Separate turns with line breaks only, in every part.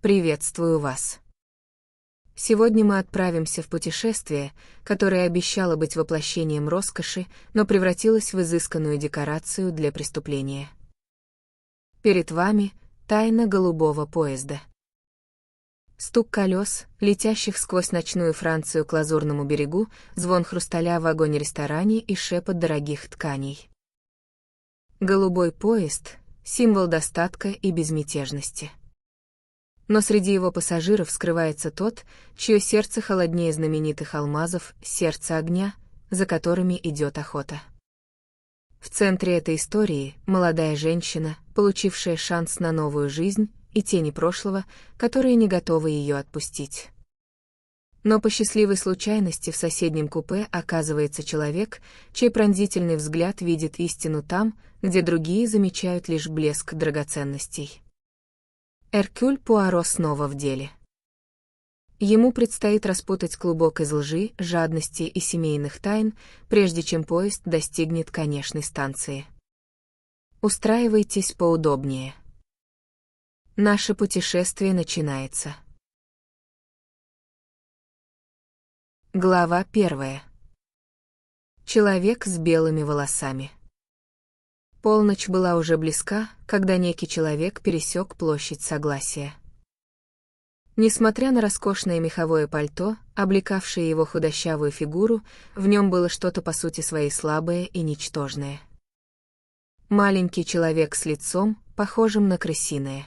Приветствую вас. Сегодня мы отправимся в путешествие, которое обещало быть воплощением роскоши, но превратилось в изысканную декорацию для преступления. Перед вами тайна голубого поезда. Стук колес, летящих сквозь ночную Францию к Лазурному берегу, звон хрусталя в вагоне-ресторане и шепот дорогих тканей. Голубой поезд — символ достатка и безмятежности. Но среди его пассажиров скрывается тот, чье сердце холоднее знаменитых алмазов, сердце огня, за которыми идет охота. В центре этой истории молодая женщина, получившая шанс на новую жизнь, и тени прошлого, которые не готовы ее отпустить. Но по счастливой случайности в соседнем купе оказывается человек, чей пронзительный взгляд видит истину там, где другие замечают лишь блеск драгоценностей. Эркюль Пуаро снова в деле. Ему предстоит распутать клубок из лжи, жадности и семейных тайн, прежде чем поезд достигнет конечной станции. Устраивайтесь поудобнее. Наше путешествие начинается. Глава 1. Человек с белыми волосами. Полночь была уже близка, когда некий человек пересек площадь Согласия. Несмотря на роскошное меховое пальто, облекавшее его худощавую фигуру, в нем было что-то по сути своей слабое и ничтожное. Маленький человек с лицом, похожим на крысиное.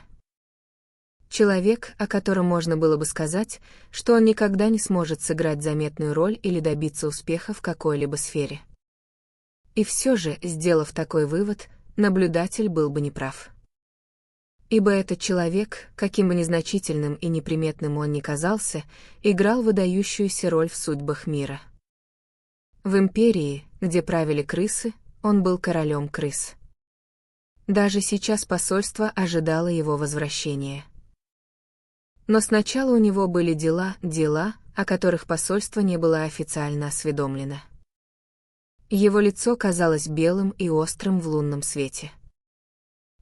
Человек, о котором можно было бы сказать, что он никогда не сможет сыграть заметную роль или добиться успеха в какой-либо сфере. И все же, сделав такой вывод, наблюдатель был бы неправ. Ибо этот человек, каким бы незначительным и неприметным он ни казался, играл выдающуюся роль в судьбах мира. В империи, где правили крысы, он был королем крыс. Даже сейчас посольство ожидало его возвращения. Но сначала у него были дела, о которых посольство не было официально осведомлено. Его лицо казалось белым и острым в лунном свете.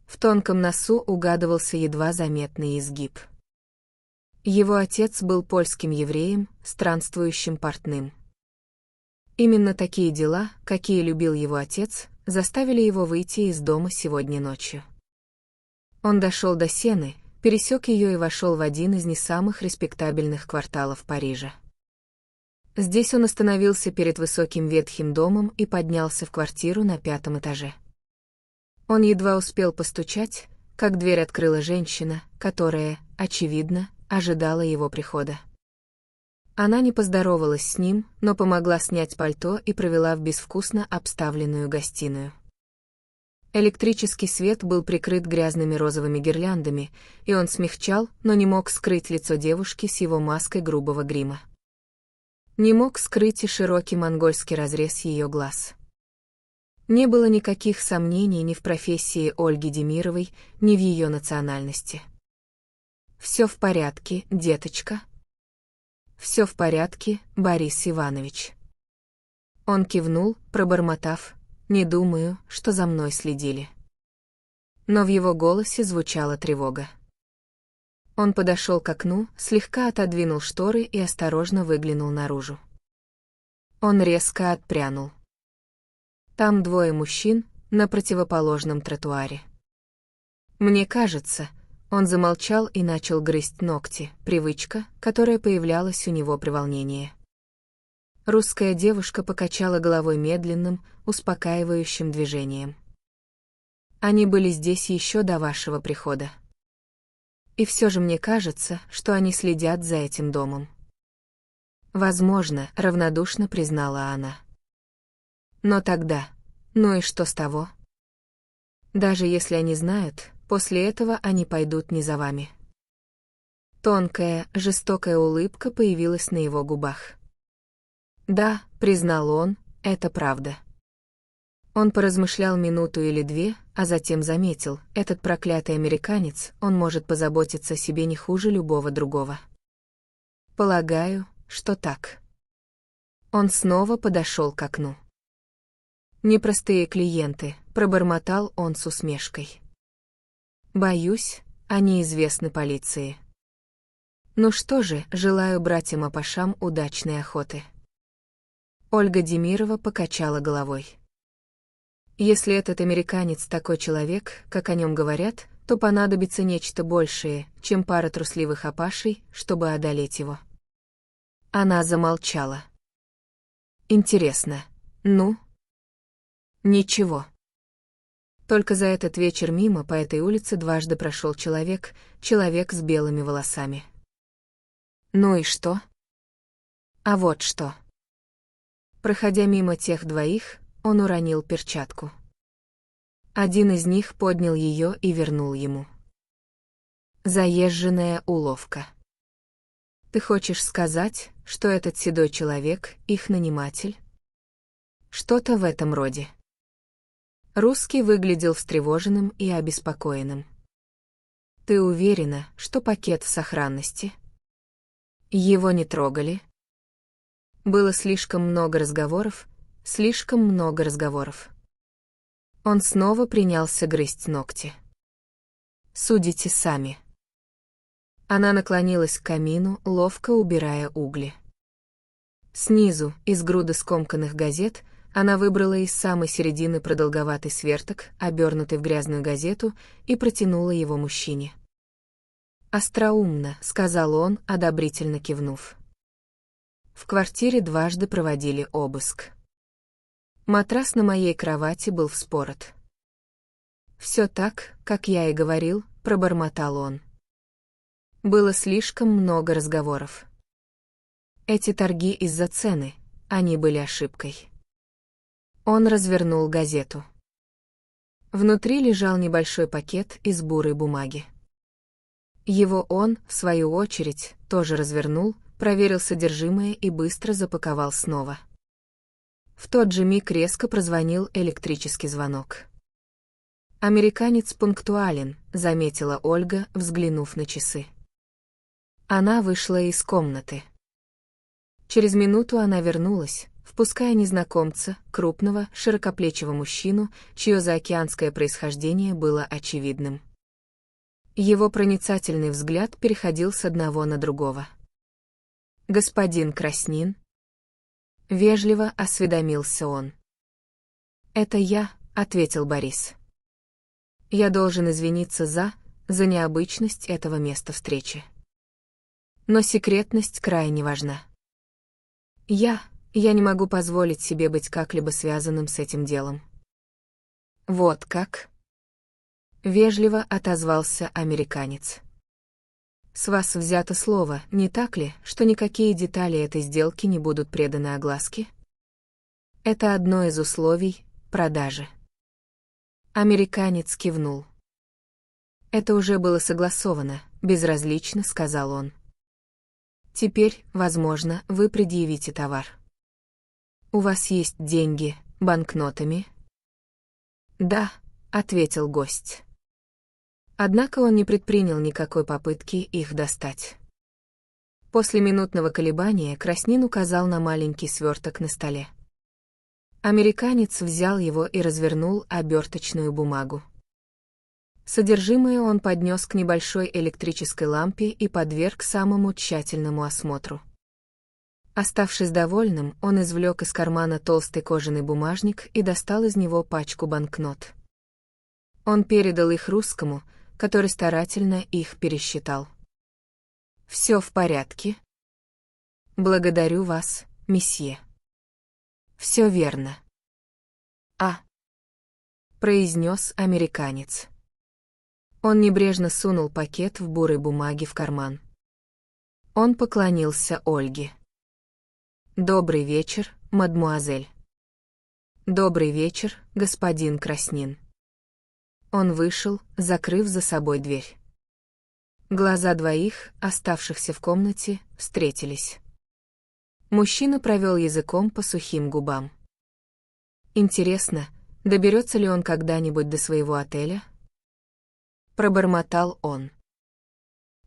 В тонком носу угадывался едва заметный изгиб. Его отец был польским евреем, странствующим портным. Именно такие дела, какие любил его отец, заставили его выйти из дома сегодня ночью. Он дошел до Сены, пересек ее и вошел в один из не самых респектабельных кварталов Парижа. Здесь он остановился перед высоким ветхим домом и поднялся в квартиру на 5-м этаже. Он едва успел постучать, как дверь открыла женщина, которая, очевидно, ожидала его прихода. Она не поздоровалась с ним, но помогла снять пальто и провела в безвкусно обставленную гостиную. Электрический свет был прикрыт грязными розовыми гирляндами, и он смягчал, но не мог скрыть лицо девушки с его маской грубого грима. Не мог скрыть и широкий монгольский разрез ее глаз. Не было никаких сомнений ни в профессии Ольги Демировой, ни в ее национальности. «Все в порядке, деточка?» «Все в порядке, Борис Иванович». Он кивнул, пробормотав: «Не думаю, что за мной следили». Но в его голосе звучала тревога. Он подошел к окну, слегка отодвинул шторы и осторожно выглянул наружу. Он резко отпрянул. Там двое мужчин на противоположном тротуаре. Мне кажется, он замолчал и начал грызть ногти, привычка, которая появлялась у него при волнении. Русская девушка покачала головой медленным, успокаивающим движением. Они были здесь еще до вашего прихода. И все же мне кажется, что они следят за этим домом. Возможно, равнодушно признала она. Но тогда, ну и что с того? Даже если они знают, после этого они пойдут не за вами. Тонкая, жестокая улыбка появилась на его губах. «Да», — признал он, — «это правда». Он поразмышлял минуту или две, а затем заметил, этот проклятый американец, он может позаботиться о себе не хуже любого другого. «Полагаю, что так». Он снова подошел к окну. «Непростые клиенты», — пробормотал он с усмешкой. «Боюсь, они известны полиции». Ну что же, желаю братьям-опашам удачной охоты. Ольга Демирова покачала головой. Если этот американец такой человек, как о нем говорят, то понадобится нечто большее, чем пара трусливых опашей, чтобы одолеть его. Она замолчала. Интересно. Ну? Ничего. Только за этот вечер мимо по этой улице дважды прошел человек с белыми волосами. Ну и что? А вот что. Проходя мимо тех двоих, он уронил перчатку. Один из них поднял ее и вернул ему. Заезженная уловка. Ты хочешь сказать, что этот седой человек — их наниматель? Что-то в этом роде. Русский выглядел встревоженным и обеспокоенным. Ты уверена, что пакет в сохранности? Его не трогали? Было слишком много разговоров. Он снова принялся грызть ногти. Судите сами. Она наклонилась к камину, ловко убирая угли. Снизу, из груды скомканных газет, она выбрала из самой середины продолговатый сверток, обернутый в грязную газету, и протянула его мужчине. «Остроумно», — сказал он, одобрительно кивнув. В квартире дважды проводили обыск. Матрас на моей кровати был вспорот. «Все так, как я и говорил», — пробормотал он. Было слишком много разговоров. Эти торги из-за цены, они были ошибкой. Он развернул газету. Внутри лежал небольшой пакет из бурой бумаги. Его он, в свою очередь, тоже развернул, проверил содержимое и быстро запаковал снова. В тот же миг резко прозвонил электрический звонок. «Американец пунктуален», — заметила Ольга, взглянув на часы. Она вышла из комнаты. Через минуту она вернулась, впуская незнакомца, крупного, широкоплечего мужчину, чье заокеанское происхождение было очевидным. Его проницательный взгляд переходил с одного на другого. «Господин Краснин?» Вежливо осведомился он. «Это я», — ответил Борис. «Я должен извиниться за необычность этого места встречи. Но секретность крайне важна. Я не могу позволить себе быть как-либо связанным с этим делом». «Вот как?» Вежливо отозвался американец. «С вас взято слово, не так ли, что никакие детали этой сделки не будут преданы огласке? Это одно из условий продажи». Американец кивнул. «Это уже было согласовано», — безразлично сказал он. «Теперь, возможно, вы предъявите товар. У вас есть деньги, банкнотами?» «Да», — ответил гость. Однако он не предпринял никакой попытки их достать. После минутного колебания Краснин указал на маленький сверток на столе. Американец взял его и развернул оберточную бумагу. Содержимое он поднес к небольшой электрической лампе и подверг самому тщательному осмотру. Оставшись довольным, он извлек из кармана толстый кожаный бумажник и достал из него пачку банкнот. Он передал их русскому, который старательно их пересчитал. «Все в порядке?» «Благодарю вас, месье». «Все верно». Произнес американец. Он небрежно сунул пакет в бурой бумаге в карман. Он поклонился Ольге. «Добрый вечер, мадмуазель». «Добрый вечер, господин Краснин». Он вышел, закрыв за собой дверь. Глаза двоих, оставшихся в комнате, встретились. Мужчина провел языком по сухим губам. «Интересно, доберется ли он когда-нибудь до своего отеля?» Пробормотал он.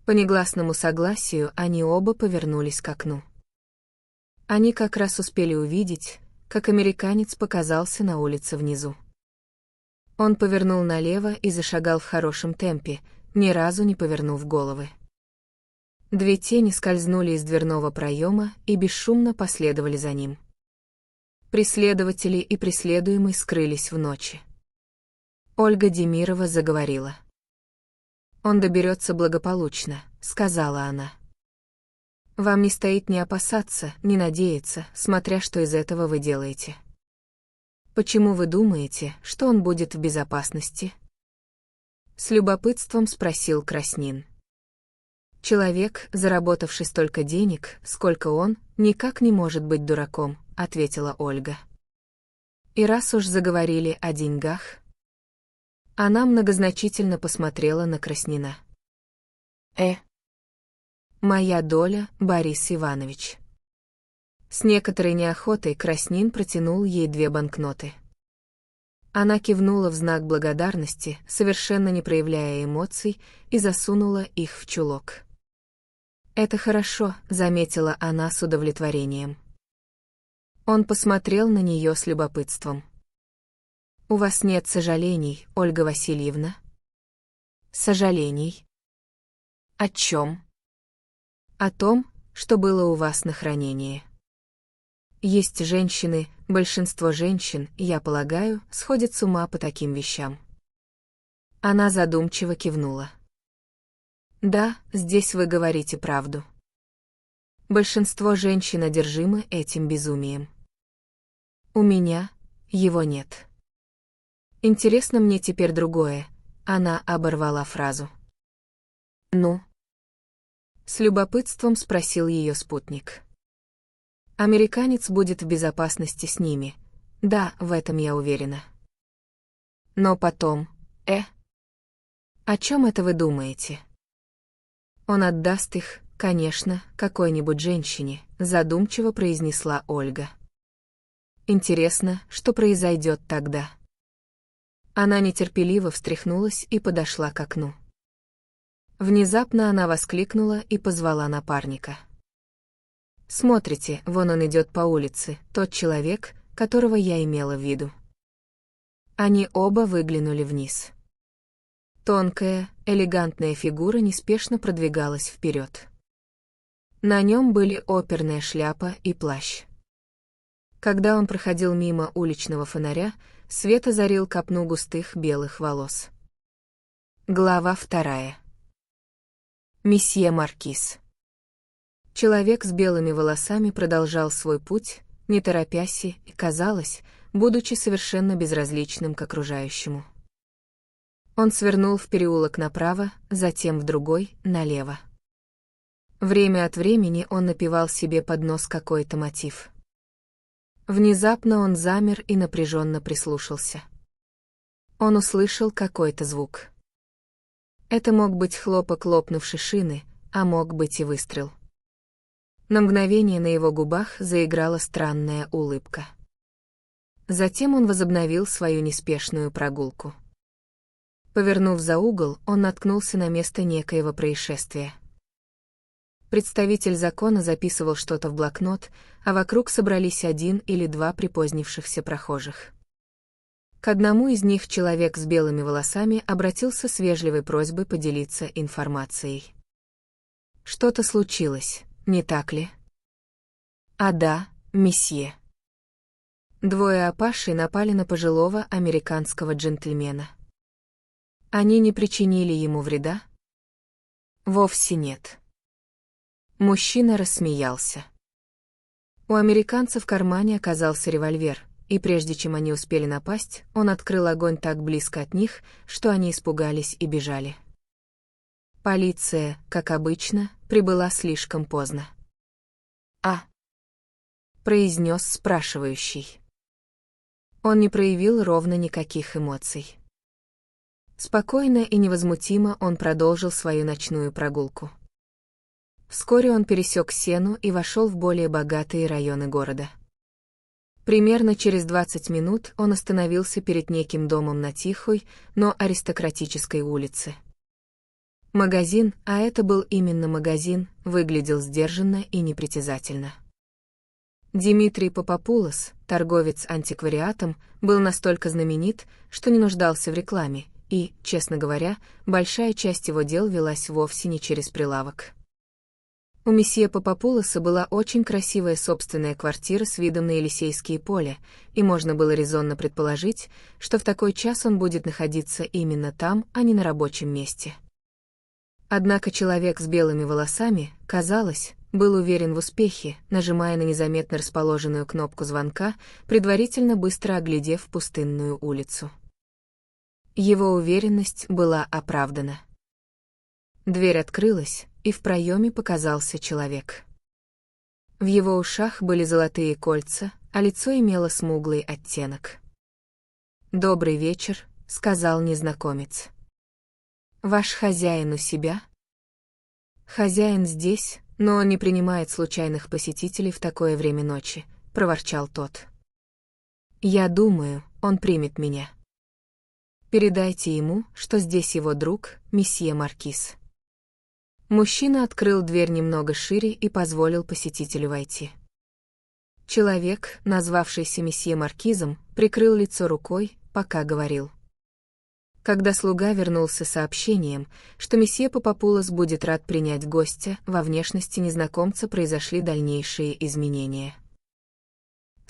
По негласному согласию они оба повернулись к окну. Они как раз успели увидеть, как американец показался на улице внизу. Он повернул налево и зашагал в хорошем темпе, ни разу не повернув головы. Две тени скользнули из дверного проема и бесшумно последовали за ним. Преследователи и преследуемый скрылись в ночи. Ольга Демирова заговорила. «Он доберется благополучно», — сказала она. «Вам не стоит ни опасаться, ни надеяться, смотря что из этого вы делаете. Почему вы думаете, что он будет в безопасности?» С любопытством спросил Краснин. «Человек, заработавший столько денег, сколько он, никак не может быть дураком», — ответила Ольга. «И раз уж заговорили о деньгах...» Она многозначительно посмотрела на Краснина. «Моя доля, Борис Иванович». С некоторой неохотой Краснин протянул ей 2 банкноты. Она кивнула в знак благодарности, совершенно не проявляя эмоций, и засунула их в чулок. «Это хорошо», — заметила она с удовлетворением. Он посмотрел на нее с любопытством. «У вас нет сожалений, Ольга Васильевна?» «Сожалений? О чем?» «О том, что было у вас на хранении. Есть женщины, большинство женщин, я полагаю, сходят с ума по таким вещам». Она задумчиво кивнула. «Да, здесь вы говорите правду. Большинство женщин одержимы этим безумием. У меня его нет. Интересно мне теперь другое», — она оборвала фразу. «Ну?» — с любопытством спросил ее спутник. «Американец будет в безопасности с ними. Да, в этом я уверена. Но потом, о чем это вы думаете?» «Он отдаст их, конечно, какой-нибудь женщине», — задумчиво произнесла Ольга. «Интересно, что произойдет тогда?» Она нетерпеливо встряхнулась и подошла к окну. Внезапно она воскликнула и позвала напарника. «Смотрите, вон он идет по улице, тот человек, которого я имела в виду». Они оба выглянули вниз. Тонкая, элегантная фигура неспешно продвигалась вперед. На нем были оперная шляпа и плащ. Когда он проходил мимо уличного фонаря, свет озарил копну густых белых волос. Глава 2. Месье Маркиз. Человек с белыми волосами продолжал свой путь, не торопясь и, казалось, будучи совершенно безразличным к окружающему. Он свернул в переулок направо, затем в другой, налево. Время от времени он напевал себе под нос какой-то мотив. Внезапно он замер и напряженно прислушался. Он услышал какой-то звук. Это мог быть хлопок лопнувшей шины, а мог быть и выстрел. На мгновение на его губах заиграла странная улыбка. Затем он возобновил свою неспешную прогулку. Повернув за угол, он наткнулся на место некоего происшествия. Представитель закона записывал что-то в блокнот, а вокруг собрались 1 или 2 припозднившихся прохожих. К одному из них человек с белыми волосами обратился с вежливой просьбой поделиться информацией. «Что-то случилось, не так ли?» «А да, месье». 2 апашей напали на пожилого американского джентльмена. Они не причинили ему вреда? Вовсе нет. Мужчина рассмеялся. У американца в кармане оказался револьвер, и прежде чем они успели напасть, он открыл огонь так близко от них, что они испугались и бежали. Полиция, как обычно, прибыла слишком поздно. Произнес спрашивающий. Он не проявил ровно никаких эмоций. Спокойно и невозмутимо он продолжил свою ночную прогулку. Вскоре он пересек Сену и вошел в более богатые районы города. Примерно через 20 минут он остановился перед неким домом на тихой, но аристократической улице. Магазин, а это был именно магазин, выглядел сдержанно и непритязательно. Димитрий Попопулос, торговец антиквариатом, был настолько знаменит, что не нуждался в рекламе, и, честно говоря, большая часть его дел велась вовсе не через прилавок. У месье Папапулоса была очень красивая собственная квартира с видом на Елисейские поля, и можно было резонно предположить, что в такой час он будет находиться именно там, а не на рабочем месте. Однако человек с белыми волосами, казалось, был уверен в успехе, нажимая на незаметно расположенную кнопку звонка, предварительно быстро оглядев пустынную улицу. Его уверенность была оправдана. Дверь открылась, и в проеме показался человек. В его ушах были золотые кольца, а лицо имело смуглый оттенок. «Добрый вечер», — сказал незнакомец. «Ваш хозяин у себя?» «Хозяин здесь, но он не принимает случайных посетителей в такое время ночи», — проворчал тот. «Я думаю, он примет меня. Передайте ему, что здесь его друг, месье Маркиз». Мужчина открыл дверь немного шире и позволил посетителю войти. Человек, назвавшийся месье Маркизом, прикрыл лицо рукой, пока говорил. Когда слуга вернулся с сообщением, что месье Папапулос будет рад принять гостя, во внешности незнакомца произошли дальнейшие изменения.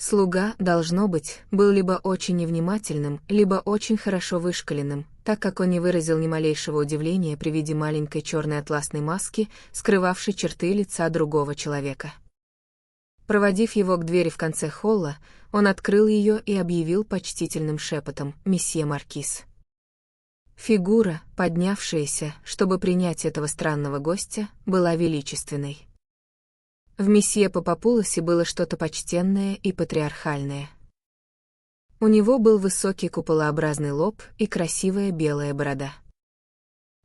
Слуга, должно быть, был либо очень невнимательным, либо очень хорошо вышкаленным, так как он не выразил ни малейшего удивления при виде маленькой черной атласной маски, скрывавшей черты лица другого человека. Проводив его к двери в конце холла, он открыл ее и объявил почтительным шепотом: «Месье Маркиз». Фигура, поднявшаяся, чтобы принять этого странного гостя, была величественной. В месье Папапулосе было что-то почтенное и патриархальное. У него был высокий куполообразный лоб и красивая белая борода.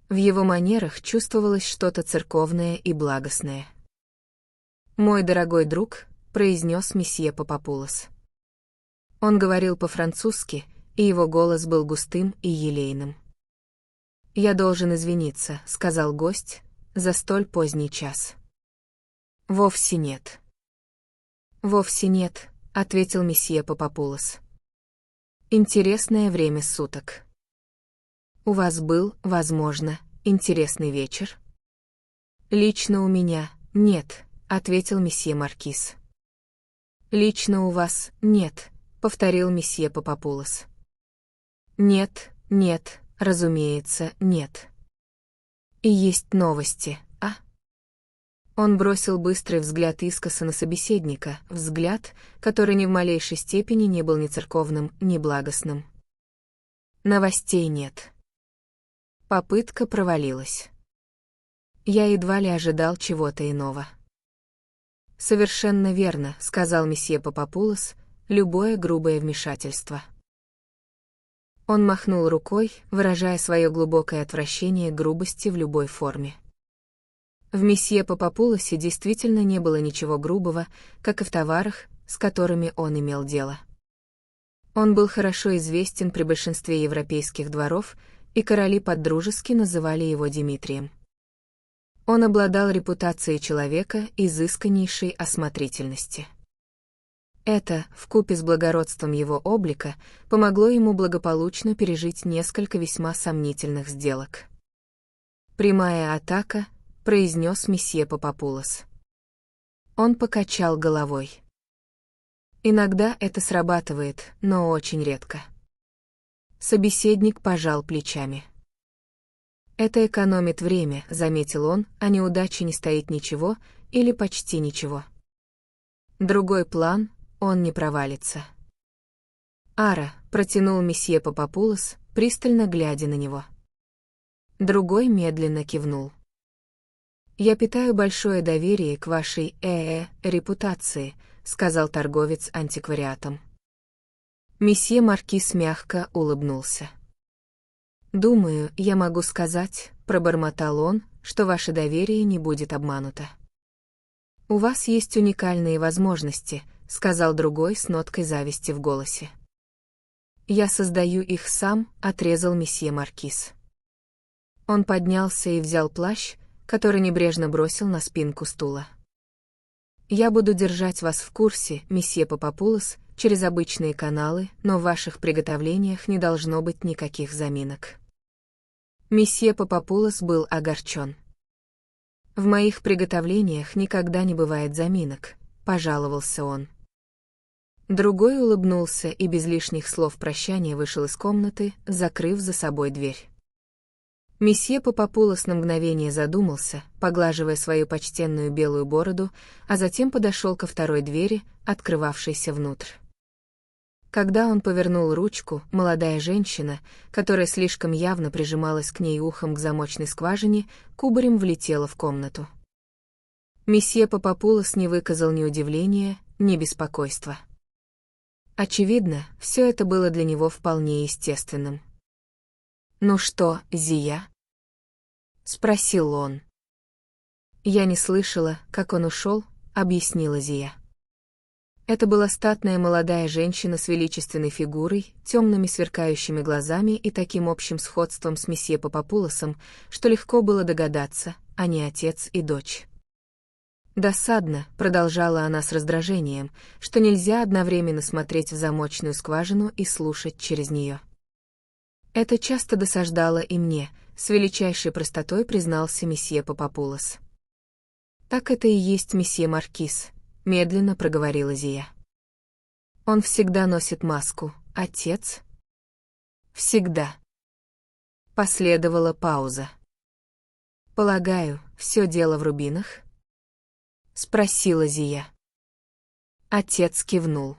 В его манерах чувствовалось что-то церковное и благостное. «Мой дорогой друг», — произнес месье Папапулос. Он говорил по-французски, и его голос был густым и елейным. «Я должен извиниться», — сказал гость, — «за столь поздний час». «Вовсе нет». «Вовсе нет», — ответил месье Папапулос. «Интересное время суток. У вас был, возможно, интересный вечер?» «Лично у меня нет», — ответил месье Маркиз. «Лично у вас нет», — повторил месье Папапулос. «Нет, нет, разумеется, нет. И есть новости, а?» Он бросил быстрый взгляд искоса на собеседника, взгляд, который ни в малейшей степени не был ни церковным, ни благостным. «Новостей нет». Попытка провалилась. Я едва ли ожидал чего-то иного. «Совершенно верно», — сказал месье Папапулос, — «любое грубое вмешательство». Он махнул рукой, выражая свое глубокое отвращение к грубости в любой форме. В месье Папапулосе действительно не было ничего грубого, как и в товарах, с которыми он имел дело. Он был хорошо известен при большинстве европейских дворов, и короли поддружески называли его Димитрием. Он обладал репутацией человека изысканнейшей осмотрительности. Это, вкупе с благородством его облика, помогло ему благополучно пережить несколько весьма сомнительных сделок. «Прямая атака», — произнес месье Папапулос. Он покачал головой. «Иногда это срабатывает, но очень редко». Собеседник пожал плечами. «Это экономит время», — заметил он, — «а неудачи не стоит ничего или почти ничего. Другой план, он не провалится». «Ара», — протянул месье Папапулос, пристально глядя на него. Другой медленно кивнул. «Я питаю большое доверие к вашей репутации», — сказал торговец антиквариатом. Месье Маркиз мягко улыбнулся. «Думаю, я могу сказать», — пробормотал он, — «что ваше доверие не будет обмануто». «У вас есть уникальные возможности», — сказал другой с ноткой зависти в голосе. «Я создаю их сам», — отрезал месье Маркиз. Он поднялся и взял плащ, который небрежно бросил на спинку стула. «Я буду держать вас в курсе, месье Папапулос, через обычные каналы, но в ваших приготовлениях не должно быть никаких заминок». Месье Папапулос был огорчен. «В моих приготовлениях никогда не бывает заминок», — пожаловался он. Другой улыбнулся и без лишних слов прощания вышел из комнаты, закрыв за собой дверь. Месье Папапулос на мгновение задумался, поглаживая свою почтенную белую бороду, а затем подошел ко второй двери, открывавшейся внутрь. Когда он повернул ручку, молодая женщина, которая слишком явно прижималась к ней ухом к замочной скважине, кубарем влетела в комнату. Месье Папапулос не выказал ни удивления, ни беспокойства. Очевидно, все это было для него вполне естественным. «Ну что, Зия?» — спросил он. «Я не слышала, как он ушел», — объяснила Зия. Это была статная молодая женщина с величественной фигурой, темными сверкающими глазами и таким общим сходством с месье Папапулосом, что легко было догадаться, они отец и дочь. «Досадно», — продолжала она с раздражением, что нельзя одновременно смотреть в замочную скважину и слушать через нее. Это часто досаждало и мне, с величайшей простотой признался месье Папапулос. «Так это и есть месье Маркиз», — медленно проговорила Зия. «Он всегда носит маску, отец?» «Всегда». Последовала пауза. «Полагаю, все дело в рубинах?» — спросила Зия. Отец кивнул.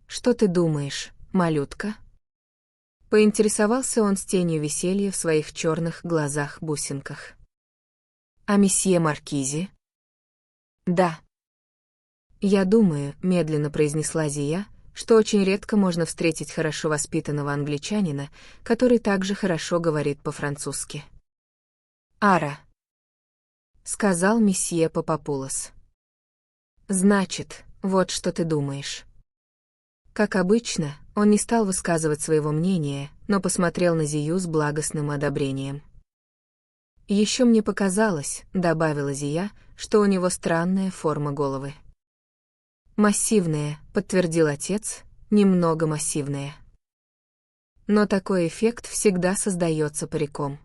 «Что ты думаешь, малютка?» Поинтересовался он с тенью веселья в своих черных глазах-бусинках. «А месье Маркизе?» «Да». «Я думаю», — медленно произнесла Зия, «что очень редко можно встретить хорошо воспитанного англичанина, который также хорошо говорит по-французски». «Ара», — сказал месье Папапулос. «Значит, вот что ты думаешь». Как обычно, он не стал высказывать своего мнения, но посмотрел на Зию с благостным одобрением. «Еще мне показалось», — добавила Зия, «что у него странная форма головы». «Массивная», — подтвердил отец, — «немного массивная». Но такой эффект всегда создается париком.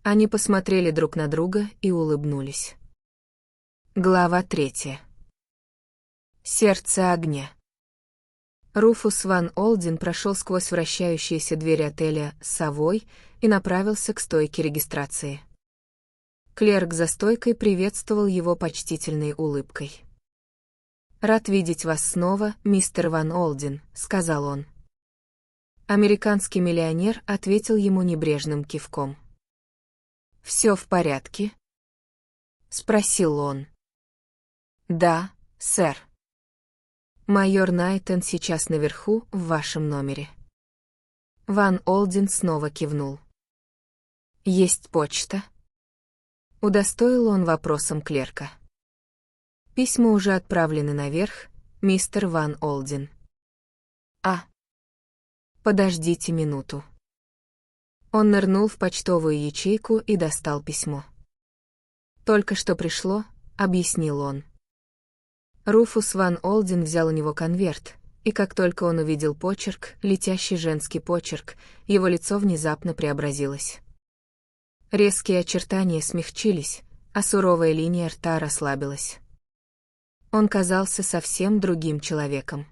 Они посмотрели друг на друга и улыбнулись. Глава 3. Сердце огня. Руфус ван Олден прошел сквозь вращающиеся двери отеля «Совой» и направился к стойке регистрации. Клерк за стойкой приветствовал его почтительной улыбкой. «Рад видеть вас снова, мистер ван Олден», — сказал он. Американский миллионер ответил ему небрежным кивком. «Все в порядке?» — спросил он. «Да, сэр. Майор Найтон сейчас наверху, в вашем номере». Ван Олден снова кивнул. «Есть почта?» Удостоил он вопросом клерка. «Письма уже отправлены наверх, мистер Ван Олден». «А. Подождите минуту». Он нырнул в почтовую ячейку и достал письмо. «Только что пришло», — объяснил он. Руфус ван Олден взял у него конверт, и как только он увидел почерк, летящий женский почерк, его лицо внезапно преобразилось. Резкие очертания смягчились, а суровая линия рта расслабилась. Он казался совсем другим человеком.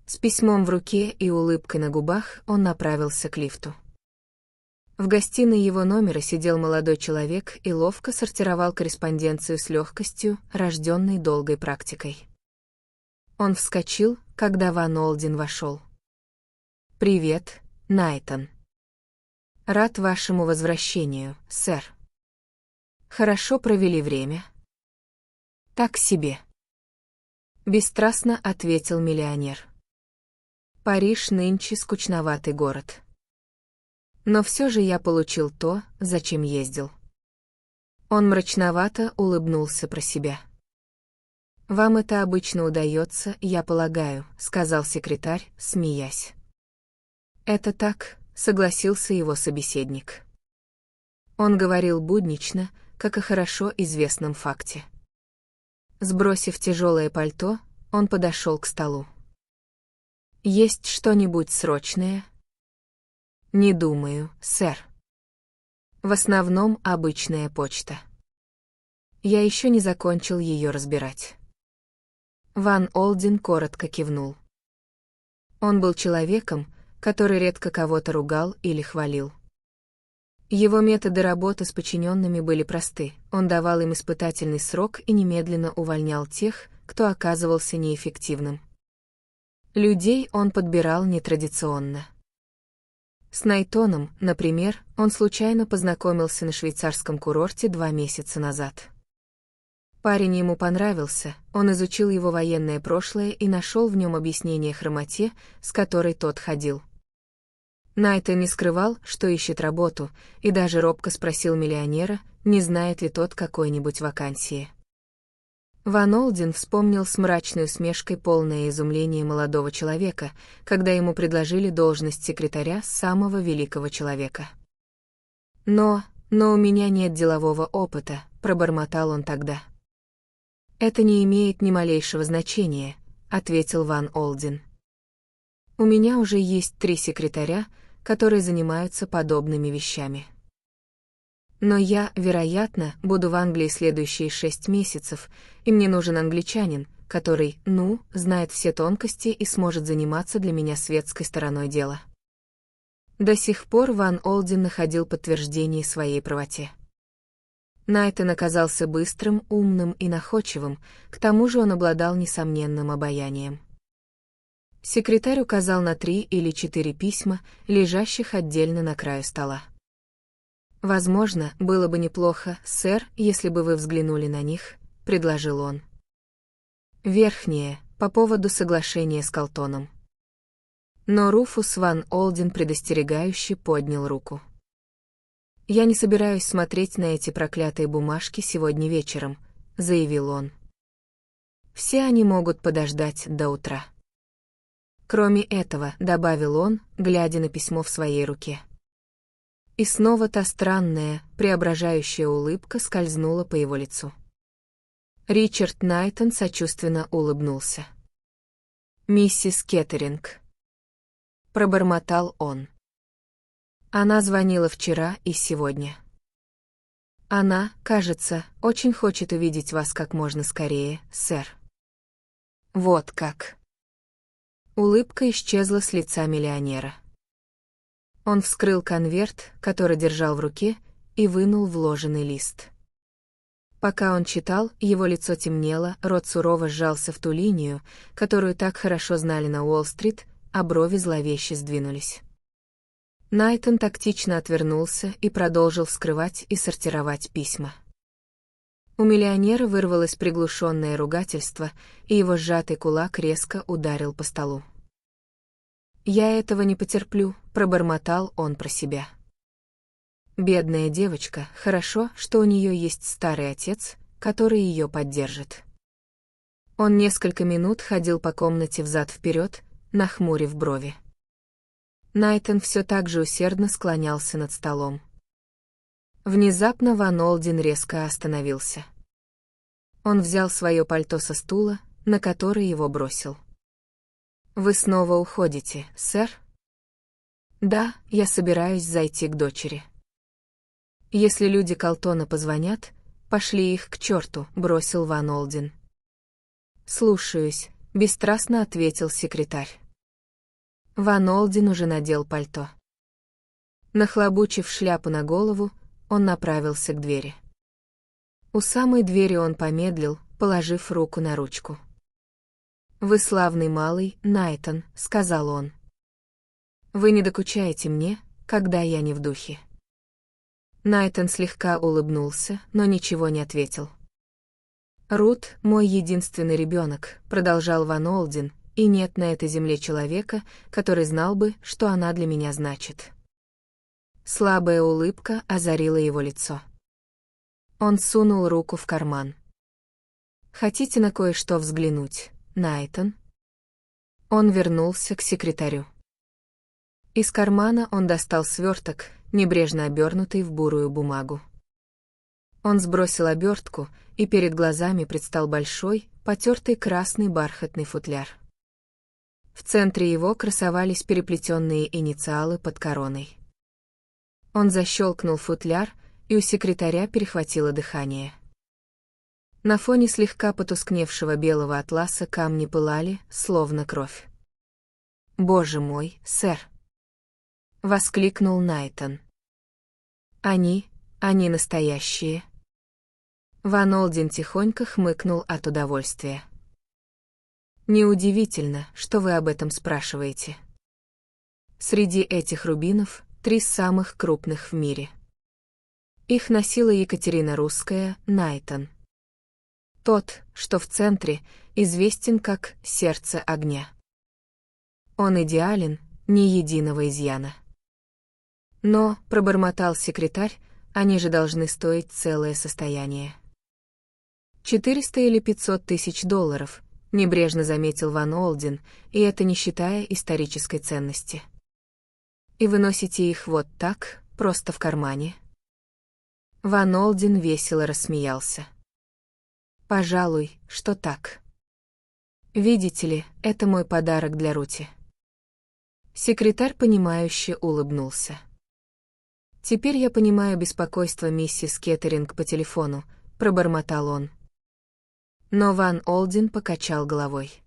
С письмом в руке и улыбкой на губах он направился к лифту. В гостиной его номера сидел молодой человек и ловко сортировал корреспонденцию с легкостью, рожденной долгой практикой. Он вскочил, когда Ван Олден вошел. «Привет, Найтон. Рад вашему возвращению, сэр. Хорошо провели время?» «Так себе», — бесстрастно ответил миллионер. «Париж нынче скучноватый город. Но все же я получил то, зачем ездил». Он мрачновато улыбнулся про себя. «Вам это обычно удается, я полагаю», — сказал секретарь, смеясь. «Это так», — согласился его собеседник. Он говорил буднично, как о хорошо известном факте. Сбросив тяжелое пальто, он подошел к столу. «Есть что-нибудь срочное?» «Не думаю, сэр». В основном обычная почта. Я еще не закончил ее разбирать. Ван Олден коротко кивнул. Он был человеком, который редко кого-то ругал или хвалил. Его методы работы с подчиненными были просты, он давал им испытательный срок и немедленно увольнял тех, кто оказывался неэффективным. Людей он подбирал нетрадиционно. С Найтоном, например, он случайно познакомился на швейцарском курорте 2 месяца назад. Парень ему понравился, он изучил его военное прошлое и нашел в нем объяснение хромоте, с которой тот ходил. Найтон не скрывал, что ищет работу, и даже робко спросил миллионера, не знает ли тот какой-нибудь вакансии. Ван Олден вспомнил с мрачной усмешкой полное изумление молодого человека, когда ему предложили должность секретаря самого великого человека. Но у меня нет делового опыта», — пробормотал он тогда. «Это не имеет ни малейшего значения», — ответил Ван Олден. «У меня уже есть 3 секретаря, которые занимаются подобными вещами. Но я, вероятно, буду в Англии следующие 6 месяцев, и мне нужен англичанин, который, знает все тонкости и сможет заниматься для меня светской стороной дела». До сих пор Ван Олден находил подтверждение своей правоте. Найтон оказался быстрым, умным и находчивым, к тому же он обладал несомненным обаянием. Секретарь указал на 3 или 4 письма, лежащих отдельно на краю стола. «Возможно, было бы неплохо, сэр, если бы вы взглянули на них», — предложил он. Верхнее, по поводу соглашения с Колтоном. Но Руфус Ван Олден предостерегающе поднял руку. «Я не собираюсь смотреть на эти проклятые бумажки сегодня вечером», — заявил он. «Все они могут подождать до утра». Кроме этого, добавил он, глядя на письмо в своей руке. И снова та странная, преображающая улыбка скользнула по его лицу. Ричард Найтон сочувственно улыбнулся. «Миссис Кеттеринг», — пробормотал он. «Она звонила вчера и сегодня. Она, кажется, очень хочет увидеть вас как можно скорее, сэр». «Вот как». Улыбка исчезла с лица миллионера. Он вскрыл конверт, который держал в руке, и вынул вложенный лист. Пока он читал, его лицо темнело, рот сурово сжался в ту линию, которую так хорошо знали на Уолл-стрит, а брови зловеще сдвинулись. Найтон тактично отвернулся и продолжил вскрывать и сортировать письма. У миллионера вырвалось приглушенное ругательство, и его сжатый кулак резко ударил по столу. «Я этого не потерплю», — пробормотал он про себя. Бедная девочка, хорошо, что у нее есть старый отец, который ее поддержит. Он несколько минут ходил по комнате взад-вперед, нахмурив брови. Найтон все так же усердно склонялся над столом. Внезапно Ван Олден резко остановился. Он взял свое пальто со стула, на который его бросил. «Вы снова уходите, сэр?» «Да, я собираюсь зайти к дочери». «Если люди Колтона позвонят, пошли их к черту», — бросил Ван Олден. «Слушаюсь», — бесстрастно ответил секретарь. Ван Олден уже надел пальто. Нахлобучив шляпу на голову, он направился к двери. У самой двери он помедлил, положив руку на ручку. «Вы славный малый, Найтон», — сказал он. «Вы не докучаете мне, когда я не в духе». Найтон слегка улыбнулся, но ничего не ответил. «Рут — мой единственный ребенок», — продолжал Ван Олден, «и нет на этой земле человека, который знал бы, что она для меня значит». Слабая улыбка озарила его лицо. Он сунул руку в карман. «Хотите на кое-что взглянуть, Найтон?» Он вернулся к секретарю. Из кармана он достал сверток, небрежно обернутый в бурую бумагу. Он сбросил обертку, и перед глазами предстал большой, потертый красный бархатный футляр. В центре его красовались переплетенные инициалы под короной. Он защелкнул футляр, и у секретаря перехватило дыхание. На фоне слегка потускневшего белого атласа камни пылали, словно кровь. «Боже мой, сэр!» — воскликнул Найтон. Они настоящие». Ван Олден тихонько хмыкнул от удовольствия. «Неудивительно, что вы об этом спрашиваете. Среди этих рубинов 3 самых крупных в мире. Их носила Екатерина Русская, Найтон. Тот, что в центре, известен как «Сердце огня». Он идеален, ни единого изъяна. Но, пробормотал секретарь, они же должны стоить целое состояние. 400 или 500 тысяч долларов, небрежно заметил Ван Олден, и это не считая исторической ценности. И вы носите их вот так, просто в кармане? Ван Олден весело рассмеялся. Пожалуй, что так. Видите ли, это мой подарок для Рути. Секретарь, понимающе улыбнулся. Теперь я понимаю беспокойство миссис Кеттеринг по телефону, пробормотал он. Но Ван Олден покачал головой.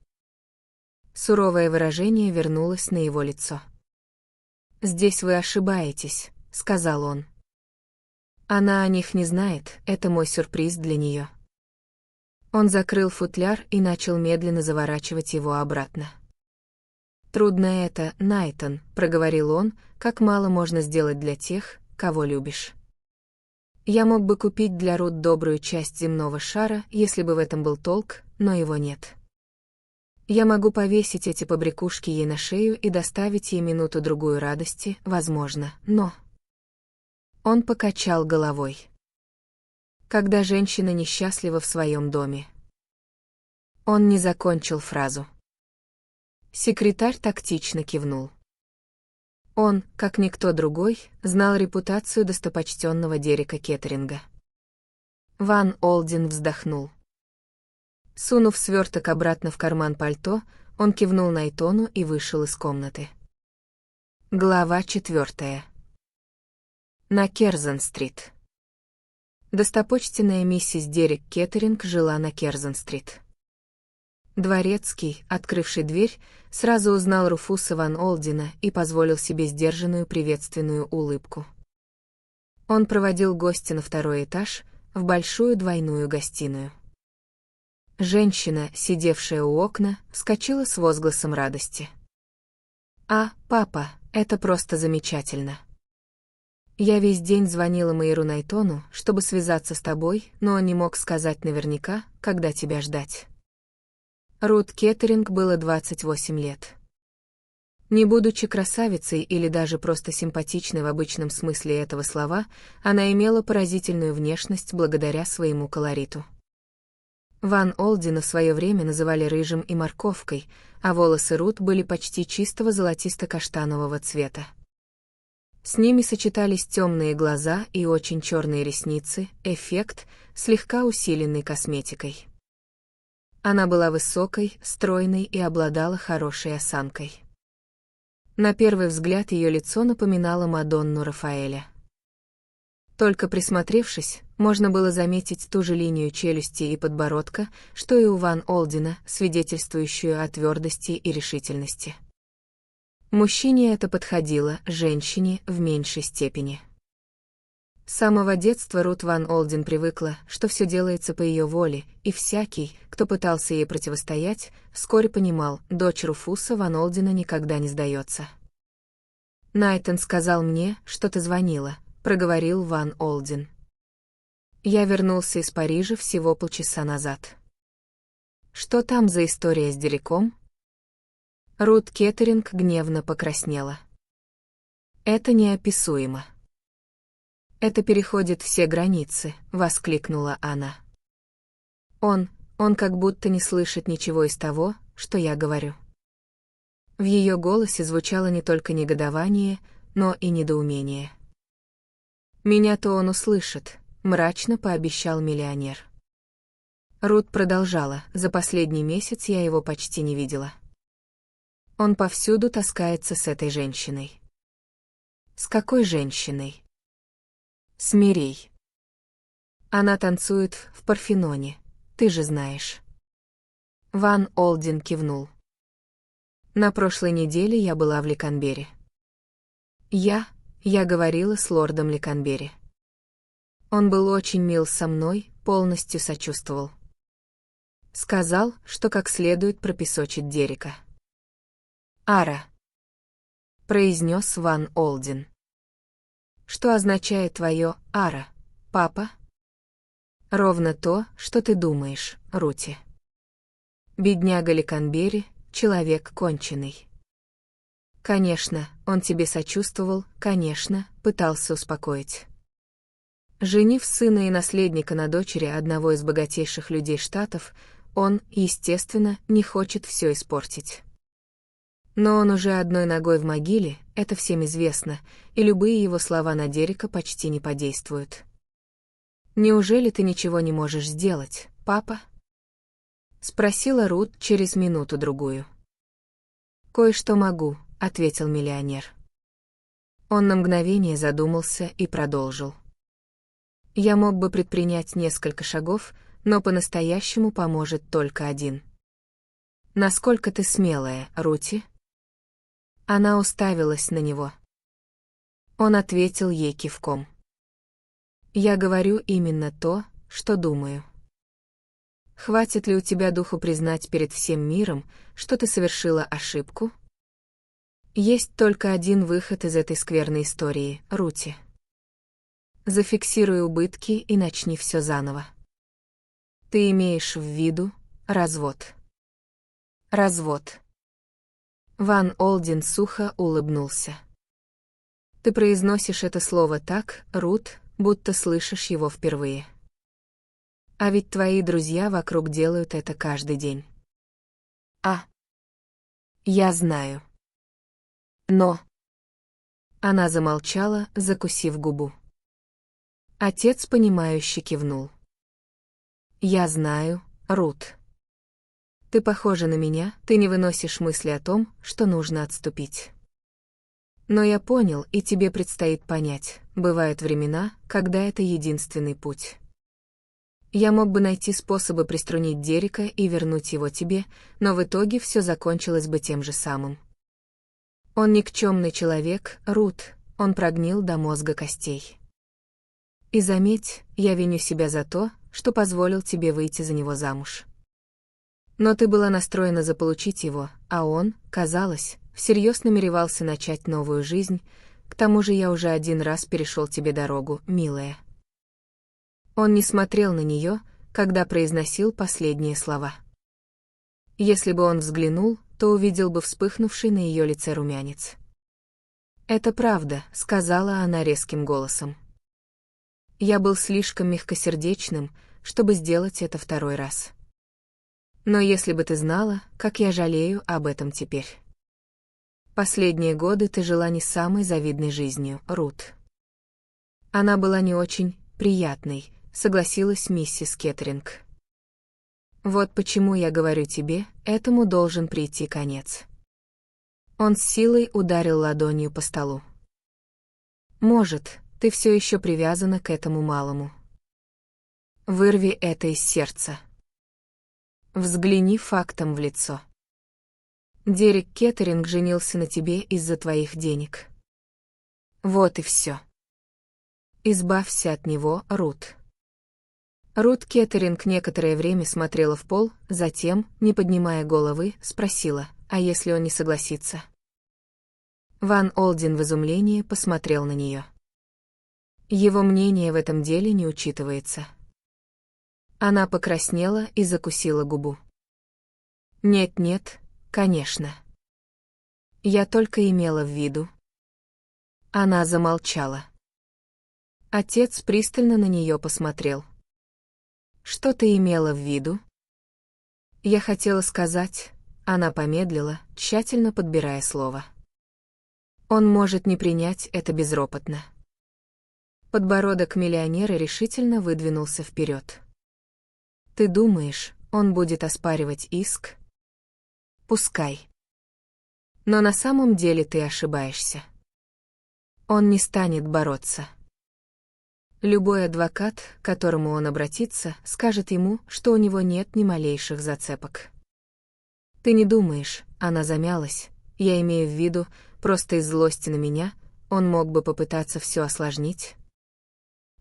Суровое выражение вернулось на его лицо. «Здесь вы ошибаетесь», — сказал он. «Она о них не знает, это мой сюрприз для нее». Он закрыл футляр и начал медленно заворачивать его обратно. «Трудно это, Найтон», — проговорил он, — «как мало можно сделать для тех, кого любишь. Я мог бы купить для Рут добрую часть земного шара, если бы в этом был толк, но его нет. Я могу повесить эти побрякушки ей на шею и доставить ей минуту-другую радости, возможно, но...» Он покачал головой. «Когда женщина несчастлива в своем доме». Он не закончил фразу. Секретарь тактично кивнул. Он, как никто другой, знал репутацию достопочтенного Дерека Кеттеринга. Ван Олден вздохнул. Сунув сверток обратно в карман пальто, он кивнул Найтону и вышел из комнаты. Глава 4. На Керзон-стрит. Достопочтенная миссис Дерек Кеттеринг жила на Керзон-стрит. Дворецкий, открывший дверь, сразу узнал Руфуса Ван Олдена и позволил себе сдержанную приветственную улыбку. Он проводил гостя на 2-й этаж, в большую двойную гостиную. Женщина, сидевшая у окна, вскочила с возгласом радости. Папа, это просто замечательно. Я весь день звонила майору Найтону, чтобы связаться с тобой, но он не мог сказать наверняка, когда тебя ждать». Рут Кеттеринг было 28 лет. Не будучи красавицей или даже просто симпатичной в обычном смысле этого слова, она имела поразительную внешность благодаря своему колориту. Ван Олдена в свое время называли рыжим и морковкой, а волосы Рут были почти чистого золотисто-каштанового цвета. С ними сочетались темные глаза и очень черные ресницы, эффект, слегка усиленный косметикой. Она была высокой, стройной и обладала хорошей осанкой. На первый взгляд ее лицо напоминало Мадонну Рафаэля. Только присмотревшись, можно было заметить ту же линию челюсти и подбородка, что и у Ван Олдена, свидетельствующую о твердости и решительности. Мужчине это подходило, женщине в меньшей степени. С самого детства Рут Ван Олден привыкла, что все делается по ее воле, и всякий, кто пытался ей противостоять, вскоре понимал, дочь Руфуса Ван Олдена никогда не сдается. «Найтон сказал мне, что ты звонила», — проговорил Ван Олден. «Я вернулся из Парижа всего полчаса назад». «Что там за история с Дереком?» Рут Кеттеринг гневно покраснела. «Это неописуемо». «Это переходит все границы», — воскликнула она. Он как будто не слышит ничего из того, что я говорю». В ее голосе звучало не только негодование, но и недоумение. «Меня-то он услышит», — мрачно пообещал миллионер. Рут продолжала: «За последний месяц я его почти не видела. Он повсюду таскается с этой женщиной». «С какой женщиной?» Смирей. Она танцует в Парфеноне, ты же знаешь. Ван Олден кивнул. На прошлой неделе я была в Ликанбере. Я говорила с лордом Ликанбери. Он был очень мил со мной, полностью сочувствовал. Сказал, что как следует пропесочит Дерека. «Ара», — произнес Ван Олден. «Что означает твое «Ара», папа?» «Ровно то, что ты думаешь, Рути. Бедняга Ликанбери, человек конченый. Конечно, он тебе сочувствовал, конечно, пытался успокоить. Женив сына и наследника на дочери одного из богатейших людей штатов, он, естественно, не хочет все испортить. Но он уже одной ногой в могиле, это всем известно, и любые его слова на Дерека почти не подействуют. «Неужели ты ничего не можешь сделать, папа?» — спросила Рут через минуту-другую. «Кое-что могу», — ответил миллионер. Он на мгновение задумался и продолжил. «Я мог бы предпринять несколько шагов, но по-настоящему поможет только один. Насколько ты смелая, Рути?» Она уставилась на него. Он ответил ей кивком. «Я говорю именно то, что думаю. Хватит ли у тебя духу признать перед всем миром, что ты совершила ошибку? Есть только один выход из этой скверной истории, Рути. Зафиксируй убытки и начни все заново. Ты имеешь в виду развод. Развод». Ван Олден сухо улыбнулся. «Ты произносишь это слово так, Рут, будто слышишь его впервые. А ведь твои друзья вокруг делают это каждый день». Я знаю. Но...» Она замолчала, закусив губу. Отец, понимающе кивнул. «Я знаю, Рут. Ты похожа на меня, ты не выносишь мысли о том, что нужно отступить. Но я понял, и тебе предстоит понять, бывают времена, когда это единственный путь. Я мог бы найти способы приструнить Дерека и вернуть его тебе, но в итоге все закончилось бы тем же самым. Он никчемный человек, Рут, он прогнил до мозга костей. И заметь, я виню себя за то, что позволил тебе выйти за него замуж. Но ты была настроена заполучить его, а он, казалось, всерьез намеревался начать новую жизнь, к тому же я уже один раз перешел тебе дорогу, милая». Он не смотрел на нее, когда произносил последние слова. Если бы он взглянул, то увидел бы вспыхнувший на ее лице румянец. «Это правда», — сказала она резким голосом. «Я был слишком мягкосердечным, чтобы сделать это второй раз. Но если бы ты знала, как я жалею об этом теперь. Последние годы ты жила не самой завидной жизнью, Рут». Она была не очень приятной, согласилась миссис Кеттеринг. «Вот почему я говорю тебе, этому должен прийти конец». Он с силой ударил ладонью по столу. «Может, ты все еще привязана к этому малому. Вырви это из сердца. Взгляни фактам в лицо. Дерек Кеттеринг женился на тебе из-за твоих денег. Вот и все. Избавься от него, Рут». Рут Кеттеринг некоторое время смотрела в пол, затем, не поднимая головы, спросила, а если он не согласится? Ван Олден в изумлении посмотрел на нее. Его мнение в этом деле не учитывается. Она покраснела и закусила губу. «Нет-нет, конечно. Я только имела в виду». Она замолчала. Отец пристально на нее посмотрел. «Что ты имела в виду?» «Я хотела сказать...» Она помедлила, тщательно подбирая слово. «Он может не принять это безропотно». Подбородок миллионера решительно выдвинулся вперед. «Ты думаешь, он будет оспаривать иск?» «Пускай. Но на самом деле ты ошибаешься. Он не станет бороться. Любой адвокат, к которому он обратится, скажет ему, что у него нет ни малейших зацепок. Ты не думаешь, она замялась, я имею в виду, просто из злости на меня, он мог бы попытаться все осложнить?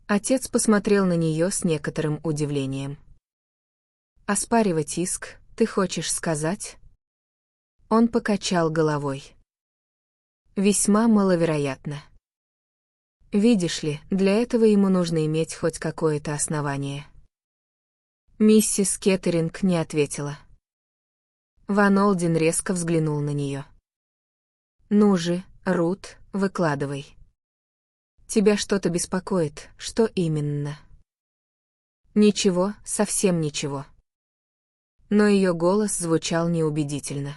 Отец посмотрел на нее с некоторым удивлением. Оспаривать иск, ты хочешь сказать? Он покачал головой. Весьма маловероятно. Видишь ли, для этого ему нужно иметь хоть какое-то основание. Миссис Кеттеринг не ответила. Ван Олден резко взглянул на нее. «Ну же, Рут, выкладывай. Тебя что-то беспокоит, что именно?» «Ничего, совсем ничего». Но ее голос звучал неубедительно.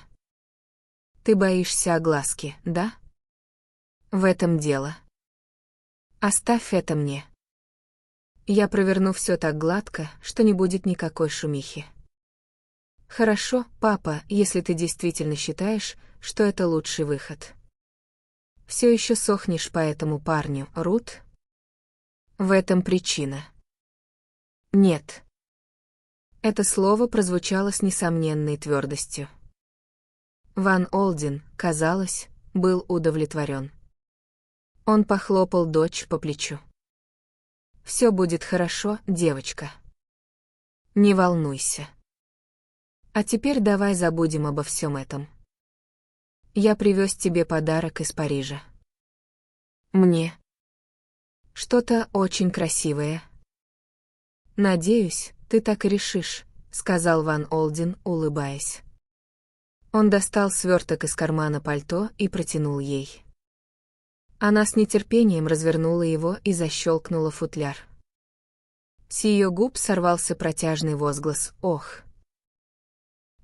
«Ты боишься огласки, да?» «В этом дело. Оставь это мне. Я проверну все так гладко, что не будет никакой шумихи». «Хорошо, папа, если ты действительно считаешь, что это лучший выход. Все еще сохнешь по этому парню, Рут?» «В этом причина». «Нет». Это слово прозвучало с несомненной твердостью. Ван Олден, казалось, был удовлетворен. Он похлопал дочь по плечу. «Все будет хорошо, девочка. Не волнуйся. А теперь давай забудем обо всем этом. Я привез тебе подарок из Парижа». «Мне?» «Что-то очень красивое». «Надеюсь, ты так и решишь», — сказал Ван Олден, улыбаясь. Он достал сверток из кармана пальто и протянул ей. Она с нетерпением развернула его и защелкнула футляр. С ее губ сорвался протяжный возглас «Ох!».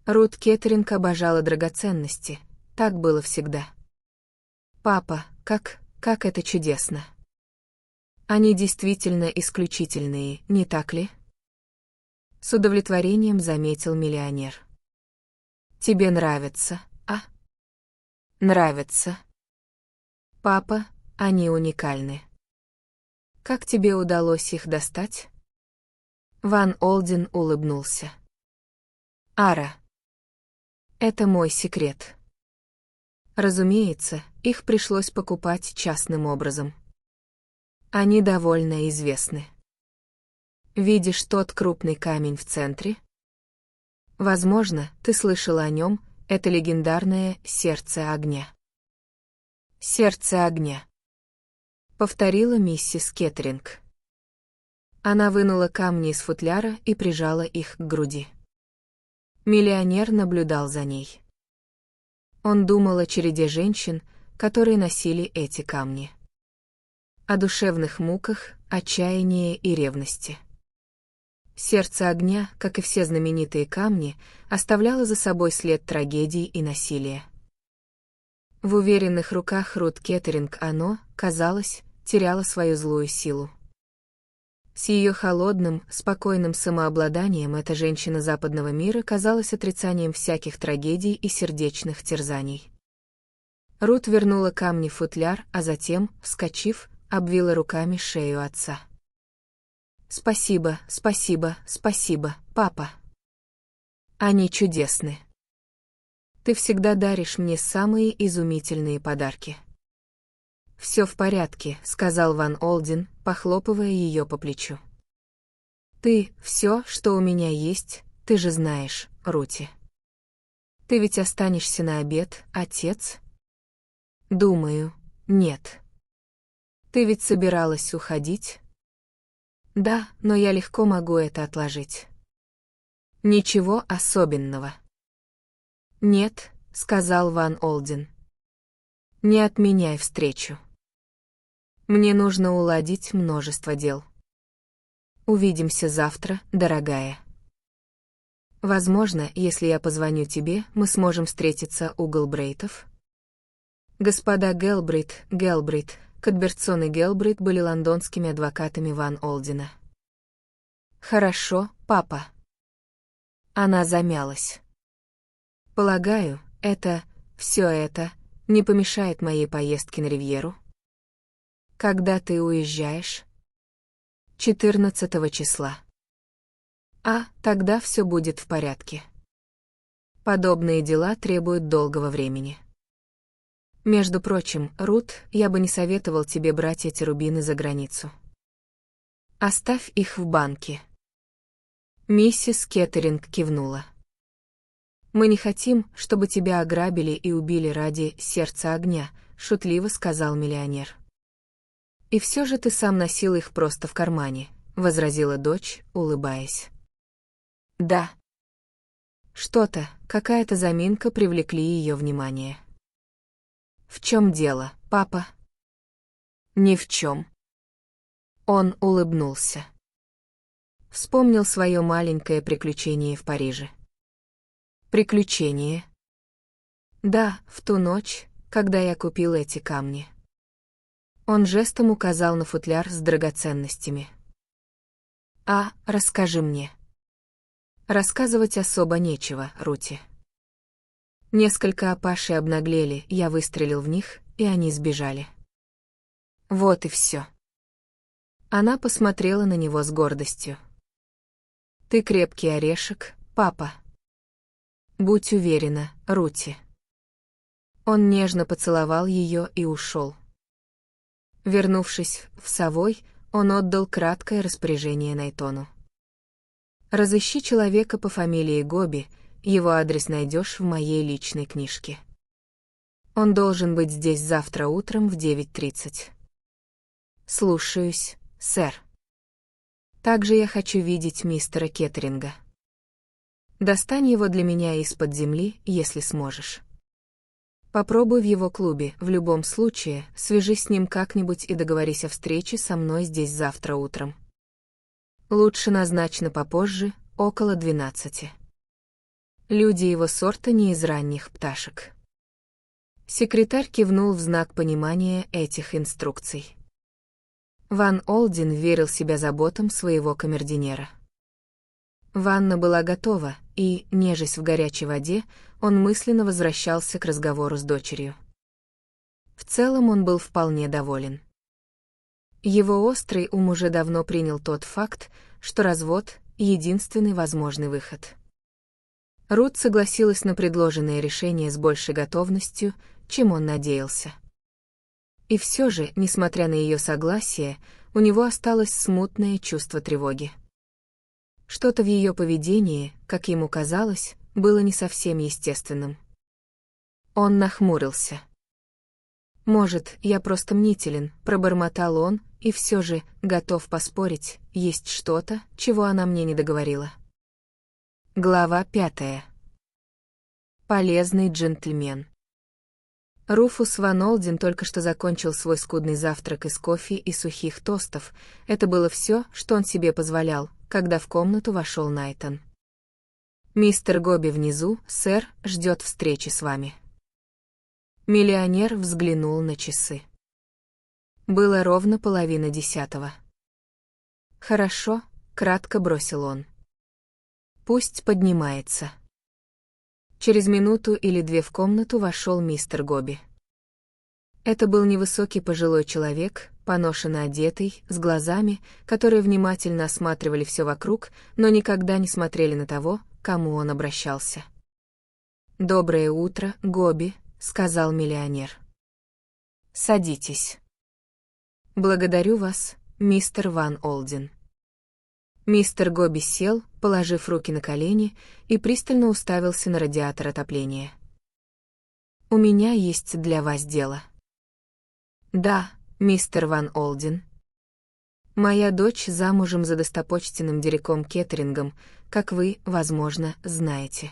Рут Кеттеринг обожала драгоценности, так было всегда. «Папа, как это чудесно!» «Они действительно исключительные, не так ли?» С удовлетворением заметил миллионер. «Тебе нравится, а?» «Нравится». «Папа, они уникальны. Как тебе удалось их достать?» Ван Олден улыбнулся. «Ара. Это мой секрет. Разумеется, их пришлось покупать частным образом. Они довольно известны. Видишь тот крупный камень в центре? Возможно, ты слышала о нем, это легендарное «Сердце огня». «Сердце огня», — повторила миссис Кеттеринг. Она вынула камни из футляра и прижала их к груди. Миллионер наблюдал за ней. Он думал о череде женщин, которые носили эти камни. О душевных муках, отчаянии и ревности. Сердце огня, как и все знаменитые камни, оставляло за собой след трагедий и насилия. В уверенных руках Рут Кеттеринг оно, казалось, теряло свою злую силу. С ее холодным, спокойным самообладанием эта женщина западного мира казалась отрицанием всяких трагедий и сердечных терзаний. Рут вернула камни в футляр, а затем, вскочив, обвила руками шею отца. «Спасибо, спасибо, спасибо, папа. Они чудесны. Ты всегда даришь мне самые изумительные подарки». «Все в порядке», — сказал Ван Олден, похлопывая ее по плечу. «Ты — все, что у меня есть, ты же знаешь, Рути. Ты ведь останешься на обед, отец?» «Думаю, нет. Ты ведь собиралась уходить?» «Да, но я легко могу это отложить». «Ничего особенного». «Нет», — сказал Ван Олден. «Не отменяй встречу. Мне нужно уладить множество дел. Увидимся завтра, дорогая. Возможно, если я позвоню тебе, мы сможем встретиться у Гелбрейтов». Господа Гелбрейт, Кадбертсон и Гелбрейт были лондонскими адвокатами Ван Олдена. «Хорошо, папа». Она замялась. «Полагаю, все это не помешает моей поездке на Ривьеру?» «Когда ты уезжаешь?» 14 числа. Тогда все будет в порядке. Подобные дела требуют долгого времени. Между прочим, Рут, я бы не советовал тебе брать эти рубины за границу. Оставь их в банке. Миссис Кеттеринг кивнула. «Мы не хотим, чтобы тебя ограбили и убили ради сердца огня», — шутливо сказал миллионер. «И все же ты сам носил их просто в кармане», — возразила дочь, улыбаясь. «Да». Что-то, какая-то заминка привлекли ее внимание. «В чем дело, папа?» «Ни в чем». Он улыбнулся. Вспомнил свое маленькое приключение в Париже. Приключение? Да, в ту ночь, когда я купил эти камни. Он жестом указал на футляр с драгоценностями. Расскажи мне. Рассказывать особо нечего, Рути. Несколько апашей обнаглели, я выстрелил в них, и они сбежали. Вот и все. Она посмотрела на него с гордостью. Ты крепкий орешек, папа. Будь уверена, Рути. Он нежно поцеловал ее и ушел. Вернувшись в Совой, он отдал краткое распоряжение Найтону. «Разыщи человека по фамилии Гоби, его адрес найдешь в моей личной книжке. Он должен быть здесь завтра утром в 9:30. Слушаюсь, сэр. Также я хочу видеть мистера Кеттеринга. Достань его для меня из-под земли, если сможешь. Попробуй в его клубе, в любом случае, свяжись с ним как-нибудь и договорись о встрече со мной здесь завтра утром. Лучше назначено попозже, около 12. Люди его сорта не из ранних пташек». Секретарь кивнул в знак понимания этих инструкций. Ван Олден верил себя заботам своего камердинера. Ванна была готова, и, нежась в горячей воде, он мысленно возвращался к разговору с дочерью. В целом он был вполне доволен. Его острый ум уже давно принял тот факт, что развод — единственный возможный выход. Рут согласилась на предложенное решение с большей готовностью, чем он надеялся. И все же, несмотря на ее согласие, у него осталось смутное чувство тревоги. Что-то в ее поведении, как ему казалось, было не совсем естественным. Он нахмурился. «Может, я просто мнителен», — пробормотал он, и все же, готов поспорить, есть что-то, чего она мне не договорила. Глава 5. Полезный джентльмен. Руфус Ван Олден только что закончил свой скудный завтрак из кофе и сухих тостов. Это было все, что он себе позволял, когда в комнату вошел Найтон. «Мистер Гоби внизу, сэр, ждет встречи с вами». Миллионер взглянул на часы. Было ровно 9:30. «Хорошо», — кратко бросил он. «Пусть поднимается». Через минуту или две в комнату вошел мистер Гоби. Это был невысокий пожилой человек, поношенно одетый, с глазами, которые внимательно осматривали все вокруг, но никогда не смотрели на того, к кому он обращался. «Доброе утро, Гоби», — сказал миллионер. «Садитесь». «Благодарю вас, мистер Ван Олден». Мистер Гоби сел, положив руки на колени, и пристально уставился на радиатор отопления. «У меня есть для вас дело». «Да, мистер Ван Олден. Моя дочь замужем за достопочтенным Дереком Кеттерингом, как вы, возможно, знаете».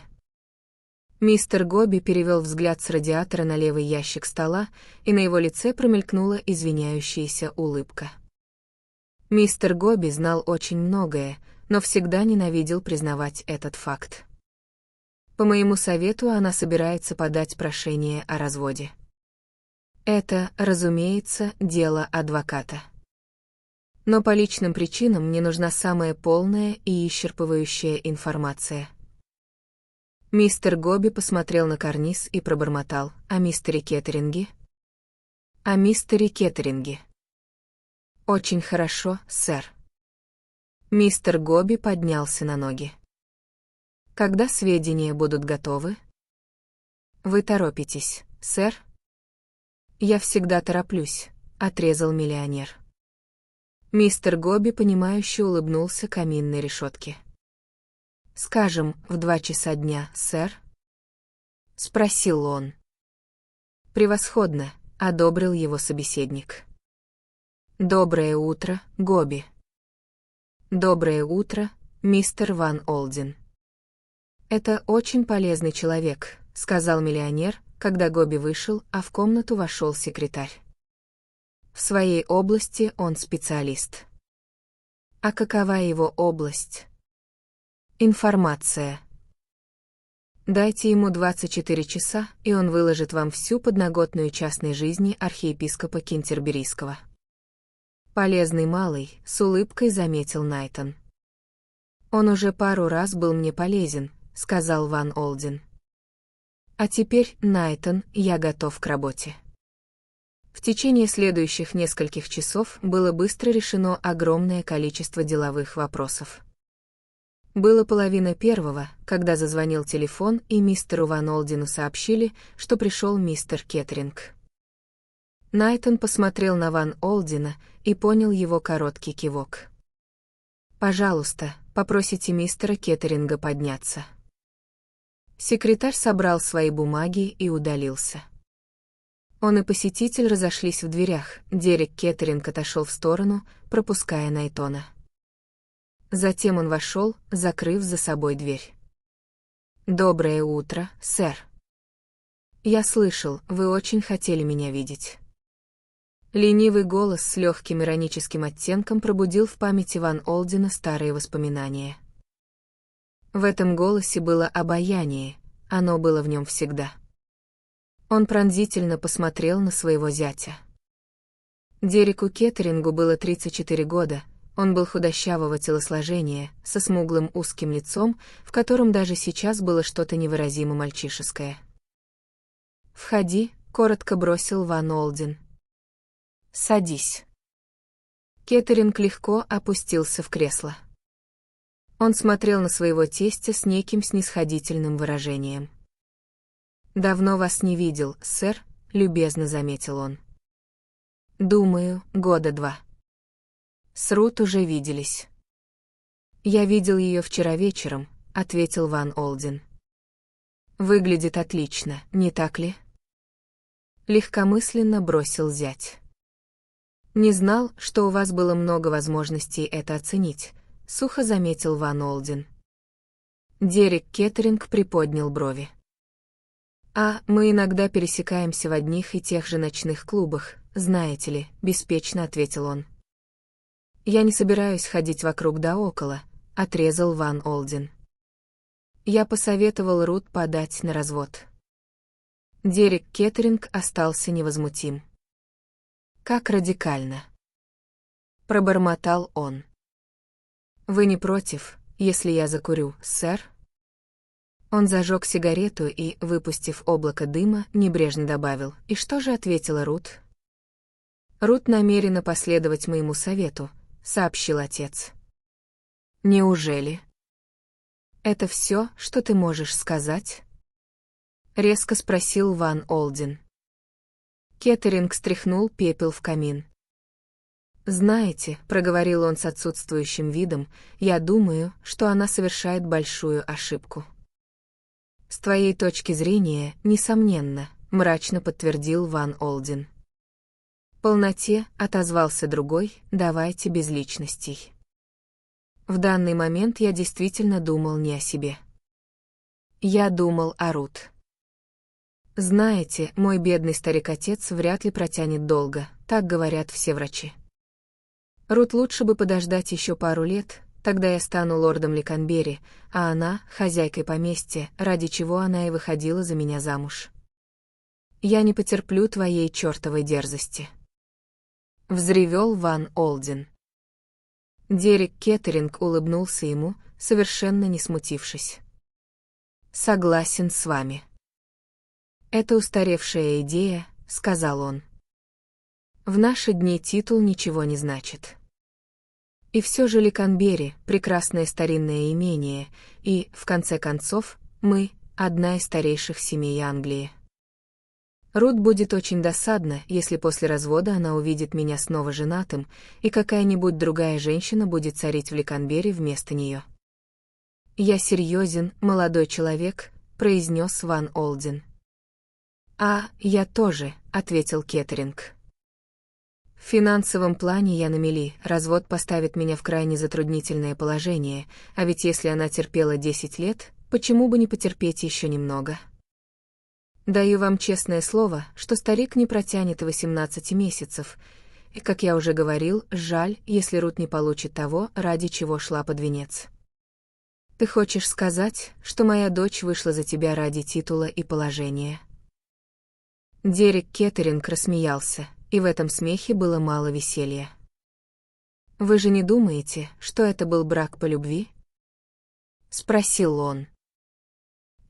Мистер Гоби перевел взгляд с радиатора на левый ящик стола, и на его лице промелькнула извиняющаяся улыбка. Мистер Гоби знал очень многое, но всегда ненавидел признавать этот факт. По моему совету она собирается подать прошение о разводе. Это, разумеется, дело адвоката. Но по личным причинам мне нужна самая полная и исчерпывающая информация. Мистер Гоби посмотрел на карниз и пробормотал: «О мистере Кеттеринге?» «О мистере Кеттеринге». «Очень хорошо, сэр. Мистер Гоби поднялся на ноги. Когда сведения будут готовы? Вы торопитесь, сэр? Я всегда тороплюсь, отрезал миллионер. Мистер Гоби, понимающе улыбнулся каминной решетке. «Скажем, в 2 часа дня, сэр?» — спросил он. «Превосходно», — одобрил его собеседник. «Доброе утро, Гоби». «Доброе утро, мистер Ван Олден». «Это очень полезный человек», — сказал миллионер, когда Гоби вышел, а в комнату вошел секретарь. «В своей области он специалист». «А какова его область?» «Информация». Дайте ему 24 часа, и он выложит вам всю подноготную частной жизни архиепископа Кентерберийского. Полезный малый, с улыбкой заметил Найтон. Он уже пару раз был мне полезен, сказал Ван Олден. А теперь, Найтон, я готов к работе. В течение следующих нескольких часов было быстро решено огромное количество деловых вопросов. Было 1:30, когда зазвонил телефон, и мистеру Ван Олдену сообщили, что пришел мистер Кеттеринг. Найтон посмотрел на Ван Олдена и понял его короткий кивок. «Пожалуйста, попросите мистера Кеттеринга подняться». Секретарь собрал свои бумаги и удалился. Он и посетитель разошлись в дверях, Дерек Кеттеринг отошел в сторону, пропуская Найтона. Затем он вошел, закрыв за собой дверь. «Доброе утро, сэр. Я слышал, вы очень хотели меня видеть». Ленивый голос с легким ироническим оттенком пробудил в памяти Ван Олдена старые воспоминания. В этом голосе было обаяние, оно было в нем всегда. Он пронзительно посмотрел на своего зятя. Дереку Кеттерингу было 34 года. Он был худощавого телосложения, со смуглым узким лицом, в котором даже сейчас было что-то невыразимо мальчишеское. «Входи», — коротко бросил Ван Олден. «Садись». Кеттеринг легко опустился в кресло. Он смотрел на своего тестя с неким снисходительным выражением. «Давно вас не видел, сэр», — любезно заметил он. «Думаю, 2 года. С Рут уже виделись». «Я видел ее вчера вечером», — ответил Ван Олден. «Выглядит отлично, не так ли?» Легкомысленно бросил зять. «Не знал, что у вас было много возможностей это оценить», — сухо заметил Ван Олден. Дерек Кеттеринг приподнял брови. Мы иногда пересекаемся в одних и тех же ночных клубах, знаете ли», — беспечно ответил он. «Я не собираюсь ходить вокруг да около», — отрезал Ван Олден. «Я посоветовал Рут подать на развод». Дерек Кеттеринг остался невозмутим. «Как радикально», — пробормотал он. «Вы не против, если я закурю, сэр?» Он зажег сигарету и, выпустив облако дыма, небрежно добавил: «И что же ответила Рут?» «Рут намерена последовать моему совету», — сообщил отец. «Неужели?» «Это все, что ты можешь сказать?» — резко спросил Ван Олден. Кеттеринг стряхнул пепел в камин. «Знаете», — проговорил он с отсутствующим видом, — «я думаю, что она совершает большую ошибку». «С твоей точки зрения, несомненно», — мрачно подтвердил Ван Олден. «В полноте», — отозвался другой, — «давайте без личностей». В данный момент я действительно думал не о себе. Я думал о Рут. Знаете, мой бедный старик-отец вряд ли протянет долго, так говорят все врачи. Рут лучше бы подождать еще пару лет, тогда я стану лордом Ликонбери, а она — хозяйкой поместья, ради чего она и выходила за меня замуж. Я не потерплю твоей чертовой дерзости. Взревел Ван Олден. Дерек Кеттеринг улыбнулся ему, совершенно не смутившись. «Согласен с вами. Это устаревшая идея», — сказал он. «В наши дни титул ничего не значит. И все же Ликанбери — прекрасное старинное имение, и, в конце концов, мы — одна из старейших семей Англии. Рут будет очень досадна, если после развода она увидит меня снова женатым, и какая-нибудь другая женщина будет царить в Ликанбери вместо нее. «Я серьезен, молодой человек», — произнес Ван Олден. «А, я тоже», — ответил Кеттеринг. «В финансовом плане я на мели, развод поставит меня в крайне затруднительное положение, а ведь если она терпела 10 лет, почему бы не потерпеть еще немного? Даю вам честное слово, что старик не протянет и 18 месяцев, и, как я уже говорил, жаль, если Рут не получит того, ради чего шла под венец. Ты хочешь сказать, что моя дочь вышла за тебя ради титула и положения?» Дерек Кеттеринг рассмеялся, и в этом смехе было мало веселья. «Вы же не думаете, что это был брак по любви?» — спросил он.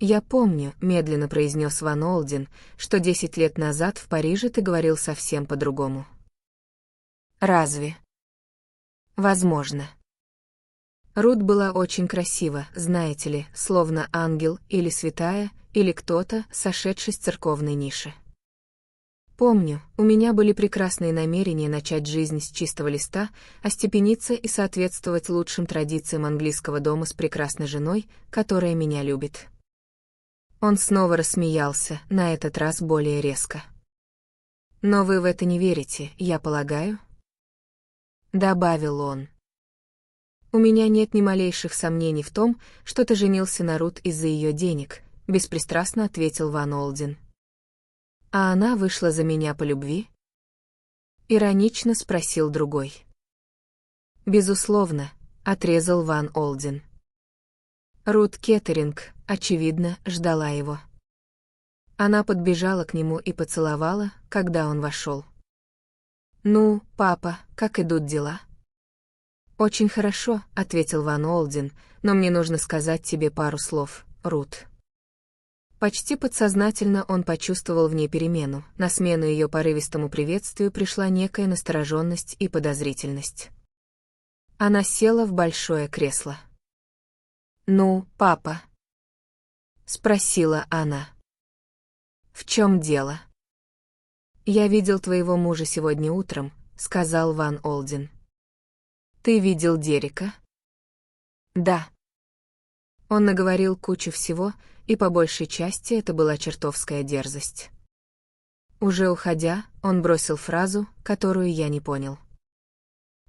«Я помню», — медленно произнес Ван Олден, «что 10 лет назад в Париже ты говорил совсем по-другому». «Разве?» «Возможно». Рут была очень красива, знаете ли, словно ангел или святая, или кто-то, сошедший с церковной ниши. Помню, у меня были прекрасные намерения начать жизнь с чистого листа, остепениться и соответствовать лучшим традициям английского дома с прекрасной женой, которая меня любит. Он снова рассмеялся, на этот раз более резко. «Но вы в это не верите, я полагаю?» Добавил он. «У меня нет ни малейших сомнений в том, что ты женился на Рут из-за ее денег», — беспристрастно ответил Ван Олден. «А она вышла за меня по любви?» Иронично спросил другой. «Безусловно», — отрезал Ван Олден. Рут Кеттеринг, очевидно, ждала его. Она подбежала к нему и поцеловала, когда он вошел. «Ну, папа, как идут дела?» «Очень хорошо», — ответил Ван Олден, «но мне нужно сказать тебе пару слов, Рут». Почти подсознательно он почувствовал в ней перемену, на смену ее порывистому приветствию пришла некая настороженность и подозрительность. Она села в большое кресло. «Ну, папа?» — спросила она. «В чем дело?» «Я видел твоего мужа сегодня утром», — сказал Ван Олден. «Ты видел Дерека?» «Да». Он наговорил кучу всего, и по большей части это была чертовская дерзость. Уже уходя, он бросил фразу, которую я не понял.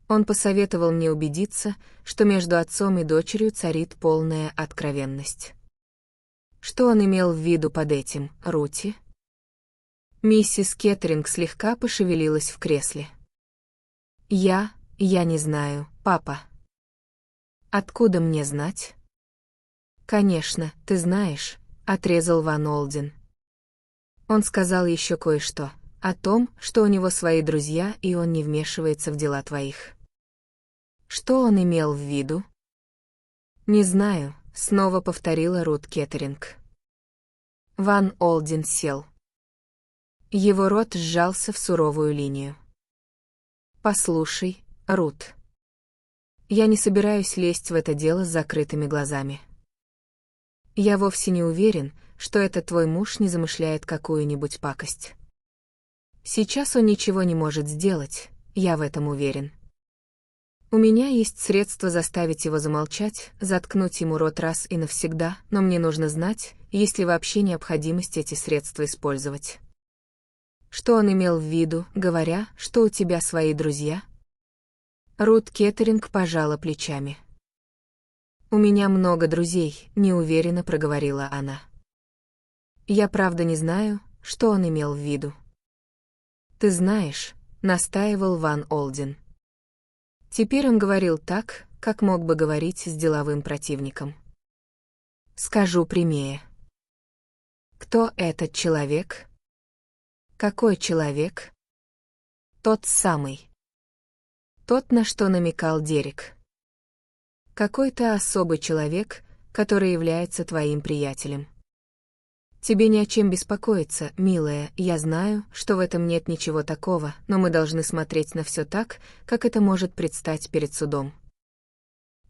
Он посоветовал мне убедиться, что между отцом и дочерью царит полная откровенность. Что он имел в виду под этим, Рути? Миссис Кеттеринг слегка пошевелилась в кресле. Я не знаю, папа». «Откуда мне знать?» «Конечно, ты знаешь», — отрезал Ван Олден. Он сказал еще кое-что о том, что у него свои друзья и он не вмешивается в дела твоих. Что он имел в виду? «Не знаю», — снова повторила Рут Кеттеринг. Ван Олден сел. Его рот сжался в суровую линию. «Послушай, Рут. Я не собираюсь лезть в это дело с закрытыми глазами. Я вовсе не уверен, что этот твой муж не замышляет какую-нибудь пакость. Сейчас он ничего не может сделать, я в этом уверен. У меня есть средства заставить его замолчать, заткнуть ему рот раз и навсегда, но мне нужно знать, есть ли вообще необходимость эти средства использовать». Что он имел в виду, говоря, что у тебя свои друзья? Рут Кеттеринг пожала плечами. «У меня много друзей», — неуверенно проговорила она. «Я правда не знаю, что он имел в виду». «Ты знаешь», — настаивал Ван Олден. Теперь он говорил так, как мог бы говорить с деловым противником. «Скажу прямее. Кто этот человек?» «Какой человек?» «Тот самый. Тот, на что намекал Дерек. Какой-то особый человек, который является твоим приятелем. Тебе не о чем беспокоиться, милая, я знаю, что в этом нет ничего такого, но мы должны смотреть на все так, как это может предстать перед судом.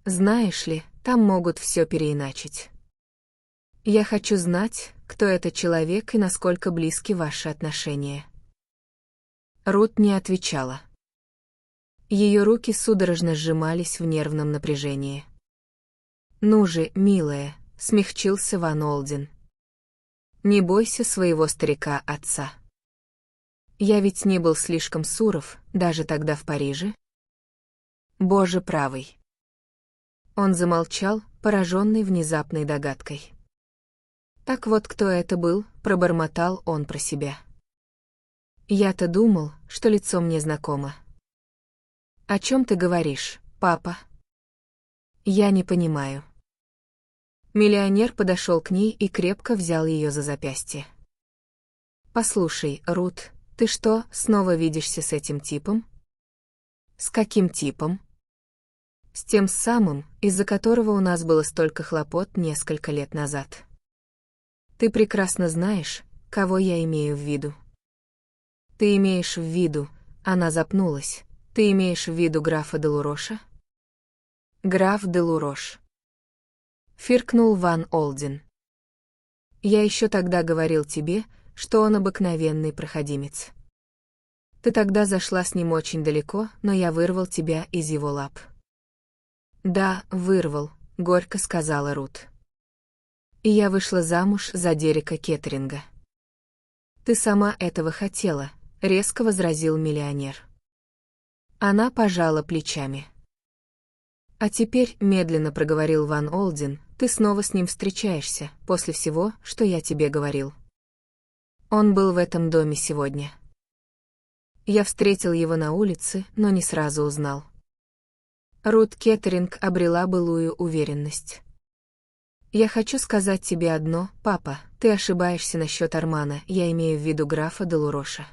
Знаешь ли, там могут все переиначить. Я хочу знать, кто этот человек и насколько близки ваши отношения». Рут не отвечала. Ее руки судорожно сжимались в нервном напряжении. «Ну же, милая», — смягчился Ван Олден. «Не бойся своего старика-отца. Я ведь не был слишком суров, даже тогда в Париже». Боже правый. Он замолчал, пораженный внезапной догадкой. «Так вот кто это был», — пробормотал он про себя. «Я-то думал, что лицо мне знакомо». «О чем ты говоришь, папа?» «Я не понимаю». Миллионер подошел к ней и крепко взял ее за запястье. «Послушай, Рут, ты что, снова видишься с этим типом?» «С каким типом?» «С тем самым, из-за которого у нас было столько хлопот несколько лет назад. Ты прекрасно знаешь, кого я имею в виду». «Ты имеешь в виду...» Она запнулась. «Ты имеешь в виду графа де Луроша?» «Граф де Лурош», — фыркнул Ван Олден. «Я еще тогда говорил тебе, что он обыкновенный проходимец. Ты тогда зашла с ним очень далеко, но я вырвал тебя из его лап». «Да, вырвал», — горько сказала Рут. «И я вышла замуж за Дерека Кеттеринга». «Ты сама этого хотела», — резко возразил миллионер. Она пожала плечами. «А теперь», — медленно проговорил Ван Олден, — «ты снова с ним встречаешься, после всего, что я тебе говорил. Он был в этом доме сегодня. Я встретил его на улице, но не сразу узнал». Рут Кеттеринг обрела былую уверенность. «Я хочу сказать тебе одно, папа, ты ошибаешься насчет Армана, я имею в виду графа де Луроша.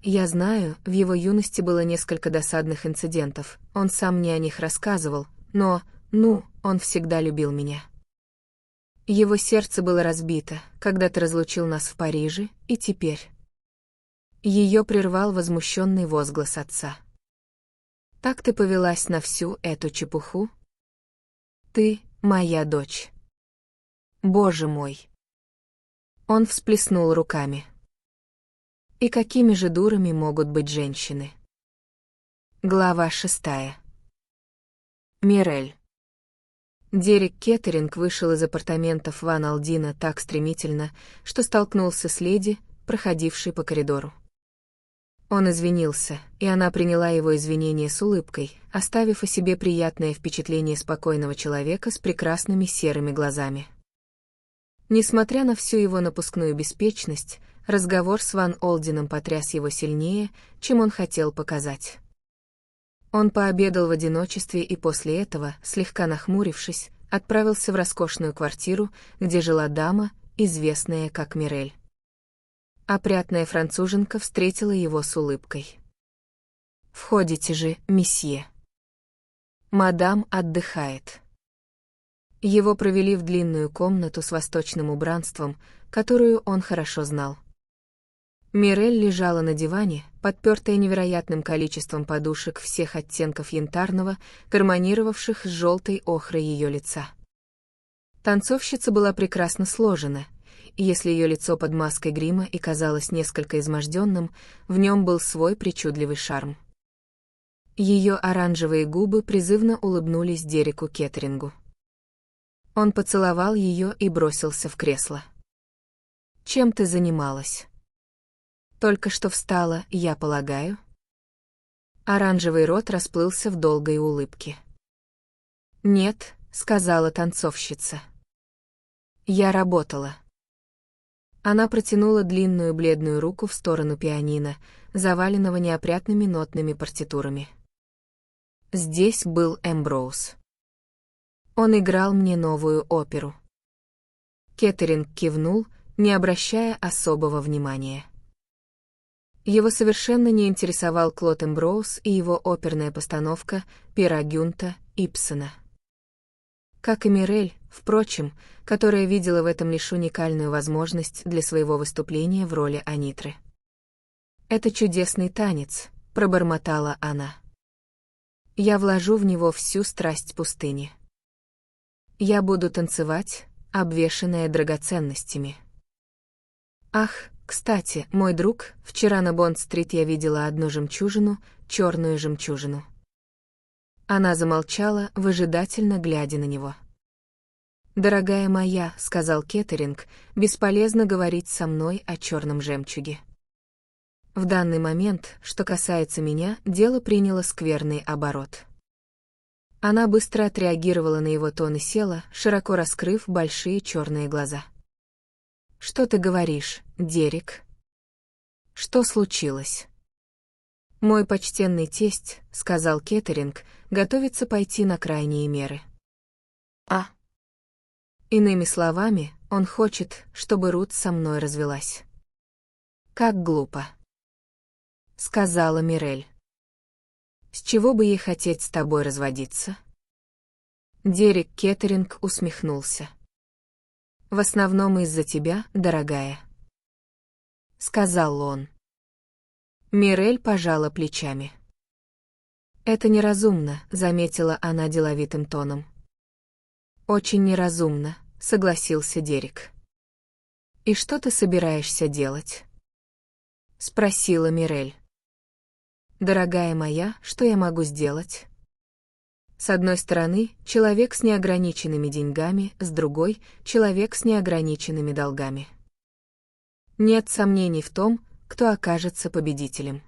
Я знаю, в его юности было несколько досадных инцидентов, он сам мне о них рассказывал, но, он всегда любил меня. Его сердце было разбито, когда ты разлучил нас в Париже, и теперь...» Ее прервал возмущенный возглас отца. «Так ты повелась на всю эту чепуху? Ты — моя дочь. Боже мой!» Он всплеснул руками. «И какими же дурами могут быть женщины?» Глава 6. Мирель. Дерек Кеттеринг вышел из апартаментов Ван Олдена так стремительно, что столкнулся с леди, проходившей по коридору. Он извинился, и она приняла его извинения с улыбкой, оставив о себе приятное впечатление спокойного человека с прекрасными серыми глазами. Несмотря на всю его напускную беспечность, разговор с Ван Олденом потряс его сильнее, чем он хотел показать. Он пообедал в одиночестве и после этого, слегка нахмурившись, отправился в роскошную квартиру, где жила дама, известная как Мирель. Опрятная француженка встретила его с улыбкой. «Входите же, месье. Мадам отдыхает». Его провели в длинную комнату с восточным убранством, которую он хорошо знал. Мирель лежала на диване, подпертая невероятным количеством подушек всех оттенков янтарного, гармонировавших с желтой охрой ее лица. Танцовщица была прекрасно сложена, и если ее лицо под маской грима и казалось несколько изможденным, в нем был свой причудливый шарм. Ее оранжевые губы призывно улыбнулись Дереку Кеттерингу. Он поцеловал ее и бросился в кресло. «Чем ты занималась?» «Только что встала, я полагаю?» Оранжевый рот расплылся в долгой улыбке. «Нет», — сказала танцовщица. «Я работала». Она протянула длинную бледную руку в сторону пианино, заваленного неопрятными нотными партитурами. Здесь был Эмброуз. Он играл мне новую оперу. Кеттеринг кивнул, не обращая особого внимания. Его совершенно не интересовал Клод Эмброуз и его оперная постановка «Пера Гюнта» Ибсена. Как и Мирель, впрочем, которая видела в этом лишь уникальную возможность для своего выступления в роли Анитры. «Это чудесный танец», — пробормотала она. Я вложу в него всю страсть пустыни. Я буду танцевать, обвешанная драгоценностями. Ах, кстати, мой друг, вчера на Бонд-стрит я видела одну жемчужину, черную жемчужину. Она замолчала, выжидательно глядя на него. «Дорогая моя», — сказал Кеттеринг, — «бесполезно говорить со мной о черном жемчуге. В данный момент, что касается меня, дело приняло скверный оборот». Она быстро отреагировала на его тон и села, широко раскрыв большие черные глаза. «Что ты говоришь, Дерек? Что случилось?» «Мой почтенный тесть», — сказал Кеттеринг, — «готовится пойти на крайние меры». Иными словами, он хочет, чтобы Рут со мной развелась. «Как глупо», — сказала Мирель. «С чего бы ей хотеть с тобой разводиться?» Дерек Кеттеринг усмехнулся. «В основном из-за тебя, дорогая», — сказал он. Мирель пожала плечами. «Это неразумно», — заметила она деловитым тоном. «Очень неразумно», — согласился Дерек. «И что ты собираешься делать?» — спросила Мирель. «Дорогая моя, что я могу сделать?» С одной стороны, человек с неограниченными деньгами, с другой — человек с неограниченными долгами. Нет сомнений в том, кто окажется победителем.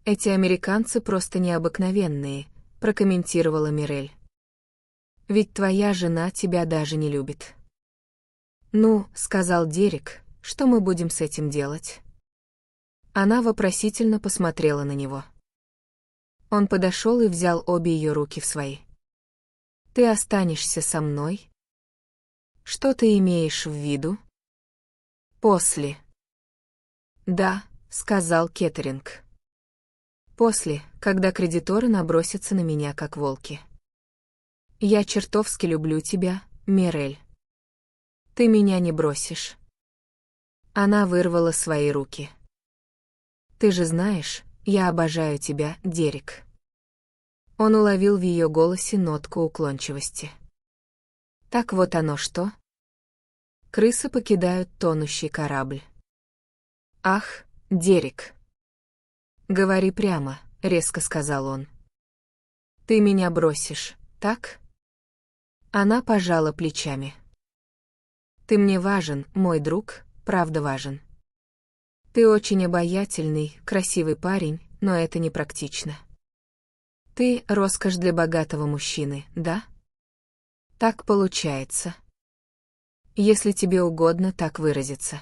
«Эти американцы просто необыкновенные», — прокомментировала Мирель. «Ведь твоя жена тебя даже не любит». «Ну», — сказал Дерек, — «что мы будем с этим делать?» Она вопросительно посмотрела на него. Он подошел и взял обе ее руки в свои. «Ты останешься со мной?» «Что ты имеешь в виду?» «После». «Да», — сказал Кеттеринг. «После, когда кредиторы набросятся на меня как волки. Я чертовски люблю тебя, Мирель. Ты меня не бросишь». Она вырвала свои руки. «Ты же знаешь, я обожаю тебя, Дерек». Он уловил в ее голосе нотку уклончивости. «Так вот оно что?» Крысы покидают тонущий корабль. «Ах, Дерек!» «Говори прямо», — резко сказал он. «Ты меня бросишь, так?» Она пожала плечами. «Ты мне важен, мой друг, правда важен. Ты очень обаятельный, красивый парень, но это непрактично. Ты — роскошь для богатого мужчины, да? Так получается. Если тебе угодно так выразиться».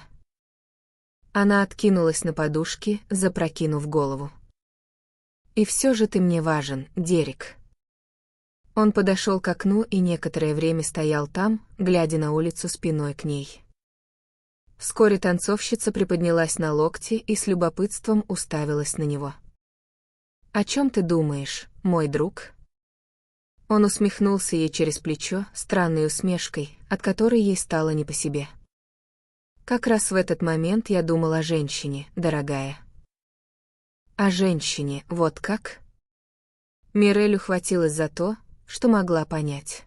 Она откинулась на подушки, запрокинув голову. «И все же ты мне важен, Дерек». Он подошел к окну и некоторое время стоял там, глядя на улицу спиной к ней. Вскоре танцовщица приподнялась на локти и с любопытством уставилась на него. «О чем ты думаешь, мой друг?» Он усмехнулся ей через плечо, странной усмешкой, от которой ей стало не по себе. «Как раз в этот момент я думал о женщине, дорогая». «О женщине, вот как?» Мирель ухватилась за то, что могла понять.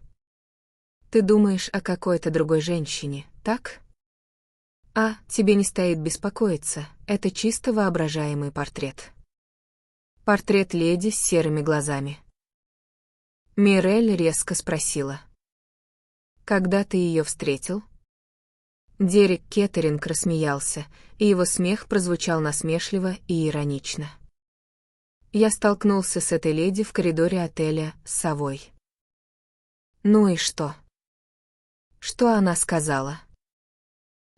«Ты думаешь о какой-то другой женщине, так?» Тебе не стоит беспокоиться, это чисто воображаемый портрет. Портрет леди с серыми глазами». Мирель резко спросила. «Когда ты ее встретил?» Дерек Кеттеринг рассмеялся, и его смех прозвучал насмешливо и иронично. «Я столкнулся с этой леди в коридоре отеля «Совой». «Ну и что?» «Что она сказала?»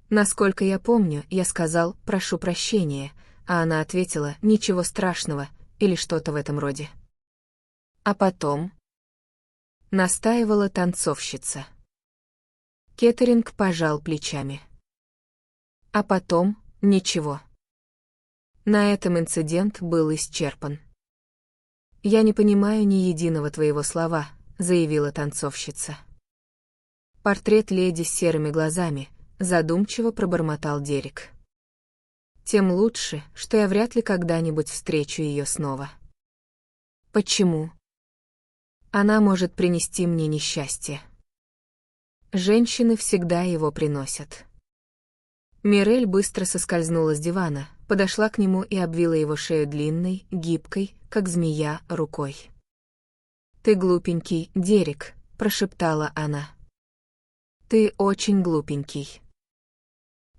Насколько я помню, я сказал «прошу прощения», а она ответила «ничего страшного» или что-то в этом роде. «А потом?» Настаивала танцовщица. Кеттеринг пожал плечами. «А потом ничего». На этом инцидент был исчерпан. «Я не понимаю ни единого твоего слова», — заявила танцовщица. «Портрет леди с серыми глазами», — задумчиво пробормотал Дерек. «Тем лучше, что я вряд ли когда-нибудь встречу ее снова». «Почему?» Она может принести мне несчастье. Женщины всегда его приносят. Мирель быстро соскользнула с дивана, подошла к нему и обвила его шею длинной, гибкой, как змея, рукой. «Ты глупенький, Дерек», — прошептала она. «Ты очень глупенький.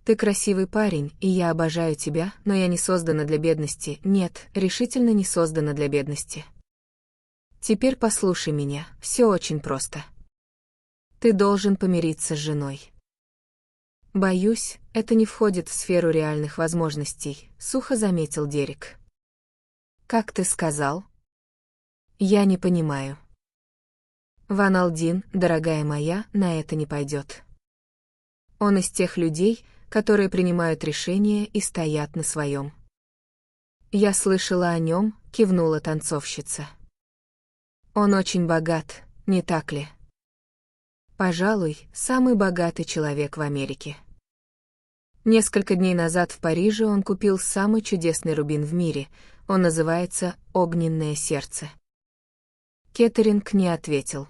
Ты красивый парень, и я обожаю тебя, но я не создана для бедности, нет, решительно не создана для бедности. Теперь послушай меня, все очень просто. Ты должен помириться с женой». «Боюсь, это не входит в сферу реальных возможностей», — сухо заметил Дерек. «Как ты сказал?» «Я не понимаю». «Ван Алдин, дорогая моя, на это не пойдет. Он из тех людей, которые принимают решения и стоят на своем». «Я слышала о нем», — кивнула танцовщица. «Он очень богат, не так ли?» «Пожалуй, самый богатый человек в Америке. Несколько дней назад в Париже он купил самый чудесный рубин в мире, он называется «Огненное сердце». Кеттеринг не ответил.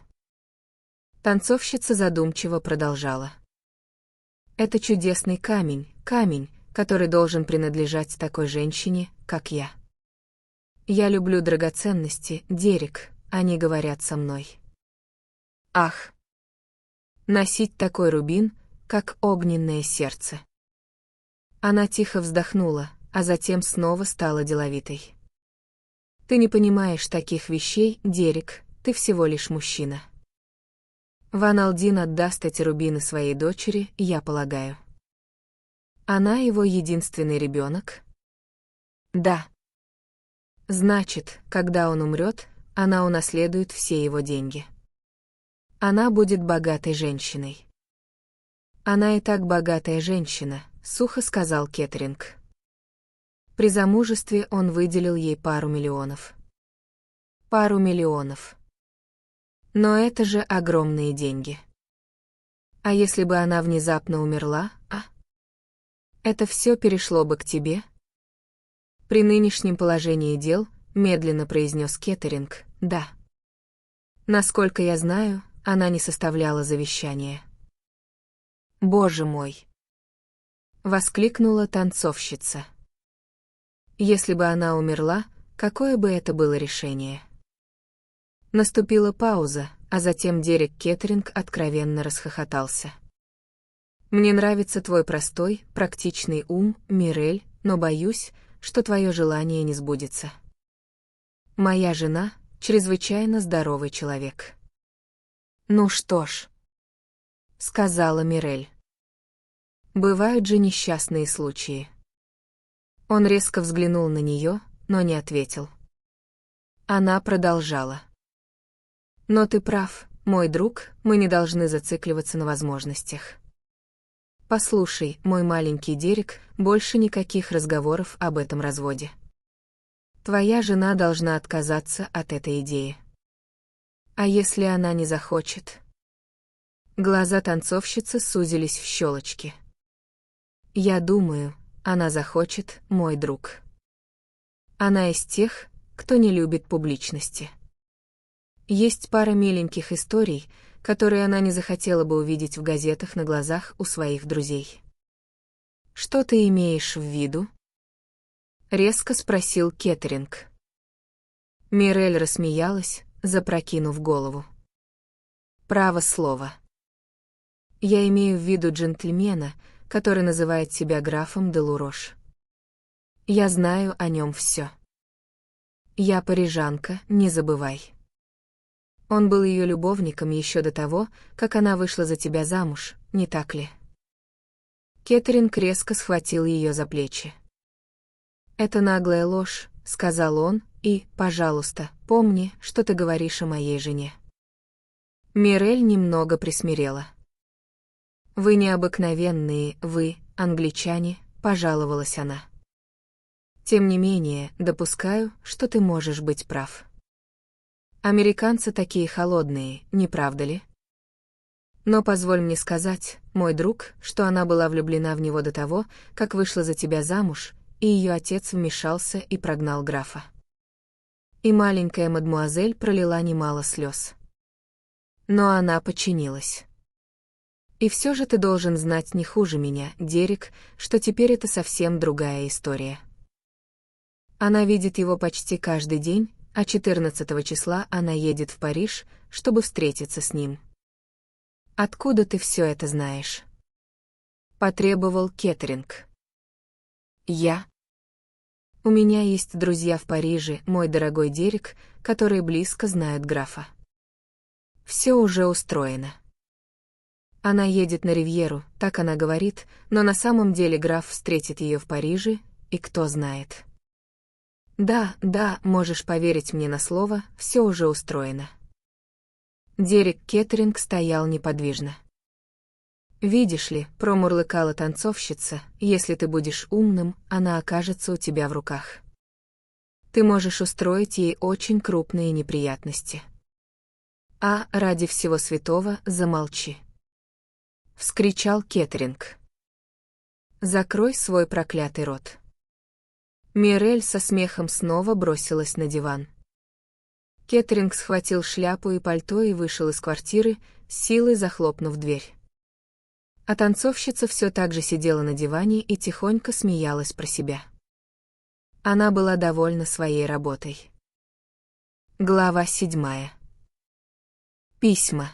Танцовщица задумчиво продолжала. «Это чудесный камень, который должен принадлежать такой женщине, как я. Я люблю драгоценности, Дерек, они говорят со мной. Ах! Носить такой рубин, как огненное сердце». Она тихо вздохнула, а затем снова стала деловитой. «Ты не понимаешь таких вещей, Дерек, ты всего лишь мужчина. Ван Алдин отдаст эти рубины своей дочери, я полагаю. Она его единственный ребенок?» «Да». «Значит, когда он умрет, она унаследует все его деньги. Она будет богатой женщиной». «Она и так богатая женщина», — сухо сказал Кеттеринг. При замужестве он выделил ей пару миллионов. Пару миллионов. Но это же огромные деньги. А если бы она внезапно умерла, а? Это все перешло бы к тебе? При нынешнем положении дел, медленно произнес Кеттеринг, да. Насколько я знаю, она не составляла завещания. «Боже мой!» — воскликнула танцовщица. Если бы она умерла, какое бы это было решение? Наступила пауза, а затем Дерек Кеттеринг откровенно расхохотался. «Мне нравится твой простой, практичный ум, Мирель, но боюсь, что твое желание не сбудется. Моя жена — чрезвычайно здоровый человек». «Ну что ж», — сказала Мирель. «Бывают же несчастные случаи». Он резко взглянул на нее, но не ответил. Она продолжала. «Но ты прав, мой друг, мы не должны зацикливаться на возможностях. Послушай, мой маленький Дерек, больше никаких разговоров об этом разводе. Твоя жена должна отказаться от этой идеи. А если она не захочет?» Глаза танцовщицы сузились в щелочки. «Я думаю, она захочет, мой друг. Она из тех, кто не любит публичности. Есть пара миленьких историй, которые она не захотела бы увидеть в газетах на глазах у своих друзей». «Что ты имеешь в виду?» — резко спросил Кеттеринг. Мирель рассмеялась, запрокинув голову. «Право слово. Я имею в виду джентльмена, который называет себя графом де Лурош. Я знаю о нем все. Я парижанка, не забывай. Он был ее любовником еще до того, как она вышла за тебя замуж, не так ли?» Кеттеринг резко схватил ее за плечи. «Это наглая ложь», — сказал он, «и, пожалуйста, помни, что ты говоришь о моей жене». Мирель немного присмирела. «Вы необыкновенные, вы, англичане», — пожаловалась она. «Тем не менее, допускаю, что ты можешь быть прав. Американцы такие холодные, не правда ли? Но позволь мне сказать, мой друг, что она была влюблена в него до того, как вышла за тебя замуж, и ее отец вмешался и прогнал графа. и маленькая мадмуазель пролила немало слез. Но она подчинилась. И все же ты должен знать не хуже меня, Дерек, что теперь это совсем другая история. Она видит его почти каждый день, а 14 числа она едет в Париж, чтобы встретиться с ним. «Откуда ты все это знаешь?» — потребовал Кеттеринг. «Я? У меня есть друзья в Париже, мой дорогой Дерек, которые близко знают графа. Все уже устроено. Она едет на Ривьеру, так она говорит, но на самом деле граф встретит ее в Париже, и кто знает. Да, можешь поверить мне на слово, все уже устроено». Дерек Кеттеринг стоял неподвижно. «Видишь ли», — промурлыкала танцовщица, «если ты будешь умным, она окажется у тебя в руках. Ты можешь устроить ей очень крупные неприятности. А, ради всего святого, замолчи», — вскричал Кеттеринг. «Закрой свой проклятый рот». Мирель со смехом снова бросилась на диван. Кеттеринг схватил шляпу и пальто и вышел из квартиры, с силой захлопнув дверь. А танцовщица все так же сидела на диване и тихонько смеялась про себя. Она была довольна своей работой. Глава 7. Письма.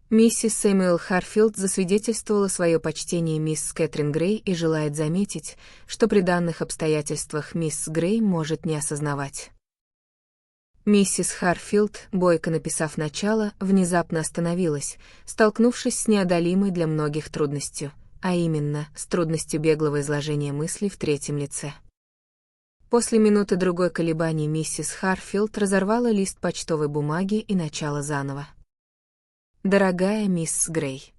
Миссис Сэмюэл Харфилд засвидетельствовала свое почтение мисс Кэтрин Грей и желает заметить, что при данных обстоятельствах мисс Грей может не осознавать. Миссис Харфилд, бойко написав начало, внезапно остановилась, столкнувшись с неодолимой для многих трудностью, а именно, с трудностью беглого изложения мыслей в третьем лице. После минуты-другой колебаний миссис Харфилд разорвала лист почтовой бумаги и начала заново. «Дорогая мисс Грей,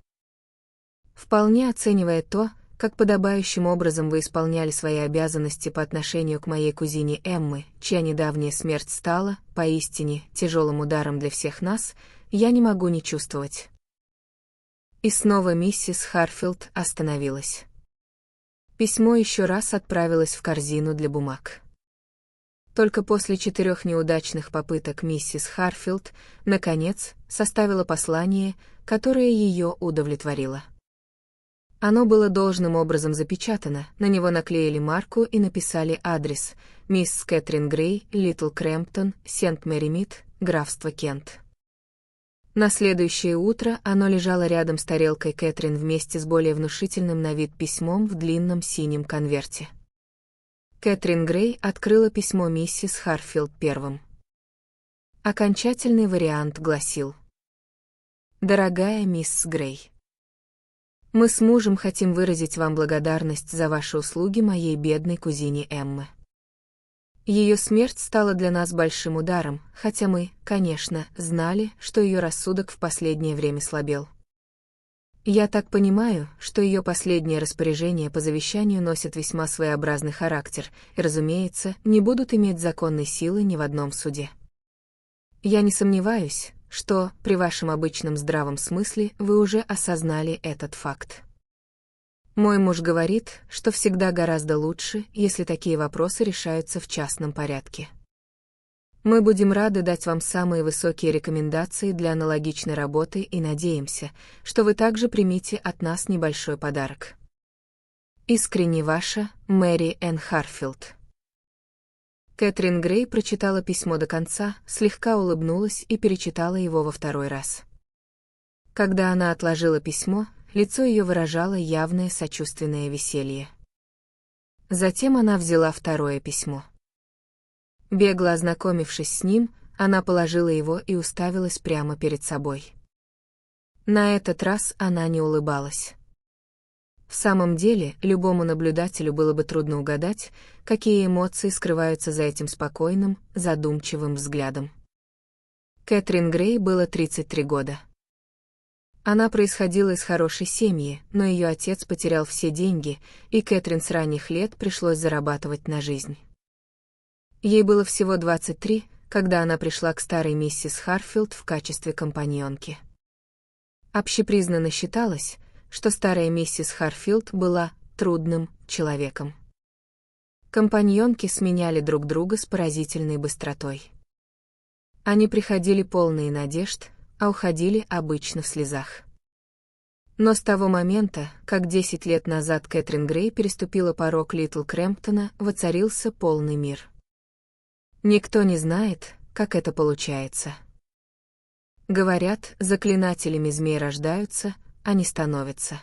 вполне оценивая то, как подобающим образом вы исполняли свои обязанности по отношению к моей кузине Эммы, чья недавняя смерть стала, поистине, тяжелым ударом для всех нас, я не могу не чувствовать». И снова миссис Харфилд остановилась. Письмо еще раз отправилось в корзину для бумаг. Только после 4 неудачных попыток миссис Харфилд, наконец, составила послание, которое ее удовлетворило. Оно было должным образом запечатано, на него наклеили марку и написали адрес: мисс Кэтрин Грей, Литл Крэмптон, Сент-Мэри-Мид, графство Кент. На следующее утро оно лежало рядом с тарелкой Кэтрин вместе с более внушительным на вид письмом в длинном синем конверте. Кэтрин Грей открыла письмо миссис Харфилд первым. Окончательный вариант гласил: «Дорогая мисс Грей, мы с мужем хотим выразить вам благодарность за ваши услуги моей бедной кузине Эммы. Ее смерть стала для нас большим ударом, хотя мы, конечно, знали, что ее рассудок в последнее время слабел. Я так понимаю, что ее последние распоряжения по завещанию носят весьма своеобразный характер и, разумеется, не будут иметь законной силы ни в одном суде. Я не сомневаюсь, что, при вашем обычном здравом смысле, вы уже осознали этот факт. Мой муж говорит, что всегда гораздо лучше, если такие вопросы решаются в частном порядке. Мы будем рады дать вам самые высокие рекомендации для аналогичной работы и надеемся, что вы также примете от нас небольшой подарок. Искренне ваша, Мэри Энн Харфилд». Кэтрин Грей прочитала письмо до конца, слегка улыбнулась и перечитала его во второй раз. Когда она отложила письмо, лицо ее выражало явное сочувственное веселье. Затем она взяла второе письмо. Бегло ознакомившись с ним, она положила его и уставилась прямо перед собой. На этот раз она не улыбалась. В самом деле, любому наблюдателю было бы трудно угадать, какие эмоции скрываются за этим спокойным, задумчивым взглядом. Кэтрин Грей было 33 года. Она происходила из хорошей семьи, но ее отец потерял все деньги, и Кэтрин с ранних лет пришлось зарабатывать на жизнь. Ей было всего 23, когда она пришла к старой миссис Харфилд в качестве компаньонки. Общепризнанно считалось, что старая миссис Харфилд была трудным человеком. Компаньонки сменяли друг друга с поразительной быстротой. Они приходили полные надежд, а уходили обычно в слезах. Но с того момента, как 10 лет назад Кэтрин Грей переступила порог Литл Крэмптона, воцарился полный мир. Никто не знает, как это получается. Говорят, заклинателями змей рождаются, а не становятся.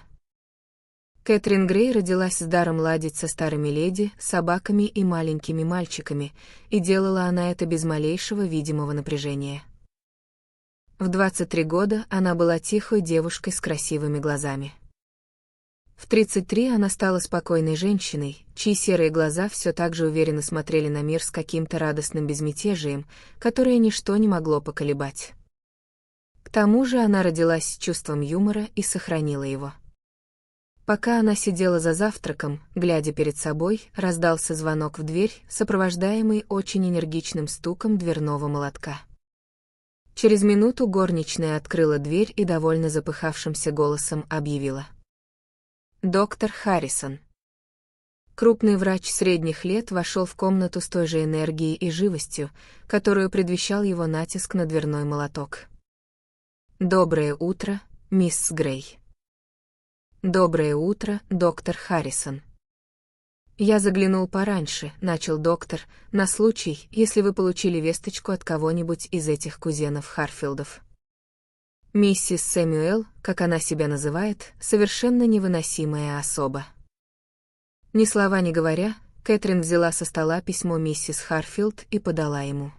Кэтрин Грей родилась с даром ладить со старыми леди, собаками и маленькими мальчиками, и делала она это без малейшего видимого напряжения. В 23 года она была тихой девушкой с красивыми глазами. В 33 она стала спокойной женщиной, чьи серые глаза все так же уверенно смотрели на мир с каким-то радостным безмятежием, которое ничто не могло поколебать. К тому же она родилась с чувством юмора и сохранила его. Пока она сидела за завтраком, глядя перед собой, раздался звонок в дверь, сопровождаемый очень энергичным стуком дверного молотка. Через минуту горничная открыла дверь и довольно запыхавшимся голосом объявила: «Доктор Харрисон». Крупный врач средних лет вошел в комнату с той же энергией и живостью, которую предвещал его натиск на дверной молоток. «Доброе утро, мисс Грей». «Доброе утро, доктор Харрисон». «Я заглянул пораньше», — начал доктор, «на случай, если вы получили весточку от кого-нибудь из этих кузенов Харфилдов. Миссис Сэмюэл, как она себя называет, совершенно невыносимая особа». Ни слова не говоря, Кэтрин взяла со стола письмо миссис Харфилд и подала ему.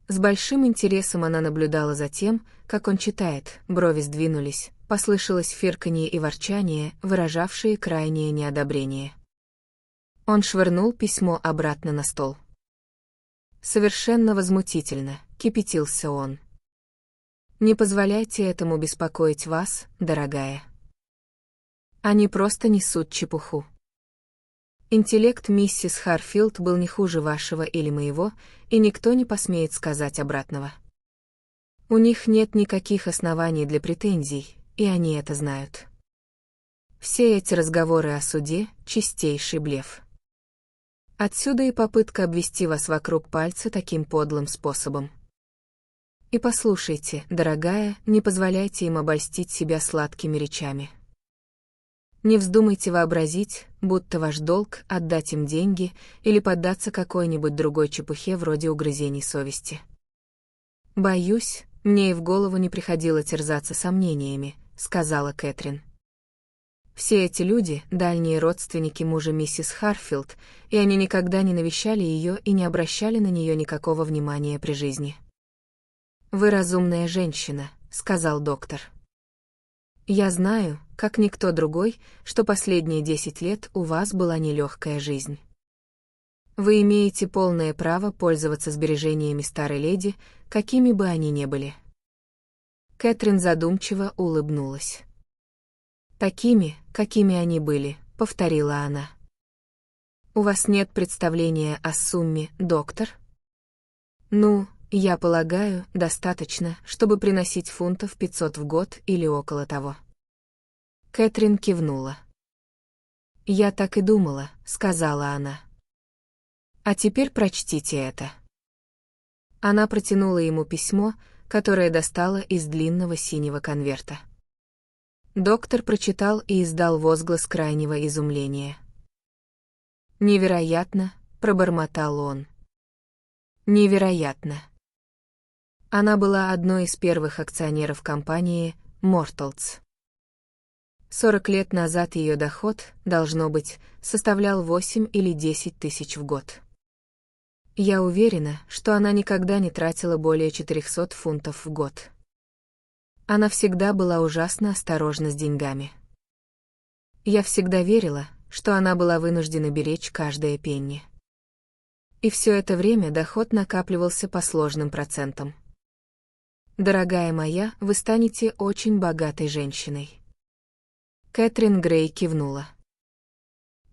С большим интересом она наблюдала за тем, как он читает, брови сдвинулись, послышалось фырканье и ворчание, выражавшие крайнее неодобрение. Он швырнул письмо обратно на стол. «Совершенно возмутительно», — кипятился он. «Не позволяйте этому беспокоить вас, дорогая. Они просто несут чепуху. Интеллект миссис Харфилд был не хуже вашего или моего, и никто не посмеет сказать обратного. У них нет никаких оснований для претензий, и они это знают. Все эти разговоры о суде — чистейший блеф. Отсюда и попытка обвести вас вокруг пальца таким подлым способом. И послушайте, дорогая, не позволяйте им обольстить себя сладкими речами. Не вздумайте вообразить, будто ваш долг — отдать им деньги или поддаться какой-нибудь другой чепухе вроде угрызений совести. «Боюсь, мне и в голову не приходило терзаться сомнениями», — сказала Кэтрин. «Все эти люди — дальние родственники мужа миссис Харфилд, и они никогда не навещали ее и не обращали на нее никакого внимания при жизни». «Вы разумная женщина», — сказал доктор. «Я знаю, как никто другой, что последние 10 лет у вас была нелегкая жизнь. Вы имеете полное право пользоваться сбережениями старой леди, какими бы они ни были». Кэтрин задумчиво улыбнулась. «Такими, какими они были», — повторила она. «У вас нет представления о сумме, доктор?» «Ну, я полагаю, достаточно, чтобы приносить фунтов 500 в год или около того». Кэтрин кивнула. «Я так и думала», — сказала она. «А теперь прочтите это». Она протянула ему письмо, которое достала из длинного синего конверта. Доктор прочитал и издал возглас крайнего изумления. «Невероятно», — пробормотал он. «Невероятно». Она была одной из первых акционеров компании «Морталдс». 40 лет назад ее доход, должно быть, составлял 8 или 10 тысяч в год. Я уверена, что она никогда не тратила более 400 фунтов в год. Она всегда была ужасно осторожна с деньгами. Я всегда верила, что она была вынуждена беречь каждое пенни. И все это время доход накапливался по сложным процентам. Дорогая моя, вы станете очень богатой женщиной. Кэтрин Грей кивнула.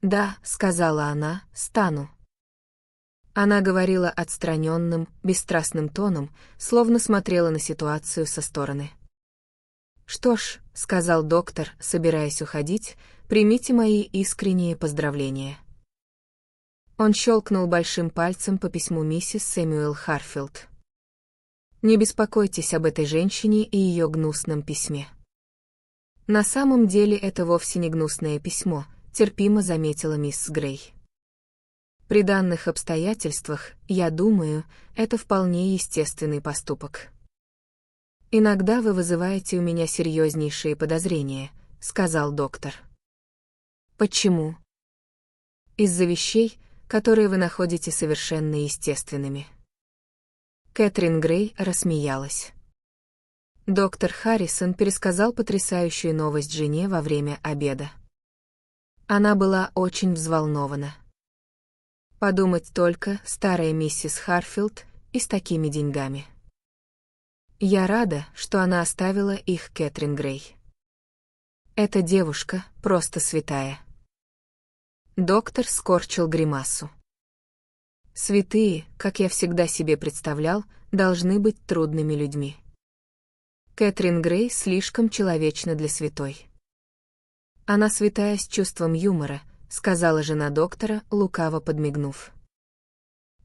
«Да», — сказала она, — «стану». Она говорила отстраненным, бесстрастным тоном, словно смотрела на ситуацию со стороны. «Что ж», — сказал доктор, собираясь уходить, — «примите мои искренние поздравления». Он щелкнул большим пальцем по письму миссис Сэмюэл Харфилд. «Не беспокойтесь об этой женщине и ее гнусном письме». «На самом деле это вовсе не гнусное письмо», — терпимо заметила мисс Грей. «При данных обстоятельствах, я думаю, это вполне естественный поступок». «Иногда вы вызываете у меня серьезнейшие подозрения», — сказал доктор. «Почему?» «Из-за вещей, которые вы находите совершенно естественными». Кэтрин Грей рассмеялась. Доктор Харрисон пересказал потрясающую новость жене во время обеда. Она была очень взволнована. Подумать только, старая миссис Харфилд и с такими деньгами. Я рада, что она оставила их Кэтрин Грей. Эта девушка просто святая. Доктор скорчил гримасу. Святые, как я всегда себе представлял, должны быть трудными людьми. Кэтрин Грей слишком человечна для святой. Она святая с чувством юмора, сказала жена доктора, лукаво подмигнув.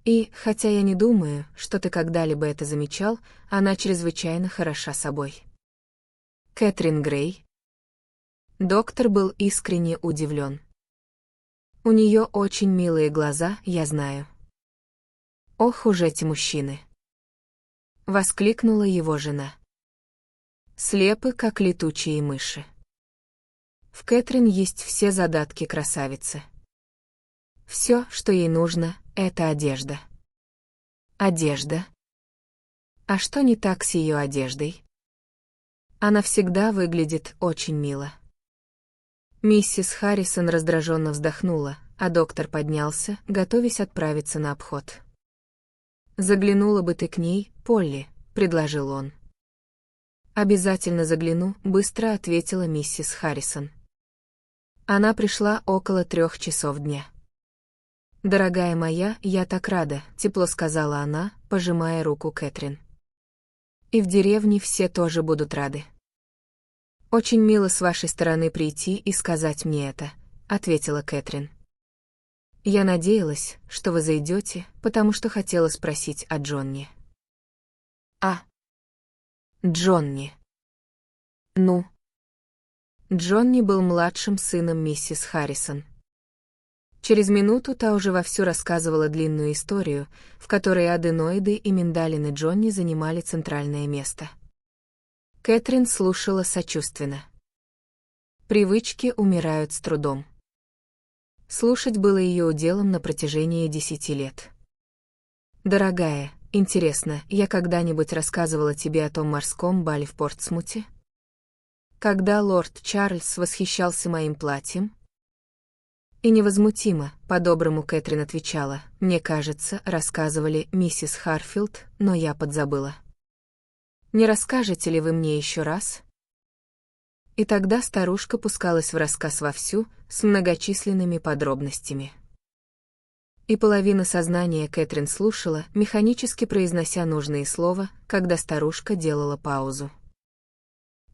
И, хотя я не думаю, что ты когда-либо это замечал, она чрезвычайно хороша собой. Кэтрин Грей. Доктор был искренне удивлен. У нее очень милые глаза, я знаю. Ох уж эти мужчины! Воскликнула его жена. Слепы, как летучие мыши. В Кэтрин есть все задатки красавицы. Все, что ей нужно, это одежда. Одежда. А что не так с ее одеждой? Она всегда выглядит очень мило. Миссис Харрисон раздраженно вздохнула, а доктор поднялся, готовясь отправиться на обход. «Заглянула бы ты к ней, Полли», — предложил он. «Обязательно загляну», — быстро ответила миссис Харрисон. Она пришла около 3 часов дня. «Дорогая моя, я так рада», — тепло сказала она, пожимая руку Кэтрин. «И в деревне все тоже будут рады». «Очень мило с вашей стороны прийти и сказать мне это», — ответила Кэтрин. «Я надеялась, что вы зайдете, потому что хотела спросить о Джонни». «А? Джонни?» «Ну?» Джонни был младшим сыном миссис Харрисон. Через минуту та уже вовсю рассказывала длинную историю, в которой аденоиды и миндалины Джонни занимали центральное место. Кэтрин слушала сочувственно. Привычки умирают с трудом. Слушать было ее уделом на протяжении 10 лет. «Дорогая, интересно, я когда-нибудь рассказывала тебе о том морском бале в Портсмуте? Когда лорд Чарльз восхищался моим платьем?» И невозмутимо, по-доброму Кэтрин отвечала, «Мне кажется, рассказывали миссис Харфилд, но я подзабыла. Не расскажете ли вы мне еще раз?» И тогда старушка пускалась в рассказ вовсю, с многочисленными подробностями. И половина сознания Кэтрин слушала, механически произнося нужные слова, когда старушка делала паузу.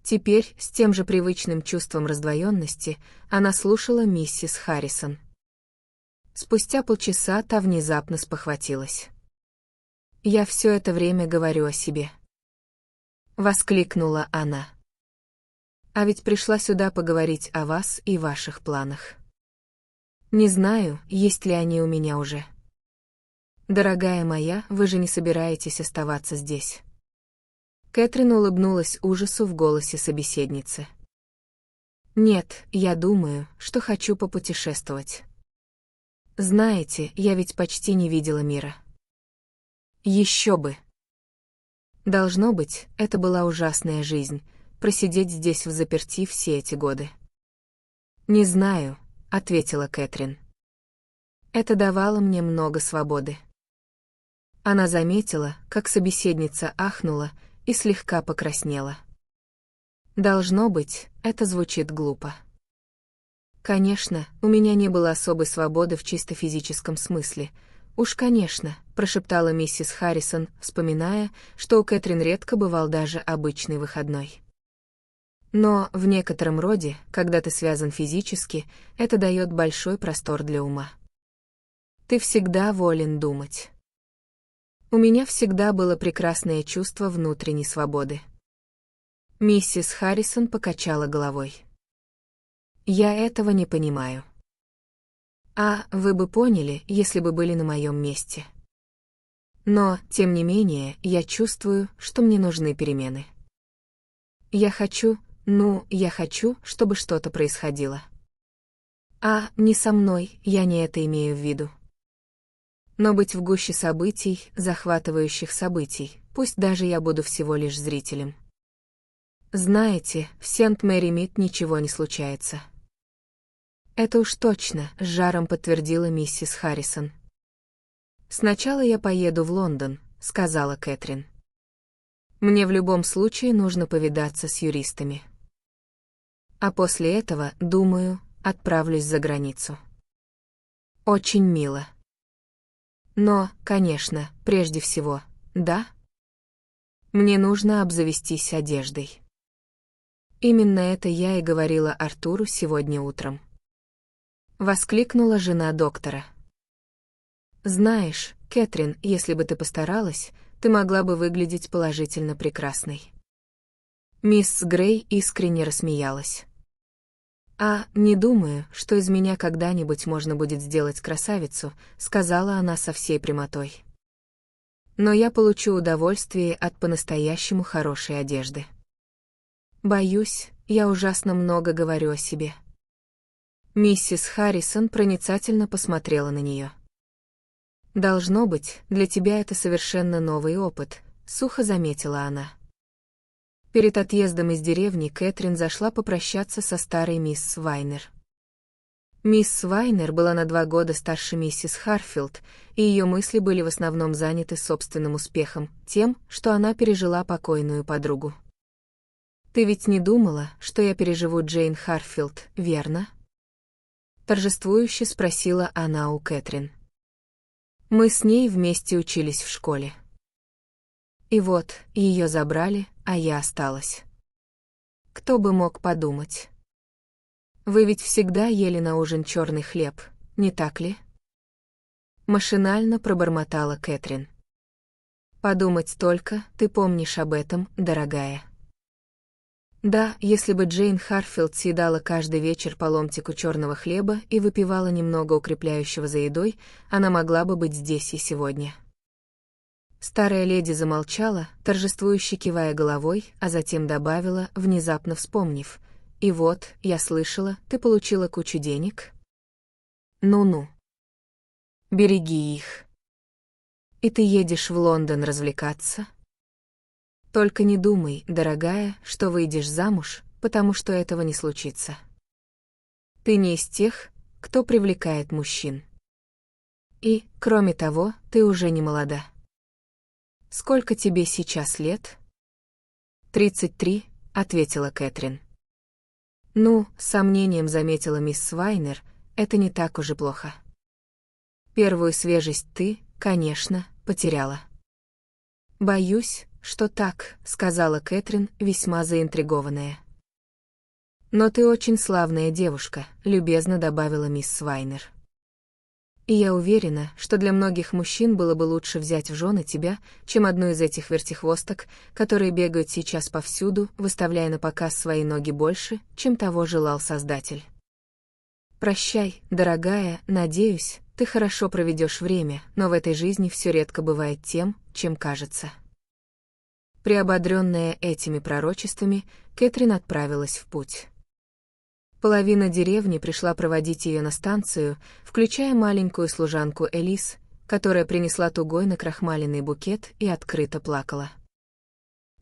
Теперь, с тем же привычным чувством раздвоенности, она слушала миссис Харрисон. Спустя полчаса та внезапно спохватилась. «Я все это время говорю о себе», — воскликнула она. «А ведь пришла сюда поговорить о вас и ваших планах. Не знаю, есть ли они у меня уже. Дорогая моя, вы же не собираетесь оставаться здесь». Кэтрин улыбнулась ужасу в голосе собеседницы. «Нет, я думаю, что хочу попутешествовать. Знаете, я ведь почти не видела мира». «Еще бы!» Должно быть, это была ужасная жизнь, просидеть здесь взаперти все эти годы. «Не знаю», — ответила Кэтрин. «Это давало мне много свободы». Она заметила, как собеседница ахнула и слегка покраснела. «Должно быть, это звучит глупо». «Конечно, у меня не было особой свободы в чисто физическом смысле. Уж, конечно», — прошептала миссис Харрисон, вспоминая, что у Кэтрин редко бывал даже обычный выходной. «Но в некотором роде, когда ты связан физически, это дает большой простор для ума. Ты всегда волен думать. У меня всегда было прекрасное чувство внутренней свободы. Миссис Харрисон покачала головой. Я этого не понимаю. А вы бы поняли, если бы были на моем месте. Но, тем не менее, я чувствую, что мне нужны перемены. Я хочу, чтобы что-то происходило. А не со мной, я не это имею в виду. Но быть в гуще событий, захватывающих событий, пусть даже я буду всего лишь зрителем. Знаете, в Сент-Мэри-Мид ничего не случается. Это уж точно, с жаром подтвердила миссис Харрисон. Сначала я поеду в Лондон, сказала Кэтрин. Мне в любом случае нужно повидаться с юристами. А после этого, думаю, отправлюсь за границу. Очень мило. Но, конечно, прежде всего, да? Мне нужно обзавестись одеждой. Именно это я и говорила Артуру сегодня утром. Воскликнула жена доктора. Знаешь, Кэтрин, если бы ты постаралась, ты могла бы выглядеть положительно прекрасной. Мисс Грей искренне рассмеялась. «А, не думаю, что из меня когда-нибудь можно будет сделать красавицу», сказала она со всей прямотой. «Но я получу удовольствие от по-настоящему хорошей одежды. Боюсь, я ужасно много говорю о себе». Миссис Харрисон проницательно посмотрела на нее. «Должно быть, для тебя это совершенно новый опыт», — сухо заметила она. Перед отъездом из деревни Кэтрин зашла попрощаться со старой мисс Вайнер. Мисс Вайнер была на 2 года старше миссис Харфилд, и ее мысли были в основном заняты собственным успехом, тем, что она пережила покойную подругу. «Ты ведь не думала, что я переживу Джейн Харфилд, верно?» Торжествующе спросила она у Кэтрин. «Мы с ней вместе учились в школе. И вот, ее забрали, а я осталась. Кто бы мог подумать? Вы ведь всегда ели на ужин черный хлеб, не так ли?» Машинально пробормотала Кэтрин. «Подумать только, ты помнишь об этом, дорогая». Да, если бы Джейн Харфилд съедала каждый вечер по ломтику черного хлеба и выпивала немного укрепляющего за едой, она могла бы быть здесь и сегодня. Старая леди замолчала, торжествующе кивая головой, а затем добавила, внезапно вспомнив. «И вот, я слышала, ты получила кучу денег?» «Ну-ну. Береги их. И ты едешь в Лондон развлекаться?» «Только не думай, дорогая, что выйдешь замуж, потому что этого не случится. Ты не из тех, кто привлекает мужчин. И, кроме того, ты уже не молода. Сколько тебе сейчас лет?» 33, ответила Кэтрин. «Ну, с сомнением заметила мисс Вайнер, это не так уж и плохо. Первую свежесть ты, конечно, потеряла». «Боюсь, что так», — сказала Кэтрин, весьма заинтригованная. «Но ты очень славная девушка», — любезно добавила мисс Вайнер. «И я уверена, что для многих мужчин было бы лучше взять в жены тебя, чем одну из этих вертихвосток, которые бегают сейчас повсюду, выставляя на показ свои ноги больше, чем того желал Создатель. Прощай, дорогая, надеюсь, ты хорошо проведешь время, но в этой жизни все редко бывает тем, чем кажется». Приободренная этими пророчествами, Кэтрин отправилась в путь. Половина деревни пришла проводить ее на станцию, включая маленькую служанку Элис, которая принесла тугой накрахмаленный букет и открыто плакала.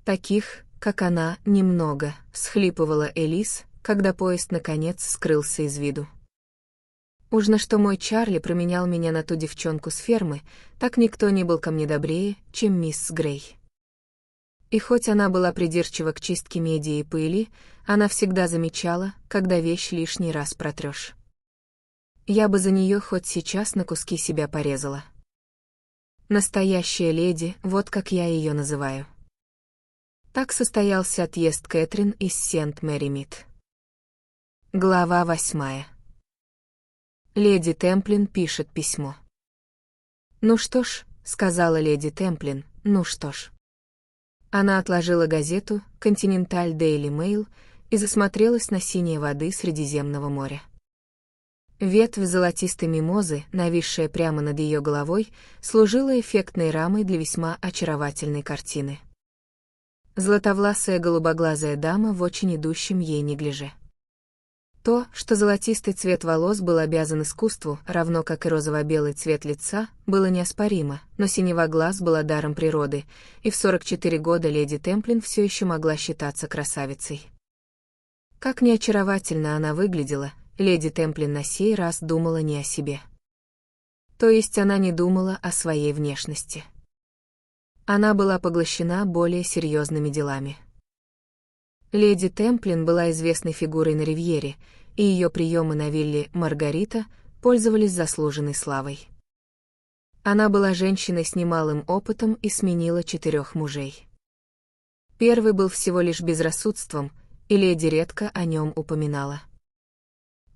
«Таких, как она, немного», — всхлипывала Элис, когда поезд наконец скрылся из виду. «Уж на что мой Чарли променял меня на ту девчонку с фермы, так никто не был ко мне добрее, чем мисс Грей». И хоть она была придирчива к чистке меди и пыли, она всегда замечала, когда вещь лишний раз протрешь. Я бы за нее хоть сейчас на куски себя порезала. Настоящая леди, вот как я ее называю. Так состоялся отъезд Кэтрин из Сент-Мэри-Мид. Глава 8. Леди Темплин пишет письмо. «Ну что ж», — сказала леди Темплин, — «ну что ж». Она отложила газету «Континенталь Дейли Мэйл» и засмотрелась на синие воды Средиземного моря. Ветвь золотистой мимозы, нависшая прямо над ее головой, служила эффектной рамой для весьма очаровательной картины. Златовласая голубоглазая дама в очень идущем ей неглиже. То, что золотистый цвет волос был обязан искусству, равно как и розово-белый цвет лица, было неоспоримо, но синева глаз была даром природы, и в 44 года леди Темплин все еще могла считаться красавицей. Как ни очаровательно она выглядела, леди Темплин на сей раз думала не о себе. То есть она не думала о своей внешности. Она была поглощена более серьезными делами. Леди Темплин была известной фигурой на Ривьере, и ее приемы на вилле «Маргарита» пользовались заслуженной славой. Она была женщиной с немалым опытом и сменила 4 мужей. Первый был всего лишь безрассудством, и леди редко о нем упоминала.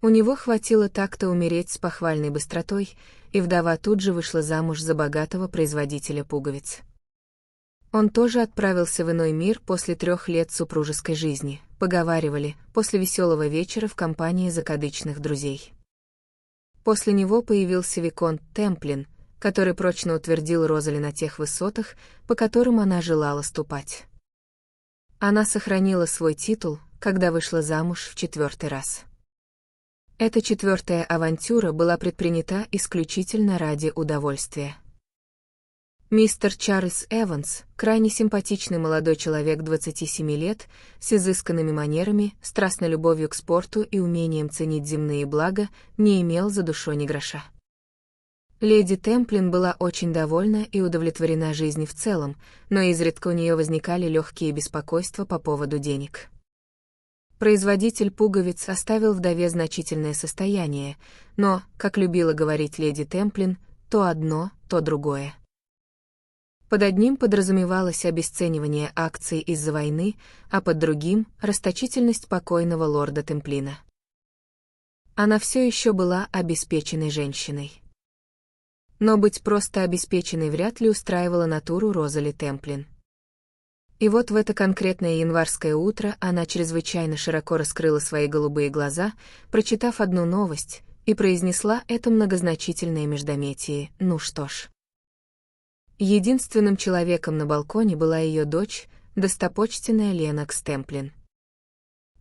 У него хватило такта умереть с похвальной быстротой, и вдова тут же вышла замуж за богатого производителя пуговиц. Он тоже отправился в иной мир после 3 лет супружеской жизни, поговаривали, после веселого вечера в компании закадычных друзей. После него появился виконт Темплин, который прочно утвердил Розали на тех высотах, по которым она желала ступать. Она сохранила свой титул, когда вышла замуж в 4-й раз. Эта 4-я авантюра была предпринята исключительно ради удовольствия. Мистер Чарльз Эванс, крайне симпатичный молодой человек 27 лет, с изысканными манерами, страстной любовью к спорту и умением ценить земные блага, не имел за душой ни гроша. Леди Темплин была очень довольна и удовлетворена жизнью в целом, но изредка у нее возникали легкие беспокойства по поводу денег. Производитель пуговиц оставил вдове значительное состояние, но, как любила говорить леди Темплин, то одно, то другое. Под одним подразумевалось обесценивание акций из-за войны, а под другим — расточительность покойного лорда Темплина. Она все еще была обеспеченной женщиной. Но быть просто обеспеченной вряд ли устраивала натуру Розали Темплин. И вот в это конкретное январское утро она чрезвычайно широко раскрыла свои голубые глаза, прочитав одну новость, и произнесла это многозначительное междометие: «Ну что ж». Единственным человеком на балконе была ее дочь, достопочтенная Ленокс Темплин.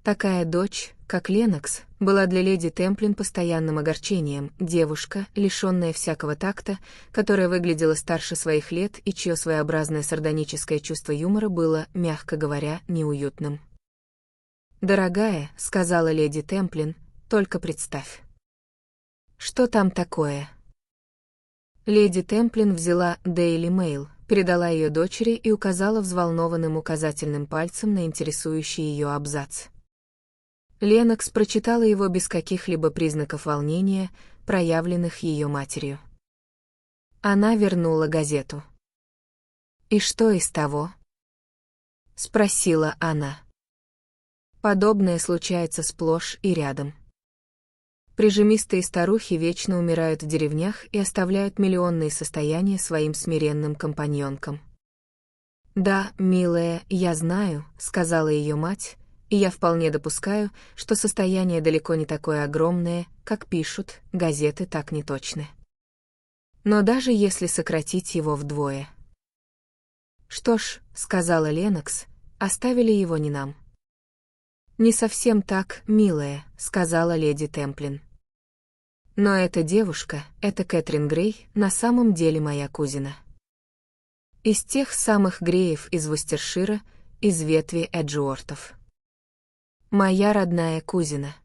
Такая дочь, как Ленокс, была для леди Темплин постоянным огорчением, девушка, лишенная всякого такта, которая выглядела старше своих лет и чье своеобразное сардоническое чувство юмора было, мягко говоря, неуютным. «Дорогая», — сказала леди Темплин, — «только представь». «Что там такое?» Леди Темплин взяла Daily Mail, передала ее дочери и указала взволнованным указательным пальцем на интересующий ее абзац. Ленокс прочитала его без каких-либо признаков волнения, проявленных ее матерью. Она вернула газету. «И что из того?» — спросила она. Подобное случается сплошь и рядом. Прижимистые старухи вечно умирают в деревнях и оставляют миллионные состояния своим смиренным компаньонкам. «Да, милая, я знаю», — сказала ее мать, «и я вполне допускаю, что состояние далеко не такое огромное, как пишут, газеты так неточны. Но даже если сократить его вдвое». «Что ж», — сказала Ленокс, — «оставили его не нам». «Не совсем так, милая», — сказала леди Темплин. «Но эта девушка, эта Кэтрин Грей, на самом деле моя кузина. Из тех самых Греев из Вустершира, из ветви Эджуортов. Моя родная кузина.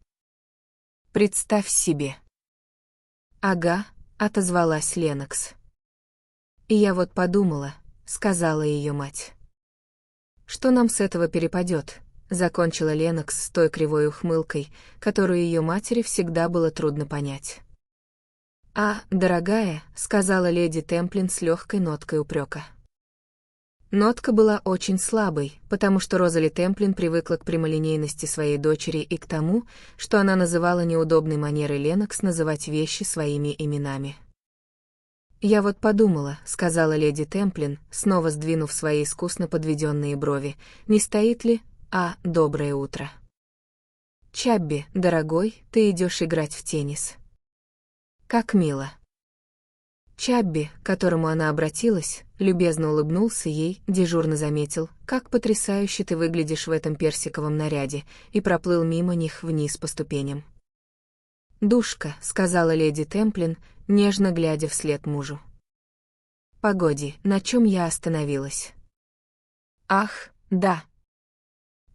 Представь себе». «Ага», — отозвалась Ленокс. «И я вот подумала», — сказала ее мать. «Что нам с этого перепадет?» — закончила Ленокс с той кривой ухмылкой, которую ее матери всегда было трудно понять. «А, дорогая», — сказала леди Темплин с легкой ноткой упрека. Нотка была очень слабой, потому что Розали Темплин привыкла к прямолинейности своей дочери и к тому, что она называла неудобной манерой Ленокс называть вещи своими именами. «Я вот подумала», — сказала леди Темплин, снова сдвинув свои искусно подведенные брови, «не стоит ли, доброе утро». «Чабби, дорогой, ты идешь играть в теннис». «Как мило». Чабби, к которому она обратилась, любезно улыбнулся ей, дежурно заметил, как потрясающе ты выглядишь в этом персиковом наряде, и проплыл мимо них вниз по ступеням. «Душка», — сказала леди Темплин, нежно глядя вслед мужу. «Погоди, на чем я остановилась?» «Ах, да».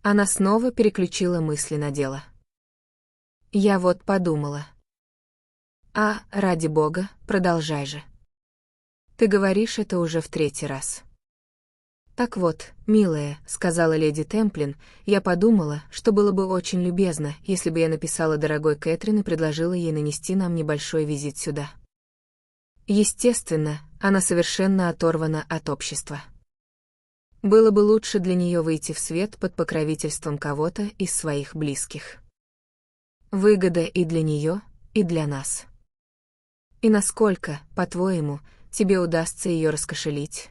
Она снова переключила мысли на дело. «Я вот подумала». «Ради бога, продолжай же. Ты говоришь это уже в 3-й раз». «Так вот, милая», — сказала леди Темплин, «я подумала, что было бы очень любезно, если бы я написала дорогой Кэтрин и предложила ей нанести нам небольшой визит сюда». Естественно, она совершенно оторвана от общества. Было бы лучше для нее выйти в свет под покровительством кого-то из своих близких. Выгода и для нее, и для нас. И насколько, по-твоему, тебе удастся ее раскошелить?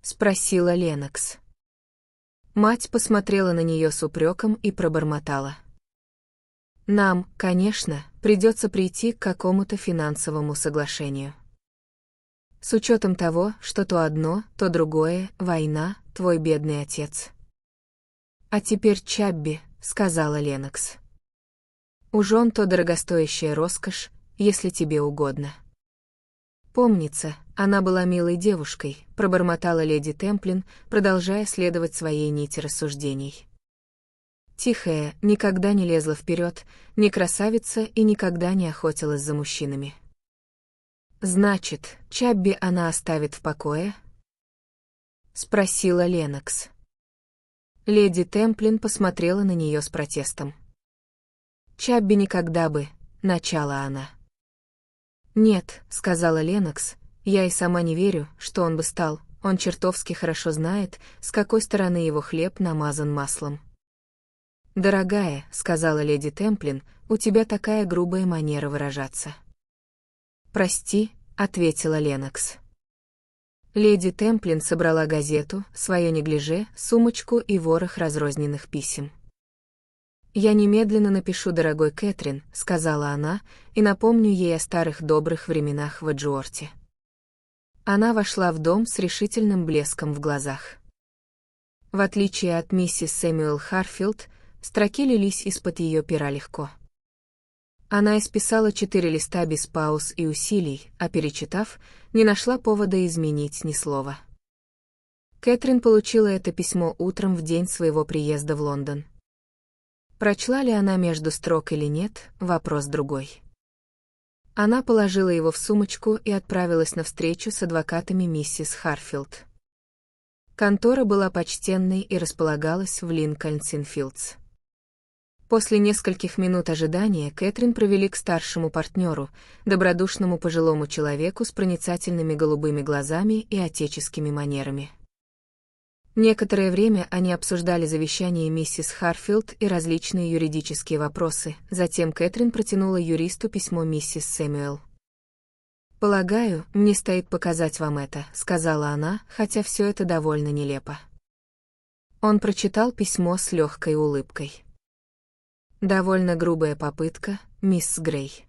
Спросила Ленокс. Мать посмотрела на нее с упреком и пробормотала. Нам, конечно, придется прийти к какому-то финансовому соглашению. С учетом того, что то одно, то другое, война, твой бедный отец. А теперь Чабби, сказала Ленокс. Уж он то дорогостоящая роскошь, если тебе угодно. Помнится, она была милой девушкой, пробормотала леди Темплин, продолжая следовать своей нити рассуждений. Тихая, никогда не лезла вперед, не красавица и никогда не охотилась за мужчинами. «Значит, Чабби она оставит в покое?» — спросила Ленокс. Леди Темплин посмотрела на нее с протестом. «Чабби никогда бы», — начала она. «Нет», — сказала Ленокс, — «я и сама не верю, что он бы стал, он чертовски хорошо знает, с какой стороны его хлеб намазан маслом». «Дорогая», — сказала леди Темплин, — «у тебя такая грубая манера выражаться». «Прости», — ответила Ленокс. Леди Темплин собрала газету, свое неглиже, сумочку и ворох разрозненных писем. «Я немедленно напишу дорогой Кэтрин», — сказала она, — «и напомню ей о старых добрых временах в Эджуорте». Она вошла в дом с решительным блеском в глазах. В отличие от миссис Сэмюэл Харфилд, строки лились из-под ее пера легко. Она исписала 4 листа без пауз и усилий, а перечитав, не нашла повода изменить ни слова. Кэтрин получила это письмо утром в день своего приезда в Лондон. Прочла ли она между строк или нет, вопрос другой. Она положила его в сумочку и отправилась на встречу с адвокатами миссис Харфилд. Контора была почтенной и располагалась в Линкольн-Синфилдс. После нескольких минут ожидания Кэтрин провели к старшему партнеру, добродушному пожилому человеку с проницательными голубыми глазами и отеческими манерами. Некоторое время они обсуждали завещание миссис Харфилд и различные юридические вопросы, затем Кэтрин протянула юристу письмо миссис Сэмюэл. «Полагаю, мне стоит показать вам это», — сказала она, хотя все это довольно нелепо. Он прочитал письмо с легкой улыбкой. «Довольно грубая попытка, мисс Грей.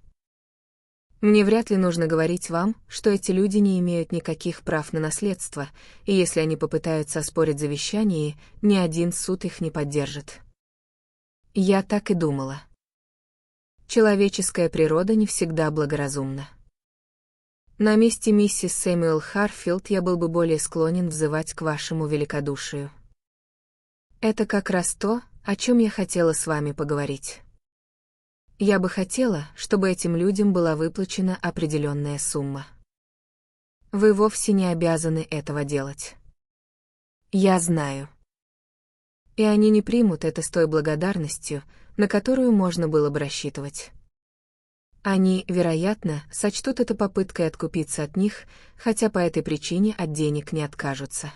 Мне вряд ли нужно говорить вам, что эти люди не имеют никаких прав на наследство, и если они попытаются оспорить завещание, ни один суд их не поддержит». Я так и думала. Человеческая природа не всегда благоразумна. На месте миссис Сэмюэл Харфилд я был бы более склонен взывать к вашему великодушию. Это как раз то, о чем я хотела с вами поговорить. Я бы хотела, чтобы этим людям была выплачена определенная сумма. Вы вовсе не обязаны этого делать. Я знаю. И они не примут это с той благодарностью, на которую можно было бы рассчитывать. Они, вероятно, сочтут это попыткой откупиться от них, хотя по этой причине от денег не откажутся.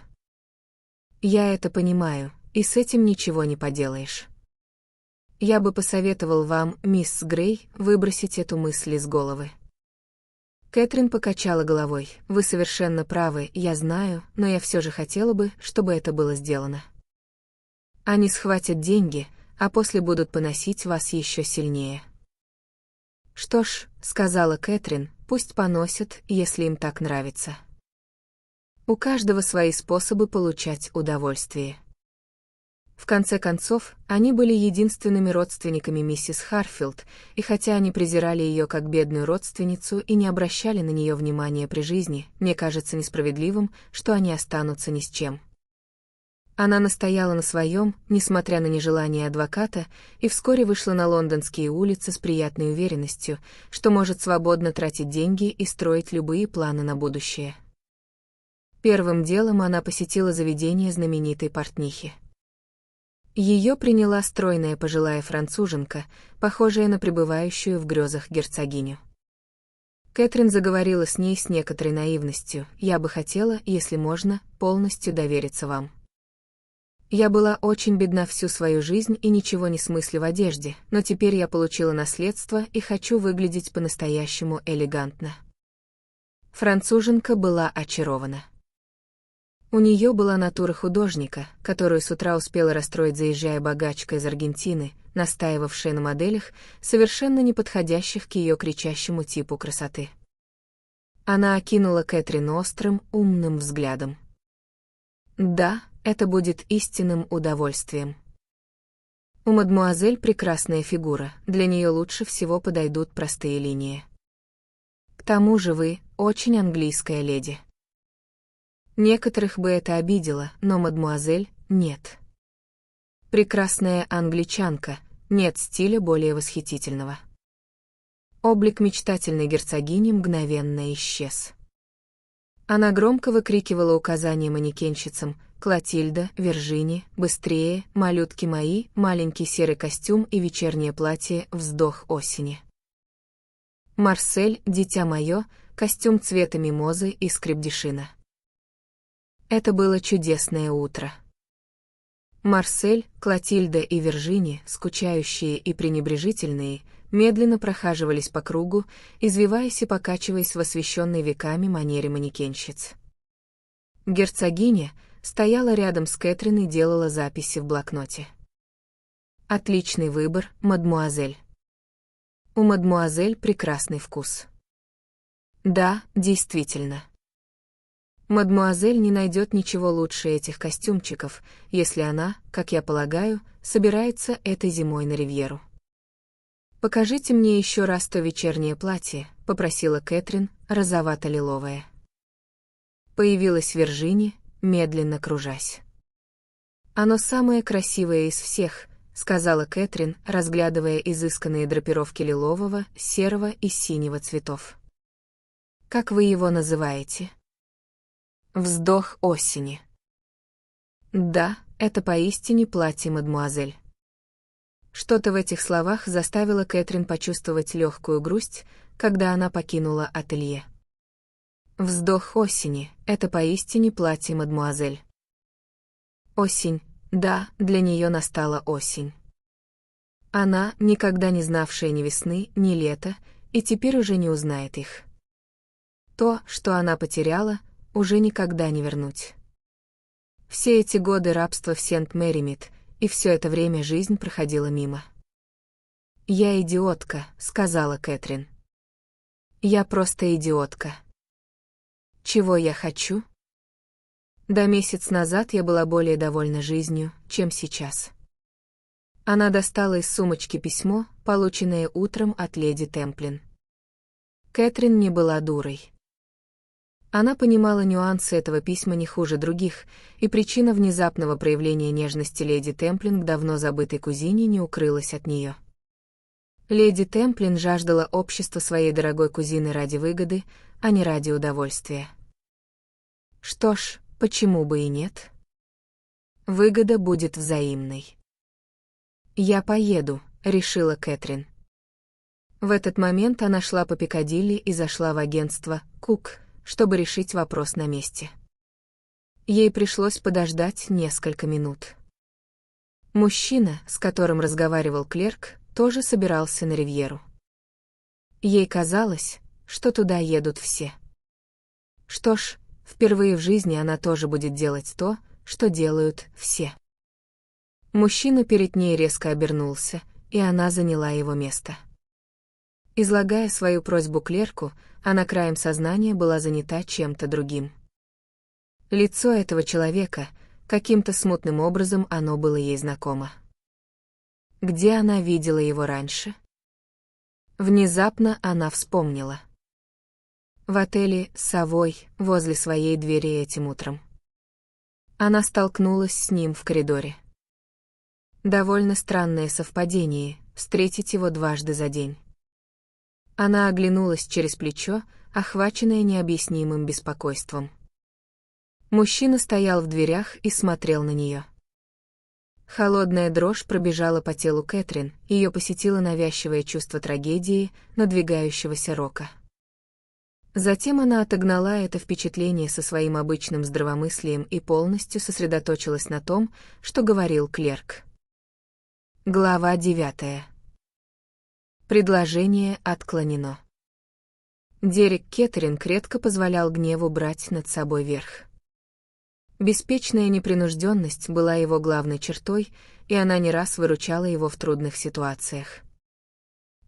Я это понимаю, и с этим ничего не поделаешь. Я бы посоветовал вам, мисс Грей, выбросить эту мысль из головы. Кэтрин покачала головой. «Вы совершенно правы, я знаю, но я все же хотела бы, чтобы это было сделано. Они схватят деньги, а после будут поносить вас еще сильнее». «Что ж», — сказала Кэтрин, — «пусть поносят, если им так нравится. У каждого свои способы получать удовольствие». В конце концов, они были единственными родственниками миссис Харфилд, и хотя они презирали ее как бедную родственницу и не обращали на нее внимания при жизни, мне кажется несправедливым, что они останутся ни с чем. Она настояла на своем, несмотря на нежелание адвоката, и вскоре вышла на лондонские улицы с приятной уверенностью, что может свободно тратить деньги и строить любые планы на будущее. Первым делом она посетила заведение знаменитой портнихи. Ее приняла стройная пожилая француженка, похожая на пребывающую в грезах герцогиню. Кэтрин заговорила с ней с некоторой наивностью: «Я бы хотела, если можно, полностью довериться вам. Я была очень бедна всю свою жизнь и ничего не смыслю в одежде, но теперь я получила наследство и хочу выглядеть по-настоящему элегантно». Француженка была очарована. У нее была натура художника, которую с утра успела расстроить заезжая богачка из Аргентины, настаивавшая на моделях, совершенно не подходящих к ее кричащему типу красоты. Она окинула Кэтрин острым, умным взглядом. «Да, это будет истинным удовольствием. У мадмуазель прекрасная фигура, для нее лучше всего подойдут простые линии. К тому же вы очень английская леди». Некоторых бы это обидело, но мадмуазель — нет. Прекрасная англичанка, нет стиля более восхитительного. Облик мечтательной герцогини мгновенно исчез. Она громко выкрикивала указания манекенщицам: «Клотильда, Виржини, быстрее, малютки мои, маленький серый костюм и вечернее платье, вздох осени. Марсель, дитя мое, костюм цвета мимозы и скрепдишина». Это было чудесное утро. Марсель, Клотильда и Виржини, скучающие и пренебрежительные, медленно прохаживались по кругу, извиваясь и покачиваясь в освещенной веками манере манекенщиц. Герцогиня стояла рядом с Кэтрин и делала записи в блокноте. «Отличный выбор, мадмуазель. У мадмуазель прекрасный вкус». «Да, действительно. Мадмуазель не найдет ничего лучше этих костюмчиков, если она, как я полагаю, собирается этой зимой на ривьеру». «Покажите мне еще раз то вечернее платье», — попросила Кэтрин, розовато-лиловое. Появилась Виржини, медленно кружась. «Оно самое красивое из всех», — сказала Кэтрин, разглядывая изысканные драпировки лилового, серого и синего цветов. «Как вы его называете?» «Вздох осени». «Да, это поистине платье, мадмуазель». Что-то в этих словах заставило Кэтрин почувствовать легкую грусть, когда она покинула ателье. «Вздох осени — это поистине платье, мадмуазель». Осень, да, для нее настала осень. Она, никогда не знавшая ни весны, ни лета, и теперь уже не узнает их. То, что она потеряла, уже никогда не вернуть. Все эти годы рабства в Сент-Мэримит, и все это время жизнь проходила мимо. «Я идиотка», — сказала Кэтрин. «Я просто идиотка. Чего я хочу?» До месяца назад я была более довольна жизнью, чем сейчас. Она достала из сумочки письмо, полученное утром от леди Темплин. Кэтрин не была дурой. Она понимала нюансы этого письма не хуже других, и причина внезапного проявления нежности леди Темплин к давно забытой кузине не укрылась от нее. Леди Темплин жаждала общества своей дорогой кузины ради выгоды, а не ради удовольствия. Что ж, почему бы и нет? Выгода будет взаимной. «Я поеду», — решила Кэтрин. В этот момент она шла по Пикадилли и зашла в агентство «Кук», чтобы решить вопрос на месте. Ей пришлось подождать несколько минут. Мужчина, с которым разговаривал клерк, тоже собирался на ривьеру. Ей казалось, что туда едут все. Что ж, впервые в жизни она тоже будет делать то, что делают все. Мужчина перед ней резко обернулся, и она заняла его место. Излагая свою просьбу клерку, она краем сознания была занята чем-то другим. Лицо этого человека, каким-то смутным образом оно было ей знакомо. Где она видела его раньше? Внезапно она вспомнила. В отеле «Совой» возле своей двери этим утром. Она столкнулась с ним в коридоре. Довольно странное совпадение — встретить его дважды за день. Она оглянулась через плечо, охваченная необъяснимым беспокойством. Мужчина стоял в дверях и смотрел на нее. Холодная дрожь пробежала по телу Кэтрин, ее посетило навязчивое чувство трагедии, надвигающегося рока. Затем она отогнала это впечатление со своим обычным здравомыслием и полностью сосредоточилась на том, что говорил клерк. Глава 9. Предложение отклонено. Дерек Кеттеринг редко позволял гневу брать над собой верх. Беспечная непринужденность была его главной чертой, и она не раз выручала его в трудных ситуациях.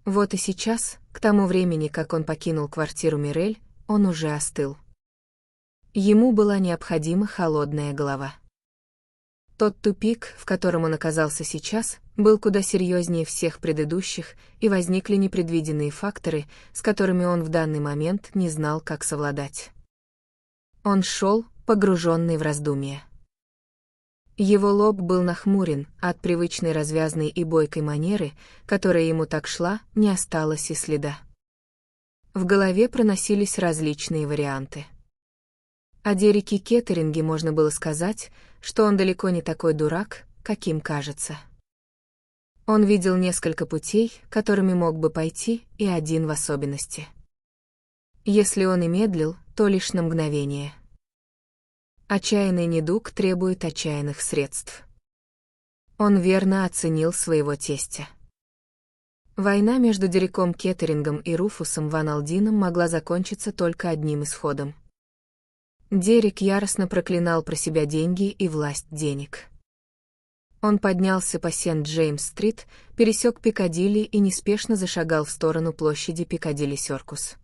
Вот и сейчас, к тому времени, как он покинул квартиру Мирель, он уже остыл. Ему была необходима холодная голова. Тот тупик, в котором он оказался сейчас, был куда серьезнее всех предыдущих, и возникли непредвиденные факторы, с которыми он в данный момент не знал, как совладать. Он шел, погруженный в раздумья. Его лоб был нахмурен, а от привычной развязной и бойкой манеры, которая ему так шла, не осталось и следа. В голове проносились различные варианты. О Дереке Кеттеринге можно было сказать, что он далеко не такой дурак, каким кажется. Он видел несколько путей, которыми мог бы пойти, и один в особенности. Если он и медлил, то лишь на мгновение. Отчаянный недуг требует отчаянных средств. Он верно оценил своего тестя. Война между Дереком Кеттерингом и Руфусом Ван Алдином могла закончиться только одним исходом. Дерек яростно проклинал про себя деньги и власть денег. Он поднялся по Сент-Джеймс-стрит, пересек Пикадилли и неспешно зашагал в сторону площади Пикадилли-Серкус.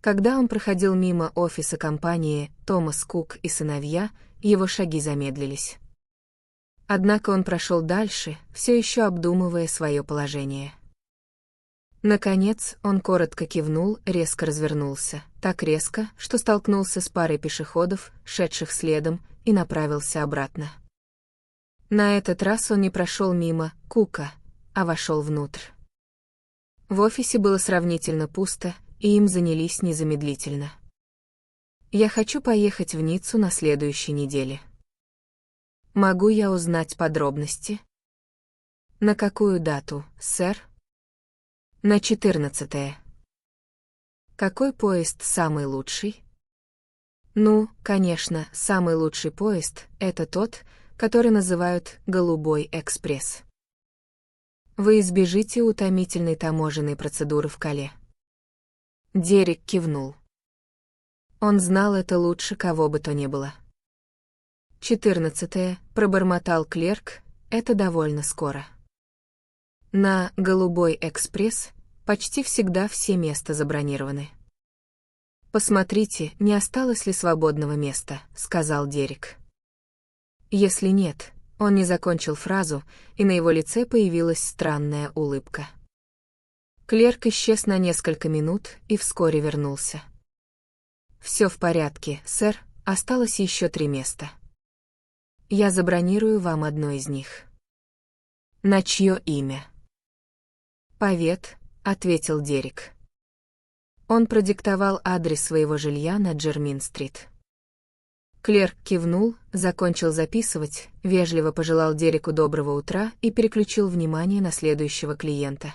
Когда он проходил мимо офиса компании «Томас Кук и сыновья», его шаги замедлились. Однако он прошел дальше, все еще обдумывая свое положение. Наконец, он коротко кивнул, резко развернулся, так резко, что столкнулся с парой пешеходов, шедших следом, и направился обратно. На этот раз он не прошел мимо Кука, а вошел внутрь. В офисе было сравнительно пусто, и им занялись незамедлительно. «Я хочу поехать в Ниццу на следующей неделе. Могу я узнать подробности?» «На какую дату, сэр?» «На 14-е. Какой поезд самый лучший?» «Ну, конечно, самый лучший поезд — это тот, который называют «Голубой экспресс». Вы избежите утомительной таможенной процедуры в Кале». Дерек кивнул. Он знал это лучше кого бы то ни было. 14-е, пробормотал клерк, это довольно скоро. На «Голубой экспресс» почти всегда все места забронированы. «Посмотрите, не осталось ли свободного места», — сказал Дерек. Если нет, он не закончил фразу, и на его лице появилась странная улыбка. Клерк исчез на несколько минут и вскоре вернулся. «Все в порядке, сэр, осталось еще 3 места. Я забронирую вам одно из них». «На чье имя?» «Повет», — ответил Дерек. Он продиктовал адрес своего жилья на Джермин-стрит. Клерк кивнул, закончил записывать, вежливо пожелал Дереку доброго утра и переключил внимание на следующего клиента.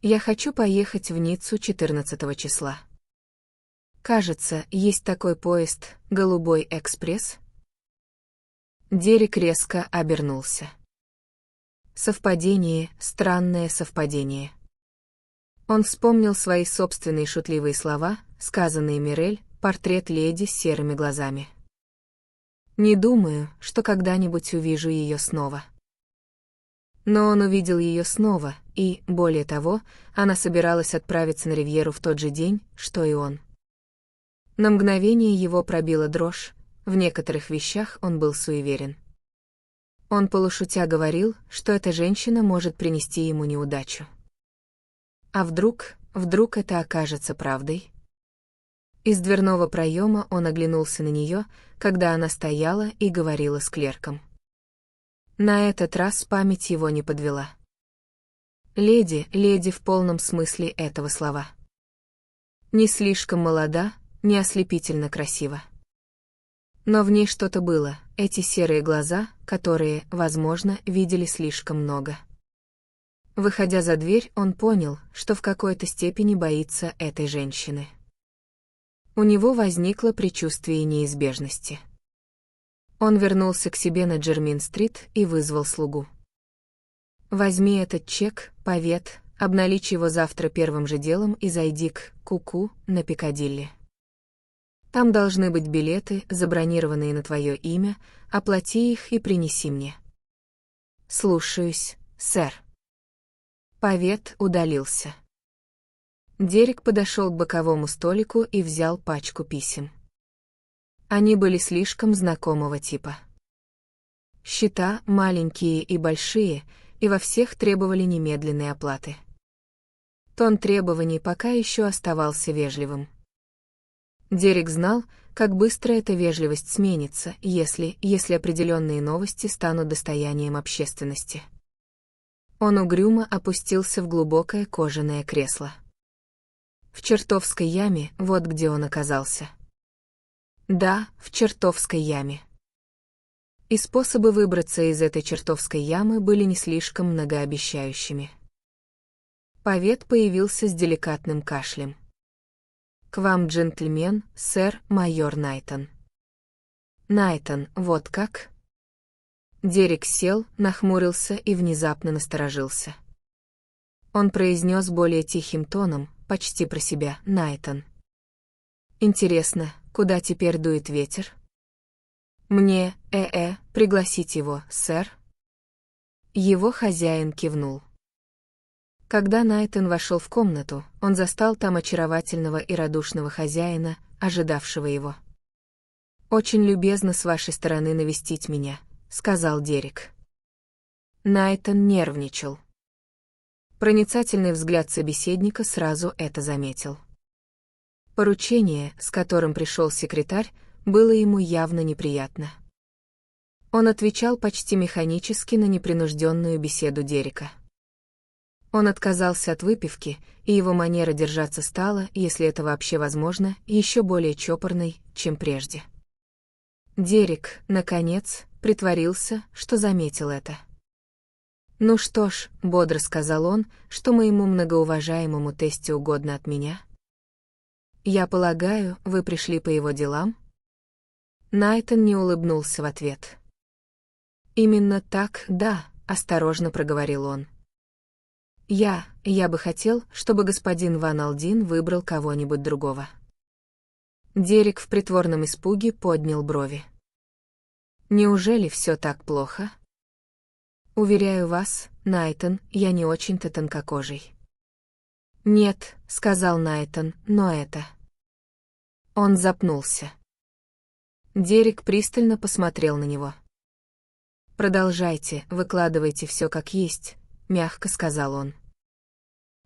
«Я хочу поехать в Ниццу 14 числа. Кажется, есть такой поезд, «Голубой экспресс». Дерек резко обернулся. Совпадение, странное совпадение. Он вспомнил свои собственные шутливые слова, сказанные Мирель, портрет леди с серыми глазами. «Не думаю, что когда-нибудь увижу ее снова». Но он увидел ее снова, и, более того, она собиралась отправиться на Ривьеру в тот же день, что и он. На мгновение его пробила дрожь, в некоторых вещах он был суеверен. Он полушутя говорил, что эта женщина может принести ему неудачу. А вдруг это окажется правдой? Из дверного проема он оглянулся на нее, когда она стояла и говорила с клерком. На этот раз память его не подвела. Леди в полном смысле этого слова. Не слишком молода, не ослепительно красива. Но в ней что-то было, эти серые глаза, которые, возможно, видели слишком много. Выходя за дверь, он понял, что в какой-то степени боится этой женщины. У него возникло предчувствие неизбежности. Он вернулся к себе на Джермин-стрит и вызвал слугу. «Возьми этот чек, Павет, обналичь его завтра первым же делом и зайди к Куку на Пикадилли. Там должны быть билеты, забронированные на твое имя, оплати их и принеси мне». «Слушаюсь, сэр». Павет удалился. Дерек подошел к боковому столику и взял пачку писем. Они были слишком знакомого типа. Счета маленькие и большие, и во всех требовали немедленной оплаты. Тон требований пока еще оставался вежливым. Дерек знал, как быстро эта вежливость сменится, если определенные новости станут достоянием общественности. Он угрюмо опустился в глубокое кожаное кресло. В чертовской яме, вот где он оказался. Да, в чертовской яме. И способы выбраться из этой чертовской ямы были не слишком многообещающими. Павет появился с деликатным кашлем. «К вам, джентльмен, сэр, майор Найтон». «Найтон, вот как?» Дерек сел, нахмурился и внезапно насторожился. Он произнес более тихим тоном, почти про себя, «Найтон». «Интересно, куда теперь дует ветер?» «Мне, пригласить его, сэр?» Его хозяин кивнул. Когда Найтон вошел в комнату, он застал там очаровательного и радушного хозяина, ожидавшего его. «Очень любезно с вашей стороны навестить меня», — сказал Дерек. Найтон нервничал. Проницательный взгляд собеседника сразу это заметил. Поручение, с которым пришел секретарь, было ему явно неприятно. Он отвечал почти механически на непринужденную беседу Дерека. Он отказался от выпивки, и его манера держаться стала, если это вообще возможно, еще более чопорной, чем прежде. Дерек, наконец, притворился, что заметил это. «Ну что ж», — бодро сказал он, — «что моему многоуважаемому тестю угодно от меня?» «Я полагаю, вы пришли по его делам?» Найтон не улыбнулся в ответ. «Именно так, да», — осторожно проговорил он. Я бы хотел, чтобы господин Ван Алдин выбрал кого-нибудь другого». Дерек в притворном испуге поднял брови. «Неужели все так плохо?» «Уверяю вас, Найтон, я не очень-то тонкокожий». «Нет», — сказал Найтон, — «но это...» Он запнулся. Дерек пристально посмотрел на него. «Продолжайте, выкладывайте все как есть», — мягко сказал он.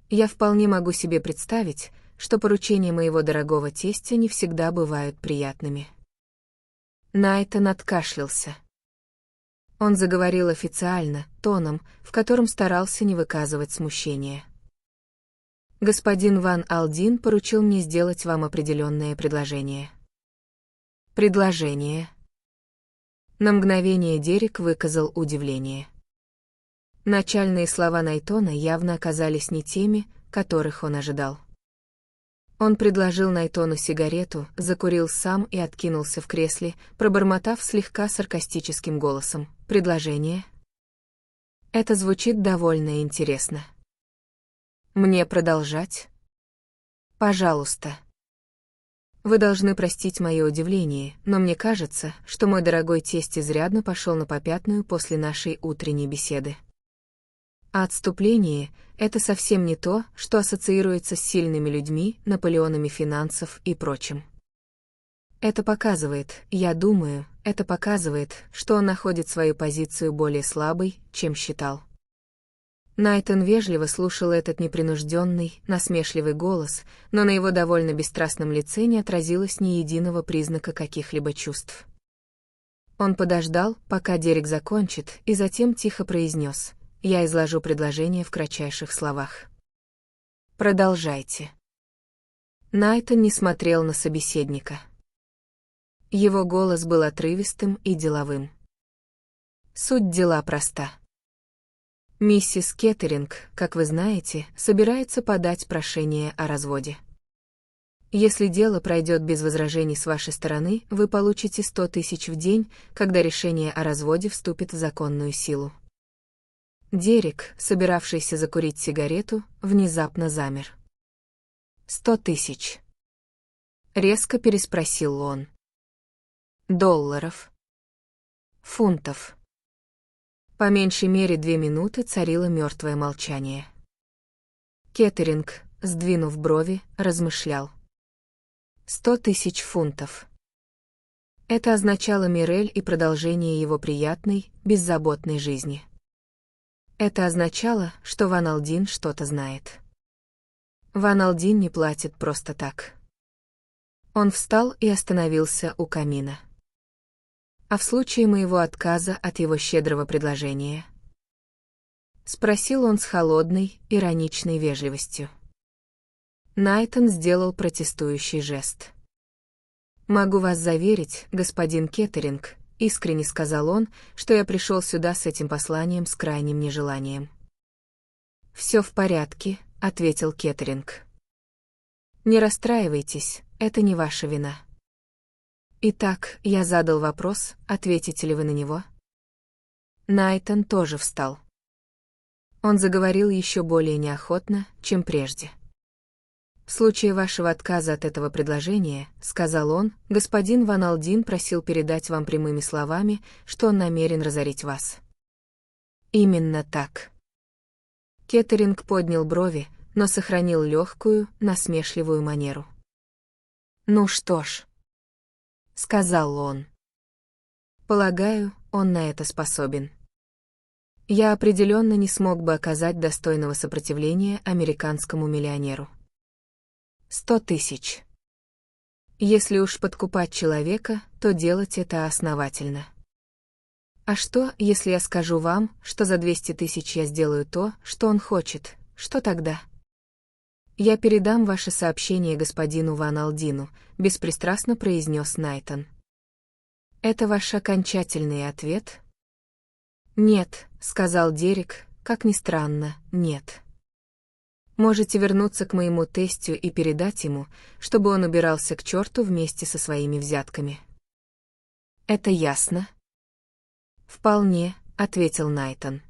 «Я вполне могу себе представить, что поручения моего дорогого тестя не всегда бывают приятными». Найтон откашлялся. Он заговорил официально, тоном, в котором старался не выказывать смущения. «Господин Ван Алдин поручил мне сделать вам определенное предложение». «Предложение?» На мгновение Дерек выказал удивление. Начальные слова Найтона явно оказались не теми, которых он ожидал. Он предложил Найтону сигарету, закурил сам и откинулся в кресле, пробормотав слегка саркастическим голосом: «Предложение?» Это звучит довольно интересно. Мне продолжать? Пожалуйста. Вы должны простить мое удивление, но мне кажется, что мой дорогой тесть изрядно пошел на попятную после нашей утренней беседы. А отступление — это совсем не то, что ассоциируется с сильными людьми, Наполеонами финансов и прочим. Это показывает, я думаю, это показывает, что он находит свою позицию более слабой, чем считал. Найтон вежливо слушал этот непринужденный, насмешливый голос, но на его довольно бесстрастном лице не отразилось ни единого признака каких-либо чувств. Он подождал, пока Дерек закончит, и затем тихо произнес: «Я изложу предложение в кратчайших словах». «Продолжайте». Найтон не смотрел на собеседника. Его голос был отрывистым и деловым. Суть дела проста. Миссис Кеттеринг, как вы знаете, собирается подать прошение о разводе. Если дело пройдет без возражений с вашей стороны, вы получите 100 тысяч в день, когда решение о разводе вступит в законную силу. Дерек, собиравшийся закурить сигарету, внезапно замер. 100 тысяч. Резко переспросил он. Долларов. Фунтов. По меньшей мере 2 минуты царило мертвое молчание. Кеттеринг, сдвинув брови, размышлял. 100 тысяч фунтов. Это означало Мирель и продолжение его приятной, беззаботной жизни. Это означало, что Ван Алдин что-то знает. Ван Алдин не платит просто так. Он встал и остановился у камина. А в случае моего отказа от его щедрого предложения? Спросил он с холодной, ироничной вежливостью. Найтон сделал протестующий жест. «Могу вас заверить, господин Кеттеринг», — искренне сказал он, «что я пришел сюда с этим посланием с крайним нежеланием». «Все в порядке», — ответил Кеттеринг. «Не расстраивайтесь, это не ваша вина». «Итак, я задал вопрос, ответите ли вы на него?» Найтон тоже встал. Он заговорил еще более неохотно, чем прежде. «В случае вашего отказа от этого предложения, — сказал он, — господин Ван Алдин просил передать вам прямыми словами, что он намерен разорить вас». «Именно так». Кеттеринг поднял брови, но сохранил легкую, насмешливую манеру. «Ну что ж», — сказал он. «Полагаю, он на это способен. Я определенно не смог бы оказать достойного сопротивления американскому миллионеру. 100 тысяч. Если уж подкупать человека, то делать это основательно. А что, если я скажу вам, что за 200 тысяч я сделаю то, что он хочет, что тогда?» «Я передам ваше сообщение господину Ван Алдину», — беспристрастно произнес Найтон. «Это ваш окончательный ответ?» «Нет», — сказал Дерек, — «как ни странно, нет. Можете вернуться к моему тестю и передать ему, чтобы он убирался к черту вместе со своими взятками». «Это ясно?» «Вполне», — ответил Найтон.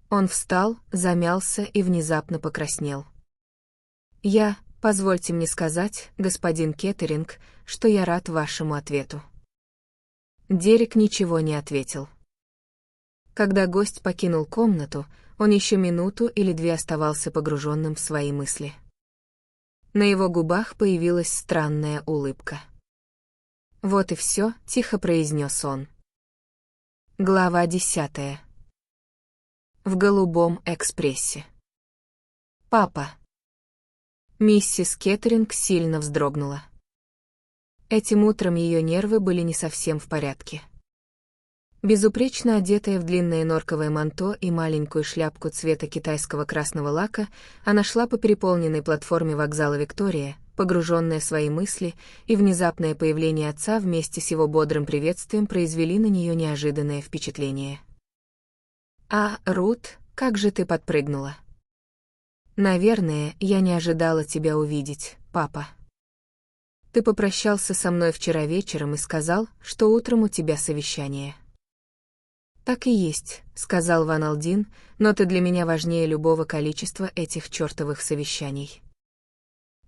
Он встал, замялся и внезапно покраснел. Позвольте мне сказать, господин Кеттеринг, что я рад вашему ответу». Дерек ничего не ответил. Когда гость покинул комнату, он еще минуту или две оставался погруженным в свои мысли. На его губах появилась странная улыбка. «Вот и все», — тихо произнес он. Глава 10. В голубом экспрессе. «Папа». Миссис Кеттеринг сильно вздрогнула. Этим утром ее нервы были не совсем в порядке. Безупречно одетая в длинное норковое манто и маленькую шляпку цвета китайского красного лака, она шла по переполненной платформе вокзала Виктория, погруженная в свои мысли, и внезапное появление отца вместе с его бодрым приветствием произвели на нее неожиданное впечатление. «А, Рут, как же ты подпрыгнула!» «Наверное, я не ожидала тебя увидеть, папа. Ты попрощался со мной вчера вечером и сказал, что утром у тебя совещание». «Так и есть», — сказал Ван Алдин, «но ты для меня важнее любого количества этих чертовых совещаний.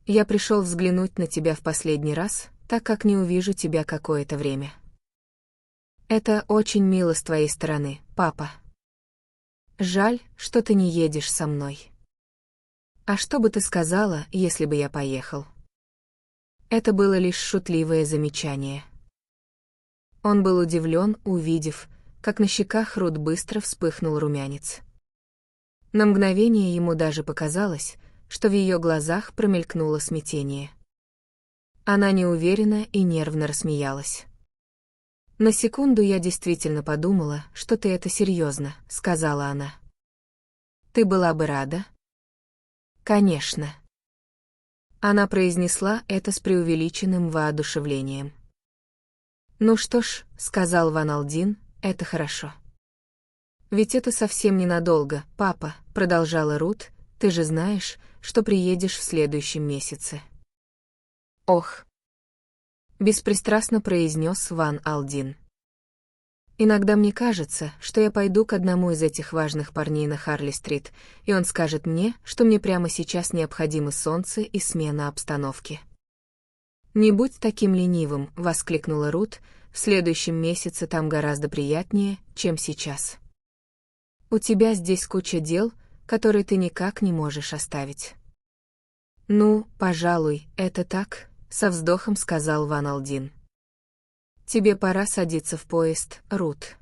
Я пришел взглянуть на тебя в последний раз, так как не увижу тебя какое-то время. Это очень мило с твоей стороны, папа. Жаль, что ты не едешь со мной. А что бы ты сказала, если бы я поехал?» Это было лишь шутливое замечание. Он был удивлен, увидев, как на щеках Рут быстро вспыхнул румянец. На мгновение ему даже показалось, что в ее глазах промелькнуло смятение. Она неуверенно и нервно рассмеялась. «На секунду я действительно подумала, что ты это серьезно», — сказала она. «Ты была бы рада?» «Конечно». Она произнесла это с преувеличенным воодушевлением. «Ну что ж», — сказал Ван Алдин, — «это хорошо». «Ведь это совсем ненадолго, папа», — продолжала Рут, — «ты же знаешь, что приедешь в следующем месяце». «Ох», — беспристрастно произнес Ван Алдин. «Иногда мне кажется, что я пойду к одному из этих важных парней на Харли-стрит, и он скажет мне, что мне прямо сейчас необходимо солнце и смена обстановки». «Не будь таким ленивым», — воскликнула Рут, — «в следующем месяце там гораздо приятнее, чем сейчас. У тебя здесь куча дел, которые ты никак не можешь оставить». «Ну, пожалуй, это так», — со вздохом сказал Ван Алдин. «Тебе пора садиться в поезд, Рут».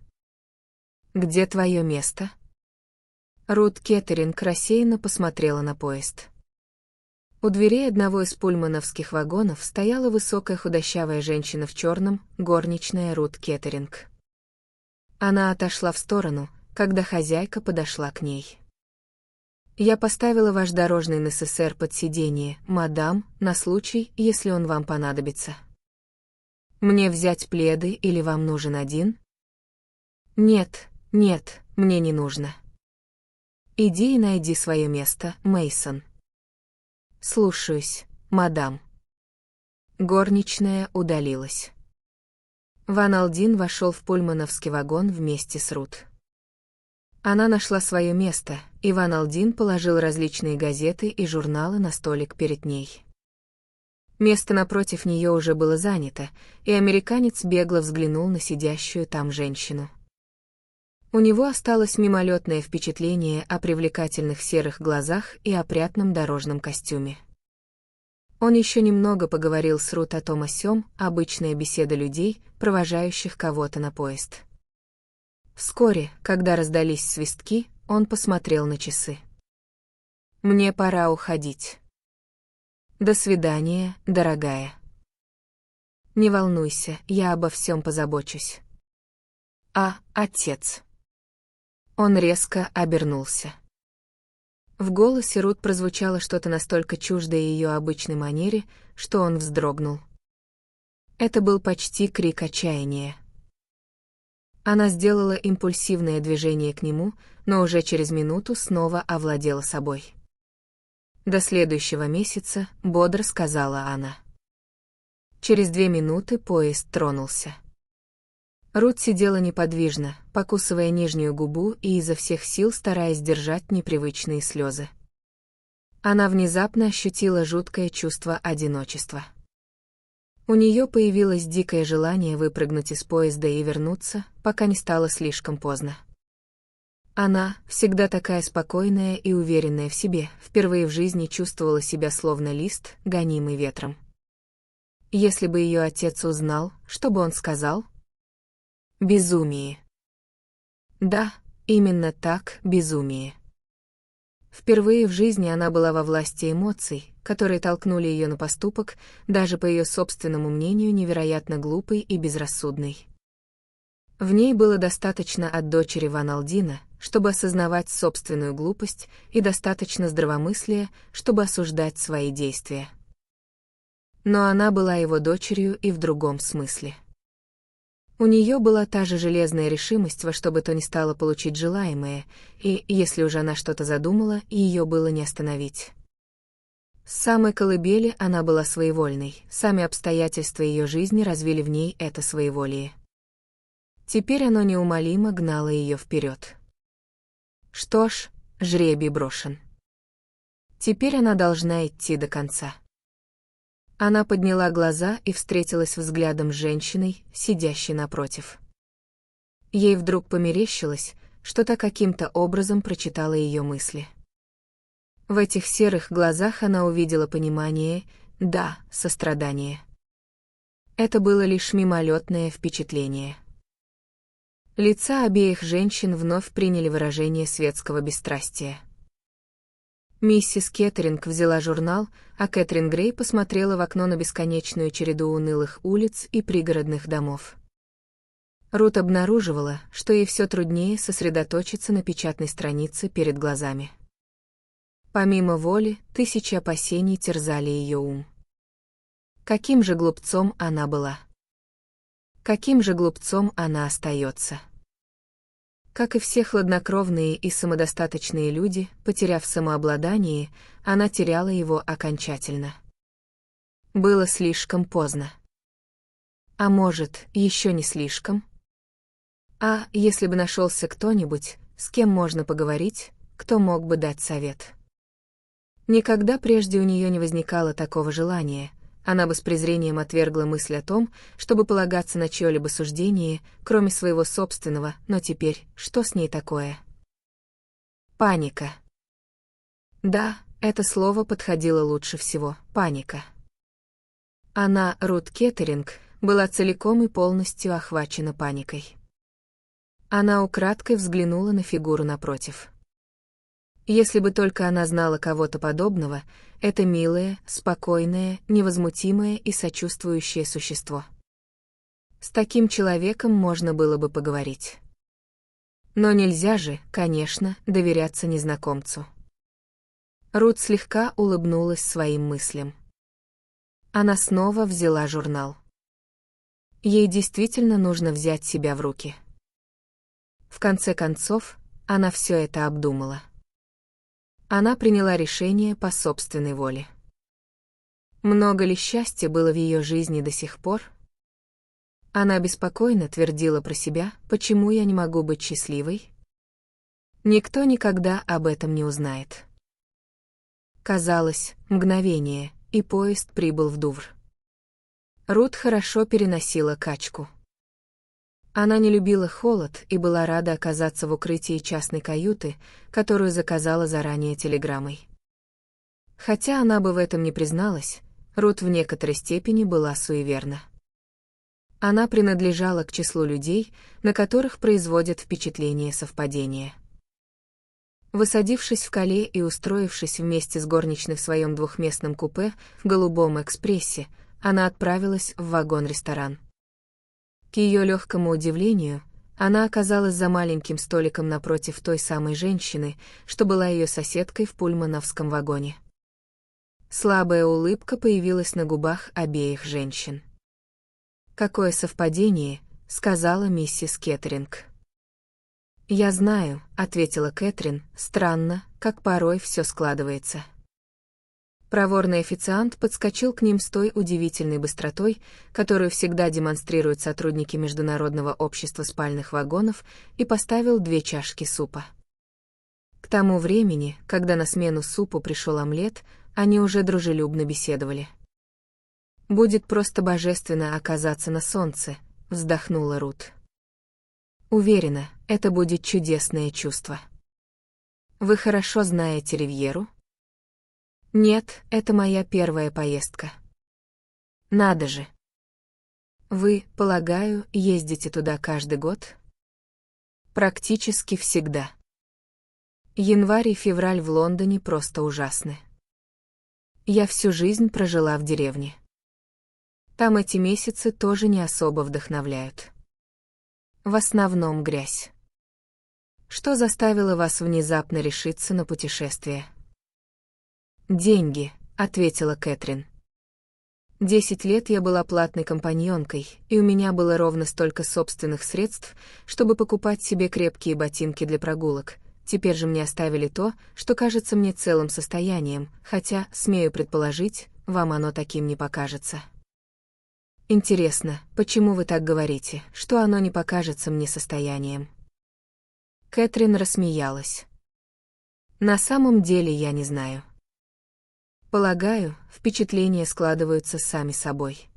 «Где твое место?» Рут Кеттеринг рассеянно посмотрела на поезд. У дверей одного из пульмановских вагонов стояла высокая худощавая женщина в черном, горничная Рут Кеттеринг. Она отошла в сторону, когда хозяйка подошла к ней. «Я поставила ваш дорожный НССР под сиденье, мадам, на случай, если он вам понадобится. Мне взять пледы или вам нужен один?» «Нет, нет, мне не нужно. Иди и найди свое место, Мейсон». «Слушаюсь, мадам». Горничная удалилась. Ван Алдин вошел в пульмановский вагон вместе с Рут. Она нашла свое место, и Ван Алдин положил различные газеты и журналы на столик перед ней. Место напротив нее уже было занято, и американец бегло взглянул на сидящую там женщину. У него осталось мимолетное впечатление о привлекательных серых глазах и опрятном дорожном костюме. Он еще немного поговорил с Рут о том о сём, обычная беседа людей, провожающих кого-то на поезд. Вскоре, когда раздались свистки, он посмотрел на часы. «Мне пора уходить. До свидания, дорогая. Не волнуйся, я обо всем позабочусь. А, отец». Он резко обернулся. В голосе Рут прозвучало что-то настолько чуждое ее обычной манере, что он вздрогнул. Это был почти крик отчаяния. Она сделала импульсивное движение к нему, но уже через минуту снова овладела собой. «До следующего месяца», — бодро сказала она. Через 2 минуты поезд тронулся. Рут сидела неподвижно, покусывая нижнюю губу и изо всех сил стараясь сдержать непривычные слезы. Она внезапно ощутила жуткое чувство одиночества. У нее появилось дикое желание выпрыгнуть из поезда и вернуться, пока не стало слишком поздно. Она, всегда такая спокойная и уверенная в себе, впервые в жизни чувствовала себя словно лист, гонимый ветром. Если бы ее отец узнал, что бы он сказал? Безумие. Да, именно так, безумие. Впервые в жизни она была во власти эмоций, которые толкнули ее на поступок, даже по ее собственному мнению невероятно глупый и безрассудный. В ней было достаточно от дочери Ван Алдина, чтобы осознавать собственную глупость, и достаточно здравомыслия, чтобы осуждать свои действия. Но она была его дочерью и в другом смысле. У нее была та же железная решимость во что бы то ни стало получить желаемое, и, если уже она что-то задумала, ее было не остановить. С самой колыбели она была своевольной, сами обстоятельства ее жизни развили в ней это своеволие. Теперь оно неумолимо гнало ее вперед. Что ж, жребий брошен. Теперь она должна идти до конца. Она подняла глаза и встретилась взглядом с женщиной, сидящей напротив. Ей вдруг померещилось, что та каким-то образом прочитала ее мысли. В этих серых глазах она увидела понимание, да, сострадание. Это было лишь мимолетное впечатление. Лица обеих женщин вновь приняли выражение светского бесстрастия. Миссис Кеттеринг взяла журнал, а Кэтрин Грей посмотрела в окно на бесконечную череду унылых улиц и пригородных домов. Рут обнаруживала, что ей все труднее сосредоточиться на печатной странице перед глазами. Помимо воли, тысячи опасений терзали ее ум. Каким же глупцом она была? Каким же глупцом она остается? Как и все хладнокровные и самодостаточные люди, потеряв самообладание, она теряла его окончательно. Было слишком поздно. А может, еще не слишком? А если бы нашелся кто-нибудь, с кем можно поговорить, кто мог бы дать совет? Никогда прежде у нее не возникало такого желания. Она бы с презрением отвергла мысль о том, чтобы полагаться на чье-либо суждение, кроме своего собственного, но теперь, что с ней такое? Паника. Да, это слово подходило лучше всего — паника. Она, Рут Кеттеринг, была целиком и полностью охвачена паникой. Она украдкой взглянула на фигуру напротив. Если бы только она знала кого-то подобного, это милое, спокойное, невозмутимое и сочувствующее существо. С таким человеком можно было бы поговорить. Но нельзя же, конечно, доверяться незнакомцу. Рут слегка улыбнулась своим мыслям. Она снова взяла журнал. Ей действительно нужно взять себя в руки. В конце концов, она все это обдумала. Она приняла решение по собственной воле. Много ли счастья было в ее жизни до сих пор? Она беспокойно твердила про себя, почему я не могу быть счастливой? Никто никогда об этом не узнает. Казалось, мгновение, и поезд прибыл в Дувр. Рут хорошо переносила качку. Она не любила холод и была рада оказаться в укрытии частной каюты, которую заказала заранее телеграммой. Хотя она бы в этом не призналась, Рут в некоторой степени была суеверна. Она принадлежала к числу людей, на которых производят впечатление совпадения. Высадившись в Кале и устроившись вместе с горничной в своем двухместном купе в голубом экспрессе, она отправилась в вагон-ресторан. К ее легкому удивлению, она оказалась за маленьким столиком напротив той самой женщины, что была ее соседкой в пульмановском вагоне. Слабая улыбка появилась на губах обеих женщин. «Какое совпадение», — сказала миссис Кеттеринг. «Я знаю», — ответила Кэтрин, — «странно, как порой все складывается». Проворный официант подскочил к ним с той удивительной быстротой, которую всегда демонстрируют сотрудники Международного общества спальных вагонов, и поставил 2 чашки супа. К тому времени, когда на смену супу пришел омлет, они уже дружелюбно беседовали. «Будет просто божественно оказаться на солнце», — вздохнула Рут. «Уверена, это будет чудесное чувство». «Вы хорошо знаете Ривьеру?» «Нет, это моя первая поездка». «Надо же. Вы, полагаю, ездите туда каждый год?» «Практически всегда. Январь и февраль в Лондоне просто ужасны. Я всю жизнь прожила в деревне. Там эти месяцы тоже не особо вдохновляют. В основном грязь. Что заставило вас внезапно решиться на путешествие?» «Деньги», — ответила Кэтрин. 10 лет я была платной компаньонкой, и у меня было ровно столько собственных средств, чтобы покупать себе крепкие ботинки для прогулок. Теперь же мне оставили то, что кажется мне целым состоянием, хотя, смею предположить, вам оно таким не покажется. Интересно, почему вы так говорите, что оно не покажется мне состоянием? Кэтрин рассмеялась. На самом деле я не знаю. Полагаю, впечатления складываются сами собой.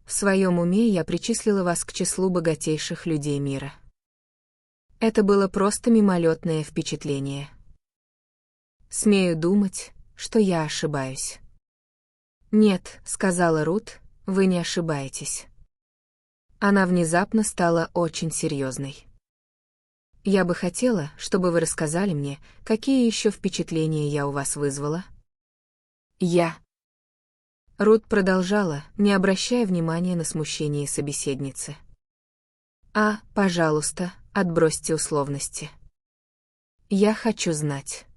В своем уме я причислила вас к числу богатейших людей мира. Это было просто мимолетное впечатление. Смею думать, что я ошибаюсь. «Нет», — сказала Рут, — «вы не ошибаетесь». Она внезапно стала очень серьезной. «Я бы хотела, чтобы вы рассказали мне, какие еще впечатления я у вас вызвала». Рут продолжала, не обращая внимания на смущение собеседницы. Пожалуйста, отбросьте условности. Я хочу знать.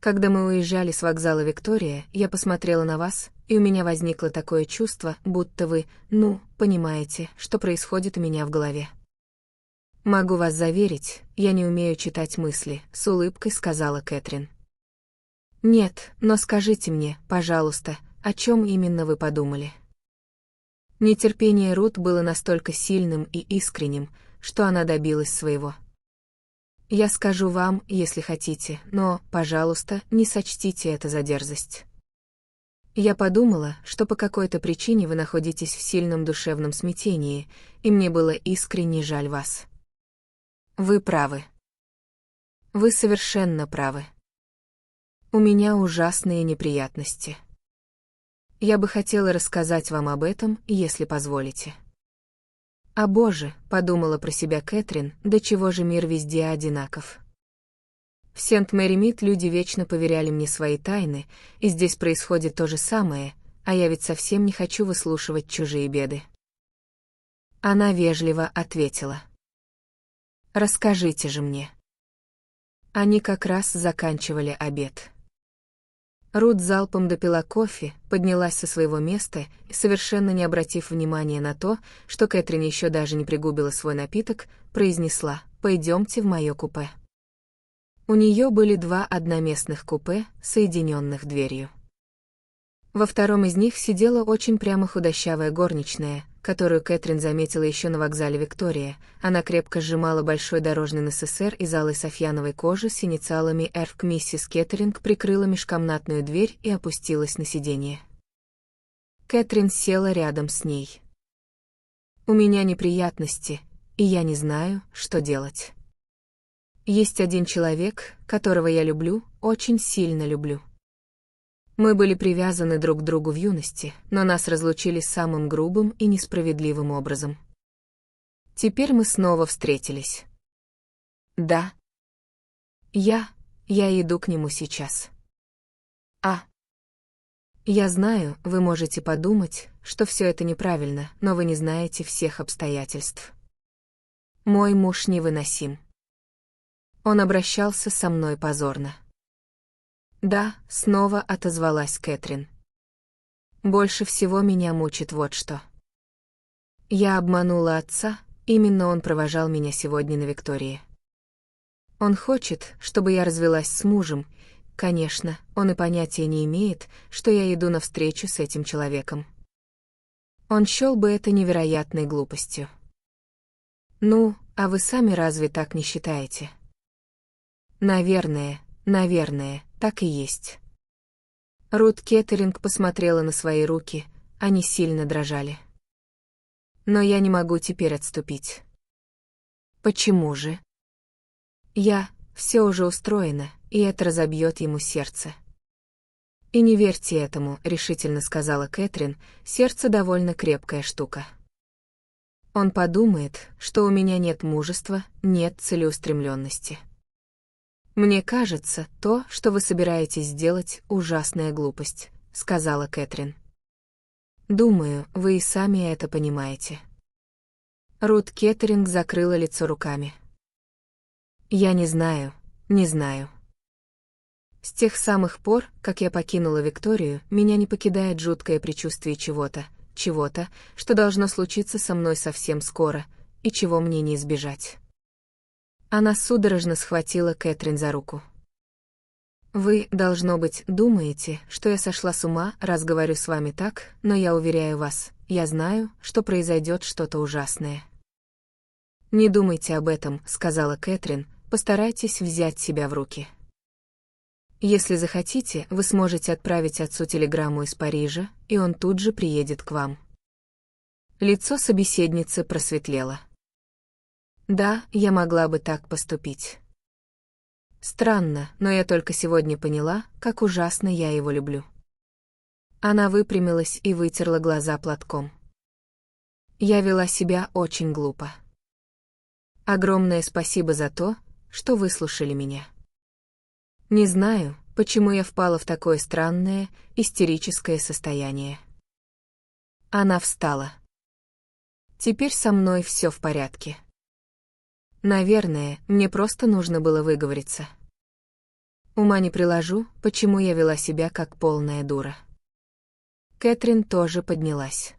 Когда мы уезжали с вокзала Виктория, я посмотрела на вас, и у меня возникло такое чувство, будто вы, понимаете, что происходит у меня в голове. Могу вас заверить, я не умею читать мысли, с улыбкой сказала Кэтрин. Нет, но скажите мне, пожалуйста, о чем именно вы подумали? Нетерпение Рут было настолько сильным и искренним, что она добилась своего. Я скажу вам, если хотите, но, пожалуйста, не сочтите это за дерзость. Я подумала, что по какой-то причине вы находитесь в сильном душевном смятении, и мне было искренне жаль вас. Вы правы. Вы совершенно правы. У меня ужасные неприятности. Я бы хотела рассказать вам об этом, если позволите. «О боже», — подумала про себя Кэтрин, «до чего же мир везде одинаков». В Сент-Мэри-Мид люди вечно поверяли мне свои тайны, и здесь происходит то же самое, а я ведь совсем не хочу выслушивать чужие беды. Она вежливо ответила. «Расскажите же мне». Они как раз заканчивали обед. Рут залпом допила кофе, поднялась со своего места и, совершенно не обратив внимания на то, что Кэтрин еще даже не пригубила свой напиток, произнесла: «Пойдемте в мое купе». У нее были 2 одноместных купе, соединенных дверью. Во втором из них сидела очень прямо худощавая горничная, которую Кэтрин заметила еще на вокзале Виктория. Она крепко сжимала большой дорожный НССР из алой софьяновой кожи с инициалами «Р». Миссис Кеттеринг прикрыла межкомнатную дверь и опустилась на сиденье. Кэтрин села рядом с ней. «У меня неприятности, и я не знаю, что делать. Есть один человек, которого я люблю, очень сильно люблю. Мы были привязаны друг к другу в юности, но нас разлучили самым грубым и несправедливым образом. Теперь мы снова встретились. Да. Я иду к нему сейчас. Я знаю, вы можете подумать, что все это неправильно, но вы не знаете всех обстоятельств. Мой муж невыносим. Он обращался со мной позорно. «Да», — снова отозвалась Кэтрин. «Больше всего меня мучит вот что. Я обманула отца, именно он провожал меня сегодня на Виктории. Он хочет, чтобы я развелась с мужем. Конечно, он и понятия не имеет, что я иду навстречу с этим человеком. Он счел бы это невероятной глупостью. А вы сами разве так не считаете?» Наверное, так и есть. Рут Кеттеринг посмотрела на свои руки, они сильно дрожали. Но я не могу теперь отступить. Почему же? Все уже устроено, и это разобьет ему сердце. И не верьте этому, решительно сказала Кэтрин, сердце довольно крепкая штука. Он подумает, что у меня нет мужества, нет целеустремленности. «Мне кажется, то, что вы собираетесь сделать, ужасная глупость», — сказала Кэтрин. «Думаю, вы и сами это понимаете». Рут Кеттеринг закрыла лицо руками. «Я не знаю. С тех самых пор, как я покинула Викторию, меня не покидает жуткое предчувствие чего-то, что должно случиться со мной совсем скоро, и чего мне не избежать». Она судорожно схватила Кэтрин за руку. «Вы, должно быть, думаете, что я сошла с ума, раз говорю с вами так, но я уверяю вас, я знаю, что произойдет что-то ужасное». «Не думайте об этом», — сказала Кэтрин, — «постарайтесь взять себя в руки. Если захотите, вы сможете отправить отцу телеграмму из Парижа, и он тут же приедет к вам». Лицо собеседницы просветлело. «Да, я могла бы так поступить. Странно, но я только сегодня поняла, как ужасно я его люблю». Она выпрямилась и вытерла глаза платком. «Я вела себя очень глупо. Огромное спасибо за то, что выслушали меня. Не знаю, почему я впала в такое странное, истерическое состояние». Она встала. «Теперь со мной все в порядке. Наверное, мне просто нужно было выговориться. Ума не приложу, почему я вела себя как полная дура». Кэтрин тоже поднялась.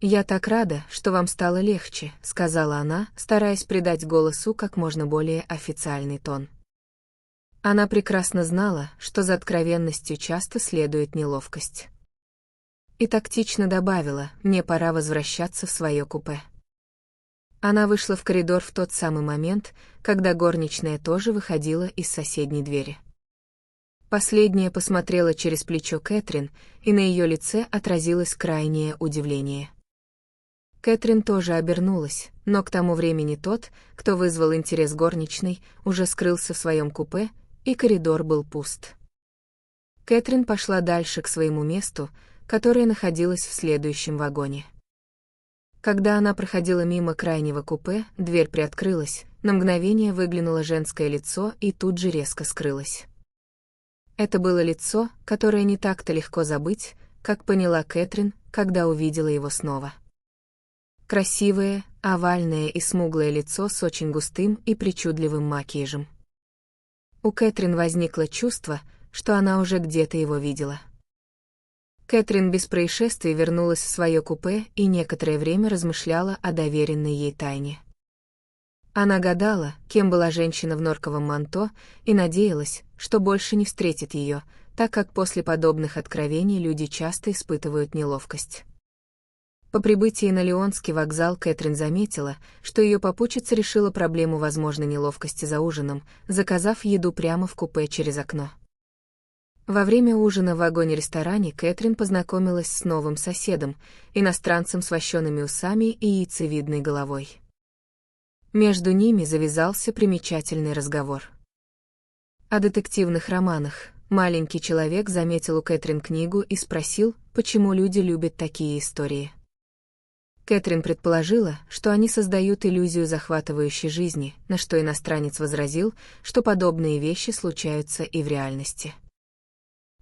«Я так рада, что вам стало легче», — сказала она, стараясь придать голосу как можно более официальный тон. Она прекрасно знала, что за откровенностью часто следует неловкость. И тактично добавила: «Мне пора возвращаться в свое купе». Она вышла в коридор в тот самый момент, когда горничная тоже выходила из соседней двери. Последняя посмотрела через плечо Кэтрин, и на ее лице отразилось крайнее удивление. Кэтрин тоже обернулась, но к тому времени тот, кто вызвал интерес горничной, уже скрылся в своем купе, и коридор был пуст. Кэтрин пошла дальше к своему месту, которое находилось в следующем вагоне. Когда она проходила мимо крайнего купе, дверь приоткрылась, на мгновение выглянуло женское лицо и тут же резко скрылось. Это было лицо, которое не так-то легко забыть, как поняла Кэтрин, когда увидела его снова. Красивое, овальное и смуглое лицо с очень густым и причудливым макияжем. У Кэтрин возникло чувство, что она уже где-то его видела. Кэтрин без происшествий вернулась в свое купе и некоторое время размышляла о доверенной ей тайне. Она гадала, кем была женщина в норковом манто, и надеялась, что больше не встретит ее, так как после подобных откровений люди часто испытывают неловкость. По прибытии на Лионский вокзал Кэтрин заметила, что ее попутчица решила проблему возможной неловкости за ужином, заказав еду прямо в купе через окно. Во время ужина в вагоне-ресторане Кэтрин познакомилась с новым соседом, иностранцем с вощеными усами и яйцевидной головой. Между ними завязался примечательный разговор. О детективных романах. Маленький человек заметил у Кэтрин книгу и спросил, почему люди любят такие истории. Кэтрин предположила, что они создают иллюзию захватывающей жизни, на что иностранец возразил, что подобные вещи случаются и в реальности.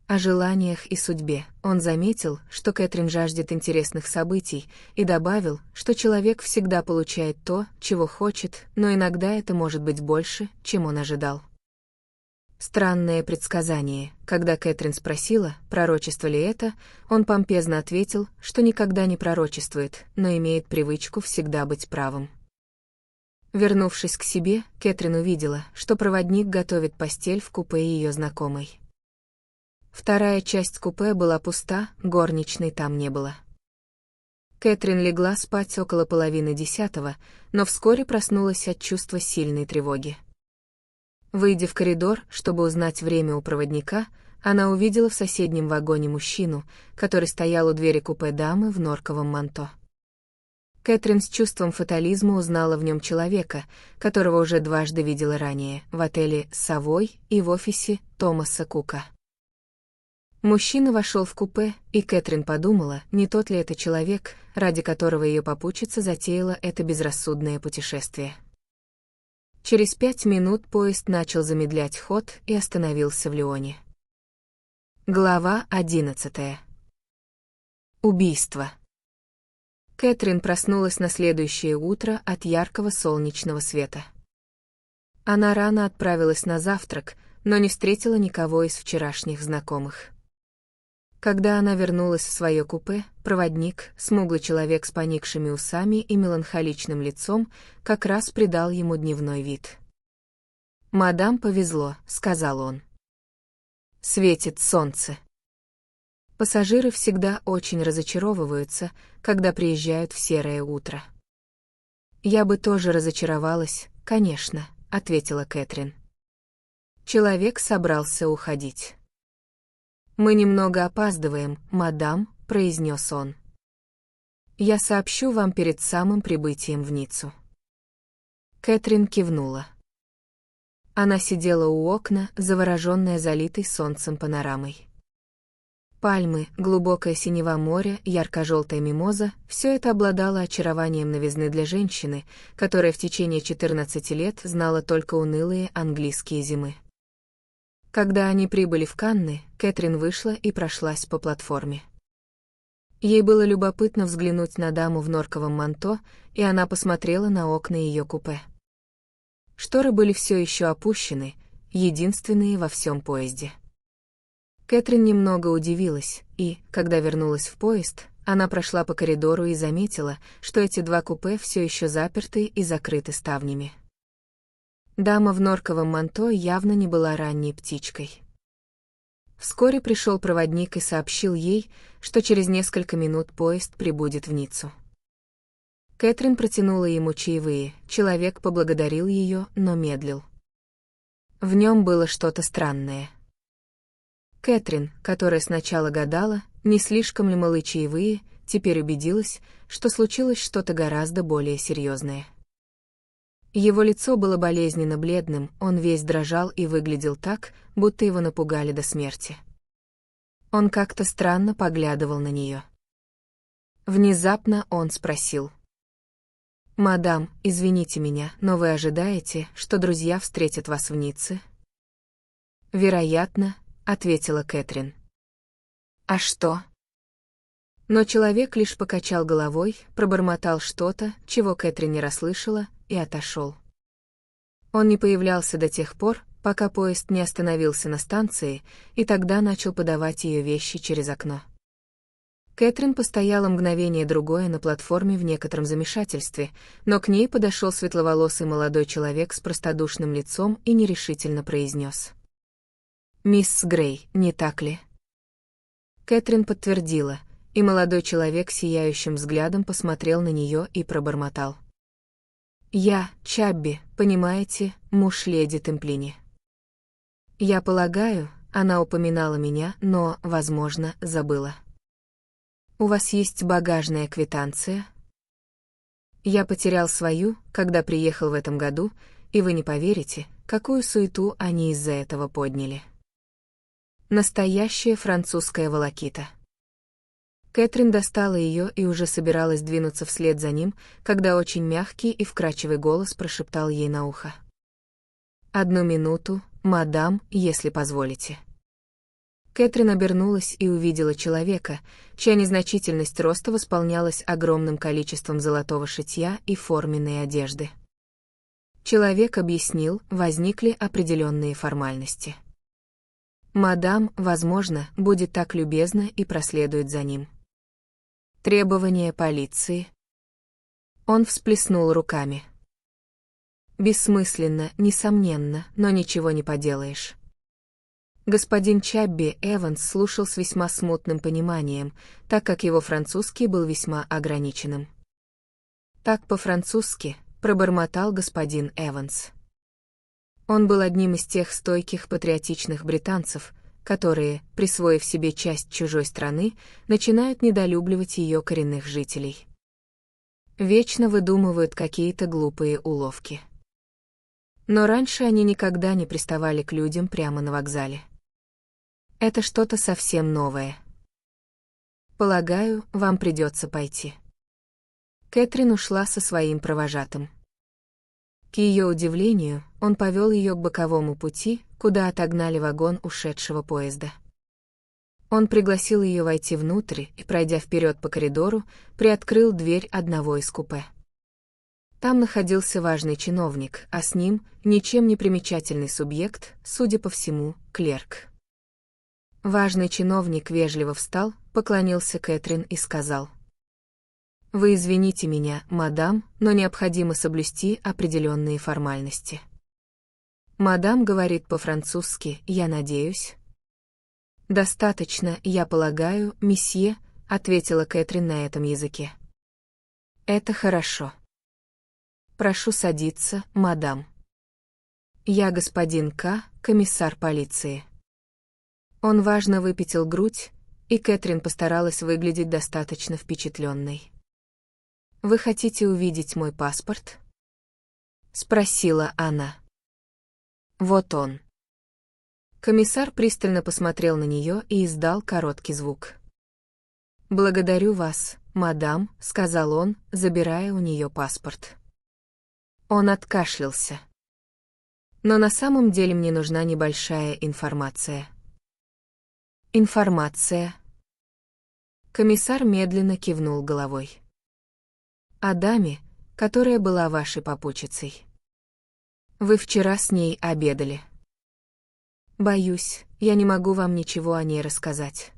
О желаниях и судьбе он заметил, что Кэтрин жаждет интересных событий, и добавил, что человек всегда получает то, чего хочет, но иногда это может быть больше, чем он ожидал. Странное предсказание. Когда Кэтрин спросила, пророчество ли это, он помпезно ответил, что никогда не пророчествует, но имеет привычку всегда быть правым. Вернувшись к себе, Кэтрин увидела, что проводник готовит постель в купе ее знакомой. Вторая часть купе была пуста, горничной там не было. Кэтрин легла спать около 9:30, но вскоре проснулась от чувства сильной тревоги. Выйдя в коридор, чтобы узнать время у проводника, она увидела в соседнем вагоне мужчину, который стоял у двери купе дамы в норковом манто. Кэтрин с чувством фатализма узнала в нем человека, которого уже дважды видела ранее, в отеле «Совой» и в офисе Томаса Кука. Мужчина вошел в купе, и Кэтрин подумала, не тот ли это человек, ради которого ее попутчица затеяла это безрассудное путешествие. Через 5 минут поезд начал замедлять ход и остановился в Лионе. Глава 11. Убийство. Кэтрин проснулась на следующее утро от яркого солнечного света. Она рано отправилась на завтрак, но не встретила никого из вчерашних знакомых. Когда она вернулась в свое купе, проводник, смуглый человек с поникшими усами и меланхоличным лицом, как раз придал ему дневной вид. «Мадам повезло», — сказал он. «Светит солнце. Пассажиры всегда очень разочаровываются, когда приезжают в серое утро. «Я бы тоже разочаровалась, конечно», — ответила Кэтрин. Человек собрался уходить. «Мы немного опаздываем, мадам», — произнес он. «Я сообщу вам перед самым прибытием в Ниццу». Кэтрин кивнула. Она сидела у окна, завороженная залитой солнцем панорамой. Пальмы, глубокое синева моря, ярко-желтая мимоза — все это обладало очарованием новизны для женщины, которая в течение 14 лет знала только унылые английские зимы. Когда они прибыли в Канны, Кэтрин вышла и прошлась по платформе. Ей было любопытно взглянуть на даму в норковом манто, и она посмотрела на окна ее купе. Шторы были все еще опущены, единственные во всем поезде. Кэтрин немного удивилась, и, когда вернулась в поезд, она прошла по коридору и заметила, что эти два купе все еще заперты и закрыты ставнями. Дама в норковом манто явно не была ранней птичкой. Вскоре пришел проводник и сообщил ей, что через несколько минут поезд прибудет в Ниццу. Кэтрин протянула ему чаевые, человек поблагодарил ее, но медлил. В нем было что-то странное. Кэтрин, которая сначала гадала, не слишком ли малы чаевые, теперь убедилась, что случилось что-то гораздо более серьезное. Его лицо было болезненно бледным, он весь дрожал и выглядел так, будто его напугали до смерти. Он как-то странно поглядывал на нее. Внезапно он спросил: «Мадам, извините меня, но вы ожидаете, что друзья встретят вас в Ницце?» «Вероятно», — ответила Кэтрин. «А что?» Но человек лишь покачал головой, пробормотал что-то, чего Кэтрин не расслышала, и отошел. Он не появлялся до тех пор, пока поезд не остановился на станции, и тогда начал подавать ее вещи через окно. Кэтрин постояла мгновение-другое на платформе в некотором замешательстве, но к ней подошел светловолосый молодой человек с простодушным лицом и нерешительно произнес: «Мисс Грей, не так ли?» Кэтрин подтвердила, и молодой человек сияющим взглядом посмотрел на нее и пробормотал: «Я, Чабби, понимаете, муж леди Темплини». «Я полагаю, она упоминала меня, но, возможно, забыла». «У вас есть багажная квитанция?» «Я потерял свою, когда приехал в этом году, и вы не поверите, какую суету они из-за этого подняли». Настоящая французская волокита. Кэтрин достала ее и уже собиралась двинуться вслед за ним, когда очень мягкий и вкрадчивый голос прошептал ей на ухо: «Одну минуту, мадам, если позволите». Кэтрин обернулась и увидела человека, чья незначительность роста восполнялась огромным количеством золотого шитья и форменной одежды. Человек объяснил, возникли определенные формальности. «Мадам, возможно, будет так любезна и проследует за ним». «Требования полиции». Он всплеснул руками. «Бессмысленно, несомненно, но ничего не поделаешь». Господин Чабби Эванс слушал с весьма смутным пониманием, так как его французский был весьма ограниченным. «Так по-французски», — пробормотал господин Эванс. Он был одним из тех стойких патриотичных британцев, которые, присвоив себе часть чужой страны, начинают недолюбливать ее коренных жителей. Вечно выдумывают какие-то глупые уловки. Но раньше они никогда не приставали к людям прямо на вокзале. Это что-то совсем новое. Полагаю, вам придется пойти. Кэтрин ушла со своим провожатым. К ее удивлению, он повел ее к боковому пути, куда отогнали вагон ушедшего поезда. Он пригласил ее войти внутрь и, пройдя вперед по коридору, приоткрыл дверь одного из купе. Там находился важный чиновник, а с ним ничем не примечательный субъект, судя по всему, клерк. Важный чиновник вежливо встал, поклонился Кэтрин и сказал: «Вы извините меня, мадам, но необходимо соблюсти определенные формальности». Мадам говорит по-французски, я надеюсь. «Достаточно, я полагаю, месье», — ответила Кэтрин на этом языке. «Это хорошо. Прошу садиться, мадам. Я господин К., комиссар полиции». Он важно выпятил грудь, и Кэтрин постаралась выглядеть достаточно впечатленной. «Вы хотите увидеть мой паспорт?» — спросила она. «Вот он». Комиссар пристально посмотрел на нее и издал короткий звук. «Благодарю вас, мадам», — сказал он, забирая у нее паспорт. Он откашлялся. «Но на самом деле мне нужна небольшая информация». «Информация». Комиссар медленно кивнул головой. «О даме, которая была вашей попутчицей. Вы вчера с ней обедали». «Боюсь, я не могу вам ничего о ней рассказать.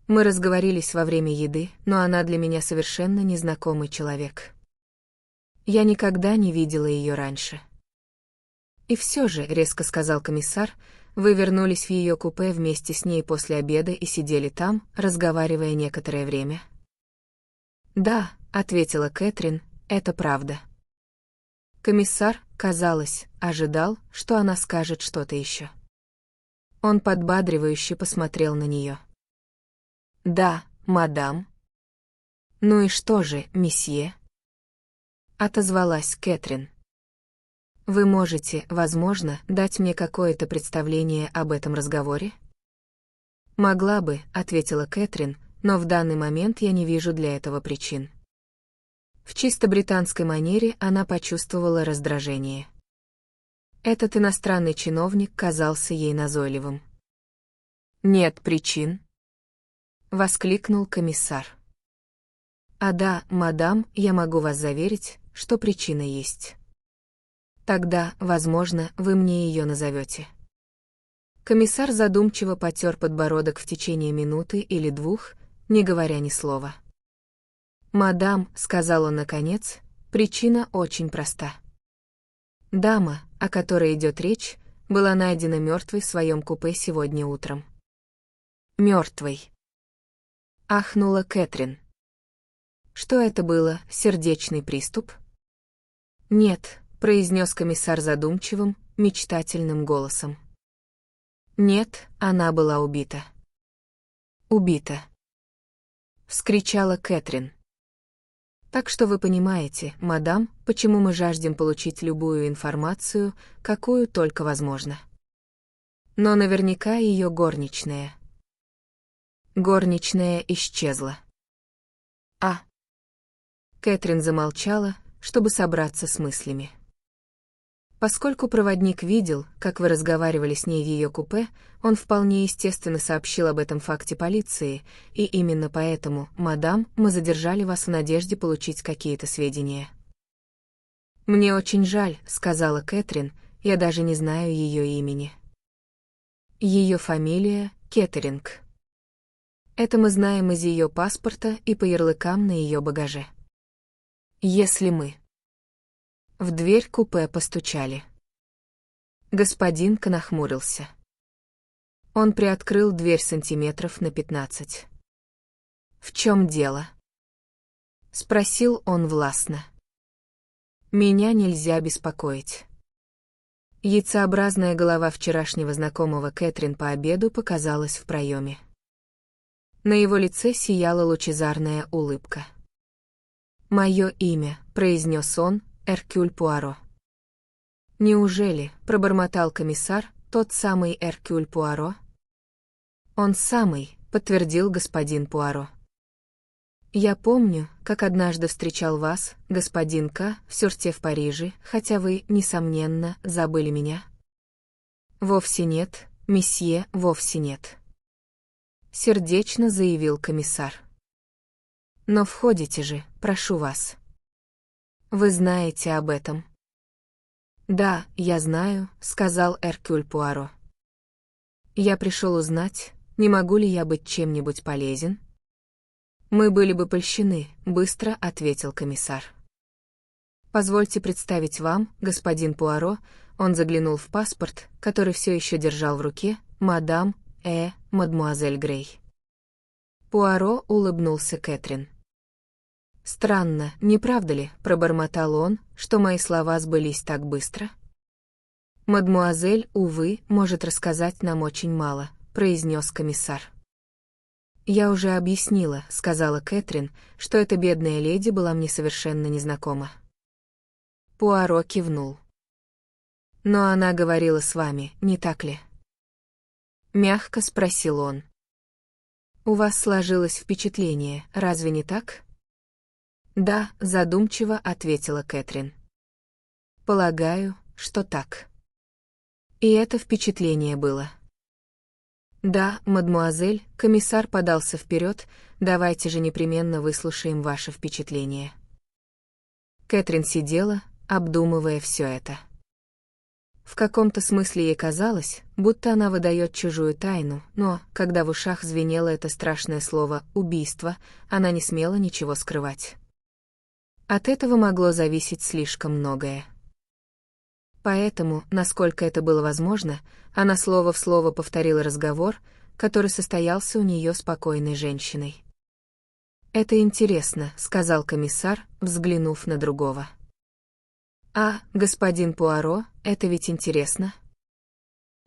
Мы разговорились во время еды, но она для меня совершенно незнакомый человек. Я никогда не видела ее раньше». «И все же», — резко сказал комиссар, — «вы вернулись в ее купе вместе с ней после обеда и сидели там, разговаривая некоторое время?» «Да», — ответила Кэтрин, — «это правда». Комиссар, казалось, ожидал, что она скажет что-то еще. Он подбадривающе посмотрел на нее. «Да, мадам». «Ну и что же, месье?» — отозвалась Кэтрин. «Вы можете, возможно, дать мне какое-то представление об этом разговоре?» «Могла бы», — ответила Кэтрин, «но в данный момент я не вижу для этого причин». В чисто британской манере она почувствовала раздражение. Этот иностранный чиновник казался ей назойливым. «Нет причин?» — воскликнул комиссар. «А да, мадам, я могу вас заверить, что причина есть. Тогда, возможно, вы мне ее назовете». Комиссар задумчиво потер подбородок в течение минуты или двух, не говоря ни слова. «Мадам», — сказал он наконец, — «причина очень проста. Дама, о которой идет речь, была найдена мертвой в своем купе сегодня утром». «Мертвой», — ахнула Кэтрин. «Что это было, сердечный приступ?» «Нет», — произнес комиссар задумчивым, мечтательным голосом. «Нет, она была убита». «Убита», — вскричала Кэтрин. «Так что вы понимаете, мадам, почему мы жаждем получить любую информацию, какую только возможно. Но наверняка ее горничная». Горничная исчезла. «А». Кэтрин замолчала, чтобы собраться с мыслями. Поскольку проводник видел, как вы разговаривали с ней в ее купе, он вполне естественно сообщил об этом факте полиции, и именно поэтому, мадам, мы задержали вас в надежде получить какие-то сведения. «Мне очень жаль», — сказала Кэтрин, — «я даже не знаю ее имени». Ее фамилия — Кеттеринг. Это мы знаем из ее паспорта и по ярлыкам на ее багаже. Если мы... В дверь купе постучали. Господин К нахмурился. Он приоткрыл дверь сантиметров на 15. «В чем дело?» — спросил он властно. «Меня нельзя беспокоить». Яйцеобразная голова вчерашнего знакомого Кэтрин по обеду показалась в проеме. На его лице сияла лучезарная улыбка. «Мое имя», — произнес он, — «Эркюль Пуаро». «Неужели?» — пробормотал комиссар, — «тот самый Эркюль Пуаро?» «Он самый», — подтвердил господин Пуаро. «Я помню, как однажды встречал вас, господин К., в Сюрте в Париже, хотя вы, несомненно, забыли меня». «Вовсе нет, месье, вовсе нет», — сердечно заявил комиссар. «Но входите же, прошу вас. Вы знаете об этом». «Да, я знаю», — сказал Эркюль Пуаро. «Я пришел узнать, не могу ли я быть чем-нибудь полезен?» «Мы были бы польщены», — быстро ответил комиссар. «Позвольте представить вам, господин Пуаро», — он заглянул в паспорт, который все еще держал в руке, «мадам мадмуазель Грей». Пуаро улыбнулся Кэтрин. «Странно, не правда ли?» — пробормотал он, что мои слова сбылись так быстро. «Мадмуазель, увы, может рассказать нам очень мало», — произнес комиссар. «Я уже объяснила», — сказала Кэтрин, что эта бедная леди была мне совершенно незнакома. Пуаро кивнул. «Но она говорила с вами, не так ли?» Мягко спросил он. «У вас сложилось впечатление, разве не так?» «Да», — задумчиво ответила Кэтрин. «Полагаю, что так». И это впечатление было. «Да, мадмуазель», — комиссар подался вперед, «давайте же непременно выслушаем ваше впечатление». Кэтрин сидела, обдумывая все это. В каком-то смысле ей казалось, будто она выдает чужую тайну, но, когда в ушах звенело это страшное слово «убийство», она не смела ничего скрывать. От этого могло зависеть слишком многое. Поэтому, насколько это было возможно, она слово в слово повторила разговор, который состоялся у нее с покойной женщиной. «Это интересно», — сказал комиссар, взглянув на другого. «А, господин Пуаро, это ведь интересно.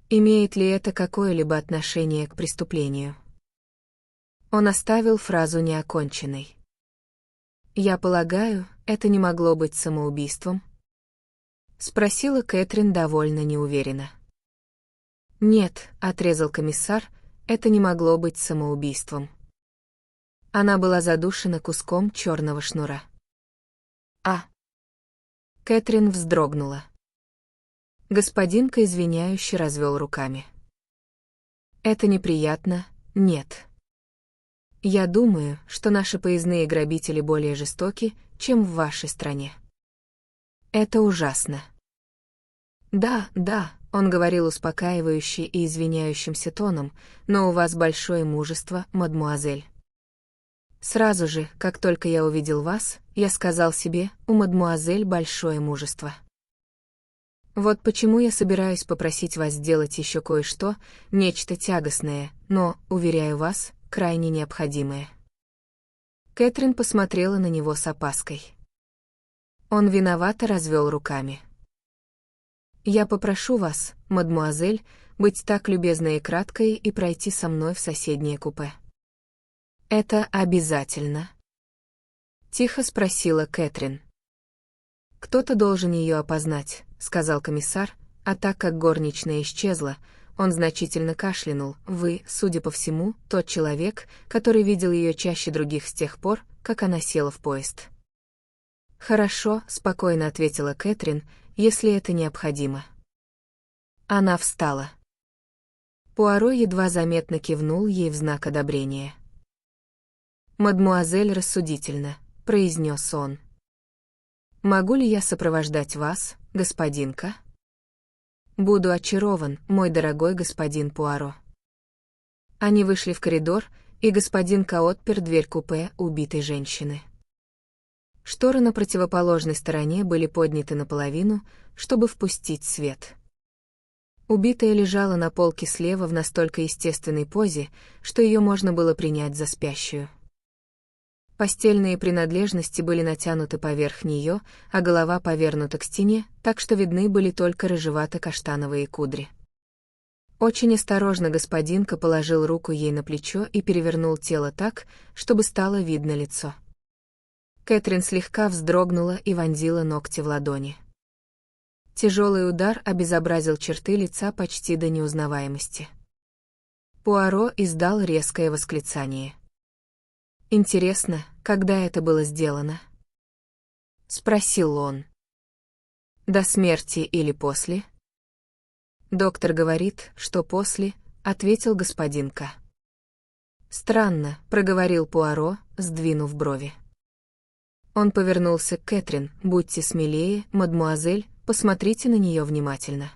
Имеет ли это какое-либо отношение к преступлению?» Он оставил фразу неоконченной. «Я полагаю, это не могло быть самоубийством?» Спросила Кэтрин довольно неуверенно. «Нет», — отрезал комиссар, — «это не могло быть самоубийством». Она была задушена куском черного шнура. «А?» Кэтрин вздрогнула. Господинка извиняюще развел руками. «Это неприятно, нет. Я думаю, что наши поездные грабители более жестоки, чем в вашей стране. Это ужасно». «Да, да», — он говорил успокаивающе и извиняющимся тоном, «но у вас большое мужество, мадмуазель. Сразу же, как только я увидел вас, я сказал себе, у мадмуазель большое мужество. Вот почему я собираюсь попросить вас сделать еще кое-что, нечто тягостное, но, уверяю вас, крайне необходимое». Кэтрин посмотрела на него с опаской. Он виновато развел руками. «Я попрошу вас, мадмуазель, быть так любезной и краткой и пройти со мной в соседнее купе». «Это обязательно?» — тихо спросила Кэтрин. «Кто-то должен ее опознать», — сказал комиссар, а так как горничная исчезла, он значительно кашлянул. «Вы, судя по всему, тот человек, который видел ее чаще других с тех пор, как она села в поезд». «Хорошо», — спокойно ответила Кэтрин, — «если это необходимо». Она встала. Пуаро едва заметно кивнул ей в знак одобрения. «Мадмуазель рассудительно», — произнес он. «Могу ли я сопровождать вас, господинка?» «Буду очарован, мой дорогой господин Пуаро». Они вышли в коридор, и господинка отпер дверь купе убитой женщины. Шторы на противоположной стороне были подняты наполовину, чтобы впустить свет. Убитая лежала на полке слева в настолько естественной позе, что ее можно было принять за спящую. Постельные принадлежности были натянуты поверх нее, а голова повернута к стене, так что видны были только рыжевато-каштановые кудри. Очень осторожно господинка положил руку ей на плечо и перевернул тело так, чтобы стало видно лицо. Кэтрин слегка вздрогнула и вонзила ногти в ладони. Тяжелый удар обезобразил черты лица почти до неузнаваемости. Пуаро издал резкое восклицание. «Интересно, когда это было сделано?» — спросил он. «До смерти или после?» «Доктор говорит, что после», — ответил господин К. «Странно», — проговорил Пуаро, сдвинув брови. Он повернулся к Кэтрин. «Будьте смелее, мадмуазель, посмотрите на нее внимательно.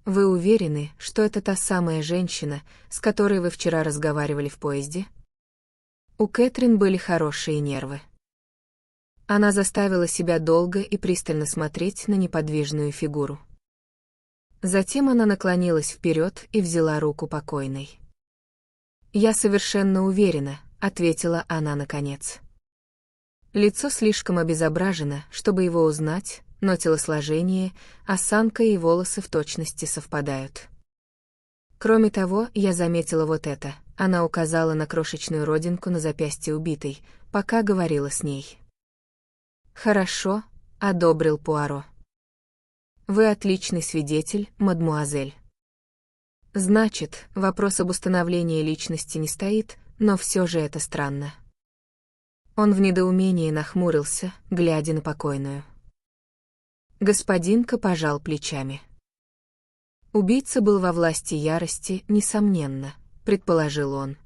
Вы уверены, что это та самая женщина, с которой вы вчера разговаривали в поезде?» У Кэтрин были хорошие нервы. Она заставила себя долго и пристально смотреть на неподвижную фигуру. Затем она наклонилась вперед и взяла руку покойной. «Я совершенно уверена», — ответила она наконец. Лицо слишком обезображено, чтобы его узнать, но телосложение, осанка и волосы в точности совпадают. Кроме того, я заметила вот это. Она указала на крошечную родинку на запястье убитой, пока говорила с ней. «Хорошо», — одобрил Пуаро. «Вы отличный свидетель, мадмуазель. Значит, вопрос об установлении личности не стоит, но все же это странно». Он в недоумении нахмурился, глядя на покойную. Господинка пожал плечами. Убийца был во власти ярости, несомненно, предположил он.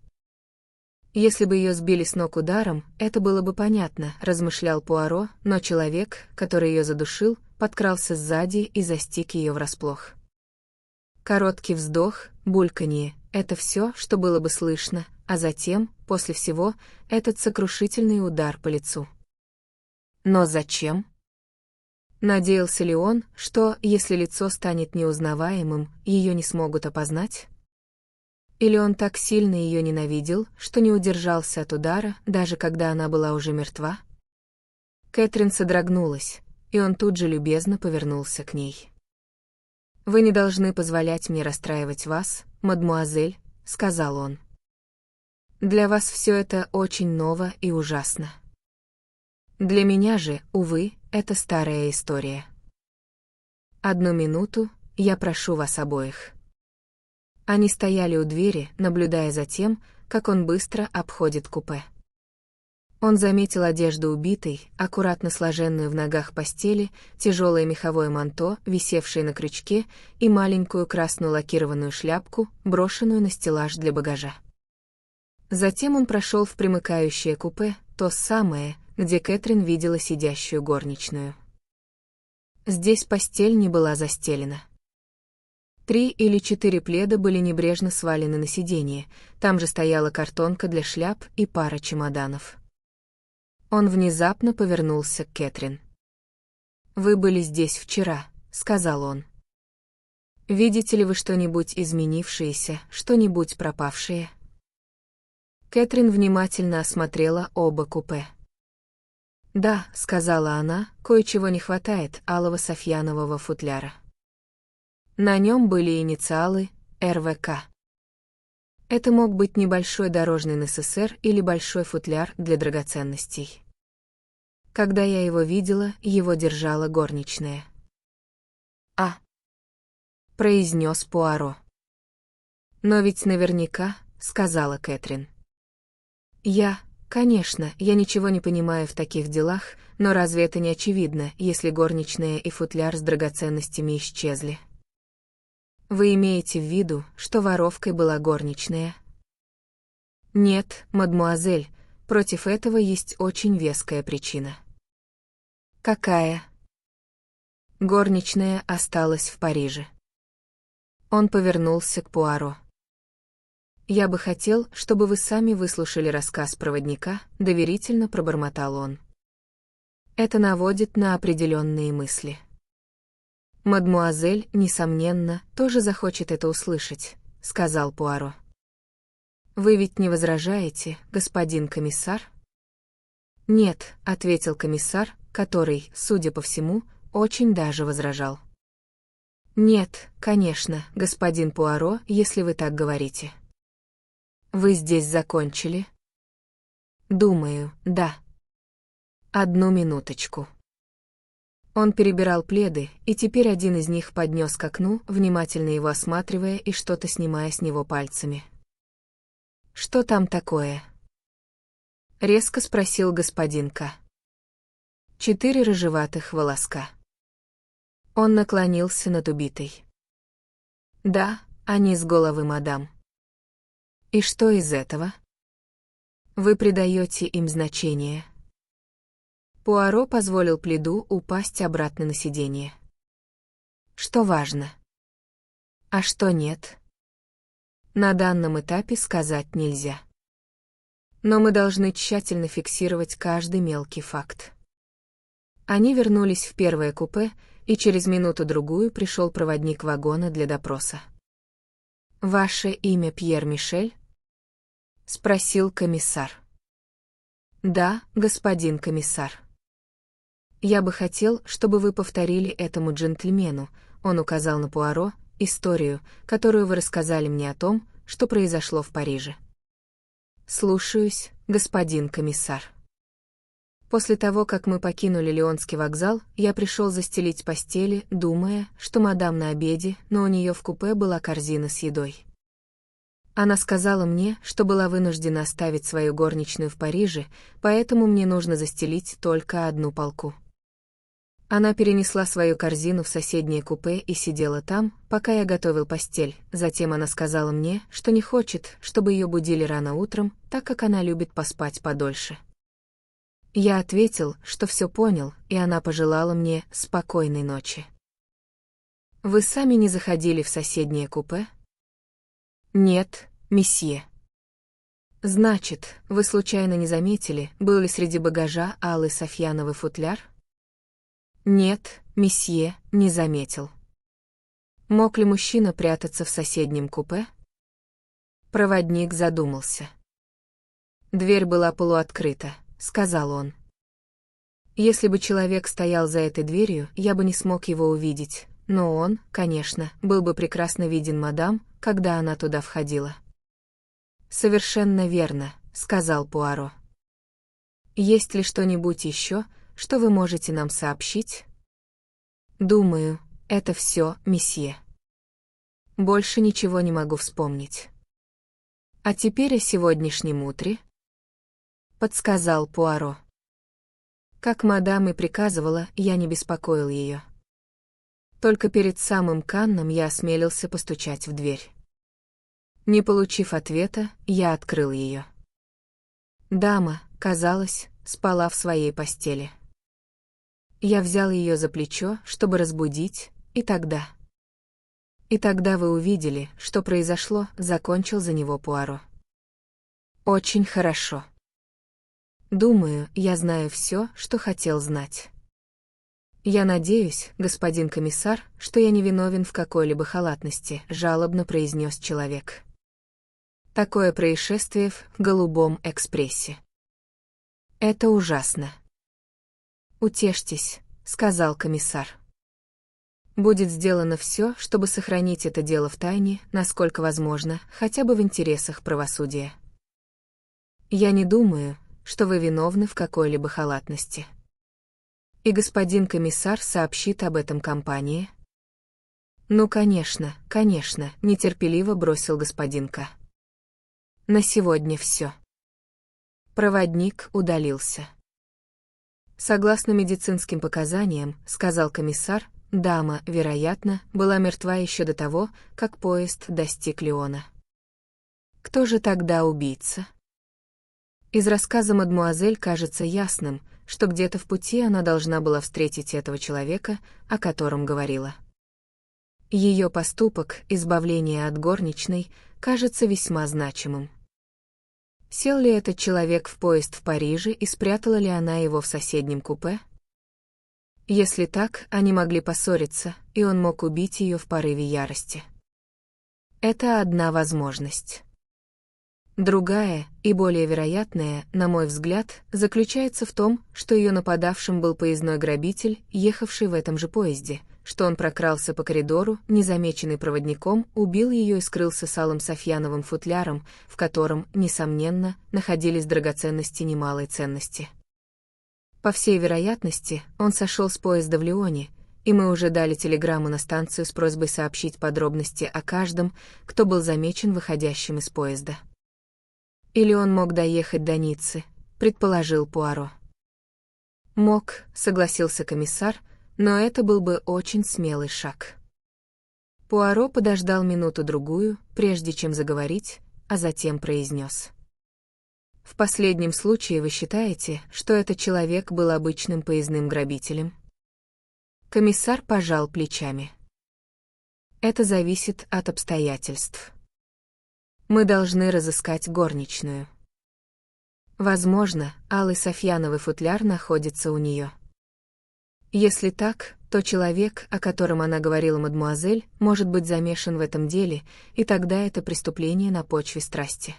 Если бы ее сбили с ног ударом, это было бы понятно, размышлял Пуаро, но человек, который ее задушил, подкрался сзади и застиг ее врасплох. Короткий вздох, бульканье — это все, что было бы слышно, а затем, после всего, этот сокрушительный удар по лицу. Но зачем? Надеялся ли он, что, если лицо станет неузнаваемым, ее не смогут опознать? Или он так сильно ее ненавидел, что не удержался от удара, даже когда она была уже мертва? Кэтрин содрогнулась, и он тут же любезно повернулся к ней. «Вы не должны позволять мне расстраивать вас, мадмуазель», — сказал он. «Для вас все это очень ново и ужасно. Для меня же, увы, это старая история. Одну минуту, я прошу вас обоих». Они стояли у двери, наблюдая за тем, как он быстро обходит купе. Он заметил одежду убитой, аккуратно сложенную в ногах постели, тяжелое меховое манто, висевшее на крючке, и маленькую красную лакированную шляпку, брошенную на стеллаж для багажа. Затем он прошел в примыкающее купе, то самое, где Кэтрин видела сидящую горничную. Здесь постель не была застелена. 3 или 4 пледа были небрежно свалены на сиденье, там же стояла картонка для шляп и пара чемоданов. Он внезапно повернулся к Кэтрин. «Вы были здесь вчера», — сказал он. «Видите ли вы что-нибудь изменившееся, что-нибудь пропавшее?» Кэтрин внимательно осмотрела оба купе. «Да», — сказала она, — «кое-чего не хватает алого софьянового футляра». На нем были инициалы РВК. Это мог быть небольшой дорожный НССР или большой футляр для драгоценностей. Когда я его видела, его держала горничная. «А», — произнес Пуаро. «Но ведь наверняка», — сказала Кэтрин. Конечно, я ничего не понимаю в таких делах, но разве это не очевидно, если горничная и футляр с драгоценностями исчезли?» «Вы имеете в виду, что воровкой была горничная?» «Нет, мадмуазель, против этого есть очень веская причина». «Какая?» Горничная осталась в Париже. Он повернулся к Пуаро. «Я бы хотел, чтобы вы сами выслушали рассказ проводника», — доверительно пробормотал он. «Это наводит на определенные мысли». «Мадмуазель, несомненно, тоже захочет это услышать», — сказал Пуаро. «Вы ведь не возражаете, господин комиссар?» «Нет», — ответил комиссар, который, судя по всему, очень даже возражал. «Нет, конечно, господин Пуаро, если вы так говорите». «Вы здесь закончили?» «Думаю, да». «Одну минуточку». Он перебирал пледы, и теперь один из них поднес к окну, внимательно его осматривая и что-то снимая с него пальцами. «Что там такое?» — резко спросил господин К. 4 рыжеватых волоска. Он наклонился над убитой. «Да, они с головы мадам». «И что из этого?» «Вы придаете им значение». Пуаро позволил пледу упасть обратно на сиденье. «Что важно?» «А что нет?» «На данном этапе сказать нельзя. Но мы должны тщательно фиксировать каждый мелкий факт». Они вернулись в первое купе, и через минуту-другую пришел проводник вагона для допроса. «Ваше имя Пьер Мишель?» — спросил комиссар. «Да, господин комиссар. Я бы хотел, чтобы вы повторили этому джентльмену», — он указал на Пуаро, «историю, которую вы рассказали мне о том, что произошло в Париже». «Слушаюсь, господин комиссар». После того, как мы покинули Лионский вокзал, я пришел застелить постели, думая, что мадам на обеде, но у нее в купе была корзина с едой. Она сказала мне, что была вынуждена оставить свою горничную в Париже, поэтому мне нужно застелить только одну полку. Она перенесла свою корзину в соседнее купе и сидела там, пока я готовил постель. Затем она сказала мне, что не хочет, чтобы ее будили рано утром, так как она любит поспать подольше. Я ответил, что все понял, и она пожелала мне спокойной ночи. «Вы сами не заходили в соседнее купе?» «Нет, месье». «Значит, вы случайно не заметили, был ли среди багажа Аллы Софьяновой футляр?» «Нет, месье, не заметил». «Мог ли мужчина прятаться в соседнем купе?» Проводник задумался. «Дверь была полуоткрыта», — сказал он. «Если бы человек стоял за этой дверью, я бы не смог его увидеть, но он, конечно, был бы прекрасно виден мадам, когда она туда входила». «Совершенно верно», — сказал Пуаро. «Есть ли что-нибудь еще, что вы можете нам сообщить?» «Думаю, это все, месье. Больше ничего не могу вспомнить». «А теперь о сегодняшнем утре?» — подсказал Пуаро. Как мадам и приказывала, я не беспокоил ее. Только перед самым Канном я осмелился постучать в дверь. Не получив ответа, я открыл ее. Дама, казалось, спала в своей постели. Я взял ее за плечо, чтобы разбудить, и тогда... «И тогда вы увидели, что произошло», — закончил за него Пуаро. «Очень хорошо. Думаю, я знаю все, что хотел знать». «Я надеюсь, господин комиссар, что я не виновен в какой-либо халатности», — жалобно произнес человек. «Такое происшествие в «Голубом экспрессе». Это ужасно». «Утешьтесь», — сказал комиссар. «Будет сделано все, чтобы сохранить это дело в тайне, насколько возможно, хотя бы в интересах правосудия. Я не думаю, что вы виновны в какой-либо халатности. И господин комиссар сообщит об этом компании?» «Ну, конечно, конечно», — нетерпеливо бросил господин К. «На сегодня все». Проводник удалился. «Согласно медицинским показаниям», — сказал комиссар, «дама, вероятно, была мертва еще до того, как поезд достиг Лиона». «Кто же тогда убийца?» Из рассказа мадмуазель кажется ясным, что где-то в пути она должна была встретить этого человека, о котором говорила. Ее поступок, избавление от горничной, кажется весьма значимым. Сел ли этот человек в поезд в Париже и спрятала ли она его в соседнем купе? Если так, они могли поссориться, и он мог убить ее в порыве ярости. Это одна возможность. Другая, и более вероятная, на мой взгляд, заключается в том, что ее нападавшим был поездной грабитель, ехавший в этом же поезде, что он прокрался по коридору, незамеченный проводником, убил ее и скрылся с алым Софьяновым футляром, в котором, несомненно, находились драгоценности немалой ценности. По всей вероятности, он сошел с поезда в Лионе, и мы уже дали телеграмму на станцию с просьбой сообщить подробности о каждом, кто был замечен выходящим из поезда. Или он мог доехать до Ниццы, предположил Пуаро. Мог, согласился комиссар, но это был бы очень смелый шаг. Пуаро подождал минуту-другую, прежде чем заговорить, а затем произнес. В последнем случае вы считаете, что этот человек был обычным поездным грабителем? Комиссар пожал плечами. Это зависит от обстоятельств. Мы должны разыскать горничную. Возможно, алый Софьяновый футляр находится у нее. Если так, то человек, о котором она говорила мадмуазель, может быть замешан в этом деле, и тогда это преступление на почве страсти.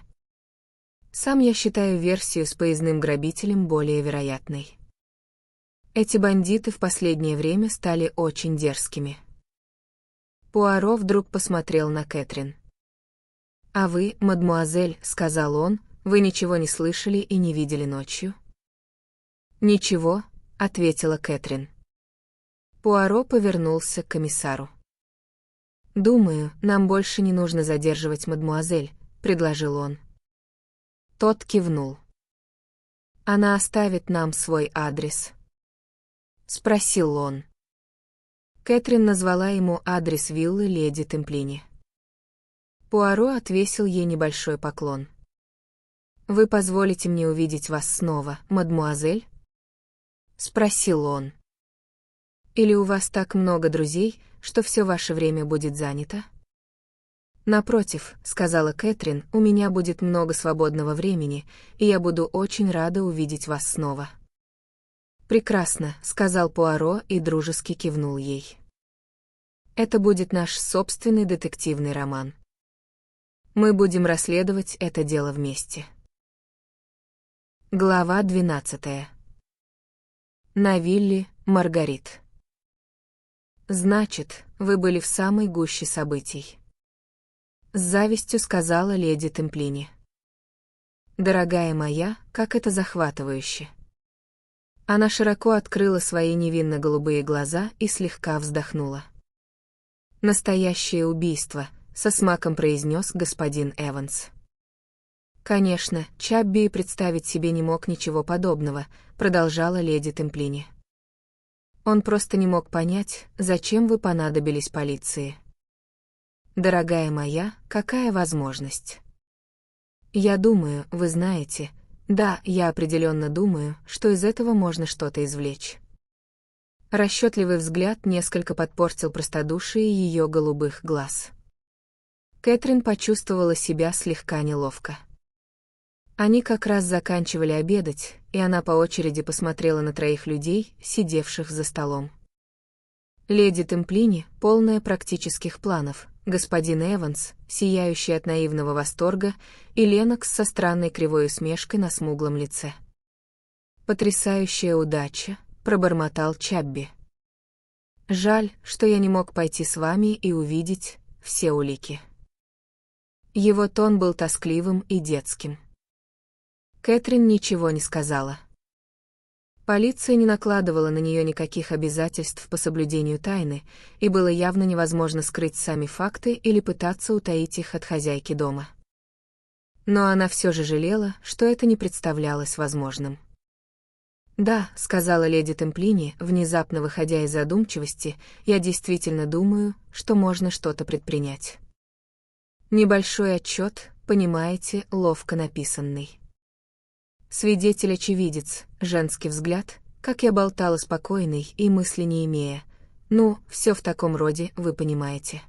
Сам я считаю версию с поездным грабителем более вероятной. Эти бандиты в последнее время стали очень дерзкими. Пуаро вдруг посмотрел на Кэтрин. «А вы, мадмуазель, — сказал он, — вы ничего не слышали и не видели ночью?» «Ничего», — ответила Кэтрин. Пуаро повернулся к комиссару. «Думаю, нам больше не нужно задерживать мадмуазель», — предложил он. Тот кивнул. «Она оставит нам свой адрес?» — спросил он. Кэтрин назвала ему адрес виллы леди Темплини. Пуаро отвесил ей небольшой поклон. «Вы позволите мне увидеть вас снова, мадмуазель?» — спросил он. «Или у вас так много друзей, что все ваше время будет занято?» «Напротив, — сказала Кэтрин, — у меня будет много свободного времени, и я буду очень рада увидеть вас снова». «Прекрасно, — сказал Пуаро и дружески кивнул ей. «Это будет наш собственный детективный роман. Мы будем расследовать это дело вместе». Глава 12. На вилле Маргарит. «Значит, вы были в самой гуще событий», — с завистью сказала леди Темплини. «Дорогая моя, как это захватывающе». Она широко открыла свои невинно-голубые глаза и слегка вздохнула. «Настоящее убийство», — со смаком произнес господин Эванс. «Конечно, Чабби и представить себе не мог ничего подобного», — продолжала леди Темплини. «Он просто не мог понять, зачем вы понадобились полиции». «Дорогая моя, какая возможность?» «Я думаю, вы знаете, да, я определенно думаю, что из этого можно что-то извлечь». Расчетливый взгляд несколько подпортил простодушие ее голубых глаз. Кэтрин почувствовала себя слегка неловко. Они как раз заканчивали обедать, и она по очереди посмотрела на троих людей, сидевших за столом. Леди Темплини, полная практических планов, господин Эванс, сияющий от наивного восторга, и Ленокс со странной кривой усмешкой на смуглом лице. «Потрясающая удача», — пробормотал Чабби. «Жаль, что я не мог пойти с вами и увидеть все улики». Его тон был тоскливым и детским. Кэтрин ничего не сказала. Полиция не накладывала на нее никаких обязательств по соблюдению тайны, и было явно невозможно скрыть сами факты или пытаться утаить их от хозяйки дома. Но она все же жалела, что это не представлялось возможным. «Да», — сказала леди Темплини, внезапно выходя из задумчивости, — «я действительно думаю, что можно что-то предпринять». Небольшой отчет, понимаете, ловко написанный. Свидетель-очевидец, женский взгляд, как я болтала спокойной и мысли не имея. Ну, все в таком роде, вы понимаете.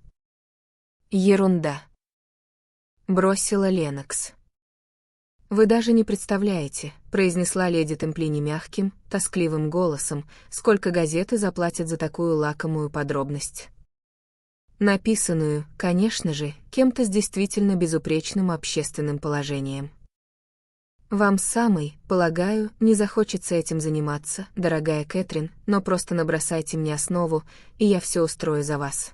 Ерунда. Бросила Ленокс. «Вы даже не представляете», — произнесла леди Темплини мягким, тоскливым голосом, «сколько газеты заплатят за такую лакомую подробность». Написанную, конечно же, кем-то с действительно безупречным общественным положением. Вам самой, полагаю, не захочется этим заниматься, дорогая Кэтрин, но просто набросайте мне основу, и я все устрою за вас.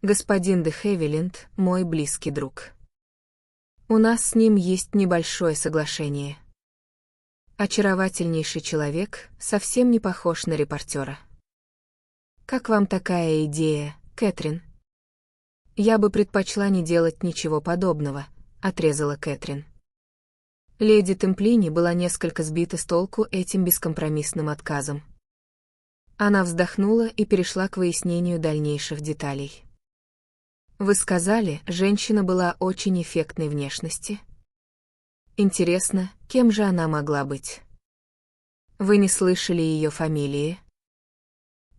Господин де Хевиленд — мой близкий друг. У нас с ним есть небольшое соглашение. Очаровательнейший человек, совсем не похож на репортера. Как вам такая идея, Кэтрин? Я бы предпочла не делать ничего подобного, отрезала Кэтрин. Леди Темплини была несколько сбита с толку этим бескомпромиссным отказом. Она вздохнула и перешла к выяснению дальнейших деталей. «Вы сказали, женщина была очень эффектной внешности. Интересно, кем же она могла быть? Вы не слышали ее фамилии?»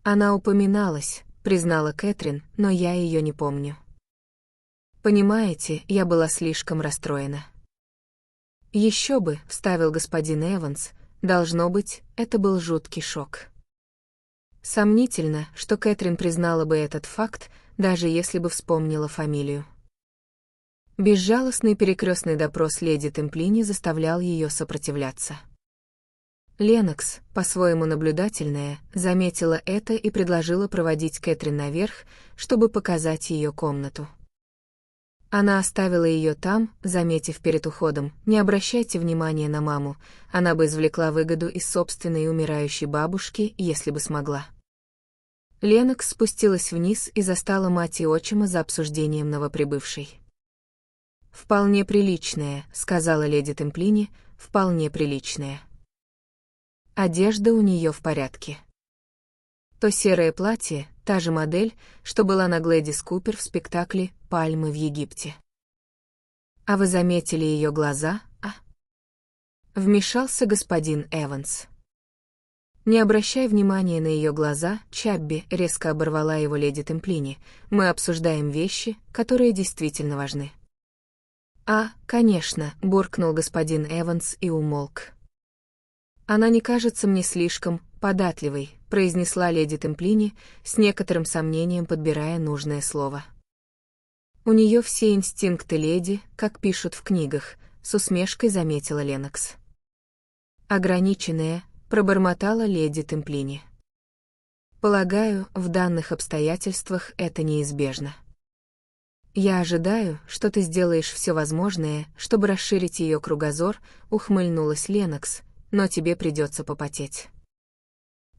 «Она упоминалась», — признала Кэтрин, — «но я ее не помню». «Понимаете, я была слишком расстроена». «Еще бы», — вставил господин Эванс, — «должно быть, это был жуткий шок». Сомнительно, что Кэтрин признала бы этот факт, даже если бы вспомнила фамилию. Безжалостный перекрестный допрос леди Темплини заставлял ее сопротивляться. Ленокс, по-своему наблюдательная, заметила это и предложила проводить Кэтрин наверх, чтобы показать ее комнату. Она оставила ее там, заметив перед уходом: «Не обращайте внимания на маму, она бы извлекла выгоду из собственной умирающей бабушки, если бы смогла». Ленокс спустилась вниз и застала мать и отчима за обсуждением новоприбывшей. «Вполне приличная», — сказала леди Темплини, — «вполне приличная. Одежда у нее в порядке. То серое платье, та же модель, что была на Глэдис Купер в спектакле «Пальмы в Египте». А вы заметили ее глаза, а?» Вмешался господин Эванс. «Не обращай внимания на ее глаза, Чабби», — резко оборвала его леди Темплини, — «мы обсуждаем вещи, которые действительно важны». «А, конечно», — буркнул господин Эванс и умолк. «Она не кажется мне слишком податливой», — произнесла леди Темплини, с некоторым сомнением подбирая нужное слово. «У нее все инстинкты леди, как пишут в книгах», — с усмешкой заметила Ленокс. «Ограниченная», — пробормотала леди Темплини. «Полагаю, в данных обстоятельствах это неизбежно. Я ожидаю, что ты сделаешь все возможное, чтобы расширить ее кругозор», — ухмыльнулась Ленокс, — «но тебе придется попотеть.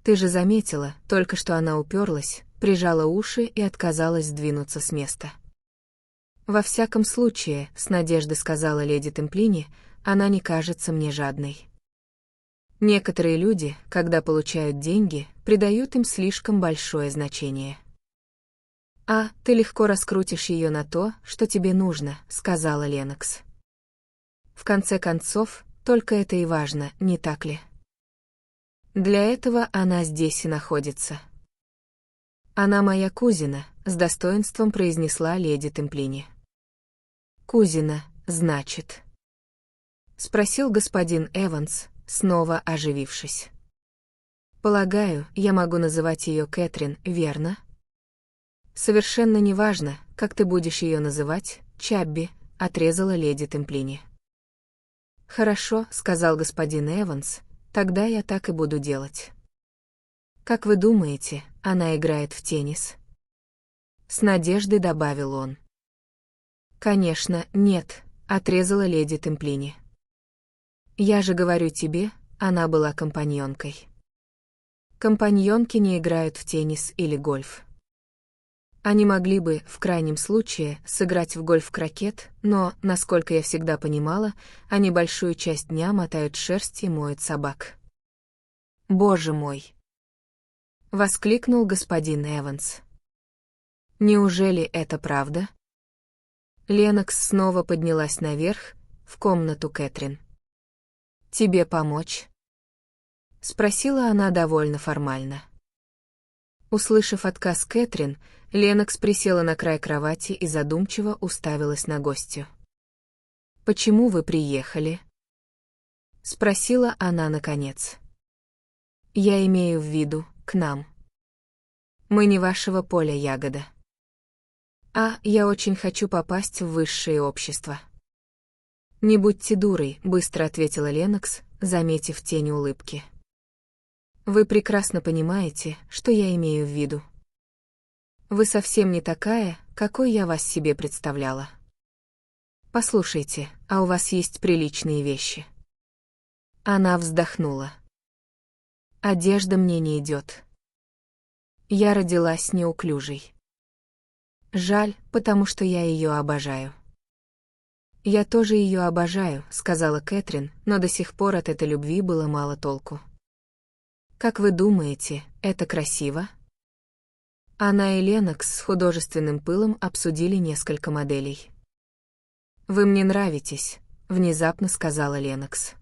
Ты же заметила, только что она уперлась, прижала уши и отказалась сдвинуться с места». «Во всяком случае», — с надеждой сказала леди Темплини, — «она не кажется мне жадной. Некоторые люди, когда получают деньги, придают им слишком большое значение». «А, ты легко раскрутишь ее на то, что тебе нужно», — сказала Ленокс. «В конце концов, только это и важно, не так ли? Для этого она здесь и находится». «Она моя кузина», — с достоинством произнесла леди Темплини. «Кузина, значит?» — спросил господин Эванс, снова оживившись. «Полагаю, я могу называть ее Кэтрин, верно?» «Совершенно неважно, как ты будешь ее называть, Чабби», — отрезала леди Темплини. «Хорошо», — сказал господин Эванс, — «тогда я так и буду делать». «Как вы думаете, она играет в теннис?» С надеждой добавил он. «Конечно, нет», — отрезала леди Темплини. «Я же говорю тебе, она была компаньонкой. Компаньонки не играют в теннис или гольф. Они могли бы, в крайнем случае, сыграть в гольф-крокет, но, насколько я всегда понимала, они большую часть дня мотают шерсть и моют собак». «Боже мой!» — воскликнул господин Эванс. «Неужели это правда?» Ленокс снова поднялась наверх, в комнату Кэтрин. «Тебе помочь?» — спросила она довольно формально. Услышав отказ Кэтрин, Ленокс присела на край кровати и задумчиво уставилась на гостью. «Почему вы приехали?» — спросила она наконец. «Я имею в виду, к нам. Мы не вашего поля ягода. А, я очень хочу попасть в высшее общество». «Не будьте дурой», — быстро ответила Ленокс, заметив тень улыбки. «Вы прекрасно понимаете, что я имею в виду. Вы совсем не такая, какой я вас себе представляла. Послушайте, а у вас есть приличные вещи?» Она вздохнула. «Одежда мне не идет. Я родилась неуклюжей. Жаль, потому что я ее обожаю». «Я тоже ее обожаю», — сказала Кэтрин, но до сих пор от этой любви было мало толку. «Как вы думаете, это красиво?» Она и Ленокс с художественным пылом обсудили несколько моделей. «Вы мне нравитесь», — внезапно сказала Ленокс.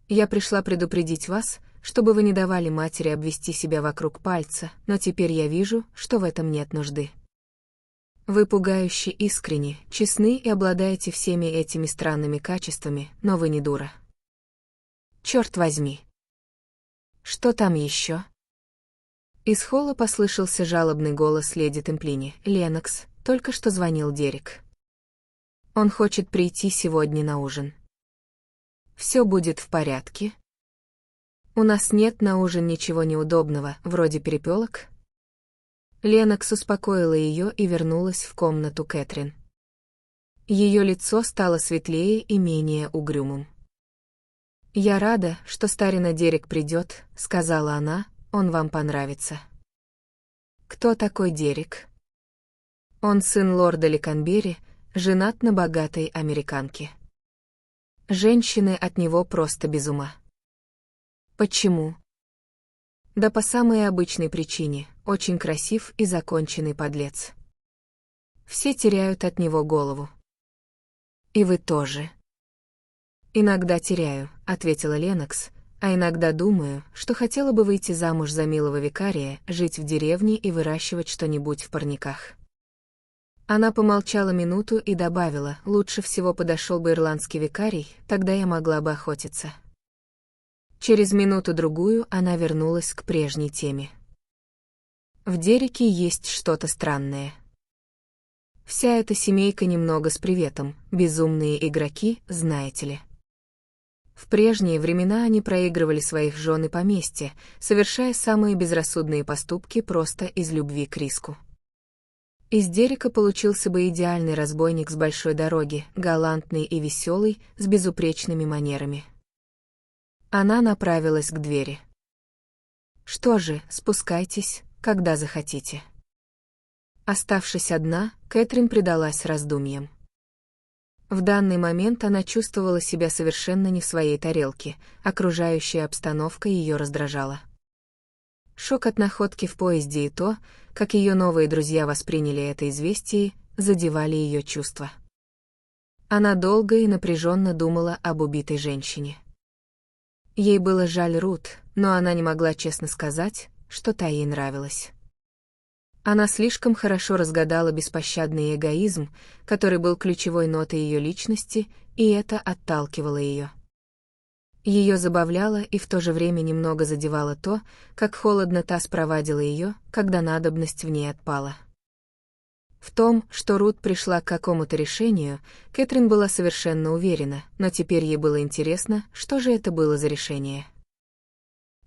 «Я пришла предупредить вас, чтобы вы не давали матери обвести себя вокруг пальца, но теперь я вижу, что в этом нет нужды. Вы пугающе искренни, честны и обладаете всеми этими странными качествами, но вы не дура. Черт возьми! Что там еще?» Из холла послышался жалобный голос леди Темплини. «Ленокс, только что звонил Дерек. Он хочет прийти сегодня на ужин. Все будет в порядке? У нас нет на ужин ничего неудобного, вроде перепелок?» Ленокс успокоила ее и вернулась в комнату Кэтрин. Ее лицо стало светлее и менее угрюмым. «Я рада, что старина Дерек придет», — сказала она, — «он вам понравится». «Кто такой Дерек?» «Он сын лорда Леканбери, женат на богатой американке. Женщины от него просто без ума». «Почему?» «Да по самой обычной причине, очень красив и законченный подлец. Все теряют от него голову». «И вы тоже». «Иногда теряю», — ответила Ленокс, «а иногда думаю, что хотела бы выйти замуж за милого викария, жить в деревне и выращивать что-нибудь в парниках». Она помолчала минуту и добавила, «Лучше всего подошел бы ирландский викарий, тогда я могла бы охотиться». Через минуту-другую она вернулась к прежней теме. В Дереке есть что-то странное. Вся эта семейка немного с приветом, безумные игроки, знаете ли. В прежние времена они проигрывали своих жен и поместья, совершая самые безрассудные поступки просто из любви к риску. Из Дерека получился бы идеальный разбойник с большой дороги, галантный и веселый, с безупречными манерами. Она направилась к двери. «Что же, спускайтесь, когда захотите». Оставшись одна, Кэтрин предалась раздумьям. В данный момент она чувствовала себя совершенно не в своей тарелке, окружающая обстановка ее раздражала. Шок от находки в поезде и то, как ее новые друзья восприняли это известие, задевали ее чувства. Она долго и напряженно думала об убитой женщине. Ей было жаль Рут, но она не могла честно сказать, что та ей нравилась. Она слишком хорошо разгадала беспощадный эгоизм, который был ключевой нотой ее личности, и это отталкивало ее. Ее забавляло и в то же время немного задевало то, как холодно та спровадила ее, когда надобность в ней отпала. В том, что Рут пришла к какому-то решению, Кэтрин была совершенно уверена, но теперь ей было интересно, что же это было за решение.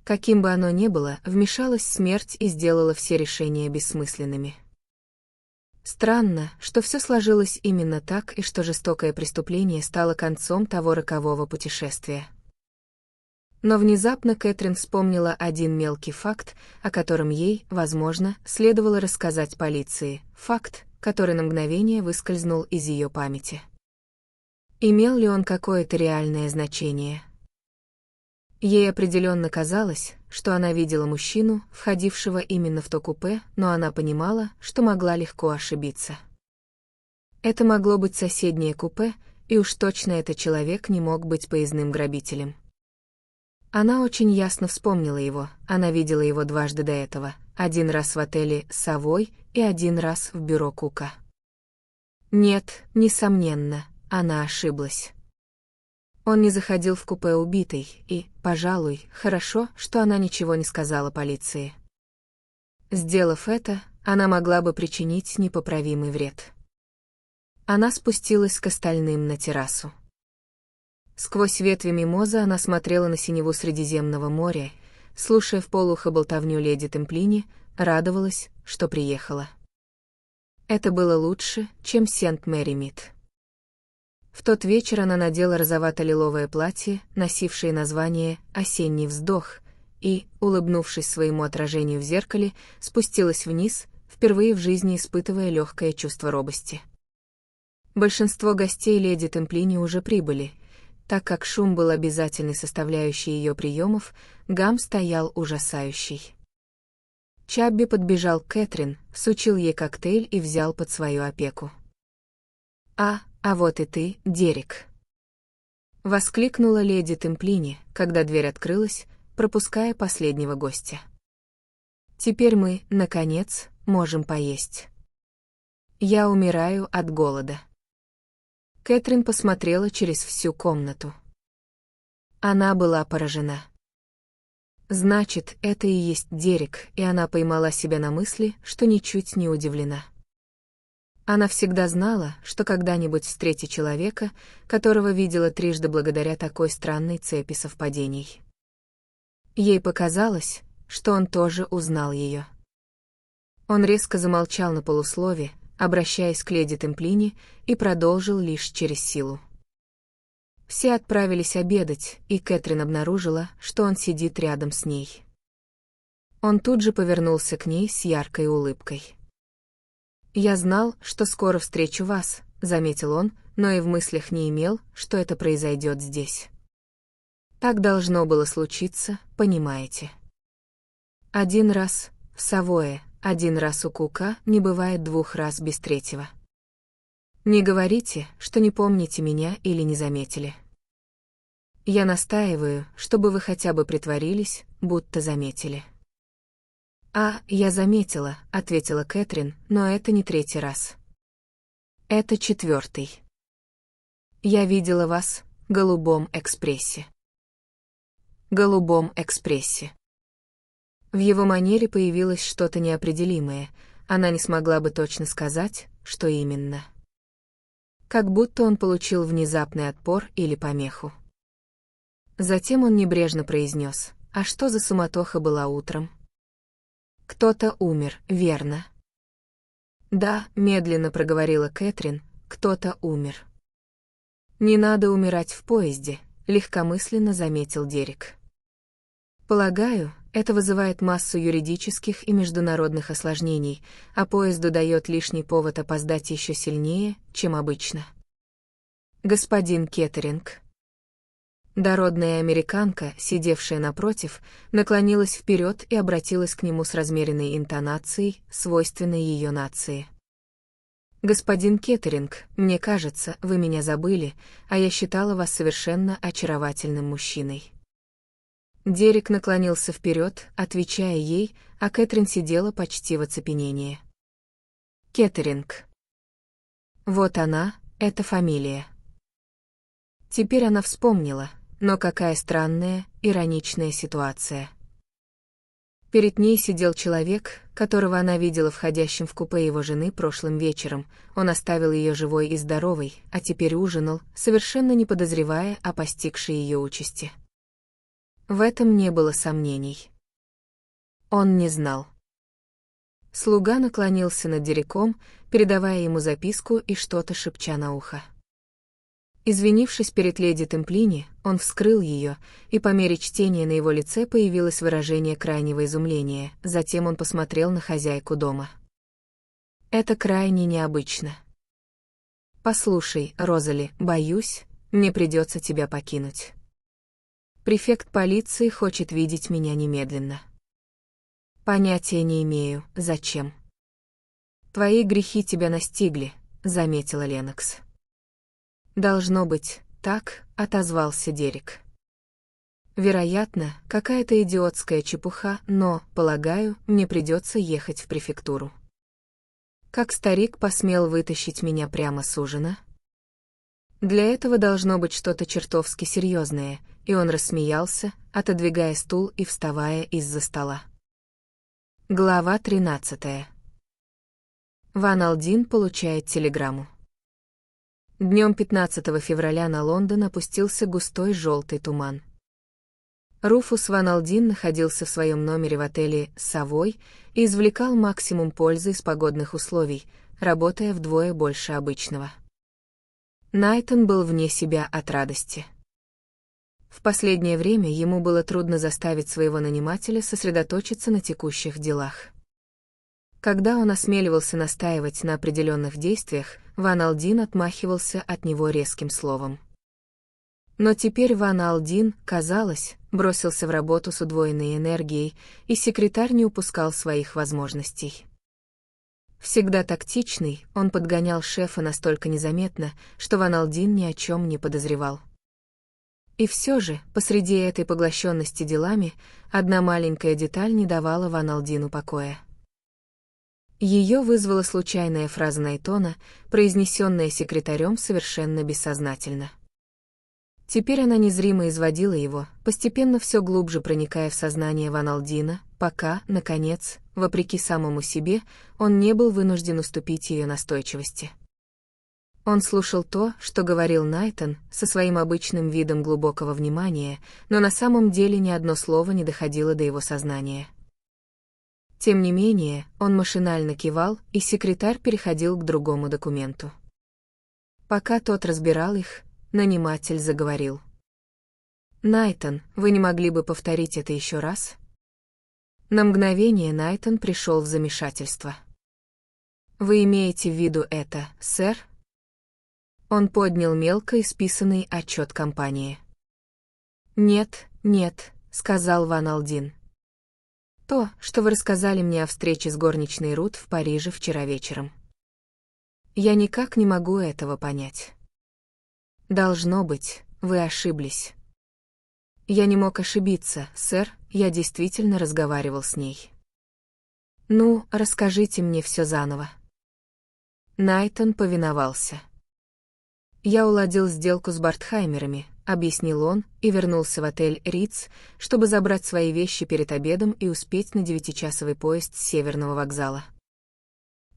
Каким бы оно ни было, вмешалась смерть и сделала все решения бессмысленными. Странно, что все сложилось именно так и что жестокое преступление стало концом того рокового путешествия. Но внезапно Кэтрин вспомнила один мелкий факт, о котором ей, возможно, следовало рассказать полиции, факт, который на мгновение выскользнул из ее памяти. Имел ли он какое-то реальное значение? Ей определенно казалось, что она видела мужчину, входившего именно в то купе, но она понимала, что могла легко ошибиться. Это могло быть соседнее купе, и уж точно этот человек не мог быть поездным грабителем. Она очень ясно вспомнила его, она видела его дважды до этого, один раз в отеле «Совой» и один раз в бюро Кука. Нет, несомненно, она ошиблась. Он не заходил в купе убитой, и, пожалуй, хорошо, что она ничего не сказала полиции. Сделав это, она могла бы причинить непоправимый вред. Она спустилась к остальным на террасу. Сквозь ветви мимоза она смотрела на синеву Средиземного моря, слушая вполухо болтовню леди Темплини, радовалась, что приехала. Это было лучше, чем Сент-Мэри-Мид. В тот вечер она надела розовато-лиловое платье, носившее название «Осенний вздох», и, улыбнувшись своему отражению в зеркале, спустилась вниз, впервые в жизни испытывая легкое чувство робости. Большинство гостей леди Темплини уже прибыли. Так как шум был обязательной составляющей ее приемов, гам стоял ужасающий. Чабби подбежал к Кэтрин, всучил ей коктейль и взял под свою опеку. А вот и ты, Дерек!» — воскликнула леди Темплини, когда дверь открылась, пропуская последнего гостя. «Теперь мы, наконец, можем поесть. Я умираю от голода». Кэтрин посмотрела через всю комнату. Она была поражена. Значит, это и есть Дерек, и она поймала себя на мысли, что ничуть не удивлена. Она всегда знала, что когда-нибудь встретит человека, которого видела трижды благодаря такой странной цепи совпадений. Ей показалось, что он тоже узнал ее. Он резко замолчал на полуслове, обращаясь к леди Темплини, и продолжил лишь через силу. Все отправились обедать, и Кэтрин обнаружила, что он сидит рядом с ней. Он тут же повернулся к ней с яркой улыбкой. «Я знал, что скоро встречу вас», — заметил он, но и в мыслях не имел, что это произойдет здесь. Так должно было случиться, понимаете. Один раз в Савое, один раз у Кука, не бывает двух раз без третьего. Не говорите, что не помните меня или не заметили. Я настаиваю, чтобы вы хотя бы притворились, будто заметили. Я заметила», — ответила Кэтрин, — «но это не третий раз. Это четвертый. Я видела вас в голубом экспрессе». «Голубом экспрессе». В его манере появилось что-то неопределимое, она не смогла бы точно сказать, что именно. Как будто он получил внезапный отпор или помеху. Затем он небрежно произнес: «А что за суматоха была утром?» «Кто-то умер, верно?» «Да», — медленно проговорила Кэтрин, — «кто-то умер». «Не надо умирать в поезде», — легкомысленно заметил Дерек. «Полагаю, это вызывает массу юридических и международных осложнений, а поезду дает лишний повод опоздать еще сильнее, чем обычно». «Господин Кеттеринг». Дородная американка, сидевшая напротив, наклонилась вперед и обратилась к нему с размеренной интонацией, свойственной ее нации. «Господин Кеттеринг, мне кажется, вы меня забыли, а я считала вас совершенно очаровательным мужчиной». Дерек наклонился вперед, отвечая ей, а Кэтрин сидела почти в оцепенении. «Кеттеринг». Вот она, эта фамилия. Теперь она вспомнила. Но какая странная, ироничная ситуация. Перед ней сидел человек, которого она видела входящим в купе его жены прошлым вечером. Он оставил ее живой и здоровой, а теперь ужинал, совершенно не подозревая о постигшей ее участи. В этом не было сомнений. Он не знал. Слуга наклонился над Дереком, передавая ему записку и что-то шепча на ухо. Извинившись перед леди Темплини, он вскрыл ее, и по мере чтения на его лице появилось выражение крайнего изумления, затем он посмотрел на хозяйку дома. «Это крайне необычно. Послушай, Розали, боюсь, мне придется тебя покинуть. Префект полиции хочет видеть меня немедленно». «Понятия не имею, зачем». «Твои грехи тебя настигли», — заметила Ленокс. «Должно быть, так», — отозвался Дерек. «Вероятно, какая-то идиотская чепуха, но, полагаю, мне придется ехать в префектуру». Как старик посмел вытащить меня прямо с ужина? Для этого должно быть что-то чертовски серьезное, и он рассмеялся, отодвигая стул и вставая из-за стола. Глава 13. Ван Алдин получает телеграмму. Днем 15 февраля на Лондон опустился густой желтый туман. Руфус Ван Алдин находился в своем номере в отеле «Совой» и извлекал максимум пользы из погодных условий, работая вдвое больше обычного. Найтон был вне себя от радости. В последнее время ему было трудно заставить своего нанимателя сосредоточиться на текущих делах. Когда он осмеливался настаивать на определенных действиях, Ван Алдин отмахивался от него резким словом. Но теперь Ван Алдин, казалось, бросился в работу с удвоенной энергией, и секретарь не упускал своих возможностей. Всегда тактичный, он подгонял шефа настолько незаметно, что Ван Алдин ни о чем не подозревал. И все же, посреди этой поглощенности делами, одна маленькая деталь не давала Ван Алдину покоя. Ее вызвала случайная фраза Найтона, произнесенная секретарем совершенно бессознательно. Теперь она незримо изводила его, постепенно все глубже проникая в сознание Ван Алдина, пока, наконец, вопреки самому себе, он не был вынужден уступить ее настойчивости. Он слушал то, что говорил Найтон, со своим обычным видом глубокого внимания, но на самом деле ни одно слово не доходило до его сознания. Тем не менее, он машинально кивал, и секретарь переходил к другому документу. Пока тот разбирал их, наниматель заговорил. «Найтон, вы не могли бы повторить это еще раз?» На мгновение Найтон пришел в замешательство. «Вы имеете в виду это, сэр?» Он поднял мелко исписанный отчет компании. «Нет, нет», — сказал Ван Алдин. «То, что вы рассказали мне о встрече с горничной Рут в Париже вчера вечером. Я никак не могу этого понять. Должно быть, вы ошиблись». «Я не мог ошибиться, сэр, я действительно разговаривал с ней». «Ну, расскажите мне все заново». Найтон повиновался. «Я уладил сделку с Бартхаймерами», — объяснил он, и вернулся в отель «Риц», чтобы забрать свои вещи перед обедом и успеть на 9-часовый поезд с Северного вокзала.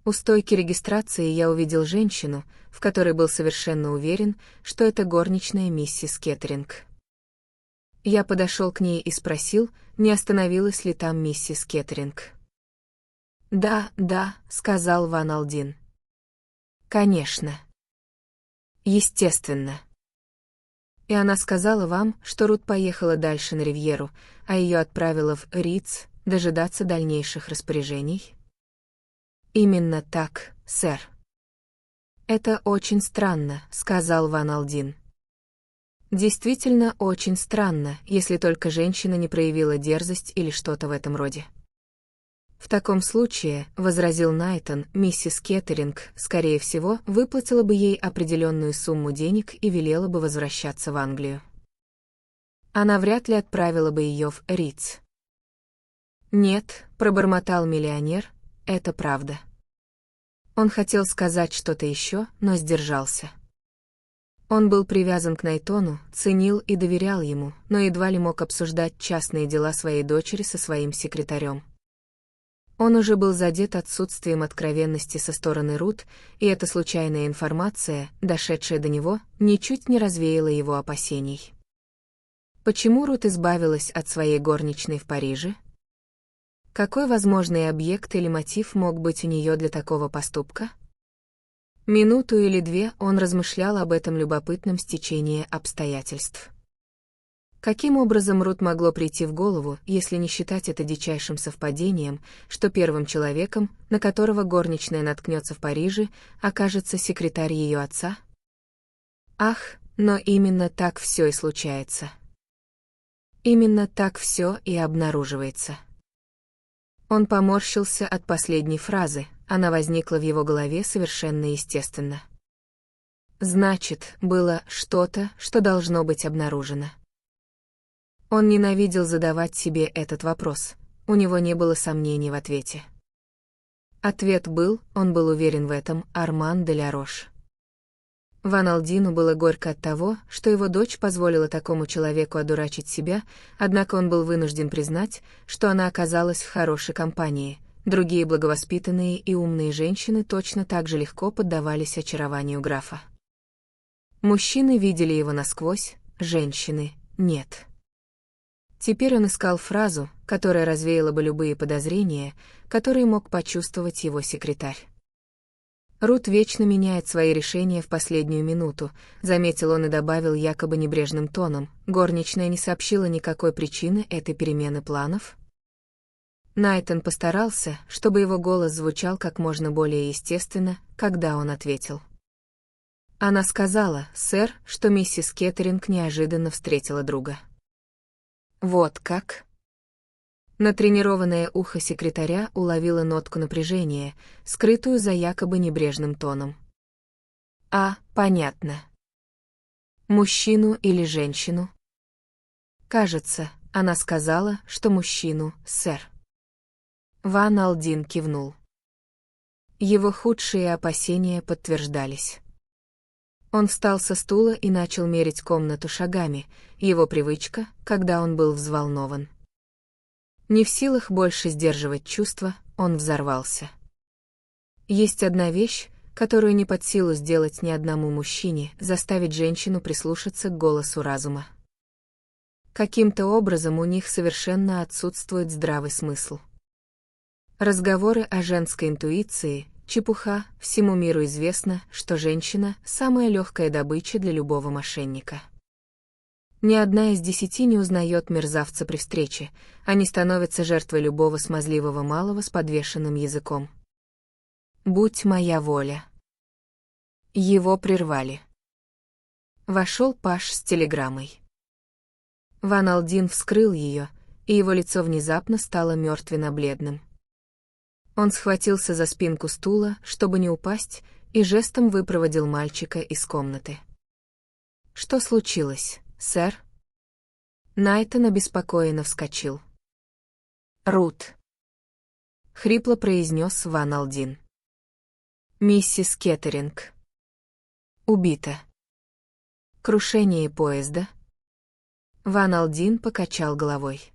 У стойки регистрации я увидел женщину, в которой был совершенно уверен, что это горничная миссис Кеттеринг. Я подошел к ней и спросил, не остановилась ли там миссис Кеттеринг. «Да, да», — сказал Ван Алдин. «Конечно. Естественно. И она сказала вам, что Рут поехала дальше на Ривьеру, а ее отправила в Риц дожидаться дальнейших распоряжений?» «Именно так, сэр». «Это очень странно», — сказал Ван Алдин. «Действительно очень странно, если только женщина не проявила дерзость или что-то в этом роде». «В таком случае», — возразил Найтон, «миссис Кеттеринг, скорее всего, выплатила бы ей определенную сумму денег и велела бы возвращаться в Англию. Она вряд ли отправила бы ее в Риц». «Нет», — пробормотал миллионер, — «это правда». Он хотел сказать что-то еще, но сдержался. Он был привязан к Найтону, ценил и доверял ему, но едва ли мог обсуждать частные дела своей дочери со своим секретарем. Он уже был задет отсутствием откровенности со стороны Рут, и эта случайная информация, дошедшая до него, ничуть не развеяла его опасений. Почему Рут избавилась от своей горничной в Париже? Какой возможный объект или мотив мог быть у нее для такого поступка? Минуту или две он размышлял об этом любопытном стечении обстоятельств. Каким образом Рут могло прийти в голову, если не считать это дичайшим совпадением, что первым человеком, на которого горничная наткнется в Париже, окажется секретарь ее отца? Ах, но именно так все и случается. Именно так все и обнаруживается. Он поморщился от последней фразы, она возникла в его голове совершенно естественно. Значит, было что-то, что должно быть обнаружено. Он ненавидел задавать себе этот вопрос, у него не было сомнений в ответе. Ответ был, он был уверен в этом, Арман де ля Рош. Ван Алдину было горько от того, что его дочь позволила такому человеку одурачить себя, однако он был вынужден признать, что она оказалась в хорошей компании. Другие благовоспитанные и умные женщины точно так же легко поддавались очарованию графа. Мужчины видели его насквозь, женщины — нет. Теперь он искал фразу, которая развеяла бы любые подозрения, которые мог почувствовать его секретарь. «Рут вечно меняет свои решения в последнюю минуту», заметил он и добавил якобы небрежным тоном, горничная не сообщила никакой причины этой перемены планов. Найтон постарался, чтобы его голос звучал как можно более естественно, когда он ответил. Она сказала, сэр, что миссис Кеттеринг неожиданно встретила друга. Вот как? Натренированное ухо секретаря уловило нотку напряжения, скрытую за якобы небрежным тоном. Понятно. Мужчину или женщину? Кажется, она сказала, что мужчину, сэр. Ван Алдин кивнул. Его худшие опасения подтверждались. Он встал со стула и начал мерить комнату шагами, его привычка, когда он был взволнован. Не в силах больше сдерживать чувства, он взорвался. Есть одна вещь, которую не под силу сделать ни одному мужчине, заставить женщину прислушаться к голосу разума. Каким-то образом у них совершенно отсутствует здравый смысл. Разговоры о женской интуиции — чепуха, всему миру известно, что женщина — самая легкая добыча для любого мошенника. Ни одна из 10 не узнает мерзавца при встрече, они становятся жертвой любого смазливого малого с подвешенным языком. «Будь моя воля». Его прервали. Вошел паж с телеграммой. Ван Алдин вскрыл ее, и его лицо внезапно стало мертвенно-бледным. Он схватился за спинку стула, чтобы не упасть, и жестом выпроводил мальчика из комнаты. «Что случилось, сэр?» Найтон обеспокоенно вскочил. «Рут», — хрипло произнес Ван Алдин. «Миссис Кеттеринг убита. Крушение поезда?» Ван Алдин покачал головой.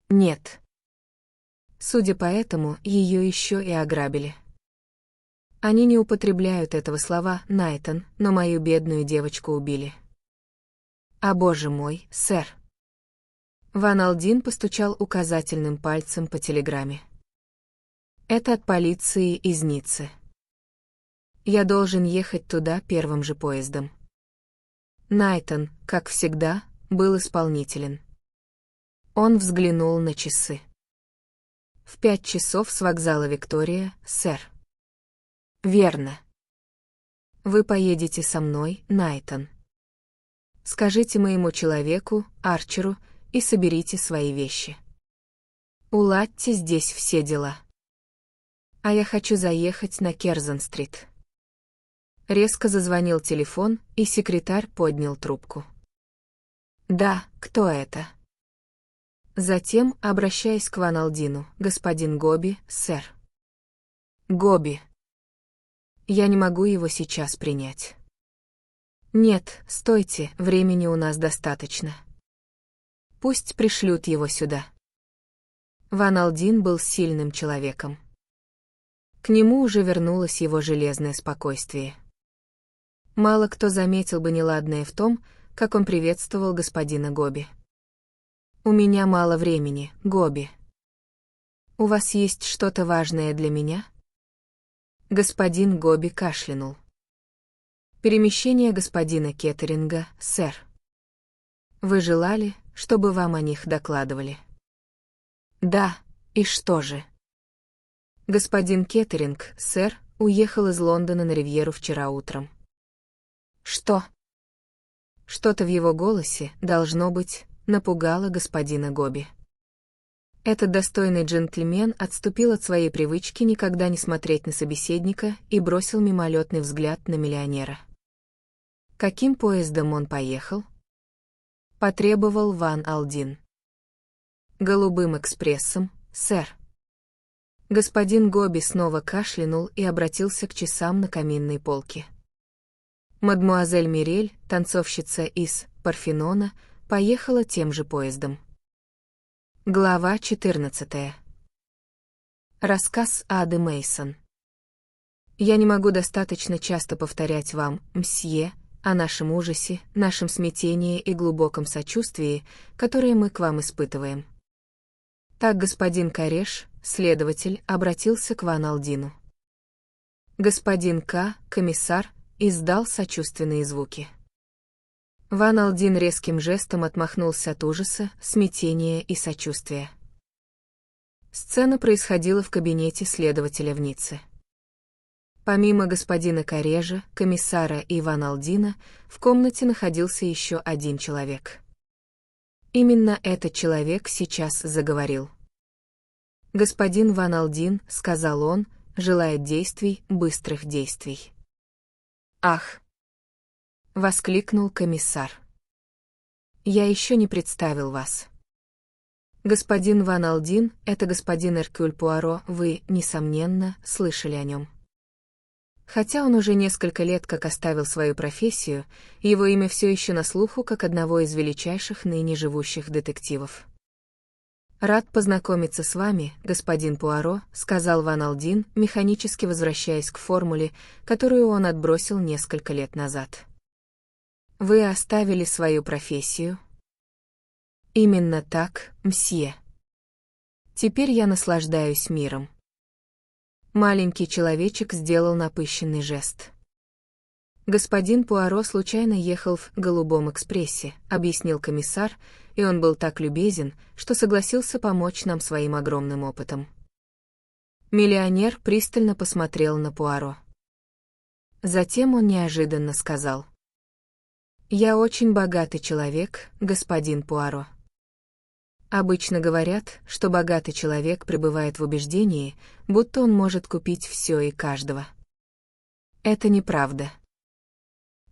«Нет. Судя по этому, ее еще и ограбили. Они не употребляют этого слова, Найтон, но мою бедную девочку убили». «А боже мой, сэр!» Ван Алдин постучал указательным пальцем по телеграмме. «Это от полиции из Ниццы. Я должен ехать туда первым же поездом». Найтон, как всегда, был исполнителен. Он взглянул на часы. «В 5 часов с вокзала Виктория, сэр». «Верно. Вы поедете со мной, Найтон. Скажите моему человеку, Арчеру, и соберите свои вещи. Уладьте здесь все дела. А я хочу заехать на Керзон-стрит». Резко зазвонил телефон, и секретарь поднял трубку. «Да, кто это?» Затем, обращаясь к Ван Алдину, «Господин Гоби, сэр». «Гоби. Я не могу его сейчас принять». «Нет, стойте, времени у нас достаточно. Пусть пришлют его сюда». Ван Алдин был сильным человеком. К нему уже вернулось его железное спокойствие. Мало кто заметил бы неладное в том, как он приветствовал господина Гоби. «У меня мало времени, Гоби. У вас есть что-то важное для меня?» Господин Гоби кашлянул. «Перемещение господина Кеттеринга, сэр. Вы желали, чтобы вам о них докладывали?» «Да, и что же?» «Господин Кеттеринг, сэр, уехал из Лондона на Ривьеру вчера утром». «Что?» Что-то в его голосе, должно быть, напугало господина Гоби. Этот достойный джентльмен отступил от своей привычки никогда не смотреть на собеседника и бросил мимолетный взгляд на миллионера. «Каким поездом он поехал?» — потребовал Ван Алдин. «Голубым экспрессом, сэр». Господин Гоби снова кашлянул и обратился к часам на каминной полке. Мадмуазель Мирель, танцовщица из Парфенона, поехала тем же поездом. Глава 14. Рассказ Ады Мейсон. Я не могу достаточно часто повторять вам, мсье, о нашем ужасе, нашем смятении и глубоком сочувствии, которое мы к вам испытываем. Так господин Кареш, следователь, обратился к Ван Алдину. Господин К, комиссар, издал сочувственные звуки. Ван Алдин резким жестом отмахнулся от ужаса, смятения и сочувствия. Сцена происходила в кабинете следователя в Ницце. Помимо господина Карежа, комиссара и Ван Алдина, в комнате находился еще один человек. Именно этот человек сейчас заговорил. «Господин Ван Алдин», — сказал он, — «желает действий, быстрых действий». «Ах!» — воскликнул комиссар. «Я еще не представил вас. Господин Ван Алдин — это господин Эркюль Пуаро, вы, несомненно, слышали о нем. Хотя он уже несколько лет как оставил свою профессию, его имя все еще на слуху как одного из величайших ныне живущих детективов. «Рад познакомиться с вами, господин Пуаро», — сказал Ван Алдин, механически возвращаясь к формуле, которую он отбросил несколько лет назад. «Вы оставили свою профессию?» «Именно так, мсье. Теперь я наслаждаюсь миром». Маленький человечек сделал напыщенный жест. «Господин Пуаро случайно ехал в «Голубом экспрессе», — объяснил комиссар, и он был так любезен, что согласился помочь нам своим огромным опытом». Миллионер пристально посмотрел на Пуаро. Затем он неожиданно сказал: «Я очень богатый человек, господин Пуаро». Обычно говорят, что богатый человек пребывает в убеждении, будто он может купить все и каждого. Это неправда.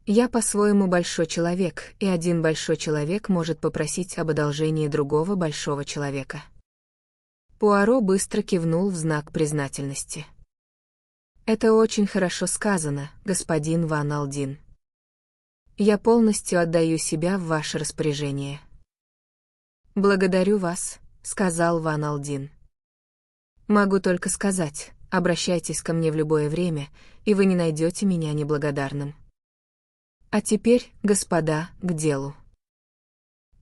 Я по-своему большой человек, и один большой человек может попросить об одолжении другого большого человека. Пуаро быстро кивнул в знак признательности. Это очень хорошо сказано, господин Ван Алдин. Я полностью отдаю себя в ваше распоряжение. Благодарю вас, сказал Ван Алдин. Могу только сказать, обращайтесь ко мне в любое время, и вы не найдете меня неблагодарным. А теперь, господа, к делу.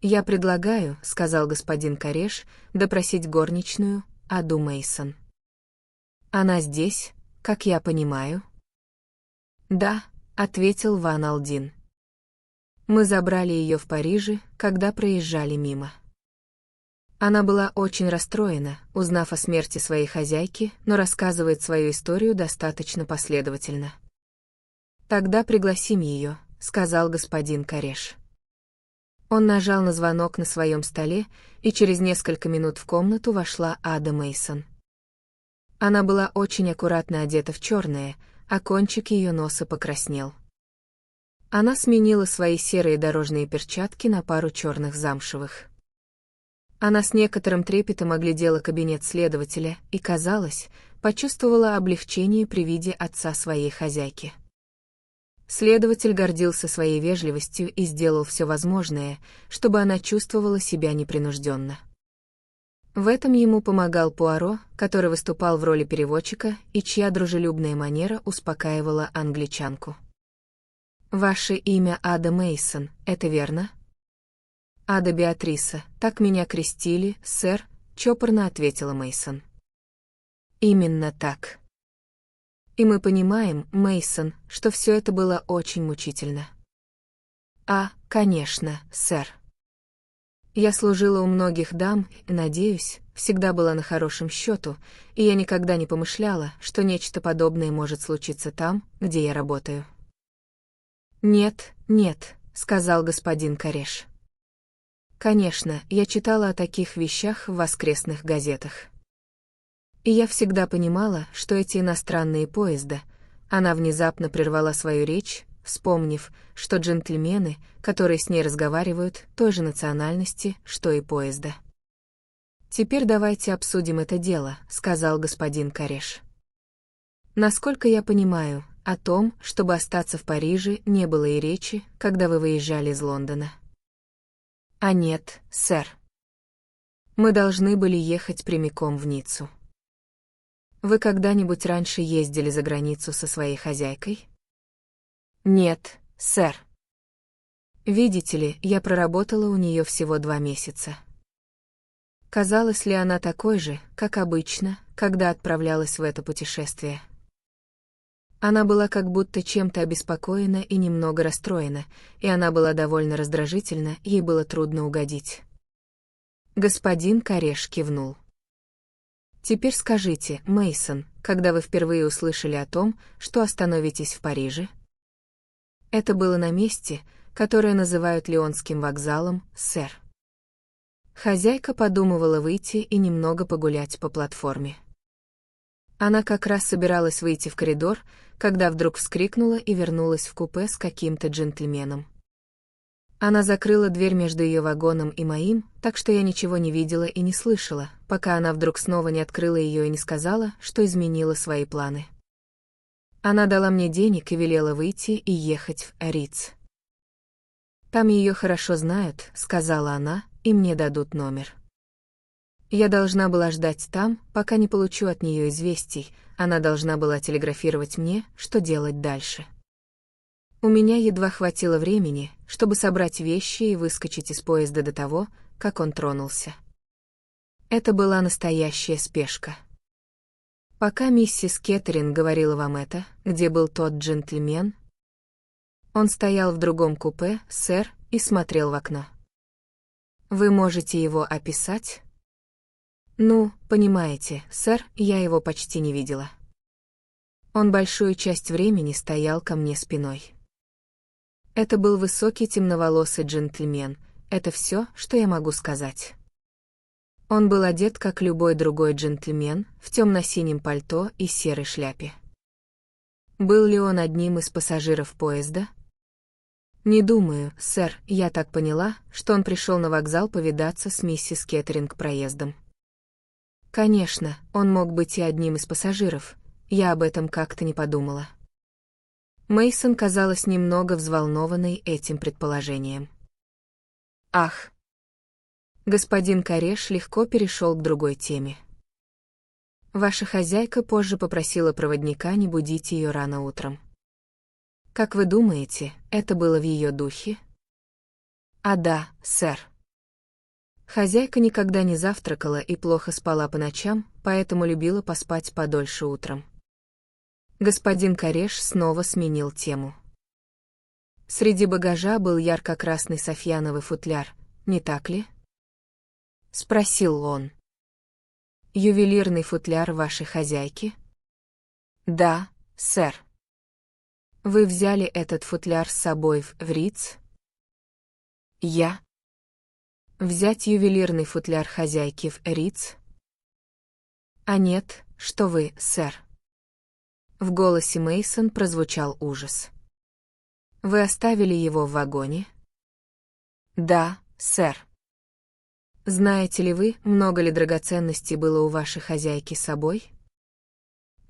Я предлагаю, сказал господин Кареш, допросить горничную, Аду Мейсон. Она здесь, как я понимаю? Да, ответил Ван Алдин. Мы забрали ее в Париже, когда проезжали мимо. Она была очень расстроена, узнав о смерти своей хозяйки, но рассказывает свою историю достаточно последовательно. Тогда пригласим ее, сказал господин Кареш. Он нажал на звонок на своем столе, и через несколько минут в комнату вошла Ада Мейсон. Она была очень аккуратно одета в черное, а кончик ее носа покраснел. Она сменила свои серые дорожные перчатки на пару черных замшевых. Она с некоторым трепетом оглядела кабинет следователя и, казалось, почувствовала облегчение при виде отца своей хозяйки. Следователь гордился своей вежливостью и сделал все возможное, чтобы она чувствовала себя непринужденно. В этом ему помогал Пуаро, который выступал в роли переводчика и чья дружелюбная манера успокаивала англичанку. «Ваше имя Ада Мейсон, это верно?» «Ада Беатриса, так меня крестили, сэр», — чопорно ответила Мейсон. «Именно так. И мы понимаем, Мейсон, что все это было очень мучительно». Конечно, сэр. Я служила у многих дам и, надеюсь, всегда была на хорошем счету, и я никогда не помышляла, что нечто подобное может случиться там, где я работаю». «Нет, нет», — сказал господин Кареш. «Конечно, я читала о таких вещах в воскресных газетах. И я всегда понимала, что эти иностранные поезда...» Она внезапно прервала свою речь, вспомнив, что джентльмены, которые с ней разговаривают, той же национальности, что и поезда. «Теперь давайте обсудим это дело», — сказал господин Кареш. «Насколько я понимаю, о том, чтобы остаться в Париже, не было и речи, когда вы выезжали из Лондона». «Нет, сэр. Мы должны были ехать прямиком в Ниццу». «Вы когда-нибудь раньше ездили за границу со своей хозяйкой?» «Нет, сэр. Видите ли, я проработала у нее всего 2 месяца». Казалась ли она такой же, как обычно, когда отправлялась в это путешествие? Она была как будто чем-то обеспокоена и немного расстроена, и она была довольно раздражительна, ей было трудно угодить. Господин Кареш кивнул. «Теперь скажите, Мейсон, когда вы впервые услышали о том, что остановитесь в Париже?» «Это было на месте, которое называют Лионским вокзалом, сэр». Хозяйка подумывала выйти и немного погулять по платформе. Она как раз собиралась выйти в коридор, когда вдруг вскрикнула и вернулась в купе с каким-то джентльменом. Она закрыла дверь между ее вагоном и моим, так что я ничего не видела и не слышала, пока она вдруг снова не открыла ее и не сказала, что изменила свои планы. Она дала мне денег и велела выйти и ехать в Риц. «Там ее хорошо знают», — сказала она, — «и мне дадут номер». Я должна была ждать там, пока не получу от нее известий, она должна была телеграфировать мне, что делать дальше. У меня едва хватило времени, чтобы собрать вещи и выскочить из поезда до того, как он тронулся. Это была настоящая спешка. Пока миссис Кеттерин говорила вам это, где был тот джентльмен? Он стоял в другом купе, сэр, и смотрел в окно. Вы можете его описать? Ну, понимаете, сэр, я его почти не видела. Он большую часть времени стоял ко мне спиной. Это был высокий темноволосый джентльмен, это все, что я могу сказать. Он был одет, как любой другой джентльмен, в темно-синем пальто и серой шляпе. Был ли он одним из пассажиров поезда? Не думаю, сэр, я так поняла, что он пришел на вокзал повидаться с миссис Кеттеринг проездом. Конечно, он мог быть и одним из пассажиров, я об этом как-то не подумала. Мейсон казалась немного взволнованной этим предположением. Ах! Господин Кореш легко перешел к другой теме. Ваша хозяйка позже попросила проводника не будить ее рано утром. Как вы думаете, это было в ее духе? А да, сэр. Хозяйка никогда не завтракала и плохо спала по ночам, поэтому любила поспать подольше утром. Господин Кореш снова сменил тему. Среди багажа был ярко-красный софьяновый футляр, не так ли? Спросил он. Ювелирный футляр вашей хозяйки? Да, сэр. Вы взяли этот футляр с собой в Риц? Я? Взять ювелирный футляр хозяйки в Риц? А нет, что вы, сэр. В голосе Мейсон прозвучал ужас. Вы оставили его в вагоне? Да, сэр. Знаете ли вы, много ли драгоценностей было у вашей хозяйки с собой?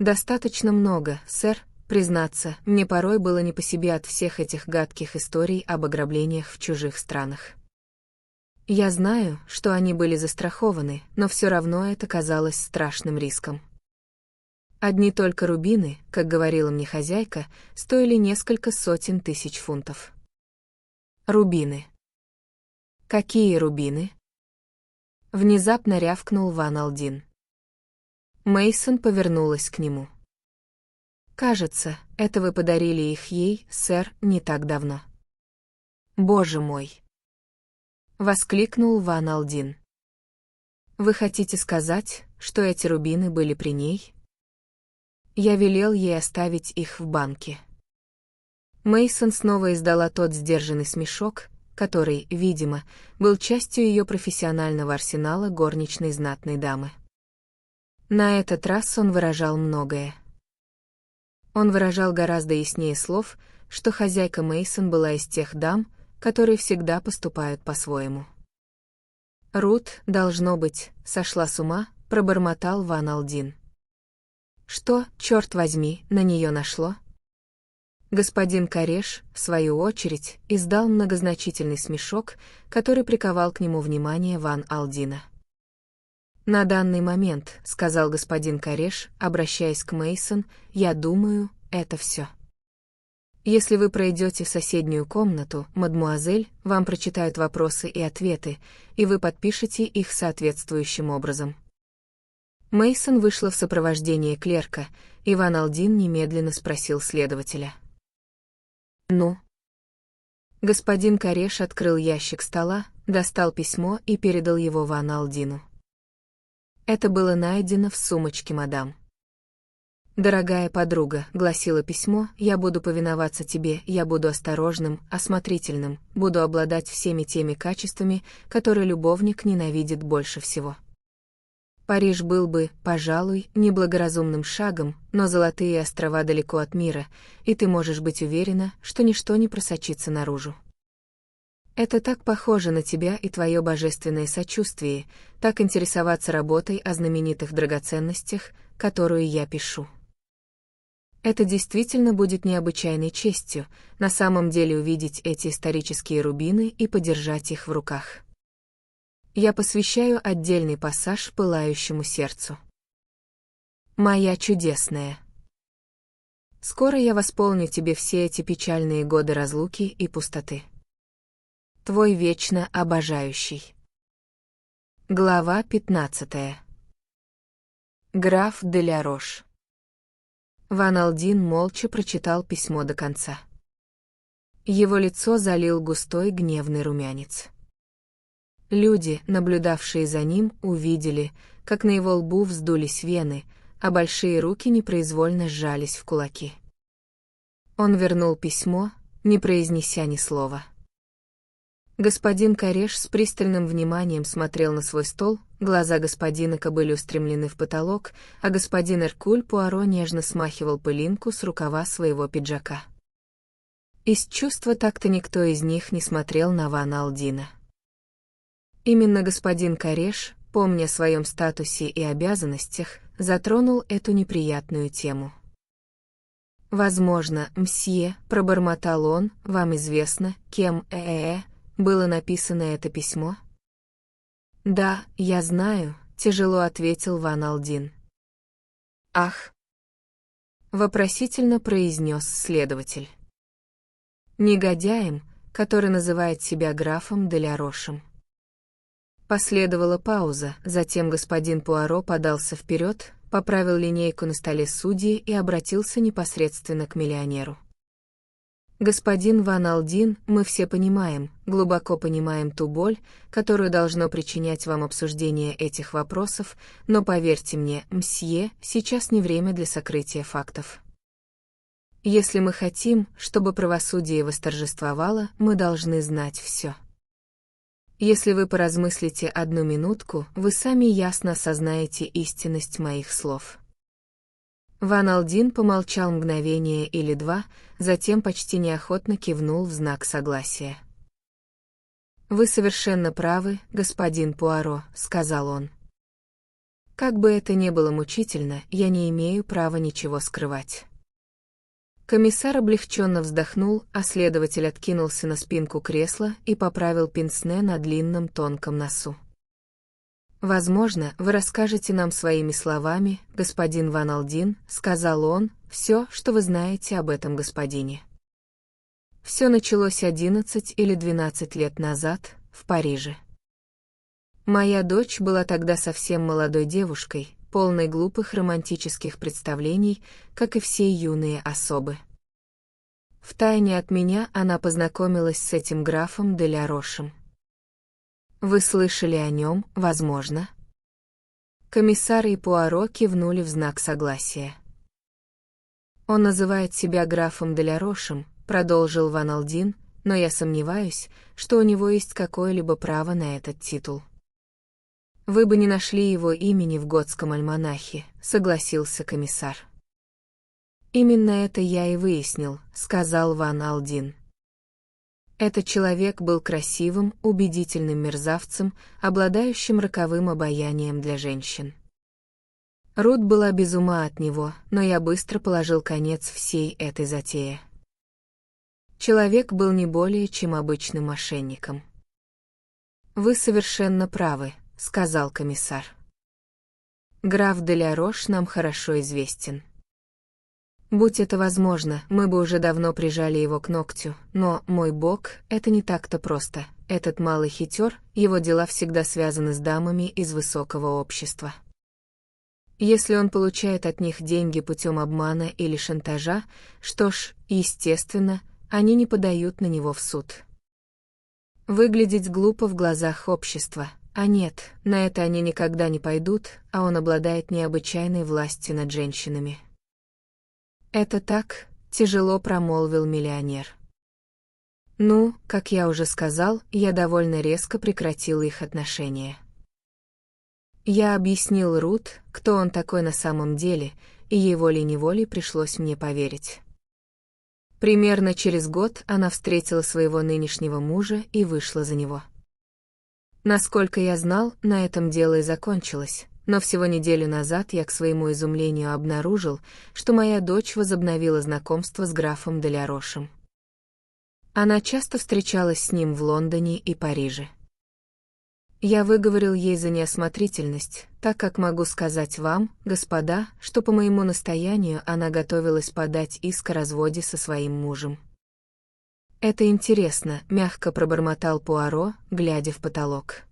Достаточно много, сэр, признаться, мне порой было не по себе от всех этих гадких историй об ограблениях в чужих странах. Я знаю, что они были застрахованы, но все равно это казалось страшным риском. Одни только рубины, как говорила мне хозяйка, стоили несколько сотен тысяч фунтов. Рубины. Какие рубины? Внезапно рявкнул Ван Алдин. Мейсон повернулась к нему. Кажется, это вы подарили их ей, сэр, не так давно. Боже мой! Воскликнул Ван Алдин. Вы хотите сказать, что эти рубины были при ней? Я велел ей оставить их в банке. Мейсон снова издала тот сдержанный смешок, который, видимо, был частью ее профессионального арсенала горничной знатной дамы. На этот раз он выражал многое. Он выражал гораздо яснее слов, что хозяйка Мейсон была из тех дам, которые всегда поступают по-своему. Рут, должно быть, сошла с ума, пробормотал Ван Алдин. Что, черт возьми, на нее нашло? Господин Кореш, в свою очередь, издал многозначительный смешок, который приковал к нему внимание Ван Алдина. «На данный момент, — сказал господин Кореш, обращаясь к Мейсон, — я думаю, это все. Если вы пройдете в соседнюю комнату, мадмуазель, вам прочитают вопросы и ответы, и вы подпишете их соответствующим образом». Мейсон вышла в сопровождении клерка, и Ван Алдин немедленно спросил следователя. «Ну?» Господин Кореш открыл ящик стола, достал письмо и передал его Ван Алдину. Это было найдено в сумочке мадам. «Дорогая подруга», — гласило письмо, — «я буду повиноваться тебе, я буду осторожным, осмотрительным, буду обладать всеми теми качествами, которые любовник ненавидит больше всего. Париж был бы, пожалуй, неблагоразумным шагом, но Золотые острова далеко от мира, и ты можешь быть уверена, что ничто не просочится наружу. Это так похоже на тебя и твое божественное сочувствие, так интересоваться работой о знаменитых драгоценностях, которую я пишу. Это действительно будет необычайной честью, на самом деле увидеть эти исторические рубины и подержать их в руках. Я посвящаю отдельный пассаж пылающему сердцу. Моя чудесная. Скоро я восполню тебе все эти печальные годы разлуки и пустоты. Твой вечно обожающий. Глава 15. Граф де ля Рош. Ван Алдин молча прочитал письмо до конца. Его лицо залил густой гневный румянец. Люди, наблюдавшие за ним, увидели, как на его лбу вздулись вены, а большие руки непроизвольно сжались в кулаки. Он вернул письмо, не произнеся ни слова. Господин Кареш с пристальным вниманием смотрел на свой стол, глаза господина К были устремлены в потолок, а господин Эркюль Пуаро нежно смахивал пылинку с рукава своего пиджака. Из чувства так-то никто из них не смотрел на Вана Алдина. Именно господин Кареш, помня о своем статусе и обязанностях, затронул эту неприятную тему. «Возможно, мсье», — пробормотал он, — «вам известно, кем было написано это письмо?» «Да, я знаю», — тяжело ответил Ван Алдин. «Ах!» — вопросительно произнес следователь. «Негодяем, который называет себя графом де ля Рошем». Последовала пауза, затем господин Пуаро подался вперед, поправил линейку на столе судьи и обратился непосредственно к миллионеру. «Господин Ван Алдин, мы все понимаем, глубоко понимаем ту боль, которую должно причинять вам обсуждение этих вопросов, но поверьте мне, мсье, сейчас не время для сокрытия фактов. Если мы хотим, чтобы правосудие восторжествовало, мы должны знать все. Если вы поразмыслите одну минутку, вы сами ясно осознаете истинность моих слов». Ван Алдин помолчал мгновение или два, затем почти неохотно кивнул в знак согласия. «Вы совершенно правы, господин Пуаро», — сказал он. «Как бы это ни было мучительно, я не имею права ничего скрывать». Комиссар облегченно вздохнул, а следователь откинулся на спинку кресла и поправил пенсне на длинном тонком носу. «Возможно, вы расскажете нам своими словами, господин Ван Алдин», — сказал он, — «все, что вы знаете об этом господине». Все началось 11 или 12 лет назад, в Париже. Моя дочь была тогда совсем молодой девушкой, полной глупых романтических представлений, как и все юные особы. Втайне от меня она познакомилась с этим графом де ля Рошем. Вы слышали о нем, возможно?» Комиссар и Пуаро кивнули в знак согласия. «Он называет себя графом де ля Рошем», — продолжил Ван Алдин, «но я сомневаюсь, что у него есть какое-либо право на этот титул». «Вы бы не нашли его имени в готском альманахе», — согласился комиссар. «Именно это я и выяснил», — сказал Ван Алдин. Этот человек был красивым, убедительным мерзавцем, обладающим роковым обаянием для женщин. Рут была без ума от него, но я быстро положил конец всей этой затее. Человек был не более чем обычным мошенником. «Вы совершенно правы», — сказал комиссар. «Граф де ля Рош нам хорошо известен. Будь это возможно, мы бы уже давно прижали его к ногтю, но, мой бог, это не так-то просто. Этот малый хитер, его дела всегда связаны с дамами из высокого общества. Если он получает от них деньги путем обмана или шантажа, что ж, естественно, они не подают на него в суд. Выглядеть глупо в глазах общества, а нет, на это они никогда не пойдут, а он обладает необычайной властью над женщинами». «Это так», — тяжело промолвил миллионер. «Ну, как я уже сказал, я довольно резко прекратил их отношения. Я объяснил Рут, кто он такой на самом деле, и ей волей-неволей пришлось мне поверить. Примерно через год она встретила своего нынешнего мужа и вышла за него. Насколько я знал, на этом дело и закончилось, но всего неделю назад я к своему изумлению обнаружил, что моя дочь возобновила знакомство с графом де ля Рошем. Она часто встречалась с ним в Лондоне и Париже. Я выговорил ей за неосмотрительность, так как могу сказать вам, господа, что по моему настоянию она готовилась подать иск о разводе со своим мужем. «Это интересно», — мягко пробормотал Пуаро, глядя в потолок.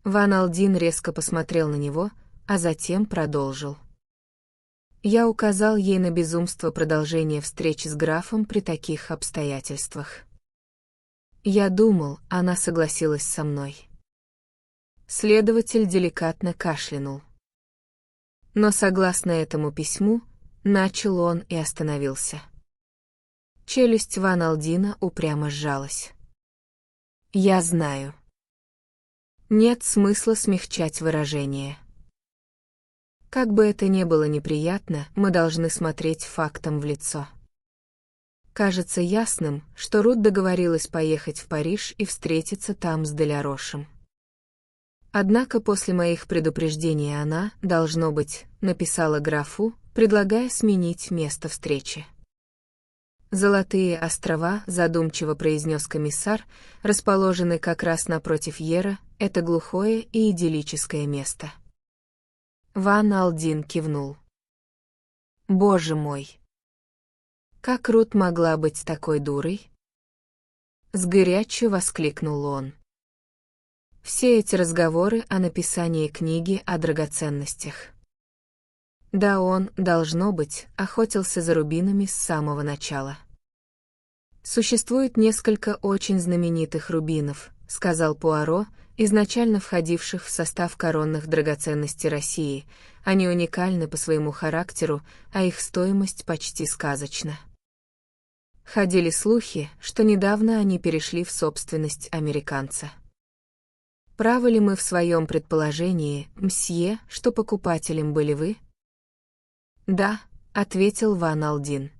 Ван Алдин резко посмотрел на него, а затем продолжил. Я указал ей на безумство продолжения встречи с графом при таких обстоятельствах. Я думал, она согласилась со мной. Следователь деликатно кашлянул. Но согласно этому письму, начал он и остановился. Челюсть Ван Алдина упрямо сжалась. Я знаю. Нет смысла смягчать выражение. Как бы это ни было неприятно, мы должны смотреть фактам в лицо. Кажется ясным, что Рут договорилась поехать в Париж и встретиться там с де ля Рошем. Однако после моих предупреждений она, должно быть, написала графу, предлагая сменить место встречи. «Золотые острова», — задумчиво произнес комиссар, расположены как раз напротив Йера, это глухое и идиллическое место. Ван Алдин кивнул. «Боже мой! Как Рут могла быть такой дурой?» С горячью воскликнул он. Все эти разговоры о написании книги о драгоценностях. Да он, должно быть, охотился за рубинами с самого начала. «Существует несколько очень знаменитых рубинов», — сказал Пуаро, изначально входивших в состав коронных драгоценностей России. Они уникальны по своему характеру, а их стоимость почти сказочна. Ходили слухи, что недавно они перешли в собственность американца. Правы ли мы в своем предположении, мсье, что покупателем были вы? Да, ответил Ван Алдин.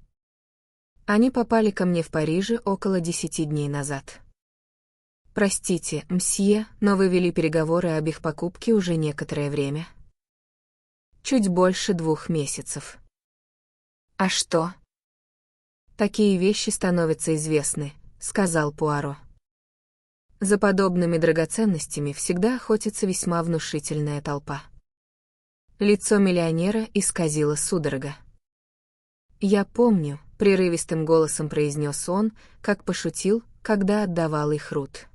Они попали ко мне в Париже около 10 дней назад. Простите, мсье, но вы вели переговоры об их покупке уже некоторое время. Чуть больше 2 месяцев. А что? Такие вещи становятся известны, сказал Пуаро. За подобными драгоценностями всегда охотится весьма внушительная толпа. Лицо миллионера исказило судорога. «Я помню», — прерывистым голосом произнес он, как пошутил, когда отдавал их Рут.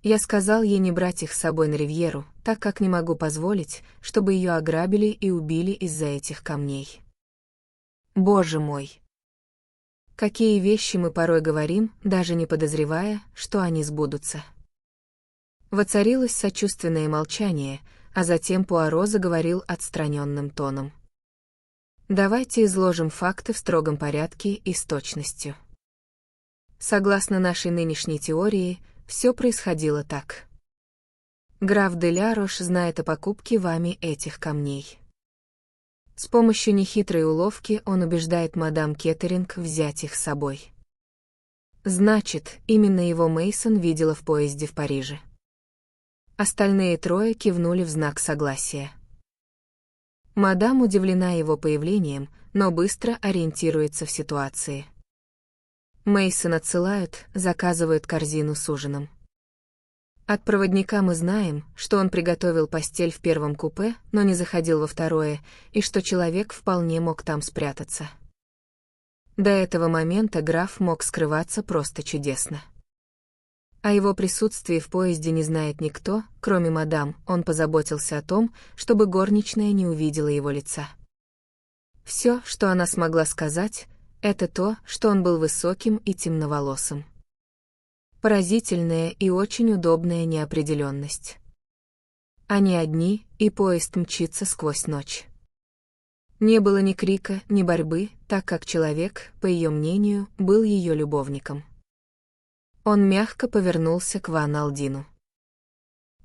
«Я сказал ей не брать их с собой на Ривьеру, так как не могу позволить, чтобы ее ограбили и убили из-за этих камней. Боже мой! Какие вещи мы порой говорим, даже не подозревая, что они сбудутся». Воцарилось сочувственное молчание, а затем Пуаро заговорил отстраненным тоном. «Давайте изложим факты в строгом порядке и с точностью. Согласно нашей нынешней теории, все происходило так. Граф де ля Рош знает о покупке вами этих камней. С помощью нехитрой уловки он убеждает мадам Кеттеринг взять их с собой. Значит, именно его Мейсон видела в поезде в Париже. Остальные 3 кивнули в знак согласия. Мадам удивлена его появлением, но быстро ориентируется в ситуации. Мейсон отсылают, заказывают корзину с ужином. От проводника мы знаем, что он приготовил постель в первом купе, но не заходил во второе, и что человек вполне мог там спрятаться. До этого момента граф мог скрываться просто чудесно. О его присутствии в поезде не знает никто, кроме мадам, он позаботился о том, чтобы горничная не увидела его лица. Все, что она смогла сказать, это то, что он был высоким и темноволосым. Поразительная и очень удобная неопределенность. Они одни, и поезд мчится сквозь ночь. Не было ни крика, ни борьбы, так как человек, по ее мнению, был ее любовником. Он мягко повернулся к Ван Алдину.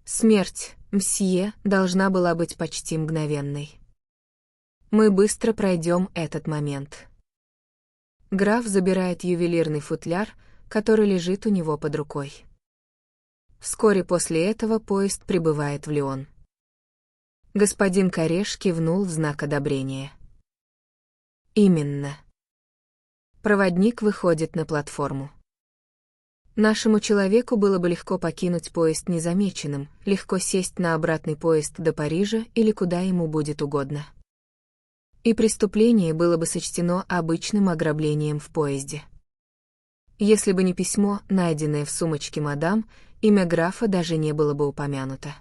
«Смерть, мсье, должна была быть почти мгновенной. Мы быстро пройдем этот момент». Граф забирает ювелирный футляр, который лежит у него под рукой. Вскоре после этого поезд прибывает в Лион. Господин Кареш кивнул в знак одобрения. Именно. Проводник выходит на платформу. Нашему человеку было бы легко покинуть поезд незамеченным, легко сесть на обратный поезд до Парижа или куда ему будет угодно. И преступление было бы сочтено обычным ограблением в поезде. Если бы не письмо, найденное в сумочке мадам, имя графа даже не было бы упомянуто.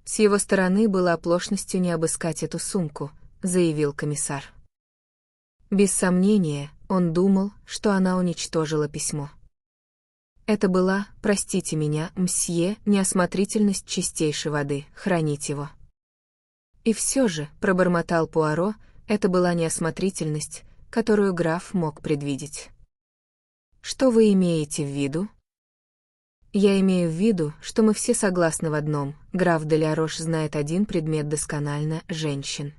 С его стороны было оплошностью не обыскать эту сумку, заявил комиссар. Без сомнения, он думал, что она уничтожила письмо. Это была, простите меня, мсье, неосмотрительность чистейшей воды, хранить его. И все же, пробормотал Пуаро, это была неосмотрительность, которую граф мог предвидеть. Что вы имеете в виду? Я имею в виду, что мы все согласны в одном, граф де ля Рош знает один предмет досконально — женщин.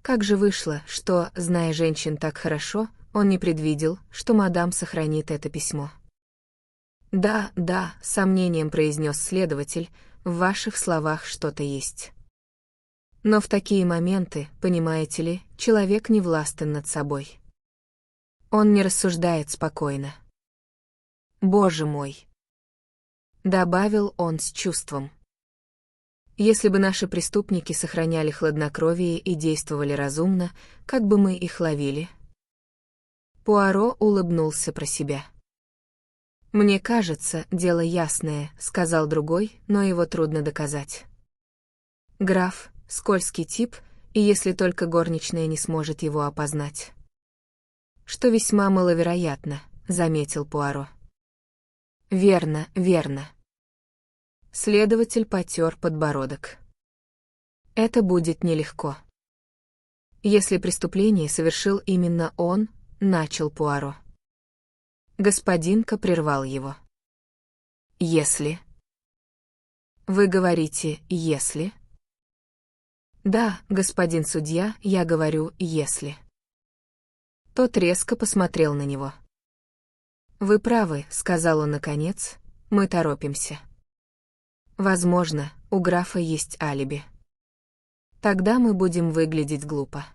Как же вышло, что, зная женщин так хорошо, он не предвидел, что мадам сохранит это письмо? Да, с сомнением произнес следователь, в ваших словах что-то есть. Но в такие моменты, понимаете ли, человек не властен над собой. Он не рассуждает спокойно. Боже мой! Добавил он с чувством. Если бы наши преступники сохраняли хладнокровие и действовали разумно, как бы мы их ловили? Пуаро улыбнулся про себя. «Мне кажется, дело ясное», — сказал другой, но его трудно доказать. Граф — скользкий тип, и если только горничная не сможет его опознать. Что весьма маловероятно, — заметил Пуаро. Верно. Следователь потер подбородок. Это будет нелегко. Если преступление совершил именно он, начал Пуаро. Господинка прервал его. Если? Вы говорите «если»? Да, господин судья, я говорю «если». Тот резко посмотрел на него. Вы правы, сказал он наконец, мы торопимся. Возможно, у графа есть алиби. Тогда мы будем выглядеть глупо.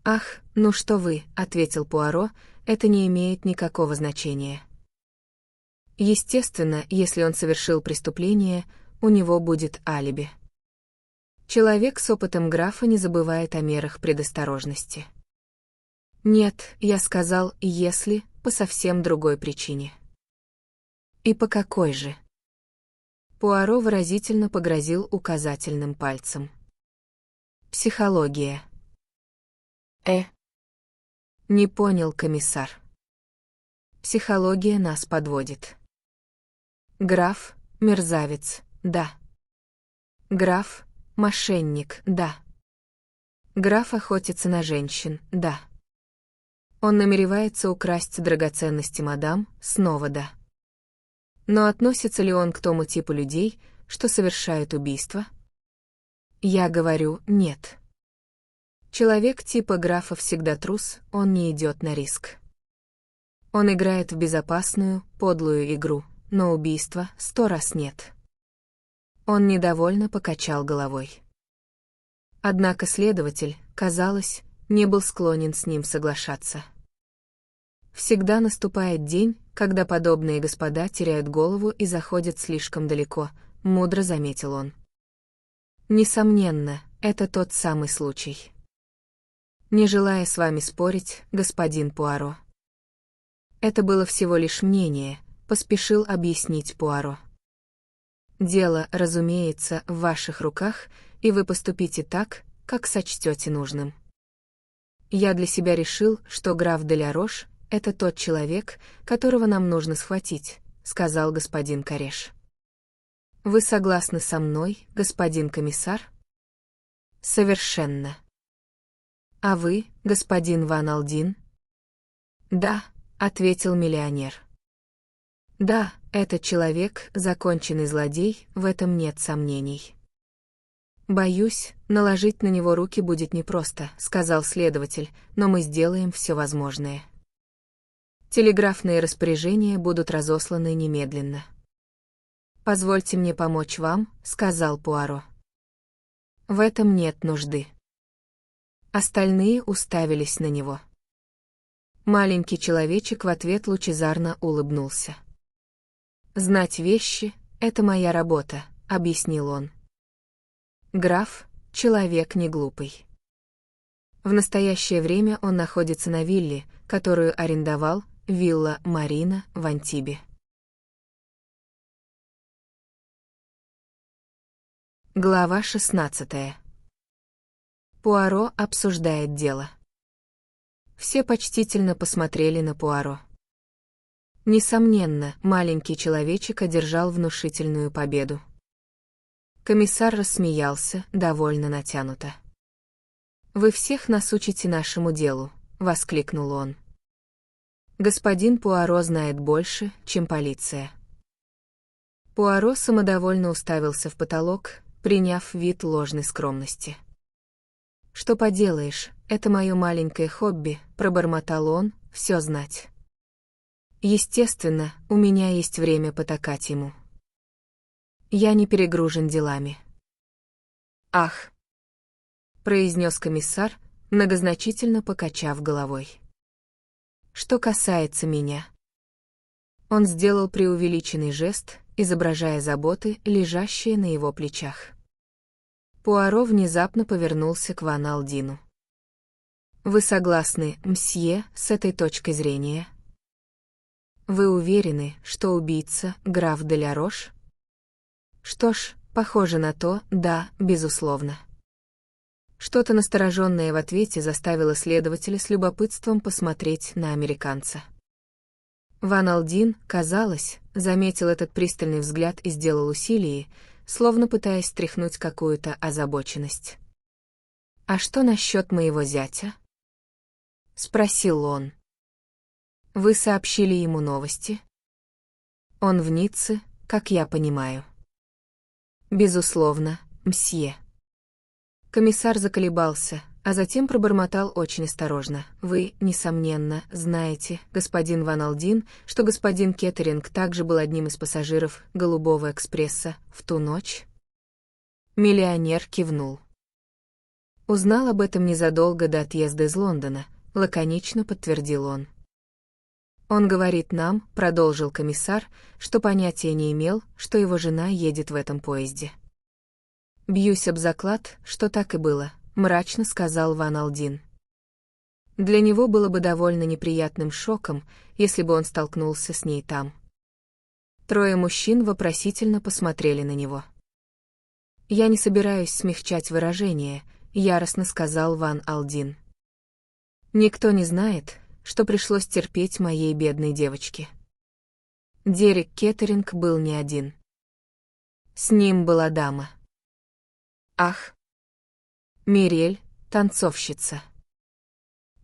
Ах, ну что вы, ответил Пуаро, это не имеет никакого значения. Естественно, если он совершил преступление, у него будет алиби. Человек с опытом графа не забывает о мерах предосторожности. Нет, я сказал «если», по совсем другой причине. И по какой же? Пуаро выразительно погрозил указательным пальцем. Психология. Не понял комиссар. Психология нас подводит. Граф — мерзавец, да. Граф — мошенник, да. Граф охотится на женщин, да. Он намеревается украсть драгоценности мадам, снова да. Но относится ли он к тому типу людей, что совершают убийства? Я говорю «нет». Человек типа графа всегда трус, он не идет на риск. Он играет в безопасную, подлую игру, но убийства 100 раз нет. Он недовольно покачал головой. Однако следователь, казалось, не был склонен с ним соглашаться. Всегда наступает день, когда подобные господа теряют голову и заходят слишком далеко, мудро заметил он. Несомненно, это тот самый случай. Не желая с вами спорить, господин Пуаро. Это было всего лишь мнение, поспешил объяснить Пуаро. Дело, разумеется, в ваших руках, и вы поступите так, как сочтете нужным. Я для себя решил, что граф де ля Рош — это тот человек, которого нам нужно схватить, сказал господин Кареш. Вы согласны со мной, господин комиссар? Совершенно. А вы, господин Ван Алдин? Да, ответил миллионер. Да, этот человек — законченный злодей, в этом нет сомнений. Боюсь, наложить на него руки будет непросто, сказал следователь, но мы сделаем все возможное. Телеграфные распоряжения будут разосланы немедленно. Позвольте мне помочь вам, сказал Пуаро. В этом нет нужды. Остальные уставились на него. Маленький человечек в ответ лучезарно улыбнулся. «Знать вещи — это моя работа», — объяснил он. Граф — человек не глупый. В настоящее время он находится на вилле, которую арендовал, вилла Марина в Антибе. Глава 16. Пуаро обсуждает дело. Все почтительно посмотрели на Пуаро. Несомненно, маленький человечек одержал внушительную победу. Комиссар рассмеялся, довольно натянуто. «Вы всех нас учите нашему делу», — воскликнул он. «Господин Пуаро знает больше, чем полиция». Пуаро самодовольно уставился в потолок, приняв вид ложной скромности. «Что поделаешь, это мое маленькое хобби», — пробормотал он, — «все знать». Естественно, у меня есть время потакать ему. Я не перегружен делами. «Ах!» — произнес комиссар, многозначительно покачав головой. «Что касается меня...» Он сделал преувеличенный жест, изображая заботы, лежащие на его плечах. Пуаро внезапно повернулся к Ван Алдину. «Вы согласны, мсье, с этой точкой зрения? Вы уверены, что убийца — граф де ля Рош?» «Что ж, похоже на то, да, безусловно». Что-то настороженное в ответе заставило следователя с любопытством посмотреть на американца. Ван Алдин, казалось, заметил этот пристальный взгляд и сделал усилие, словно пытаясь стряхнуть какую-то озабоченность. «А что насчет моего зятя?» — спросил он. «Вы сообщили ему новости?» «Он в Ницце, как я понимаю». «Безусловно, мсье». Комиссар заколебался, а затем пробормотал очень осторожно. «Вы, несомненно, знаете, господин Ван Алдин, что господин Кеттеринг также был одним из пассажиров «Голубого экспресса» в ту ночь?» Миллионер кивнул. «Узнал об этом незадолго до отъезда из Лондона», — лаконично подтвердил он. «Он говорит нам», — продолжил комиссар, что понятия не имел, что его жена едет в этом поезде. «Бьюсь об заклад, что так и было», — мрачно сказал Ван Алдин. Для него было бы довольно неприятным шоком, если бы он столкнулся с ней там. Трое мужчин вопросительно посмотрели на него. «Я не собираюсь смягчать выражение», — яростно сказал Ван Алдин. «Никто не знает, что пришлось терпеть моей бедной девочке. Дерек Кеттеринг был не один. С ним была дама. Ах! Мирель, танцовщица».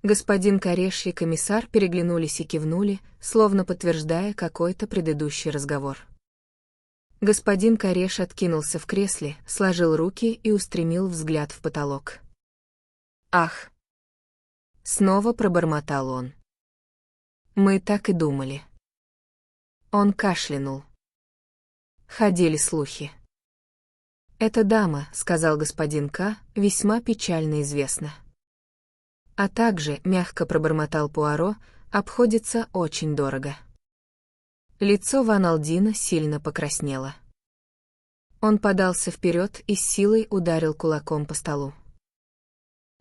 Господин Кареш и комиссар переглянулись и кивнули, словно подтверждая какой-то предыдущий разговор. Господин Кареш откинулся в кресле, сложил руки и устремил взгляд в потолок. «Ах!» — снова пробормотал он. «Мы так и думали». Он кашлянул. Ходили слухи. «Эта дама, — сказал господин К, — весьма печально известна. А также, — мягко пробормотал Пуаро, — обходится очень дорого». Лицо Ван Алдина сильно покраснело. Он подался вперед и с силой ударил кулаком по столу.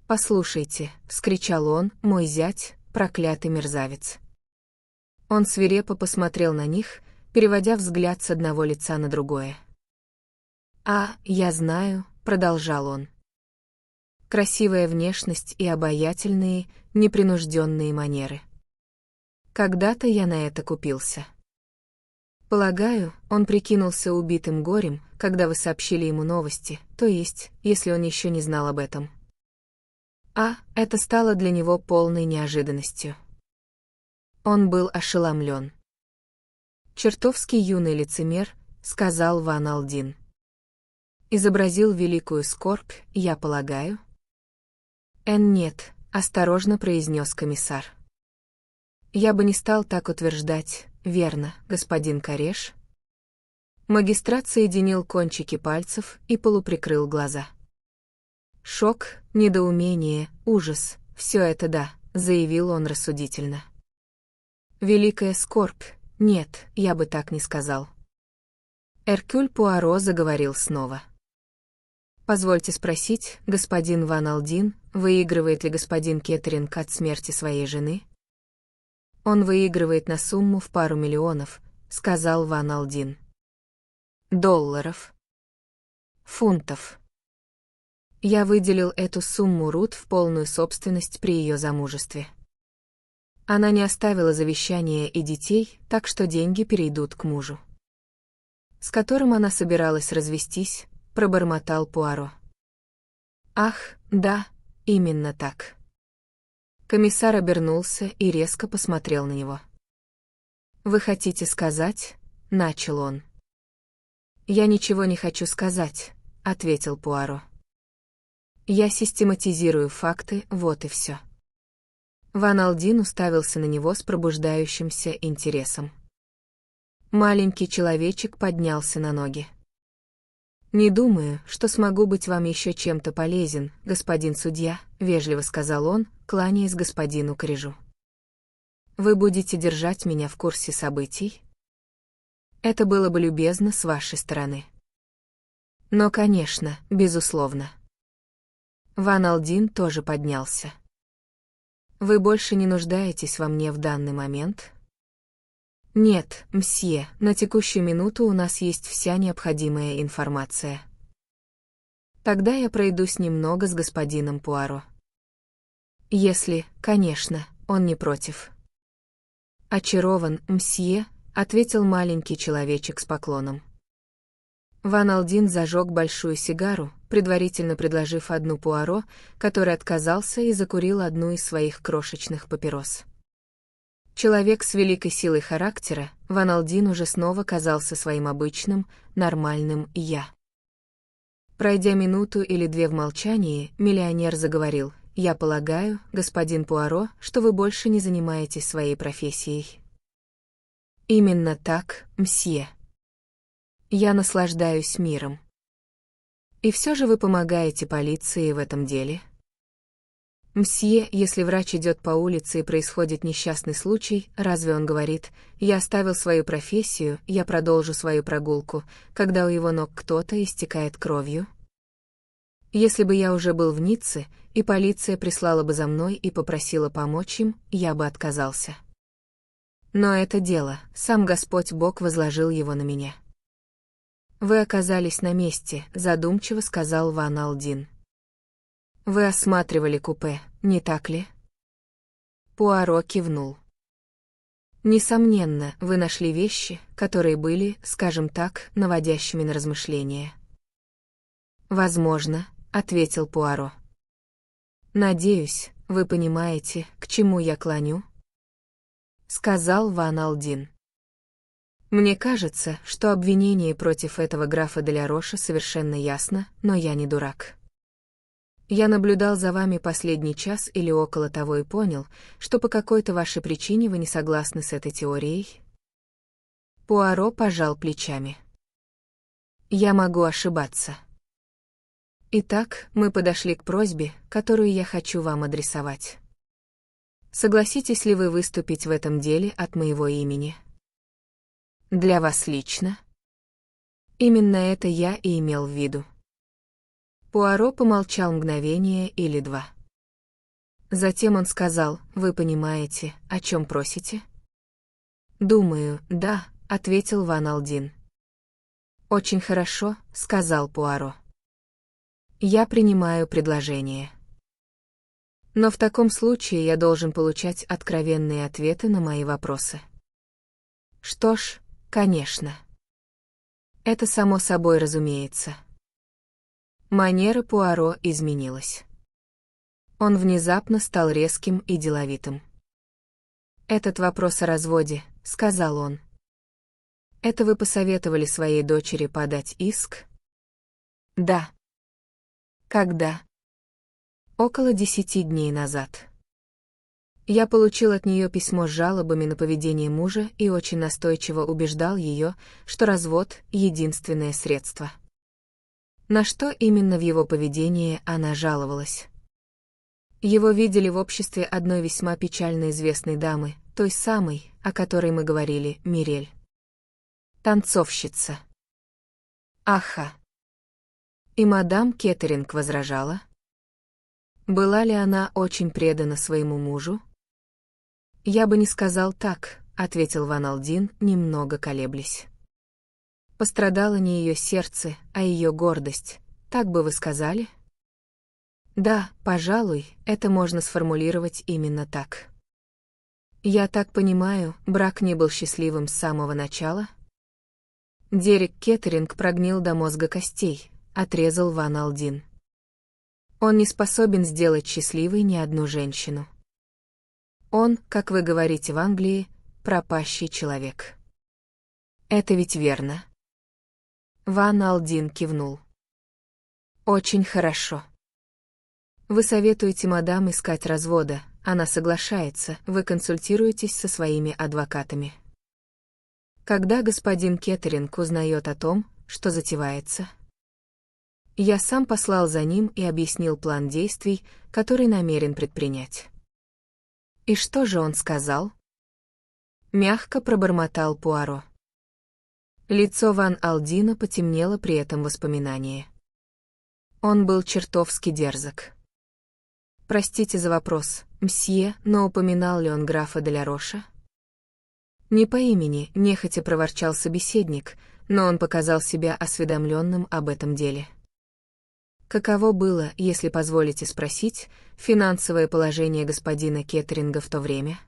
«Послушайте», — вскричал он, — «мой зять, проклятый мерзавец». Он свирепо посмотрел на них, переводя взгляд с одного лица на другое. «А, я знаю», — продолжал он. «Красивая внешность и обаятельные, непринужденные манеры. Когда-то я на это купился. Полагаю, он прикинулся убитым горем, когда вы сообщили ему новости, то есть, если он еще не знал об этом. А, это стало для него полной неожиданностью. Он был ошеломлен. «Чертовски юный лицемер», — сказал Ван Алдин. «Изобразил великую скорбь, я полагаю?» «Нет», — осторожно произнес комиссар. «Я бы не стал так утверждать, верно, господин Кареш?» Магистрат соединил кончики пальцев и полуприкрыл глаза. Шок, недоумение, ужас — все это да, заявил он рассудительно. Великая скорбь, нет, я бы так не сказал. Эркюль Пуаро заговорил снова. Позвольте спросить, господин Ван Алдин, выигрывает ли господин Кеттеринг от смерти своей жены? Он выигрывает на сумму в пару миллионов, сказал Ван Алдин. Долларов. Фунтов. Я выделил эту сумму Рут в полную собственность при ее замужестве. Она не оставила завещания и детей, так что деньги перейдут к мужу, с которым она собиралась развестись, пробормотал Пуаро. Ах, да, именно так. Комиссар обернулся и резко посмотрел на него. Вы хотите сказать, начал он. Я ничего не хочу сказать, ответил Пуаро. Я систематизирую факты, вот и все. Ван Алдин уставился на него с пробуждающимся интересом. Маленький человечек поднялся на ноги. «Не думаю, что смогу быть вам еще чем-то полезен, господин судья», — вежливо сказал он, кланяясь господину Крижу. «Вы будете держать меня в курсе событий? Это было бы любезно с вашей стороны». «Но, конечно, безусловно». Ван Алдин тоже поднялся. «Вы больше не нуждаетесь во мне в данный момент?» «Нет, мсье, на текущую минуту у нас есть вся необходимая информация». «Тогда я пройдусь немного с господином Пуаро». «Если, конечно, он не против». «Очарован, мсье», — ответил маленький человечек с поклоном. Ван Алдин зажег большую сигару, предварительно предложив одну Пуаро, который отказался и закурил одну из своих крошечных папирос. Человек с великой силой характера, Ван Алдин уже снова казался своим обычным, нормальным «я». Пройдя минуту или две в молчании, миллионер заговорил: «Я полагаю, господин Пуаро, что вы больше не занимаетесь своей профессией». «Именно так, мсье. Я наслаждаюсь миром». «И все же вы помогаете полиции в этом деле?» «Мсье, если врач идет по улице и происходит несчастный случай, разве он говорит: я оставил свою профессию, я продолжу свою прогулку, когда у его ног кто-то истекает кровью?» Если бы я уже был в Ницце, и полиция прислала бы за мной и попросила помочь им, я бы отказался. Но это дело, сам Господь Бог возложил его на меня. «Вы оказались на месте», — задумчиво сказал Ван Алдин. «Вы осматривали купе, не так ли?» Пуаро кивнул. «Несомненно, вы нашли вещи, которые были, скажем так, наводящими на размышления». «Возможно», — ответил Пуаро. «Надеюсь, вы понимаете, к чему я клоню?» — сказал Ван Алдин. «Мне кажется, что обвинение против этого графа де ля Роша совершенно ясно, но я не дурак. Я наблюдал за вами последний час или около того и понял, что по какой-то вашей причине вы не согласны с этой теорией». Пуаро пожал плечами. «Я могу ошибаться. Итак, мы подошли к просьбе, которую я хочу вам адресовать. Согласитесь ли вы выступить в этом деле от моего имени?» «Для вас лично?» «Именно это я и имел в виду». Пуаро помолчал мгновение или два. Затем он сказал: «Вы понимаете, о чем просите?» «Думаю, да», — ответил Ван Алдин. «Очень хорошо», — сказал Пуаро. «Я принимаю предложение. Но в таком случае я должен получать откровенные ответы на мои вопросы». «Что ж, конечно. Это само собой разумеется». Манера Пуаро изменилась. Он внезапно стал резким и деловитым. «Этот вопрос о разводе», — сказал он. «Это вы посоветовали своей дочери подать иск?» «Да». «Когда?» «Около 10 дней назад. Я получил от нее письмо с жалобами на поведение мужа и очень настойчиво убеждал ее, что развод — единственное средство. На что именно в его поведении она жаловалась? Его видели в обществе одной весьма печально известной дамы, той самой, о которой мы говорили, Мирель. Танцовщица. Аха. И мадам Кеттеринг возражала? Была ли она очень предана своему мужу? «Я бы не сказал так», — ответил Ван Алдин, немного колеблясь. «Пострадало не ее сердце, а ее гордость. Так бы вы сказали?» «Да, пожалуй, это можно сформулировать именно так». «Я так понимаю, брак не был счастливым с самого начала?» Дерек Кеттеринг прогнил до мозга костей, отрезал Ван Алдин. Он не способен сделать счастливой ни одну женщину. Он, как вы говорите в Англии, пропащий человек. Это ведь верно. Ван Алдин кивнул. Очень хорошо. Вы советуете мадам искать развода, она соглашается, вы консультируетесь со своими адвокатами. Когда господин Кеттеринг узнает о том, что затевается? Я сам послал за ним и объяснил план действий, который намерен предпринять. И что же он сказал? Мягко пробормотал Пуаро. Лицо Ван Алдина потемнело при этом воспоминании. Он был чертовски дерзок. Простите за вопрос, мсье, но упоминал ли он графа де ля Роша? Не по имени, нехотя проворчал собеседник, но он показал себя осведомленным об этом деле. Каково было, если позволите спросить, финансовое положение господина Кеттеринга в то время?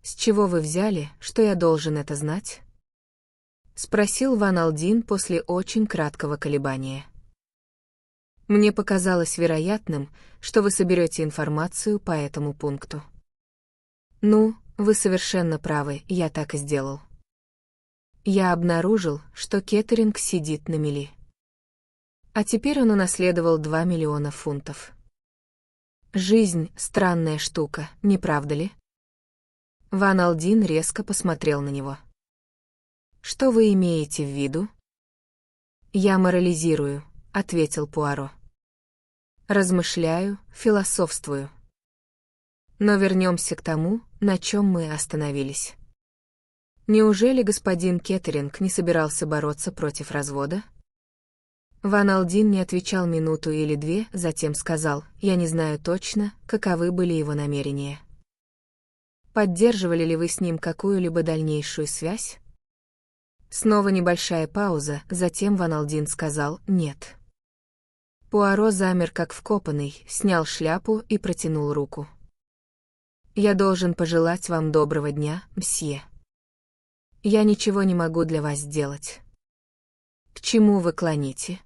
С чего вы взяли, что я должен это знать? Спросил Ван Алдин после очень краткого колебания. Мне показалось вероятным, что вы соберете информацию по этому пункту. Ну, вы совершенно правы, я так и сделал. Я обнаружил, что Кеттеринг сидит на мели. А теперь он унаследовал 2 миллиона фунтов. Жизнь — странная штука, не правда ли? Ван Алдин резко посмотрел на него. Что вы имеете в виду? Я морализирую, ответил Пуаро. Размышляю, философствую. Но вернемся к тому, на чем мы остановились. Неужели господин Кеттеринг не собирался бороться против развода? Ван Алдин не отвечал минуту или две, затем сказал: «Я не знаю точно, каковы были его намерения». Поддерживали ли вы с ним какую-либо дальнейшую связь? Снова небольшая пауза, затем Ван Алдин сказал: «Нет». Пуаро замер как вкопанный, снял шляпу и протянул руку. «Я должен пожелать вам доброго дня, мсье. Я ничего не могу для вас сделать». «К чему вы клоните?»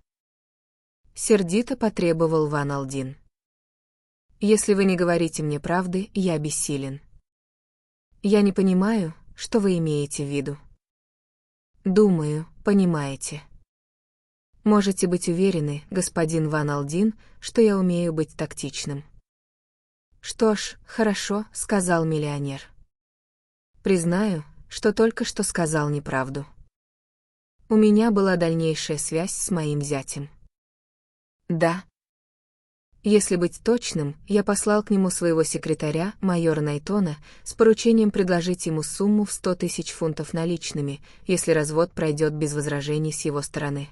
Сердито потребовал Ван Алдин. «Если вы не говорите мне правды, я бессилен». «Я не понимаю, что вы имеете в виду». «Думаю, понимаете». «Можете быть уверены, господин Ван Алдин, что я умею быть тактичным». «Что ж, хорошо», — сказал миллионер. «Признаю, что только что сказал неправду. У меня была дальнейшая связь с моим зятем». «Да». Если быть точным, я послал к нему своего секретаря, майора Найтона, с поручением предложить ему сумму в 100 000 фунтов наличными, если развод пройдет без возражений с его стороны.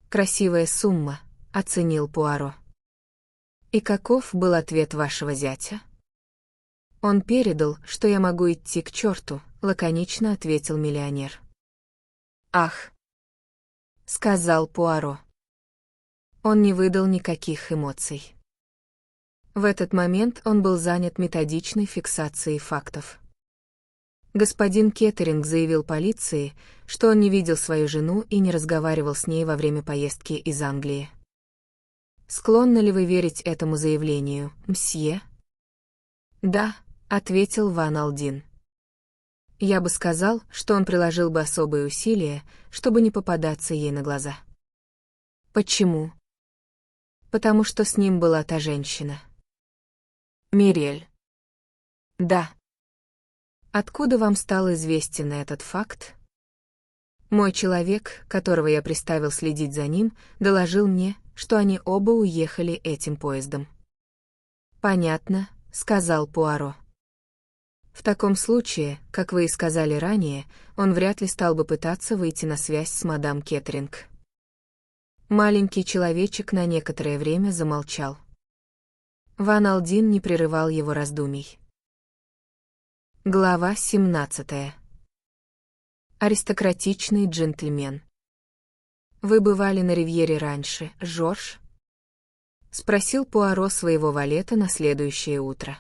«Красивая сумма», — оценил Пуаро. «И каков был ответ вашего зятя?» «Он передал, что я могу идти к черту», — лаконично ответил миллионер. «Ах», — сказал Пуаро. Он не выдал никаких эмоций. В этот момент он был занят методичной фиксацией фактов. Господин Кеттеринг заявил полиции, что он не видел свою жену и не разговаривал с ней во время поездки из Англии. Склонны ли вы верить этому заявлению, мсье? «Да», — ответил Ван Алдин. «Я бы сказал, что он приложил бы особые усилия, чтобы не попадаться ей на глаза». «Почему?» «Потому что с ним была та женщина». «Мирель». «Да». «Откуда вам стал известен этот факт?» Мой человек, которого я приставил следить за ним, доложил мне, что они оба уехали этим поездом. «Понятно», — сказал Пуаро. «В таком случае, как вы и сказали ранее, он вряд ли стал бы пытаться выйти на связь с мадам Кеттеринг». Маленький человечек на некоторое время замолчал. Ван Алдин не прерывал его раздумий. Глава 17. Аристократичный джентльмен. «Вы бывали на Ривьере раньше, Жорж?» — спросил Пуаро своего валета на следующее утро.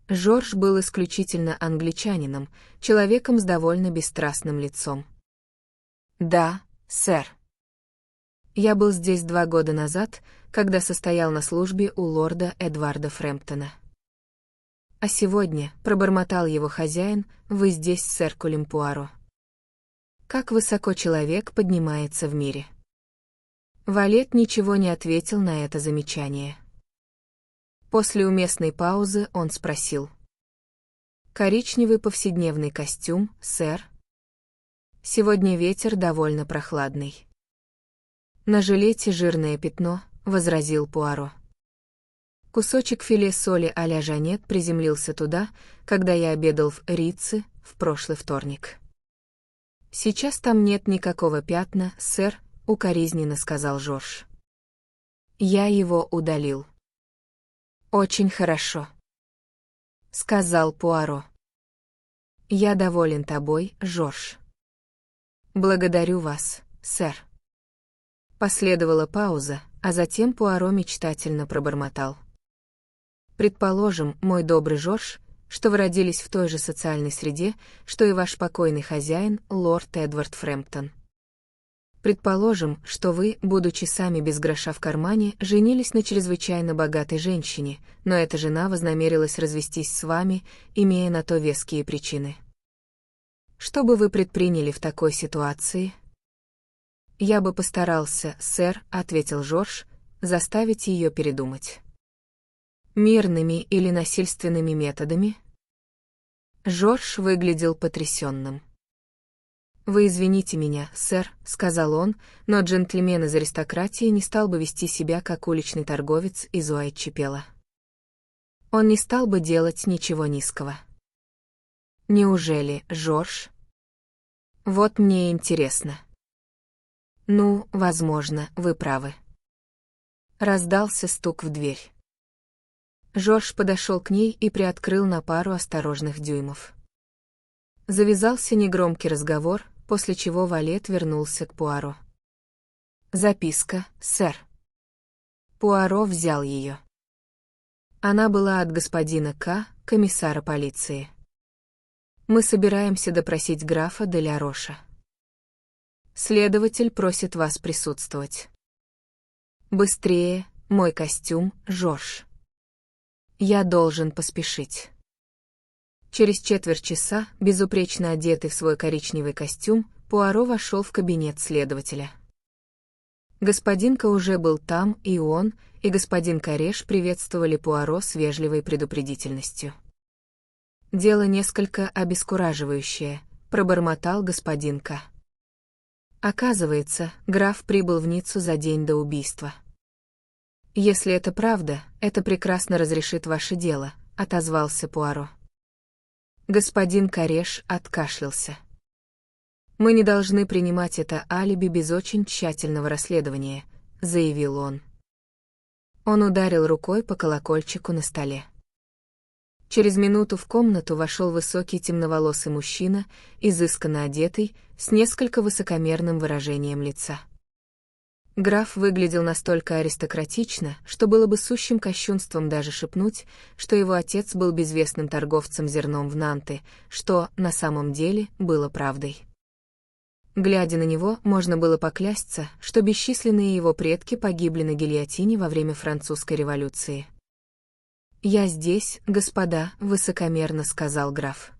Жорж был исключительно англичанином, человеком с довольно бесстрастным лицом. «Да, сэр. Я был здесь 2 года назад, когда состоял на службе у лорда Эдварда Фрэмптона. А сегодня, — пробормотал его хозяин, — вы здесь с Эркулем Пуаро. Как высоко человек поднимается в мире». Валет ничего не ответил на это замечание. После уместной паузы он спросил. «Коричневый повседневный костюм, сэр?» «Сегодня ветер довольно прохладный». «На жилете жирное пятно», — возразил Пуаро. Кусочек филе соли а-ля Жанет приземлился туда, когда я обедал в Ритце в прошлый вторник. «Сейчас там нет никакого пятна, сэр», — укоризненно сказал Жорж. «Я его удалил». «Очень хорошо», — сказал Пуаро. «Я доволен тобой, Жорж». «Благодарю вас, сэр». Последовала пауза, а затем Пуаро мечтательно пробормотал. «Предположим, мой добрый Жорж, что вы родились в той же социальной среде, что и ваш покойный хозяин, лорд Эдвард Фрэмптон. Предположим, что вы, будучи сами без гроша в кармане, женились на чрезвычайно богатой женщине, но эта жена вознамерилась развестись с вами, имея на то веские причины. Что бы вы предприняли в такой ситуации?» «Я бы постарался, сэр», — ответил Жорж, — «заставить ее передумать». «Мирными или насильственными методами?» Жорж выглядел потрясенным. «Вы извините меня, сэр», — сказал он, «но джентльмен из аристократии не стал бы вести себя как уличный торговец из Уайтчепела. Он не стал бы делать ничего низкого». «Неужели, Жорж?» «Вот мне интересно». «Ну, возможно, вы правы». Раздался стук в дверь. Жорж подошел к ней и приоткрыл на пару осторожных дюймов. Завязался негромкий разговор, после чего валет вернулся к Пуаро. «Записка, сэр». Пуаро взял ее. Она была от господина К., комиссара полиции. «Мы собираемся допросить графа де ля Роша. Следователь просит вас присутствовать. Быстрее, мой костюм, Жорж. Я должен поспешить». Через четверть часа, безупречно одетый в свой коричневый костюм, Пуаро вошел в кабинет следователя. Господин К. уже был там, и он, и господин Кареш приветствовали Пуаро с вежливой предупредительностью. «Дело несколько обескураживающее», — пробормотал господин К. «Оказывается, граф прибыл в Ниццу за день до убийства». «Если это правда, это прекрасно разрешит ваше дело», — отозвался Пуаро. Господин Кареш откашлялся. «Мы не должны принимать это алиби без очень тщательного расследования», — заявил он. Он ударил рукой по колокольчику на столе. Через минуту в комнату вошел высокий темноволосый мужчина, изысканно одетый, с несколько высокомерным выражением лица. Граф выглядел настолько аристократично, что было бы сущим кощунством даже шепнуть, что его отец был безвестным торговцем зерном в Нанте, что, на самом деле, было правдой. Глядя на него, можно было поклясться, что бесчисленные его предки погибли на гильотине во время французской революции. «Я здесь, господа», — высокомерно сказал граф.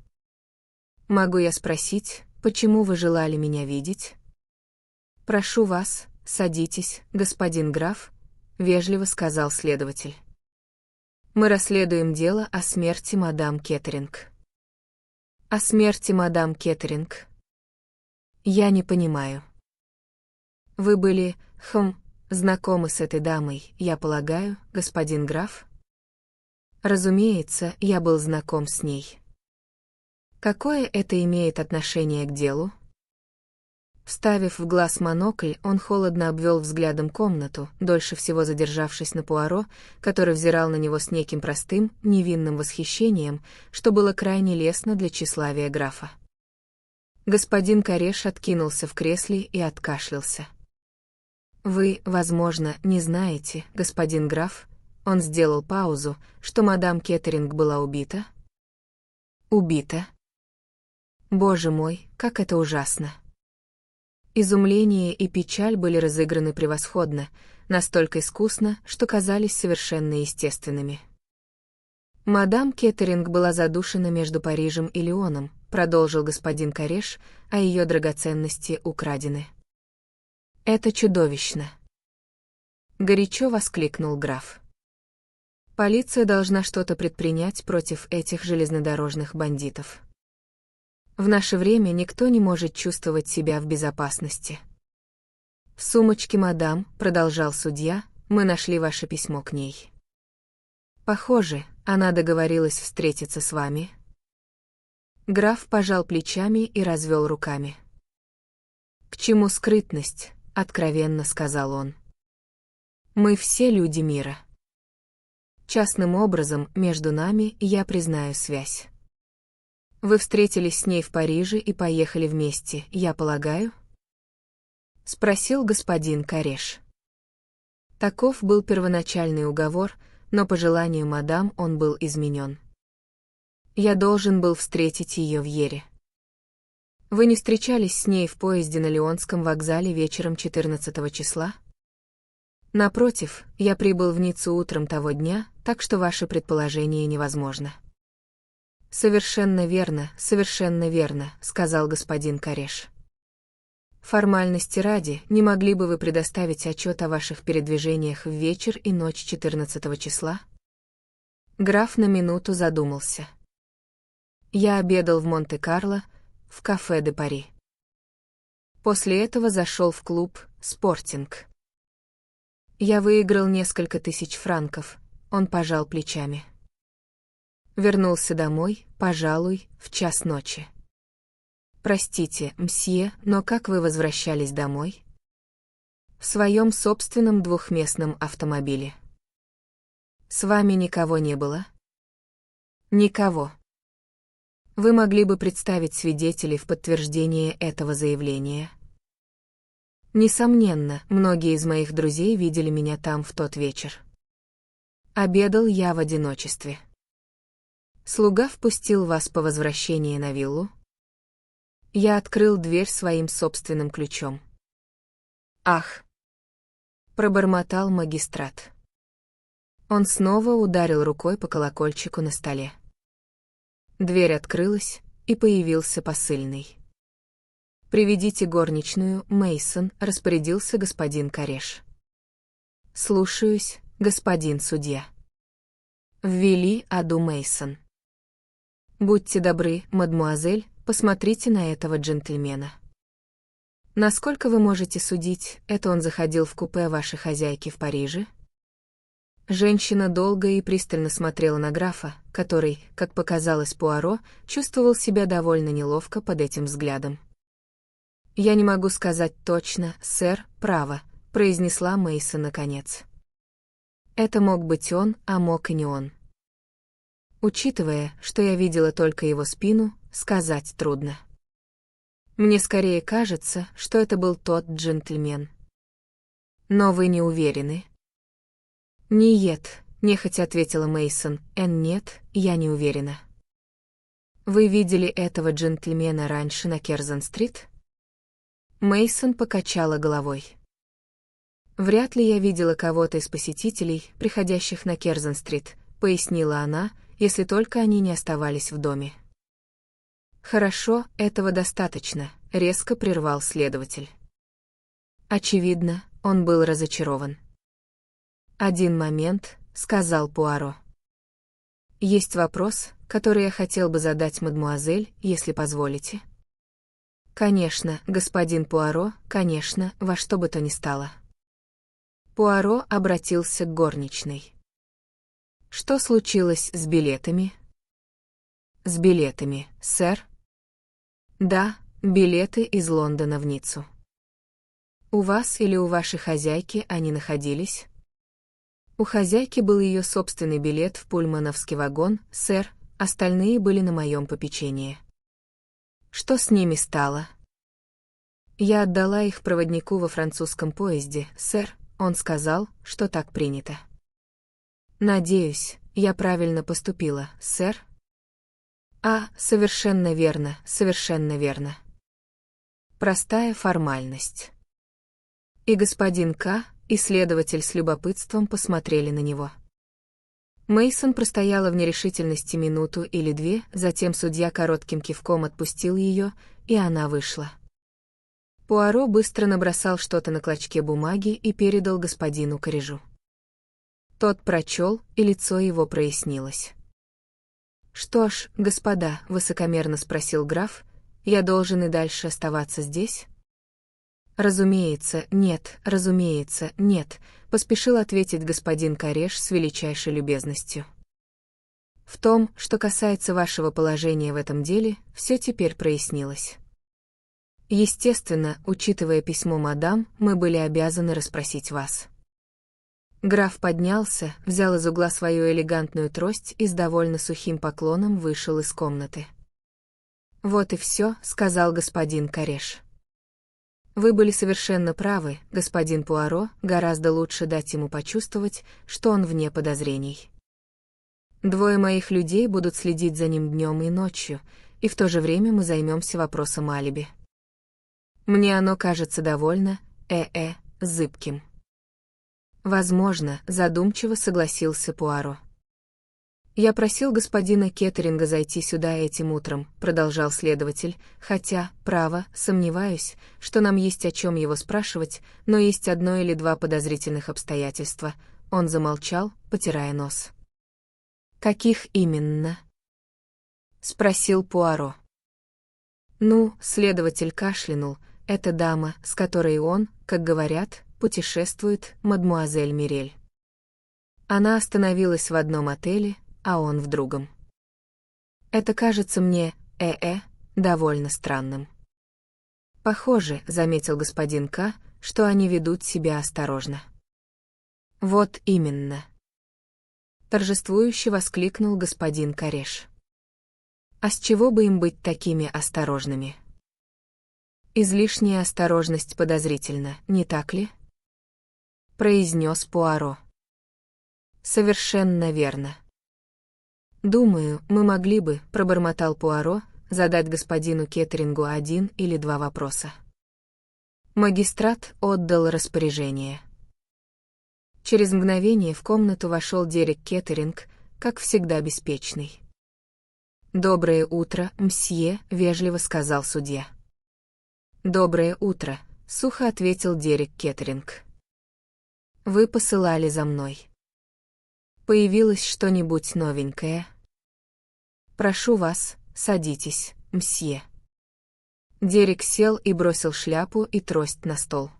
«Могу я спросить, почему вы желали меня видеть?» «Прошу вас, садитесь, господин граф», — вежливо сказал следователь. «Мы расследуем дело о смерти мадам Кеттеринг». «О смерти мадам Кеттеринг?» Я не понимаю. Вы были, знакомы с этой дамой, я полагаю, господин граф? Разумеется, я был знаком с ней. Какое это имеет отношение к делу? Вставив в глаз монокль, он холодно обвел взглядом комнату, дольше всего задержавшись на Пуаро, который взирал на него с неким простым, невинным восхищением, что было крайне лестно для тщеславия графа. Господин Кареш откинулся в кресле и откашлялся. «Вы, возможно, не знаете, господин граф», он сделал паузу, что мадам Кеттеринг была убита? Убита? Боже мой, как это ужасно! Изумление и печаль были разыграны превосходно, настолько искусно, что казались совершенно естественными. Мадам Кеттеринг была задушена между Парижем и Лионом, продолжил господин Кареш, а ее драгоценности украдены. Это чудовищно! Горячо воскликнул граф. Полиция должна что-то предпринять против этих железнодорожных бандитов. В наше время никто не может чувствовать себя в безопасности. В сумочке мадам, продолжал судья, мы нашли ваше письмо к ней. Похоже, она договорилась встретиться с вами. Граф пожал плечами и развел руками. К чему скрытность, откровенно сказал он. Мы все люди мира. Частным образом, между нами, я признаю связь. Вы встретились с ней в Париже и поехали вместе, я полагаю? Спросил господин Кареш. Таков был первоначальный уговор, но по желанию мадам он был изменен. Я должен был встретить ее в Йере. Вы не встречались с ней в поезде на Лионском вокзале вечером 14 числа? Напротив, я прибыл в Ниццу утром того дня, так что ваше предположение невозможно. Совершенно верно, сказал господин Кареш. Формальности ради, не могли бы вы предоставить отчет о ваших передвижениях в вечер и ночь 14 числа? Граф на минуту задумался. Я обедал в Монте-Карло, в кафе де Пари. После этого зашел в клуб «Спортинг». Я выиграл несколько тысяч франков, он пожал плечами. Вернулся домой, пожалуй, в час ночи. Простите, мсье, но как вы возвращались домой? В своем собственном двухместном автомобиле. С вами никого не было? Никого. Вы могли бы представить свидетелей в подтверждение этого заявления? Несомненно, многие из моих друзей видели меня там в тот вечер. Обедал я в одиночестве. Слуга впустил вас по возвращении на виллу? Я открыл дверь своим собственным ключом. Ах! Пробормотал магистрат. Он снова ударил рукой по колокольчику на столе. Дверь открылась, и появился посыльный. «Приведите горничную, Мейсон», — распорядился господин Кареш. «Слушаюсь, господин судья». Ввели Аду Мейсон. «Будьте добры, мадмуазель, посмотрите на этого джентльмена». «Насколько вы можете судить, это он заходил в купе вашей хозяйки в Париже?» Женщина долго и пристально смотрела на графа, который, как показалось Пуаро, чувствовал себя довольно неловко под этим взглядом. «Я не могу сказать точно, сэр, право», — произнесла Мейсон наконец. «Это мог быть он, а мог и не он. Учитывая, что я видела только его спину, сказать трудно. Мне скорее кажется, что это был тот джентльмен». «Но вы не уверены?» «Нет», — нехотя ответила Мейсон. «Нет, я не уверена». «Вы видели этого джентльмена раньше на Керзон-стрит?» Мейсон покачала головой. «Вряд ли я видела кого-то из посетителей, приходящих на Керзон-стрит», — пояснила она, «если только они не оставались в доме». «Хорошо, этого достаточно», — резко прервал следователь. Очевидно, он был разочарован. «Один момент», — сказал Пуаро. «Есть вопрос, который я хотел бы задать мадмуазель, если позволите». «Конечно, господин Пуаро, конечно, во что бы то ни стало». Пуаро обратился к горничной. «Что случилось с билетами?» «С билетами, сэр?» «Да, билеты из Лондона в Ниццу». «У вас или у вашей хозяйки они находились?» «У хозяйки был ее собственный билет в пульмановский вагон, сэр, остальные были на моем попечении». «Что с ними стало?» «Я отдала их проводнику во французском поезде, сэр, он сказал, что так принято». «Надеюсь, я правильно поступила, сэр?» Совершенно верно, совершенно верно. Простая формальность». И господин К, и следователь с любопытством посмотрели на него. Мейсон простояла в нерешительности минуту или две, затем судья коротким кивком отпустил ее, и она вышла. Пуаро быстро набросал что-то на клочке бумаги и передал господину Корежу. Тот прочел, и лицо его прояснилось. «Что ж, господа», — высокомерно спросил граф, — «я должен и дальше оставаться здесь?» «Разумеется, нет, — поспешил ответить господин Кореш с величайшей любезностью. «В том, что касается вашего положения в этом деле, все теперь прояснилось. Естественно, учитывая письмо мадам, мы были обязаны расспросить вас». Граф поднялся, взял из угла свою элегантную трость и с довольно сухим поклоном вышел из комнаты. «Вот и все», — сказал господин Кореш. «Вы были совершенно правы, господин Пуаро, гораздо лучше дать ему почувствовать, что он вне подозрений. Двое моих людей будут следить за ним днем и ночью, и в то же время мы займемся вопросом алиби. Мне оно кажется довольно, зыбким». «Возможно», — задумчиво согласился Пуаро. «Я просил господина Кеттеринга зайти сюда этим утром», — продолжал следователь, «хотя, право, сомневаюсь, что нам есть о чем его спрашивать, но есть одно или два подозрительных обстоятельства». Он замолчал, потирая нос. «Каких именно?» — спросил Пуаро. «Ну», — следователь кашлянул, — «эта дама, с которой он, как говорят, путешествует, мадмуазель Мирель. Она остановилась в одном отеле, а он в другом. Это кажется мне, довольно странным». «Похоже», — заметил господин К, — «что они ведут себя осторожно». «Вот именно», — торжествующе воскликнул господин Кореш. «А с чего бы им быть такими осторожными?» «Излишняя осторожность подозрительна, не так ли?» — произнес Пуаро. «Совершенно верно». «Думаю, мы могли бы», — пробормотал Пуаро, — «задать господину Кеттерингу один или два вопроса». Магистрат отдал распоряжение. Через мгновение в комнату вошел Дерек Кеттеринг, как всегда беспечный. «Доброе утро, мсье», — вежливо сказал судья. «Доброе утро», — сухо ответил Дерек Кеттеринг. «Вы посылали за мной. Появилось что-нибудь новенькое?» «Прошу вас, садитесь, мсье». Дерек сел и бросил шляпу и трость на стол.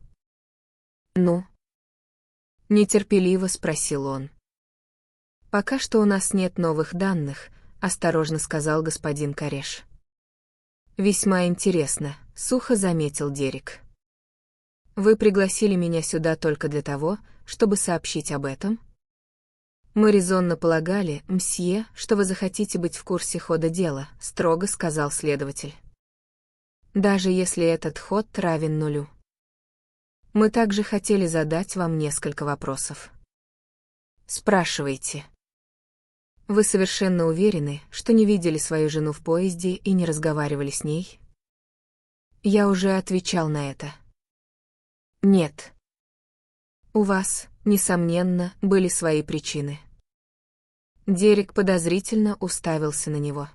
«Ну?» — нетерпеливо спросил он. «Пока что у нас нет новых данных», — осторожно сказал господин Кореш. «Весьма интересно», — сухо заметил Дерек. «Вы пригласили меня сюда только для того, чтобы сообщить об этом?» «Мы резонно полагали, мсье, что вы захотите быть в курсе хода дела», — строго сказал следователь. «Даже если этот ход равен нулю. Мы также хотели задать вам несколько вопросов». «Спрашивайте». «Вы совершенно уверены, что не видели свою жену в поезде и не разговаривали с ней?» «Я уже отвечал на это». «Нет». «У вас, несомненно, были свои причины». Дерек подозрительно уставился на него.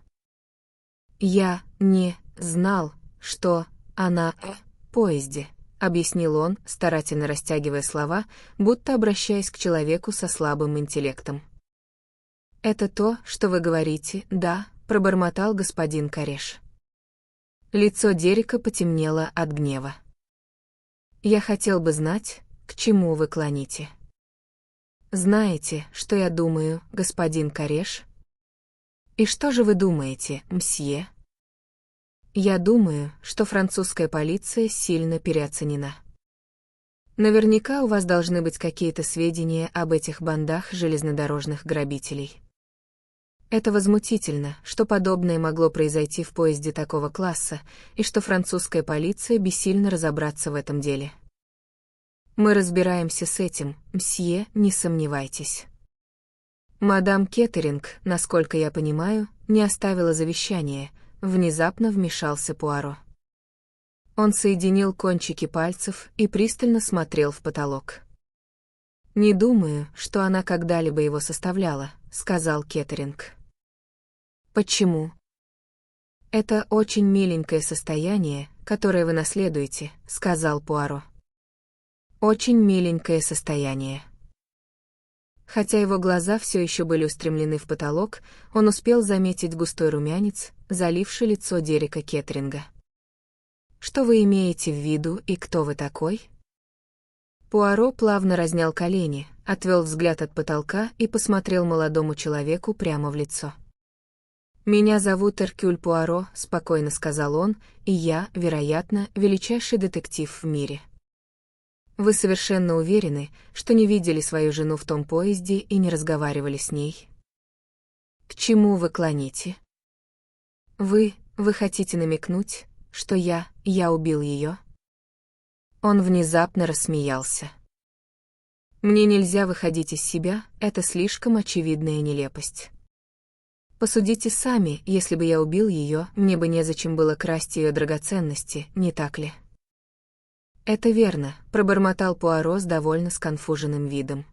«Я не знал, что она в поезде», — объяснил он, старательно растягивая слова, будто обращаясь к человеку со слабым интеллектом. «Это то, что вы говорите, да», — пробормотал господин Кореш. Лицо Дерека потемнело от гнева. «Я хотел бы знать, к чему вы клоните». «Знаете, что я думаю, господин Кареш?» «И что же вы думаете, мсье?» «Я думаю, что французская полиция сильно переоценена. Наверняка у вас должны быть какие-то сведения об этих бандах железнодорожных грабителей. Это возмутительно, что подобное могло произойти в поезде такого класса, и что французская полиция бессильна разобраться в этом деле. Мы разбираемся с этим, мсье, не сомневайтесь. Мадам Кеттеринг, насколько я понимаю, не оставила завещания, внезапно вмешался Пуаро. Он соединил кончики пальцев и пристально смотрел в потолок. «Не думаю, что она когда-либо его составляла», — сказал Кеттеринг. «Почему?» «Это очень миленькое состояние, которое вы наследуете», — сказал Пуаро. «Очень миленькое состояние». Хотя его глаза все еще были устремлены в потолок, он успел заметить густой румянец, заливший лицо Дерека Кеттеринга. «Что вы имеете в виду и кто вы такой?» Пуаро плавно разнял колени, отвел взгляд от потолка и посмотрел молодому человеку прямо в лицо. «Меня зовут Эркюль Пуаро», — спокойно сказал он, — «и я, вероятно, величайший детектив в мире». «Вы совершенно уверены, что не видели свою жену в том поезде и не разговаривали с ней?» «К чему вы клоните?» Вы хотите намекнуть, что я убил ее?» Он внезапно рассмеялся. «Мне нельзя выходить из себя, это слишком очевидная нелепость. Посудите сами, если бы я убил ее, мне бы незачем было красть ее драгоценности, не так ли?» «Это верно», — пробормотал Пуаро с довольно сконфуженным видом.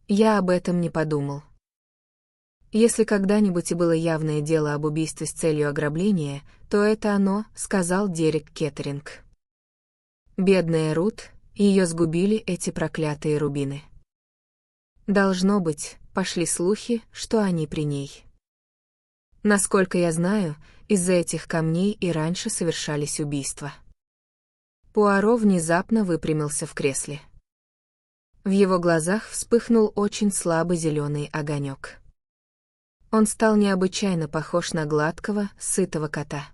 «Я об этом не подумал. Если когда-нибудь и было явное дело об убийстве с целью ограбления, то это оно», — сказал Дерек Кеттеринг. «Бедная Рут, ее сгубили эти проклятые рубины. Должно быть, пошли слухи, что они при ней. Насколько я знаю, из-за этих камней и раньше совершались убийства». Пуаро внезапно выпрямился в кресле. В его глазах вспыхнул очень слабый зеленый огонек. Он стал необычайно похож на гладкого, сытого кота.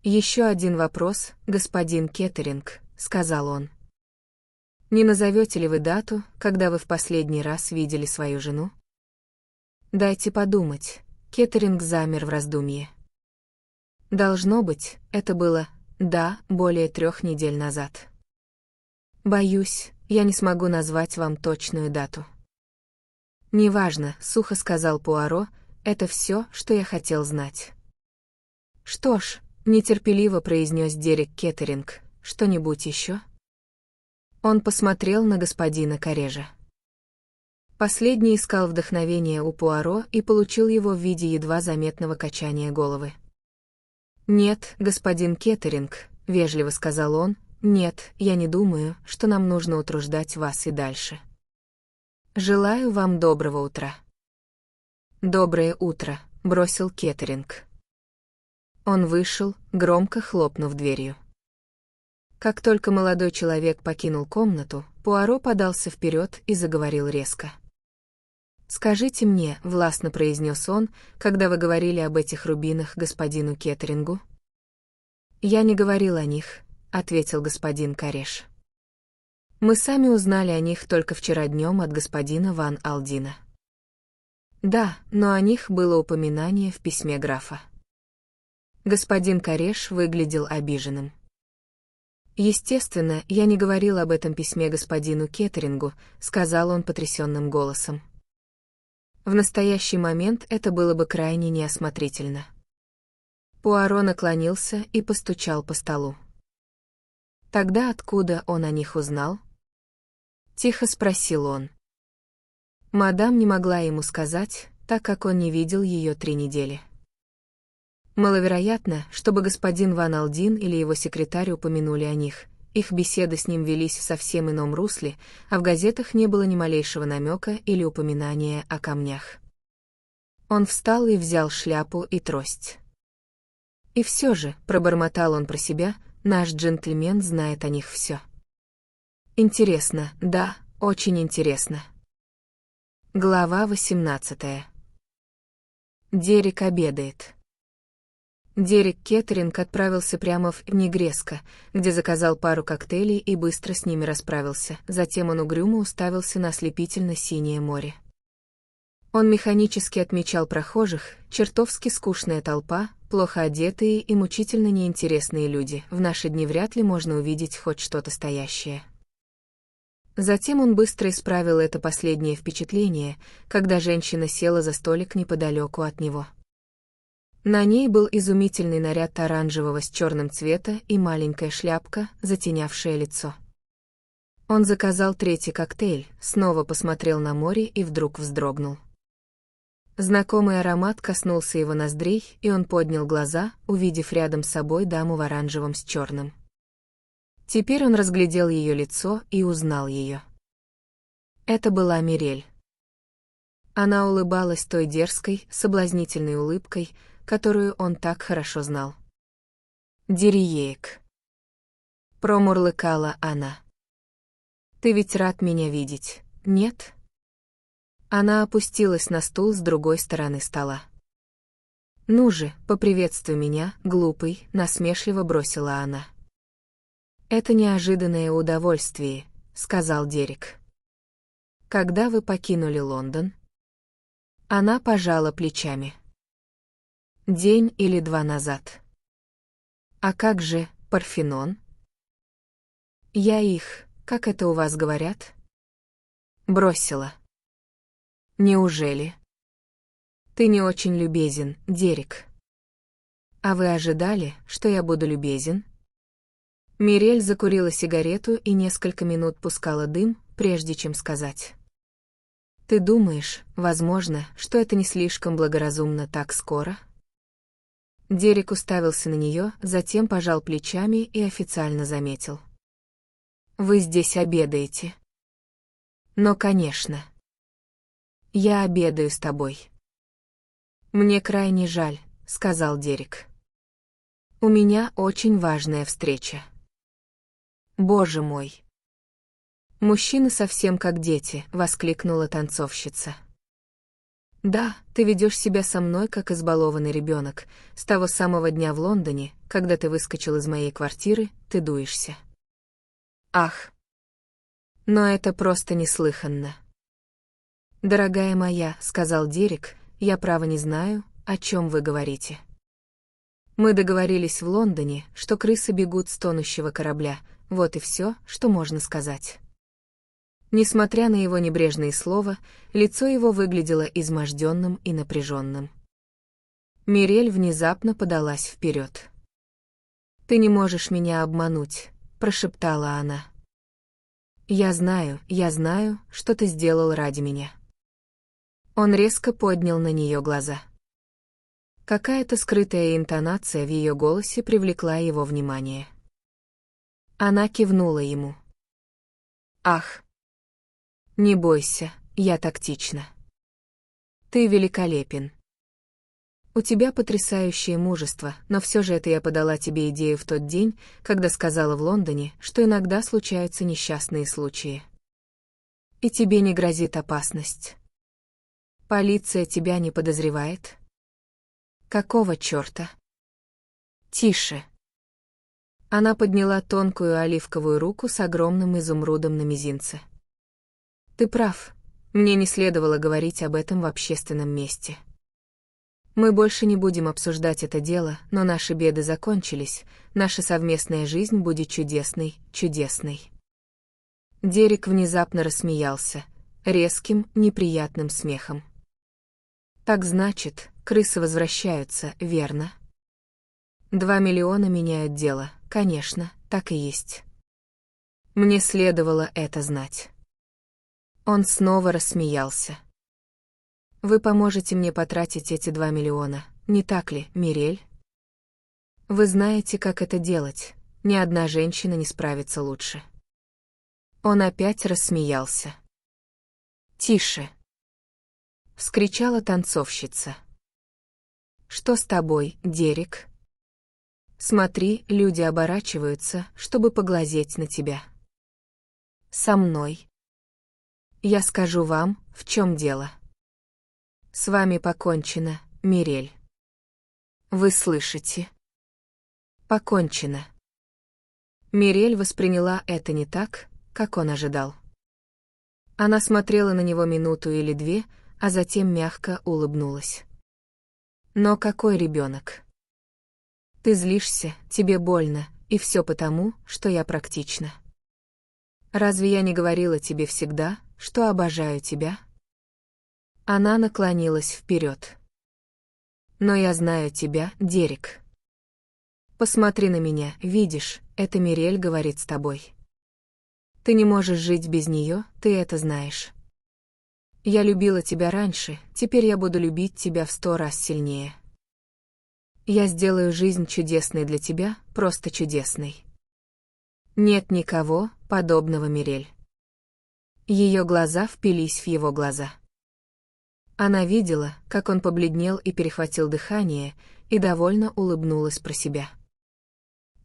«Еще один вопрос, господин Кеттеринг», — сказал он. «Не назовете ли вы дату, когда вы в последний раз видели свою жену?» «Дайте подумать», — Кеттеринг замер в раздумье. «Должно быть, это было, да, более 3 недель назад. Боюсь, я не смогу назвать вам точную дату». «Неважно», — сухо сказал Пуаро, — «это все, что я хотел знать». «Что ж», — нетерпеливо произнес Дерек Кеттеринг, — «что-нибудь еще?» Он посмотрел на господина Карежа. Последний искал вдохновения у Пуаро и получил его в виде едва заметного качания головы. «Нет, господин Кеттеринг», — вежливо сказал он, — «нет, я не думаю, что нам нужно утруждать вас и дальше. Желаю вам доброго утра». «Доброе утро», — бросил Кеттеринг. Он вышел, громко хлопнув дверью. Как только молодой человек покинул комнату, Пуаро подался вперед и заговорил резко. «Скажите мне», — властно произнес он, — «когда вы говорили об этих рубинах господину Кеттерингу?» «Я не говорил о них», — ответил господин Кареш. «Мы сами узнали о них только вчера днем от господина Ван Алдина». «Да, но о них было упоминание в письме графа». Господин Кареш выглядел обиженным. «Естественно, я не говорил об этом письме господину Кеттерингу», — сказал он потрясенным голосом. «В настоящий момент это было бы крайне неосмотрительно». Пуаро наклонился и постучал по столу. «Тогда откуда он о них узнал?» — тихо спросил он. Мадам не могла ему сказать, так как он не видел ее 3 недели. Маловероятно, чтобы господин Ван Алдин или его секретарь упомянули о них. Их беседы с ним велись в совсем ином русле, а в газетах не было ни малейшего намека или упоминания о камнях. Он встал и взял шляпу и трость. И все же, пробормотал он про себя, наш джентльмен знает о них все. Интересно, да, очень интересно. Глава 18. Дерек обедает. Дерек Кеттеринг отправился прямо в Негреско, где заказал пару коктейлей и быстро с ними расправился. Затем он угрюмо уставился на ослепительно-синее море. Он механически отмечал прохожих, чертовски скучная толпа, плохо одетые и мучительно неинтересные люди. В наши дни вряд ли можно увидеть хоть что-то стоящее. Затем он быстро исправил это последнее впечатление, когда женщина села за столик неподалеку от него. На ней был изумительный наряд оранжевого с черным цвета и маленькая шляпка, затенявшая лицо. Он заказал третий коктейль, снова посмотрел на море и вдруг вздрогнул. Знакомый аромат коснулся его ноздрей, и он поднял глаза, увидев рядом с собой даму в оранжевом с черным. Теперь он разглядел ее лицо и узнал ее. Это была Мирель. Она улыбалась той дерзкой, соблазнительной улыбкой, которую он так хорошо знал. «Дириеек», — промурлыкала она. «Ты ведь рад меня видеть, нет?» Она опустилась на стул с другой стороны стола. «Ну же, поприветствуй меня, глупый», — насмешливо бросила она. «Это неожиданное удовольствие», — сказал Дерек. «Когда вы покинули Лондон?» Она пожала плечами. «День или два назад». «А как же Парфенон?» «Я их, как это у вас говорят?» «Бросила». «Неужели?» «Ты не очень любезен, Дерек». «А вы ожидали, что я буду любезен?» Мирель закурила сигарету и несколько минут пускала дым, прежде чем сказать. «Ты думаешь, возможно, что это не слишком благоразумно так скоро?» Дерек уставился на нее, затем пожал плечами и официально заметил. «Вы здесь обедаете?» «Но, конечно. Я обедаю с тобой». «Мне крайне жаль», — сказал Дерек. «У меня очень важная встреча». «Боже мой!» «Мужчины совсем как дети», — воскликнула танцовщица. «Да, ты ведешь себя со мной, как избалованный ребенок. С того самого дня в Лондоне, когда ты выскочил из моей квартиры, ты дуешься». «Ах! Но это просто неслыханно». «Дорогая моя», — сказал Дерек, — «я право не знаю, о чем вы говорите». «Мы договорились в Лондоне, что крысы бегут с тонущего корабля, вот и все, что можно сказать». Несмотря на его небрежные слова, лицо его выглядело изможденным и напряженным. Мирель внезапно подалась вперед. «Ты не можешь меня обмануть», — прошептала она. Я знаю, что ты сделал ради меня». Он резко поднял на нее глаза. Какая-то скрытая интонация в ее голосе привлекла его внимание. Она кивнула ему. «Ах! Не бойся, я тактична. Ты великолепен. У тебя потрясающее мужество, но все же это я подала тебе идею в тот день, когда сказала в Лондоне, что иногда случаются несчастные случаи. И тебе не грозит опасность. Полиция тебя не подозревает? Какого черта? Тише». Она подняла тонкую оливковую руку с огромным изумрудом на мизинце. «Ты прав, мне не следовало говорить об этом в общественном месте. Мы больше не будем обсуждать это дело, но наши беды закончились, наша совместная жизнь будет чудесной, чудесной». Дерек внезапно рассмеялся, резким, неприятным смехом. «Так значит, крысы возвращаются, верно?» 2 миллиона меняют дело, конечно, так и есть. Мне следовало это знать». Он снова рассмеялся. «Вы поможете мне потратить эти 2 миллиона, не так ли, Мирель? Вы знаете, как это делать, ни одна женщина не справится лучше». Он опять рассмеялся. «Тише!» — вскричала танцовщица. «Что с тобой, Дерек?» Смотри, люди оборачиваются, чтобы поглазеть на тебя. Со мной. Я скажу вам, в чем дело. С вами покончено, Мирель. Вы слышите? Покончено. Мирель восприняла это не так, как он ожидал. Она смотрела на него минуту или две, а затем мягко улыбнулась. Но какой ребенок? Ты злишься, тебе больно, и все потому, что я практична. Разве я не говорила тебе всегда, что обожаю тебя? Она наклонилась вперед. Но я знаю тебя, Дерек. Посмотри на меня, видишь, это Мирель говорит с тобой. Ты не можешь жить без нее, ты это знаешь. Я любила тебя раньше, теперь я буду любить тебя в 100 раз сильнее. Я сделаю жизнь чудесной для тебя, просто чудесной. Нет никого, подобного Мирель. Ее глаза впились в его глаза. Она видела, как он побледнел и перехватил дыхание, и довольно улыбнулась про себя.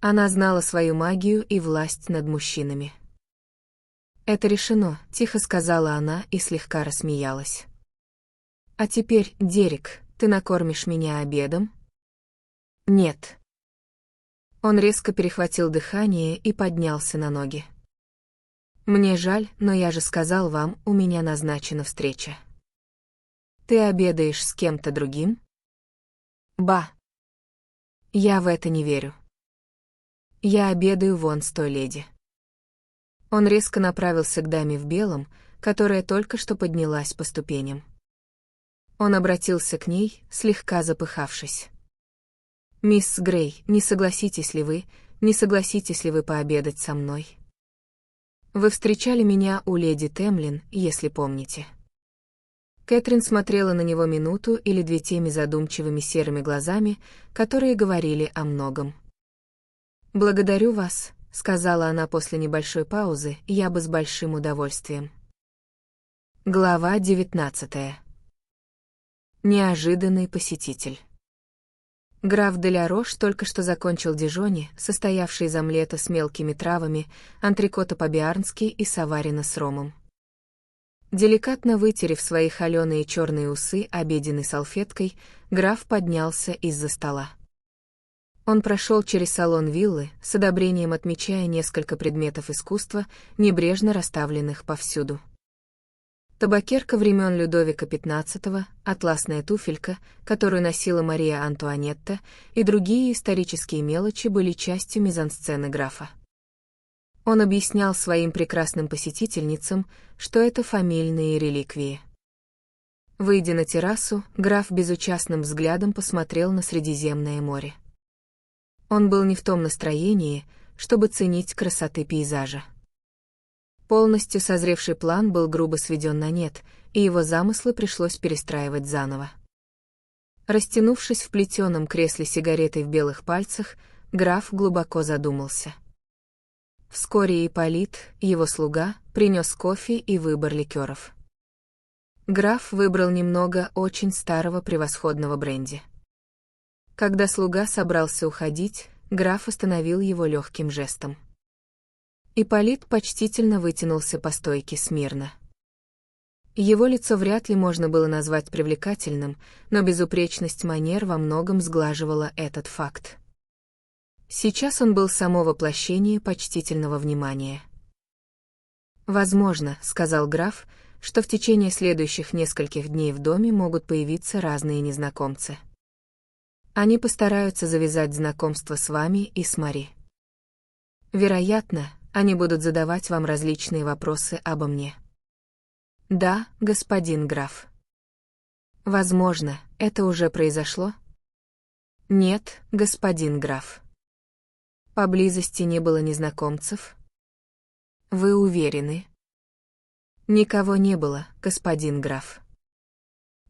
Она знала свою магию и власть над мужчинами. «Это решено», — тихо сказала она и слегка рассмеялась. «А теперь, Дерек, ты накормишь меня обедом?» «Нет». Он резко перехватил дыхание и поднялся на ноги. «Мне жаль, но я же сказал вам, у меня назначена встреча». «Ты обедаешь с кем-то другим?» «Ба». «Я в это не верю. Я обедаю вон с той леди». Он резко направился к даме в белом, которая только что поднялась по ступеням. Он обратился к ней, слегка запыхавшись. «Мисс Грей, не согласитесь ли вы пообедать со мной? Вы встречали меня у леди Темлин, если помните». Кэтрин смотрела на него минуту или две теми задумчивыми серыми глазами, которые говорили о многом. «Благодарю вас», — сказала она после небольшой паузы, — «я бы с большим удовольствием». Глава 19. Неожиданный посетитель. Граф де ля Рош только что закончил дижони, состоявший из омлета с мелкими травами, антрикота по-биарнски и саварина с ромом. Деликатно вытерев свои холеные черные усы обеденной салфеткой, граф поднялся из-за стола. Он прошел через салон виллы, с одобрением отмечая несколько предметов искусства, небрежно расставленных повсюду. Табакерка времен Людовика XV, атласная туфелька, которую носила Мария Антуанетта, и другие исторические мелочи были частью мизансцены графа. Он объяснял своим прекрасным посетительницам, что это фамильные реликвии. Выйдя на террасу, граф безучастным взглядом посмотрел на Средиземное море. Он был не в том настроении, чтобы ценить красоты пейзажа. Полностью созревший план был грубо сведен на нет, и его замыслы пришлось перестраивать заново. Растянувшись в плетеном кресле сигаретой в белых пальцах, граф глубоко задумался. Вскоре Ипполит, его слуга, принес кофе и выбор ликеров. Граф выбрал немного очень старого превосходного бренди. Когда слуга собрался уходить, граф остановил его легким жестом. Ипполит почтительно вытянулся по стойке смирно. Его лицо вряд ли можно было назвать привлекательным, но безупречность манер во многом сглаживала этот факт. Сейчас он был само воплощение почтительного внимания. «Возможно, — сказал граф, — что в течение следующих нескольких дней в доме могут появиться разные незнакомцы. Они постараются завязать знакомство с вами и с Мари. Вероятно, они будут задавать вам различные вопросы обо мне». «Да, господин граф». «Возможно, это уже произошло?» «Нет, господин граф». «Поблизости не было незнакомцев?» «Вы уверены?» «Никого не было, господин граф».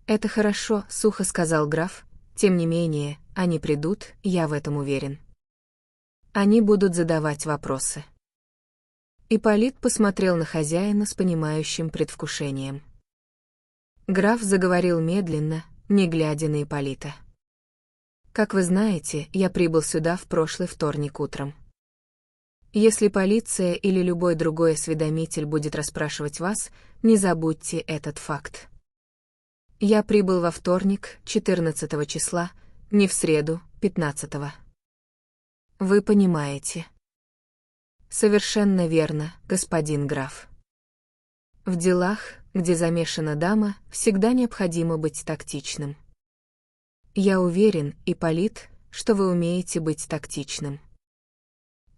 «Это хорошо», — сухо сказал граф. «Тем не менее, они придут, я в этом уверен. Они будут задавать вопросы». Ипполит посмотрел на хозяина с понимающим предвкушением. Граф заговорил медленно, не глядя на Ипполита. Как вы знаете, я прибыл сюда в прошлый вторник утром. Если полиция или любой другой осведомитель будет расспрашивать вас, не забудьте этот факт. Я прибыл во вторник, 14 числа, не в среду, 15-го. Вы понимаете? Совершенно верно, господин граф. В делах, где замешана дама, всегда необходимо быть тактичным. Я уверен, Ипполит, что вы умеете быть тактичным.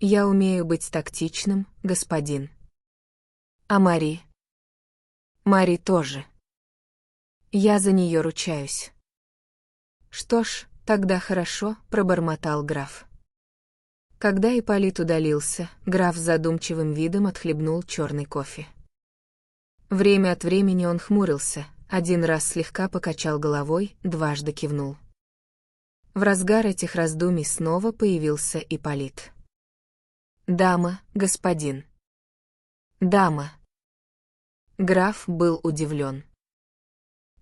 Я умею быть тактичным, господин. А Мари? Мари тоже. Я за нее ручаюсь. Что ж, тогда хорошо, пробормотал граф. Когда Ипполит удалился, граф с задумчивым видом отхлебнул черный кофе. Время от времени он хмурился, один раз слегка покачал головой, дважды кивнул. В разгар этих раздумий снова появился Ипполит. «Дама, господин». «Дама». Граф был удивлен.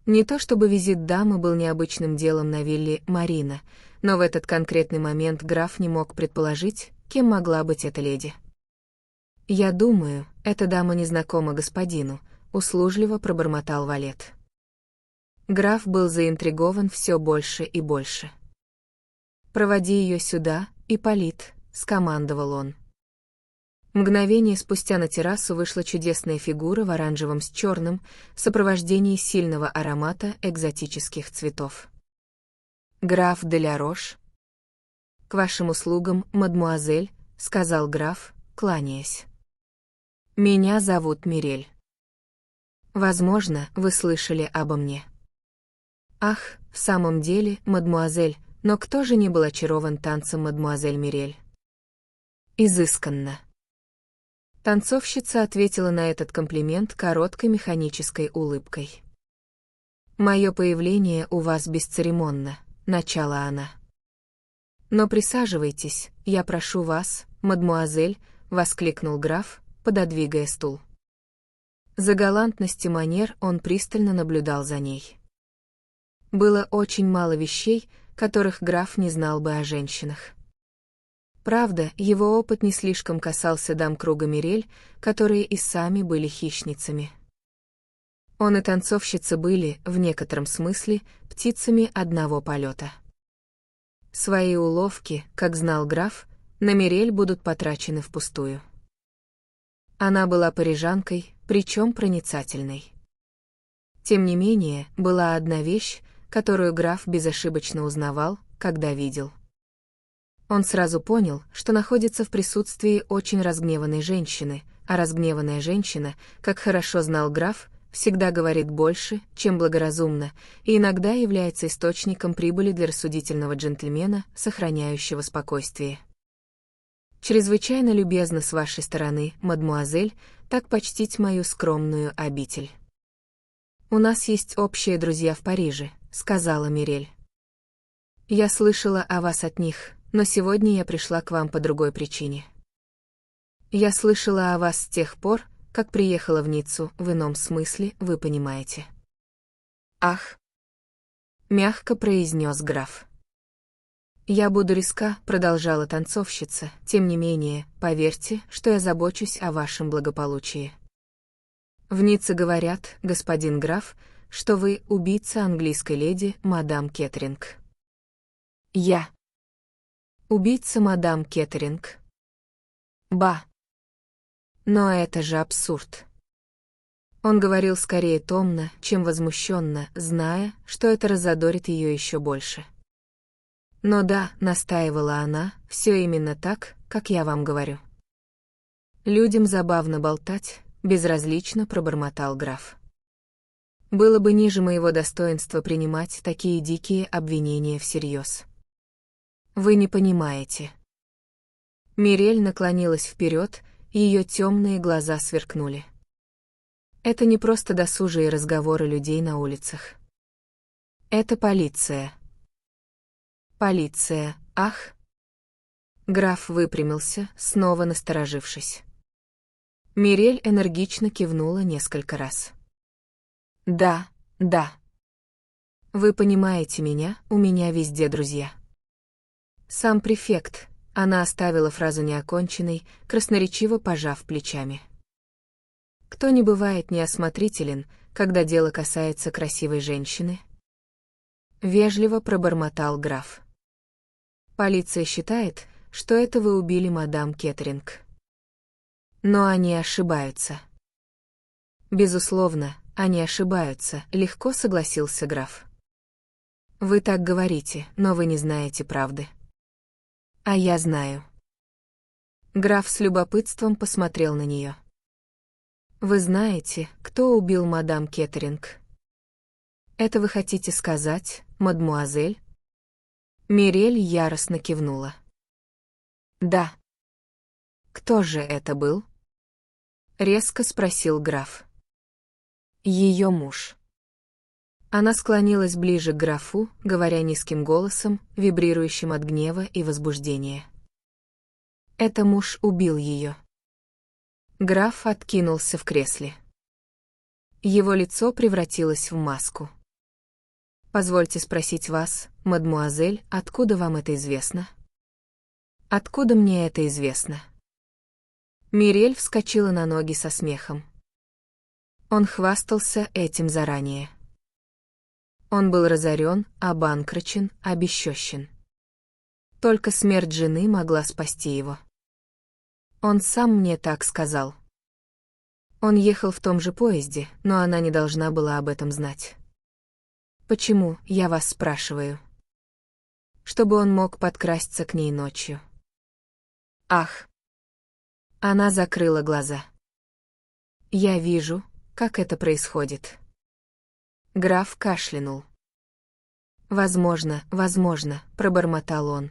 Не то чтобы визит дамы был необычным делом на вилле Марина, но в этот конкретный момент граф не мог предположить, кем могла быть эта леди. «Я думаю, эта дама незнакома господину», — услужливо пробормотал валет. Граф был заинтригован все больше и больше. «Проводи ее сюда, Ипполит», — скомандовал он. Мгновение спустя на террасу вышла чудесная фигура в оранжевом с черным, в сопровождении сильного аромата экзотических цветов. «Граф де ля Рош?» «К вашим услугам, мадмуазель», — сказал граф, кланяясь. «Меня зовут Мирель. Возможно, вы слышали обо мне». «Ах, в самом деле, мадмуазель, но кто же не был очарован танцем мадмуазель Мирель?» «Изысканно». Танцовщица ответила на этот комплимент короткой механической улыбкой. «Мое появление у вас бесцеремонно», — начала она. «Но присаживайтесь, я прошу вас, мадмуазель», — воскликнул граф, пододвигая стул. За галантностью манер он пристально наблюдал за ней. Было очень мало вещей, которых граф не знал бы о женщинах. Правда, его опыт не слишком касался дам круга Мирель, которые и сами были хищницами. Он и танцовщица были, в некотором смысле, птицами одного полета. Свои уловки, как знал граф, на Мирель будут потрачены впустую. Она была парижанкой, причем проницательной. Тем не менее, была одна вещь, которую граф безошибочно узнавал, когда видел. Он сразу понял, что находится в присутствии очень разгневанной женщины, а разгневанная женщина, как хорошо знал граф, всегда говорит больше, чем благоразумно, и иногда является источником прибыли для рассудительного джентльмена, сохраняющего спокойствие. «Чрезвычайно любезно с вашей стороны, мадмуазель, так почтить мою скромную обитель. У нас есть общие друзья в Париже», — сказала Мирель. «Я слышала о вас от них, но сегодня я пришла к вам по другой причине. Я слышала о вас с тех пор, как приехала в Ниццу, в ином смысле, вы понимаете». «Ах!» — мягко произнес граф. «Я буду резка», — продолжала танцовщица, «тем не менее, поверьте, что я забочусь о вашем благополучии. В Ницце говорят, господин граф, что вы убийца английской леди, мадам Кеттеринг». «Я». «Убийца мадам Кеттеринг». «Ба». Но это же абсурд. Он говорил скорее томно, чем возмущенно, зная, что это разодорит ее еще больше. «Но да», — настаивала она, — «все именно так, как я вам говорю». «Людям забавно болтать», — безразлично пробормотал граф. «Было бы ниже моего достоинства принимать такие дикие обвинения всерьез. Вы не понимаете». Мирель наклонилась вперед, и ее темные глаза сверкнули. «Это не просто досужие разговоры людей на улицах. Это полиция». «Полиция, ах!» Граф выпрямился, снова насторожившись. Мирель энергично кивнула несколько раз. «Да, да. Вы понимаете меня, у меня везде друзья». Сам префект. Она оставила фразу неоконченной, красноречиво пожав плечами. Кто не бывает неосмотрителен, когда дело касается красивой женщины? Вежливо пробормотал граф. Полиция считает, что это вы убили мадам Кеттеринг. Но они ошибаются. Безусловно, они ошибаются, легко согласился граф. Вы так говорите, но вы не знаете правды. А я знаю. Граф с любопытством посмотрел на нее. Вы знаете, кто убил мадам Кеттеринг? Это вы хотите сказать, мадмуазель? Мирель яростно кивнула. Да. Кто же это был? Резко спросил граф. Ее муж. Она склонилась ближе к графу, говоря низким голосом, вибрирующим от гнева и возбуждения. Это муж убил ее. Граф откинулся в кресле. Его лицо превратилось в маску. «Позвольте спросить вас, мадмуазель, откуда вам это известно?» «Откуда мне это известно?» Мирель вскочила на ноги со смехом. Он хвастался этим заранее. Он был разорен, обанкрочен, обесчещен. Только смерть жены могла спасти его. Он сам мне так сказал. Он ехал в том же поезде, но она не должна была об этом знать. Почему, я вас спрашиваю? Чтобы он мог подкрасться к ней ночью. Ах! Она закрыла глаза. Я вижу, как это происходит. Граф кашлянул. «Возможно, пробормотал он.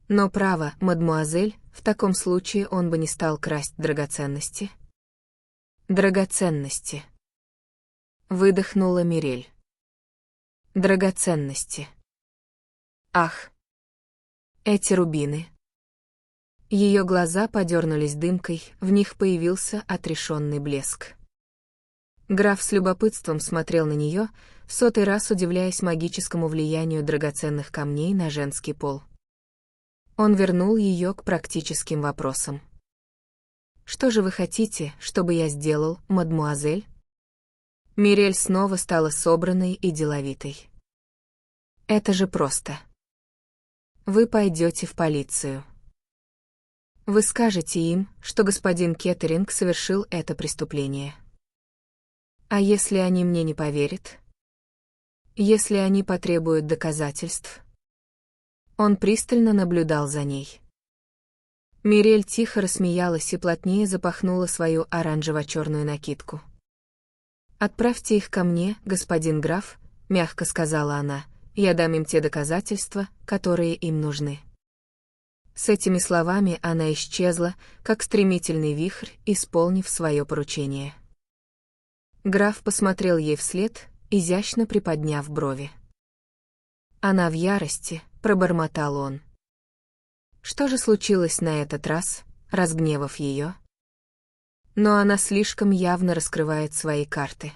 Но право, мадмуазель, в таком случае он бы не стал красть драгоценности. Драгоценности. Выдохнула Мирель. Драгоценности. Ах! Эти рубины. Ее глаза подернулись дымкой, в них появился отрешенный блеск. Граф с любопытством смотрел на нее, в сотый раз удивляясь магическому влиянию драгоценных камней на женский пол. Он вернул ее к практическим вопросам. «Что же вы хотите, чтобы я сделал, мадмуазель?» Мирель снова стала собранной и деловитой. «Это же просто. Вы пойдете в полицию. Вы скажете им, что господин Кеттеринг совершил это преступление. А если они мне не поверят? Если они потребуют доказательств?» Он пристально наблюдал за ней. Мирель тихо рассмеялась и плотнее запахнула свою оранжево-черную накидку. «Отправьте их ко мне, господин граф», — мягко сказала она, — «я дам им те доказательства, которые им нужны». С этими словами она исчезла, как стремительный вихрь, исполнив свое поручение. Граф посмотрел ей вслед, изящно приподняв брови. «Она в ярости», — пробормотал он. Что же случилось на этот раз, разгневав ее? Но она слишком явно раскрывает свои карты.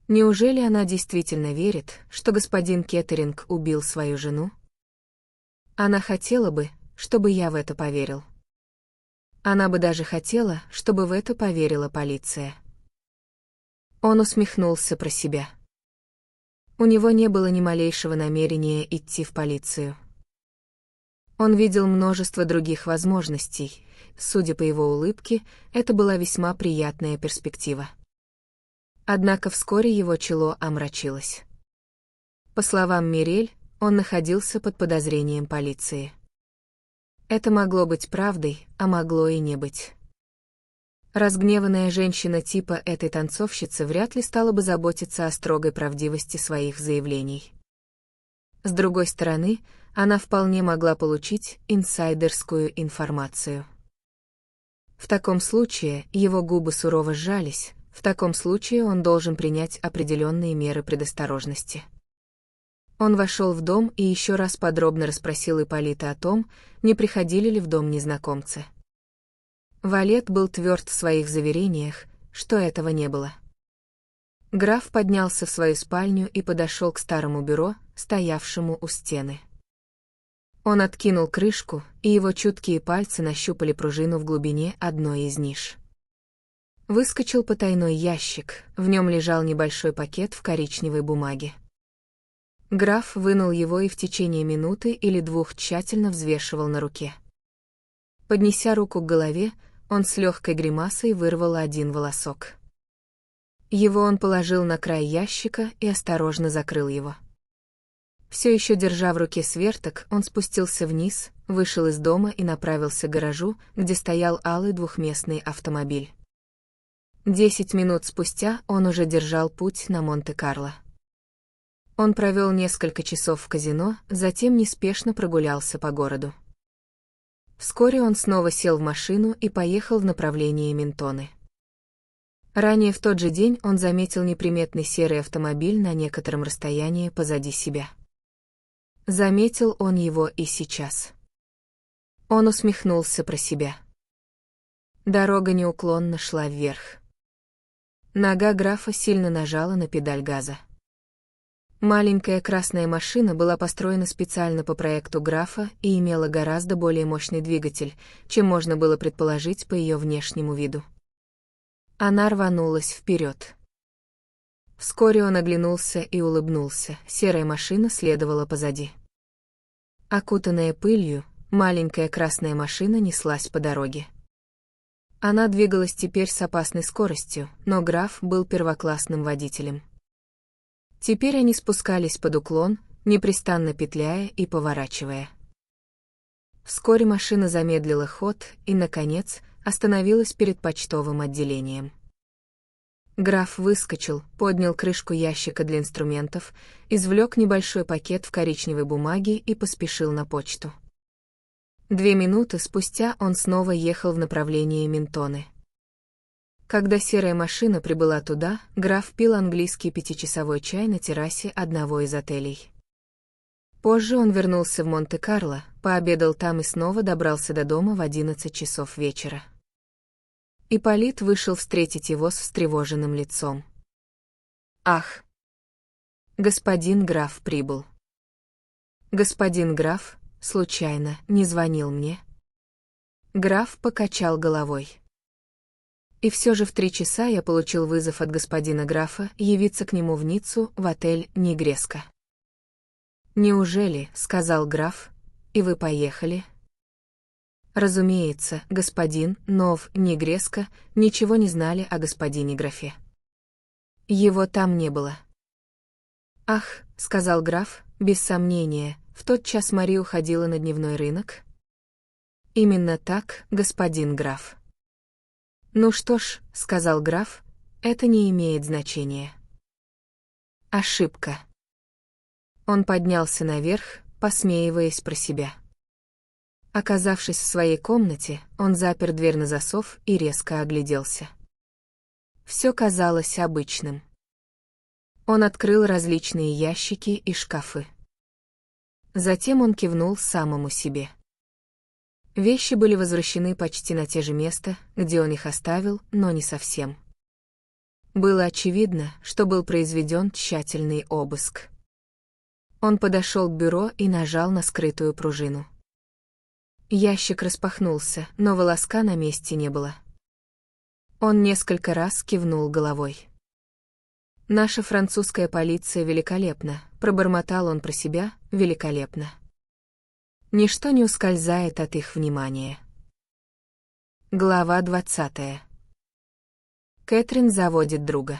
Неужели она действительно верит, что господин Кеттеринг убил свою жену? Она хотела бы, чтобы я в это поверил. Она бы даже хотела, чтобы в это поверила полиция. Он усмехнулся про себя. У него не было ни малейшего намерения идти в полицию. Он видел множество других возможностей. Судя по его улыбке, это была весьма приятная перспектива. Однако вскоре его чело омрачилось. По словам Мирель, он находился под подозрением полиции. Это могло быть правдой, а могло и не быть. Разгневанная женщина типа этой танцовщицы вряд ли стала бы заботиться о строгой правдивости своих заявлений. С другой стороны, она вполне могла получить инсайдерскую информацию. В таком случае его губы сурово сжались, в таком случае он должен принять определенные меры предосторожности. Он вошел в дом и еще раз подробно расспросил Ипполита о том, не приходили ли в дом незнакомцы. Валет был тверд в своих заверениях, что этого не было. Граф поднялся в свою спальню и подошел к старому бюро, стоявшему у стены. Он откинул крышку, и его чуткие пальцы нащупали пружину в глубине одной из ниш. Выскочил потайной ящик, в нем лежал небольшой пакет в коричневой бумаге. Граф вынул его и в течение минуты или двух тщательно взвешивал на руке. Поднеся руку к голове, он с легкой гримасой вырвал один волосок. Его он положил на край ящика и осторожно закрыл его. Все еще держа в руке сверток, он спустился вниз, вышел из дома и направился к гаражу, где стоял алый двухместный автомобиль. 10 минут спустя он уже держал путь на Монте-Карло. Он провел несколько часов в казино, затем неспешно прогулялся по городу. Вскоре он снова сел в машину и поехал в направлении Ментоны. Ранее в тот же день он заметил неприметный серый автомобиль на некотором расстоянии позади себя. Заметил он его и сейчас. Он усмехнулся про себя. Дорога неуклонно шла вверх. Нога графа сильно нажала на педаль газа. Маленькая красная машина была построена специально по проекту графа и имела гораздо более мощный двигатель, чем можно было предположить по ее внешнему виду. Она рванулась вперед. Вскоре он оглянулся и улыбнулся, серая машина следовала позади. Окутанная пылью, маленькая красная машина неслась по дороге. Она двигалась теперь с опасной скоростью, но граф был первоклассным водителем. Теперь они спускались под уклон, непрестанно петляя и поворачивая. Вскоре машина замедлила ход и, наконец, остановилась перед почтовым отделением. Граф выскочил, поднял крышку ящика для инструментов, извлек небольшой пакет в коричневой бумаге и поспешил на почту. 2 минуты спустя он снова ехал в направлении Ментоны. Когда серая машина прибыла туда, граф пил английский 5-часовой чай на террасе одного из отелей. Позже он вернулся в Монте-Карло, пообедал там и снова добрался до дома в 11 часов вечера. Ипполит вышел встретить его с встревоженным лицом. «Ах! Господин граф прибыл. Господин граф, случайно, не звонил мне?» Граф покачал головой. И все же в 3 часа я получил вызов от господина графа явиться к нему в Ниццу в отель «Нигреска». «Неужели, — сказал граф, — и вы поехали?» Разумеется, господин Нов Нигреска ничего не знали о господине графе. Его там не было. «Ах, — сказал граф, — без сомнения, в тот час Мари уходила на дневной рынок?» «Именно так, господин граф». «Ну что ж, — сказал граф, — это не имеет значения». Ошибка. Он поднялся наверх, посмеиваясь про себя. Оказавшись в своей комнате, он запер дверь на засов и резко огляделся. Все казалось обычным. Он открыл различные ящики и шкафы. Затем он кивнул самому себе. Вещи были возвращены почти на те же места, где он их оставил, но не совсем. Было очевидно, что был произведен тщательный обыск. Он подошел к бюро и нажал на скрытую пружину. Ящик распахнулся, но волоска на месте не было. Он несколько раз кивнул головой. «Наша французская полиция великолепна», — пробормотал он про себя, — «великолепно». Ничто не ускользает от их внимания. Глава 20. Кэтрин заводит друга.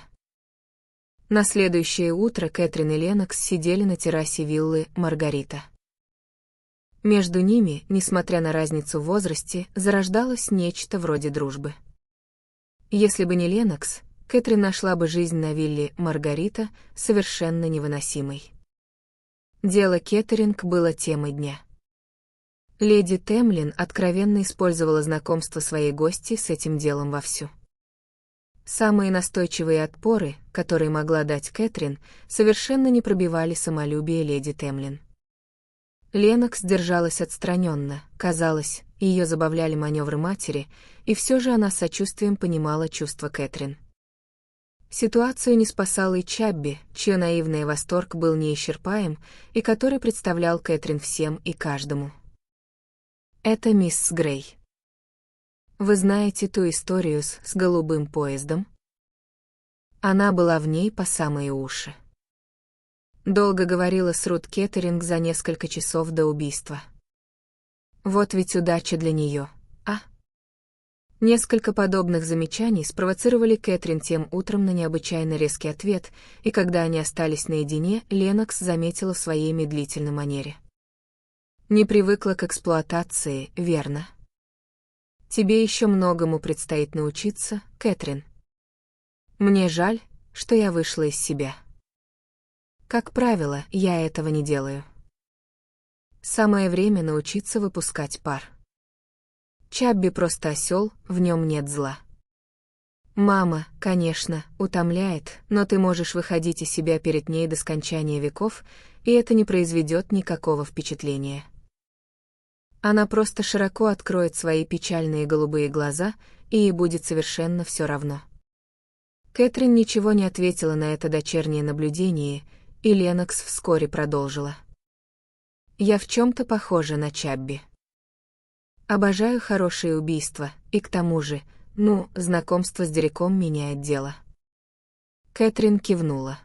На следующее утро Кэтрин и Ленокс сидели на террасе виллы «Маргарита». Между ними, несмотря на разницу в возрасте, зарождалось нечто вроде дружбы. Если бы не Ленокс, Кэтрин нашла бы жизнь на вилле «Маргарита» совершенно невыносимой. Дело Кеттеринг было темой дня. Леди Темлин откровенно использовала знакомство своей гости с этим делом вовсю. Самые настойчивые отпоры, которые могла дать Кэтрин, совершенно не пробивали самолюбие леди Темлин. Ленокс держалась отстраненно, казалось, ее забавляли маневры матери, и все же она с сочувствием понимала чувства Кэтрин. Ситуацию не спасал и Чабби, чье наивный восторг был неисчерпаем и который представлял Кэтрин всем и каждому. «Это мисс Грей. Вы знаете ту историю с голубым поездом?» Она была в ней по самые уши. Долго говорила с Рут Кеттеринг за несколько часов до убийства. Вот ведь удача для нее, а? Несколько подобных замечаний спровоцировали Кэтрин тем утром на необычайно резкий ответ, и когда они остались наедине, Ленокс заметила в своей медлительной манере. «Не привыкла к эксплуатации, верно? Тебе еще многому предстоит научиться, Кэтрин. Мне жаль, что я вышла из себя. Как правило, я этого не делаю. Самое время научиться выпускать пар. Чабби просто осел, в нем нет зла. Мама, конечно, утомляет, но ты можешь выходить из себя перед ней до скончания веков, и это не произведет никакого впечатления. Она просто широко откроет свои печальные голубые глаза, и ей будет совершенно все равно». Кэтрин ничего не ответила на это дочернее наблюдение, и Ленокс вскоре продолжила. «Я в чем-то похожа на Чабби. Обожаю хорошие убийства, и к тому же, знакомство с Дереком меняет дело». Кэтрин кивнула.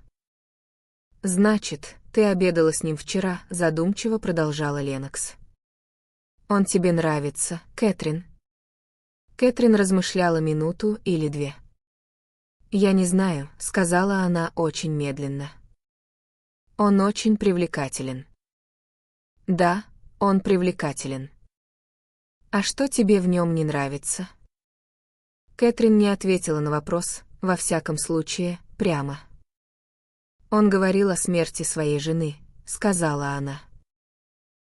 «Значит, ты обедала с ним вчера», — задумчиво продолжала Ленокс. «Он тебе нравится, Кэтрин?» Кэтрин размышляла минуту или две. «Я не знаю», — сказала она очень медленно. «Он очень привлекателен». «Да, он привлекателен. А что тебе в нем не нравится?» Кэтрин не ответила на вопрос, во всяком случае, прямо. «Он говорил о смерти своей жены», — сказала она.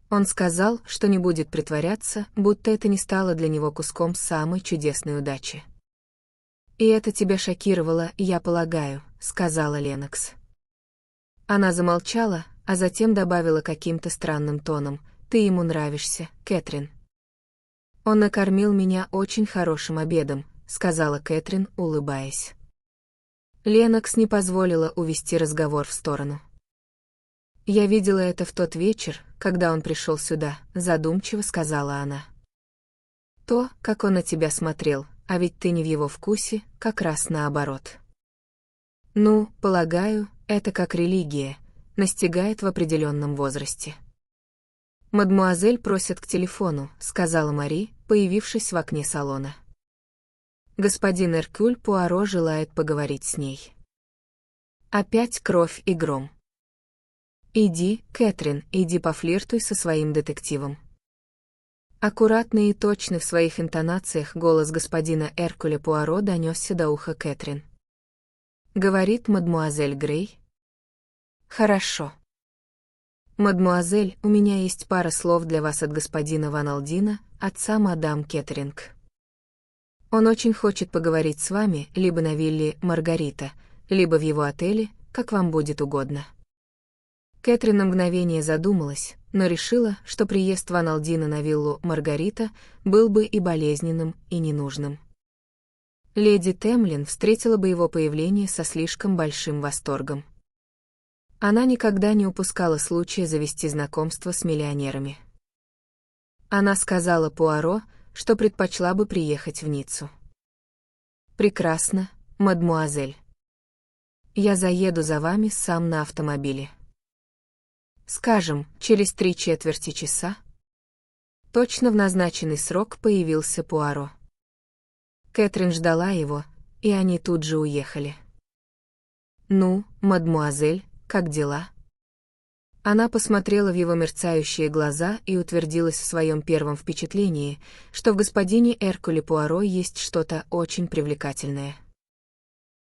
Он сказал, что не будет притворяться, будто это не стало для него куском самой чудесной удачи. «И это тебя шокировало, я полагаю», — сказала Ленокс. Она замолчала, а затем добавила каким-то странным тоном: «Ты ему нравишься, Кэтрин». «Он накормил меня очень хорошим обедом», — сказала Кэтрин, улыбаясь. Ленокс не позволила увести разговор в сторону. «Я видела это в тот вечер, когда он пришел сюда», — задумчиво сказала она. «То, как он на тебя смотрел, а ведь ты не в его вкусе, как раз наоборот. Полагаю, это как религия, настигает в определенном возрасте». «Мадмуазель просит к телефону», — сказала Мари, появившись в окне салона. «Господин Эркюль Пуаро желает поговорить с ней». Опять кровь и гром. «Иди, Кэтрин, иди пофлиртуй со своим детективом». Аккуратный и точный в своих интонациях голос господина Эркюля Пуаро донесся до уха Кэтрин. «Говорит мадмуазель Грей?» «Хорошо. Мадмуазель, у меня есть пара слов для вас от господина Ван Алдина, отца мадам Кеттеринг. Он очень хочет поговорить с вами либо на вилле Маргарита, либо в его отеле, как вам будет угодно». Кэтрин на мгновение задумалась, но решила, что приезд Ван Алдина на виллу Маргарита был бы и болезненным, и ненужным. Леди Темлин встретила бы его появление со слишком большим восторгом. Она никогда не упускала случая завести знакомство с миллионерами. Она сказала Пуаро, что предпочла бы приехать в Ниццу. «Прекрасно, мадмуазель. Я заеду за вами сам на автомобиле. Скажем, через 3/4 часа?» Точно в назначенный срок появился Пуаро. Кэтрин ждала его, и они тут же уехали. Мадмуазель, как дела?» Она посмотрела в его мерцающие глаза и утвердилась в своем первом впечатлении, что в господине Эркюле Пуаро есть что-то очень привлекательное.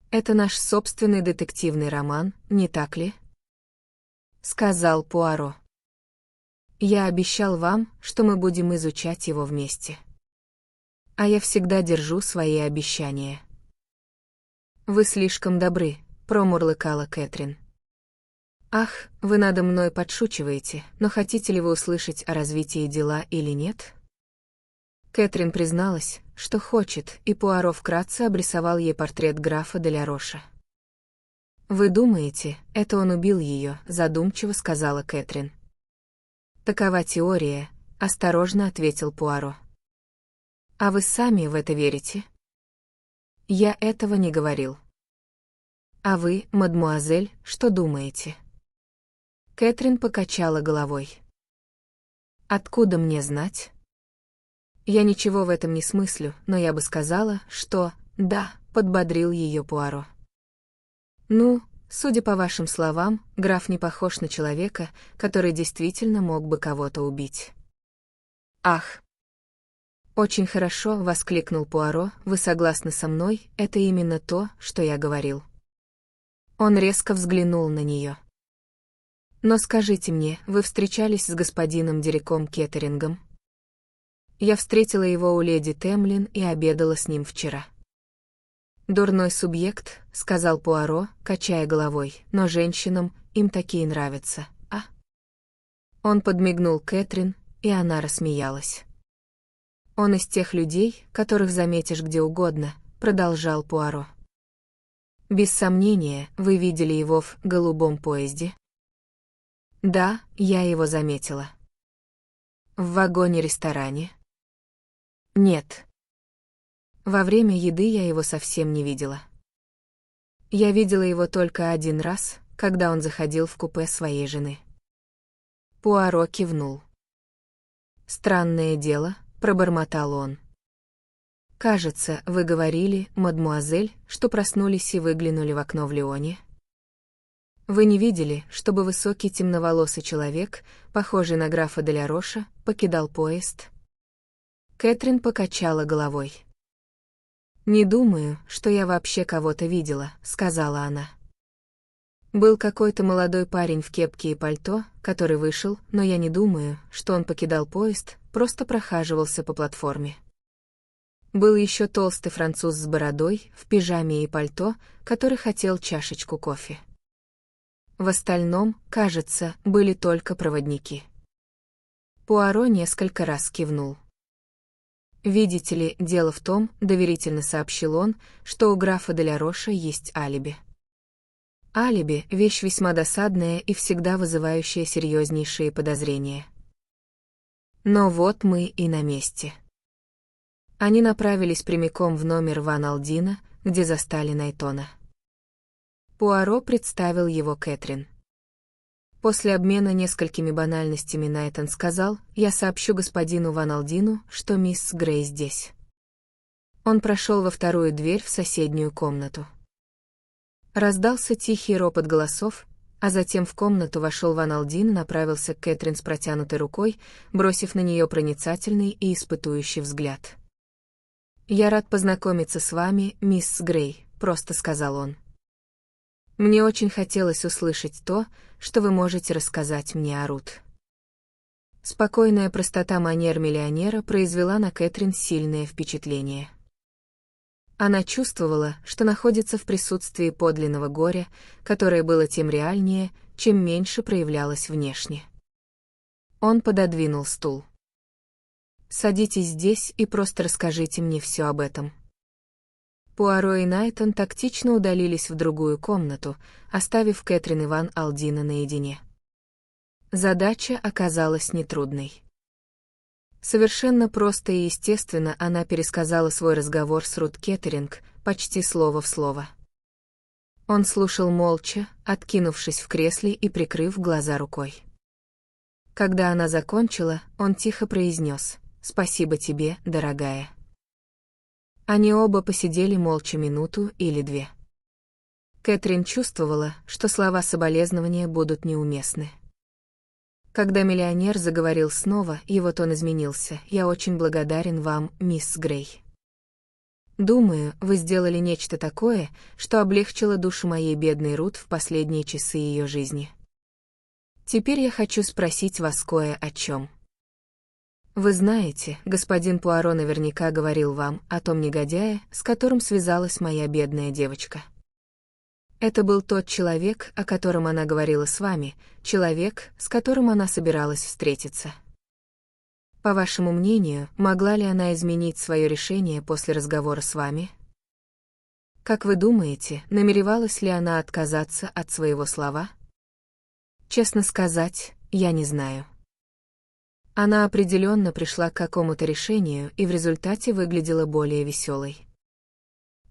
«Это наш собственный детективный роман, не так ли?» — сказал Пуаро. «Я обещал вам, что мы будем изучать его вместе. А я всегда держу свои обещания». «Вы слишком добры», — промурлыкала Кэтрин. «Ах, вы надо мной подшучиваете, но хотите ли вы услышать о развитии дела или нет?» Кэтрин призналась, что хочет, и Пуаро вкратце обрисовал ей портрет графа де ля Роша. «Вы думаете, это он убил ее?» — задумчиво сказала Кэтрин. «Такова теория», — осторожно ответил Пуаро. «А вы сами в это верите?» «Я этого не говорил». «А вы, мадмуазель, что думаете?» Кэтрин покачала головой. «Откуда мне знать?» «Я ничего в этом не смыслю, но я бы сказала, что, да», — подбодрил ее Пуаро. «Ну, судя по вашим словам, граф не похож на человека, который действительно мог бы кого-то убить». «Ах!» «Очень хорошо», — воскликнул Пуаро, «вы согласны со мной, это именно то, что я говорил». Он резко взглянул на нее. «Но скажите мне, вы встречались с господином Дереком Кеттерингом?» «Я встретила его у леди Темлин и обедала с ним вчера». «Дурной субъект», — сказал Пуаро, качая головой, «но женщинам им такие нравятся, а?» Он подмигнул Кэтрин, и она рассмеялась. «Он из тех людей, которых заметишь где угодно», — продолжал Пуаро. «Без сомнения, вы видели его в голубом поезде?» «Да, я его заметила». «В вагоне-ресторане?» «Нет». «Во время еды я его совсем не видела». «Я видела его только один раз, когда он заходил в купе своей жены». Пуаро кивнул. «Странное дело», — пробормотал он. «Кажется, вы говорили, мадмуазель, что проснулись и выглянули в окно в Лионе. Вы не видели, чтобы высокий темноволосый человек, похожий на графа де ля Роша, покидал поезд?» Кэтрин покачала головой. «Не думаю, что я вообще кого-то видела», — сказала она. «Был какой-то молодой парень в кепке и пальто, который вышел, но я не думаю, что он покидал поезд, просто прохаживался по платформе. Был еще толстый француз с бородой, в пижаме и пальто, который хотел чашечку кофе. В остальном, кажется, были только проводники». Пуаро несколько раз кивнул. «Видите ли, дело в том, — доверительно сообщил он, — что у графа де ля Роша есть алиби. Алиби — вещь весьма досадная и всегда вызывающая серьезнейшие подозрения. Но вот мы и на месте». Они направились прямиком в номер Ван Алдина, где застали Найтона. Пуаро представил его Кэтрин. После обмена несколькими банальностями Найтон сказал: «Я сообщу господину Ван Алдину, что мисс Грей здесь». Он прошел во вторую дверь в соседнюю комнату. Раздался тихий ропот голосов, а затем в комнату вошел Ван Алдин и направился к Кэтрин с протянутой рукой, бросив на нее проницательный и испытующий взгляд. «Я рад познакомиться с вами, мисс Грей», — просто сказал он. «Мне очень хотелось услышать то, что вы можете рассказать мне о Рут». Спокойная простота манер миллионера произвела на Кэтрин сильное впечатление. Она чувствовала, что находится в присутствии подлинного горя, которое было тем реальнее, чем меньше проявлялось внешне. Он пододвинул стул. «Садитесь здесь и просто расскажите мне все об этом». Пуаро и Найтон тактично удалились в другую комнату, оставив Кэтрин и Ван Алдина наедине. Задача оказалась нетрудной. Совершенно просто и естественно она пересказала свой разговор с Рут Кеттеринг, почти слово в слово. Он слушал молча, откинувшись в кресле и прикрыв глаза рукой. Когда она закончила, он тихо произнес: «Спасибо тебе, дорогая». Они оба посидели молча минуту или две. Кэтрин чувствовала, что слова соболезнования будут неуместны. Когда миллионер заговорил снова, его тон изменился: «Я очень благодарен вам, мисс Грей. Думаю, вы сделали нечто такое, что облегчило душу моей бедной Рут в последние часы ее жизни. Теперь я хочу спросить вас кое о чем. Вы знаете, господин Пуаро наверняка говорил вам о том негодяе, с которым связалась моя бедная девочка. Это был тот человек, о котором она говорила с вами, человек, с которым она собиралась встретиться. По вашему мнению, могла ли она изменить свое решение после разговора с вами?» Как вы думаете, намеревалась ли она отказаться от своего слова? Честно сказать, я не знаю. Она определенно пришла к какому-то решению и в результате выглядела более веселой.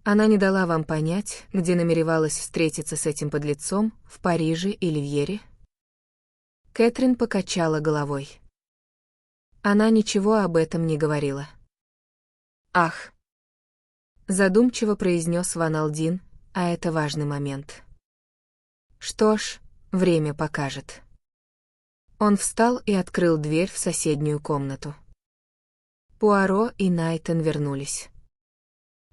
Она не дала вам понять, где намеревалась встретиться с этим подлецом, в Париже или в Йере? Кэтрин покачала головой. Она ничего об этом не говорила. Ах! Задумчиво произнес Ван Алдин, а это важный момент. Что ж, время покажет. Он встал и открыл дверь в соседнюю комнату. Пуаро и Найтон вернулись.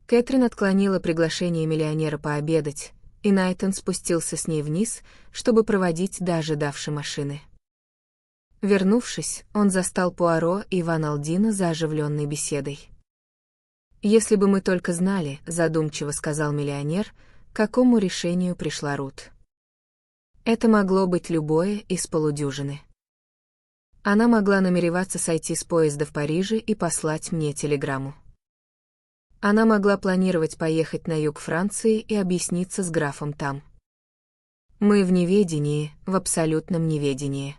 Кэтрин отклонила приглашение миллионера пообедать, и Найтон спустился с ней вниз, чтобы проводить до ожидавшей машины. Вернувшись, он застал Пуаро и Ван Алдина за оживленной беседой. «Если бы мы только знали», — задумчиво сказал миллионер, — «к какому решению пришла Рут. Это могло быть любое из полудюжины. Она могла намереваться сойти с поезда в Париже и послать мне телеграмму. Она могла планировать поехать на юг Франции и объясниться с графом там. Мы в неведении, в абсолютном неведении.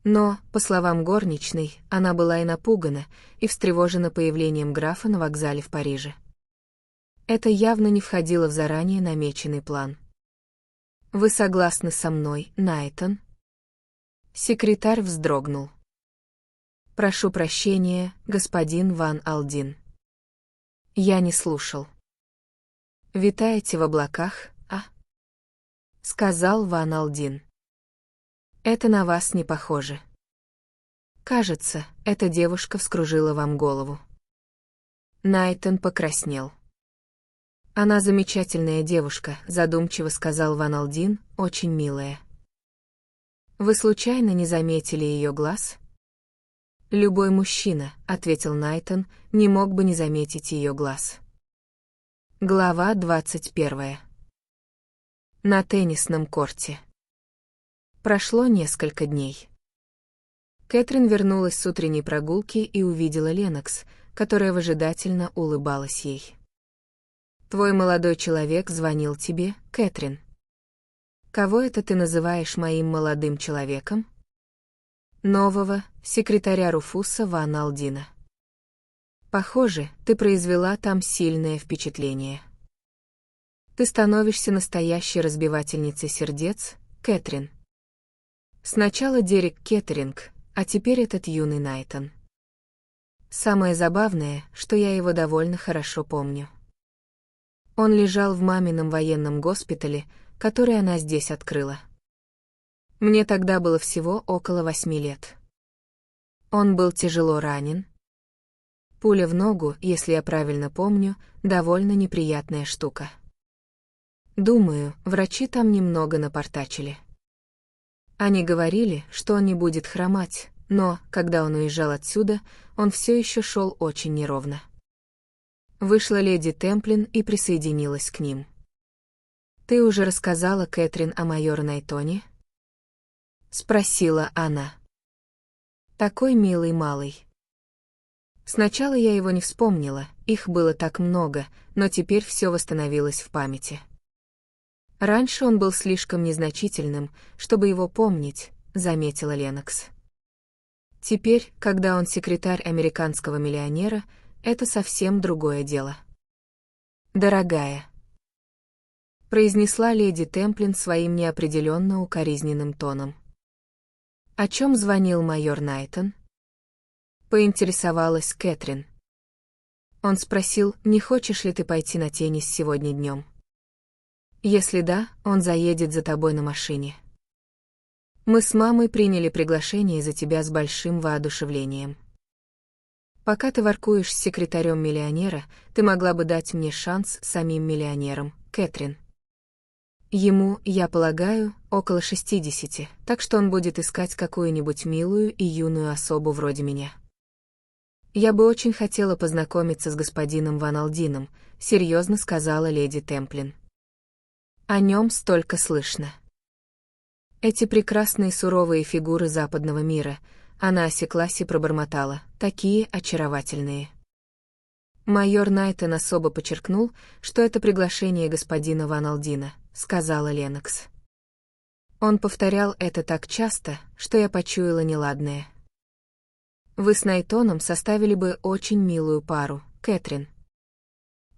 Но, по словам горничной, она была и напугана, и встревожена появлением графа на вокзале в Париже. Это явно не входило в заранее намеченный план. «Вы согласны со мной, Найтон?» Секретарь вздрогнул. «Прошу прощения, господин Ван Алдин. Я не слушал». «Витаете в облаках, а?» — сказал Ван Алдин. «Это на вас не похоже. Кажется, эта девушка вскружила вам голову». Найтон покраснел. «Она замечательная девушка», — задумчиво сказал Ван Алдин, — «очень милая». «Вы случайно не заметили ее глаз?» «Любой мужчина», — ответил Найтон, — «не мог бы не заметить ее глаз». Глава 21. На теннисном корте. Прошло несколько дней. Кэтрин вернулась с утренней прогулки и увидела Ленокс, которая выжидательно улыбалась ей. «Твой молодой человек звонил тебе, Кэтрин. Кого это ты называешь моим молодым человеком?» «Нового, секретаря Руфуса Ван Алдина. Похоже, ты произвела там сильное впечатление. Ты становишься настоящей разбивательницей сердец, Кэтрин. Сначала Дерек Кеттеринг, а теперь этот юный Найтон. Самое забавное, что я его довольно хорошо помню. Он лежал в мамином военном госпитале, который она здесь открыла. Мне тогда было всего около 8 лет. Он был тяжело ранен. Пуля в ногу, если я правильно помню, довольно неприятная штука. Думаю, врачи там немного напортачили. Они говорили, что он не будет хромать, но, когда он уезжал отсюда, он все еще шел очень неровно. Вышла леди Темплин и присоединилась к ним. «Ты уже рассказала, Кэтрин, о майоре Найтоне?» — спросила она. «Такой милый малый». Сначала я его не вспомнила, их было так много, но теперь все восстановилось в памяти. Раньше он был слишком незначительным, чтобы его помнить, заметила Ленокс. Теперь, когда он секретарь американского миллионера, это совсем другое дело. «Дорогая», — произнесла леди Темплин своим неопределенно укоризненным тоном. «О чем звонил майор Найтон?» — поинтересовалась Кэтрин. Он спросил, не хочешь ли ты пойти на теннис сегодня днем. Если да, он заедет за тобой на машине. Мы с мамой приняли приглашение за тебя с большим воодушевлением. Пока ты воркуешь с секретарем миллионера, ты могла бы дать мне шанс с самим миллионером, Кэтрин. Ему, я полагаю, около 60, так что он будет искать какую-нибудь милую и юную особу вроде меня. Я бы очень хотела познакомиться с господином Ван Алдином, серьезно сказала леди Темплин. О нем столько слышно. Эти прекрасные суровые фигуры западного мира, она осеклась и пробормотала, такие очаровательные. Майор Найтон особо подчеркнул, что это приглашение господина Ван Алдина, сказала Ленокс. Он повторял это так часто, что я почуяла неладное. Вы с Найтоном составили бы очень милую пару, Кэтрин.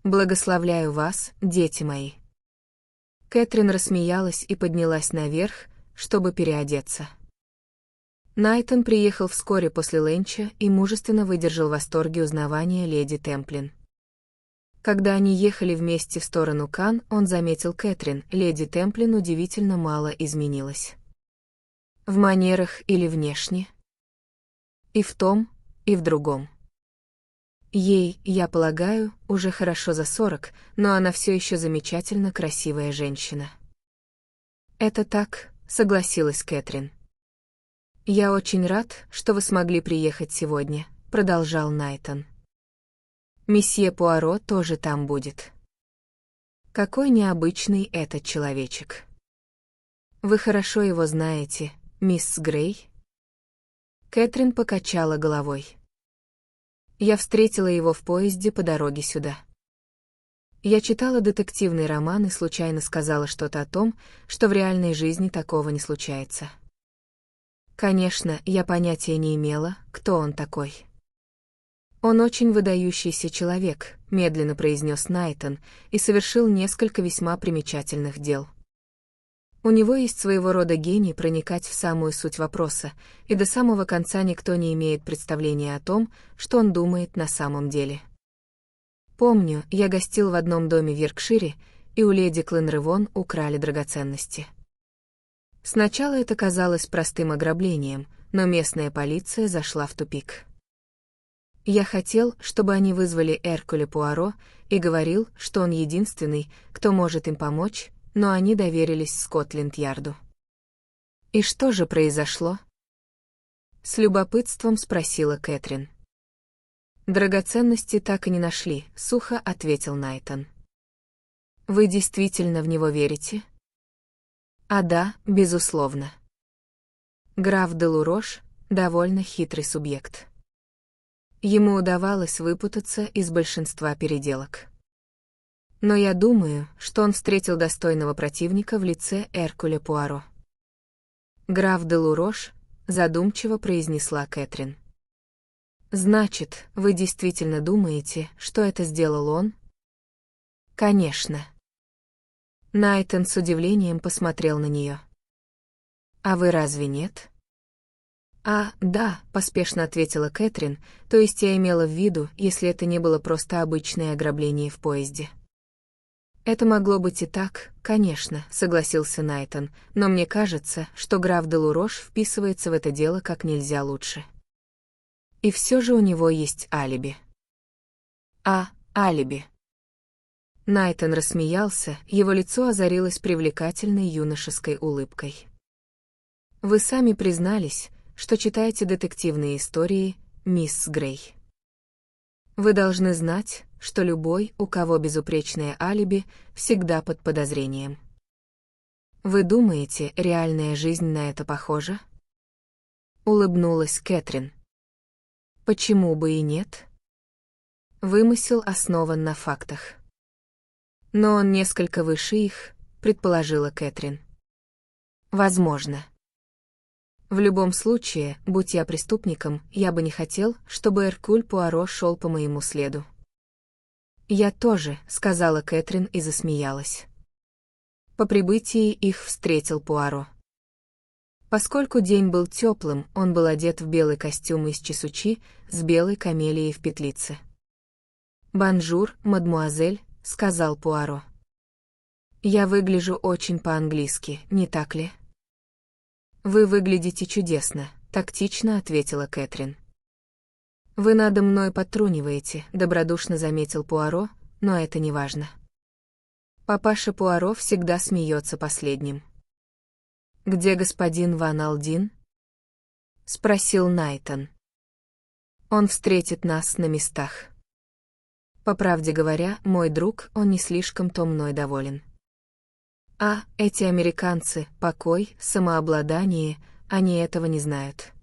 Благословляю вас, дети мои. Кэтрин рассмеялась и поднялась наверх, чтобы переодеться. Найтон приехал вскоре после ленча и мужественно выдержал восторги узнавания леди Темплин. Когда они ехали вместе в сторону Кан, он заметил Кэтрин, леди Темплин удивительно мало изменилась. В манерах или внешне? И в том, и в другом. Ей, я полагаю, уже хорошо за 40, но она все еще замечательно красивая женщина. Это так, согласилась Кэтрин. «Я очень рад, что вы смогли приехать сегодня», — продолжал Найтон. «Месье Пуаро тоже там будет. Какой необычный этот человечек. Вы хорошо его знаете, мисс Грей?» Кэтрин покачала головой. «Я встретила его в поезде по дороге сюда. Я читала детективный роман и случайно сказала что-то о том, что в реальной жизни такого не случается. Конечно, я понятия не имела, кто он такой. Он очень выдающийся человек, медленно произнес Найтон, и совершил несколько весьма примечательных дел. У него есть своего рода гений проникать в самую суть вопроса, и до самого конца никто не имеет представления о том, что он думает на самом деле. Помню, я гостил в одном доме в Йоркшире, и у леди Клинревон украли драгоценности. Сначала это казалось простым ограблением, но местная полиция зашла в тупик. Я хотел, чтобы они вызвали Эркюля Пуаро, и говорил, что он единственный, кто может им помочь, но они доверились Скотланд-Ярду. И что же произошло? С любопытством спросила Кэтрин. Драгоценности так и не нашли, сухо ответил Найтон. Вы действительно в него верите? А да, безусловно. Граф де Лурош — довольно хитрый субъект. Ему удавалось выпутаться из большинства переделок. Но я думаю, что он встретил достойного противника в лице Эркюля Пуаро. Граф де Лурош, задумчиво произнесла Кэтрин. Значит, вы действительно думаете, что это сделал он? Конечно. Найтон с удивлением посмотрел на нее. «А вы разве нет?» Да», — поспешно ответила Кэтрин, то есть я имела в виду, если это не было просто обычное ограбление в поезде. «Это могло быть и так, конечно», — согласился Найтон, «но мне кажется, что граф де Лурош вписывается в это дело как нельзя лучше. И все же у него есть алиби». Алиби». Найтон рассмеялся, его лицо озарилось привлекательной юношеской улыбкой. «Вы сами признались, что читаете детективные истории, мисс Грей. Вы должны знать, что любой, у кого безупречное алиби, всегда под подозрением. Вы думаете, реальная жизнь на это похожа?» Улыбнулась Кэтрин. «Почему бы и нет? Вымысел основан на фактах. Но он несколько выше их», — предположила Кэтрин. «Возможно. В любом случае, будь я преступником, я бы не хотел, чтобы Эркюль Пуаро шел по моему следу». «Я тоже», — сказала Кэтрин и засмеялась. По прибытии их встретил Пуаро. Поскольку день был теплым, он был одет в белый костюм из чесучи с белой камелией в петлице. «Бонжур, мадмуазель», — сказал Пуаро. «Я выгляжу очень по-английски, не так ли?» «Вы выглядите чудесно», — тактично ответила Кэтрин. «Вы надо мной подтруниваете», — добродушно заметил Пуаро, но это не важно. Папаша Пуаро всегда смеется последним. «Где господин Ван Алдин?» — спросил Найтон. «Он встретит нас на местах. По правде говоря, мой друг, он не слишком-то мной доволен. Эти американцы, покой, самообладание, они этого не знают.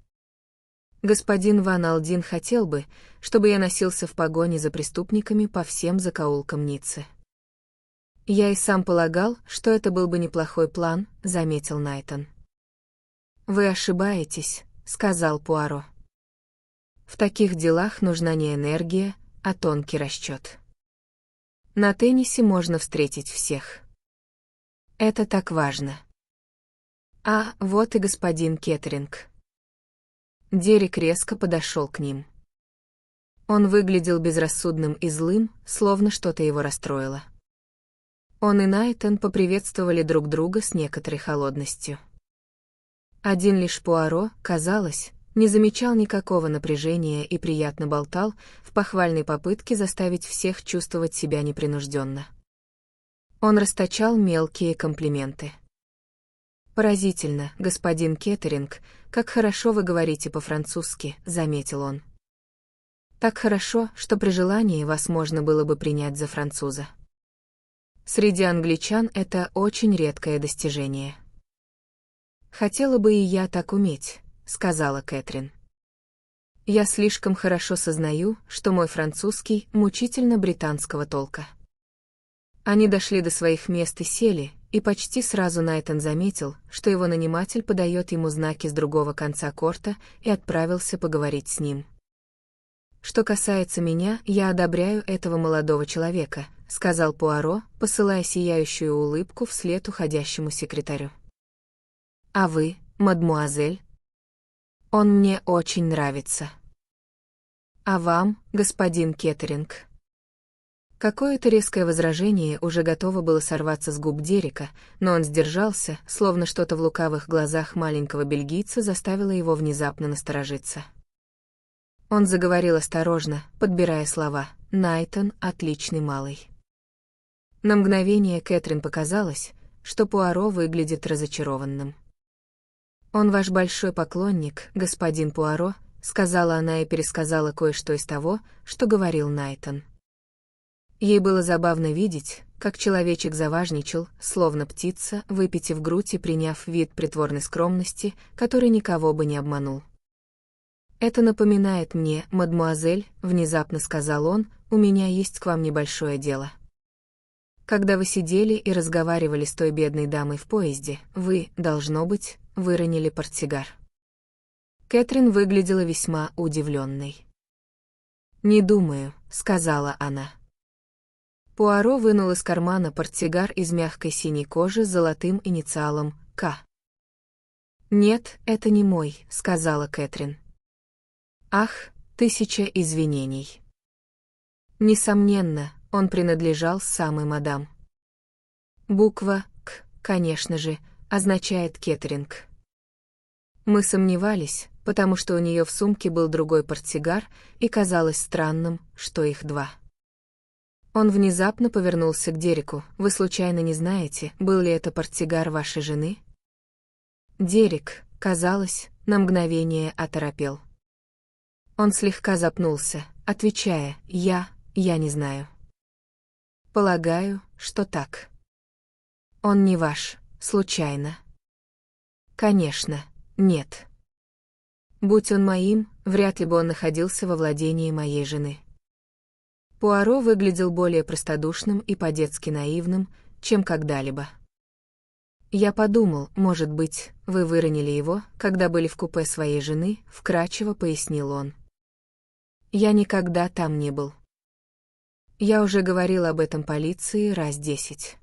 Господин Ван Алдин хотел бы, чтобы я носился в погоне за преступниками по всем закоулкам Ниццы. Я и сам полагал, что это был бы неплохой план, заметил Найтон. Вы ошибаетесь, сказал Пуаро. В таких делах нужна не энергия, а тонкий расчет. На теннисе можно встретить всех. Это так важно. А, вот и господин Кеттеринг. Дерек резко подошел к ним. Он выглядел безрассудным и злым, словно что-то его расстроило. Он и Найтон поприветствовали друг друга с некоторой холодностью. Один лишь Пуаро, казалось, не замечал никакого напряжения и приятно болтал в похвальной попытке заставить всех чувствовать себя непринужденно. Он расточал мелкие комплименты. «Поразительно, господин Кеттеринг, как хорошо вы говорите по-французски», — заметил он. «Так хорошо, что при желании вас можно было бы принять за француза. Среди англичан это очень редкое достижение». «Хотела бы и я так уметь», — сказала Кэтрин. «Я слишком хорошо сознаю, что мой французский мучительно британского толка». Они дошли до своих мест и сели, и почти сразу Найтон заметил, что его наниматель подает ему знаки с другого конца корта и отправился поговорить с ним. «Что касается меня, я одобряю этого молодого человека», — сказал Пуаро, посылая сияющую улыбку вслед уходящему секретарю. «А вы, мадмуазель? Он мне очень нравится». «А вам, господин Кеттеринг?» Какое-то резкое возражение уже готово было сорваться с губ Дерека, но он сдержался, словно что-то в лукавых глазах маленького бельгийца заставило его внезапно насторожиться. Он заговорил осторожно, подбирая слова. «Найтон — отличный малый». На мгновение Кэтрин показалось, что Пуаро выглядит разочарованным. «Он ваш большой поклонник, господин Пуаро», — сказала она и пересказала кое-что из того, что говорил Найтон. Ей было забавно видеть, как человечек заважничал, словно птица, выпитив грудь и приняв вид притворной скромности, который никого бы не обманул. «Это напоминает мне, мадмуазель», — внезапно сказал он, — «у меня есть к вам небольшое дело. Когда вы сидели и разговаривали с той бедной дамой в поезде, вы, должно быть, выронили портсигар». Кэтрин выглядела весьма удивленной. «Не думаю», — сказала она. Пуаро вынул из кармана портсигар из мягкой синей кожи с золотым инициалом «К». «Нет, это не мой», — сказала Кэтрин. «Ах, 1000 извинений». Несомненно, он принадлежал самой мадам. Буква «К», конечно же, означает Кеттеринг. Мы сомневались, потому что у нее в сумке был другой портсигар, и казалось странным, что их два. Он внезапно повернулся к Дереку. «Вы случайно не знаете, был ли это портсигар вашей жены?» Дерек, казалось, на мгновение оторопел. Он слегка запнулся, отвечая: «Я не знаю». «Полагаю, что так». «Он не ваш, случайно?» «Конечно, нет. Будь он моим, вряд ли бы он находился во владении моей жены». Пуаро выглядел более простодушным и по-детски наивным, чем когда-либо. «Я подумал, может быть, вы выронили его, когда были в купе своей жены», — вкратчиво пояснил он. «Я никогда там не был. Я уже говорил об этом полиции раз 10.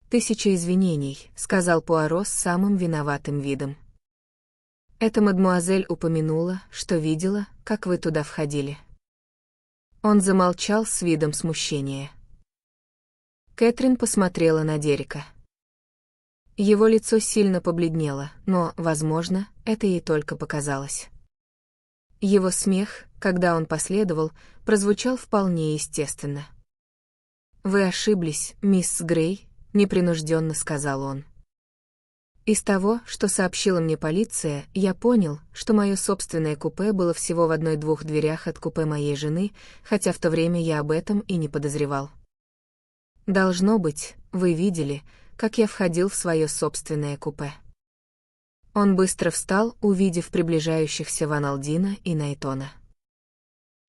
1000 извинений», — сказал Пуаро с самым виноватым видом. «Эта мадмуазель упомянула, что видела, как вы туда входили». Он замолчал с видом смущения. Кэтрин посмотрела на Дерека. Его лицо сильно побледнело, но, возможно, это ей только показалось. Его смех, когда он последовал, прозвучал вполне естественно. «Вы ошиблись, мисс Грей», — непринужденно сказал он. «Из того, что сообщила мне полиция, я понял, что мое собственное купе было всего в 1-2 дверях от купе моей жены, хотя в то время я об этом и не подозревал. Должно быть, вы видели, как я входил в свое собственное купе». Он быстро встал, увидев приближающихся Ван Алдина и Найтона.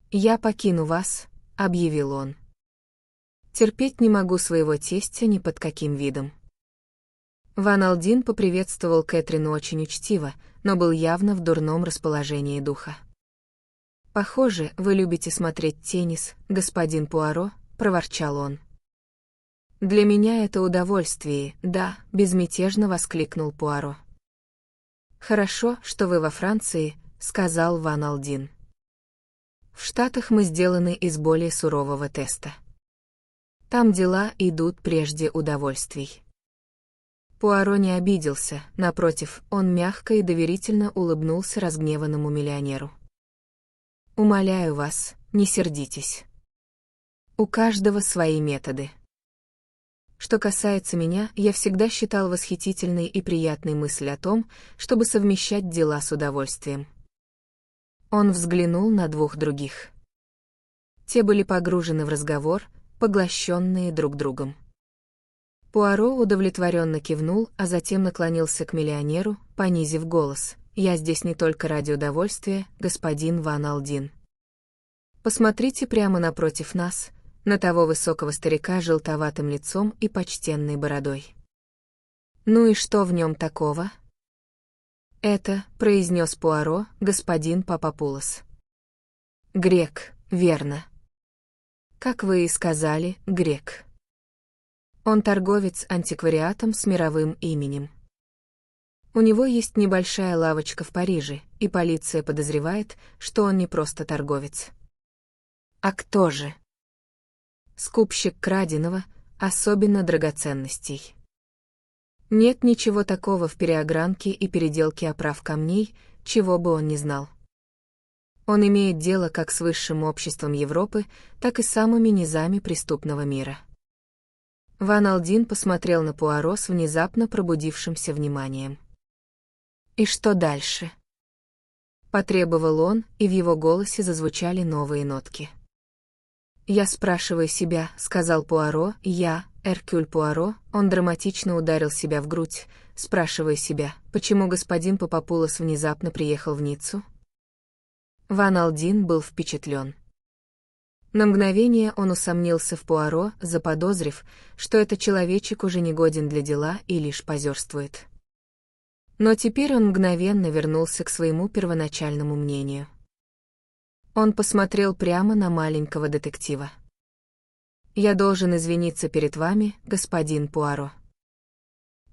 «Я покину вас», — объявил он. «Терпеть не могу своего тестя ни под каким видом». Ван Алдин поприветствовал Кэтрин очень учтиво, но был явно в дурном расположении духа. «Похоже, вы любите смотреть теннис, господин Пуаро», — проворчал он. «Для меня это удовольствие, да», — безмятежно воскликнул Пуаро. «Хорошо, что вы во Франции», — сказал Ван Алдин. «В Штатах мы сделаны из более сурового теста. Там дела идут прежде удовольствий». Пуаро не обиделся, напротив, он мягко и доверительно улыбнулся разгневанному миллионеру. «Умоляю вас, не сердитесь. У каждого свои методы. Что касается меня, я всегда считал восхитительной и приятной мысль о том, чтобы совмещать дела с удовольствием». Он взглянул на двух других. Те были погружены в разговор, поглощенные друг другом. Пуаро удовлетворенно кивнул, а затем наклонился к миллионеру, понизив голос. «Я здесь не только ради удовольствия, господин Ван Алдин. Посмотрите прямо напротив нас, на того высокого старика с желтоватым лицом и почтенной бородой. Ну и что в нем такого?» «Это», — произнес Пуаро, — «господин Папапулос». «Грек, верно. Как вы и сказали, грек. Он торговец антиквариатом с мировым именем. У него есть небольшая лавочка в Париже, и полиция подозревает, что он не просто торговец. А кто же? Скупщик краденого, особенно драгоценностей. Нет ничего такого в переогранке и переделке оправ камней, чего бы он не знал. Он имеет дело как с высшим обществом Европы, так и с самыми низами преступного мира». Ван Алдин посмотрел на Пуаро с внезапно пробудившимся вниманием. «И что дальше?» Потребовал он, и в его голосе зазвучали новые нотки. «Я спрашиваю себя», — сказал Пуаро, — «я, Эркюль Пуаро», он драматично ударил себя в грудь, спрашивая себя, почему господин Папапулос внезапно приехал в Ниццу? Ван Алдин был впечатлен. На мгновение он усомнился в Пуаро, заподозрив, что этот человечек уже не годен для дела и лишь позерствует. Но теперь он мгновенно вернулся к своему первоначальному мнению. Он посмотрел прямо на маленького детектива. «Я должен извиниться перед вами, господин Пуаро».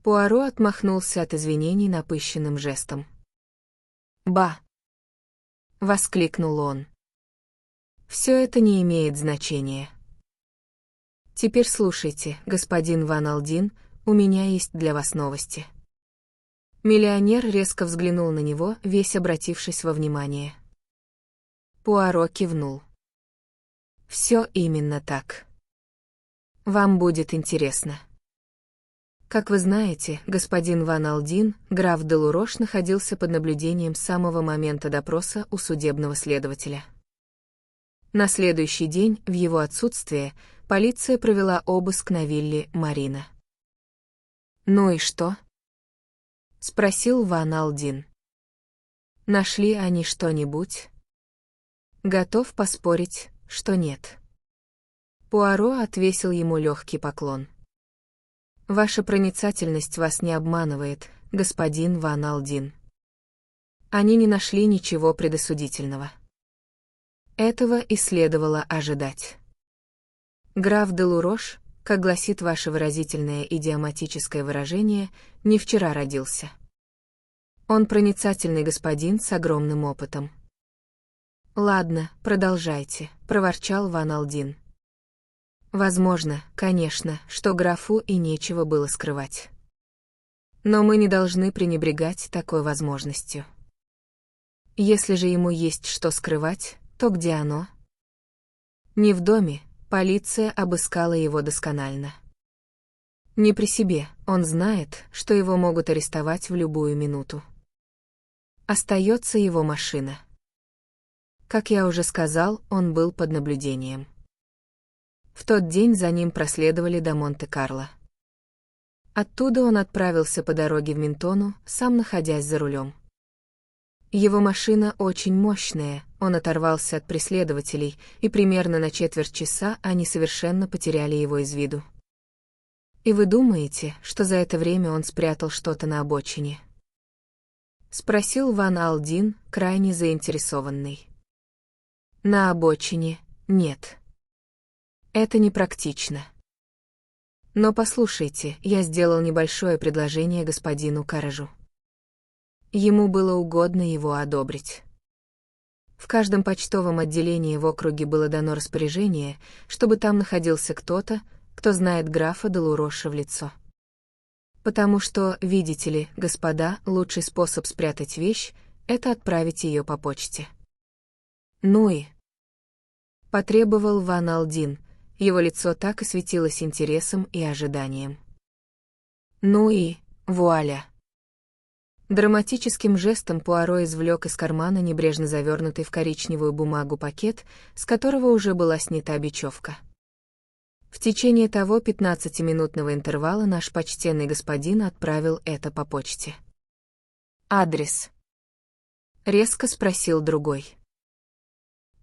Пуаро отмахнулся от извинений напыщенным жестом. «Ба!» — воскликнул он. «Все это не имеет значения. Теперь слушайте, господин Ван Алдин, у меня есть для вас новости». Миллионер резко взглянул на него, весь обратившись во внимание. Пуаро кивнул. «Все именно так. Вам будет интересно. Как вы знаете, господин Ван Алдин, граф де Лурош находился под наблюдением с самого момента допроса у судебного следователя. На следующий день, в его отсутствие, полиция провела обыск на вилле Марина. «Ну и что?» — спросил Ван Алдин. «Нашли они что-нибудь?» «Готов поспорить, что нет». Пуаро отвесил ему легкий поклон. «Ваша проницательность вас не обманывает, господин Ван Алдин. Они не нашли ничего предосудительного. Этого и следовало ожидать. Граф де Лурош, как гласит ваше выразительное идиоматическое выражение, не вчера родился. Он проницательный господин с огромным опытом». «Ладно, продолжайте», — проворчал Ван Алдин. «Возможно, конечно, что графу и нечего было скрывать. Но мы не должны пренебрегать такой возможностью. Если же ему есть что скрывать, то где оно?» Не в доме, полиция обыскала его досконально. Не при себе, он знает, что его могут арестовать в любую минуту. Остается его машина. Как я уже сказал, он был под наблюдением. В тот день за ним проследовали до Монте-Карло. Оттуда он отправился по дороге в Ментону, сам находясь за рулем. Его машина очень мощная, он оторвался от преследователей, и примерно на четверть часа они совершенно потеряли его из виду. «И вы думаете, что за это время он спрятал что-то на обочине?» — спросил Ван Алдин, крайне заинтересованный. «На обочине нет. Это непрактично. Но послушайте, я сделал небольшое предложение господину Каражу. Ему было угодно его одобрить. В каждом почтовом отделении в округе было дано распоряжение, чтобы там находился кто-то, кто знает графа де Луроша в лицо. Потому что, видите ли, господа, лучший способ спрятать вещь — это отправить ее по почте. Ну и... потребовал Ван Алдин, его лицо так и светилось интересом и ожиданием. Ну и... вуаля. Драматическим жестом Пуаро извлек из кармана небрежно завернутый в коричневую бумагу пакет, с которого уже была снята бечевка. В течение того 15-минутного интервала наш почтенный господин отправил это по почте. «Адрес?» — резко спросил другой.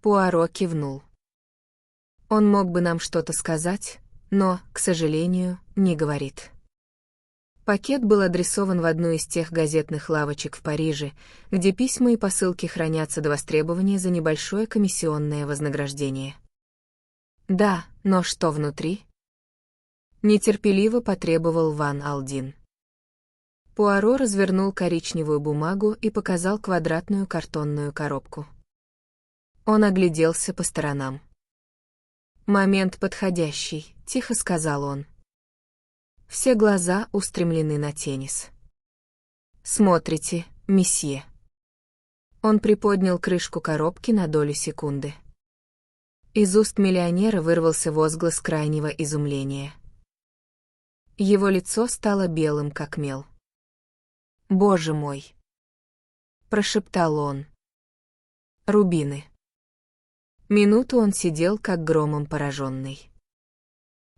Пуаро кивнул. Он мог бы нам что-то сказать, но, к сожалению, не говорит. Пакет был адресован в одну из тех газетных лавочек в Париже, где письма и посылки хранятся до востребования за небольшое комиссионное вознаграждение. Да, но что внутри? Нетерпеливо потребовал Ван Алдин. Пуаро развернул коричневую бумагу и показал квадратную картонную коробку. Он огляделся по сторонам. «Момент подходящий», — тихо сказал он. Все глаза устремлены на теннис. «Смотрите, месье». Он приподнял крышку коробки на долю секунды. Из уст миллионера вырвался возглас крайнего изумления. Его лицо стало белым, как мел. «Боже мой!» — прошептал он. «Рубины». Минуту он сидел, как громом пораженный.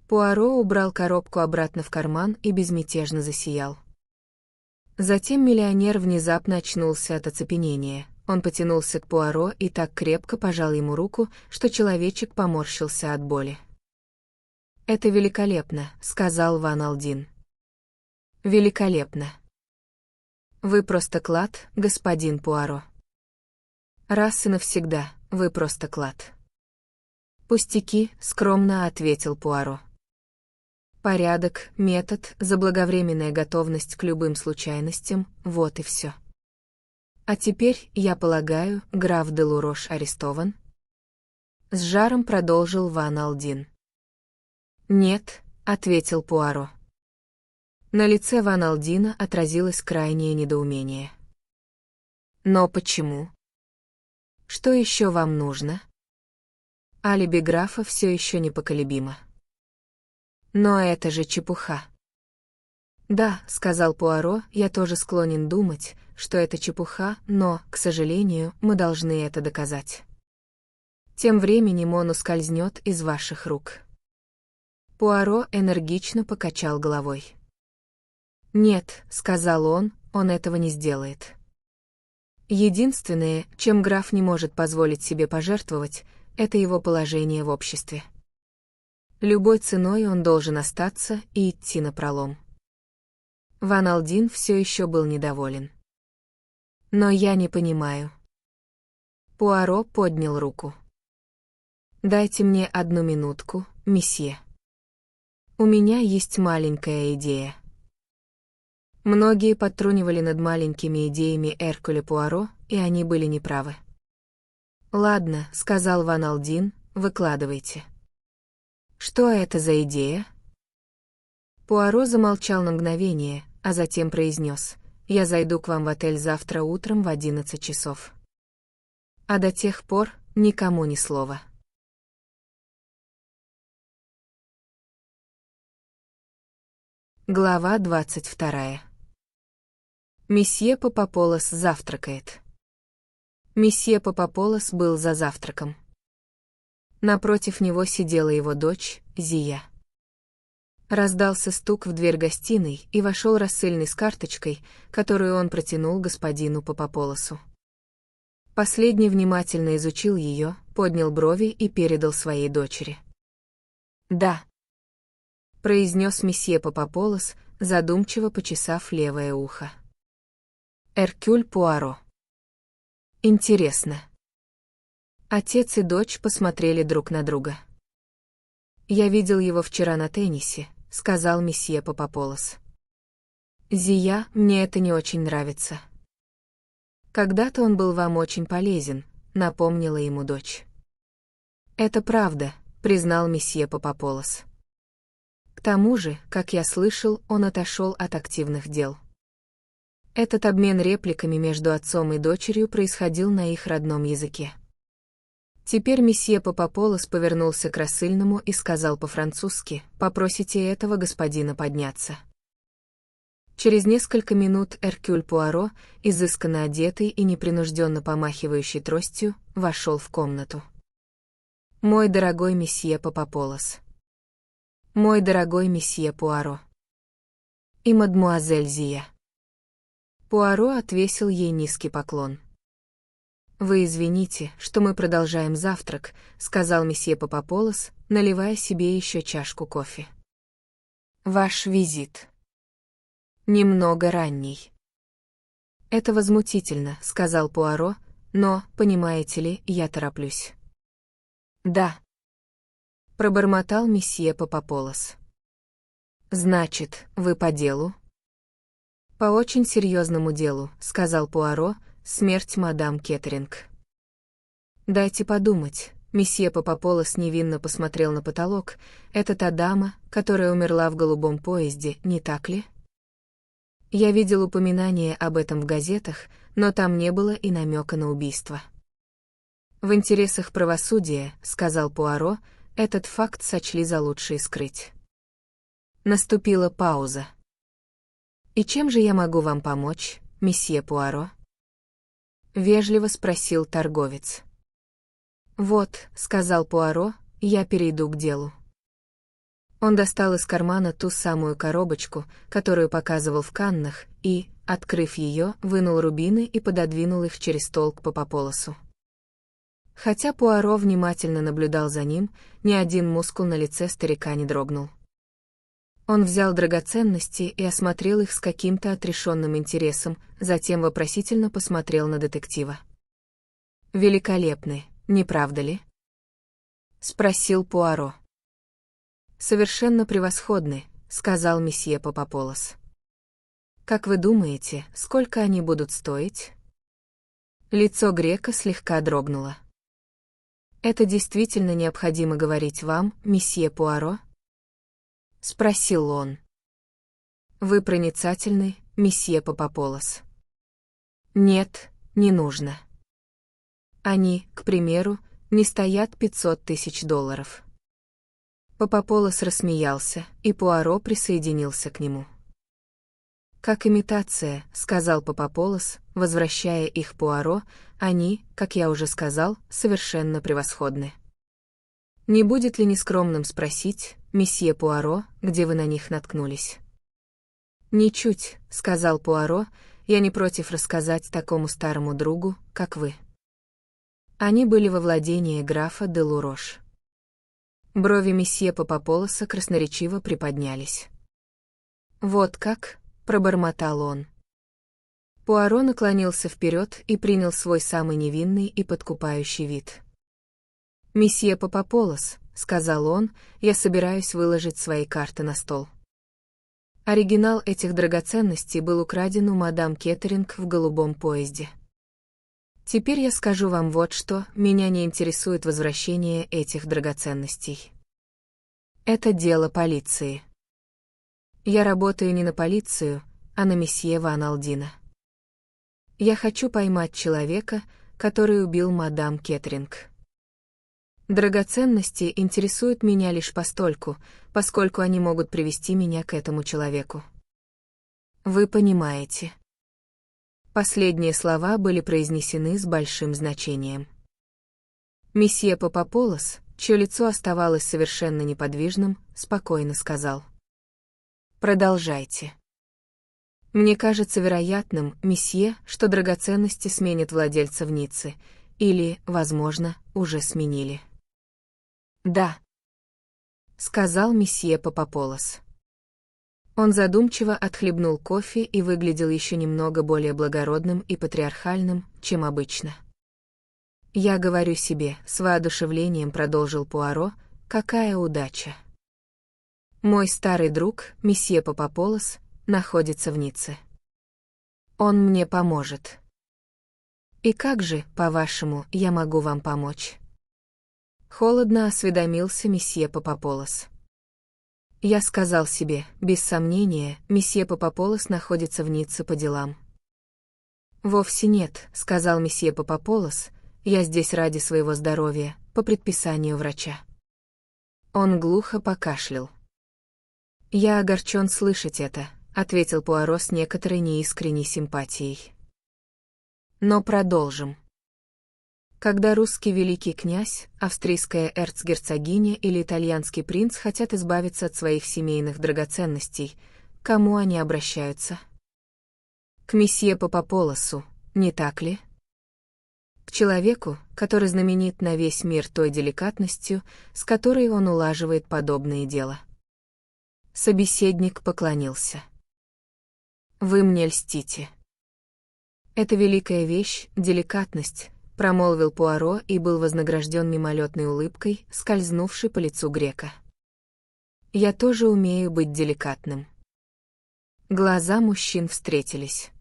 Пуаро убрал коробку обратно в карман и безмятежно засиял. Затем миллионер внезапно очнулся от оцепенения. Он потянулся к Пуаро и так крепко пожал ему руку, что человечек поморщился от боли. «Это великолепно», — сказал Ван Алдин. «Великолепно. Вы просто клад, господин Пуаро. Раз и навсегда, вы просто клад». «Пустяки», — скромно ответил Пуаро. «Порядок, метод, заблаговременная готовность к любым случайностям — вот и все. А теперь, я полагаю, граф де Лурош арестован?» С жаром продолжил Ван Алдин. «Нет», — ответил Пуаро. На лице Ван Алдина отразилось крайнее недоумение. «Но почему? Что еще вам нужно?» Алиби графа все еще непоколебимо. «Но это же чепуха». «Да», — сказал Пуаро, — «я тоже склонен думать, что это чепуха, но, к сожалению, мы должны это доказать. Тем временем он ускользнет из ваших рук». Пуаро энергично покачал головой. «Нет», — сказал он этого не сделает. Единственное, чем граф не может позволить себе пожертвовать, это его положение в обществе. Любой ценой он должен остаться и идти напролом. Ван Алдин все еще был недоволен. «Но я не понимаю». Пуаро поднял руку. «Дайте мне одну минутку, месье. У меня есть маленькая идея». Многие подтрунивали над маленькими идеями Эркюля Пуаро, и они были неправы. «Ладно», — сказал Ван Алдин, — «выкладывайте». «Что это за идея?» Пуаро замолчал на мгновение, а затем произнес: «Я зайду к вам в отель завтра утром в 11 часов. А до тех пор никому ни слова». Глава 22. Месье Папаполос завтракает. Месье Папаполос был за завтраком. Напротив него сидела его дочь, Зия. Раздался стук в дверь гостиной, и вошел рассыльный с карточкой, которую он протянул господину Папаполосу. Последний внимательно изучил ее, поднял брови и передал своей дочери. «Да», — произнес месье Папаполос, задумчиво почесав левое ухо. «Эркюль Пуаро». «Интересно». Отец и дочь посмотрели друг на друга. «Я видел его вчера на теннисе», — сказал месье Папаполос. «Зия, мне это не очень нравится». «Когда-то он был вам очень полезен», — напомнила ему дочь. «Это правда», — признал месье Папаполос. «К тому же, как я слышал, он отошел от активных дел». Этот обмен репликами между отцом и дочерью происходил на их родном языке. Теперь месье Папаполос повернулся к рассыльному и сказал по-французски: «Попросите этого господина подняться». Через несколько минут Эркюль Пуаро, изысканно одетый и непринужденно помахивающий тростью, вошел в комнату. «Мой дорогой месье Папаполос. Мой дорогой месье Пуаро. И мадмуазель Зия». Пуаро отвесил ей низкий поклон. «Вы извините, что мы продолжаем завтрак», — сказал месье Папаполос, наливая себе еще чашку кофе. «Ваш визит немного ранний». «Это возмутительно», — сказал Пуаро, «но, понимаете ли, я тороплюсь». «Да», — пробормотал месье Папаполос. «Значит, вы по делу?» «По очень серьезному делу», — сказал Пуаро, «смерть мадам Кеттеринг». «Дайте подумать», — месье Папаполос невинно посмотрел на потолок, «это та дама, которая умерла в голубом поезде, не так ли?» Я видел упоминание об этом в газетах, но там не было и намека на убийство. «В интересах правосудия», — сказал Пуаро, «этот факт сочли за лучшее скрыть». Наступила пауза. «И чем же я могу вам помочь, месье Пуаро?» — вежливо спросил торговец. «Вот», — сказал Пуаро, — «я перейду к делу». Он достал из кармана ту самую коробочку, которую показывал в Каннах, и, открыв ее, вынул рубины и пододвинул их через стол к Папаполосу. Хотя Пуаро внимательно наблюдал за ним, ни один мускул на лице старика не дрогнул. Он взял драгоценности и осмотрел их с каким-то отрешенным интересом, затем вопросительно посмотрел на детектива. «Великолепны, не правда ли?» — спросил Пуаро. «Совершенно превосходны», — сказал месье Папаполос. «Как вы думаете, сколько они будут стоить?» Лицо грека слегка дрогнуло. «Это действительно необходимо говорить вам, месье Пуаро?» — спросил он. «Вы проницательны, месье Папаполос?» «Нет, не нужно. Они, к примеру, не стоят $500 000. Папаполос рассмеялся, и Пуаро присоединился к нему. «Как имитация», — сказал Папаполос, возвращая их Пуаро, «они, как я уже сказал, совершенно превосходны. Не будет ли нескромным спросить, месье Пуаро, где вы на них наткнулись?» «Ничуть», — сказал Пуаро, «я не против рассказать такому старому другу, как вы». Они были во владении графа де Лурош. Брови месье Папаполоса красноречиво приподнялись. «Вот как?» — пробормотал он. Пуаро наклонился вперед и принял свой самый невинный и подкупающий вид. «Месье Папаполос», — сказал он, — «я собираюсь выложить свои карты на стол. Оригинал этих драгоценностей был украден у мадам Кеттеринг в голубом поезде. Теперь я скажу вам вот что: меня не интересует возвращение этих драгоценностей. Это дело полиции. Я работаю не на полицию, а на месье Ван Алдина. Я хочу поймать человека, который убил мадам Кеттеринг. Драгоценности интересуют меня лишь постольку, поскольку они могут привести меня к этому человеку. Вы понимаете?» Последние слова были произнесены с большим значением. Месье Папаполос, чье лицо оставалось совершенно неподвижным, спокойно сказал: Продолжайте. Мне кажется вероятным, месье, что драгоценности сменят владельца в Ницце, или, возможно, уже сменили. Да, сказал месье Папаполос. Он задумчиво отхлебнул кофе и выглядел еще немного более благородным и патриархальным, чем обычно. «Я говорю себе», — с воодушевлением продолжил Пуаро, — «какая удача! Мой старый друг, месье Папаполос, находится в Ницце. Он мне поможет. И как же, по-вашему, я могу вам помочь?» Холодно осведомился месье Папаполос. Я сказал себе, без сомнения, месье Папаполос находится в Ницце по делам. «Вовсе нет», — сказал месье Папаполос, — «я здесь ради своего здоровья, по предписанию врача». Он глухо покашлял. «Я огорчен слышать это», — ответил Пуаро с некоторой неискренней симпатией. «Но продолжим. Когда русский великий князь, австрийская эрцгерцогиня или итальянский принц хотят избавиться от своих семейных драгоценностей, к кому они обращаются? К месье Папаполосу, не так ли? К человеку, который знаменит на весь мир той деликатностью, с которой он улаживает подобные дела». Собеседник поклонился. «Вы мне льстите. Это великая вещь, деликатность», — промолвил Пуаро и был вознагражден мимолетной улыбкой, скользнувшей по лицу грека. «Я тоже умею быть деликатным». Глаза мужчин встретились.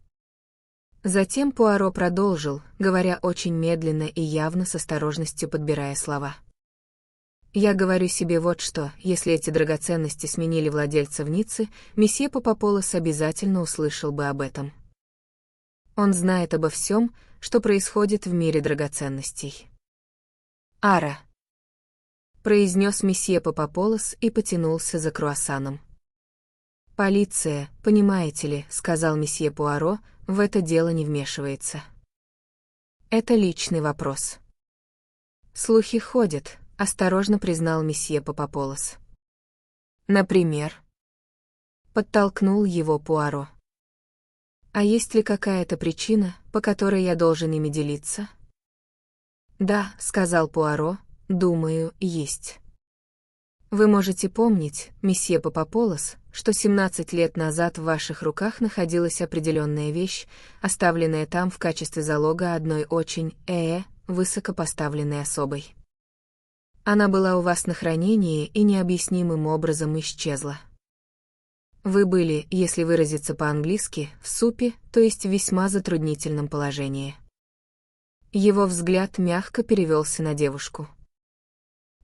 Затем Пуаро продолжил, говоря очень медленно и явно с осторожностью подбирая слова. «Я говорю себе вот что, если эти драгоценности сменили владельца в Ницце, месье Папаполос обязательно услышал бы об этом. Он знает обо всем, что происходит в мире драгоценностей». «Ара», — произнес месье Папаполос и потянулся за круассаном. «Полиция, понимаете ли», — сказал месье Пуаро, — «в это дело не вмешивается. Это личный вопрос». «Слухи ходят», — осторожно признал месье Папаполос. «Например?» — подтолкнул его Пуаро. «А есть ли какая-то причина, по которой я должен ими делиться?» «Да», — сказал Пуаро, — «думаю, есть. Вы можете помнить, месье Папаполос, что 17 лет назад в ваших руках находилась определенная вещь, оставленная там в качестве залога одной очень, высокопоставленной особой. Она была у вас на хранении и необъяснимым образом исчезла. Вы были, если выразиться по-английски, в супе, то есть в весьма затруднительном положении». Его взгляд мягко перевелся на девушку.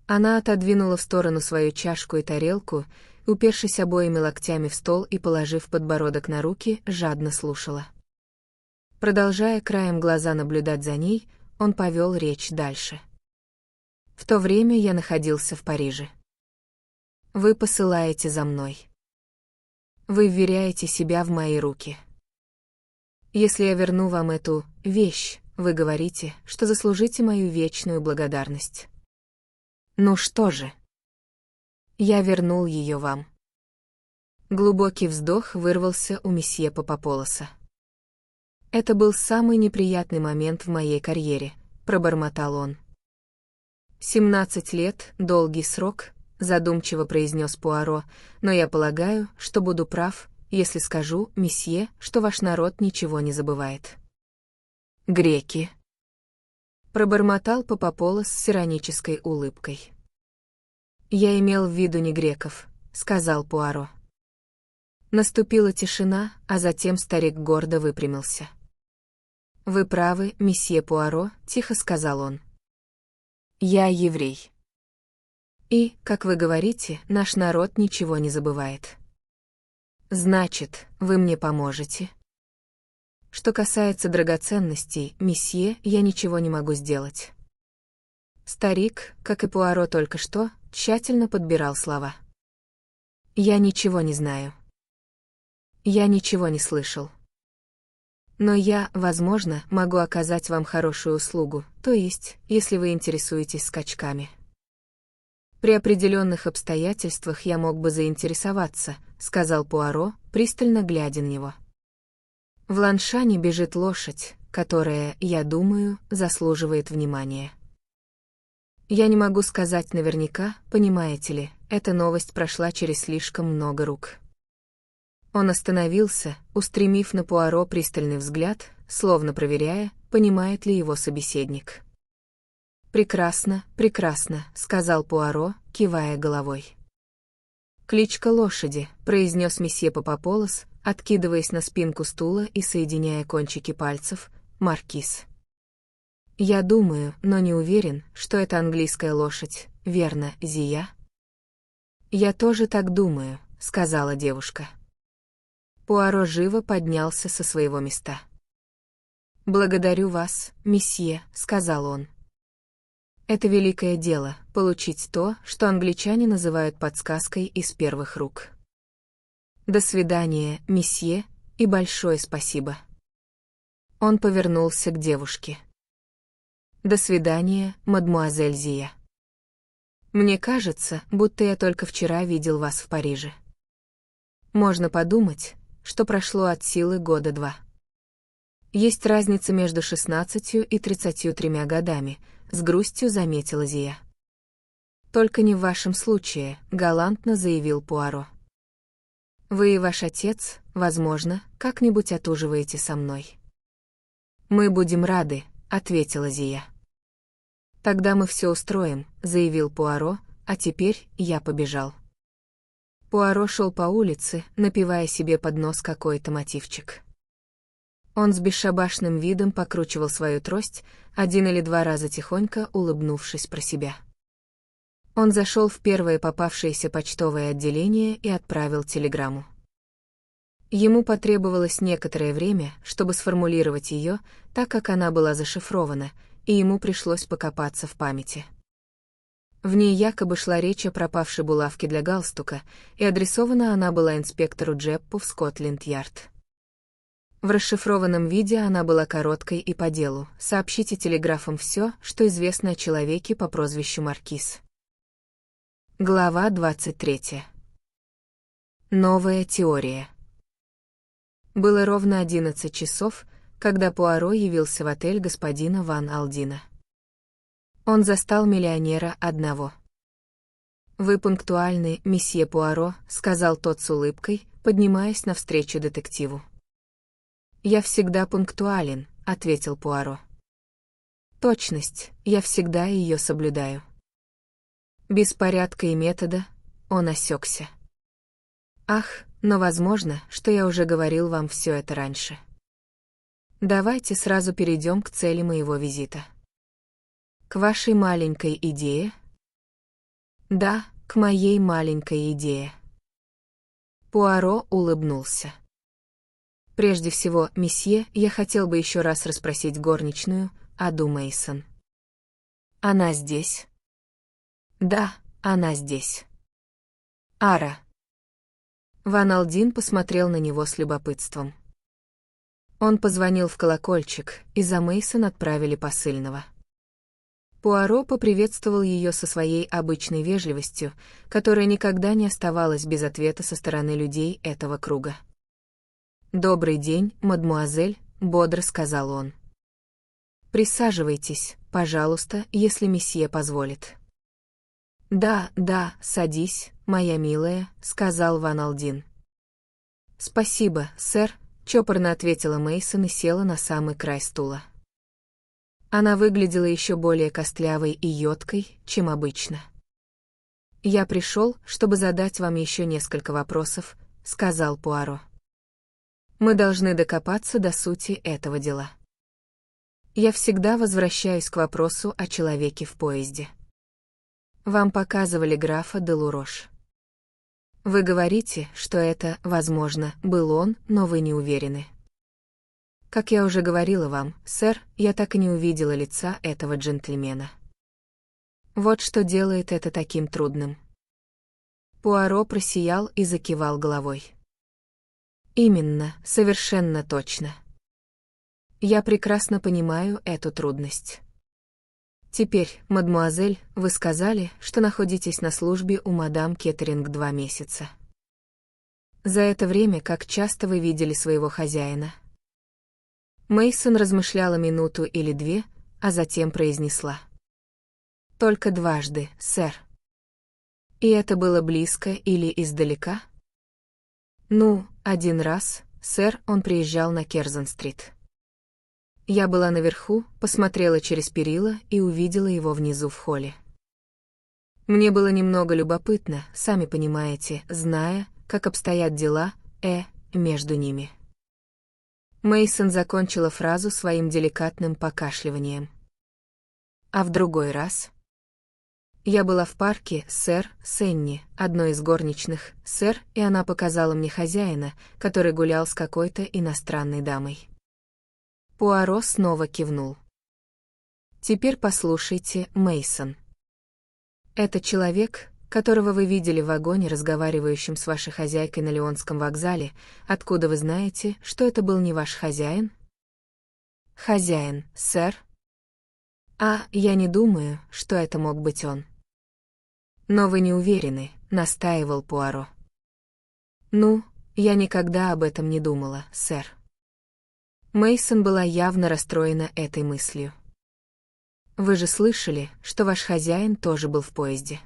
Она отодвинула в сторону свою чашку и тарелку, упершись обоими локтями в стол и положив подбородок на руки, жадно слушала. Продолжая краем глаза наблюдать за ней, он повел речь дальше. «В то время я находился в Париже. Вы посылаете за мной. Вы вверяете себя в мои руки. Если я верну вам эту вещь, вы говорите, что заслужите мою вечную благодарность. Ну что же? Я вернул ее вам». Глубокий вздох вырвался у месье Папаполоса. «Это был самый неприятный момент в моей карьере», — пробормотал он. 17 лет — долгий срок», — задумчиво произнес Пуаро, «но я полагаю, что буду прав, если скажу, месье, что ваш народ ничего не забывает». «Греки», — пробормотал Папаполос с иронической улыбкой. «Я имел в виду не греков», — сказал Пуаро. Наступила тишина, а затем старик гордо выпрямился. «Вы правы, месье Пуаро», — тихо сказал он. «Я еврей. И, как вы говорите, наш народ ничего не забывает. Значит, вы мне поможете?» «Что касается драгоценностей, месье, я ничего не могу сделать». Старик, как и Пуаро только что, тщательно подбирал слова. «Я ничего не знаю. Я ничего не слышал. Но я, возможно, могу оказать вам хорошую услугу, то есть, если вы интересуетесь скачками». «При определенных обстоятельствах я мог бы заинтересоваться», — сказал Пуаро, пристально глядя на него. «В Ланшане бежит лошадь, которая, я думаю, заслуживает внимания. Я не могу сказать наверняка, понимаете ли, эта новость прошла через слишком много рук». Он остановился, устремив на Пуаро пристальный взгляд, словно проверяя, понимает ли его собеседник. «Прекрасно, прекрасно», — сказал Пуаро, кивая головой. «Кличка лошади», — произнес месье Папаполос, откидываясь на спинку стула и соединяя кончики пальцев, «Маркиз». «Я думаю, но не уверен, что это английская лошадь, верно, Зия?» «Я тоже так думаю», — сказала девушка. Пуаро живо поднялся со своего места. «Благодарю вас, месье», — сказал он. «Это великое дело — получить то, что англичане называют подсказкой из первых рук. До свидания, месье, и большое спасибо». Он повернулся к девушке. «До свидания, мадмуазель Зия. Мне кажется, будто я только вчера видел вас в Париже. Можно подумать, что прошло от силы года 2. Есть разница между 16 и 33 годами, с грустью заметила Зия. Только не в вашем случае, галантно заявил Пуаро. Вы и ваш отец, возможно, как-нибудь отуживаете со мной. Мы будем рады, ответила Зия. Тогда мы все устроим, заявил Пуаро, а теперь я побежал. Пуаро шел по улице, напевая себе под нос какой-то мотивчик. Он с бесшабашным видом покручивал свою трость, 1 или 2 раза тихонько улыбнувшись про себя. Он зашел в первое попавшееся почтовое отделение и отправил телеграмму. Ему потребовалось некоторое время, чтобы сформулировать ее, так как она была зашифрована, и ему пришлось покопаться в памяти. В ней якобы шла речь о пропавшей булавке для галстука, и адресована она была инспектору Джеппу в Скотленд-Ярд. В расшифрованном виде она была короткой и по делу: «Сообщите телеграфом все, что известно о человеке по прозвищу Маркиз». Глава 23. Новая теория. Было ровно 11 часов, когда Пуаро явился в отель господина Ван Алдина. Он застал миллионера одного. «Вы пунктуальны, месье Пуаро», — сказал тот с улыбкой, поднимаясь навстречу детективу. «Я всегда пунктуален», — ответил Пуаро. «Точность, я всегда ее соблюдаю». Без порядка и метода он осекся. «Ах, но возможно, что я уже говорил вам все это раньше. Давайте сразу перейдем к цели моего визита». «К вашей маленькой идее?» «Да, к моей маленькой идее». Пуаро улыбнулся. «Прежде всего, месье, я хотел бы еще раз расспросить горничную, Аду Мейсон. Она здесь?» «Да, она здесь». «Ара». Ван Алдин посмотрел на него с любопытством. Он позвонил в колокольчик, и за Мейсон отправили посыльного. Пуаро поприветствовал ее со своей обычной вежливостью, которая никогда не оставалась без ответа со стороны людей этого круга. «Добрый день, мадмуазель», — бодро сказал он. «Присаживайтесь, пожалуйста, если месье позволит». «Да, да, садись, моя милая», — сказал Ван Алдин. «Спасибо, сэр», — чопорно ответила Мейсон и села на самый край стула. Она выглядела еще более костлявой и ёдкой, чем обычно. «Я пришел, чтобы задать вам еще несколько вопросов», — сказал Пуаро. «Мы должны докопаться до сути этого дела. Я всегда возвращаюсь к вопросу о человеке в поезде. Вам показывали графа де Лурош. Вы говорите, что это, возможно, был он, но вы не уверены. Как я уже говорила вам, сэр, я так и не увидела лица этого джентльмена. Вот что делает это таким трудным». Пуаро просиял и закивал головой. «Именно, совершенно точно. Я прекрасно понимаю эту трудность. Теперь, мадмуазель, вы сказали, что находитесь на службе у мадам Кеттеринг 2 месяца. За это время как часто вы видели своего хозяина? Мейсон размышляла минуту или две, а затем произнесла: «Только дважды, сэр». «И это было близко или издалека?» «Ну, один раз, сэр, он приезжал на Керзон-стрит. Я была наверху, посмотрела через перила и увидела его внизу в холле. Мне было немного любопытно, сами понимаете, зная, как обстоят дела, между ними». Мейсон закончила фразу своим деликатным покашливанием. «А в другой раз?» «Я была в парке, сэр, с Энни, одной из горничных, сэр, и она показала мне хозяина, который гулял с какой-то иностранной дамой». Пуаро снова кивнул. «Теперь послушайте, Мейсон. Это человек, которого вы видели в вагоне, разговаривающим с вашей хозяйкой на Лионском вокзале, откуда вы знаете, что это был не ваш хозяин?» «Хозяин, сэр». Я не думаю, что это мог быть он». «Но вы не уверены», — настаивал Пуаро. «Ну, я никогда об этом не думала, сэр». Мейсон была явно расстроена этой мыслью. «Вы же слышали, что ваш хозяин тоже был в поезде.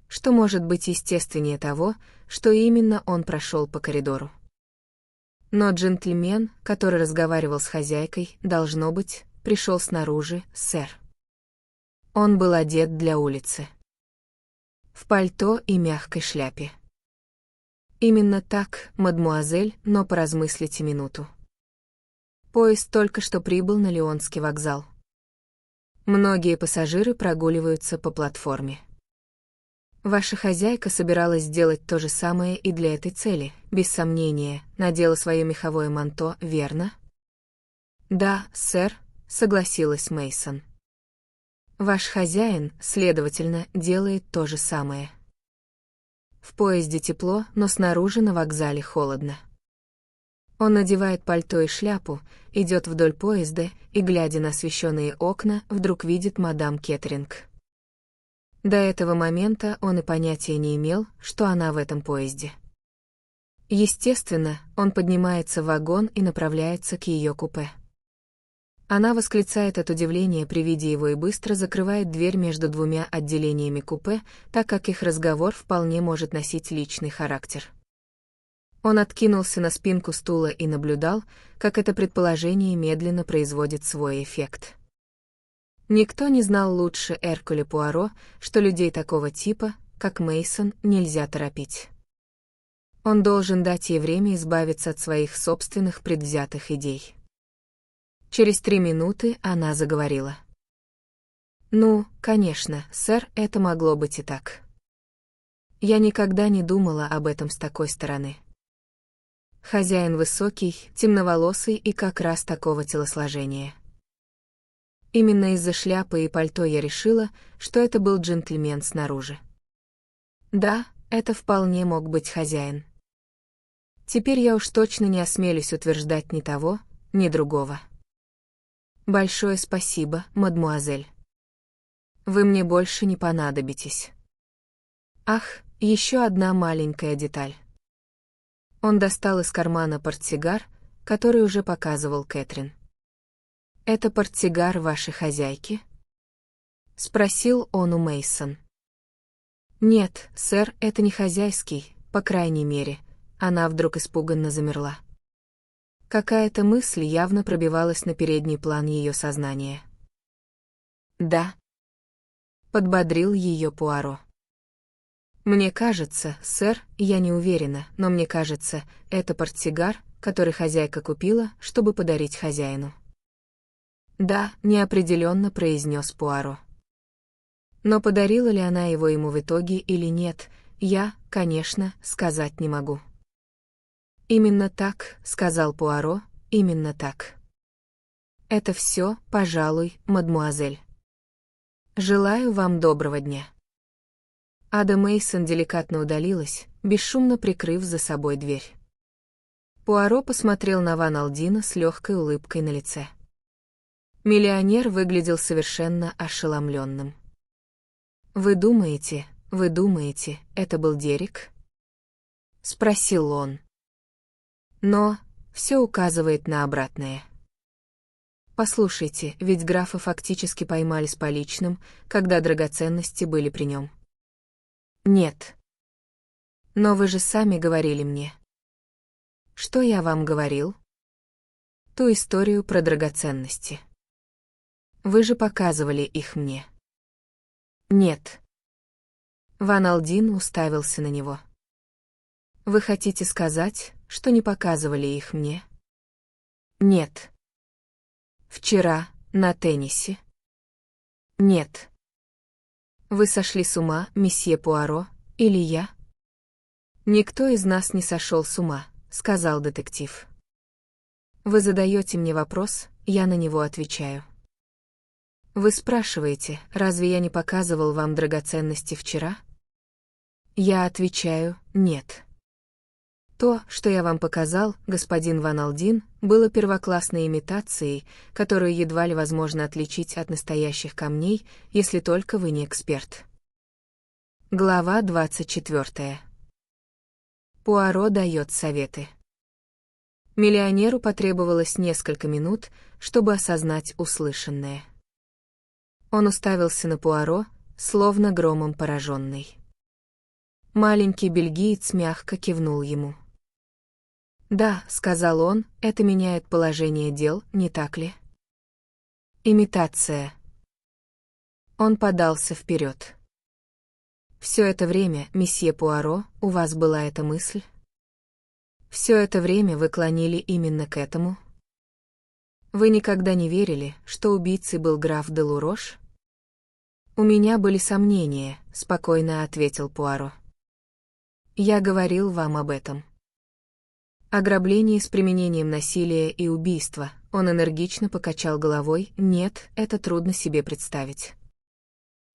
Что может быть естественнее того, что именно он прошел по коридору? Но джентльмен, который разговаривал с хозяйкой, должно быть, пришел снаружи, сэр. Он был одет для улицы. В пальто и мягкой шляпе». «Именно так, мадмуазель, но поразмыслите минуту. Поезд только что прибыл на Лионский вокзал. Многие пассажиры прогуливаются по платформе. Ваша хозяйка собиралась сделать то же самое и для этой цели, без сомнения, надела свое меховое манто, верно?» «Да, сэр», — согласилась Мейсон. «Ваш хозяин, следовательно, делает то же самое. В поезде тепло, но снаружи на вокзале холодно. Он надевает пальто и шляпу, идет вдоль поезда и, глядя на освещенные окна, вдруг видит мадам Кеттеринг. До этого момента он и понятия не имел, что она в этом поезде. Естественно, он поднимается в вагон и направляется к ее купе. Она восклицает от удивления при виде его и быстро закрывает дверь между двумя отделениями купе, так как их разговор вполне может носить личный характер. Он откинулся на спинку стула и наблюдал, как это предположение медленно производит свой эффект. Никто не знал лучше Эркюля Пуаро, что людей такого типа, как Мейсон, нельзя торопить. Он должен дать ей время избавиться от своих собственных предвзятых идей. Через 3 минуты она заговорила. «Ну, конечно, сэр, это могло быть и так. Я никогда не думала об этом с такой стороны. Хозяин высокий, темноволосый и как раз такого телосложения. Именно из-за шляпы и пальто я решила, что это был джентльмен снаружи. Да, это вполне мог быть хозяин. Теперь я уж точно не осмелюсь утверждать ни того, ни другого. Большое спасибо, мадмуазель. Вы мне больше не понадобитесь. Ах, еще одна маленькая деталь». Он достал из кармана портсигар, который уже показывал Кэтрин. «Это портсигар вашей хозяйки?» — спросил он у Мейсон. «Нет, сэр, это не хозяйский, по крайней мере». Она вдруг испуганно замерла. Какая-то мысль явно пробивалась на передний план ее сознания. «Да», — подбодрил ее Пуаро. «Мне кажется, сэр, я не уверена, но мне кажется, это портсигар, который хозяйка купила, чтобы подарить хозяину». «Да», — неопределенно произнес Пуаро. «Но подарила ли она его ему в итоге или нет, я, конечно, сказать не могу». «Именно так», — сказал Пуаро, — «именно так». «Это все, пожалуй, мадмуазель. Желаю вам доброго дня». Ада Мейсон деликатно удалилась, бесшумно прикрыв за собой дверь. Пуаро посмотрел на Ван Алдина с легкой улыбкой на лице. Миллионер выглядел совершенно ошеломленным. Вы думаете, это был Дерек?» — спросил он. Но все указывает на обратное. Послушайте, ведь графа фактически поймали с поличным, когда драгоценности были при нем. Нет. Но вы же сами говорили мне. Что я вам говорил? Ту историю про драгоценности. Вы же показывали их мне. Нет. Ван Алдин уставился на него. Вы хотите сказать, что не показывали их мне? Нет. Вчера, на теннисе? Нет. Вы сошли с ума, месье Пуаро, или я? Никто из нас не сошел с ума, сказал детектив. Вы задаете мне вопрос, я на него отвечаю. Вы спрашиваете, разве я не показывал вам драгоценности вчера? Я отвечаю, нет. То, что я вам показал, господин Ван Алдин, было первоклассной имитацией, которую едва ли возможно отличить от настоящих камней, если только вы не эксперт. Глава 24. Пуаро дает советы. Миллионеру потребовалось несколько минут, чтобы осознать услышанное. Он уставился на Пуаро, словно громом пораженный. Маленький бельгиец мягко кивнул ему. «Да», — сказал он, — «это меняет положение дел, не так ли?» Имитация. Он подался вперед. «Все это время, месье Пуаро, у вас была эта мысль? Все это время вы клонили именно к этому? Вы никогда не верили, что убийцей был граф де Лурош?» «У меня были сомнения», — спокойно ответил Пуаро. «Я говорил вам об этом. Ограбление с применением насилия и убийства», — он энергично покачал головой, «нет, это трудно себе представить.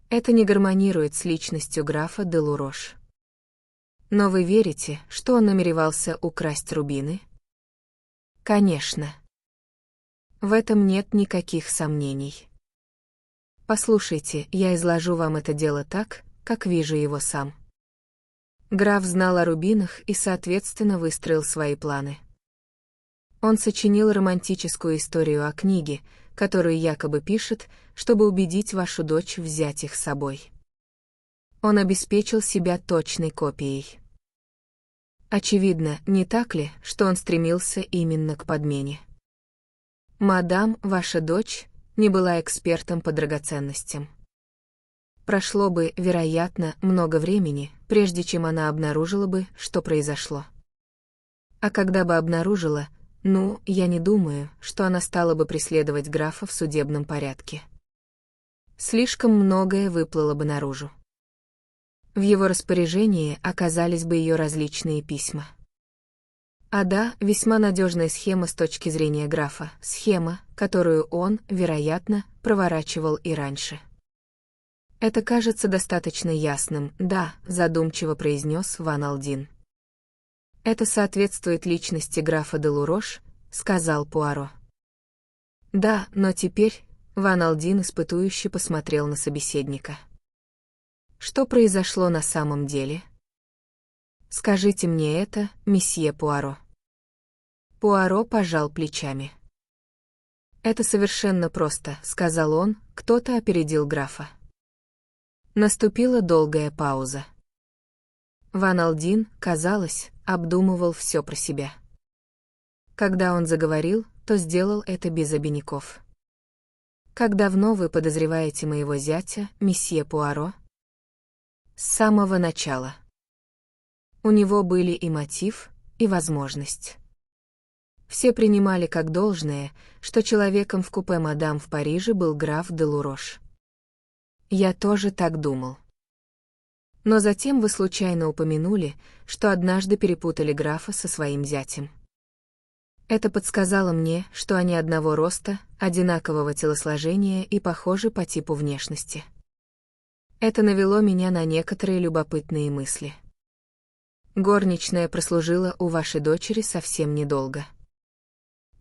Это не гармонирует с личностью графа де Лурош. Но вы верите, что он намеревался украсть рубины?» «Конечно. В этом нет никаких сомнений. Послушайте, я изложу вам это дело так, как вижу его сам». Граф знал о рубинах и, соответственно, выстроил свои планы. Он сочинил романтическую историю о книге, которую якобы пишет, чтобы убедить вашу дочь взять их с собой. Он обеспечил себя точной копией. Очевидно, не так ли, что он стремился именно к подмене? Мадам, ваша дочь, не была экспертом по драгоценностям. Прошло бы, вероятно, много времени, прежде чем она обнаружила бы, что произошло. А когда бы обнаружила, я не думаю, что она стала бы преследовать графа в судебном порядке. Слишком многое выплыло бы наружу. В его распоряжении оказались бы ее различные письма. А да, весьма надежная схема с точки зрения графа, схема, которую он, вероятно, проворачивал и раньше. «Это кажется достаточно ясным, да», — задумчиво произнес Ван Алдин. «Это соответствует личности графа де Лурош», — сказал Пуаро. «Да, но теперь...» — Ван Алдин испытующе посмотрел на собеседника. «Что произошло на самом деле? Скажите мне это, месье Пуаро». Пуаро пожал плечами. «Это совершенно просто», — сказал он, — «кто-то опередил графа». Наступила долгая пауза. Ван Алдин, казалось, обдумывал все про себя. Когда он заговорил, то сделал это без обиняков. «Как давно вы подозреваете моего зятя, месье Пуаро?» «С самого начала. У него были и мотив, и возможность. Все принимали как должное, что человеком в купе мадам в Париже был граф де Лурош. Я тоже так думал. Но затем вы случайно упомянули, что однажды перепутали графа со своим зятем. Это подсказало мне, что они одного роста, одинакового телосложения и похожи по типу внешности. Это навело меня на некоторые любопытные мысли. Горничная прослужила у вашей дочери совсем недолго.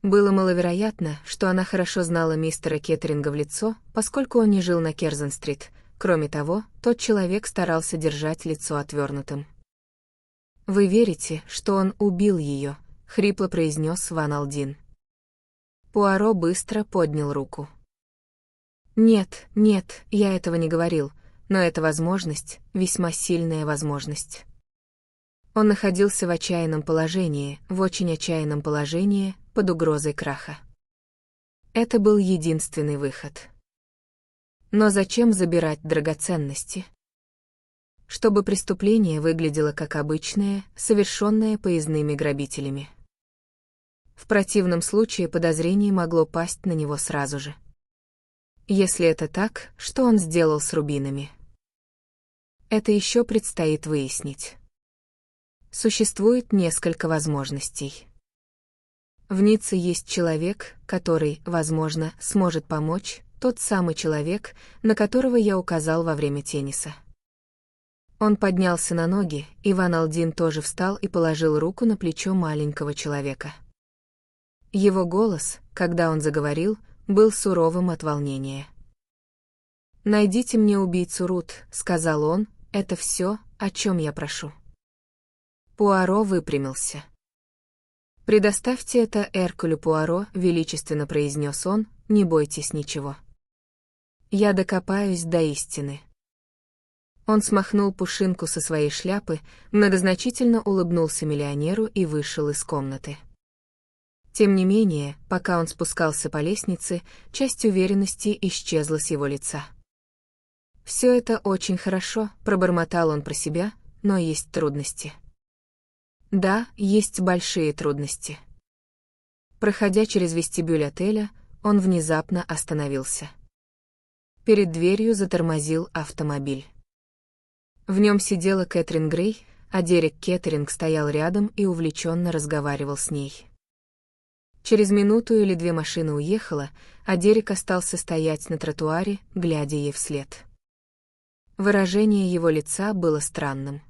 Было маловероятно, что она хорошо знала мистера Кеттеринга в лицо, поскольку он не жил на Керзен-стрит. Кроме того, тот человек старался держать лицо отвернутым. «Вы верите, что он убил ее?» — хрипло произнес Ван Алдин. Пуаро быстро поднял руку. «Нет, нет, я этого не говорил, но это возможность, весьма сильная возможность». Он находился в отчаянном положении, в очень отчаянном положении, под угрозой краха. Это был единственный выход. Но зачем забирать драгоценности? Чтобы преступление выглядело как обычное, совершенное поездными грабителями. В противном случае подозрение могло пасть на него сразу же. Если это так, что он сделал с рубинами? Это еще предстоит выяснить. Существует несколько возможностей. В Ницце есть человек, который, возможно, сможет помочь, тот самый человек, на которого я указал во время тенниса. Он поднялся на ноги, и Ван Алдин тоже встал и положил руку на плечо маленького человека. Его голос, когда он заговорил, был суровым от волнения. «Найдите мне убийцу Рут», — сказал он, — «это все, о чем я прошу». Пуаро выпрямился. «Предоставьте это Эркюлю Пуаро», — величественно произнес он, — «не бойтесь ничего. Я докопаюсь до истины». Он смахнул пушинку со своей шляпы, многозначительно улыбнулся миллионеру и вышел из комнаты. Тем не менее, пока он спускался по лестнице, часть уверенности исчезла с его лица. «Все это очень хорошо», — пробормотал он про себя, — «но есть трудности». Да, есть большие трудности. Проходя через вестибюль отеля, он внезапно остановился. Перед дверью затормозил автомобиль. В нем сидела Кэтрин Грей, а Дерек Кеттеринг стоял рядом и увлеченно разговаривал с ней. Через минуту или две машина уехала, а Дерек остался стоять на тротуаре, глядя ей вслед. Выражение его лица было странным.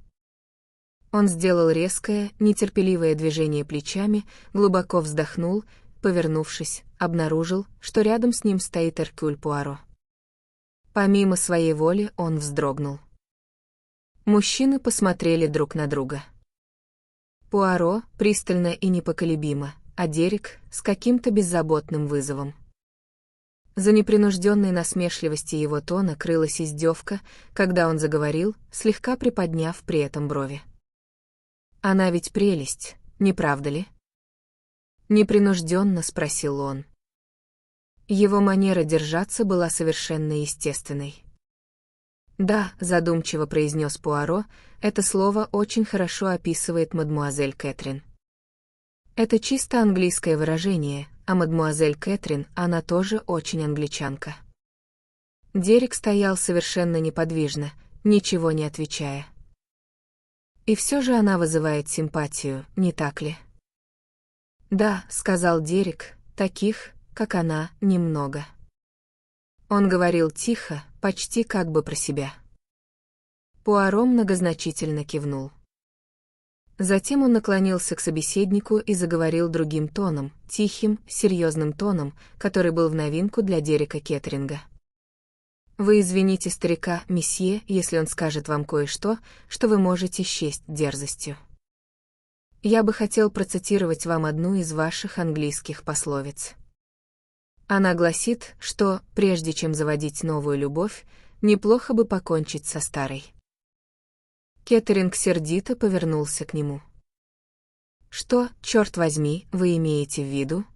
Он сделал резкое, нетерпеливое движение плечами, глубоко вздохнул, повернувшись, обнаружил, что рядом с ним стоит Эркюль Пуаро. Помимо своей воли он вздрогнул. Мужчины посмотрели друг на друга. Пуаро пристально и непоколебимо, а Дерек с каким-то беззаботным вызовом. За непринужденной насмешливости его тона крылась издевка, когда он заговорил, слегка приподняв при этом брови. «Она ведь прелесть, не правда ли?» Непринужденно спросил он. Его манера держаться была совершенно естественной. «Да», — задумчиво произнес Пуаро, — «это слово очень хорошо описывает мадмуазель Кэтрин. Это чисто английское выражение, а мадмуазель Кэтрин, она тоже очень англичанка». Дерек стоял совершенно неподвижно, ничего не отвечая. И все же она вызывает симпатию, не так ли? «Да», — сказал Дерек, — «таких, как она, немного». Он говорил тихо, почти как бы про себя. Пуаро многозначительно кивнул. Затем он наклонился к собеседнику и заговорил другим тоном, тихим, серьезным тоном, который был в новинку для Дерека Кеттеринга. «Вы извините старика, месье, если он скажет вам кое-что, что вы можете счесть дерзостью. Я бы хотел процитировать вам одну из ваших английских пословиц. Она гласит, что, прежде чем заводить новую любовь, неплохо бы покончить со старой». Кеттеринг сердито повернулся к нему. «Что, черт возьми, вы имеете в виду?»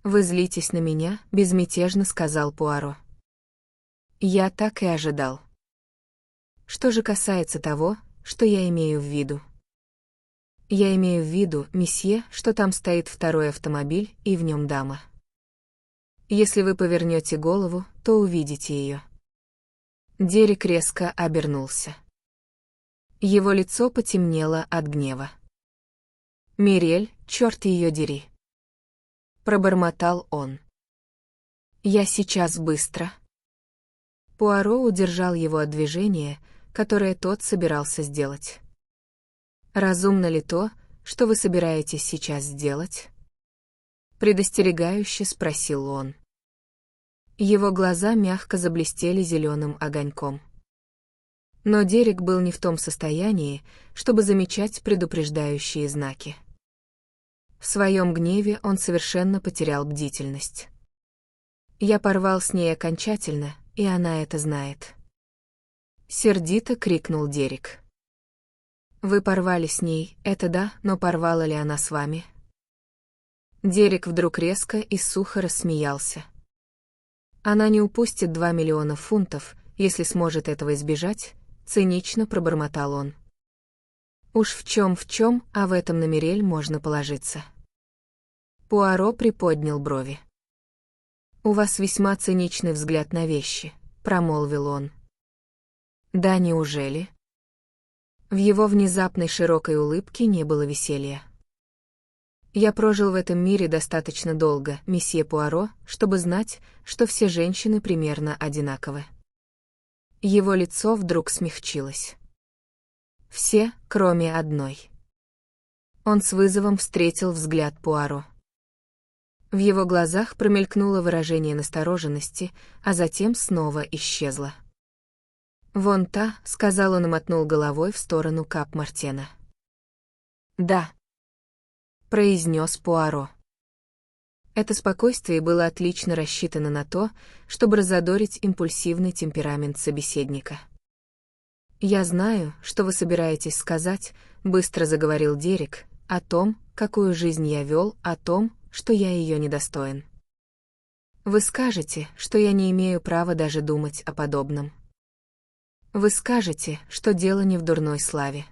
«Вы злитесь на меня», — безмятежно сказал Пуаро. «Я так и ожидал. Что же касается того, что я имею в виду? Я имею в виду, месье, что там стоит второй автомобиль, и в нем дама. Если вы повернете голову, то увидите ее». Дерек резко обернулся. Его лицо потемнело от гнева. «Мирель, черт ее дери!» Пробормотал он. «Я сейчас быстро». Пуаро удержал его от движения, которое тот собирался сделать. «Разумно ли то, что вы собираетесь сейчас сделать?» предостерегающе спросил он. Его глаза мягко заблестели зеленым огоньком. Но Дерек был не в том состоянии, чтобы замечать предупреждающие знаки. В своем гневе он совершенно потерял бдительность. Я порвал с ней окончательно, и она это знает. Сердито крикнул Дерек. Вы порвали с ней, это да, но порвала ли она с вами? Дерек вдруг резко и сухо рассмеялся. Она не упустит 2 миллиона фунтов, если сможет этого избежать, цинично пробормотал он. Уж в чем, а в этом на Мирель можно положиться. Пуаро приподнял брови. «У вас весьма циничный взгляд на вещи», — промолвил он. «Да неужели?» В его внезапной широкой улыбке не было веселья. «Я прожил в этом мире достаточно долго, месье Пуаро, чтобы знать, что все женщины примерно одинаковы». Его лицо вдруг смягчилось. «Все, кроме одной». Он с вызовом встретил взгляд Пуаро. В его глазах промелькнуло выражение настороженности, а затем снова исчезло. «Вон та», — сказал он и мотнул головой в сторону Кап-Мартена. «Да», — произнес Пуаро. Это спокойствие было отлично рассчитано на то, чтобы разодорить импульсивный темперамент собеседника. «Я знаю, что вы собираетесь сказать», — быстро заговорил Дерек, «о том, какую жизнь я вел, о том, что я ее недостоин. Вы скажете, что я не имею права даже думать о подобном. Вы скажете, что дело не в дурной славе.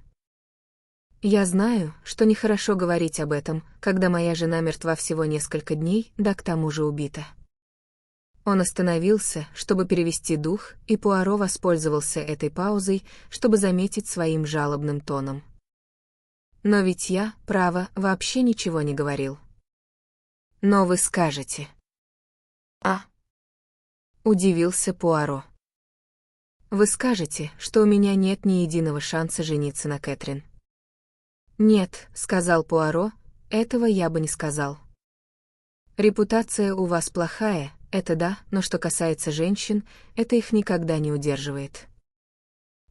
Я знаю, что нехорошо говорить об этом, когда моя жена мертва всего несколько дней, да к тому же убита». Он остановился, чтобы перевести дух, и Пуаро воспользовался этой паузой, чтобы заметить своим жалобным тоном. «Но ведь я, право, вообще ничего не говорил». «Но вы скажете». «А?» — удивился Пуаро. «Вы скажете, что у меня нет ни единого шанса жениться на Кэтрин». «Нет», — сказал Пуаро, — «этого я бы не сказал. Репутация у вас плохая, это да, но что касается женщин, это их никогда не удерживает.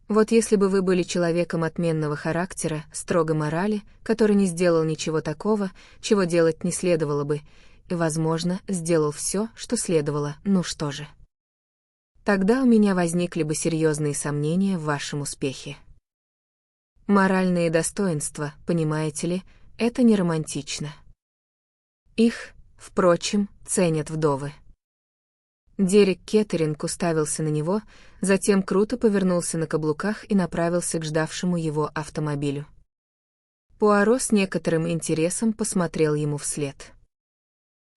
Вот если бы вы были человеком отменного характера, строгой морали, который не сделал ничего такого, чего делать не следовало бы, и, возможно, сделал все, что следовало, ну что же. Тогда у меня возникли бы серьезные сомнения в вашем успехе. Моральные достоинства, понимаете ли, это не романтично. Их, впрочем, ценят вдовы». Дерек Кеттеринг уставился на него, затем круто повернулся на каблуках и направился к ждавшему его автомобилю. Пуаро с некоторым интересом посмотрел ему вслед.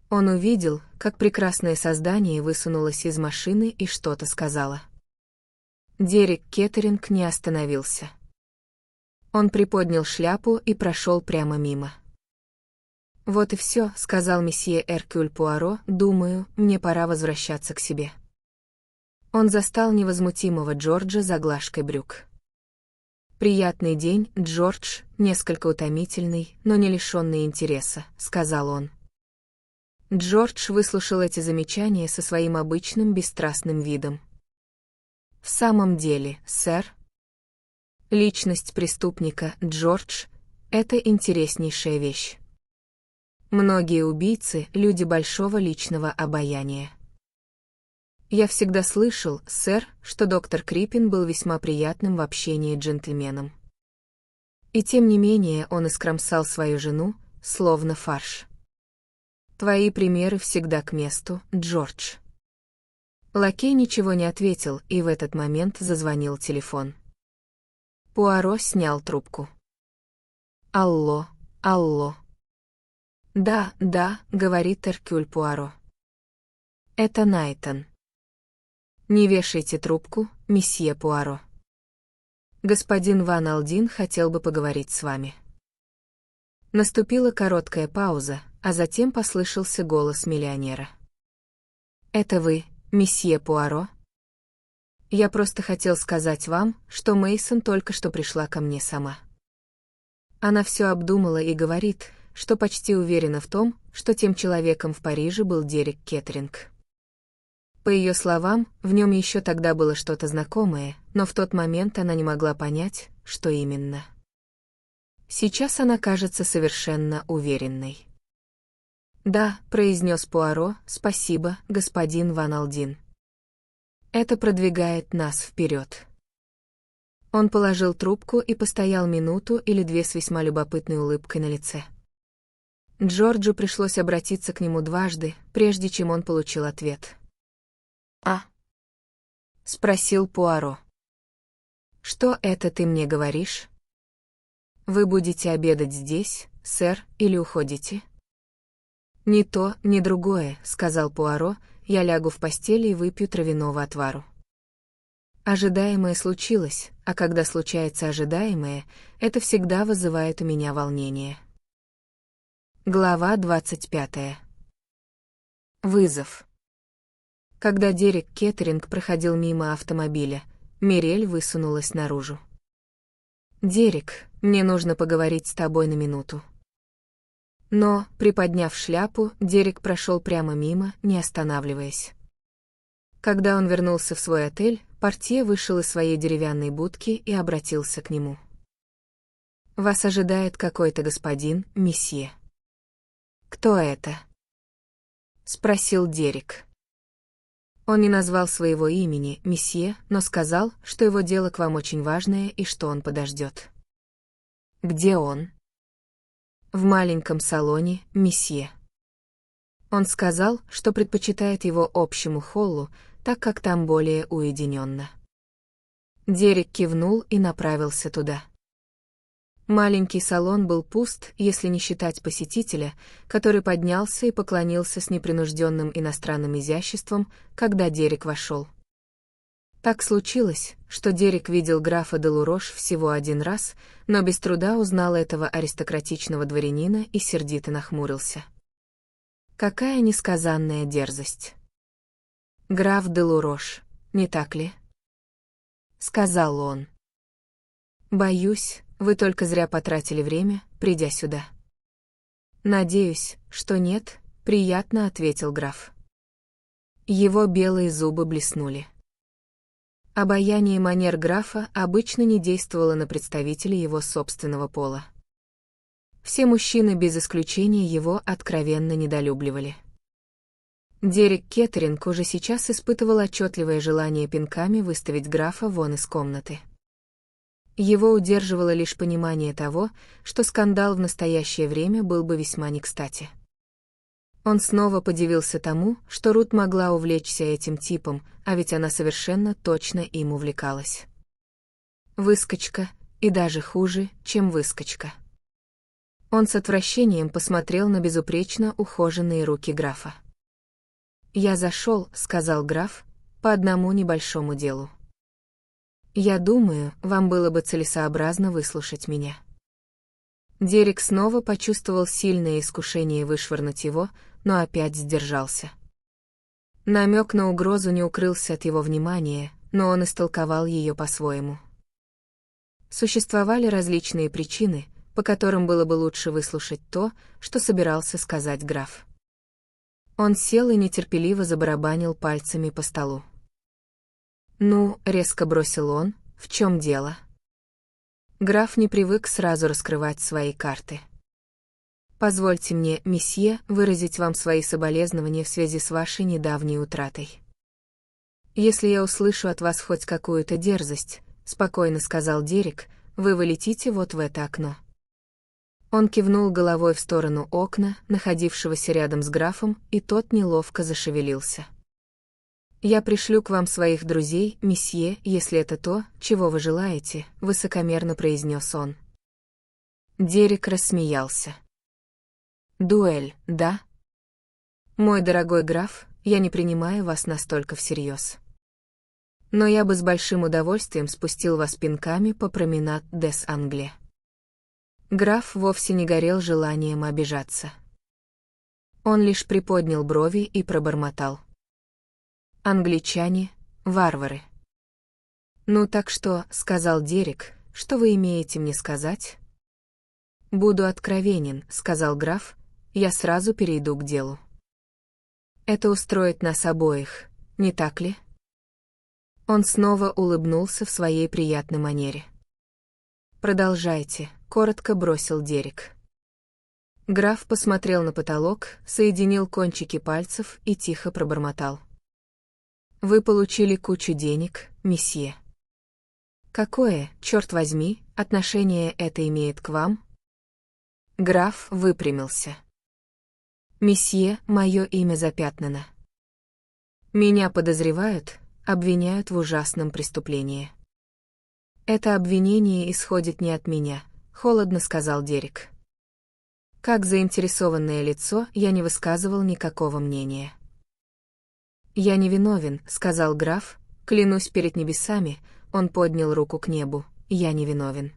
Он увидел, как прекрасное создание высунулось из машины и что-то сказала. Дерек Кеттеринг не остановился. Он приподнял шляпу и прошел прямо мимо. «Вот и все», — сказал месье Эркюль Пуаро, — «думаю, мне пора возвращаться к себе». Он застал невозмутимого Джорджа за глажкой брюк. «Приятный день, Джордж, несколько утомительный, но не лишенный интереса», — сказал он. Джордж выслушал эти замечания со своим обычным бесстрастным видом. «В самом деле, сэр, личность преступника, Джордж, — это интереснейшая вещь. Многие убийцы — люди большого личного обаяния. Я всегда слышал, сэр, что доктор Крипин был весьма приятным в общении джентльменом. И тем не менее он искромсал свою жену, словно фарш. Твои примеры всегда к месту, Джордж». Лакей ничего не ответил, и в этот момент зазвонил телефон. Пуаро снял трубку. «Алло, алло». «Да, да», — говорит Эркюль Пуаро. «Это Найтон». «Не вешайте трубку, месье Пуаро. Господин Ван Алдин хотел бы поговорить с вами». Наступила короткая пауза, а затем послышался голос миллионера. «Это вы, месье Пуаро?» «Я просто хотел сказать вам, что Мейсон только что пришла ко мне сама. Она все обдумала и говорит, что почти уверена в том, что тем человеком в Париже был Дерек Кеттеринг. По ее словам, в нем еще тогда было что-то знакомое, но в тот момент она не могла понять, что именно. Сейчас она кажется совершенно уверенной. «Да», — произнес Пуаро, — «спасибо, господин Ван Алдин. Это продвигает нас вперед». Он положил трубку и постоял минуту или две с весьма любопытной улыбкой на лице. Джорджу пришлось обратиться к нему дважды, прежде чем он получил ответ. «А?» — спросил Пуаро. «Что это ты мне говоришь? Вы будете обедать здесь, сэр, или уходите?» «Ни то, ни другое», — сказал Пуаро, — «я лягу в постели и выпью травяного отвару». Ожидаемое случилось, а когда случается ожидаемое, это всегда вызывает у меня волнение. Глава 25. Вызов. Когда Дерек Кеттеринг проходил мимо автомобиля, Мирель высунулась наружу. «Дерек, мне нужно поговорить с тобой на минуту». Но, приподняв шляпу, Дерек прошел прямо мимо, не останавливаясь. Когда он вернулся в свой отель, портье вышел из своей деревянной будки и обратился к нему. «Вас ожидает какой-то господин, месье». «Кто это?» — спросил Дерек. Он не назвал своего имени, месье, но сказал, что его дело к вам очень важное и что он подождет. «Где он?» «В маленьком салоне, месье». Он сказал, что предпочитает его общему холлу, так как там более уединенно. Дерек кивнул и направился туда. Маленький салон был пуст, если не считать посетителя, который поднялся и поклонился с непринужденным иностранным изяществом, когда Дерек вошел. Так случилось, что Дерек видел графа де Лурош всего один раз, но без труда узнал этого аристократичного дворянина и сердито нахмурился. Какая несказанная дерзость! «Граф де Лурош, не так ли?» — сказал он. «Боюсь, вы только зря потратили время, придя сюда». «Надеюсь, что нет», — приятно ответил граф. Его белые зубы блеснули. Обаяние манер графа обычно не действовало на представителей его собственного пола. Все мужчины без исключения его откровенно недолюбливали. Дерек Кеттеринг уже сейчас испытывал отчетливое желание пинками выставить графа вон из комнаты. Его удерживало лишь понимание того, что скандал в настоящее время был бы весьма некстати. Он снова подивился тому, что Рут могла увлечься этим типом, а ведь она совершенно точно им увлекалась. Выскочка, и даже хуже, чем выскочка. Он с отвращением посмотрел на безупречно ухоженные руки графа. «Я зашел», — сказал граф, — «по одному небольшому делу. Я думаю, вам было бы целесообразно выслушать меня». Дерек снова почувствовал сильное искушение вышвырнуть его, но опять сдержался. Намек на угрозу не укрылся от его внимания, но он истолковал ее по-своему. Существовали различные причины, по которым было бы лучше выслушать то, что собирался сказать граф. Он сел и нетерпеливо забарабанил пальцами по столу. «Ну», — резко бросил он, — «в чем дело?» Граф не привык сразу раскрывать свои карты. «Позвольте мне, месье, выразить вам свои соболезнования в связи с вашей недавней утратой. Если я услышу от вас хоть какую-то дерзость», — спокойно сказал Дерек, — «вы вылетите вот в это окно». Он кивнул головой в сторону окна, находившегося рядом с графом, и тот неловко зашевелился. «Я пришлю к вам своих друзей, месье, если это то, чего вы желаете», — высокомерно произнес он. Дерек рассмеялся. «Дуэль, да? Мой дорогой граф, я не принимаю вас настолько всерьез. Но я бы с большим удовольствием спустил вас пинками по променад дес Англе». Граф вовсе не горел желанием обижаться. Он лишь приподнял брови и пробормотал: «Англичане — варвары». «Ну так что», — сказал Дерек, — «что вы имеете мне сказать?» «Буду откровенен», — сказал граф, — «я сразу перейду к делу. Это устроит нас обоих, не так ли?» Он снова улыбнулся в своей приятной манере. «Продолжайте», — коротко бросил Дерек. Граф посмотрел на потолок, соединил кончики пальцев и тихо пробормотал. «Вы получили кучу денег, месье. Какое, черт возьми, отношение это имеет к вам?» Граф выпрямился. «Месье, мое имя запятнано. Меня подозревают, обвиняют в ужасном преступлении». «Это обвинение исходит не от меня», — холодно сказал Дерек. Как заинтересованное лицо я не высказывал никакого мнения. «Я не виновен», — сказал граф, — «клянусь перед небесами», он поднял руку к небу, — «я не виновен».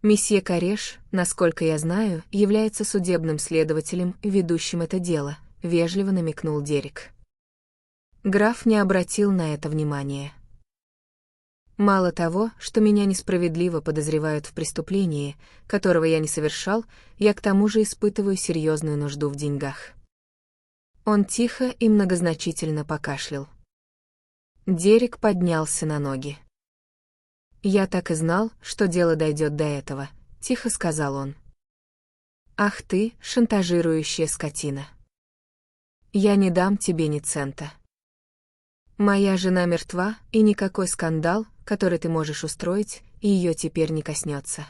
Месье Кареш, насколько я знаю, является судебным следователем, ведущим это дело, вежливо намекнул Дерек. Граф не обратил на это внимания. Мало того, что меня несправедливо подозревают в преступлении, которого я не совершал, я к тому же испытываю серьезную нужду в деньгах. Он тихо и многозначительно покашлял. Дерек поднялся на ноги. «Я так и знал, что дело дойдет до этого», — тихо сказал он. «Ах ты, шантажирующая скотина! Я не дам тебе ни цента. Моя жена мертва, и никакой скандал, который ты можешь устроить, ее теперь не коснется.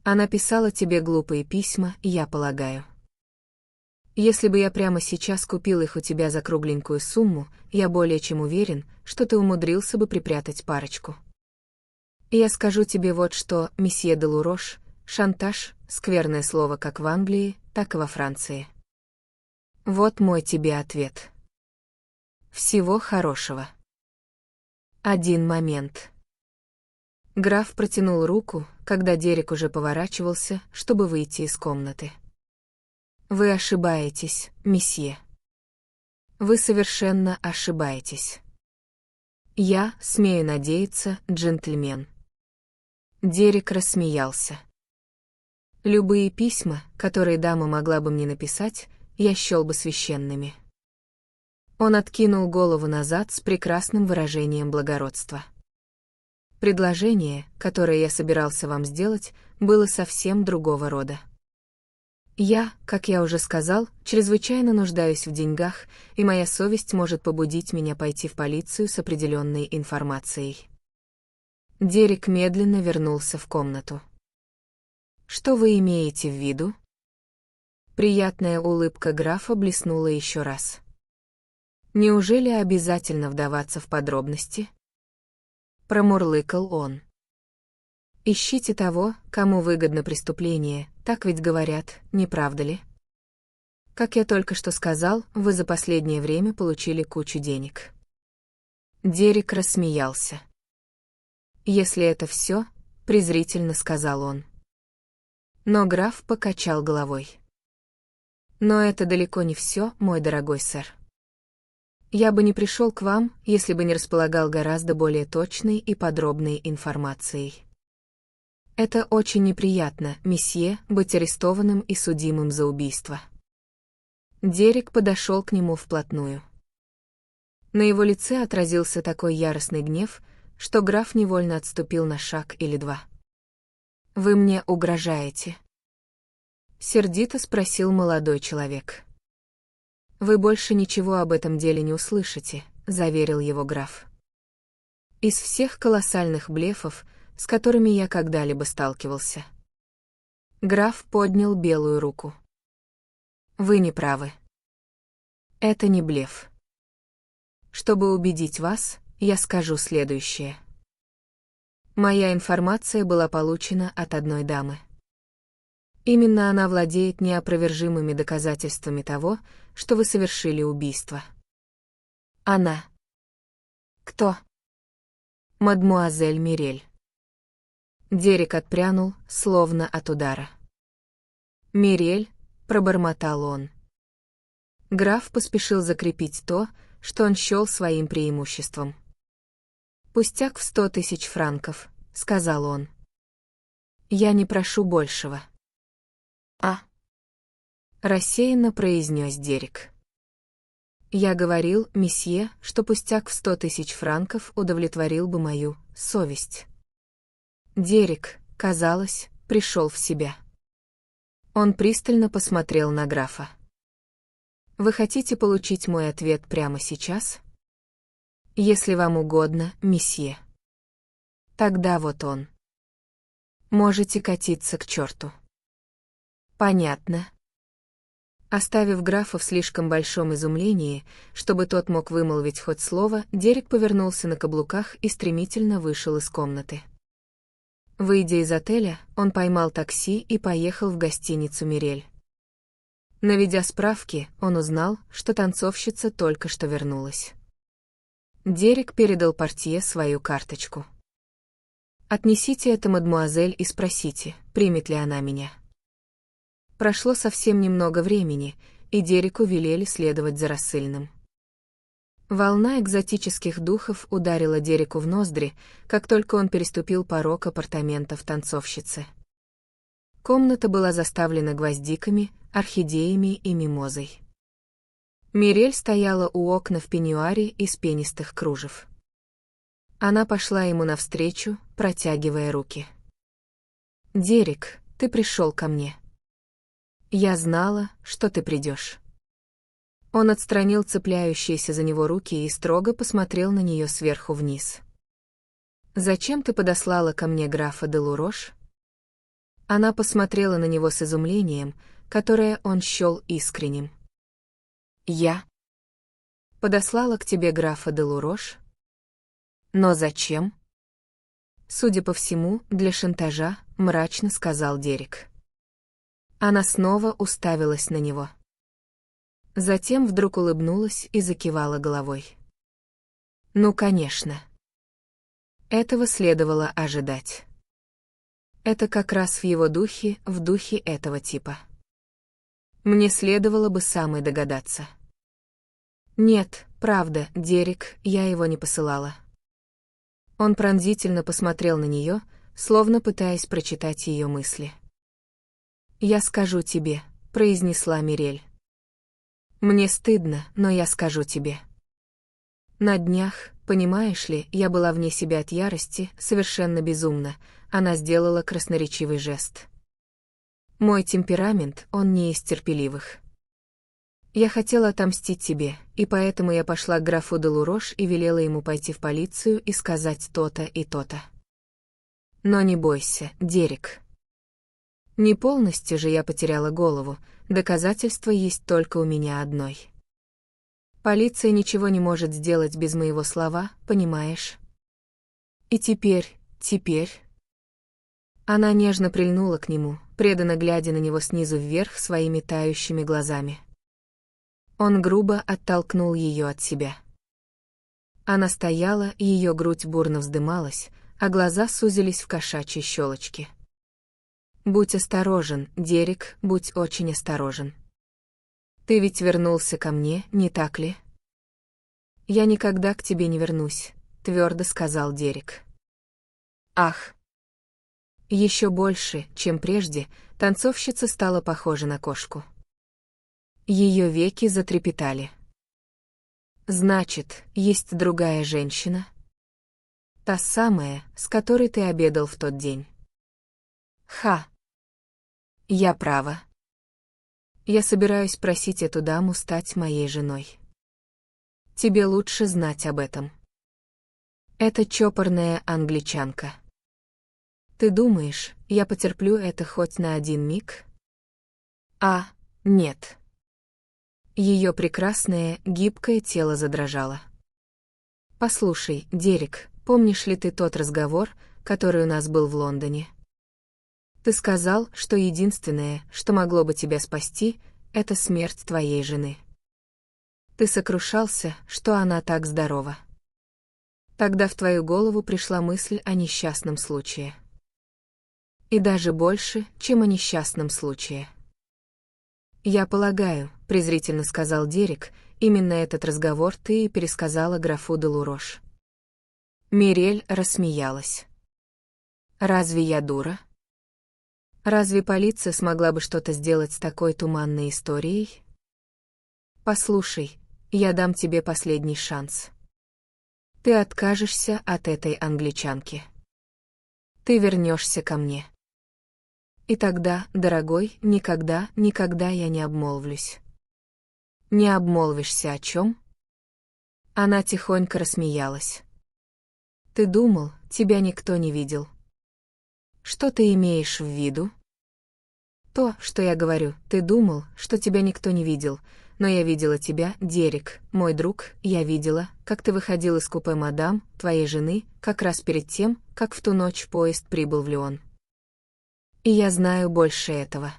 Она писала тебе глупые письма, я полагаю. Если бы я прямо сейчас купил их у тебя за кругленькую сумму, я более чем уверен, что ты умудрился бы припрятать парочку. Я скажу тебе вот что, месье де Лурош, шантаж — скверное слово как в Англии, так и во Франции. Вот мой тебе ответ. Всего хорошего. Один момент». Граф протянул руку, когда Дерек уже поворачивался, чтобы выйти из комнаты. «Вы ошибаетесь, месье. Вы совершенно ошибаетесь. Я, смею надеяться, джентльмен». Дерек рассмеялся. «Любые письма, которые дама могла бы мне написать, я счел бы священными». Он откинул голову назад с прекрасным выражением благородства. «Предложение, которое я собирался вам сделать, было совсем другого рода. Я, как я уже сказал, чрезвычайно нуждаюсь в деньгах, и моя совесть может побудить меня пойти в полицию с определенной информацией». Дерек медленно вернулся в комнату. «Что вы имеете в виду?» Приятная улыбка графа блеснула еще раз. «Неужели обязательно вдаваться в подробности?» Промурлыкал он. «Ищите того, кому выгодно преступление, так ведь говорят, не правда ли? Как я только что сказал, вы за последнее время получили кучу денег». Дерек рассмеялся. «Если это все, — презрительно сказал он». Но граф покачал головой. «Но это далеко не все, мой дорогой сэр. Я бы не пришел к вам, если бы не располагал гораздо более точной и подробной информацией. Это очень неприятно, месье, быть арестованным и судимым за убийство». Дерек подошел к нему вплотную. На его лице отразился такой яростный гнев, что граф невольно отступил на шаг или два. «Вы мне угрожаете?» — сердито спросил молодой человек. «Вы больше ничего об этом деле не услышите», — заверил его граф. «Из всех колоссальных блефов, с которыми я когда-либо сталкивался». Граф поднял белую руку. «Вы не правы. Это не блеф. Чтобы убедить вас, я скажу следующее. Моя информация была получена от одной дамы. Именно она владеет неопровержимыми доказательствами того, что вы совершили убийство. Она. Кто? Мадмуазель Мирель». Дерек отпрянул, словно от удара. «Мирель», — пробормотал он. Граф поспешил закрепить то, что он счел своим преимуществом. «Пустяк в 100 000 франков», — сказал он. Я не прошу большего. А? Рассеянно произнес Дерек. Я говорил, месье, что пустяк в 100 000 франков удовлетворил бы мою совесть. Дерек, казалось, пришел в себя. Он пристально посмотрел на графа. Вы хотите получить мой ответ прямо сейчас? Если вам угодно, месье. Тогда вот он. Можете катиться к черту. Понятно. Оставив графа в слишком большом изумлении, чтобы тот мог вымолвить хоть слово, Дерек повернулся на каблуках и стремительно вышел из комнаты. Выйдя из отеля, он поймал такси и поехал в гостиницу «Мирель». Наведя справки, он узнал, что танцовщица только что вернулась. Дерек передал портье свою карточку. «Отнесите это мадмуазель и спросите, примет ли она меня». Прошло совсем немного времени, и Дереку велели следовать за рассыльным. Волна экзотических духов ударила Дереку в ноздри, как только он переступил порог апартаментов танцовщицы. Комната была заставлена гвоздиками, орхидеями и мимозой. Мирель стояла у окна в пеньюаре из пенистых кружев. Она пошла ему навстречу, протягивая руки. «Дерек, ты пришел ко мне. Я знала, что ты придешь». Он отстранил цепляющиеся за него руки и строго посмотрел на нее сверху вниз. «Зачем ты подослала ко мне графа де Лурош?» Она посмотрела на него с изумлением, которое он счел искренним. «Я подослала к тебе графа де Лурош? Но зачем?» «Судя по всему, для шантажа», — мрачно сказал Дерек. Она снова уставилась на него. Затем вдруг улыбнулась и закивала головой. «Ну, конечно. Этого следовало ожидать. Это как раз в его духе, в духе этого типа. Мне следовало бы самой догадаться». «Нет, правда, Дерек, я его не посылала». Он пронзительно посмотрел на нее, словно пытаясь прочитать ее мысли. «Я скажу тебе», — произнесла Мирель. «Мне стыдно, но я скажу тебе. На днях, понимаешь ли, я была вне себя от ярости, совершенно безумно», — она сделала красноречивый жест. «Мой темперамент, он не из терпеливых. Я хотела отомстить тебе, и поэтому я пошла к графу де Лурош и велела ему пойти в полицию и сказать то-то и то-то. Но не бойся, Дерек. Не полностью же я потеряла голову, доказательство есть только у меня одной. Полиция ничего не может сделать без моего слова, понимаешь? И теперь... Она нежно прильнула к нему, преданно глядя на него снизу вверх своими тающими глазами. Он грубо оттолкнул ее от себя. Она стояла, и ее грудь бурно вздымалась, а глаза сузились в кошачьи щелочки. «Будь осторожен, Дерек, будь очень осторожен. Ты ведь вернулся ко мне, не так ли?» «Я никогда к тебе не вернусь», — твердо сказал Дерек. «Ах!» Еще больше, чем прежде, танцовщица стала похожа на кошку. Ее веки затрепетали. «Значит, есть другая женщина? Та самая, с которой ты обедал в тот день?» «Ха! Я права. Я собираюсь просить эту даму стать моей женой. Тебе лучше знать об этом. Это чопорная англичанка. Ты думаешь, я потерплю это хоть на один миг?» Нет». Ее прекрасное, гибкое тело задрожало. «Послушай, Дерек, помнишь ли ты тот разговор, который у нас был в Лондоне? Ты сказал, что единственное, что могло бы тебя спасти, это смерть твоей жены. Ты сокрушался, что она так здорова. Тогда в твою голову пришла мысль о несчастном случае. И даже больше, чем о несчастном случае. «Я полагаю», — презрительно сказал Дерек, «именно этот разговор ты и пересказала графу де Лурош». Мирель рассмеялась. «Разве я дура? Разве полиция смогла бы что-то сделать с такой туманной историей? Послушай, я дам тебе последний шанс. Ты откажешься от этой англичанки. Ты вернешься ко мне. И тогда, дорогой, никогда, никогда я не обмолвлюсь. Не обмолвишься о чем? Она тихонько рассмеялась. Ты думал, тебя никто не видел. Что ты имеешь в виду? То, что я говорю, ты думал, что тебя никто не видел, но я видела тебя, Дерек, мой друг, я видела, как ты выходил из купе мадам, твоей жены, как раз перед тем, как в ту ночь поезд прибыл в Лион. И я знаю больше этого.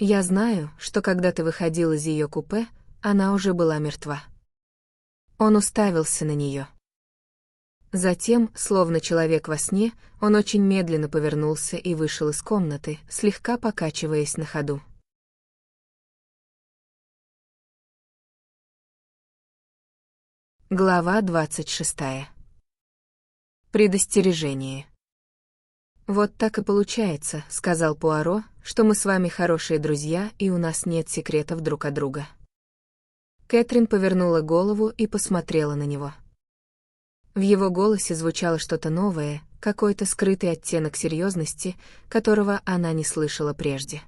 Я знаю, что когда ты выходил из ее купе, она уже была мертва. Он уставился на нее. Затем, словно человек во сне, он очень медленно повернулся и вышел из комнаты, слегка покачиваясь на ходу. Глава 26. Предостережение. «Вот так и получается», — сказал Пуаро, «что мы с вами хорошие друзья, и у нас нет секретов друг от друга». Кэтрин повернула голову и посмотрела на него. В его голосе звучало что-то новое, какой-то скрытый оттенок серьезности, которого она не слышала прежде.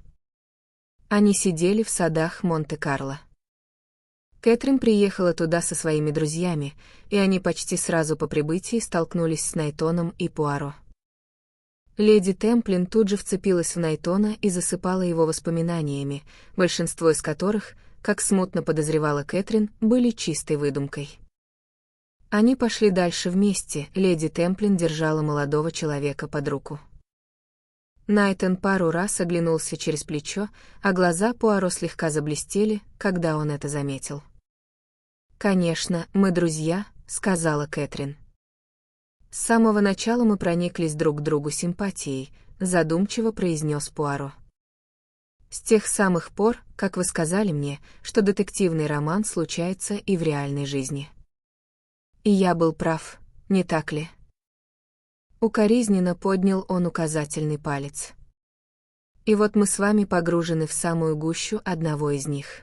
Они сидели в садах Монте-Карло. Кэтрин приехала туда со своими друзьями, и они почти сразу по прибытии столкнулись с Найтоном и Пуаро. Леди Темплин тут же вцепилась в Найтона и засыпала его воспоминаниями, большинство из которых, как смутно подозревала Кэтрин, были чистой выдумкой. Они пошли дальше вместе, леди Темплин держала молодого человека под руку. Найтон пару раз оглянулся через плечо, а глаза Пуаро слегка заблестели, когда он это заметил. «Конечно, мы друзья», — сказала Кэтрин. «С самого начала мы прониклись друг к другу симпатией», — задумчиво произнес Пуаро. «С тех самых пор, как вы сказали мне, что детективный роман случается и в реальной жизни. И я был прав, не так ли?» Укоризненно поднял он указательный палец. «И вот мы с вами погружены в самую гущу одного из них.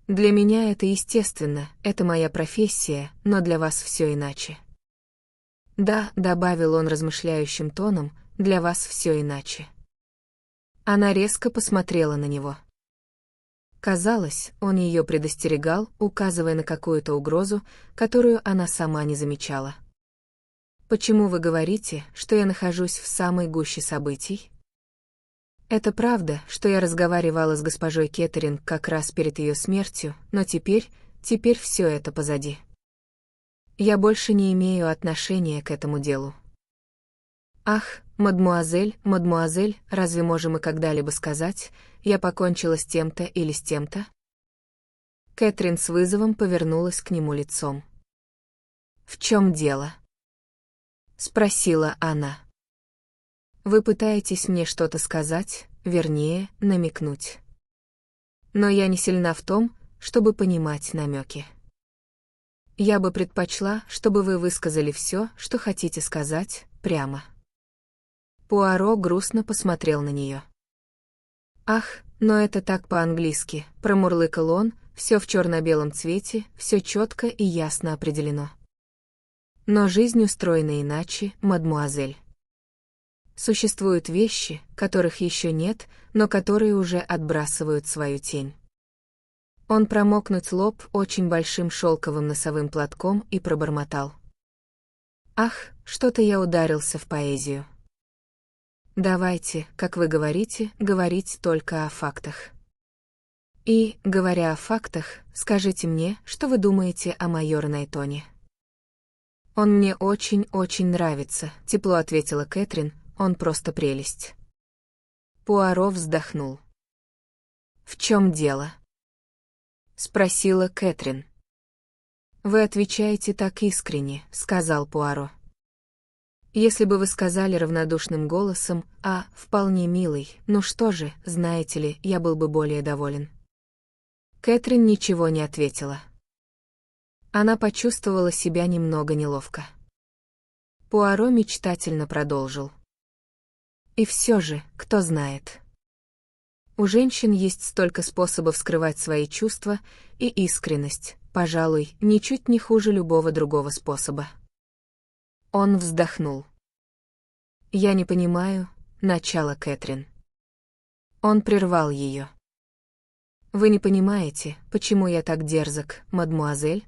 Для меня это естественно, это моя профессия, но для вас все иначе». «Да», — добавил он размышляющим тоном, — «для вас все иначе». Она резко посмотрела на него. Казалось, он ее предостерегал, указывая на какую-то угрозу, которую она сама не замечала. «Почему вы говорите, что я нахожусь в самой гуще событий?» «Это правда, что я разговаривала с госпожой Кеттерин как раз перед ее смертью, но теперь все это позади. Я больше не имею отношения к этому делу». «Ах, мадмуазель, разве можем мы когда-либо сказать, я покончила с тем-то или с тем-то?» Кэтрин с вызовом повернулась к нему лицом. «В чем дело?» — спросила она. «Вы пытаетесь мне что-то сказать, вернее, намекнуть. Но я не сильна в том, чтобы понимать намеки. Я бы предпочла, чтобы вы высказали все, что хотите сказать, прямо». Пуаро грустно посмотрел на нее. «Ах, но это так по-английски», — промурлыкал он, «все в черно-белом цвете, все четко и ясно определено. Но жизнь устроена иначе, мадмуазель. Существуют вещи, которых еще нет, но которые уже отбрасывают свою тень». Он промокнуть лоб очень большим шелковым носовым платком и пробормотал. «Ах, что-то я ударился в поэзию. Давайте, как вы говорите, говорить только о фактах. И, говоря о фактах, скажите мне, что вы думаете о майоре Найтоне?» «Он мне очень-очень нравится», — тепло ответила Кэтрин, «он просто прелесть». Пуаро вздохнул. «В чем дело?» — спросила Кэтрин. «Вы отвечаете так искренне», — сказал Пуаро. «Если бы вы сказали равнодушным голосом, вполне милый, ну что же, знаете ли, я был бы более доволен». Кэтрин ничего не ответила. Она почувствовала себя немного неловко. Пуаро мечтательно продолжил. И все же, кто знает. У женщин есть столько способов скрывать свои чувства, и искренность, пожалуй, ничуть не хуже любого другого способа. Он вздохнул. «Я не понимаю», — начала Кэтрин. Он прервал ее. «Вы не понимаете, почему я так дерзок, мадмуазель?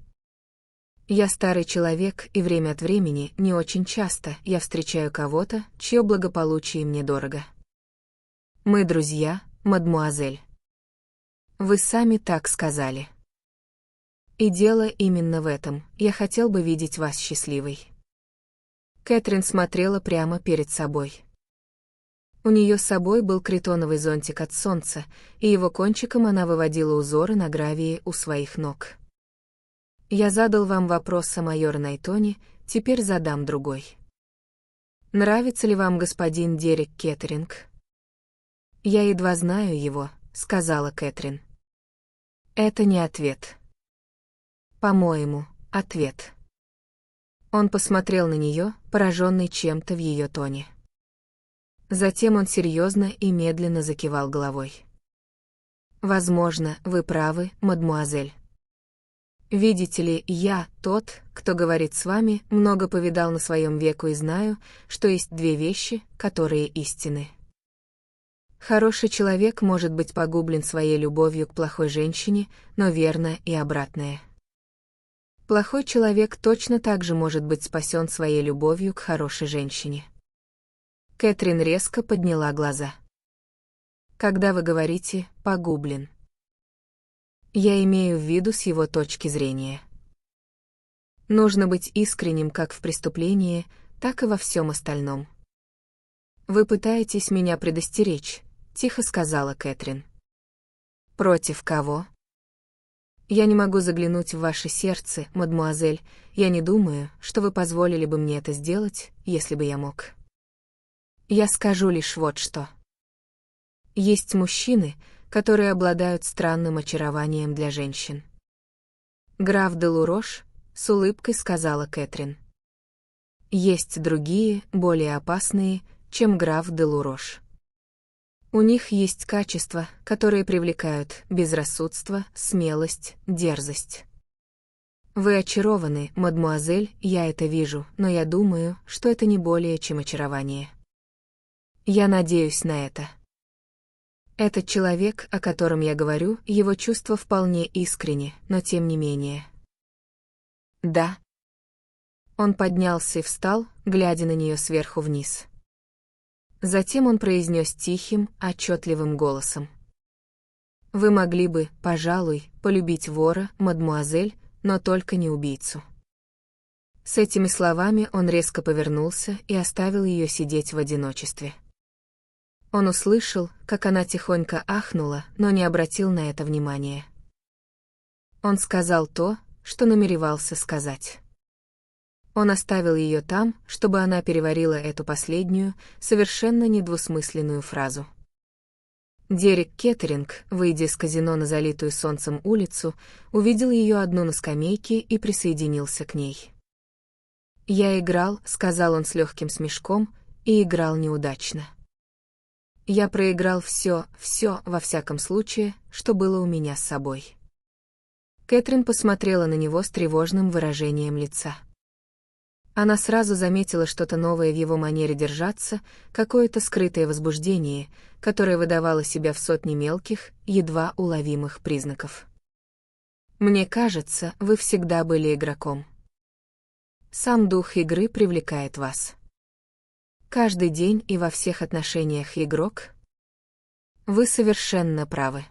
Я старый человек, и время от времени, не очень часто, я встречаю кого-то, чье благополучие мне дорого. Мы друзья, мадмуазель. Вы сами так сказали. И дело именно в этом, я хотел бы видеть вас счастливой». Кэтрин смотрела прямо перед собой. У нее с собой был критоновый зонтик от солнца, и его кончиком она выводила узоры на гравии у своих ног. «Я задал вам вопрос о майоре Найтоне, теперь задам другой. Нравится ли вам господин Дерек Кеттеринг?» «Я едва знаю его», — сказала Кэтрин. «Это не ответ». «По-моему, ответ». Он посмотрел на нее, пораженный чем-то в ее тоне. Затем он серьезно и медленно закивал головой. «Возможно, вы правы, мадмуазель. Видите ли, я, тот, кто говорит с вами, много повидал на своем веку и знаю, что есть две вещи, которые истинны. Хороший человек может быть погублен своей любовью к плохой женщине, но верно и обратное. Плохой человек точно так же может быть спасен своей любовью к хорошей женщине». Кэтрин резко подняла глаза. «Когда вы говорите «погублен», я имею в виду с его точки зрения. Нужно быть искренним как в преступлении, так и во всем остальном. «Вы пытаетесь меня предостеречь», — тихо сказала Кэтрин. «Против кого?» «Я не могу заглянуть в ваше сердце, мадмуазель, я не думаю, что вы позволили бы мне это сделать, если бы я мог. Я скажу лишь вот что. Есть мужчины, которые обладают странным очарованием для женщин. Граф де Лурош, с улыбкой сказала Кэтрин. Есть другие, более опасные, чем граф де Лурош. У них есть качества, которые привлекают безрассудство, смелость, дерзость. Вы очарованы, мадмуазель, я это вижу, но я думаю, что это не более чем очарование. Я надеюсь на это. Этот человек, о котором я говорю, его чувства вполне искренни, но тем не менее. Да. Он поднялся и встал, глядя на нее сверху вниз. Затем он произнес тихим, отчетливым голосом. «Вы могли бы, пожалуй, полюбить вора, мадмуазель, но только не убийцу». С этими словами он резко повернулся и оставил ее сидеть в одиночестве. Он услышал, как она тихонько ахнула, но не обратил на это внимания. Он сказал то, что намеревался сказать. Он оставил ее там, чтобы она переварила эту последнюю, совершенно недвусмысленную фразу. Дерек Кеттеринг, выйдя из казино на залитую солнцем улицу, увидел ее одну на скамейке и присоединился к ней. «Я играл», — сказал он с легким смешком, — «и играл неудачно. Я проиграл все, во всяком случае, что было у меня с собой». Кэтрин посмотрела на него с тревожным выражением лица. Она сразу заметила что-то новое в его манере держаться, какое-то скрытое возбуждение, которое выдавало себя в сотни мелких, едва уловимых признаков. «Мне кажется, вы всегда были игроком. Сам дух игры привлекает вас. Каждый день и во всех отношениях игрок? Вы совершенно правы.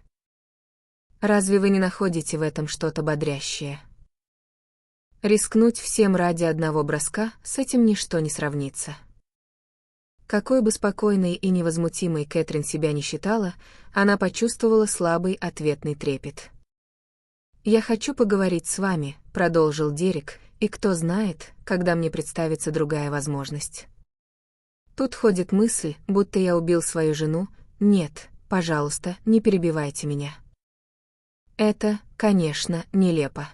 Разве вы не находите в этом что-то бодрящее? Рискнуть всем ради одного броска, с этим ничто не сравнится». Какой бы спокойной и невозмутимой Кэтрин себя не считала, она почувствовала слабый ответный трепет. «Я хочу поговорить с вами», — продолжил Дерек, «и кто знает, когда мне представится другая возможность. Тут ходит мысль, будто я убил свою жену. Нет, пожалуйста, не перебивайте меня. Это, конечно, нелепо».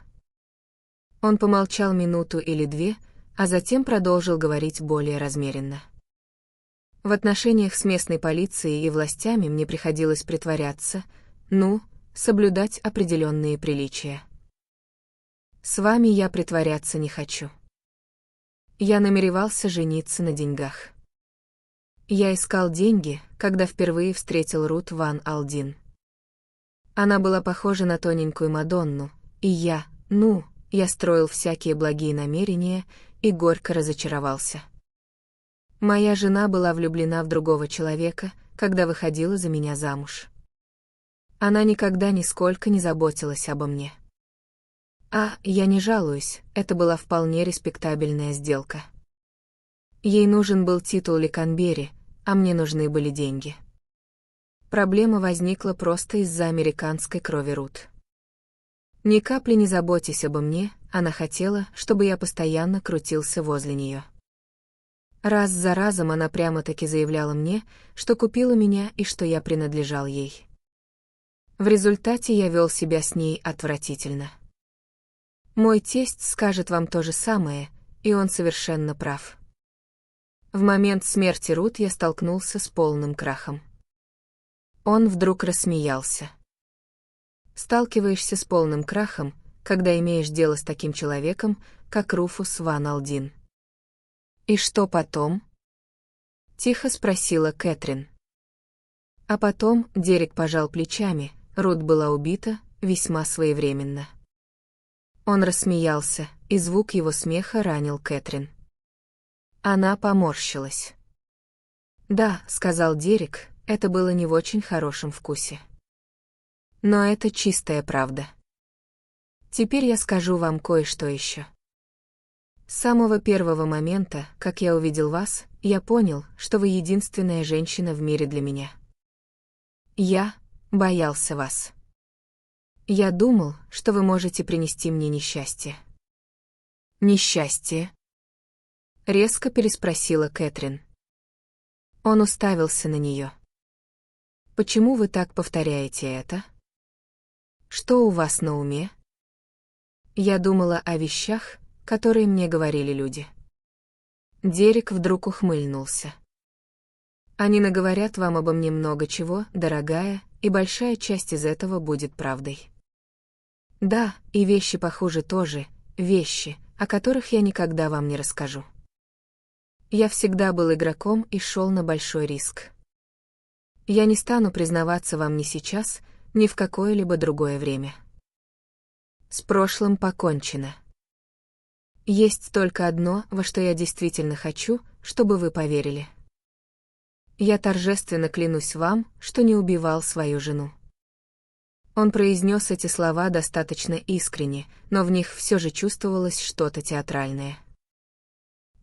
Он помолчал минуту или две, а затем продолжил говорить более размеренно. В отношениях с местной полицией и властями мне приходилось притворяться, соблюдать определенные приличия. С вами я притворяться не хочу. Я намеревался жениться на деньгах. Я искал деньги, когда впервые встретил Рут Ван Алдин. Она была похожа на тоненькую Мадонну, и я строил всякие благие намерения и горько разочаровался. Моя жена была влюблена в другого человека, когда выходила за меня замуж. Она никогда нисколько не заботилась обо мне. Я не жалуюсь, это была вполне респектабельная сделка. Ей нужен был титул Ликанбери, а мне нужны были деньги. Проблема возникла просто из-за американской крови Рут. Ни капли не заботясь обо мне, она хотела, чтобы я постоянно крутился возле нее. Раз за разом она прямо-таки заявляла мне, что купила меня и что я принадлежал ей. В результате я вел себя с ней отвратительно. Мой тесть скажет вам то же самое, и он совершенно прав. В момент смерти Рут я столкнулся с полным крахом. Он вдруг рассмеялся. Сталкиваешься с полным крахом, когда имеешь дело с таким человеком, как Руфус Ван Алдин. «И что потом?» — тихо спросила Кэтрин. А потом Дерек пожал плечами, Рут была убита, весьма своевременно. Он рассмеялся, и звук его смеха ранил Кэтрин. Она поморщилась. «Да», — сказал Дерек, — «это было не в очень хорошем вкусе. Но это чистая правда. Теперь я скажу вам кое-что еще. С самого первого момента, как я увидел вас, я понял, что вы единственная женщина в мире для меня. Я боялся вас. Я думал, что вы можете принести мне несчастье». «Несчастье?» — резко переспросила Кэтрин. Он уставился на нее. «Почему вы так повторяете это? Что у вас на уме?» Я думала о вещах, которые мне говорили люди. Дерек вдруг ухмыльнулся. «Они наговорят вам обо мне много чего, дорогая, и большая часть из этого будет правдой. Да, и вещи похуже тоже, вещи, о которых я никогда вам не расскажу. Я всегда был игроком и шел на большой риск. Я не стану признаваться вам ни сейчас, ни в какое-либо другое время. С прошлым покончено. Есть только одно, во что я действительно хочу, чтобы вы поверили. Я торжественно клянусь вам, что не убивал свою жену». Он произнес эти слова достаточно искренне, но в них все же чувствовалось что-то театральное.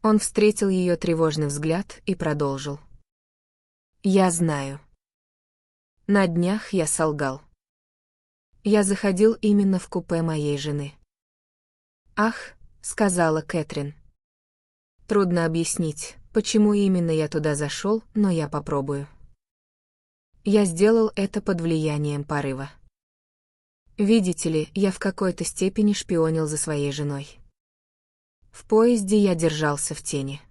Он встретил ее тревожный взгляд и продолжил. «Я знаю. На днях я солгал. Я заходил именно в купе моей жены». «Ах», — сказала Кэтрин. «Трудно объяснить, почему именно я туда зашел, но я попробую. Я сделал это под влиянием порыва. Видите ли, я в какой-то степени шпионил за своей женой. В поезде я держался в тени.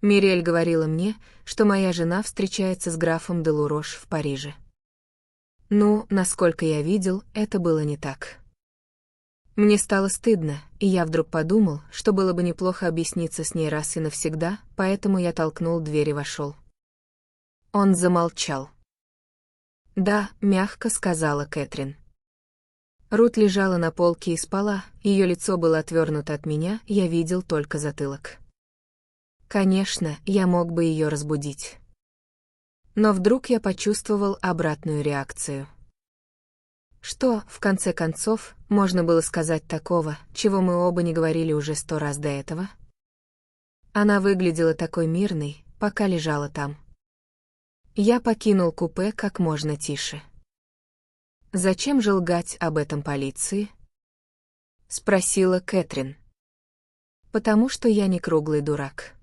Мириэль говорила мне, что моя жена встречается с графом де Лурош в Париже. Насколько я видел, это было не так. Мне стало стыдно, и я вдруг подумал, что было бы неплохо объясниться с ней раз и навсегда, поэтому я толкнул дверь и вошел». Он замолчал. «Да», — мягко сказала Кэтрин. Рут лежала на полке и спала, ее лицо было отвернуто от меня, я видел только затылок. Конечно, я мог бы ее разбудить. Но вдруг я почувствовал обратную реакцию. Что, в конце концов, можно было сказать такого, чего мы оба не говорили уже 100 раз до этого? Она выглядела такой мирной, пока лежала там. Я покинул купе как можно тише. «Зачем же лгать об этом полиции?» — спросила Кэтрин. «Потому что я не круглый дурак.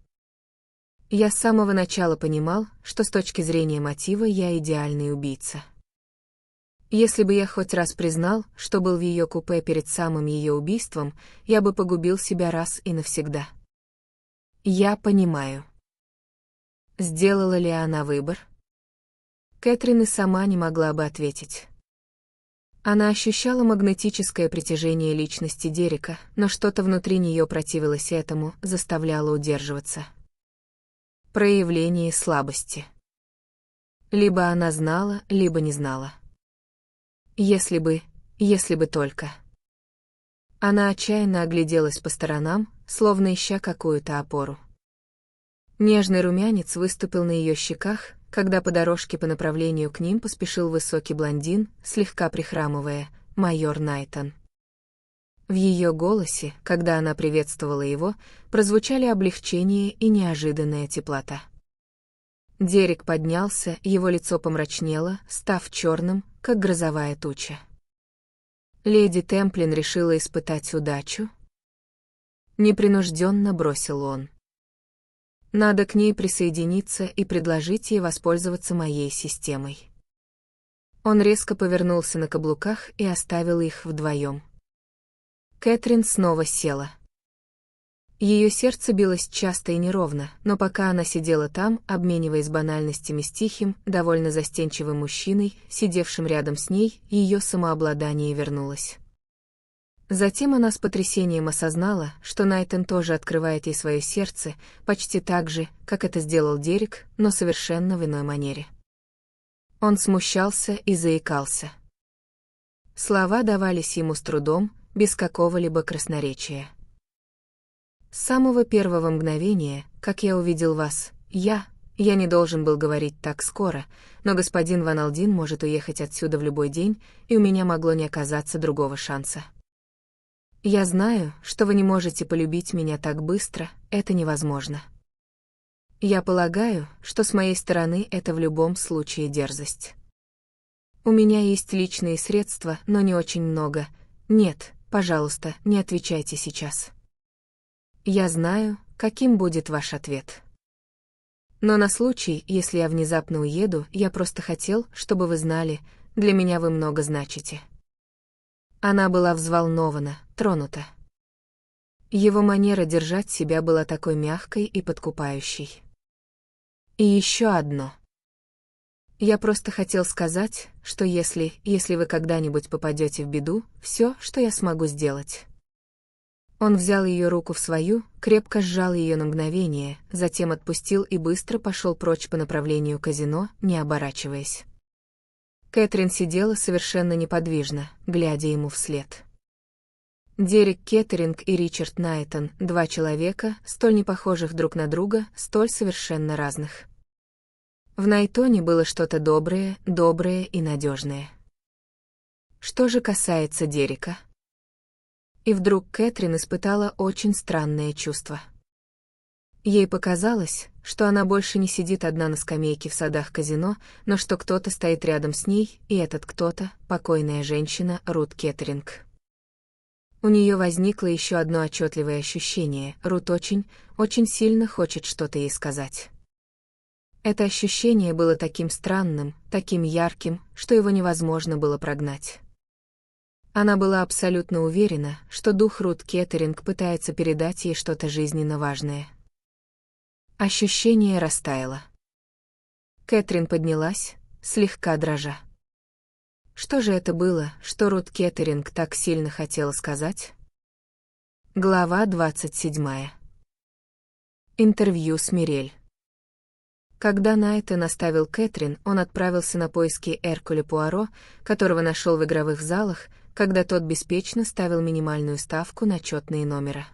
Я с самого начала понимал, что с точки зрения мотива я идеальный убийца. Если бы я хоть раз признал, что был в ее купе перед самым ее убийством, я бы погубил себя раз и навсегда. Я понимаю». Сделала ли она выбор? Кэтрин и сама не могла бы ответить. Она ощущала магнетическое притяжение личности Дерека, но что-то внутри нее противилось этому, заставляло удерживаться. Проявление слабости. Либо она знала, либо не знала. Если бы только. Она отчаянно огляделась по сторонам, словно ища какую-то опору. Нежный румянец выступил на ее щеках, когда по дорожке по направлению к ним поспешил высокий блондин, слегка прихрамывая, майор Найтон. В ее голосе, когда она приветствовала его, прозвучали облегчение и неожиданная теплота. Дерек поднялся, его лицо помрачнело, став черным, как грозовая туча. Леди Темплин решила испытать удачу? Непринужденно бросил он. Надо к ней присоединиться и предложить ей воспользоваться моей системой. Он резко повернулся на каблуках и оставил их вдвоем. Кэтрин снова села. Ее сердце билось часто и неровно, но пока она сидела там, обмениваясь банальностями с тихим, довольно застенчивым мужчиной, сидевшим рядом с ней, ее самообладание вернулось. Затем она с потрясением осознала, что Найтон тоже открывает ей свое сердце, почти так же, как это сделал Дерек, но совершенно в иной манере. Он смущался и заикался. Слова давались ему с трудом, без какого-либо красноречия. С самого первого мгновения, как я увидел вас, я не должен был говорить так скоро, но господин Ван Алдин может уехать отсюда в любой день, и у меня могло не оказаться другого шанса. Я знаю, что вы не можете полюбить меня так быстро, это невозможно. Я полагаю, что с моей стороны это в любом случае дерзость. У меня есть личные средства, но не очень много. Нет, пожалуйста, не отвечайте сейчас. Я знаю, каким будет ваш ответ. Но на случай, если я внезапно уеду, я просто хотел, чтобы вы знали, для меня вы много значите. Она была взволнована, тронута. Его манера держать себя была такой мягкой и подкупающей. И еще одно. Я просто хотел сказать, что если вы когда-нибудь попадете в беду, все, что я смогу сделать. Он взял ее руку в свою, крепко сжал ее на мгновение, затем отпустил и быстро пошел прочь по направлению казино, не оборачиваясь. Кэтрин сидела совершенно неподвижно, глядя ему вслед. Дерек Кеттеринг и Ричард Найтон — два человека, столь непохожих друг на друга, столь совершенно разных. В Найтоне было что-то доброе и надежное. Что же касается Дерека? И вдруг Кэтрин испытала очень странное чувство. Ей показалось, что она больше не сидит одна на скамейке в садах казино, но что кто-то стоит рядом с ней, и этот кто-то — покойная женщина Рут Кеттеринг. У нее возникло еще одно отчетливое ощущение: Рут очень сильно хочет что-то ей сказать. Это ощущение было таким странным, таким ярким, что его невозможно было прогнать. Она была абсолютно уверена, что дух Рут Кеттеринг пытается передать ей что-то жизненно важное. Ощущение растаяло. Кэтрин поднялась, слегка дрожа. Что же это было, что Рут Кеттеринг так сильно хотела сказать? Глава 27. Интервью с Мирель. Когда Найтон оставил Кэтрин, он отправился на поиски Эркюля Пуаро, которого нашел в игровых залах, когда тот беспечно ставил минимальную ставку на четные номера.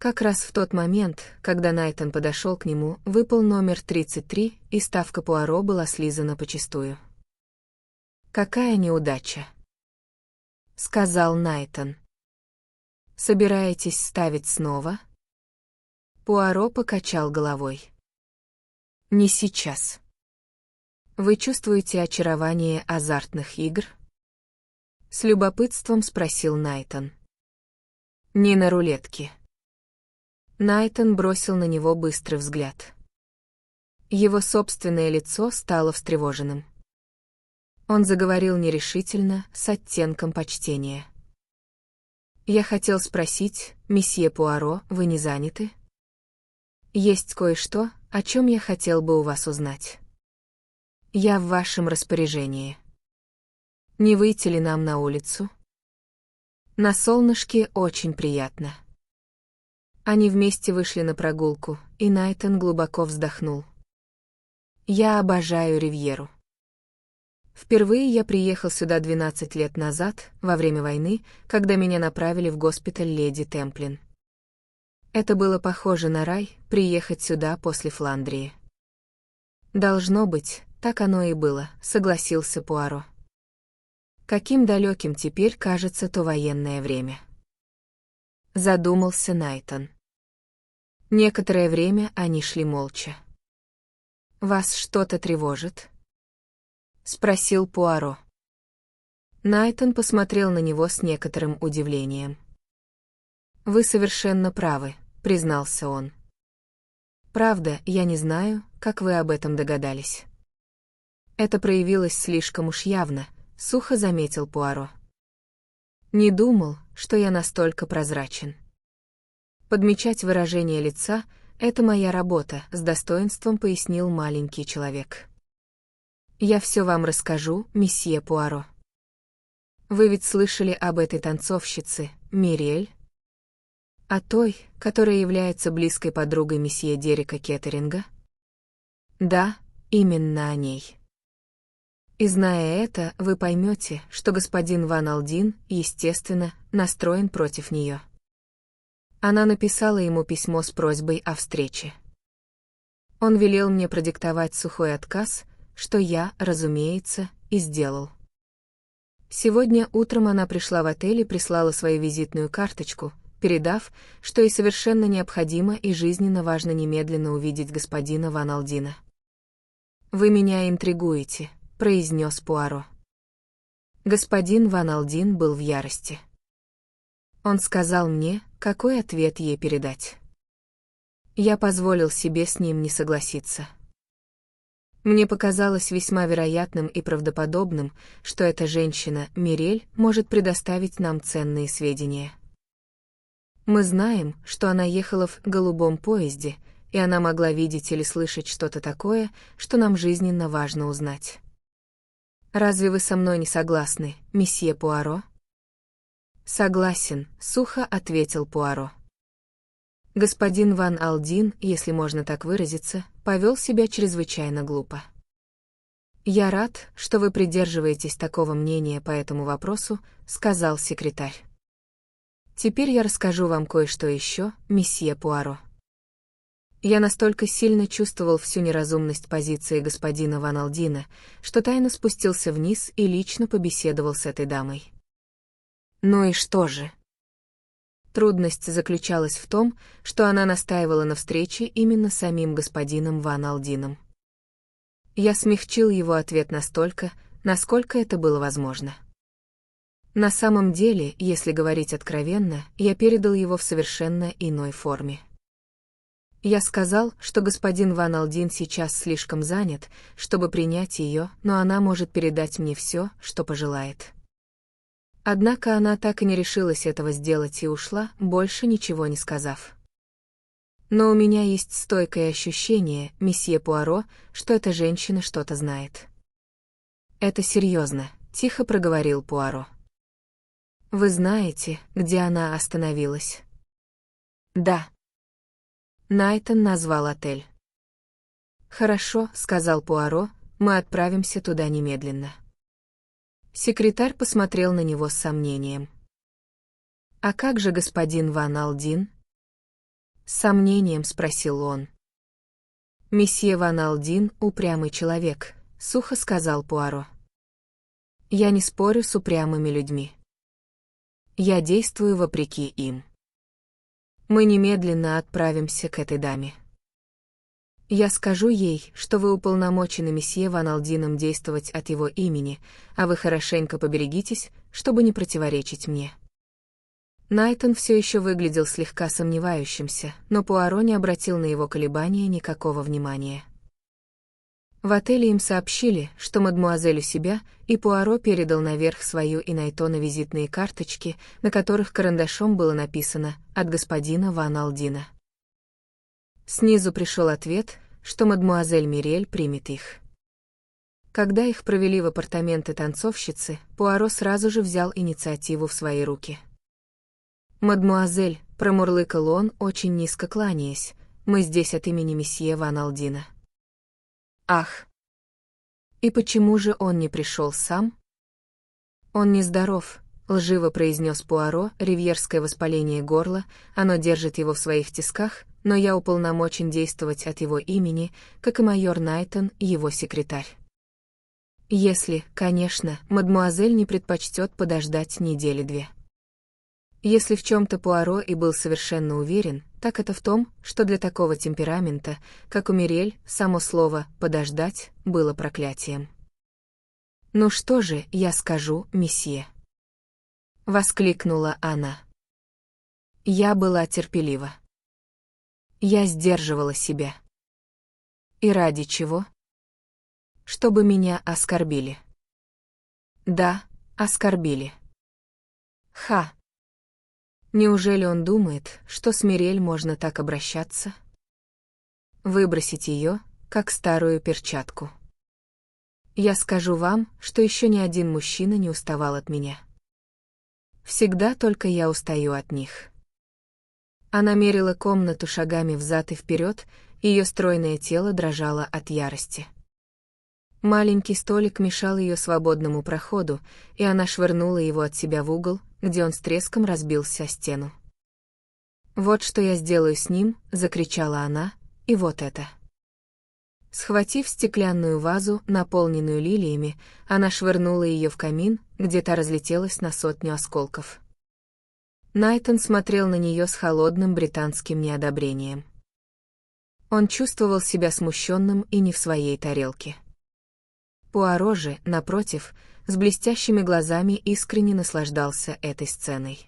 Как раз в тот момент, когда Найтон подошел к нему, выпал номер 33, и ставка Пуаро была слизана почистую. «Какая неудача!» — сказал Найтон. «Собираетесь ставить снова?» Пуаро покачал головой. «Не сейчас. Вы чувствуете очарование азартных игр?» С любопытством спросил Найтон. «Не на рулетке». Найтон бросил на него быстрый взгляд. Его собственное лицо стало встревоженным. Он заговорил нерешительно, с оттенком почтения. «Я хотел спросить, месье Пуаро, вы не заняты?» «Есть кое-что, о чем я хотел бы у вас узнать. Я в вашем распоряжении. Не выйти ли нам на улицу? На солнышке очень приятно». Они вместе вышли на прогулку, и Найтан глубоко вздохнул. «Я обожаю Ривьеру. Впервые я приехал сюда 12 лет назад, во время войны, когда меня направили в госпиталь леди Темплин. Это было похоже на рай, приехать сюда после Фландрии». «Должно быть, так оно и было», — согласился Пуаро. «Каким далеким теперь кажется то военное время». Задумался Найтан. Некоторое время они шли молча. «Вас что-то тревожит?» — спросил Пуаро. Найтан посмотрел на него с некоторым удивлением. «Вы совершенно правы», — признался он. «Правда, я не знаю, как вы об этом догадались». «Это проявилось слишком уж явно», — сухо заметил Пуаро. «Не думал, что я настолько прозрачен. Подмечать выражение лица — это моя работа», — с достоинством пояснил маленький человек. «Я все вам расскажу, месье Пуаро. Вы ведь слышали об этой танцовщице, Мириэль? О той, которая является близкой подругой месье Дерека Кеттеринга?» «Да, именно о ней. И зная это, вы поймете, что господин Ван Алдин, естественно, настроен против нее. Она написала ему письмо с просьбой о встрече. Он велел мне продиктовать сухой отказ, что я, разумеется, и сделал. Сегодня утром она пришла в отель и прислала свою визитную карточку, передав, что ей совершенно необходимо и жизненно важно немедленно увидеть господина Ван Алдина. «Вы меня интригуете», — произнес Пуаро. Господин Ван Алдин был в ярости. Он сказал мне, какой ответ ей передать. Я позволил себе с ним не согласиться. Мне показалось весьма вероятным и правдоподобным, что эта женщина, Мирель, может предоставить нам ценные сведения. Мы знаем, что она ехала в голубом поезде, и она могла видеть или слышать что-то такое, что нам жизненно важно узнать. Разве вы со мной не согласны, месье Пуаро? «Согласен», — сухо ответил Пуаро. Господин Ван Алдин, если можно так выразиться, повел себя чрезвычайно глупо. «Я рад, что вы придерживаетесь такого мнения по этому вопросу», — сказал секретарь. «Теперь я расскажу вам кое-что еще, месье Пуаро. Я настолько сильно чувствовал всю неразумность позиции господина Ван Алдина, что тайно спустился вниз и лично побеседовал с этой дамой». «Ну и что же?» Трудность заключалась в том, что она настаивала на встрече именно с самим господином Ван Алдином. Я смягчил его ответ настолько, насколько это было возможно. На самом деле, если говорить откровенно, я передал его в совершенно иной форме. Я сказал, что господин Ван Алдин сейчас слишком занят, чтобы принять ее, но она может передать мне все, что пожелает. Однако она так и не решилась этого сделать и ушла, больше ничего не сказав. Но у меня есть стойкое ощущение, месье Пуаро, что эта женщина что-то знает. «Это серьезно», — тихо проговорил Пуаро. «Вы знаете, где она остановилась?» «Да». Найтан назвал отель. «Хорошо», — сказал Пуаро, — «мы отправимся туда немедленно». Секретарь посмотрел на него с сомнением. «А как же господин Ван Алдин?» С сомнением спросил он. «Месье Ван Алдин — упрямый человек», — сухо сказал Пуаро. «Я не спорю с упрямыми людьми. Я действую вопреки им. Мы немедленно отправимся к этой даме. Я скажу ей, что вы уполномочены месье Ван Алдином действовать от его имени, а вы хорошенько поберегитесь, чтобы не противоречить мне». Найтан все еще выглядел слегка сомневающимся, но Пуаро не обратил на его колебания никакого внимания. В отеле им сообщили, что мадмуазель у себя, и Пуаро передал наверх свою и Найтона визитные карточки, на которых карандашом было написано «От господина Ван Алдина». Снизу пришел ответ, что мадмуазель Мириэль примет их. Когда их провели в апартаменты танцовщицы, Пуаро сразу же взял инициативу в свои руки. «Мадмуазель», — промурлыкал он, очень низко кланяясь, — «мы здесь от имени месье Ван Алдина». «Ах! И почему же он не пришел сам?» «Он нездоров», — лживо произнес Пуаро, ривьерское воспаление горла, оно держит его в своих тисках, но я уполномочен действовать от его имени, как и майор Найтон, его секретарь. Если, конечно, мадмуазель не предпочтет подождать недели-две. Если в чем-то Пуаро и был совершенно уверен, так это в том, что для такого темперамента, как у Мириэль, само слово «подождать» было проклятием. «Ну что же, я скажу, месье?» — воскликнула она. Я была терпелива. Я сдерживала себя. И ради чего? Чтобы меня оскорбили. Да, оскорбили. Ха! Неужели он думает, что с Мириэль можно так обращаться? Выбросить ее, как старую перчатку. Я скажу вам, что еще ни один мужчина не уставал от меня. Всегда только я устаю от них. Она мерила комнату шагами взад и вперед, ее стройное тело дрожало от ярости. Маленький столик мешал ее свободному проходу, и она швырнула его от себя в угол, где он с треском разбился о стену. «Вот что я сделаю с ним», — закричала она, — «и вот это». Схватив стеклянную вазу, наполненную лилиями, она швырнула ее в камин, где та разлетелась на 100 осколков. Найтон смотрел на нее с холодным британским неодобрением. Он чувствовал себя смущенным и не в своей тарелке. Пуаро же, напротив, с блестящими глазами искренне наслаждался этой сценой.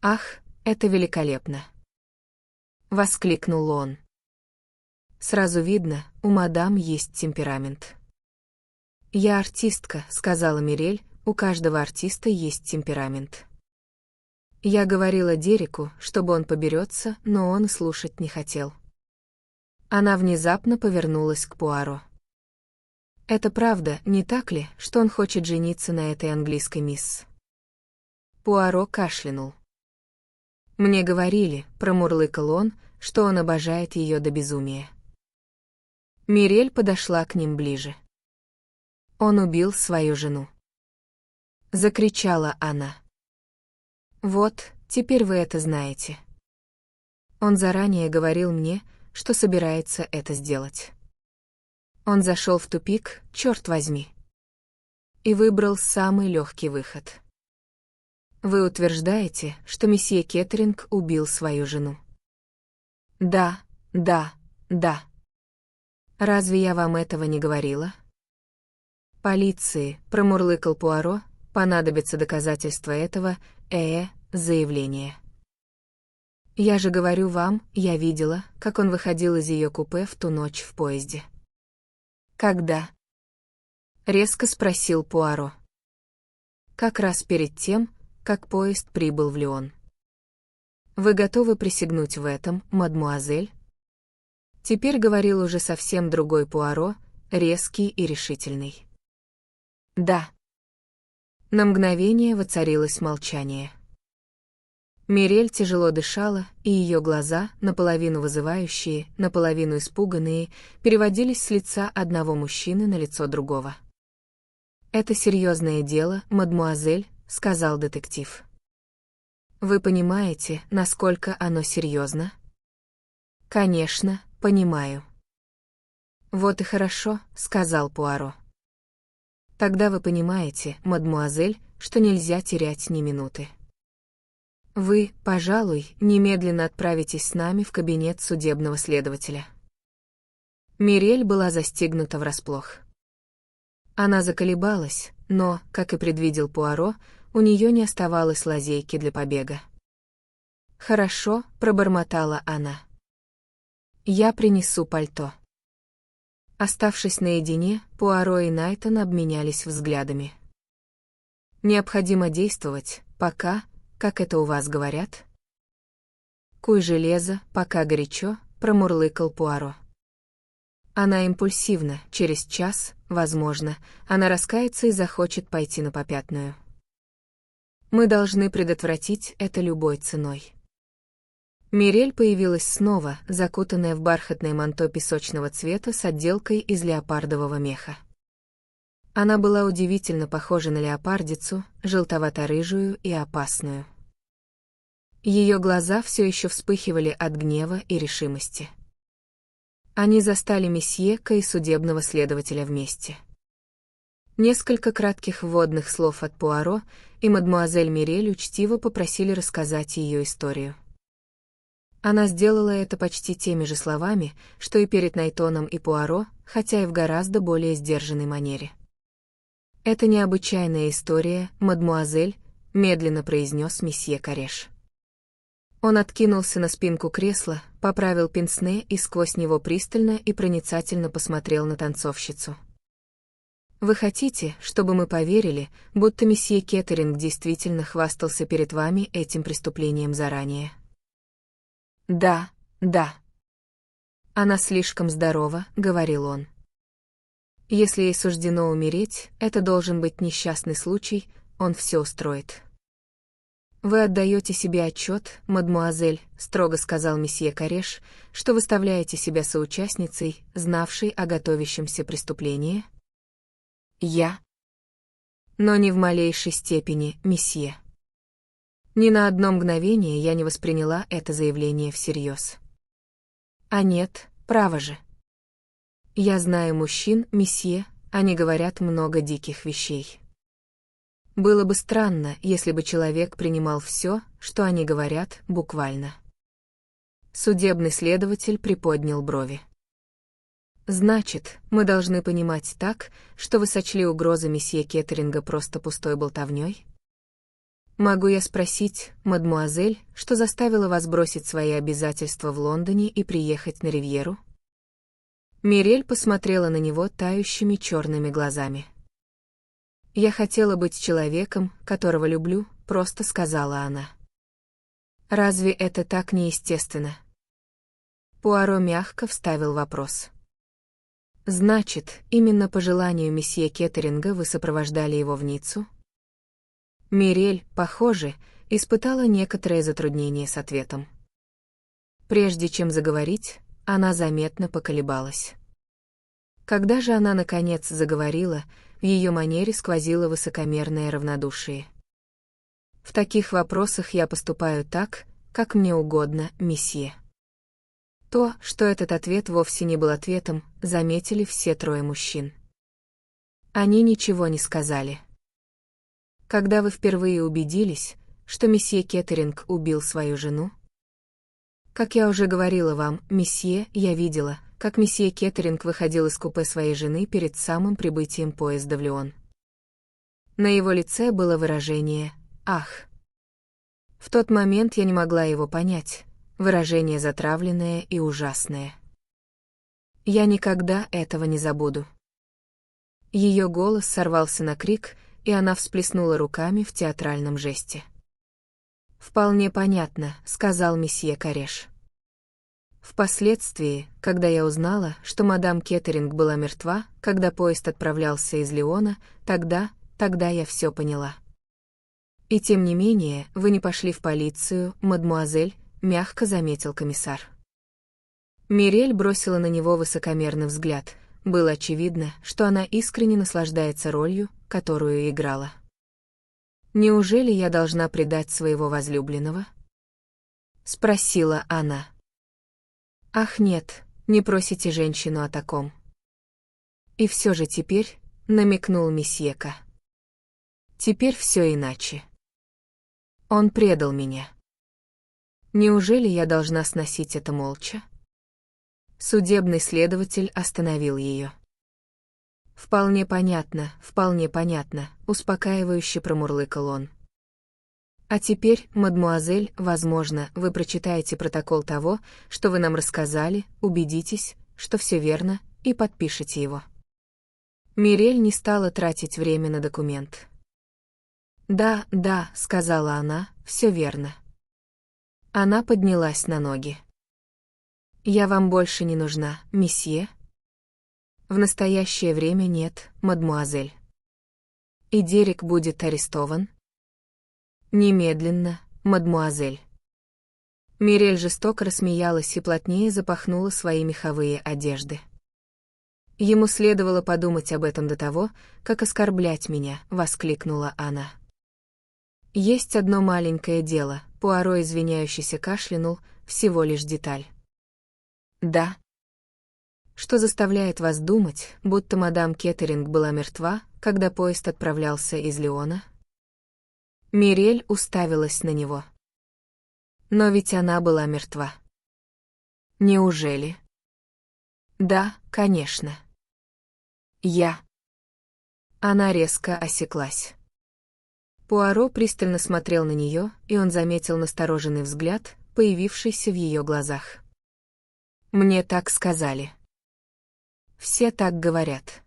«Ах, это великолепно!» — воскликнул он. «Сразу видно, у мадам есть темперамент». «Я артистка», — сказала Мириэль, — «у каждого артиста есть темперамент». Я говорила Дереку, чтобы он поберется, но он слушать не хотел. Она внезапно повернулась к Пуаро. «Это правда, не так ли, что он хочет жениться на этой английской мисс?» Пуаро кашлянул. «Мне говорили», — промурлыкал он, — «что он обожает ее до безумия». Мириэль подошла к ним ближе. «Он убил свою жену», — закричала она. «Вот, теперь вы это знаете. Он заранее говорил мне, что собирается это сделать. Он зашел в тупик, черт возьми, и выбрал самый легкий выход. Вы утверждаете, что месье Кеттеринг убил свою жену?» «Да, да, да. Разве я вам этого не говорила?» «Полиции», — промурлыкал Пуаро, — «понадобится доказательство этого, заявление». «Я же говорю вам, я видела, как он выходил из ее купе в ту ночь в поезде». «Когда?» — резко спросил Пуаро. «Как раз перед тем, как поезд прибыл в Лион». «Вы готовы присягнуть в этом, мадмуазель?» Теперь говорил уже совсем другой Пуаро, резкий и решительный. «Да». На мгновение воцарилось молчание. Мириэль тяжело дышала, и ее глаза, наполовину вызывающие, наполовину испуганные, переводились с лица одного мужчины на лицо другого. «Это серьезное дело, мадмуазель», — сказал детектив. «Вы понимаете, насколько оно серьезно?» «Конечно, понимаю». «Вот и хорошо», — сказал Пуаро. «Тогда вы понимаете, мадмуазель, что нельзя терять ни минуты. Вы, пожалуй, немедленно отправитесь с нами в кабинет судебного следователя». Мириэль была застигнута врасплох. Она заколебалась, но, как и предвидел Пуаро, у нее не оставалось лазейки для побега. «Хорошо», — пробормотала она. «Я принесу пальто». Оставшись наедине, Пуаро и Найтон обменялись взглядами. «Необходимо действовать, пока, как это у вас говорят?» «Куй железо, пока горячо», — промурлыкал Пуаро. Она импульсивна, через час, возможно, она раскается и захочет пойти на попятную. Мы должны предотвратить это любой ценой. Мирель появилась снова, закутанная в бархатное манто песочного цвета с отделкой из леопардового меха. Она была удивительно похожа на леопардицу, желтовато-рыжую и опасную. Ее глаза все еще вспыхивали от гнева и решимости. Они застали месье Ка и судебного следователя вместе. Несколько кратких вводных слов от Пуаро, и мадмуазель Мирель учтиво попросили рассказать ее историю. Она сделала это почти теми же словами, что и перед Найтоном и Пуаро, хотя и в гораздо более сдержанной манере. «Это необычайная история, мадмуазель», — медленно произнес месье Кареш. Он откинулся на спинку кресла, поправил пенсне и сквозь него пристально и проницательно посмотрел на танцовщицу. «Вы хотите, чтобы мы поверили, будто месье Кеттеринг действительно хвастался перед вами этим преступлением заранее?» «Да, да. Она слишком здорова», — говорил он. «Если ей суждено умереть, это должен быть несчастный случай, он все устроит». «Вы отдаете себе отчет, мадмуазель», — строго сказал месье Кареш, «что выставляете себя соучастницей, знавшей о готовящемся преступлении?» «Я?» «Но не в малейшей степени, месье». Ни на одно мгновение я не восприняла это заявление всерьез. А нет, право же. Я знаю мужчин, месье, они говорят много диких вещей. Было бы странно, если бы человек принимал все, что они говорят, буквально. Судебный следователь приподнял брови. «Значит, мы должны понимать так, что вы сочли угрозы месье Кеттеринга просто пустой болтовнёй? Могу я спросить, мадмуазель, что заставило вас бросить свои обязательства в Лондоне и приехать на Ривьеру?» Мирель посмотрела на него тающими черными глазами. «Я хотела быть человеком, которого люблю», — просто сказала она. «Разве это так неестественно?» Пуаро мягко вставил вопрос. «Значит, именно по желанию месье Кеттеринга вы сопровождали его в Ниццу?» Мирель, похоже, испытала некоторое затруднение с ответом. Прежде чем заговорить, она заметно поколебалась. Когда же она наконец заговорила, в ее манере сквозило высокомерное равнодушие. «В таких вопросах я поступаю так, как мне угодно, месье». То, что этот ответ вовсе не был ответом, заметили все трое мужчин. Они ничего не сказали. «Когда вы впервые убедились, что месье Кеттеринг убил свою жену?» «Как я уже говорила вам, месье, я видела, как месье Кеттеринг выходил из купе своей жены перед самым прибытием поезда в Лион. На его лице было выражение «Ах». В тот момент я не могла его понять, выражение затравленное и ужасное. Я никогда этого не забуду». Ее голос сорвался на крик, и она всплеснула руками в театральном жесте. «Вполне понятно», — сказал месье Кареш. «Впоследствии, когда я узнала, что мадам Кеттеринг была мертва, когда поезд отправлялся из Лиона, тогда я все поняла». «И тем не менее, вы не пошли в полицию, мадмуазель», — мягко заметил комиссар. Мирель бросила на него высокомерный взгляд. Было очевидно, что она искренне наслаждается ролью, которую играла. «Неужели я должна предать своего возлюбленного?» — спросила она. «Ах нет, не просите женщину о таком». «И все же теперь», — намекнул месье Ка. «Теперь все иначе. Он предал меня. Неужели я должна сносить это молча?» Судебный следователь остановил ее. вполне понятно», — успокаивающе промурлыкал он. «А теперь, мадмуазель, возможно, вы прочитаете протокол того, что вы нам рассказали, убедитесь, что все верно, и подпишите его». Мирель не стала тратить время на документ. «Да, да», — сказала она, — «все верно». Она поднялась на ноги. «Я вам больше не нужна, месье?» В настоящее время нет, мадмуазель. И Дерек будет арестован? Немедленно, мадмуазель. Мирель жестоко рассмеялась и плотнее запахнула свои меховые одежды. Ему следовало подумать об этом до того, как оскорблять меня, воскликнула она. Есть одно маленькое дело, Пуаро извиняющийся кашлянул, всего лишь деталь. Да. Что заставляет вас думать, будто мадам Кеттеринг была мертва, когда поезд отправлялся из Лиона? Мирель уставилась на него. Но ведь она была мертва. Неужели? Да, конечно. Я. Она резко осеклась. Пуаро пристально смотрел на нее, и он заметил настороженный взгляд, появившийся в ее глазах. Мне так сказали. Все так говорят.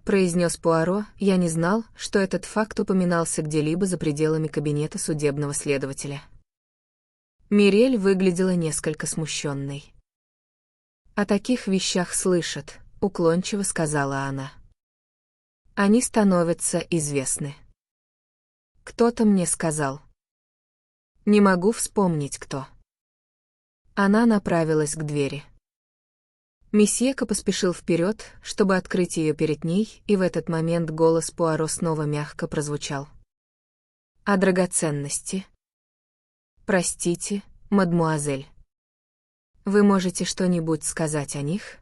Произнес Пуаро, я не знал, что этот факт упоминался где-либо за пределами кабинета судебного следователя. Мирель выглядела несколько смущенной. «О таких вещах слышат», — уклончиво сказала она. «Они становятся известны». «Кто-то мне сказал». «Не могу вспомнить, кто». Она направилась к двери. Месьека поспешил вперед, чтобы открыть ее перед ней, и в этот момент голос Пуаро снова мягко прозвучал. «А драгоценности?» «Простите, мадмуазель. Вы можете что-нибудь сказать о них?»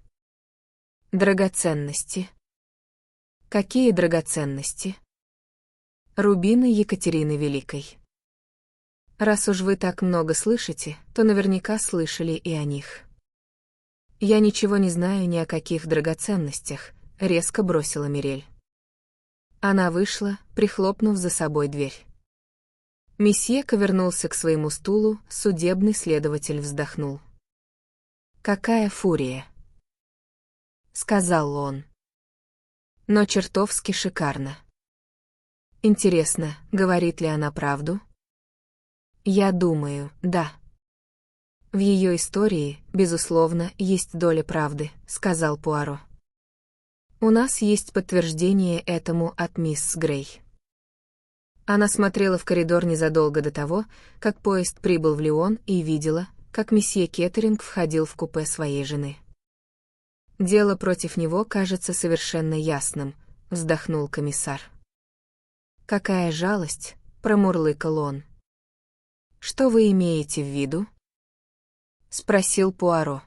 «Драгоценности». «Какие драгоценности?» «Рубины Екатерины Великой». «Раз уж вы так много слышите, то наверняка слышали и о них». «Я ничего не знаю ни о каких драгоценностях», — резко бросила Мирель. Она вышла, прихлопнув за собой дверь. Месьека вернулся к своему стулу, судебный следователь вздохнул. «Какая фурия!» — сказал он. «Но чертовски шикарно. Интересно, говорит ли она правду?» «Я думаю, да». «В ее истории, безусловно, есть доля правды», — сказал Пуаро. «У нас есть подтверждение этому от мисс Грей». Она смотрела в коридор незадолго до того, как поезд прибыл в Лион, и видела, как месье Кеттеринг входил в купе своей жены. «Дело против него кажется совершенно ясным», — вздохнул комиссар. «Какая жалость», — промурлыкал он. «Что вы имеете в виду?» — спросил Пуаро.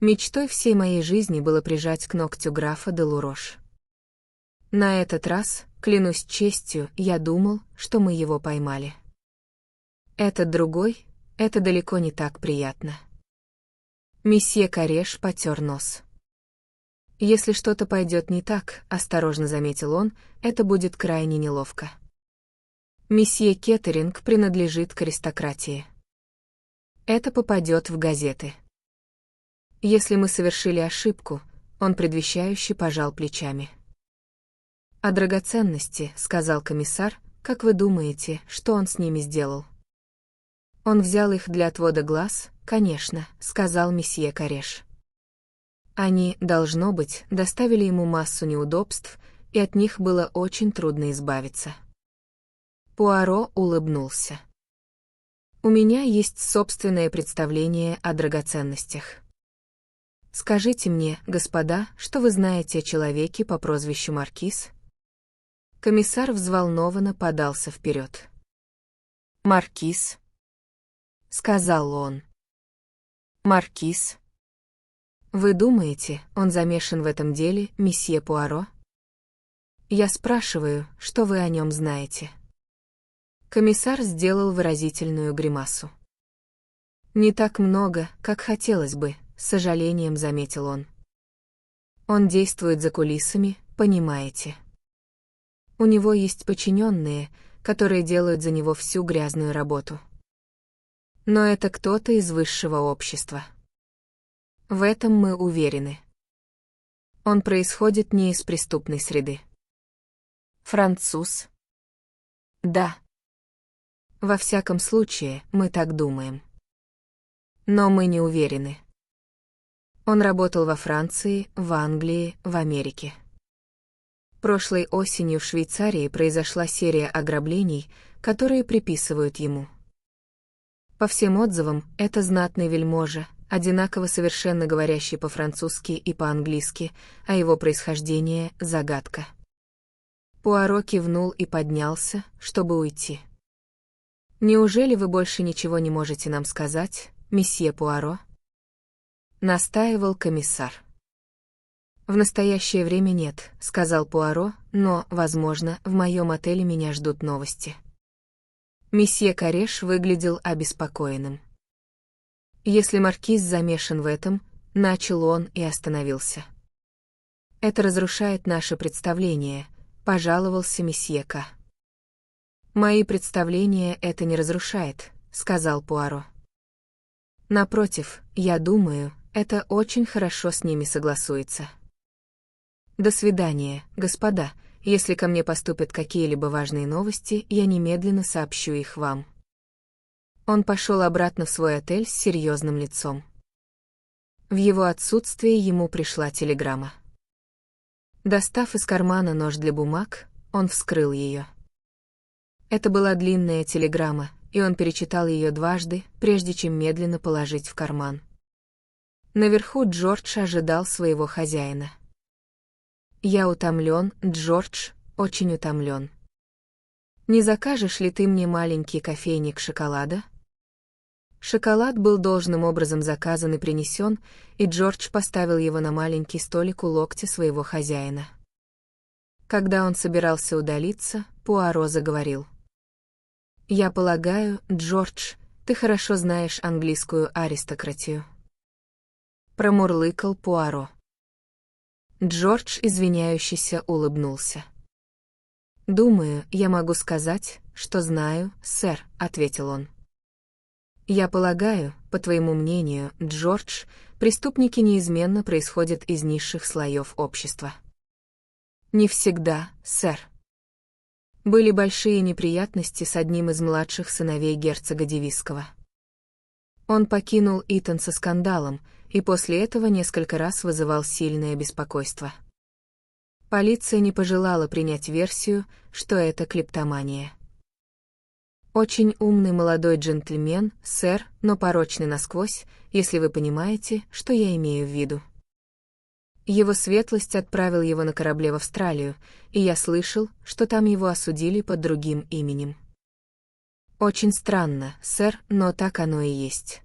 Мечтой всей моей жизни было прижать к ногтю графа де Лурош. На этот раз, клянусь честью, я думал, что мы его поймали. Этот другой, это далеко не так приятно. Месье Кареш потер нос. «Если что-то пойдет не так», — осторожно заметил он, — «это будет крайне неловко. Месье Кеттеринг принадлежит к аристократии. Это попадет в газеты. Если мы совершили ошибку», — он предвещающе пожал плечами. «А драгоценности», — сказал комиссар, — «как вы думаете, что он с ними сделал?» «Он взял их для отвода глаз, конечно», — сказал месье Кареш. «Они, должно быть, доставили ему массу неудобств, и от них было очень трудно избавиться». Пуаро улыбнулся. «У меня есть собственное представление о драгоценностях. Скажите мне, господа, что вы знаете о человеке по прозвищу Маркиз?» Комиссар взволнованно подался вперед. «Маркиз?» — сказал он. «Маркиз? Вы думаете, он замешан в этом деле, месье Пуаро? Я спрашиваю, что вы о нем знаете?» Комиссар сделал выразительную гримасу. «Не так много, как хотелось бы», — с сожалением заметил он. «Он действует за кулисами, понимаете. У него есть подчиненные, которые делают за него всю грязную работу. Но это кто-то из высшего общества. В этом мы уверены. Он происходит не из преступной среды. Француз? Да. Во всяком случае, мы так думаем. Но мы не уверены. Он работал во Франции, в Англии, в Америке. Прошлой осенью в Швейцарии произошла серия ограблений, которые приписывают ему. По всем отзывам, это знатный вельможа, одинаково совершенно говорящий по-французски и по-английски, а его происхождение — загадка. Пуаро кивнул и поднялся, чтобы уйти. «Неужели вы больше ничего не можете нам сказать, месье Пуаро?» — настаивал комиссар. «В настоящее время нет», — сказал Пуаро, «но, возможно, в моем отеле меня ждут новости». Месье Кареш выглядел обеспокоенным. «Если маркиз замешан в этом», — начал он и остановился. «Это разрушает наше представление», — пожаловался месье К. «Мои представления это не разрушает», — сказал Пуаро. «Напротив, я думаю, это очень хорошо с ними согласуется». «До свидания, господа. Если ко мне поступят какие-либо важные новости, я немедленно сообщу их вам». Он пошел обратно в свой отель с серьезным лицом. В его отсутствие ему пришла телеграмма. Достав из кармана нож для бумаг, он вскрыл ее. Это была длинная телеграмма, и он перечитал ее дважды, прежде чем медленно положить в карман. Наверху Джордж ожидал своего хозяина. «Я утомлен, Джордж, очень утомлен. Не закажешь ли ты мне маленький кофейник шоколада?» Шоколад был должным образом заказан и принесен, и Джордж поставил его на маленький столик у локтя своего хозяина. Когда он собирался удалиться, Пуаро заговорил. «Я полагаю, Джордж, ты хорошо знаешь английскую аристократию». Промурлыкал Пуаро. Джордж, извиняющийся, улыбнулся. «Думаю, я могу сказать, что знаю, сэр», — ответил он. «Я полагаю, по твоему мнению, Джордж, преступники неизменно происходят из низших слоев общества». «Не всегда, сэр. Были большие неприятности с одним из младших сыновей герцога Девисского. Он покинул Итон со скандалом, и после этого несколько раз вызывал сильное беспокойство. Полиция не пожелала принять версию, что это клептомания. Очень умный молодой джентльмен, сэр, но порочный насквозь, если вы понимаете, что я имею в виду. Его светлость отправил его на корабле в Австралию, и я слышал, что там его осудили под другим именем. Очень странно, сэр, но так оно и есть.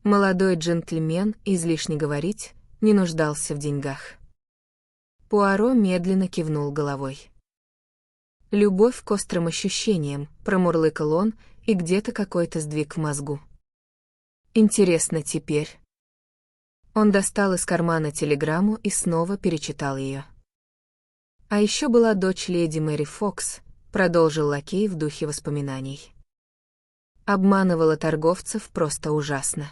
Молодой джентльмен, излишне говорить, не нуждался в деньгах. Пуаро медленно кивнул головой. «Любовь к острым ощущениям», — промурлыкал он, и где-то какой-то сдвиг в мозгу. «Интересно теперь». Он достал из кармана телеграмму и снова перечитал ее. «А еще была дочь леди Мэри Фокс», — продолжил лакей в духе воспоминаний. «Обманывала торговцев просто ужасно.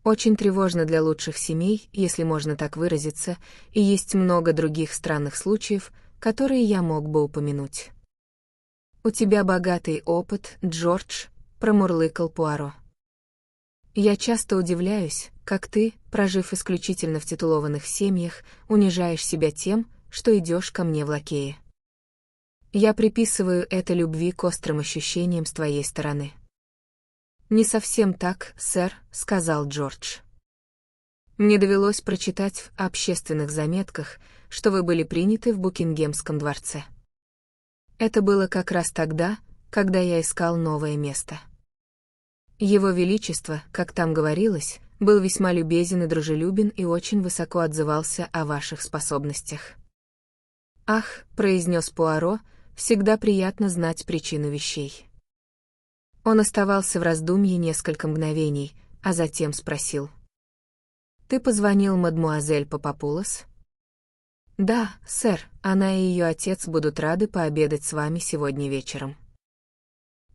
Очень тревожно для лучших семей, если можно так выразиться, и есть много других странных случаев, которые я мог бы упомянуть». «У тебя богатый опыт, Джордж», — промурлыкал Пуаро. «Я часто удивляюсь, как ты, прожив исключительно в титулованных семьях, унижаешь себя тем, что идешь ко мне в лакеи. Я приписываю это любви к острым ощущениям с твоей стороны». «Не совсем так, сэр», — сказал Джордж. «Мне довелось прочитать в общественных заметках, что вы были приняты в Букингемском дворце. Это было как раз тогда, когда я искал новое место. Его Величество, как там говорилось, был весьма любезен и дружелюбен и очень высоко отзывался о ваших способностях». «Ах», — произнес Пуаро, — «всегда приятно знать причину вещей». Он оставался в раздумье несколько мгновений, а затем спросил. «Ты позвонил мадмуазель Папапулос?» «Да, сэр, она и ее отец будут рады пообедать с вами сегодня вечером».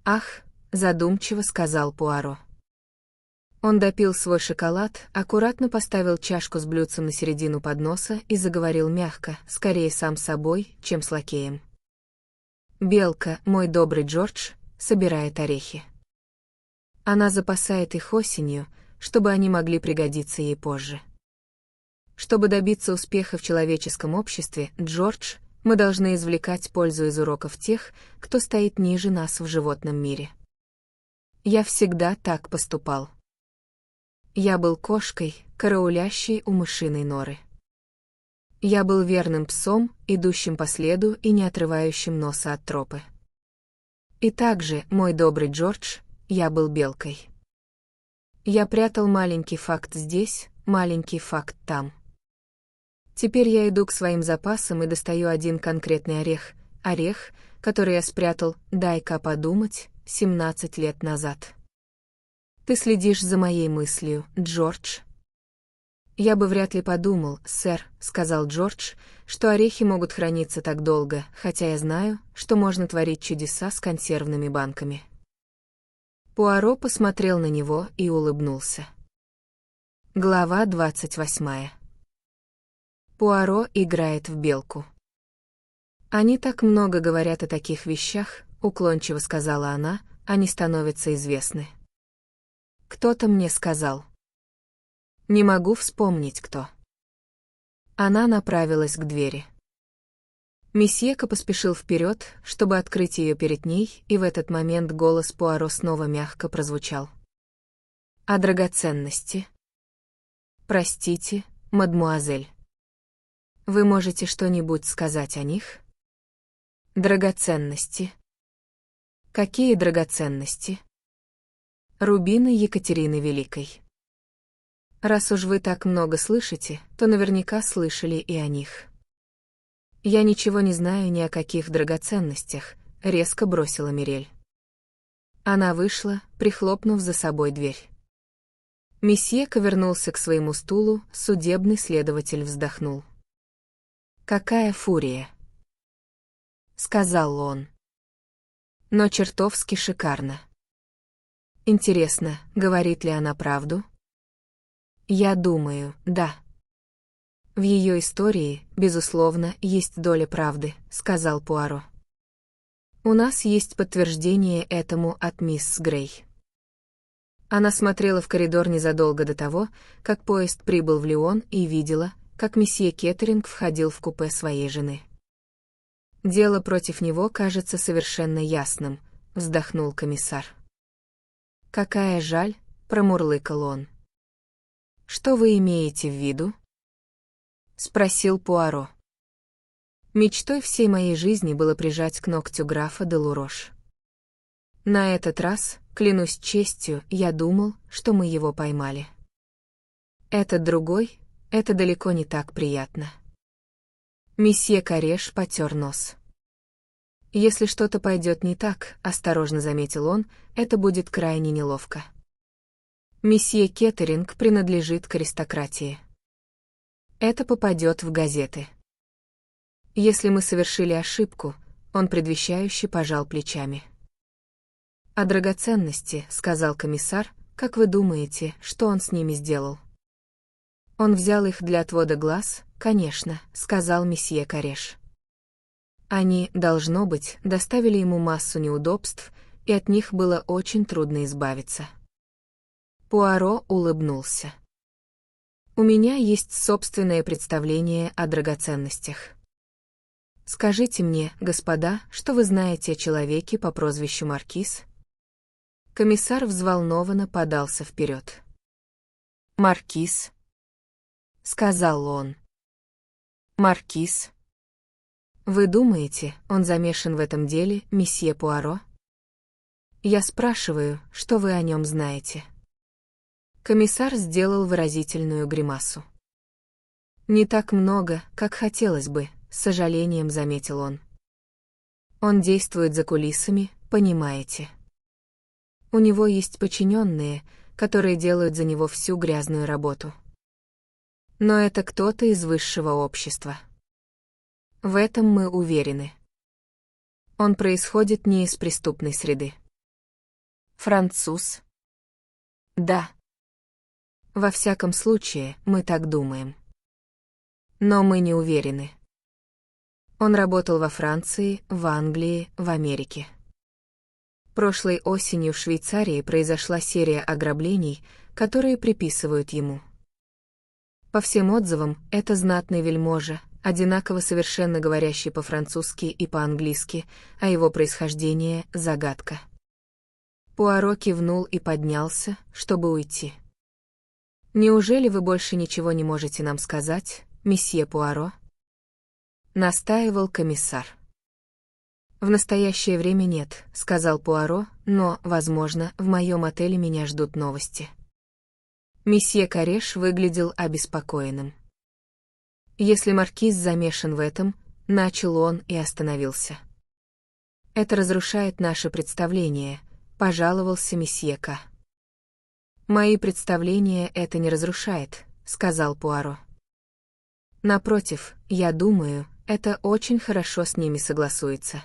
«Ах», — задумчиво сказал Пуаро. Он допил свой шоколад, аккуратно поставил чашку с блюдцем на середину подноса и заговорил мягко, скорее сам собой, чем с лакеем. «Белка, мой добрый Джордж, собирает орехи. Она запасает их осенью, чтобы они могли пригодиться ей позже. Чтобы добиться успеха в человеческом обществе, Джордж, мы должны извлекать пользу из уроков тех, кто стоит ниже нас в животном мире. Я всегда так поступал. Я был кошкой, караулящей у мышиной норы. Я был верным псом, идущим по следу и не отрывающим носа от тропы. И также, мой добрый Джордж, я был белкой. Я прятал маленький факт здесь, маленький факт там. Теперь я иду к своим запасам и достаю один конкретный орех, который я спрятал, дай-ка подумать, 17 лет назад. Ты следишь за моей мыслью, Джордж? Я бы вряд ли подумал, сэр, сказал Джордж, что орехи могут храниться так долго, хотя я знаю, что можно творить чудеса с консервными банками. Пуаро посмотрел на него и улыбнулся. Глава 28. Пуаро играет в белку. «Они так много говорят о таких вещах», — уклончиво сказала она, — «они становятся известны». «Кто-то мне сказал». «Не могу вспомнить, кто». Она направилась к двери. Месьека поспешил вперед, чтобы открыть ее перед ней, и в этот момент голос Пуаро снова мягко прозвучал. «А драгоценности?» «Простите, мадмуазель. Вы можете что-нибудь сказать о них?» «Драгоценности». «Какие драгоценности?» «Рубины Екатерины Великой». «Раз уж вы так много слышите, то наверняка слышали и о них». «Я ничего не знаю ни о каких драгоценностях», — резко бросила Мирель. Она вышла, прихлопнув за собой дверь. Месьека вернулся к своему стулу, судебный следователь вздохнул. «Какая фурия!» — сказал он. «Но чертовски шикарно. Интересно, говорит ли она правду?» «Я думаю, да». «В ее истории, безусловно, есть доля правды», — сказал Пуаро. «У нас есть подтверждение этому от мисс Грей». Она смотрела в коридор незадолго до того, как поезд прибыл в Лион, и видела, как месье Кеттеринг входил в купе своей жены. «Дело против него кажется совершенно ясным», — вздохнул комиссар. «Какая жаль», — промурлыкал он. «Что вы имеете в виду?» — спросил Пуаро. Мечтой всей моей жизни было прижать к ногтю графа де Лурош. На этот раз, клянусь честью, я думал, что мы его поймали. Этот другой, это далеко не так приятно. Месье Кареш потер нос. «Если что-то пойдет не так», — осторожно заметил он, — «это будет крайне неловко. Месье Кеттеринг принадлежит к аристократии. Это попадет в газеты. Если мы совершили ошибку», — он предвещающе пожал плечами. «А драгоценности», — сказал комиссар, — «как вы думаете, что он с ними сделал?» «Он взял их для отвода глаз, конечно», — сказал месье Кареш. «Они, должно быть, доставили ему массу неудобств, и от них было очень трудно избавиться». Пуаро улыбнулся. «У меня есть собственное представление о драгоценностях. Скажите мне, господа, что вы знаете о человеке по прозвищу Маркиз?» Комиссар взволнованно подался вперед. «Маркиз», — сказал он. «Маркиз. Вы думаете, он замешан в этом деле, месье Пуаро? Я спрашиваю, что вы о нем знаете?» Комиссар сделал выразительную гримасу. «Не так много, как хотелось бы», — с сожалением заметил он. «Он действует за кулисами, понимаете. У него есть подчиненные, которые делают за него всю грязную работу. Но это кто-то из высшего общества. В этом мы уверены. Он происходит не из преступной среды. Француз? Да. Во всяком случае, мы так думаем. Но мы не уверены. Он работал во Франции, в Англии, в Америке. Прошлой осенью в Швейцарии произошла серия ограблений, которые приписывают ему. По всем отзывам, это знатный вельможа, одинаково совершенно говорящий по-французски и по-английски, а его происхождение — загадка. Пуаро кивнул и поднялся, чтобы уйти. «Неужели вы больше ничего не можете нам сказать, месье Пуаро?» — настаивал комиссар. «В настоящее время нет», — сказал Пуаро, «но, возможно, в моем отеле меня ждут новости». Месье Кареш выглядел обеспокоенным. «Если маркиз замешан в этом», — начал он и остановился. «Это разрушает наше представление», — пожаловался месье К. «Мои представления это не разрушает», — сказал Пуаро. «Напротив, я думаю, это очень хорошо с ними согласуется».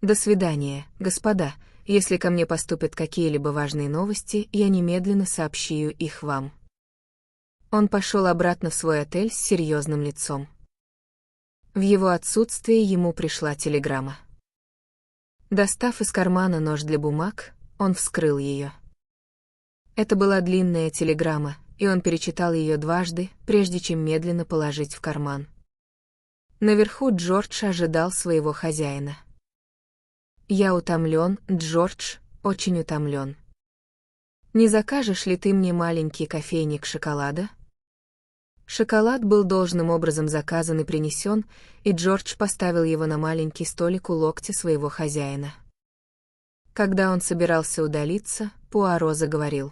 «До свидания, господа. Если ко мне поступят какие-либо важные новости, я немедленно сообщу их вам». Он пошел обратно в свой отель с серьезным лицом. В его отсутствие ему пришла телеграмма. Достав из кармана нож для бумаг, он вскрыл ее. Это была длинная телеграмма, и он перечитал ее дважды, прежде чем медленно положить в карман. Наверху Джордж ожидал своего хозяина. «Я утомлен, Джордж, очень утомлен. Не закажешь ли ты мне маленький кофейник шоколада?» Шоколад был должным образом заказан и принесен, и Джордж поставил его на маленький столик у локтя своего хозяина. Когда он собирался удалиться, Пуаро заговорил.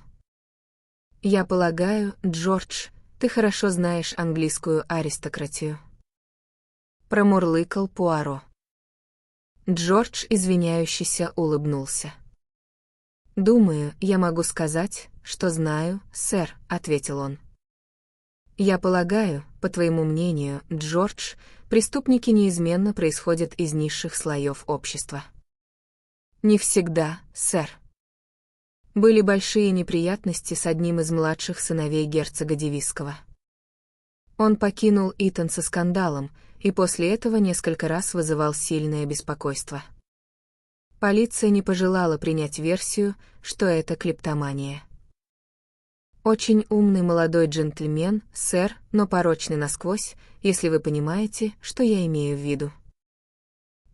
«Я полагаю, Джордж, ты хорошо знаешь английскую аристократию». Промурлыкал Пуаро. Джордж, извиняющийся, улыбнулся. «Думаю, я могу сказать, что знаю, сэр», — ответил он. «Я полагаю, по твоему мнению, Джордж, преступники неизменно происходят из низших слоев общества». «Не всегда, сэр. Были большие неприятности с одним из младших сыновей герцога Девисского. Он покинул Итон со скандалом, и после этого несколько раз вызывал сильное беспокойство. Полиция не пожелала принять версию, что это клептомания. Очень умный молодой джентльмен, сэр, но порочный насквозь, если вы понимаете, что я имею в виду.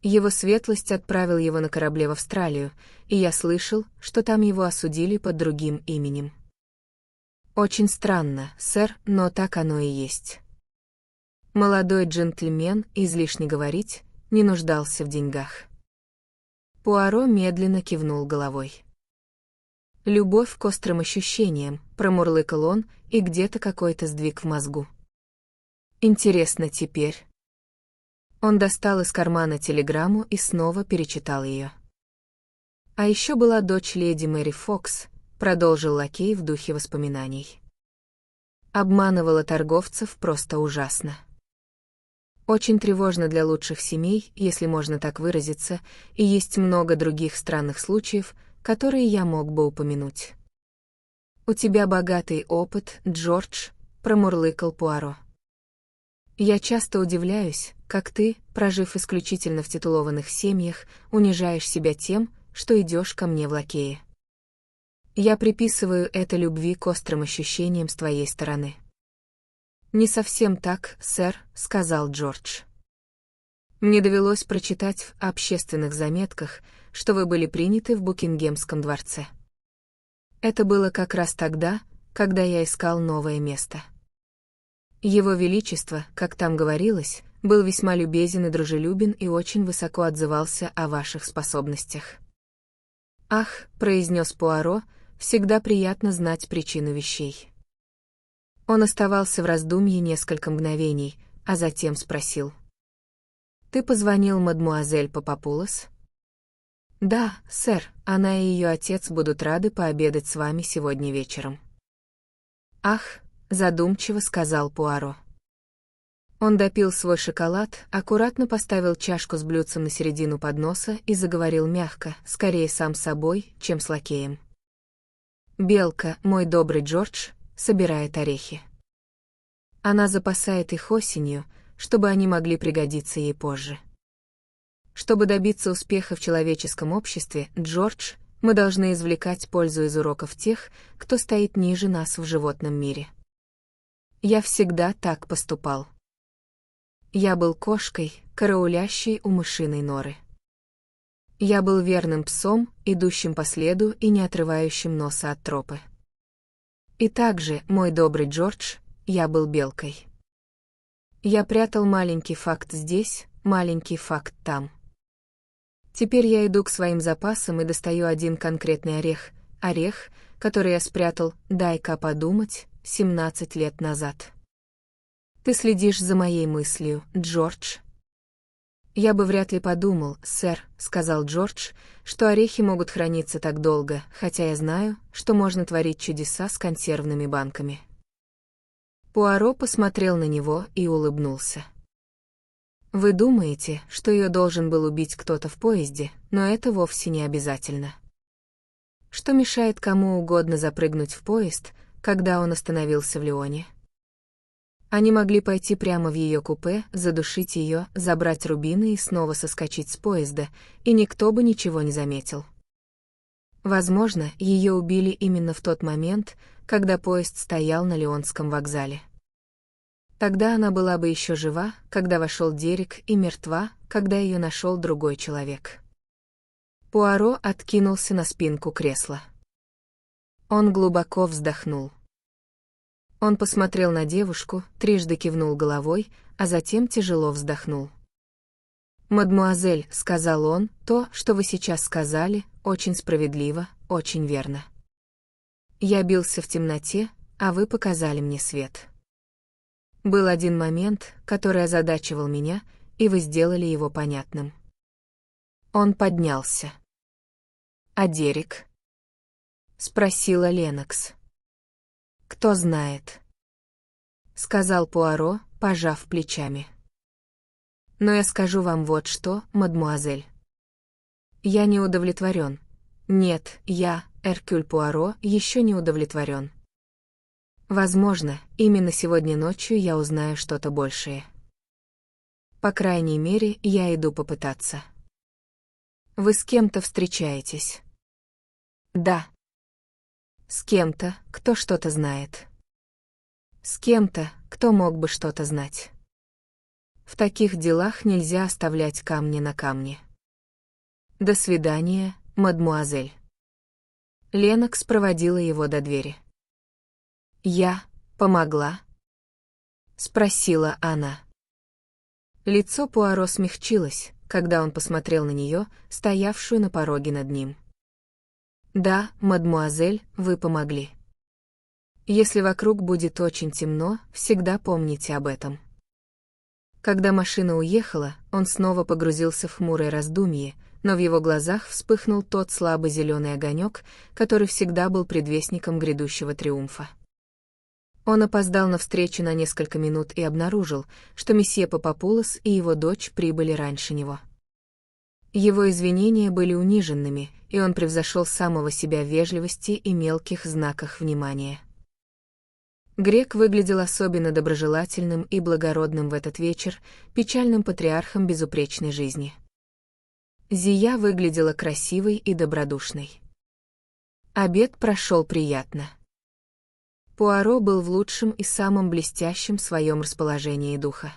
Его светлость отправил его на корабле в Австралию, и я слышал, что там его осудили под другим именем. Очень странно, сэр, но так оно и есть. Молодой джентльмен, излишне говорить, не нуждался в деньгах. Пуаро медленно кивнул головой. «Любовь к острым ощущениям», — промурлыкал он, и где-то какой-то сдвиг в мозгу. «Интересно теперь». Он достал из кармана телеграмму и снова перечитал ее. «А еще была дочь леди Мэри Фокс», — продолжил лакей в духе воспоминаний. «Обманывала торговцев просто ужасно. Очень тревожно для лучших семей, если можно так выразиться, и есть много других странных случаев, которые я мог бы упомянуть». «У тебя богатый опыт, Джордж», — промурлыкал Пуаро. «Я часто удивляюсь, как ты, прожив исключительно в титулованных семьях, унижаешь себя тем, что идешь ко мне в лакее. Я приписываю это любви к острым ощущениям с твоей стороны». «Не совсем так, сэр», — сказал Джордж. «Мне довелось прочитать в общественных заметках, что вы были приняты в Букингемском дворце. Это было как раз тогда, когда я искал новое место. Его Величество, как там говорилось, был весьма любезен и дружелюбен и очень высоко отзывался о ваших способностях». «Ах», — произнес Пуаро, — «всегда приятно знать причину вещей». Он оставался в раздумье несколько мгновений, а затем спросил. «Ты позвонил мадмуазель Папапулос?» «Да, сэр, она и ее отец будут рады пообедать с вами сегодня вечером». «Ах», — задумчиво сказал Пуаро. Он допил свой шоколад, аккуратно поставил чашку с блюдцем на середину подноса и заговорил мягко, скорее сам собой, чем с лакеем. «Белка, мой добрый Джордж, собирает орехи. Она запасает их осенью, чтобы они могли пригодиться ей позже. Чтобы добиться успеха в человеческом обществе, Джордж, мы должны извлекать пользу из уроков тех, кто стоит ниже нас в животном мире. Я всегда так поступал. Я был кошкой, караулящей у мышиной норы. Я был верным псом, идущим по следу и не отрывающим носа от тропы. И также, мой добрый Джордж, я был белкой. Я прятал маленький факт здесь, маленький факт там. Теперь я иду к своим запасам и достаю один конкретный орех, который я спрятал, дай-ка подумать, 17 лет назад. Ты следишь за моей мыслью, Джордж? Я бы вряд ли подумал, сэр, сказал Джордж, что орехи могут храниться так долго, хотя я знаю, что можно творить чудеса с консервными банками. Пуаро посмотрел на него и улыбнулся. Вы думаете, что ее должен был убить кто-то в поезде, но это вовсе не обязательно. Что мешает кому угодно запрыгнуть в поезд, когда он остановился в Лионе? Они могли пойти прямо в ее купе, задушить ее, забрать рубины и снова соскочить с поезда, и никто бы ничего не заметил. Возможно, ее убили именно в тот момент, когда поезд стоял на Лионском вокзале. Тогда она была бы еще жива, когда вошел Дерек, и мертва, когда ее нашел другой человек. Пуаро откинулся на спинку кресла. Он глубоко вздохнул. Он посмотрел на девушку, трижды кивнул головой, а затем тяжело вздохнул. «Мадмуазель», — сказал он, — «то, что вы сейчас сказали, очень справедливо, очень верно. Я бился в темноте, а вы показали мне свет. Был один момент, который озадачивал меня, и вы сделали его понятным». Он поднялся. «А Дерек?» — спросила Ленокс. «Кто знает», — сказал Пуаро, пожав плечами. «Но я скажу вам вот что, мадмуазель. Я не удовлетворен. Нет, я, Эркюль Пуаро, еще не удовлетворен. Возможно, именно сегодня ночью я узнаю что-то большее. По крайней мере, я иду попытаться». «Вы с кем-то встречаетесь?» «Да». «С кем-то, кто что-то знает». «С кем-то, кто мог бы что-то знать». В таких делах нельзя оставлять камни на камне. «До свидания, мадмуазель». Ленокс проводила его до двери. «Я помогла?» — спросила она. Лицо Пуаро смягчилось, когда он посмотрел на нее, стоявшую на пороге над ним. «Да, мадмуазель, вы помогли. Если вокруг будет очень темно, всегда помните об этом». Когда машина уехала, он снова погрузился в хмурое раздумье, но в его глазах вспыхнул тот слабый зеленый огонек, который всегда был предвестником грядущего триумфа. Он опоздал на встречу на несколько минут и обнаружил, что месье Папапулос и его дочь прибыли раньше него. Его извинения были униженными, и он превзошел самого себя в вежливости и мелких знаках внимания. Грек выглядел особенно доброжелательным и благородным в этот вечер, печальным патриархом безупречной жизни. Зия выглядела красивой и добродушной. Обед прошел приятно. Пуаро был в лучшем и самом блестящем своем расположении духа.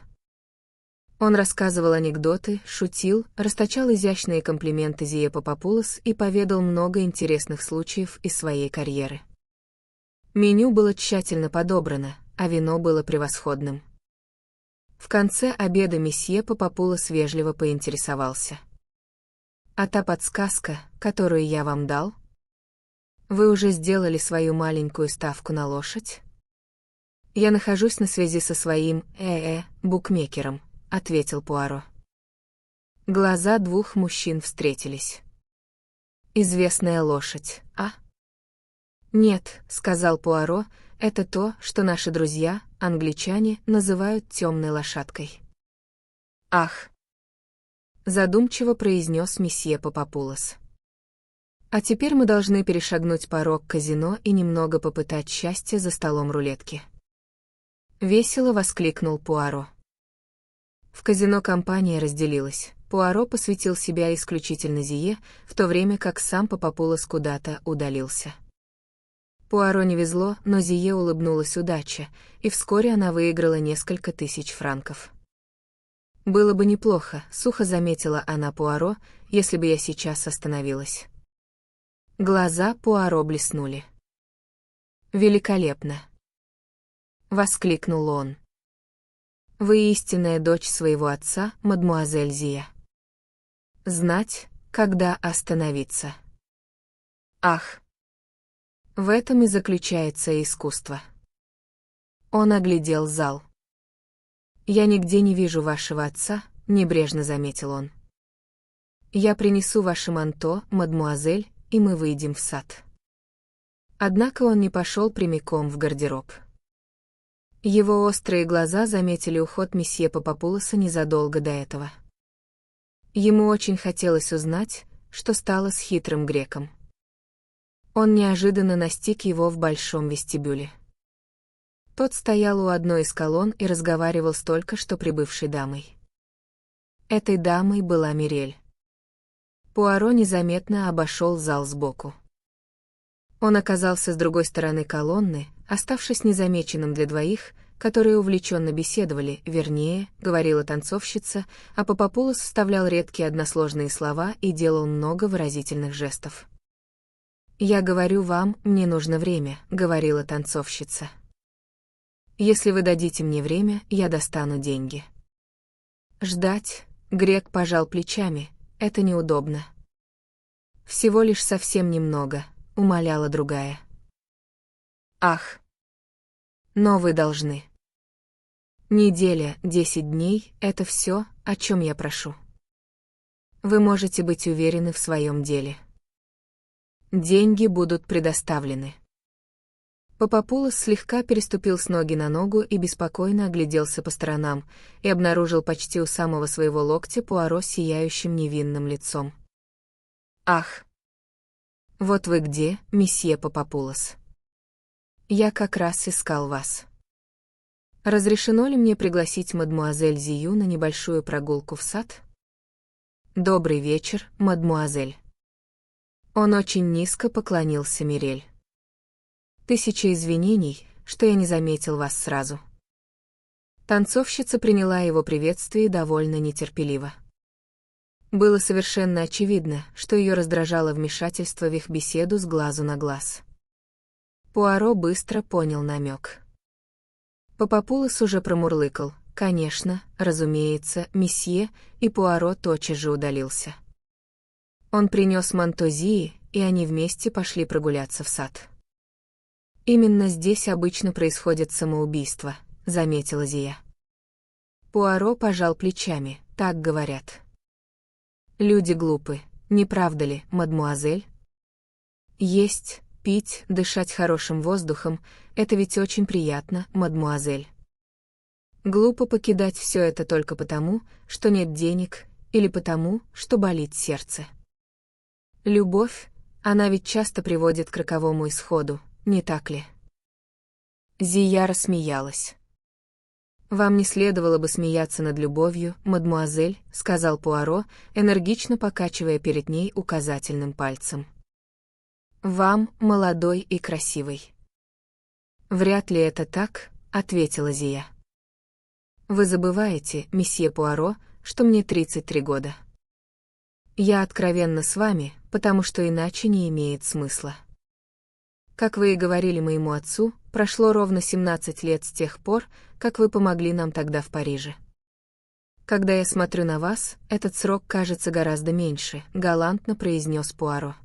Он рассказывал анекдоты, шутил, расточал изящные комплименты Зие Папапулос и поведал много интересных случаев из своей карьеры. Меню было тщательно подобрано, а вино было превосходным. В конце обеда месье Папапулос вежливо поинтересовался: «А та подсказка, которую я вам дал? Вы уже сделали свою маленькую ставку на лошадь?» «Я нахожусь на связи со своим, букмекером», — ответил Пуаро. Глаза двух мужчин встретились. «Известная лошадь, а?» «Нет», — сказал Пуаро, — «это то, что наши друзья, англичане, называют темной лошадкой». «Ах!» — задумчиво произнес месье Папапулос. «А теперь мы должны перешагнуть порог казино и немного попытать счастье за столом рулетки». Весело воскликнул Пуаро. В казино компания разделилась. Пуаро посвятил себя исключительно Зие, в то время как сам Папапулос куда-то удалился. Пуаро не везло, но Зие улыбнулась удача, и вскоре она выиграла несколько тысяч франков. «Было бы неплохо», — сухо заметила она Пуаро, «если бы я сейчас остановилась». Глаза Пуаро блеснули. «Великолепно!» — воскликнул он. «Вы истинная дочь своего отца, мадмуазель Зия. Знать, когда остановиться. Ах! В этом и заключается искусство». Он оглядел зал. «Я нигде не вижу вашего отца», — небрежно заметил он. «Я принесу ваше манто, мадмуазель, и мы выйдем в сад». Однако он не пошел прямиком в гардероб. Его острые глаза заметили уход месье Папапулоса незадолго до этого. Ему очень хотелось узнать, что стало с хитрым греком. Он неожиданно настиг его в большом вестибюле. Тот стоял у одной из колонн и разговаривал с только что прибывшей дамой. Этой дамой была Мирель. Пуаро незаметно обошел зал сбоку. Он оказался с другой стороны колонны, оставшись незамеченным для двоих, которые увлеченно беседовали, вернее, говорила танцовщица, а Папапулос вставлял редкие односложные слова и делал много выразительных жестов. «Я говорю вам, мне нужно время», — говорила танцовщица. «Если вы дадите мне время, я достану деньги». Ждать, грек пожал плечами, это неудобно. «Всего лишь совсем немного», — умоляла другая. «Ах! Но вы должны. Неделя, 10 дней — это все, о чем я прошу. Вы можете быть уверены в своем деле. Деньги будут предоставлены». Папапулос слегка переступил с ноги на ногу и беспокойно огляделся по сторонам и обнаружил почти у самого своего локтя Пуаро с сияющим невинным лицом. «Ах! Вот вы где, месье Папапулос. Я как раз искал вас. Разрешено ли мне пригласить мадмуазель Зию на небольшую прогулку в сад?» «Добрый вечер, мадмуазель». Он очень низко поклонился Мирель. «Тысяча извинений, что я не заметил вас сразу». Танцовщица приняла его приветствие довольно нетерпеливо. Было совершенно очевидно, что ее раздражало вмешательство в их беседу с глазу на глаз. Пуаро быстро понял намек. Папапулос уже промурлыкал: «Конечно, разумеется, месье», и Пуаро тотчас же удалился. Он принес манто Зии, и они вместе пошли прогуляться в сад. «Именно здесь обычно происходит самоубийство», — заметила Зия. Пуаро пожал плечами, так говорят. «Люди глупы, не правда ли, мадмуазель? Есть, пить, дышать хорошим воздухом — это ведь очень приятно, мадмуазель. Глупо покидать все это только потому, что нет денег, или потому, что болит сердце. Любовь, она ведь часто приводит к роковому исходу, не так ли?» Зия рассмеялась. «Вам не следовало бы смеяться над любовью, мадмуазель», — сказал Пуаро, энергично покачивая перед ней указательным пальцем. «Вам, молодой и красивый». «Вряд ли это так», — ответила Зия. «Вы забываете, месье Пуаро, что мне 33 года. Я откровенна с вами, потому что иначе не имеет смысла. Как вы и говорили моему отцу, прошло ровно 17 лет с тех пор, как вы помогли нам тогда в Париже. Когда я смотрю на вас, этот срок кажется гораздо меньше», — галантно произнес Пуаро.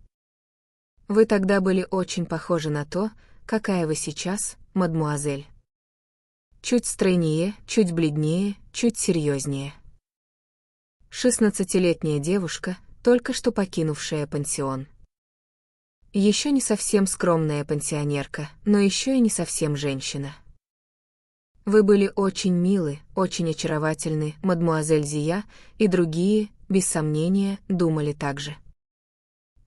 «Вы тогда были очень похожи на то, какая вы сейчас, мадмуазель. Чуть стройнее, чуть бледнее, чуть серьезнее. 16-летняя девушка, только что покинувшая пансион. Еще не совсем скромная пансионерка, но еще и не совсем женщина. Вы были очень милы, очень очаровательны, мадмуазель Зия, и другие, без сомнения, думали так же.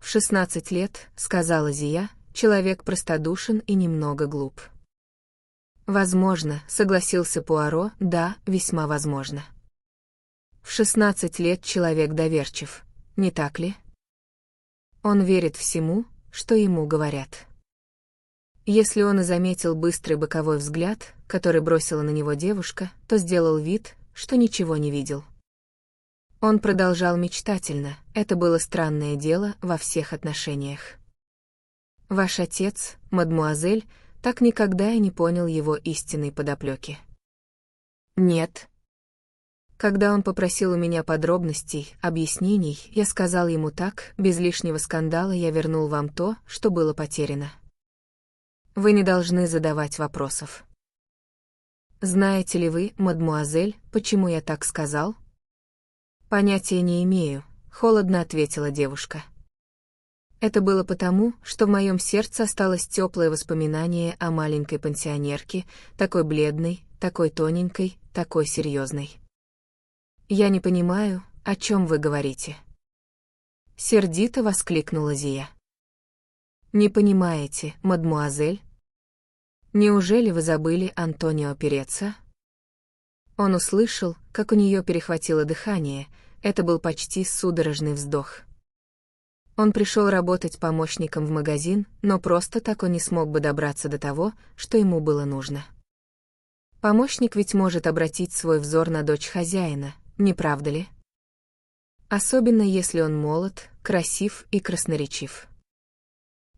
В 16 лет, сказала Зия, человек простодушен и немного глуп. Возможно, согласился Пуаро, да, весьма возможно. В 16 лет человек доверчив, не так ли? Он верит всему, что ему говорят. Если он и заметил быстрый боковой взгляд, который бросила на него девушка, то сделал вид, что ничего не видел. Он продолжал мечтательно, это было странное дело во всех отношениях. Ваш отец, мадмуазель, так никогда и не понял его истинной подоплеки. Нет. Когда он попросил у меня подробностей, объяснений, я сказал ему так, без лишнего скандала я вернул вам то, что было потеряно. Вы не должны задавать вопросов. Знаете ли вы, мадмуазель, почему я так сказал? Понятия не имею, холодно ответила девушка. Это было потому, что в моем сердце осталось теплое воспоминание о маленькой пансионерке, такой бледной, такой тоненькой, такой серьезной. Я не понимаю, о чем вы говорите. Сердито воскликнула Зия. Не понимаете, мадмуазель? Неужели вы забыли Антонио Переца? Он услышал, как у нее перехватило дыхание, это был почти судорожный вздох. Он пришел работать помощником в магазин, но просто так он не смог бы добраться до того, что ему было нужно. Помощник ведь может обратить свой взор на дочь хозяина, не правда ли? Особенно если он молод, красив и красноречив.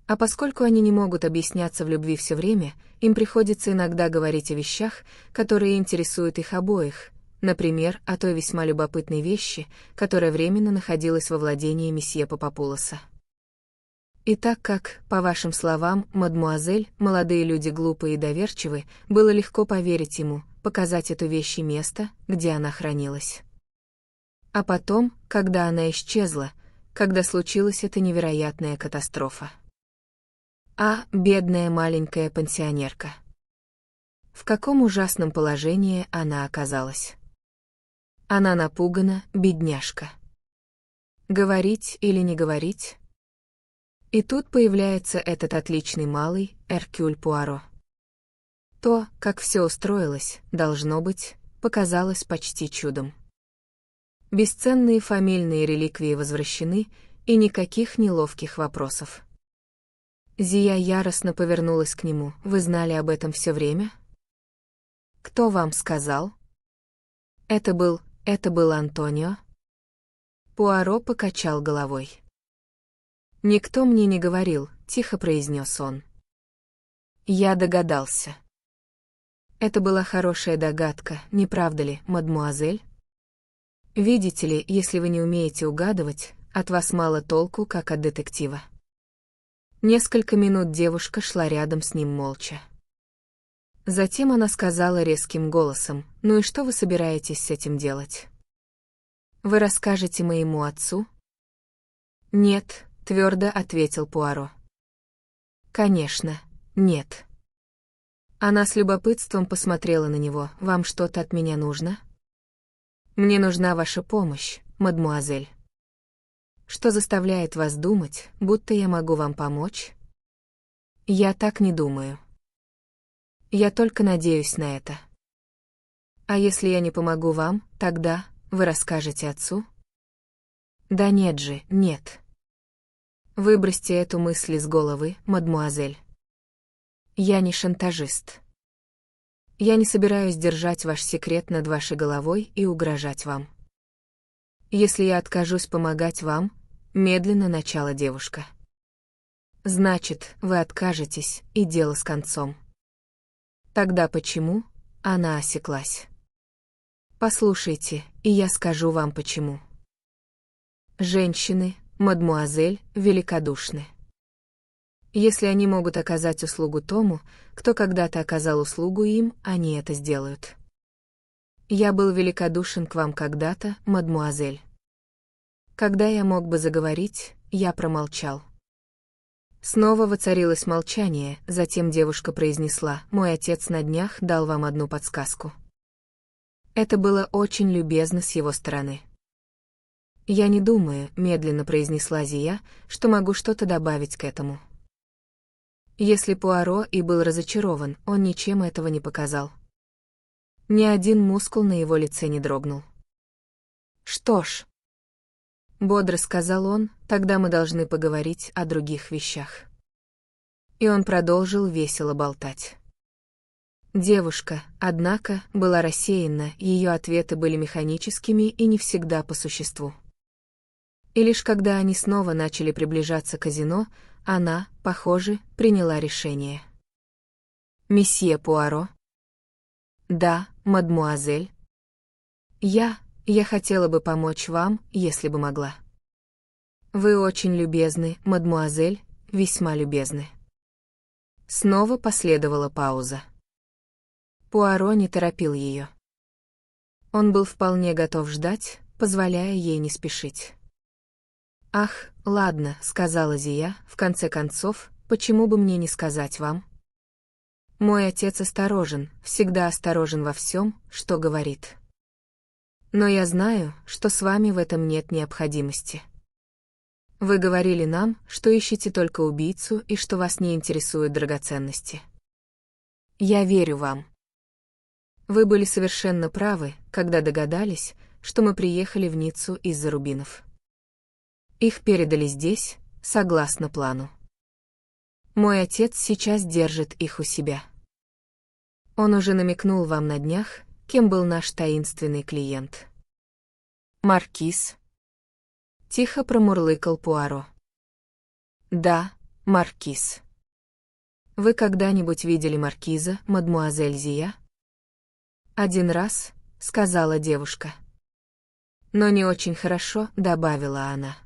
А поскольку они не могут объясняться в любви все время, им приходится иногда говорить о вещах, которые интересуют их обоих, например, о той весьма любопытной вещи, которая временно находилась во владении месье Папапулоса. И так как, по вашим словам, мадмуазель, молодые люди глупые и доверчивы, было легко поверить ему, показать эту вещь и место, где она хранилась. А потом, когда она исчезла, когда случилась эта невероятная катастрофа. А, бедная маленькая пансионерка. В каком ужасном положении она оказалась. Она напугана, бедняжка. Говорить или не говорить? И тут появляется этот отличный малый, Эркюль Пуаро. То, как все устроилось, должно быть, показалось почти чудом. Бесценные фамильные реликвии возвращены, и никаких неловких вопросов. Зия яростно повернулась к нему. Вы знали об этом все время? Кто вам сказал? Это был Антонио? Пуаро покачал головой. Никто мне не говорил, тихо произнес он. Я догадался. Это была хорошая догадка, не правда ли, мадмуазель? Видите ли, если вы не умеете угадывать, от вас мало толку, как от детектива. Несколько минут девушка шла рядом с ним молча. Затем она сказала резким голосом: «Ну и что вы собираетесь с этим делать? Вы расскажете моему отцу?» «Нет», — твердо ответил Пуаро. «Конечно, нет». Она с любопытством посмотрела на него. «Вам что-то от меня нужно?» «Мне нужна ваша помощь, мадмуазель». «Что заставляет вас думать, будто я могу вам помочь?» «Я так не думаю. Я только надеюсь на это». «А если я не помогу вам, тогда вы расскажете отцу?» «Да нет же, нет. Выбросьте эту мысль из головы, мадмуазель. Я не шантажист. Я не собираюсь держать ваш секрет над вашей головой и угрожать вам. Если я откажусь помогать вам, медленно начала девушка. Значит, вы откажетесь, и дело с концом. Тогда почему? Она осеклась. Послушайте, и я скажу вам почему. Женщины, мадмуазель, великодушны. Если они могут оказать услугу тому, кто когда-то оказал услугу им, они это сделают. Я был великодушен к вам когда-то, мадмуазель. Когда я мог бы заговорить, я промолчал. Снова воцарилось молчание, затем девушка произнесла: «Мой отец на днях дал вам одну подсказку». Это было очень любезно с его стороны. «Я не думаю», — медленно произнесла Зия, — «что могу что-то добавить к этому». Если Пуаро и был разочарован, он ничем этого не показал. Ни один мускул на его лице не дрогнул. Что ж, бодро сказал он, тогда мы должны поговорить о других вещах. И он продолжил весело болтать. Девушка, однако, была рассеяна, ее ответы были механическими и не всегда по существу. И лишь когда они снова начали приближаться к казино, она, похоже, приняла решение. «Месье Пуаро?» «Да, мадмуазель. Я хотела бы помочь вам, если бы могла». «Вы очень любезны, мадмуазель, весьма любезны». Снова последовала пауза. Пуаро не торопил ее. Он был вполне готов ждать, позволяя ей не спешить. «Ах, ладно», — сказала Зия, — «в конце концов, почему бы мне не сказать вам? Мой отец осторожен, всегда осторожен во всем, что говорит. Но я знаю, что с вами в этом нет необходимости. Вы говорили нам, что ищете только убийцу и что вас не интересуют драгоценности. Я верю вам. Вы были совершенно правы, когда догадались, что мы приехали в Ниццу из-за рубинов. Их передали здесь, согласно плану. Мой отец сейчас держит их у себя. Он уже намекнул вам на днях, кем был наш таинственный клиент. Маркиз. Тихо промурлыкал Пуаро. Да, маркиз. Вы когда-нибудь видели маркиза, мадмуазель Зия? Один раз, сказала девушка. Но не очень хорошо, добавила она.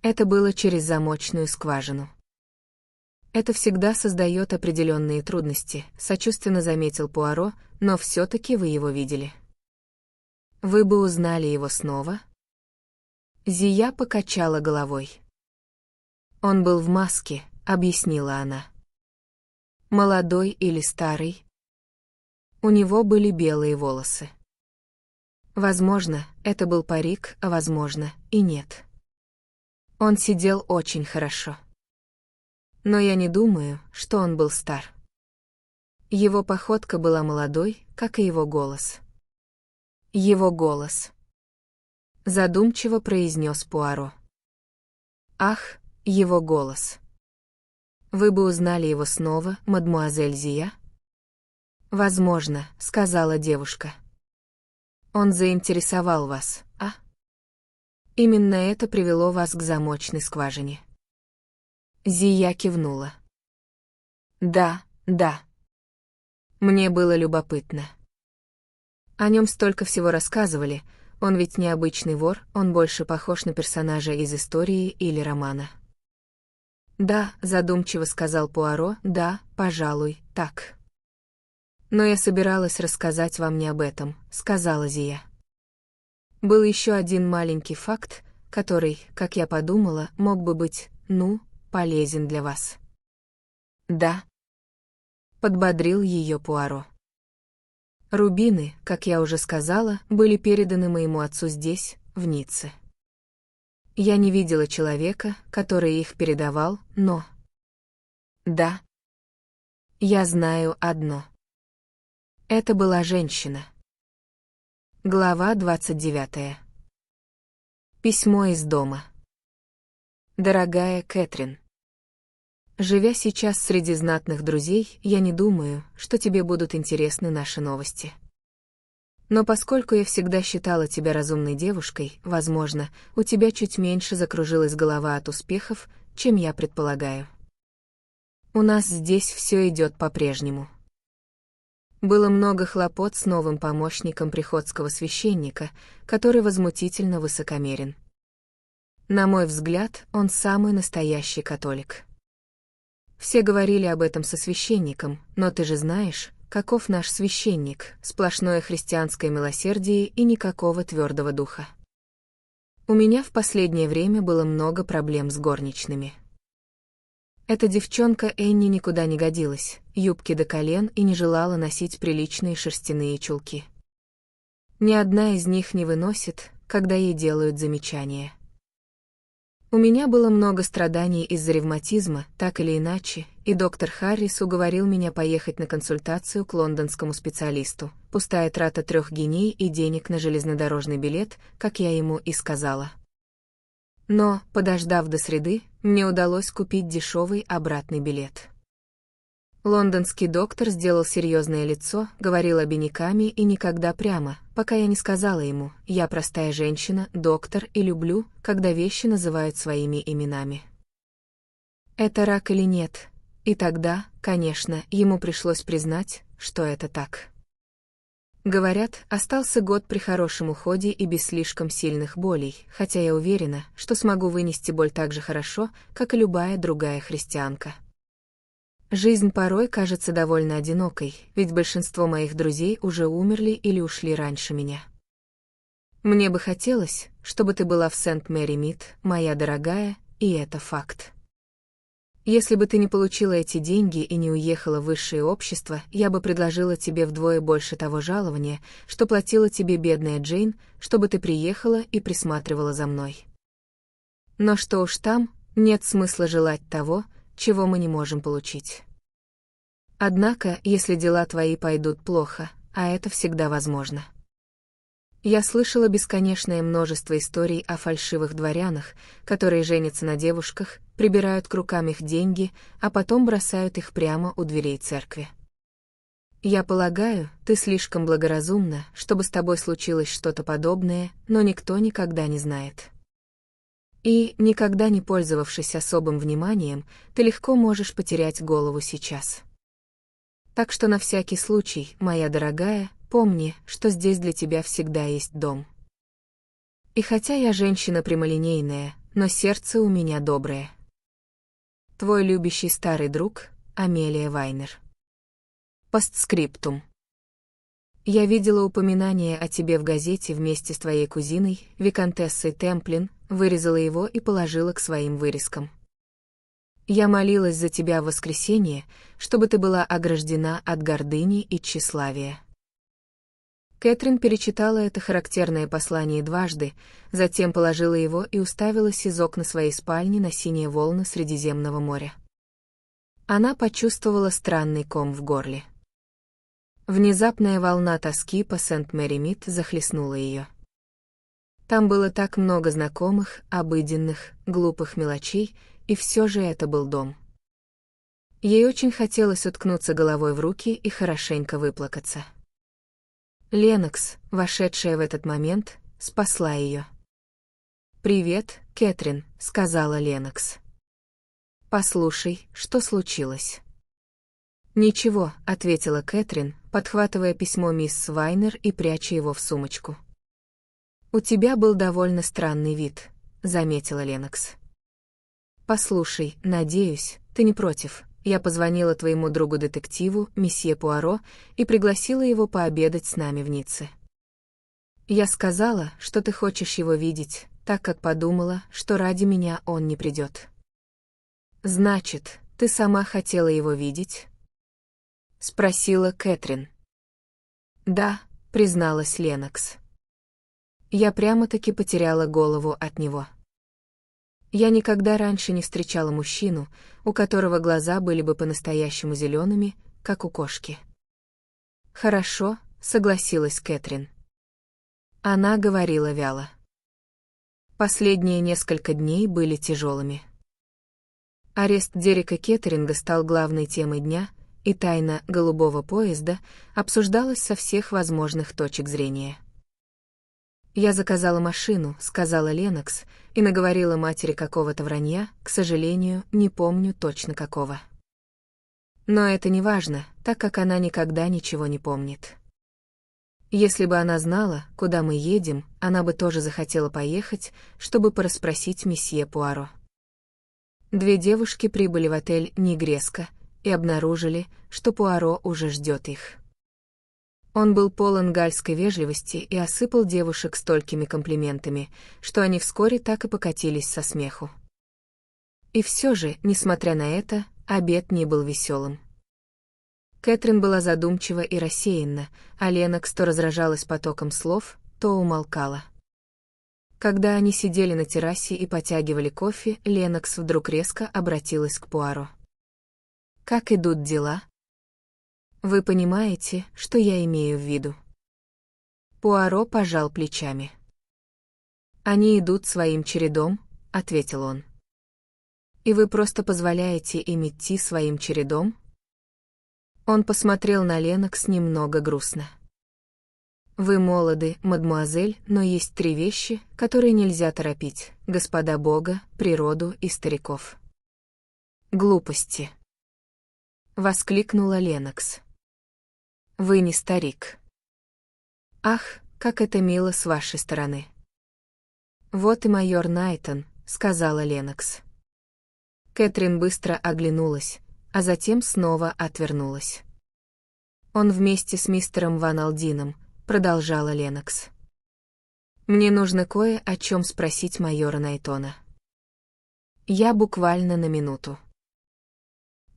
Это было через замочную скважину. Это всегда создает определенные трудности, сочувственно заметил Пуаро, но все-таки вы его видели. Вы бы узнали его снова? Зия покачала головой. Он был в маске, объяснила она. Молодой или старый? У него были белые волосы. Возможно, это был парик, а возможно, и нет. Он сидел очень хорошо. Но я не думаю, что он был стар. Его походка была молодой, как и его голос. Его голос. Задумчиво произнес Пуаро. Ах, его голос. Вы бы узнали его снова, мадмуазель Зия? Возможно, сказала девушка. Он заинтересовал вас, а? Именно это привело вас к замочной скважине. Зия кивнула. Да, да. Мне было любопытно. О нем столько всего рассказывали, он ведь не обычный вор, он больше похож на персонажа из истории или романа. Да, задумчиво сказал Пуаро, да, пожалуй, так. Но я собиралась рассказать вам не об этом, сказала Зия. Был еще один маленький факт, который, как я подумала, мог бы быть, полезен для вас. Да. Подбодрил ее Пуаро. Рубины, как я уже сказала, были переданы моему отцу здесь, в Ницце. Я не видела человека, который их передавал, но... Да. Я знаю одно. Это была женщина. Глава 29. Письмо из дома. Дорогая Кэтрин. Живя сейчас среди знатных друзей, я не думаю, что тебе будут интересны наши новости. Но поскольку я всегда считала тебя разумной девушкой, возможно, у тебя чуть меньше закружилась голова от успехов, чем я предполагаю. У нас здесь все идет по-прежнему. Было много хлопот с новым помощником приходского священника, который возмутительно высокомерен. На мой взгляд, он самый настоящий католик. Все говорили об этом со священником, но ты же знаешь, каков наш священник, сплошное христианское милосердие и никакого твердого духа. У меня в последнее время было много проблем с горничными. Эта девчонка Энни никуда не годилась, юбки до колен и не желала носить приличные шерстяные чулки. Ни одна из них не выносит, когда ей делают замечания. У меня было много страданий из-за ревматизма, так или иначе, и доктор Харрис уговорил меня поехать на консультацию к лондонскому специалисту. Пустая трата 3 гиней и денег на железнодорожный билет, как я ему и сказала. Но, подождав до среды, мне удалось купить дешевый обратный билет. Лондонский доктор сделал серьезное лицо, говорил обиняками и никогда прямо, пока я не сказала ему: «Я простая женщина, доктор, и люблю, когда вещи называют своими именами. Это рак или нет?» И тогда, конечно, ему пришлось признать, что это так. Говорят, остался год при хорошем уходе и без слишком сильных болей, хотя я уверена, что смогу вынести боль так же хорошо, как и любая другая христианка. Жизнь порой кажется довольно одинокой, ведь большинство моих друзей уже умерли или ушли раньше меня. Мне бы хотелось, чтобы ты была в Сент-Мэри-Мид, моя дорогая, и это факт. Если бы ты не получила эти деньги и не уехала в высшее общество, я бы предложила тебе вдвое больше того жалования, что платила тебе бедная Джейн, чтобы ты приехала и присматривала за мной. Но что уж там, нет смысла желать того, чего мы не можем получить. Однако, если дела твои пойдут плохо, а это всегда возможно. Я слышала бесконечное множество историй о фальшивых дворянах, которые женятся на девушках, прибирают к рукам их деньги, а потом бросают их прямо у дверей церкви. Я полагаю, ты слишком благоразумна, чтобы с тобой случилось что-то подобное, но никто никогда не знает. И, никогда не пользовавшись особым вниманием, ты легко можешь потерять голову сейчас. Так что на всякий случай, моя дорогая, помни, что здесь для тебя всегда есть дом. И хотя я женщина прямолинейная, но сердце у меня доброе. Твой любящий старый друг, Амелия Вайнер. Постскриптум. Я видела упоминание о тебе в газете вместе с твоей кузиной, виконтессой Темплин, вырезала его и положила к своим вырезкам. Я молилась за тебя в воскресенье, чтобы ты была ограждена от гордыни и тщеславия. Кэтрин перечитала это характерное послание дважды, затем положила его и уставилась из окна своей спальни на синие волны Средиземного моря. Она почувствовала странный ком в горле. Внезапная волна тоски по Сент-Мэри-Мид захлестнула ее. Там было так много знакомых, обыденных, глупых мелочей, и все же это был дом. Ей очень хотелось уткнуться головой в руки и хорошенько выплакаться. Ленокс, вошедшая в этот момент, спасла ее. «Привет, Кэтрин», — сказала Ленокс. «Послушай, что случилось?» «Ничего», — ответила Кэтрин, подхватывая письмо мисс Вайнер и пряча его в сумочку. «У тебя был довольно странный вид», — заметила Ленокс. «Послушай, надеюсь, ты не против. Я позвонила твоему другу-детективу, месье Пуаро, и пригласила его пообедать с нами в Ницце. Я сказала, что ты хочешь его видеть, так как подумала, что ради меня он не придет». «Значит, ты сама хотела его видеть?» — спросила Кэтрин. «Да», — призналась Ленокс. «Я прямо-таки потеряла голову от него. Я никогда раньше не встречала мужчину, у которого глаза были бы по-настоящему зелеными, как у кошки». «Хорошо», — согласилась Кэтрин. Она говорила вяло. Последние несколько дней были тяжелыми. Арест Дерека Кеттеринга стал главной темой дня, и тайна голубого поезда обсуждалась со всех возможных точек зрения. «Я заказала машину», — сказала Ленокс, и наговорила матери какого-то вранья, к сожалению, не помню точно какого. Но это не важно, так как она никогда ничего не помнит. Если бы она знала, куда мы едем, она бы тоже захотела поехать, чтобы порасспросить месье Пуаро. 2 девушки прибыли в отель «Негреско» и обнаружили, что Пуаро уже ждет их. Он был полон гальской вежливости и осыпал девушек столькими комплиментами, что они вскоре так и покатились со смеху. И все же, несмотря на это, обед не был веселым. Кэтрин была задумчива и рассеянна, а Ленокс то разражалась потоком слов, то умолкала. Когда они сидели на террасе и потягивали кофе, Ленокс вдруг резко обратилась к Пуаро. «Как идут дела? Вы понимаете, что я имею в виду?» Пуаро пожал плечами. «Они идут своим чередом», — ответил он. «И вы просто позволяете им идти своим чередом?» Он посмотрел на Ленокс немного грустно. «Вы молоды, мадмуазель, но есть 3 вещи, которые нельзя торопить: господа Бога, природу и стариков». «Глупости!» — воскликнула Ленокс. «Вы не старик». «Ах, как это мило с вашей стороны!» «Вот и майор Найтон», — сказала Ленокс. Кэтрин быстро оглянулась, а затем снова отвернулась. «Он вместе с мистером Ван Алдином», — продолжала Ленокс. «Мне нужно кое о чем спросить майора Найтона. Я буквально на минуту».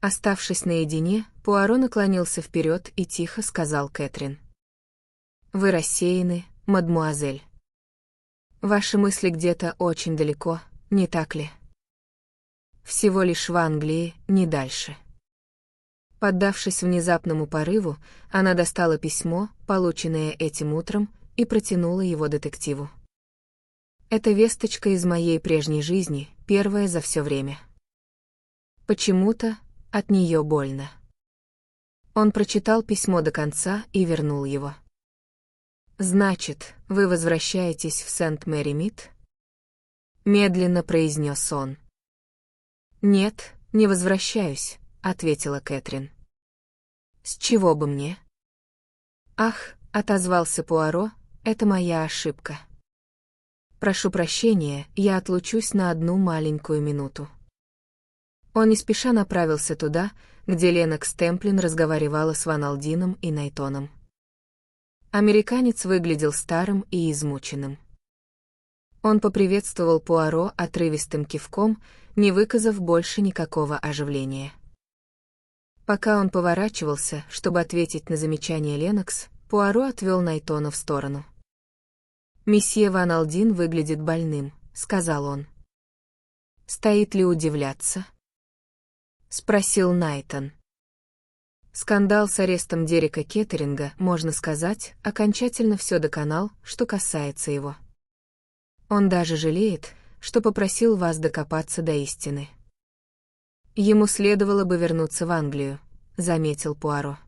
Оставшись наедине, Пуаро наклонился вперед и тихо сказал Кэтрин. «Вы рассеяны, мадмуазель. Ваши мысли где-то очень далеко, не так ли? Всего лишь в Англии, не дальше». Поддавшись внезапному порыву, она достала письмо, полученное этим утром, и протянула его детективу. «Это весточка из моей прежней жизни, первая за все время». Почему-то от нее больно. Он прочитал письмо до конца и вернул его. «Значит, вы возвращаетесь в Сент-Мэри-Мид?» Медленно произнес он. «Нет, не возвращаюсь», — ответила Кэтрин. «С чего бы мне?» «Ах», — отозвался Пуаро, — «это моя ошибка. Прошу прощения, я отлучусь на одну маленькую минуту». Он не спеша направился туда, где Ленокс Темплин разговаривала с Ван Алдином и Найтоном. Американец выглядел старым и измученным. Он поприветствовал Пуаро отрывистым кивком, не выказав больше никакого оживления. Пока он поворачивался, чтобы ответить на замечание Ленокс, Пуаро отвел Найтона в сторону. «Месье Ван Алдин выглядит больным», — сказал он. «Стоит ли удивляться?» — спросил Найтон. Скандал с арестом Дерека Кеттеринга, можно сказать, окончательно все доконал, что касается его. Он даже жалеет, что попросил вас докопаться до истины. Ему следовало бы вернуться в Англию, заметил Пуаро.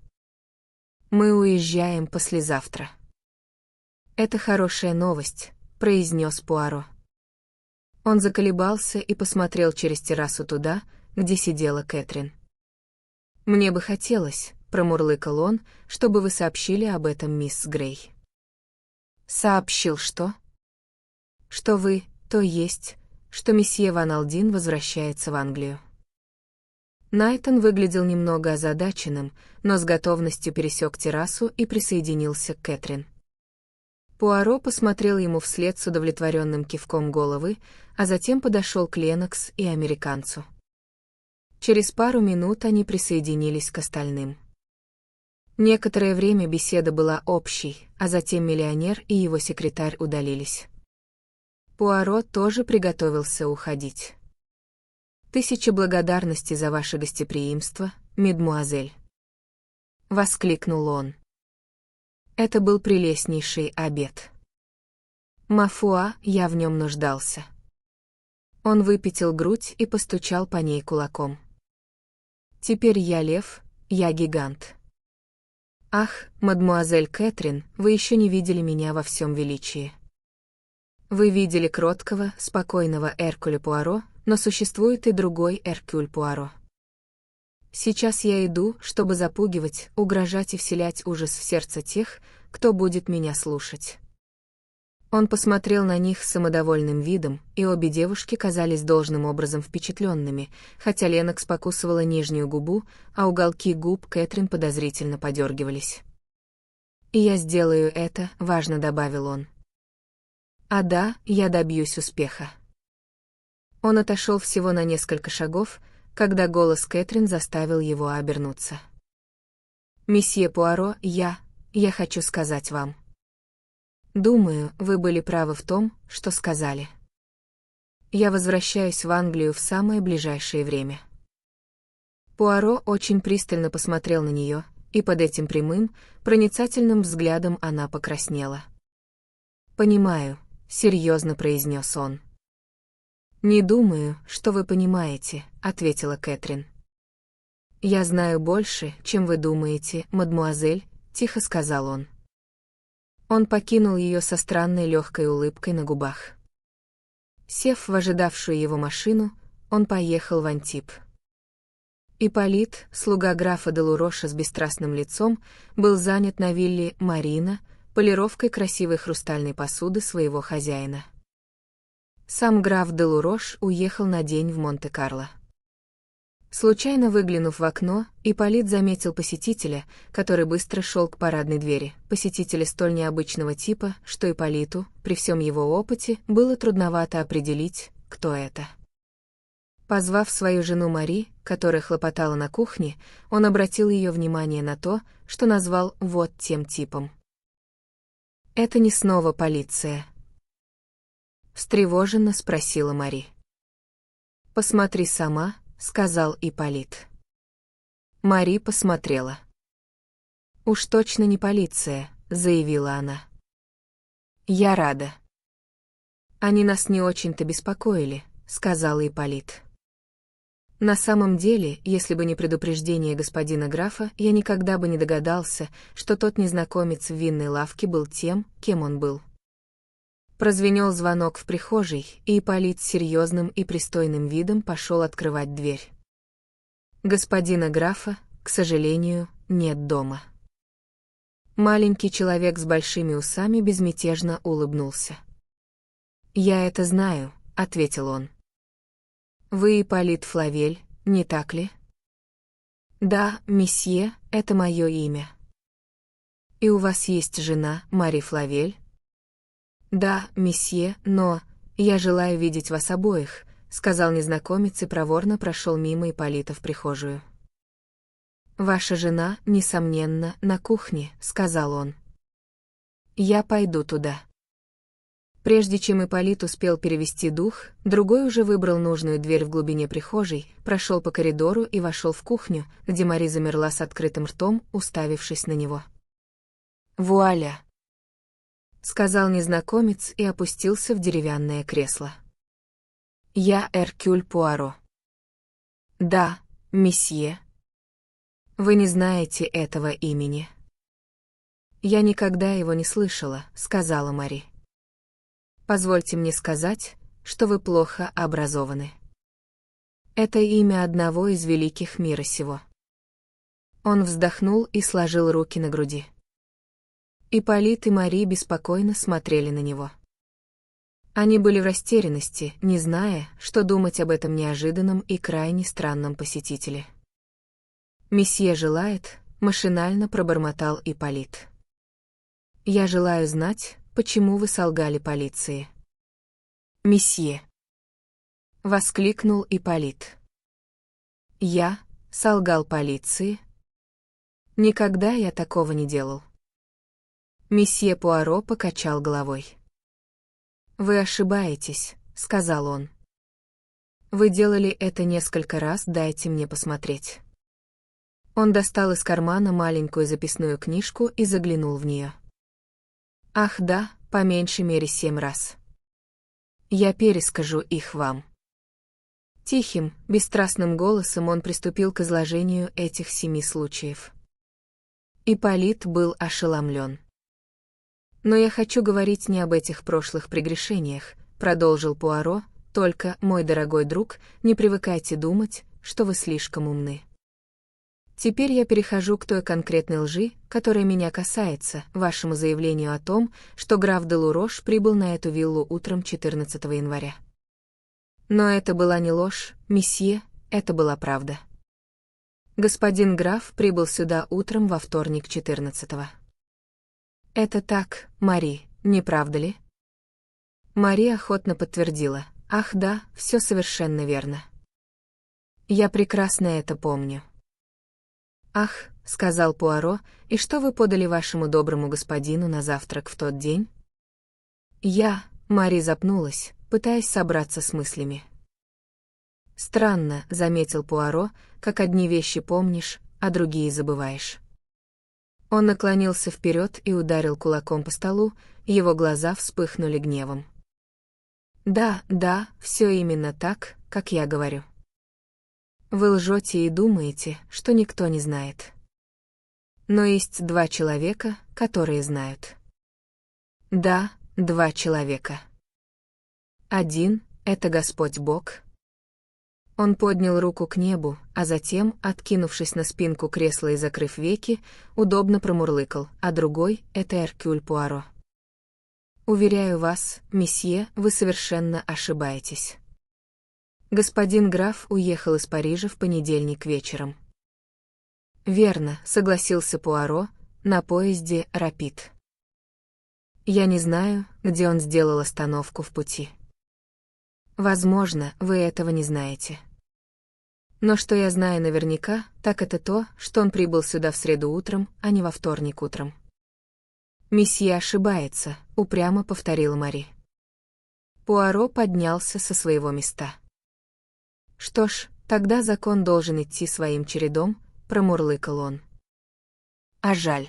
Мы уезжаем послезавтра. Это хорошая новость, произнес Пуаро. Он заколебался и посмотрел через террасу туда, где сидела Кэтрин. «Мне бы хотелось», — промурлыкал он, — «чтобы вы сообщили об этом мисс Грей». «Сообщил что?» «Что вы, то есть, что месье Ван Алдин возвращается в Англию». Найтон выглядел немного озадаченным, но с готовностью пересек террасу и присоединился к Кэтрин. Пуаро посмотрел ему вслед с удовлетворенным кивком головы, а затем подошел к Ленокс и американцу. Через пару минут они присоединились к остальным. Некоторое время беседа была общей, а затем миллионер и его секретарь удалились. Пуаро тоже приготовился уходить. «Тысячи благодарностей за ваше гостеприимство, мадемуазель», — воскликнул он. Это был прелестнейший обед. Мафуа, я в нем нуждался. Он выпятил грудь и постучал по ней кулаком. Теперь я лев, я гигант. Ах, мадмуазель Кэтрин, вы еще не видели меня во всем величии. Вы видели кроткого, спокойного Эркюля Пуаро, но существует и другой Эркюль Пуаро. Сейчас я иду, чтобы запугивать, угрожать и вселять ужас в сердце тех, кто будет меня слушать. Он посмотрел на них с самодовольным видом, и обе девушки казались должным образом впечатленными, хотя Ленокс покусывала нижнюю губу, а уголки губ Кэтрин подозрительно подергивались. «И я сделаю это», — важно добавил он. «А да, я добьюсь успеха». Он отошел всего на несколько шагов, когда голос Кэтрин заставил его обернуться. «Месье Пуаро, я хочу сказать вам». Думаю, вы были правы в том, что сказали. Я возвращаюсь в Англию в самое ближайшее время. Пуаро очень пристально посмотрел на нее, и под этим прямым, проницательным взглядом она покраснела. «Понимаю», — серьезно произнес он. «Не думаю, что вы понимаете», — ответила Кэтрин. «Я знаю больше, чем вы думаете, мадмуазель», — тихо сказал он. Он покинул ее со странной легкой улыбкой на губах. Сев в ожидавшую его машину, он поехал в Антиб. Ипполит, слуга графа де Луроша с бесстрастным лицом, был занят на вилле Марина полировкой красивой хрустальной посуды своего хозяина. Сам граф де Лурош уехал на день в Монте-Карло. Случайно выглянув в окно, Ипполит заметил посетителя, который быстро шел к парадной двери, посетителя столь необычного типа, что Ипполиту, при всем его опыте, было трудновато определить, кто это. Позвав свою жену Мари, которая хлопотала на кухне, он обратил ее внимание на то, что назвал вот тем типом. «Это не снова полиция?» Встревоженно спросила Мари. «Посмотри сама», — сказал Ипполит. Мари посмотрела. «Уж точно не полиция», — заявила она. «Я рада». «Они нас не очень-то беспокоили», — сказал Ипполит. «На самом деле, если бы не предупреждение господина графа, я никогда бы не догадался, что тот незнакомец в винной лавке был тем, кем он был». Прозвенел звонок в прихожей, и Ипполит с серьезным и пристойным видом пошел открывать дверь. Господина графа, к сожалению, нет дома. Маленький человек с большими усами безмятежно улыбнулся. «Я это знаю», — ответил он. «Вы Ипполит Флавель, не так ли?» «Да, месье, это мое имя». «И у вас есть жена, Мари Флавель?» «Да, месье, но я желаю видеть вас обоих», — сказал незнакомец и проворно прошел мимо Ипполита в прихожую. «Ваша жена, несомненно, на кухне», — сказал он. «Я пойду туда». Прежде чем Ипполит успел перевести дух, другой уже выбрал нужную дверь в глубине прихожей, прошел по коридору и вошел в кухню, где Мари замерла с открытым ртом, уставившись на него. «Вуаля!» — сказал незнакомец и опустился в деревянное кресло. «Я Эркюль Пуаро». «Да, месье». «Вы не знаете этого имени». «Я никогда его не слышала», — сказала Мари. «Позвольте мне сказать, что вы плохо образованы. Это имя одного из великих мира сего». Он вздохнул и сложил руки на груди. Ипполит и Мари беспокойно смотрели на него. Они были в растерянности, не зная, что думать об этом неожиданном и крайне странном посетителе. «Месье желает», — машинально пробормотал Ипполит. «Я желаю знать, почему вы солгали полиции». «Месье», — воскликнул Ипполит. «Я солгал полиции? Никогда я такого не делал». Месье Пуаро покачал головой. «Вы ошибаетесь», — сказал он. «Вы делали это несколько раз, дайте мне посмотреть». Он достал из кармана маленькую записную книжку и заглянул в нее. «Ах да, по меньшей мере 7 раз. Я перескажу их вам». Тихим, бесстрастным голосом он приступил к изложению этих 7 случаев. Ипполит был ошеломлен. «Но я хочу говорить не об этих прошлых прегрешениях», — продолжил Пуаро, «только, мой дорогой друг, не привыкайте думать, что вы слишком умны. Теперь я перехожу к той конкретной лжи, которая меня касается, вашему заявлению о том, что граф де Лурош прибыл на эту виллу утром 14 января. Но это была не ложь, месье, это была правда. Господин граф прибыл сюда утром во вторник 14-го. «Это так, Мари, не правда ли?» Мари охотно подтвердила. «Ах да, все совершенно верно. Я прекрасно это помню». «Ах», — сказал Пуаро, — «и что вы подали вашему доброму господину на завтрак в тот день?» Мари запнулась, пытаясь собраться с мыслями. «Странно», — заметил Пуаро, — «как одни вещи помнишь, а другие забываешь». Он наклонился вперед и ударил кулаком по столу, его глаза вспыхнули гневом. Да, все именно так, как я говорю. Вы лжете и думаете, что никто не знает. Но есть два человека, которые знают. Да, два человека. Один — это Господь Бог. Он поднял руку к небу, а затем, откинувшись на спинку кресла и закрыв веки, удобно промурлыкал, а другой — это Эркюль Пуаро. Уверяю вас, месье, вы совершенно ошибаетесь. Господин граф уехал из Парижа в понедельник вечером. Верно, согласился Пуаро, на поезде «Рапид». Я не знаю, где он сделал остановку в пути. Возможно, вы этого не знаете. Но что я знаю наверняка, так это то, что он прибыл сюда в среду утром, а не во вторник утром. «Месье ошибается», — упрямо повторила Мари. Пуаро поднялся со своего места. «Что ж, тогда закон должен идти своим чередом», — промурлыкал он. «А жаль».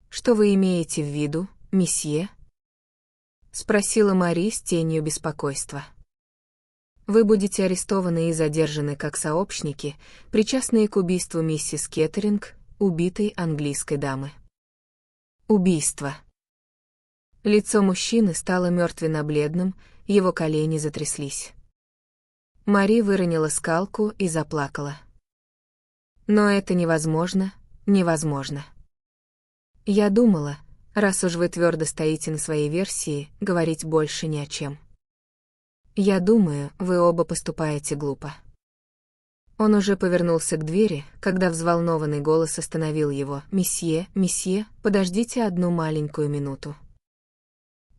«Что вы имеете в виду, месье?» — спросила Мари с тенью беспокойства. «Вы будете арестованы и задержаны как сообщники, причастные к убийству миссис Кеттеринг, убитой английской дамы». Убийство. Лицо мужчины стало мертвенно-бледным, его колени затряслись. Мари выронила скалку и заплакала. «Но это невозможно, невозможно. Я думала, раз уж вы твердо стоите на своей версии, говорить больше ни о чем. Я думаю, вы оба поступаете глупо». Он уже повернулся к двери, когда взволнованный голос остановил его. «Месье, подождите одну маленькую минуту».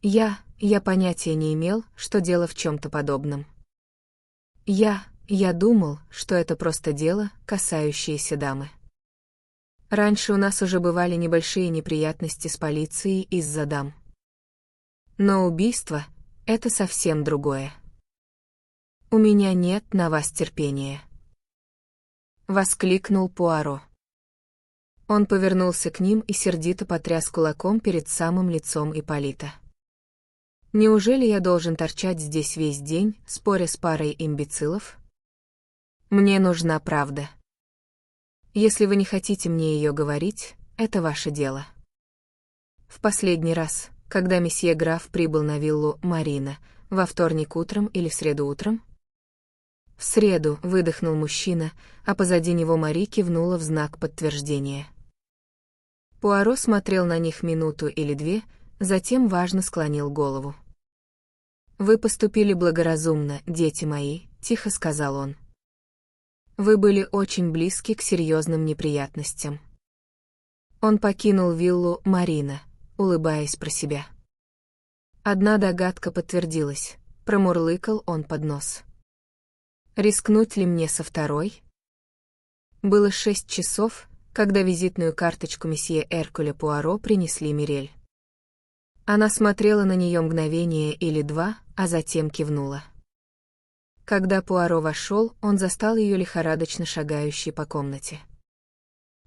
Я понятия не имел, что дело в чем-то подобном. Я думал, что это просто дело, касающееся дамы. Раньше у нас уже бывали небольшие неприятности с полицией из-за дам. Но убийство — это совсем другое. У меня нет на вас терпения. Воскликнул Пуаро. Он повернулся к ним и сердито потряс кулаком перед самым лицом Ипполита. «Неужели я должен торчать здесь весь день, споря с парой имбецилов? Мне нужна правда. Если вы не хотите мне ее говорить, это ваше дело». В последний раз, когда месье граф прибыл на виллу Марина, во вторник утром или в среду утром? «В среду», — выдохнул мужчина, а позади него Мари кивнула в знак подтверждения. Пуаро смотрел на них минуту или две, затем важно склонил голову. «Вы поступили благоразумно, дети мои», — тихо сказал он. «Вы были очень близки к серьезным неприятностям». Он покинул виллу Марина, улыбаясь про себя. Одна догадка подтвердилась, промурлыкал он под нос. Рискнуть ли мне со второй? Было 6 часов, когда визитную карточку месье Эркюля Пуаро принесли Мирель. Она смотрела на нее мгновение или два, а затем кивнула. Когда Пуаро вошел, он застал ее лихорадочно шагающей по комнате.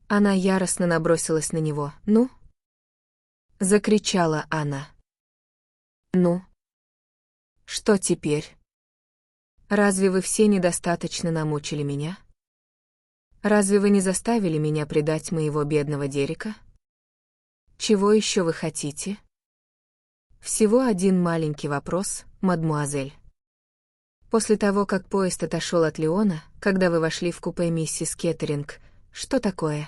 Она яростно набросилась на него. «Ну?» — закричала она. «Ну? Что теперь? Разве вы все недостаточно намучили меня? Разве вы не заставили меня предать моего бедного Дерека? Чего еще вы хотите?» «Всего один маленький вопрос, мадмуазель. После того, как поезд отошел от Лиона, когда вы вошли в купе миссис Кеттеринг, что такое?»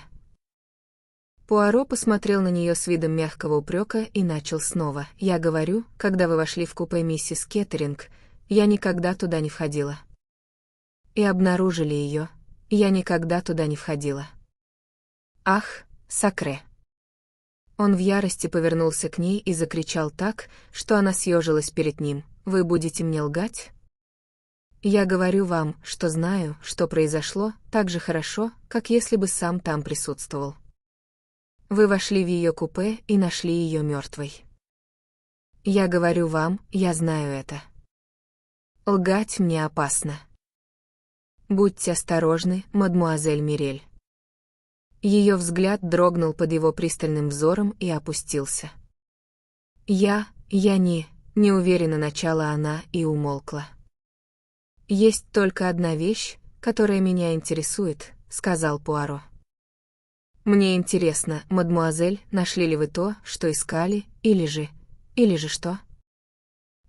Пуаро посмотрел на нее с видом мягкого упрека и начал снова. «Я говорю, когда вы вошли в купе миссис Кеттеринг, я никогда туда не входила. И обнаружили ее, я никогда туда не входила. Ах, сакре!» Он в ярости повернулся к ней и закричал так, что она съежилась перед ним. «Вы будете мне лгать? Я говорю вам, что знаю, что произошло, так же хорошо, как если бы сам там присутствовал. Вы вошли в ее купе и нашли ее мертвой. Я говорю вам, я знаю это. Лгать мне опасно. Будьте осторожны, мадмуазель Мирель. Ее взгляд дрогнул под его пристальным взором и опустился. Я не уверенно начала она и умолкла. «Есть только одна вещь, которая меня интересует», — сказал Пуаро. «Мне интересно, мадмуазель, нашли ли вы то, что искали, или же что?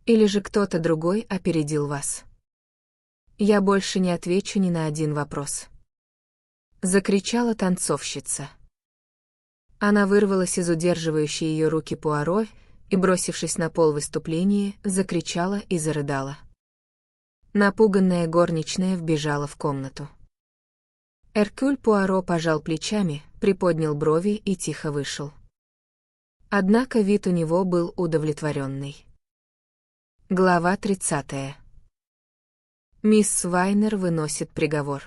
Или же кто-то другой опередил вас?» «Я больше не отвечу ни на один вопрос», — закричала танцовщица. Она вырвалась из удерживающей ее руки Пуаро и, бросившись на пол в выступлении, закричала и зарыдала. Напуганная горничная вбежала в комнату. Эркюль Пуаро пожал плечами, приподнял брови и тихо вышел. Однако вид у него был удовлетворенный. Глава 30. Мисс Свайнер выносит приговор.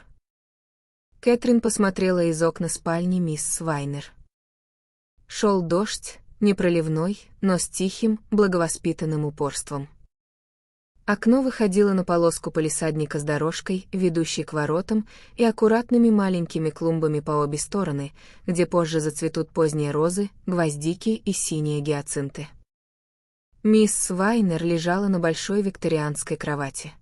Кэтрин посмотрела из окна спальни мисс Свайнер. Шел дождь, не проливной, но с тихим, благовоспитанным упорством. Окно выходило на полоску палисадника с дорожкой, ведущей к воротам, и аккуратными маленькими клумбами по обе стороны, где позже зацветут поздние розы, гвоздики и синие гиацинты. Мисс Свайнер лежала на большой викторианской кровати.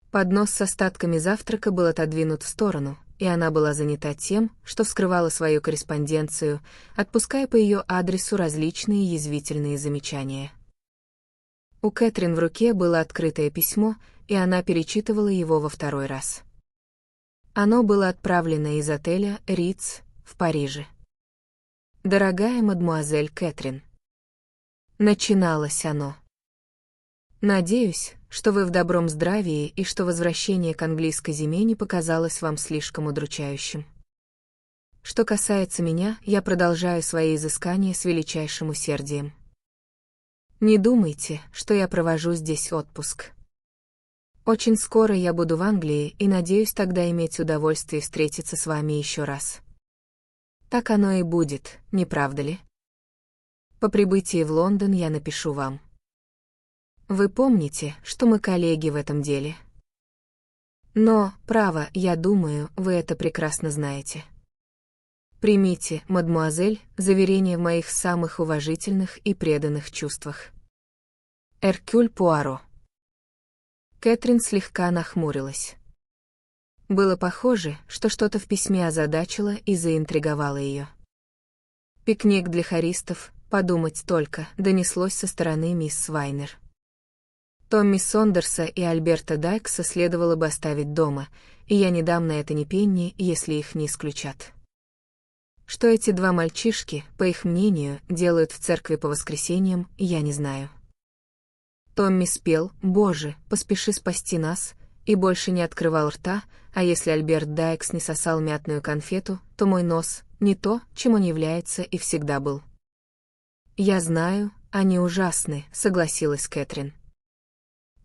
Поднос с остатками завтрака был отодвинут в сторону, и она была занята тем, что вскрывала свою корреспонденцию, отпуская по ее адресу различные язвительные замечания. У Кэтрин в руке было открытое письмо, и она перечитывала его во второй раз. Оно было отправлено из отеля «Риц» в Париже. «Дорогая мадмуазель Кэтрин». Начиналось оно. «Надеюсь, что вы в добром здравии и что возвращение к английской зиме не показалось вам слишком удручающим. Что касается меня, я продолжаю свои изыскания с величайшим усердием. Не думайте, что я провожу здесь отпуск. Очень скоро я буду в Англии и надеюсь тогда иметь удовольствие встретиться с вами еще раз. Так оно и будет, не правда ли? По прибытии в Лондон я напишу вам. Вы помните, что мы коллеги в этом деле? Но, право, я думаю, вы это прекрасно знаете. Примите, мадмуазель, заверение в моих самых уважительных и преданных чувствах. Эркюль Пуаро». Кэтрин слегка нахмурилась. Было похоже, что что-то в письме озадачило и заинтриговало ее. Пикник для хористов, подумать только, донеслось со стороны мисс Свайнер. Томми Сондерса и Альберта Дайкса следовало бы оставить дома, и я не дам на это ни пенни, если их не исключат. Что эти два мальчишки, по их мнению, делают в церкви по воскресеньям, я не знаю. Томми спел «Боже, поспеши спасти нас», и больше не открывал рта, а если Альберт Дайкс не сосал мятную конфету, то мой нос — не то, чем он является и всегда был. «Я знаю, они ужасны», — согласилась Кэтрин.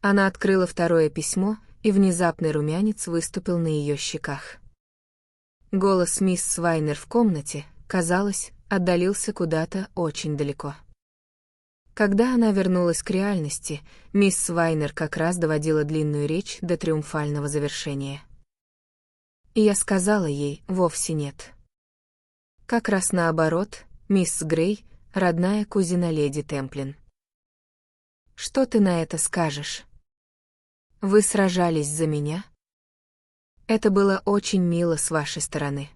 Она открыла второе письмо, и внезапный румянец выступил на ее щеках. Голос мисс Свайнер в комнате, казалось, отдалился куда-то очень далеко. Когда она вернулась к реальности, мисс Свайнер как раз доводила длинную речь до триумфального завершения. И я сказала ей, вовсе нет. Как раз наоборот, мисс Грей, родная кузина леди Темплин. Что ты на это скажешь? Вы сражались за меня? Это было очень мило с вашей стороны.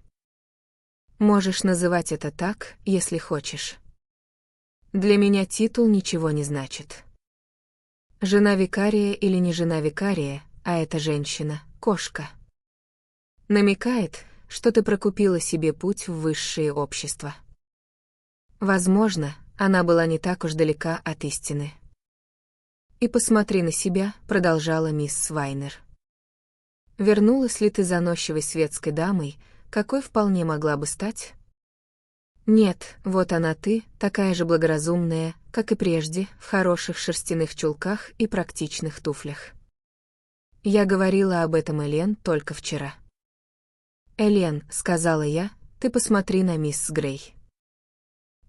Можешь называть это так, если хочешь. Для меня титул ничего не значит. Жена викария или не жена викария, а эта женщина — кошка. Намекает, что ты прокупила себе путь в высшее общество. Возможно, она была не так уж далека от истины. «И посмотри на себя», — продолжала мисс Свайнер. «Вернулась ли ты заносчивой светской дамой, какой вполне могла бы стать?» «Нет, вот она ты, такая же благоразумная, как и прежде, в хороших шерстяных чулках и практичных туфлях. Я говорила об этом Элен только вчера». «Элен», — сказала я, — «ты посмотри на мисс Грей.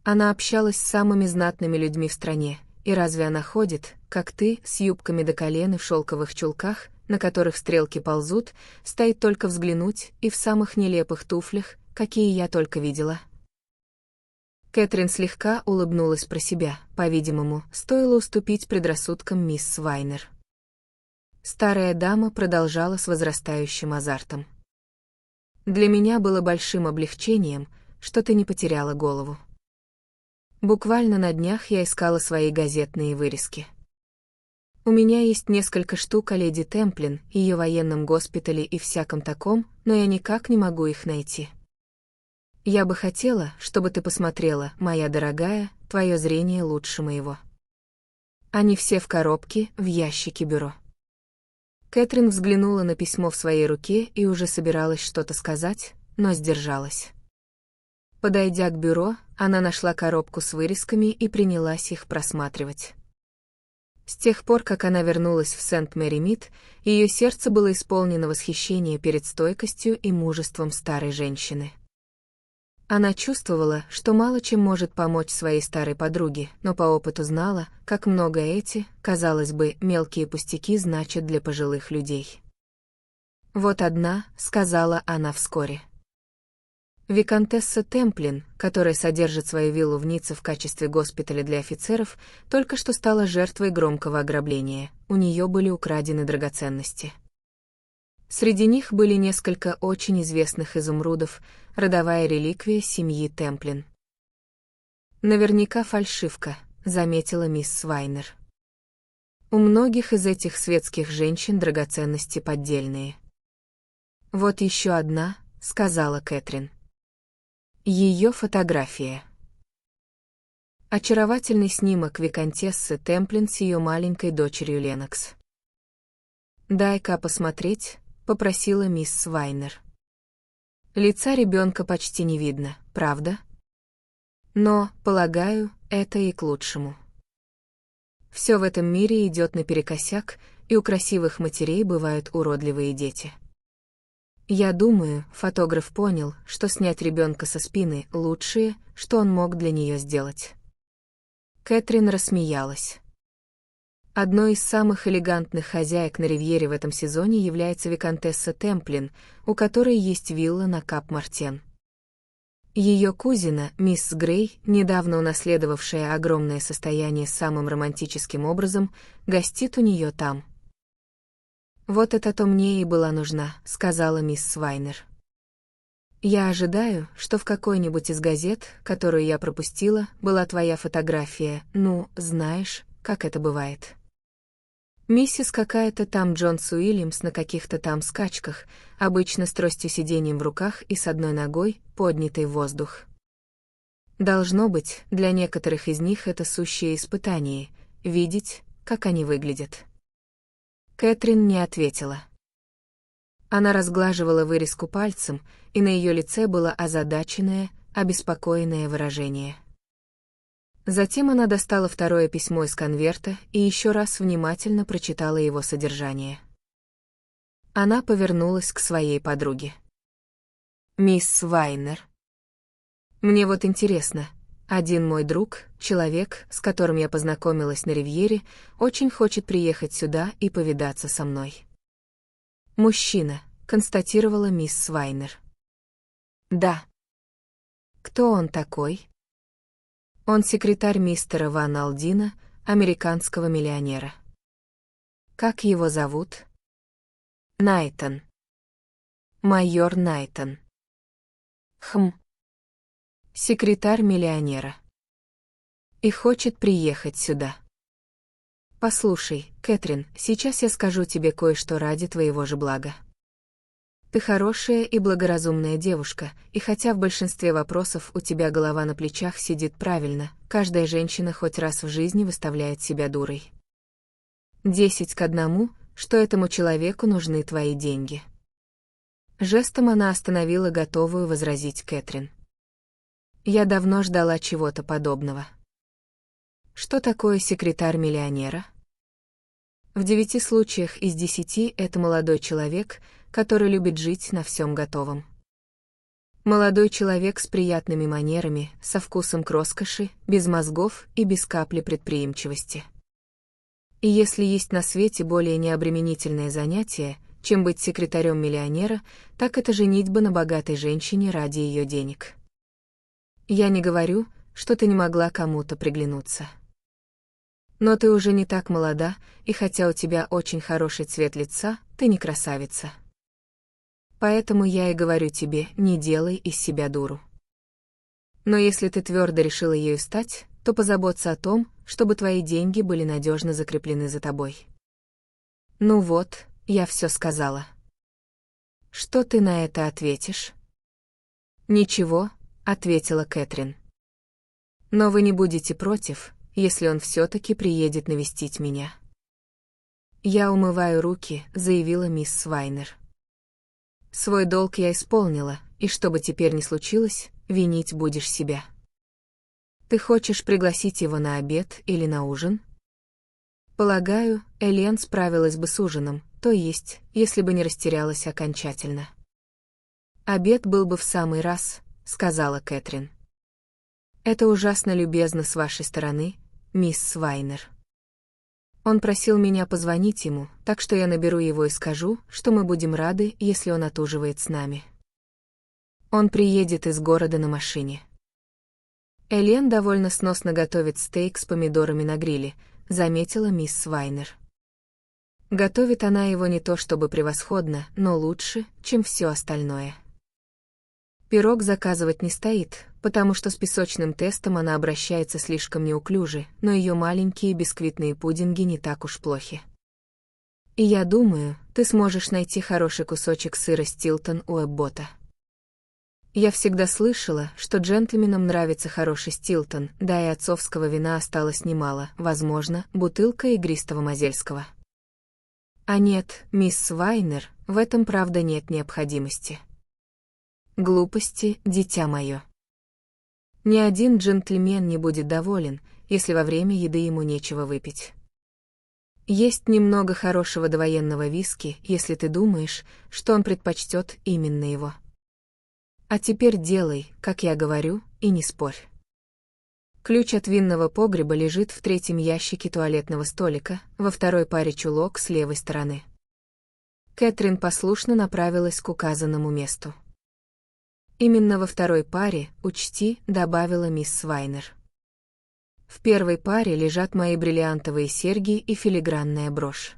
Она общалась с самыми знатными людьми в стране, и разве она ходит, как ты, с юбками до колен и в шелковых чулках, на которых стрелки ползут, стоит только взглянуть, и в самых нелепых туфлях, какие я только видела?» Кэтрин слегка улыбнулась про себя, по-видимому, стоило уступить предрассудкам мисс Вайнер. Старая дама продолжала с возрастающим азартом. «Для меня было большим облегчением, что ты не потеряла голову. Буквально на днях я искала свои газетные вырезки. У меня есть несколько штук о леди Темплин, ее военном госпитале и всяком таком, но я никак не могу их найти. Я бы хотела, чтобы ты посмотрела, моя дорогая, твое зрение лучше моего. Они все в коробке, в ящике бюро». Кэтрин взглянула на письмо в своей руке и уже собиралась что-то сказать, но сдержалась. Подойдя к бюро, она нашла коробку с вырезками и принялась их просматривать. С тех пор, как она вернулась в Сент-Мэри-Мид, ее сердце было исполнено восхищения перед стойкостью и мужеством старой женщины. Она чувствовала, что мало чем может помочь своей старой подруге, но по опыту знала, как много эти, казалось бы, мелкие пустяки значат для пожилых людей. «Вот одна», — сказала она вскоре. «Виконтесса Темплин, которая содержит свою виллу в Ницце в качестве госпиталя для офицеров, только что стала жертвой громкого ограбления, у нее были украдены драгоценности. Среди них были несколько очень известных изумрудов, родовая реликвия семьи Темплин. «Наверняка фальшивка», — заметила мисс Вайнер. «У многих из этих светских женщин драгоценности поддельные». «Вот еще одна», — сказала Кэтрин. Ее фотография. Очаровательный снимок виконтессы Темплин с ее маленькой дочерью Ленокс. «Дай-ка посмотреть», — попросила мисс Вайнер. Лица ребенка почти не видно, правда? Но, полагаю, это и к лучшему. Все в этом мире идет наперекосяк, и у красивых матерей бывают уродливые дети. Я думаю, фотограф понял, что снять ребенка со спины — лучшее, что он мог для нее сделать». Кэтрин рассмеялась. Одной из самых элегантных хозяек на Ривьере в этом сезоне является виконтесса Темплин, у которой есть вилла на Кап-Мартен. Ее кузина, мисс Грей, недавно унаследовавшая огромное состояние самым романтическим образом, гостит у нее там. «Вот это-то мне и была нужна», — сказала мисс Вайнер. «Я ожидаю, что в какой-нибудь из газет, которую я пропустила, была твоя фотография, ну, знаешь, как это бывает. Миссис какая-то там Джонс Уильямс на каких-то там скачках, обычно с тростью сиденьем в руках и с одной ногой, поднятой в воздух. Должно быть, для некоторых из них это сущее испытание — видеть, как они выглядят». Кэтрин не ответила. Она разглаживала вырезку пальцем, и на ее лице было озадаченное, обеспокоенное выражение. Затем она достала второе письмо из конверта и еще раз внимательно прочитала его содержание. Она повернулась к своей подруге. «Мисс Вайнер, мне вот интересно, один мой друг, человек, с которым я познакомилась на Ривьере, очень хочет приехать сюда и повидаться со мной». «Мужчина», — констатировала мисс Вайнер. «Да». «Кто он такой?» «Он секретарь мистера Ван Алдина, американского миллионера». «Как его зовут?» «Найтон. Майор Найтон». «Хм. Секретарь миллионера. И хочет приехать сюда. Послушай, Кэтрин, сейчас я скажу тебе кое-что ради твоего же блага. Ты хорошая и благоразумная девушка, и хотя в большинстве вопросов у тебя голова на плечах сидит правильно, каждая женщина хоть раз в жизни выставляет себя дурой. 10-1, что этому человеку нужны твои деньги. Жестом она остановила готовую возразить Кэтрин. Я давно ждала чего-то подобного. Что такое секретарь миллионера? В 9 случаях из 10 это молодой человек, который любит жить на всем готовом. Молодой человек с приятными манерами, со вкусом к роскоши, без мозгов и без капли предприимчивости. И если есть на свете более необременительное занятие, чем быть секретарем миллионера, так это женитьба на богатой женщине ради ее денег. Я не говорю, что ты не могла кому-то приглянуться. Но ты уже не так молода, и хотя у тебя очень хороший цвет лица, ты не красавица. Поэтому я и говорю тебе, не делай из себя дуру. Но если ты твердо решила ею стать, то позаботься о том, чтобы твои деньги были надежно закреплены за тобой. Ну вот, я все сказала. Что ты на это ответишь? Ничего, ответила Кэтрин. Но вы не будете против, если он все-таки приедет навестить меня. Я умываю руки, заявила мисс Свайнер. Свой долг я исполнила, и что бы теперь ни случилось, винить будешь себя. Ты хочешь пригласить его на обед или на ужин? Полагаю, Элен справилась бы с ужином, то есть, если бы не растерялась окончательно. Обед был бы в самый раз, сказала Кэтрин. Это ужасно любезно с вашей стороны, мисс Свайнер. Он просил меня позвонить ему, так что я наберу его и скажу, что мы будем рады, если он отуживает с нами. Он приедет из города на машине. Элен довольно сносно готовит стейк с помидорами на гриле, заметила мисс Свайнер. Готовит она его не то чтобы превосходно, но лучше, чем все остальное. Пирог заказывать не стоит, потому что с песочным тестом она обращается слишком неуклюже, но ее маленькие бисквитные пудинги не так уж плохи. И я думаю, ты сможешь найти хороший кусочек сыра Стилтон у Эббота. Я всегда слышала, что джентльменам нравится хороший Стилтон, да и отцовского вина осталось немало, возможно, бутылка игристого мозельского. А нет, мисс Свайнер, в этом правда нет необходимости. Глупости, дитя мое. Ни один джентльмен не будет доволен, если во время еды ему нечего выпить. Есть немного хорошего довоенного виски, если ты думаешь, что он предпочтет именно его. А теперь делай, как я говорю, и не спорь. Ключ от винного погреба лежит в третьем ящике туалетного столика, во второй паре чулок с левой стороны. Кэтрин послушно направилась к указанному месту. Именно во второй паре, учти, добавила мисс Свайнер. В первой паре лежат мои бриллиантовые серьги и филигранная брошь.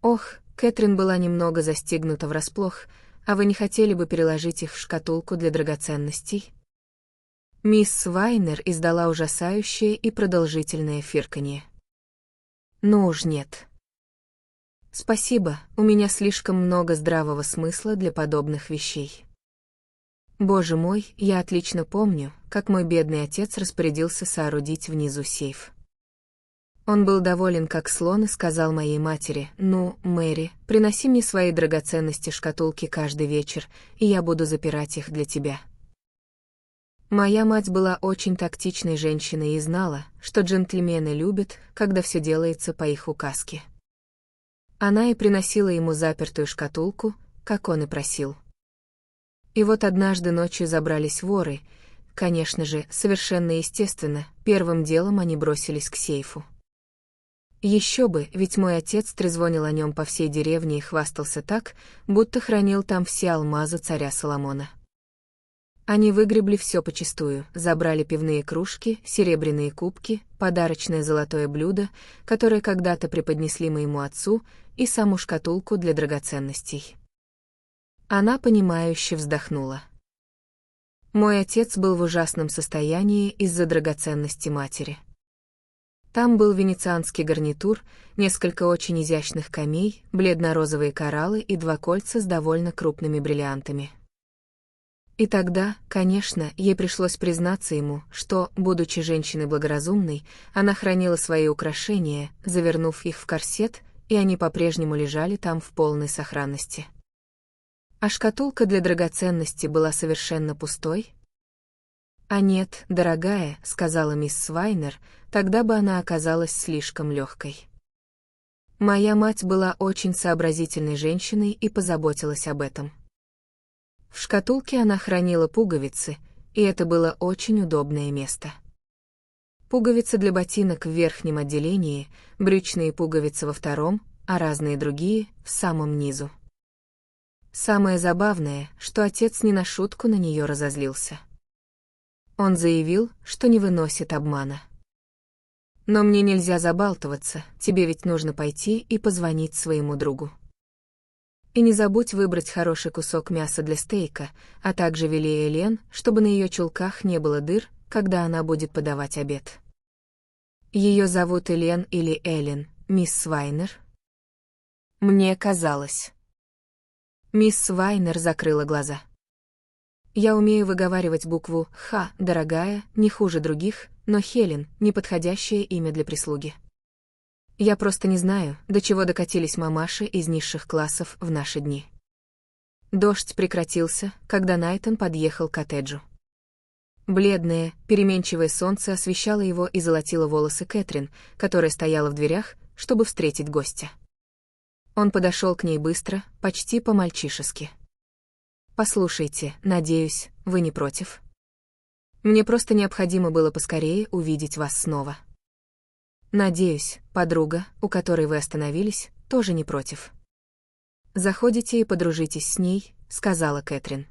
Ох, Кэтрин была немного застигнута врасплох, а вы не хотели бы переложить их в шкатулку для драгоценностей? Мисс Свайнер издала ужасающее и продолжительное фырканье. Ну уж нет. Спасибо, у меня слишком много здравого смысла для подобных вещей. Боже мой, я отлично помню, как мой бедный отец распорядился соорудить внизу сейф. Он был доволен как слон и сказал моей матери: «Ну, Мэри, приноси мне свои драгоценности шкатулки каждый вечер, и я буду запирать их для тебя». Моя мать была очень тактичной женщиной и знала, что джентльмены любят, когда все делается по их указке. Она и приносила ему запертую шкатулку, как он и просил. И вот однажды ночью забрались воры. Конечно же, совершенно естественно, первым делом они бросились к сейфу. Еще бы, ведь мой отец трезвонил о нем по всей деревне и хвастался так, будто хранил там все алмазы царя Соломона. Они выгребли все почистую, забрали пивные кружки, серебряные кубки, подарочное золотое блюдо, которое когда-то преподнесли моему отцу, и саму шкатулку для драгоценностей. Она понимающе вздохнула. Мой отец был в ужасном состоянии из-за драгоценности матери. Там был венецианский гарнитур, несколько очень изящных камей, бледно-розовые кораллы и 2 кольца с довольно крупными бриллиантами. И тогда, конечно, ей пришлось признаться ему, что, будучи женщиной благоразумной, она хранила свои украшения, завернув их в корсет, и они по-прежнему лежали там в полной сохранности. А шкатулка для драгоценности была совершенно пустой? «А нет, дорогая», — сказала мисс Свайнер, «тогда бы она оказалась слишком легкой». Моя мать была очень сообразительной женщиной и позаботилась об этом. В шкатулке она хранила пуговицы, и это было очень удобное место. Пуговицы для ботинок в верхнем отделении, брючные пуговицы во втором, а разные другие — в самом низу. Самое забавное, что отец не на шутку на нее разозлился. Он заявил, что не выносит обмана. «Но мне нельзя забалтываться, тебе ведь нужно пойти и позвонить своему другу. И не забудь выбрать хороший кусок мяса для стейка, а также вели Элен, чтобы на ее чулках не было дыр, когда она будет подавать обед». Ее зовут Элен или Эллен, мисс Свайнер? Мне казалось. Мисс Свайнер закрыла глаза. Я умею выговаривать букву «Х», дорогая, не хуже других, но Хелен — неподходящее имя для прислуги. Я просто не знаю, до чего докатились мамаши из низших классов в наши дни. Дождь прекратился, когда Найтон подъехал к коттеджу. Бледное, переменчивое солнце освещало его и золотило волосы Кэтрин, которая стояла в дверях, чтобы встретить гостя. Он подошел к ней быстро, почти по-мальчишески. «Послушайте, надеюсь, вы не против? Мне просто необходимо было поскорее увидеть вас снова. Надеюсь, подруга, у которой вы остановились, тоже не против. Заходите и подружитесь с ней», — сказала Кэтрин.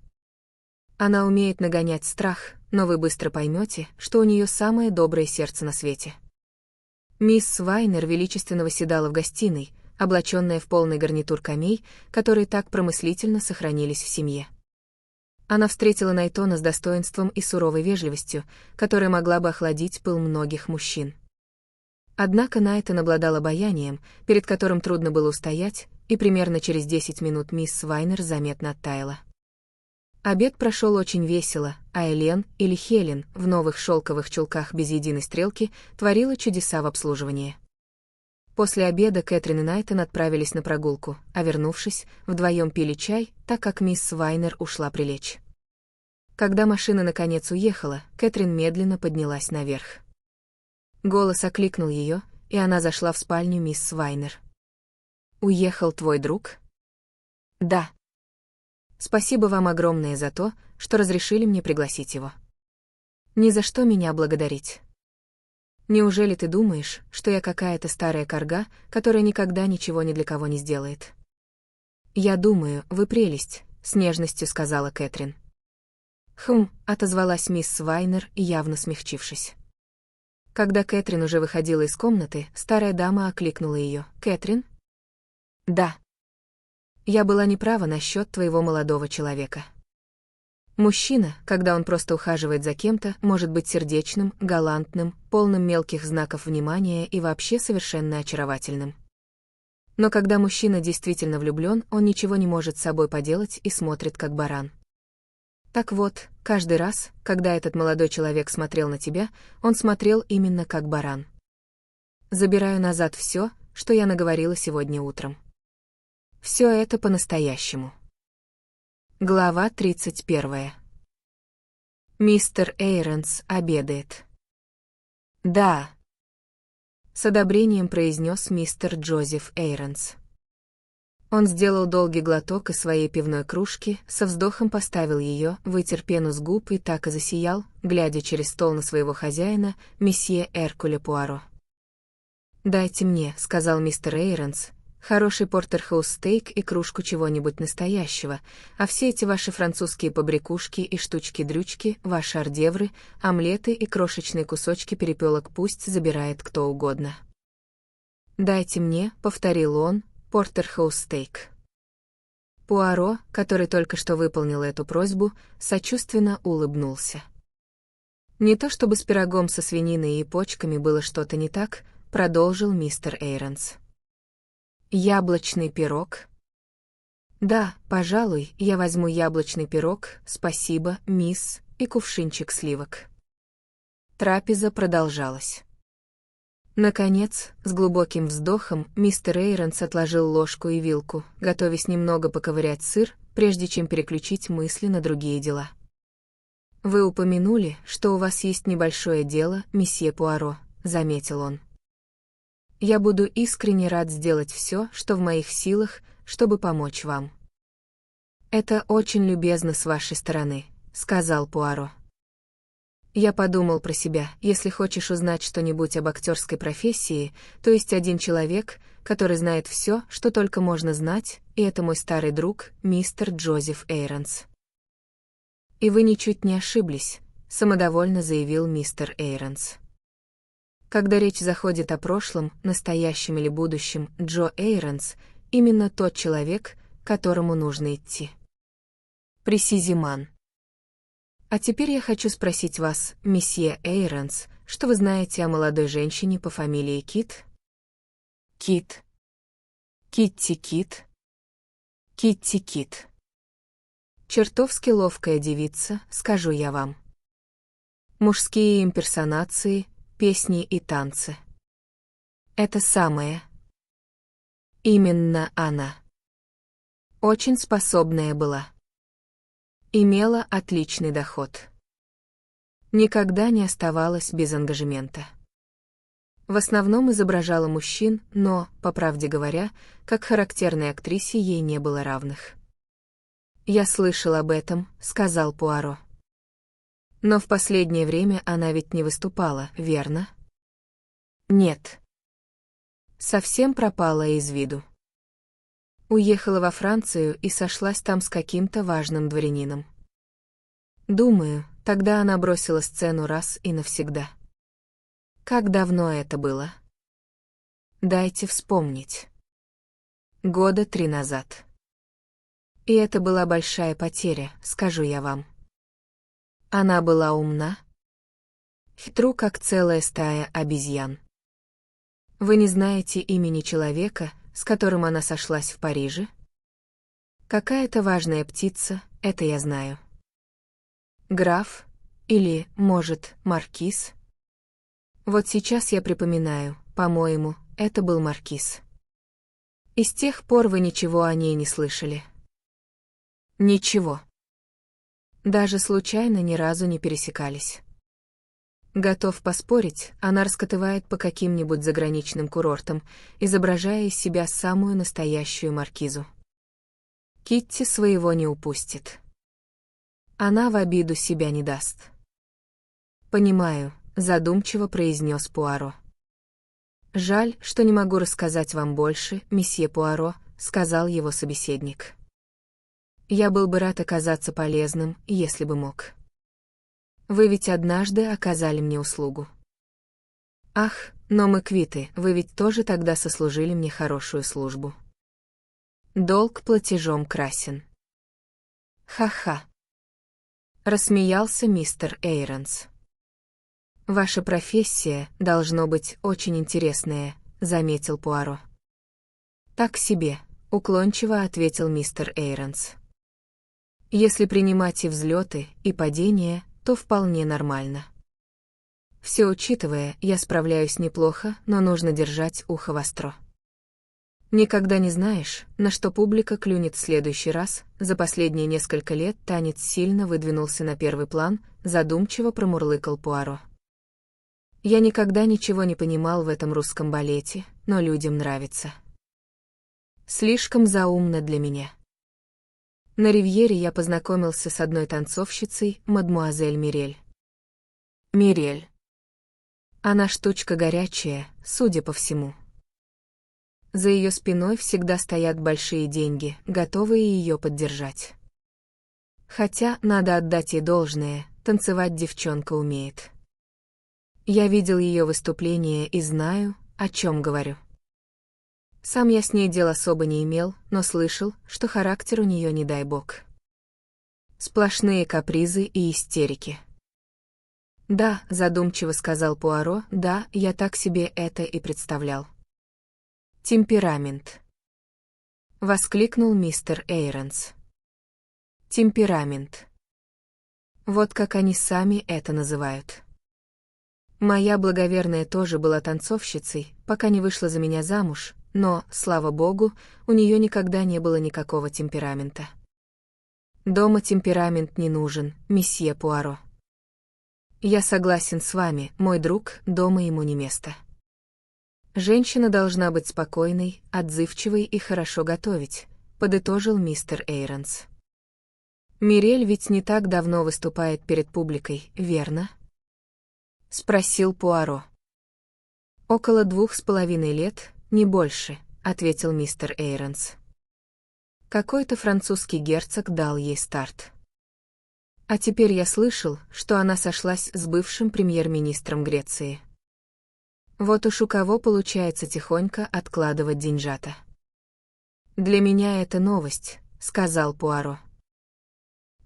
«Она умеет нагонять страх, но вы быстро поймете, что у нее самое доброе сердце на свете». Мисс Свайнер величественно восседала в гостиной, облаченная в полный гарнитур камей, которые так промыслительно сохранились в семье. Она встретила Найтона с достоинством и суровой вежливостью, которая могла бы охладить пыл многих мужчин. Однако Найтон обладал обаянием, перед которым трудно было устоять, и примерно через 10 минут мисс Свайнер заметно оттаяла. Обед прошел очень весело, а Элен, или Хелен, в новых шелковых чулках без единой стрелки, творила чудеса в обслуживании. После обеда Кэтрин и Найтон отправились на прогулку, а вернувшись, вдвоем пили чай, так как мисс Свайнер ушла прилечь. Когда машина наконец уехала, Кэтрин медленно поднялась наверх. Голос окликнул ее, и она зашла в спальню мисс Свайнер. «Уехал твой друг?» «Да. Спасибо вам огромное за то, что разрешили мне пригласить его. Ни за что меня благодарить. Неужели ты думаешь, что я какая-то старая карга, которая никогда ничего ни для кого не сделает?» «Я думаю, вы прелесть», — с нежностью сказала Кэтрин. «Хм», — отозвалась мисс Свайнер, явно смягчившись. Когда Кэтрин уже выходила из комнаты, старая дама окликнула ее. «Кэтрин?» «Да. Я была неправа насчет твоего молодого человека. Мужчина, когда он просто ухаживает за кем-то, может быть сердечным, галантным, полным мелких знаков внимания и вообще совершенно очаровательным. Но когда мужчина действительно влюблен, он ничего не может с собой поделать и смотрит как баран. Так вот, каждый раз, когда этот молодой человек смотрел на тебя, он смотрел именно как баран. Забираю назад все, что я наговорила сегодня утром. Все это по-настоящему». Глава 31. Мистер Эйронс обедает. «Да», — с одобрением произнес мистер Джозеф Эйронс. Он сделал долгий глоток из своей пивной кружки, со вздохом поставил ее, вытер пену с губ и так и засиял, глядя через стол на своего хозяина, месье Эркюля Пуаро. «Дайте мне», — сказал мистер Эйронс, «хороший портерхаус-стейк и кружку чего-нибудь настоящего, а все эти ваши французские побрякушки и штучки-дрючки, ваши ордевры, омлеты и крошечные кусочки перепелок пусть забирает кто угодно». «Дайте мне», — повторил он, — «портерхаус-стейк». Пуаро, который только что выполнил эту просьбу, сочувственно улыбнулся. «Не то чтобы с пирогом со свининой и почками было что-то не так», — продолжил мистер Эйронс. «Яблочный пирог?» «Да, пожалуй, я возьму яблочный пирог, спасибо, мисс, и кувшинчик сливок». Трапеза продолжалась. Наконец, с глубоким вздохом, мистер Эйронс отложил ложку и вилку, готовясь немного поковырять сыр, прежде чем переключить мысли на другие дела. «Вы упомянули, что у вас есть небольшое дело, месье Пуаро», — заметил он. «Я буду искренне рад сделать все, что в моих силах, чтобы помочь вам». «Это очень любезно с вашей стороны», — сказал Пуаро. Я подумал про себя, если хочешь узнать что-нибудь об актерской профессии, то есть один человек, который знает все, что только можно знать, и это мой старый друг, мистер Джозеф Эйронс. «И вы ничуть не ошиблись», — самодовольно заявил мистер Эйронс. Когда речь заходит о прошлом, настоящем или будущем, Джо Эйронс — именно тот человек, к которому нужно идти. Пресизиман. А теперь я хочу спросить вас, месье Эйронс, что вы знаете о молодой женщине по фамилии Кит? Кит. Китти Кит. Китти Кит. Чертовски ловкая девица, скажу я вам. Мужские имперсонации, песни и танцы. Это самое. Именно она. Очень способная была. Имела отличный доход. Никогда не оставалась без ангажемента. В основном изображала мужчин, но, по правде говоря, как характерной актрисе ей не было равных. «Я слышал об этом», — сказал Пуаро. «Но в последнее время она ведь не выступала, верно?» «Нет. Совсем пропала из виду. Уехала во Францию и сошлась там с каким-то важным дворянином. Думаю, тогда она бросила сцену раз и навсегда. Как давно это было? Дайте вспомнить. 3 года назад. И это была большая потеря, скажу я вам. Она была умна, хитру, как целая стая обезьян. Вы не знаете имени человека, с которым она сошлась в Париже? Какая-то важная птица, это я знаю. Граф? Или, может, маркиз? Вот сейчас я припоминаю, по-моему, это был маркиз. И с тех пор вы ничего о ней не слышали? Ничего. Даже случайно ни разу не пересекались. Готов поспорить, она раскатывает по каким-нибудь заграничным курортам, изображая из себя самую настоящую маркизу. Китти своего не упустит. Она в обиду себя не даст. «Понимаю», — задумчиво произнес Пуаро. «Жаль, что не могу рассказать вам больше, месье Пуаро», — сказал его собеседник. «Я был бы рад оказаться полезным, если бы мог. Вы ведь однажды оказали мне услугу. Ах, но мы квиты, вы ведь тоже тогда сослужили мне хорошую службу. Долг платежом красен». «Ха-ха», — рассмеялся мистер Эйронс. «Ваша профессия, должно быть, очень интересная», — заметил Пуаро. «Так себе», — уклончиво ответил мистер Эйронс. «Если принимать и взлеты, и падения, то вполне нормально. Все учитывая, я справляюсь неплохо, но нужно держать ухо востро. Никогда не знаешь, на что публика клюнет в следующий раз. За последние несколько лет танец сильно выдвинулся на первый план», — задумчиво промурлыкал Пуаро. «Я никогда ничего не понимал в этом русском балете, но людям нравится. Слишком заумно для меня. На Ривьере я познакомился с одной танцовщицей, мадмуазель Мирель. Мирель. Она штучка горячая, судя по всему. За ее спиной всегда стоят большие деньги, готовые ее поддержать. Хотя, надо отдать ей должное, танцевать девчонка умеет. Я видел ее выступление и знаю, о чем говорю. Сам я с ней дел особо не имел, но слышал, что характер у нее не дай бог. Сплошные капризы и истерики. «Да», — задумчиво сказал Пуаро, — «да, я так себе это и представлял». «Темперамент», — воскликнул мистер Эйронс. «Темперамент. Вот как они сами это называют. Моя благоверная тоже была танцовщицей, пока не вышла за меня замуж, но, слава богу, у нее никогда не было никакого темперамента. Дома темперамент не нужен, месье Пуаро. Я согласен с вами, мой друг, дома ему не место. Женщина должна быть спокойной, отзывчивой и хорошо готовить», — подытожил мистер Эйронс. Мирель ведь не так давно выступает перед публикой, верно? Спросил Пуаро. Около 2,5 лет, не больше, ответил мистер Эйронс. Какой-то французский герцог дал ей старт. А теперь я слышал, что она сошлась с бывшим премьер-министром Греции. Вот уж у кого получается тихонько откладывать деньжата. «Для меня это новость», — сказал Пуаро.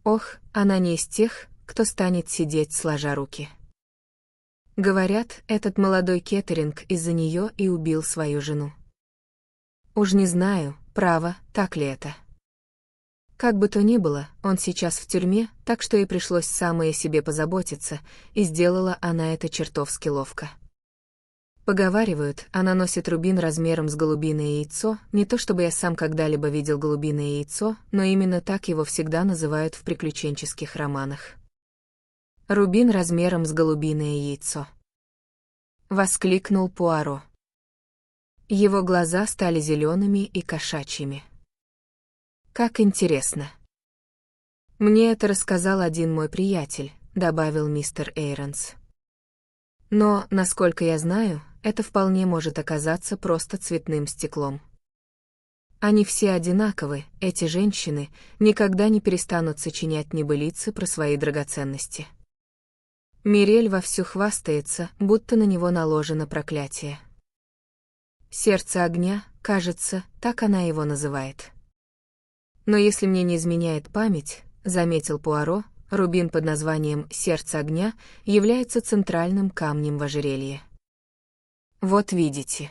«Ох, она не из тех, кто станет сидеть сложа руки». Говорят, этот молодой Кеттеринг из-за нее и убил свою жену. Уж не знаю, право, так ли это. Как бы то ни было, он сейчас в тюрьме, так что ей пришлось самой о себе позаботиться, и сделала она это чертовски ловко. Поговаривают, она носит рубин размером с голубиное яйцо, не то чтобы я сам когда-либо видел голубиное яйцо, но именно так его всегда называют в приключенческих романах. Рубин размером с голубиное яйцо. Воскликнул Пуаро. Его глаза стали зелеными и кошачьими. Как интересно. Мне это рассказал один мой приятель, добавил мистер Эйронс. Но, насколько я знаю, это вполне может оказаться просто цветным стеклом. Они все одинаковы, эти женщины, никогда не перестанут сочинять небылицы про свои драгоценности. Мирель вовсю хвастается, будто на него наложено проклятие. «Сердце огня», кажется, так она его называет. Но если мне не изменяет память, заметил Пуаро, рубин под названием «Сердце огня» является центральным камнем в ожерелье. Вот видите.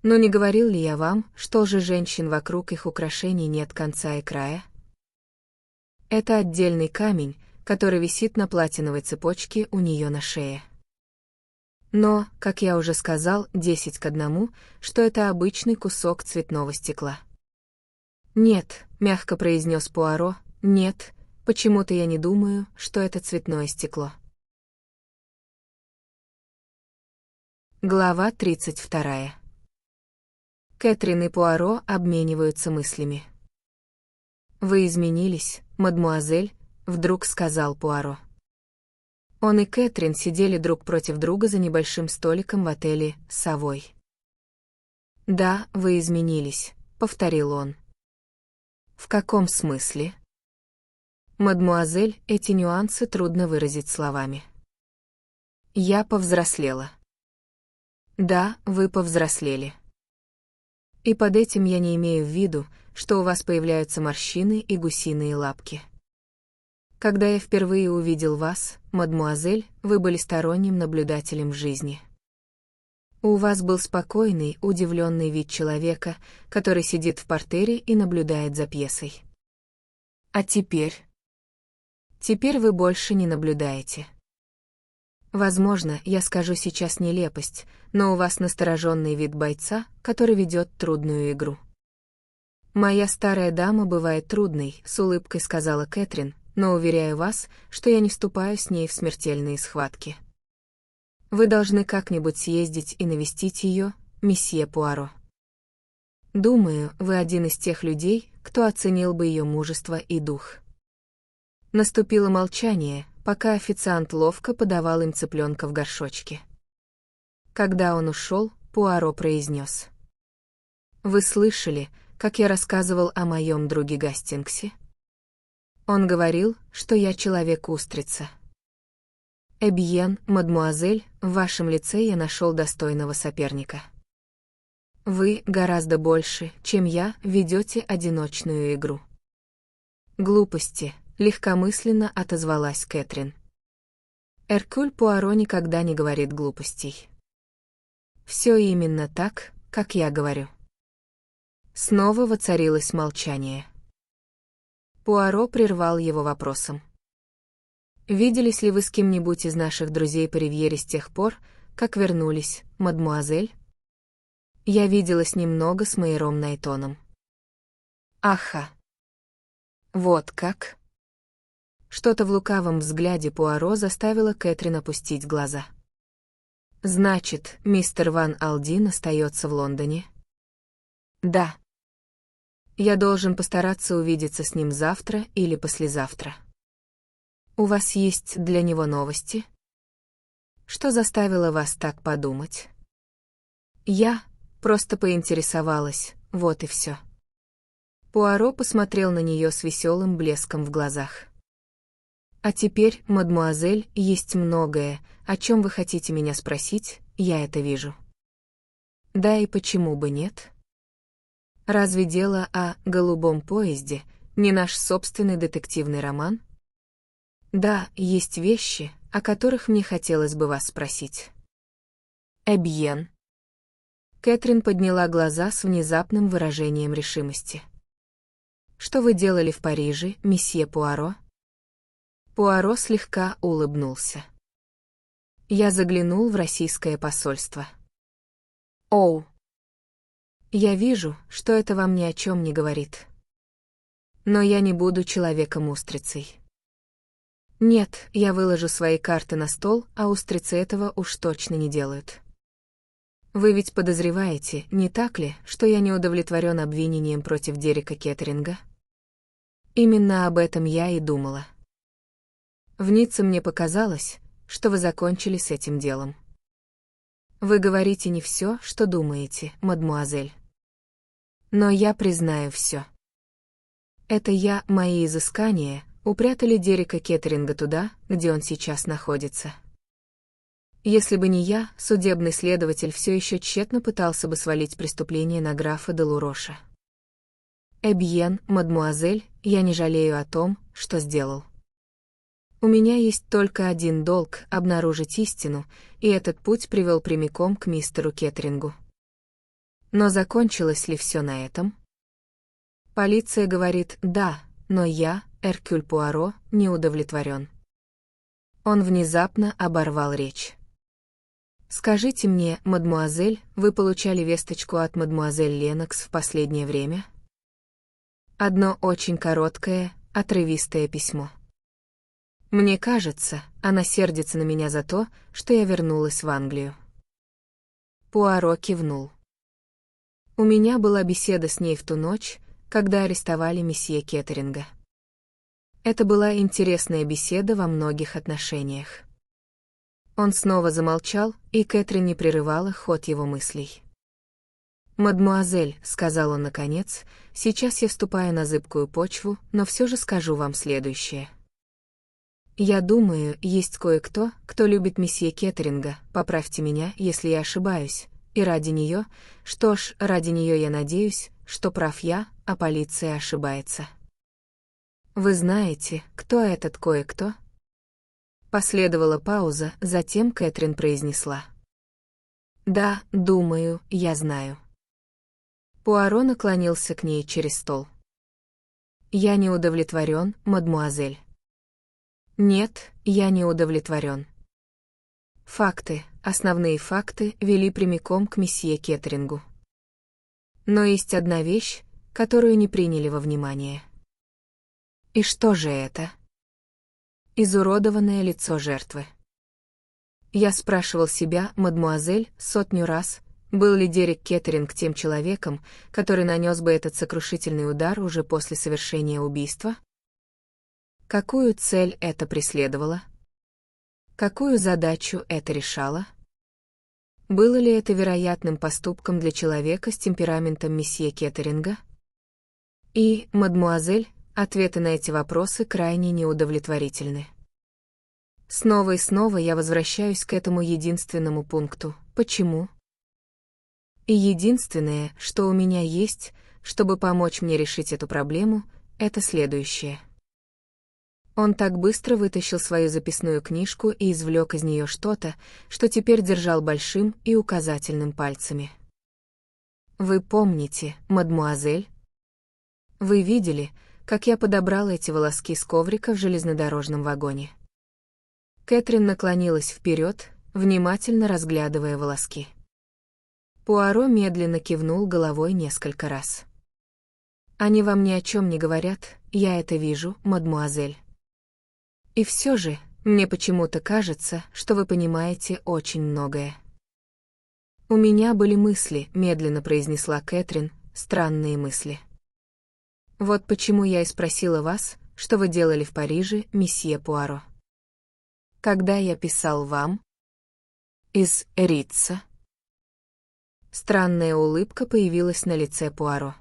Но не говорил ли я вам, что же женщин вокруг их украшений нет конца и края? Это отдельный камень, который висит на платиновой цепочке у нее на шее. Но, как я уже сказал, 10-1, что это обычный кусок цветного стекла. «Нет», — мягко произнес Пуаро, — «нет, почему-то я не думаю, что это цветное стекло». Глава 32. Кэтрин и Пуаро обмениваются мыслями. «Вы изменились, мадмуазель», — вдруг сказал Пуаро. Он и Кэтрин сидели друг против друга за небольшим столиком в отеле «Совой». «Да, вы изменились», — повторил он. «В каком смысле?» «Мадмуазель, эти нюансы трудно выразить словами». «Я повзрослела». «Да, вы повзрослели». И под этим я не имею в виду, что у вас появляются морщины и гусиные лапки. Когда я впервые увидел вас, мадмуазель, вы были сторонним наблюдателем в жизни. У вас был спокойный, удивленный вид человека, который сидит в партере и наблюдает за пьесой. А теперь? Теперь вы больше не наблюдаете. Возможно, я скажу сейчас нелепость, но у вас настороженный вид бойца, который ведет трудную игру. «Моя старая дама бывает трудной», — с улыбкой сказала Кэтрин, «но уверяю вас, что я не вступаю с ней в смертельные схватки. Вы должны как-нибудь съездить и навестить ее, месье Пуаро. Думаю, вы один из тех людей, кто оценил бы ее мужество и дух». Наступило молчание, пока официант ловко подавал им цыпленка в горшочке. Когда он ушел, Пуаро произнес: «Вы слышали, как я рассказывал о моем друге Гастингсе? Он говорил, что я человек-устрица. Эбьен, мадмуазель, в вашем лице я нашел достойного соперника. Вы гораздо больше, чем я, ведете одиночную игру». «Глупости», — легкомысленно отозвалась Кэтрин. Эркюль Пуаро никогда не говорит глупостей. «Все именно так, как я говорю». Снова воцарилось молчание. Пуаро прервал его вопросом. «Виделись ли вы с кем-нибудь из наших друзей по Ривьере с тех пор, как вернулись, мадмуазель?» «Я виделась немного с майором Найтоном». «Аха! Вот как?» Что-то в лукавом взгляде Пуаро заставило Кэтрин опустить глаза. «Значит, мистер Ван Алдин остается в Лондоне?» «Да». Я должен постараться увидеться с ним завтра или послезавтра. У вас есть для него новости? Что заставило вас так подумать? Я просто поинтересовалась, вот и все. Пуаро посмотрел на нее с веселым блеском в глазах. А теперь, мадмуазель, есть многое, о чем вы хотите меня спросить, я это вижу. Да и почему бы нет? Разве дело о «Голубом поезде» не наш собственный детективный роман? Да, есть вещи, о которых мне хотелось бы вас спросить. Эбьен. Кэтрин подняла глаза с внезапным выражением решимости. Что вы делали в Париже, месье Пуаро? Пуаро слегка улыбнулся. Я заглянул в российское посольство. Оу. Я вижу, что это вам ни о чем не говорит. Но я не буду человеком-устрицей. Нет, я выложу свои карты на стол, а устрицы этого уж точно не делают. Вы ведь подозреваете, не так ли, что я не удовлетворен обвинением против Дерека Кеттеринга? Именно об этом я и думала. В Ницце мне показалось, что вы закончили с этим делом. Вы говорите не все, что думаете, мадмуазель. Но я признаю все. Это мои изыскания, упрятали Дерека Кеттеринга туда, где он сейчас находится. Если бы не я, судебный следователь все еще тщетно пытался бы свалить преступление на графа де Луроша. Эбьен, мадмуазель, я не жалею о том, что сделал. У меня есть только один долг — обнаружить истину, и этот путь привел прямиком к мистеру Кеттерингу. Но закончилось ли все на этом? Полиция говорит «да», но я, Эркюль Пуаро, не удовлетворен. Он внезапно оборвал речь. «Скажите мне, мадмуазель, вы получали весточку от мадмуазель Ленокс в последнее время?» Одно очень короткое, отрывистое письмо. Мне кажется, она сердится на меня за то, что я вернулась в Англию. Пуаро кивнул. У меня была беседа с ней в ту ночь, когда арестовали месье Кеттеринга. Это была интересная беседа во многих отношениях. Он снова замолчал, и Кэтрин не прерывала ход его мыслей. «Мадмуазель», — сказал он наконец, — «сейчас я вступаю на зыбкую почву, но все же скажу вам следующее. Я думаю, есть кое-кто, кто любит месье Кеттеринга, поправьте меня, если я ошибаюсь, и ради нее, что ж, ради нее я надеюсь, что прав я, а полиция ошибается». «Вы знаете, кто этот кое-кто?» Последовала пауза, затем Кэтрин произнесла. «Да, думаю, я знаю». Пуаро наклонился к ней через стол. «Я не удовлетворен, мадмуазель». «Нет, я не удовлетворен». Факты, основные факты, вели прямиком к месье Кеттерингу. Но есть одна вещь, которую не приняли во внимание. И что же это? Изуродованное лицо жертвы. Я спрашивал себя, мадмуазель, 100 раз, был ли Дерек Кеттеринг тем человеком, который нанес бы этот сокрушительный удар уже после совершения убийства? Какую цель это преследовало? Какую задачу это решало? Было ли это вероятным поступком для человека с темпераментом месье Кеттеринга? И, мадмуазель, ответы на эти вопросы крайне неудовлетворительны. Снова и снова я возвращаюсь к этому единственному пункту. Почему? И единственное, что у меня есть, чтобы помочь мне решить эту проблему, это следующее. Он так быстро вытащил свою записную книжку и извлек из нее что-то, что теперь держал большим и указательным пальцами. Вы помните, мадмуазель? Вы видели, как я подобрала эти волоски с коврика в железнодорожном вагоне? Кэтрин наклонилась вперед, внимательно разглядывая волоски. Пуаро медленно кивнул головой несколько раз. Они вам ни о чем не говорят, я это вижу, мадмуазель. И все же, мне почему-то кажется, что вы понимаете очень многое. У меня были мысли, медленно произнесла Кэтрин, странные мысли. Вот почему я и спросила вас, что вы делали в Париже, месье Пуаро. Когда я писал вам? Из Рица. Странная улыбка появилась на лице Пуаро.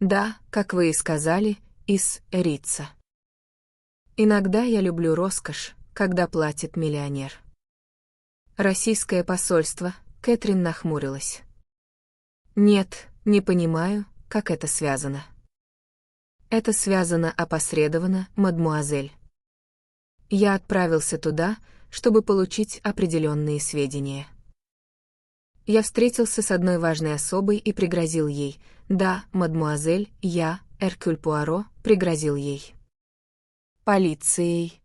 Да, как вы и сказали, из Рица. Иногда я люблю роскошь, когда платит миллионер. Российское посольство, Кэтрин нахмурилась. Нет, не понимаю, как это связано. Это связано опосредованно, мадмуазель. Я отправился туда, чтобы получить определенные сведения. Я встретился с одной важной особой и пригрозил ей. Да, мадмуазель, я, Эркюль Пуаро, пригрозил ей. Полицией.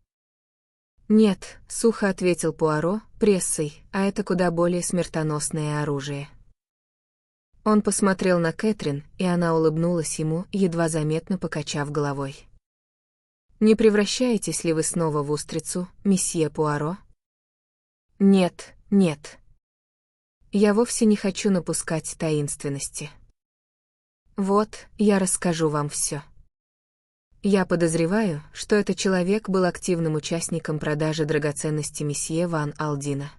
Нет, сухо ответил Пуаро, прессой, а это куда более смертоносное оружие. Он посмотрел на Кэтрин, и она улыбнулась ему, едва заметно покачав головой. «Не превращаетесь ли вы снова в устрицу, месье Пуаро?» «Нет, нет. Я вовсе не хочу напускать таинственности. Вот, я расскажу вам все. Я подозреваю, что этот человек был активным участником продажи драгоценностей месье Ван Алдина.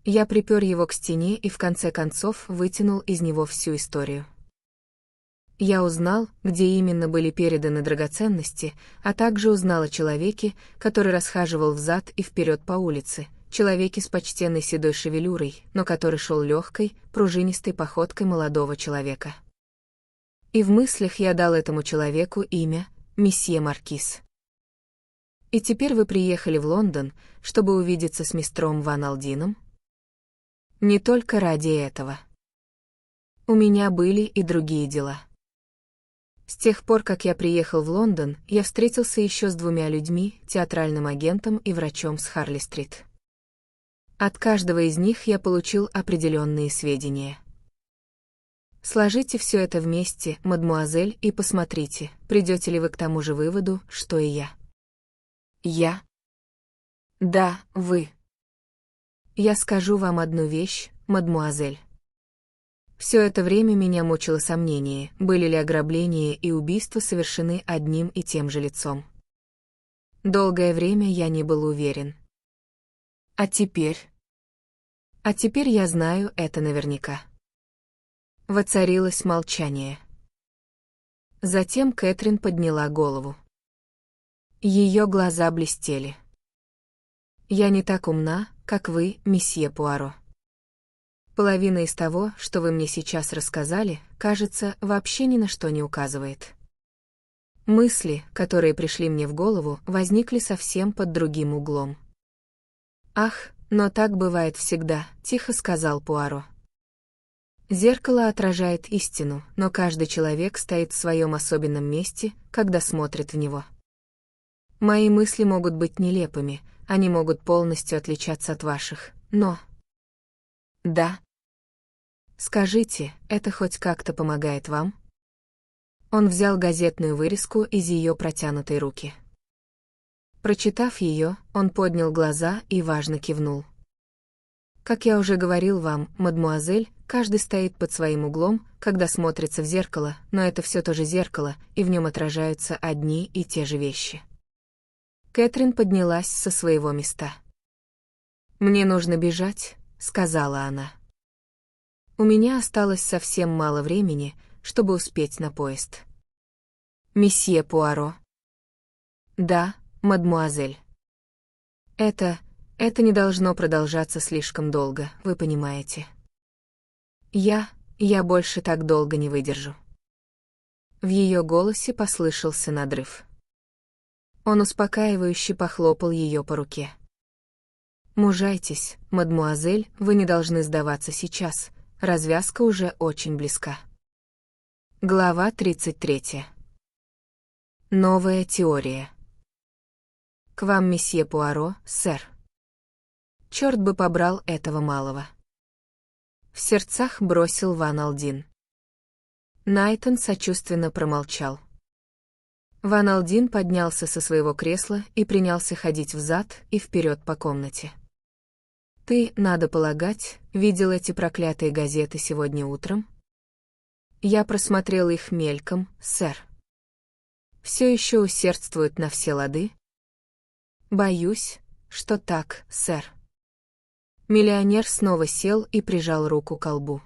Я припер его к стене и в конце концов вытянул из него всю историю. Я узнал, где именно были переданы драгоценности, а также узнал о человеке, который расхаживал взад и вперед по улице, человеке с почтенной седой шевелюрой, но который шел легкой, пружинистой походкой молодого человека. И в мыслях я дал этому человеку имя месье Маркиз. И теперь вы приехали в Лондон, чтобы увидеться с мистером Ван Алдином? Не только ради этого. У меня были и другие дела. С тех пор, как я приехал в Лондон, я встретился еще с двумя людьми, театральным агентом и врачом с Харли-стрит. От каждого из них я получил определенные сведения. Сложите все это вместе, мадмуазель, и посмотрите, придете ли вы к тому же выводу, что и я. Я? Да, вы. Я скажу вам одну вещь, мадмуазель. Все это время меня мучило сомнение, были ли ограбления и убийства совершены одним и тем же лицом. Долгое время я не был уверен. А теперь? А теперь я знаю это наверняка. Воцарилось молчание. Затем Кэтрин подняла голову. Ее глаза блестели. Я не так умна, как вы, месье Пуаро. Половина из того, что вы мне сейчас рассказали, кажется, вообще ни на что не указывает. Мысли, которые пришли мне в голову, возникли совсем под другим углом. «Ах, но так бывает всегда», — тихо сказал Пуаро. «Зеркало отражает истину, но каждый человек стоит в своем особенном месте, когда смотрит в него. Мои мысли могут быть нелепыми, они могут полностью отличаться от ваших, но...» «Да». «Скажите, это хоть как-то помогает вам?» Он взял газетную вырезку из ее протянутой руки. Прочитав ее, он поднял глаза и важно кивнул. «Как я уже говорил вам, мадмуазель, каждый стоит под своим углом, когда смотрится в зеркало, но это все то же зеркало, и в нем отражаются одни и те же вещи». Кэтрин поднялась со своего места. «Мне нужно бежать», — сказала она. «У меня осталось совсем мало времени, чтобы успеть на поезд». «Месье Пуаро?» «Да, мадмуазель». Это не должно продолжаться слишком долго, вы понимаете. Я больше так долго не выдержу». В ее голосе послышался надрыв. Он успокаивающе похлопал ее по руке. «Мужайтесь, мадмуазель, вы не должны сдаваться сейчас, развязка уже очень близка». Глава 33. Новая теория. «К вам, месье Пуаро, сэр». Черт бы побрал этого малого. В сердцах бросил Ван Алдин. Найтон сочувственно промолчал. Ван Алдин поднялся со своего кресла и принялся ходить взад и вперед по комнате. «Ты, надо полагать, видел эти проклятые газеты сегодня утром?» Я просмотрел их мельком, сэр. Все еще усердствуют на все лады? Боюсь, что так, сэр. Миллионер снова сел и прижал руку к колбу.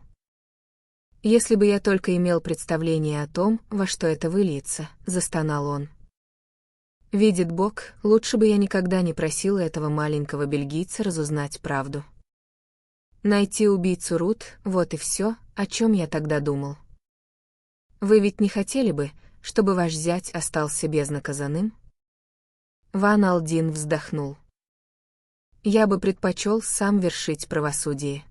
Если бы я только имел представление о том, во что это выльется, застонал он. Видит Бог, лучше бы я никогда не просил этого маленького бельгийца разузнать правду. Найти убийцу Рут, вот и все, о чем я тогда думал. Вы ведь не хотели бы, чтобы ваш зять остался безнаказанным? Ван Алдин вздохнул. Я бы предпочел сам вершить правосудие.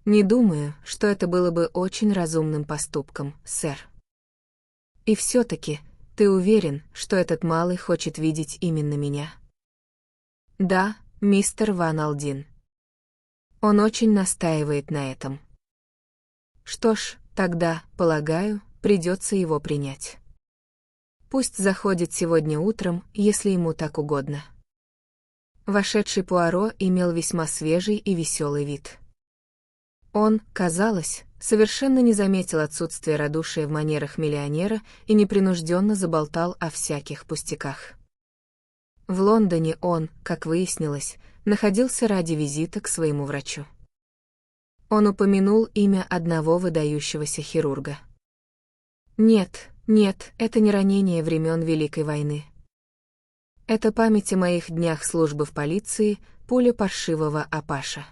Не думаю, что это было бы очень разумным поступком, сэр. И все-таки, ты уверен, что этот малый хочет видеть именно меня? Да, мистер Ван Алдин. Он очень настаивает на этом. Что ж, тогда, полагаю, придется его принять. Пусть заходит сегодня утром, если ему так угодно. Вошедший Пуаро имел весьма свежий и веселый вид. Он, казалось, совершенно не заметил отсутствия радушия в манерах миллионера и непринужденно заболтал о всяких пустяках. В Лондоне он, как выяснилось, находился ради визита к своему врачу. Он упомянул имя одного выдающегося хирурга. Нет, это не ранение времен Великой войны. Это память о моих днях службы в полиции, пуля паршивого апаша.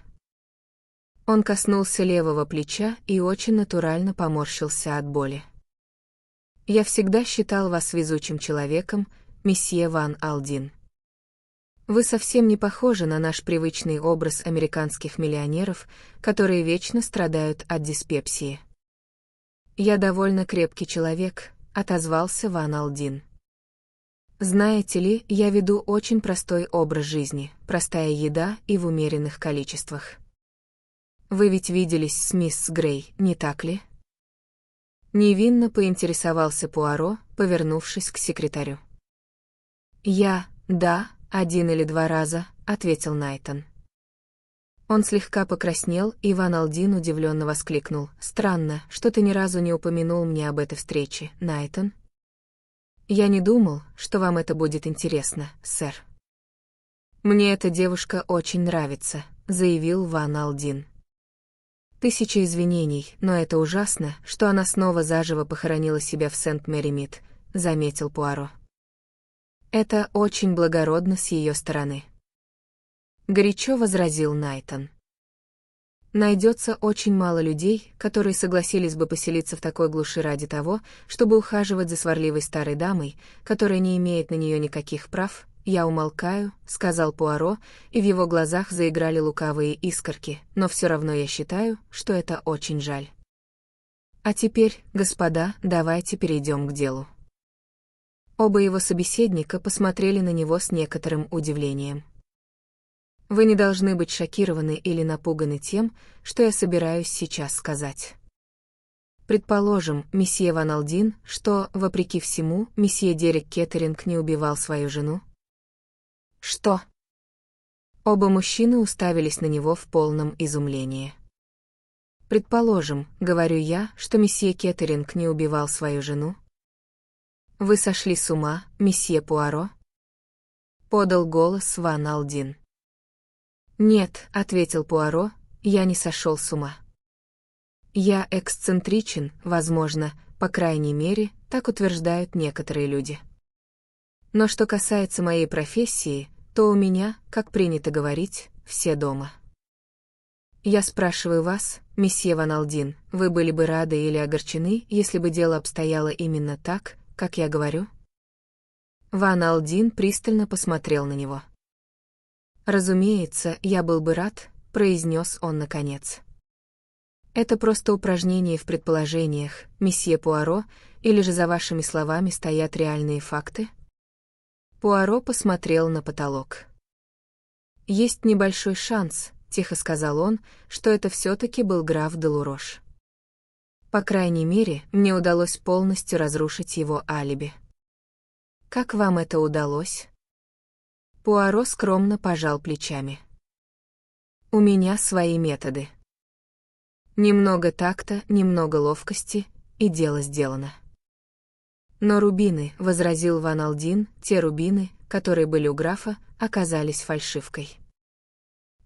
Он коснулся левого плеча и очень натурально поморщился от боли. Я всегда считал вас везучим человеком, месье Ван Алдин. Вы совсем не похожи на наш привычный образ американских миллионеров, которые вечно страдают от диспепсии. Я довольно крепкий человек, отозвался Ван Алдин. Знаете ли, я веду очень простой образ жизни, простая еда и в умеренных количествах. Вы ведь виделись с мисс Грей, не так ли? Невинно поинтересовался Пуаро, повернувшись к секретарю. Да, 1 или 2 раза, ответил Найтон. Он слегка покраснел, и Ван Алдин удивленно воскликнул. Странно, что ты ни разу не упомянул мне об этой встрече, Найтон. Я не думал, что вам это будет интересно, сэр. Мне эта девушка очень нравится, заявил Ван Алдин. 1000 извинений, но это ужасно, что она снова заживо похоронила себя в Сент-Мэри-Мид, заметил Пуаро. Это очень благородно с ее стороны. Горячо возразил Найтон. Найдется очень мало людей, которые согласились бы поселиться в такой глуши ради того, чтобы ухаживать за сварливой старой дамой, которая не имеет на нее никаких прав. Я умолкаю, сказал Пуаро, и в его глазах заиграли лукавые искорки, но все равно я считаю, что это очень жаль. А теперь, господа, давайте перейдем к делу. Оба его собеседника посмотрели на него с некоторым удивлением. Вы не должны быть шокированы или напуганы тем, что я собираюсь сейчас сказать. Предположим, месье Ван Алдин, что, вопреки всему, месье Дерек Кеттеринг не убивал свою жену? Что? Оба мужчины уставились на него в полном изумлении. Предположим, говорю я, что месье Кеттеринг не убивал свою жену? Вы сошли с ума, месье Пуаро? Подал голос Ван Алдин. Нет, ответил Пуаро, я не сошел с ума. Я эксцентричен, возможно, по крайней мере, так утверждают некоторые люди. Но что касается моей профессии, то у меня, как принято говорить, все дома. Я спрашиваю вас, месье Ван Алдин, вы были бы рады или огорчены, если бы дело обстояло именно так, как я говорю? Ван Алдин пристально посмотрел на него. «Разумеется, я был бы рад», — произнес он наконец. «Это просто упражнение в предположениях, месье Пуаро, или же за вашими словами стоят реальные факты?» Пуаро посмотрел на потолок. «Есть небольшой шанс», — тихо сказал он, — «что это все-таки был граф де Лурош. По крайней мере, мне удалось полностью разрушить его алиби». «Как вам это удалось?» Пуаро скромно пожал плечами. «У меня свои методы. Немного такта, немного ловкости, и дело сделано. Но рубины, — возразил Ван Алдин, — те рубины, которые были у графа, оказались фальшивкой.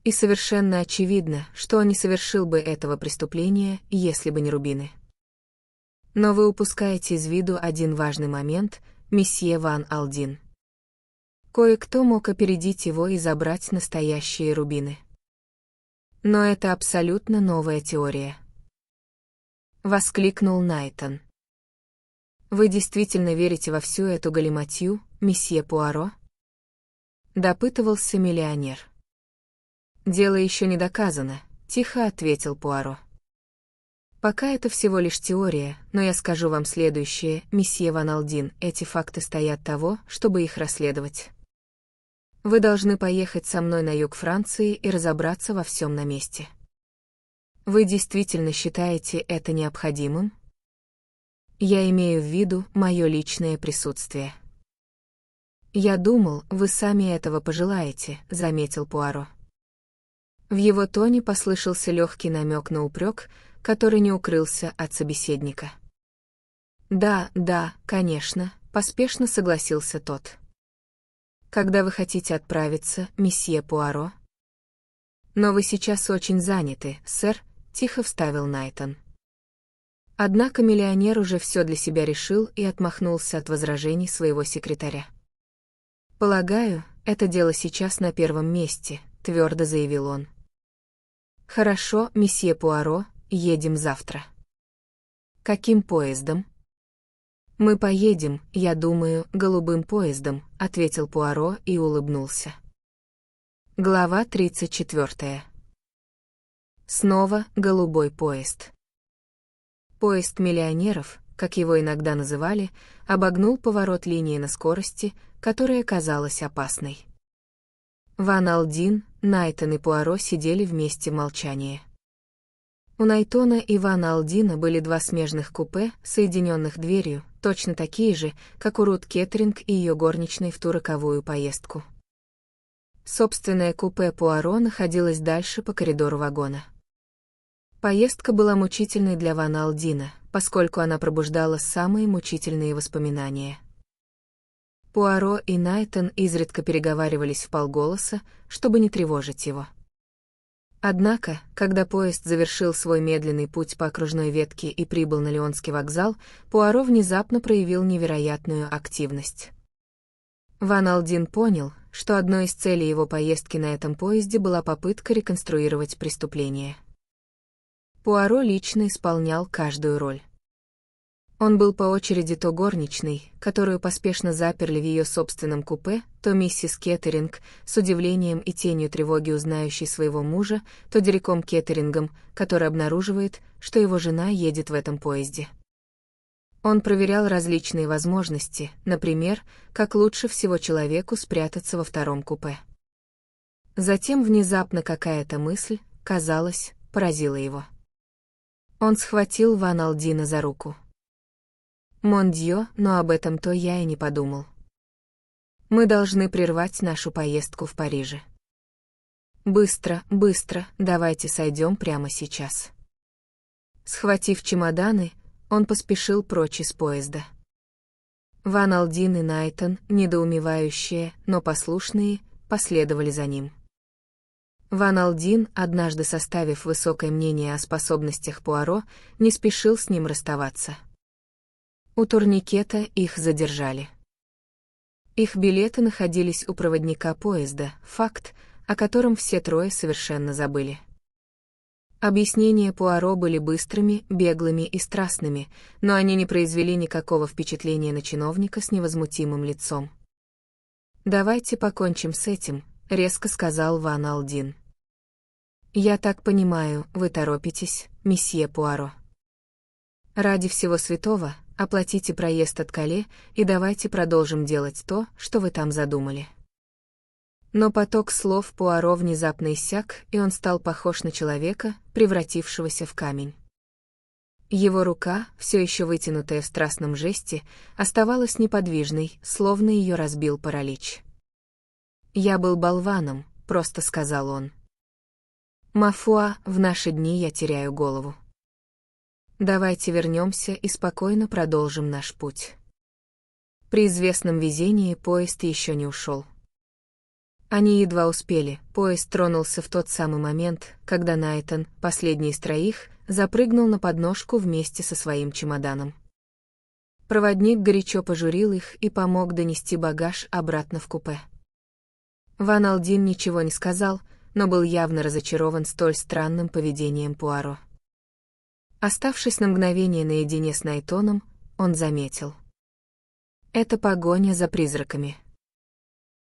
И совершенно очевидно, что он не совершил бы этого преступления, если бы не рубины. Но вы упускаете из виду один важный момент, месье Ван Алдин. Кое-кто мог опередить его и забрать настоящие рубины. Но это абсолютно новая теория. Воскликнул Найтон. Вы действительно верите во всю эту галиматью, месье Пуаро? Допытывался миллионер. Дело еще не доказано, тихо ответил Пуаро. Пока это всего лишь теория, но я скажу вам следующее, месье Ван Алдин, эти факты стоят того, чтобы их расследовать. Вы должны поехать со мной на юг Франции и разобраться во всем на месте. Вы действительно считаете это необходимым? Я имею в виду мое личное присутствие. Я думал, вы сами этого пожелаете, заметил Пуаро. В его тоне послышался легкий намек на упрек, который не укрылся от собеседника. Да, конечно, поспешно согласился тот. Когда вы хотите отправиться, месье Пуаро? Но вы сейчас очень заняты, сэр, тихо вставил Найтон. Однако миллионер уже все для себя решил и отмахнулся от возражений своего секретаря. «Полагаю, это дело сейчас на первом месте», — твердо заявил он. «Хорошо, месье Пуаро, едем завтра». «Каким поездом?» «Мы поедем, я думаю, голубым поездом», — ответил Пуаро и улыбнулся. Глава 34. Снова голубой поезд. Поезд миллионеров, как его иногда называли, обогнул поворот линии на скорости, которая казалась опасной. Ван Алдин, Найтон и Пуаро сидели вместе в молчании. У Найтона и Вана Алдина были два смежных купе, соединенных дверью, точно такие же, как у Рут Кеттеринг и ее горничной в ту роковую поездку. Собственное купе Пуаро находилось дальше по коридору вагона. Поездка была мучительной для Вана Алдина, поскольку она пробуждала самые мучительные воспоминания. Пуаро и Найтон изредка переговаривались вполголоса, чтобы не тревожить его. Однако, когда поезд завершил свой медленный путь по окружной ветке и прибыл на Лионский вокзал, Пуаро внезапно проявил невероятную активность. Ван Алдин понял, что одной из целей его поездки на этом поезде была попытка реконструировать преступление. Пуаро лично исполнял каждую роль. Он был по очереди то горничной, которую поспешно заперли в ее собственном купе, то миссис Кеттеринг, с удивлением и тенью тревоги узнающей своего мужа, то Дереком Кеттерингом, который обнаруживает, что его жена едет в этом поезде. Он проверял различные возможности, например, как лучше всего человеку спрятаться во втором купе. Затем внезапно какая-то мысль, казалось, поразила его. Он схватил Ван Алдина за руку. «Мон Дьё, но об этом-то я и не подумал. Мы должны прервать нашу поездку в Париже. Быстро, давайте сойдем прямо сейчас». Схватив чемоданы, он поспешил прочь из поезда. Ван Алдин и Найтон, недоумевающие, но послушные, последовали за ним. Ван Алдин, однажды составив высокое мнение о способностях Пуаро, не спешил с ним расставаться. У турникета их задержали. Их билеты находились у проводника поезда, факт, о котором все трое совершенно забыли. Объяснения Пуаро были быстрыми, беглыми и страстными, но они не произвели никакого впечатления на чиновника с невозмутимым лицом. «Давайте покончим с этим», — резко сказал Ван Алдин. «Я так понимаю, вы торопитесь, месье Пуаро. Ради всего святого, оплатите проезд от Кале и давайте продолжим делать то, что вы там задумали». Но поток слов Пуаро внезапно иссяк, и он стал похож на человека, превратившегося в камень. Его рука, все еще вытянутая в страстном жесте, оставалась неподвижной, словно ее разбил паралич. «Я был болваном», — просто сказал он. «Мафуа, в наши дни я теряю голову. Давайте вернемся и спокойно продолжим наш путь. При известном везении поезд еще не ушел. Они едва успели, поезд тронулся в тот самый момент, когда Найтон, последний из троих, запрыгнул на подножку вместе со своим чемоданом. Проводник горячо пожурил их и помог донести багаж обратно в купе. Ван Алдин ничего не сказал, но был явно разочарован столь странным поведением Пуаро. Оставшись на мгновение наедине с Найтоном, он заметил. Это погоня за призраками.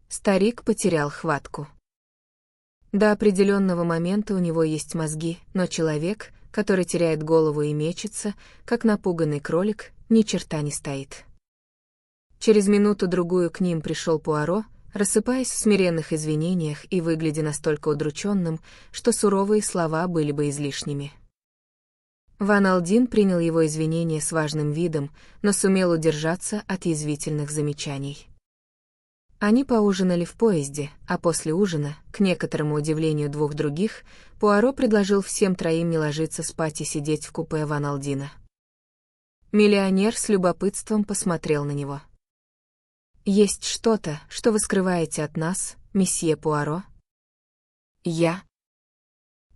Старик потерял хватку. До определенного момента у него есть мозги, но человек, который теряет голову и мечется, как напуганный кролик, ни черта не стоит. Через минуту-другую к ним пришел Пуаро, рассыпаясь в смиренных извинениях и выглядя настолько удрученным, что суровые слова были бы излишними. Ван Алдин принял его извинения с важным видом, но сумел удержаться от язвительных замечаний. Они поужинали в поезде, а после ужина, к некоторому удивлению двух других, Пуаро предложил всем троим не ложиться спать и сидеть в купе Ван Алдина. Миллионер с любопытством посмотрел на него. «Есть что-то, что вы скрываете от нас, месье Пуаро?» «Я?»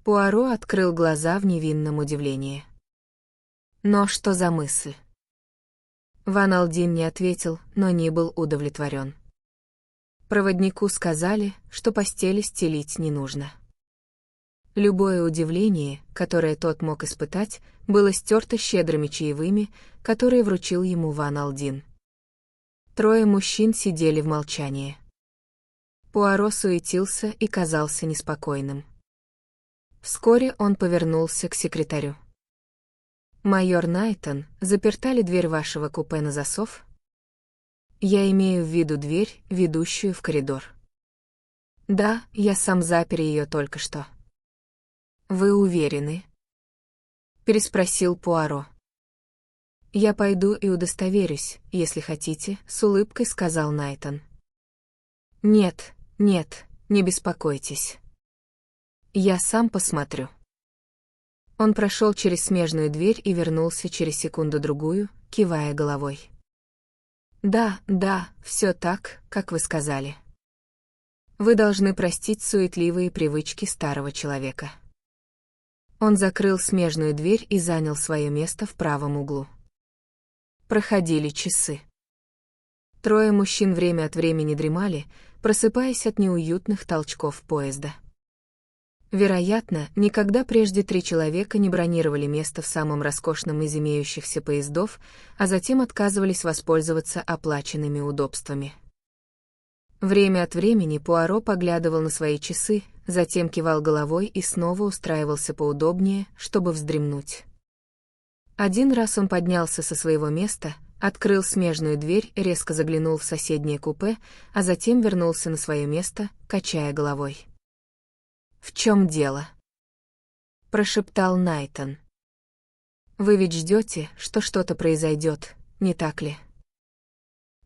Пуаро открыл глаза в невинном удивлении. «Но что за мысль?» Ван Алдин не ответил, но не был удовлетворен. Проводнику сказали, что постели стелить не нужно. Любое удивление, которое тот мог испытать, было стерто щедрыми чаевыми, которые вручил ему Ван Алдин. Трое мужчин сидели в молчании. Пуаро суетился и казался неспокойным. Вскоре он повернулся к секретарю. «Майор Найтон, заперта ли дверь вашего купе на засов?» «Я имею в виду дверь, ведущую в коридор». «Да, я сам запер ее только что». «Вы уверены?» Переспросил Пуаро. «Я пойду и удостоверюсь, если хотите», — с улыбкой сказал Найтон. «Нет, нет, не беспокойтесь. Я сам посмотрю». Он прошел через смежную дверь и вернулся через секунду-другую, кивая головой. «Да, да, все так, как вы сказали. Вы должны простить суетливые привычки старого человека». Он закрыл смежную дверь и занял свое место в правом углу. Проходили часы. Трое мужчин время от времени дремали, просыпаясь от неуютных толчков поезда. Вероятно, никогда прежде 3 человека не бронировали место в самом роскошном из имеющихся поездов, а затем отказывались воспользоваться оплаченными удобствами. Время от времени Пуаро поглядывал на свои часы, затем кивал головой и снова устраивался поудобнее, чтобы вздремнуть. Один раз он поднялся со своего места, открыл смежную дверь, резко заглянул в соседнее купе, а затем вернулся на свое место, качая головой. «В чем дело?» — прошептал Найтон. «Вы ведь ждете, что что-то произойдет, не так ли?»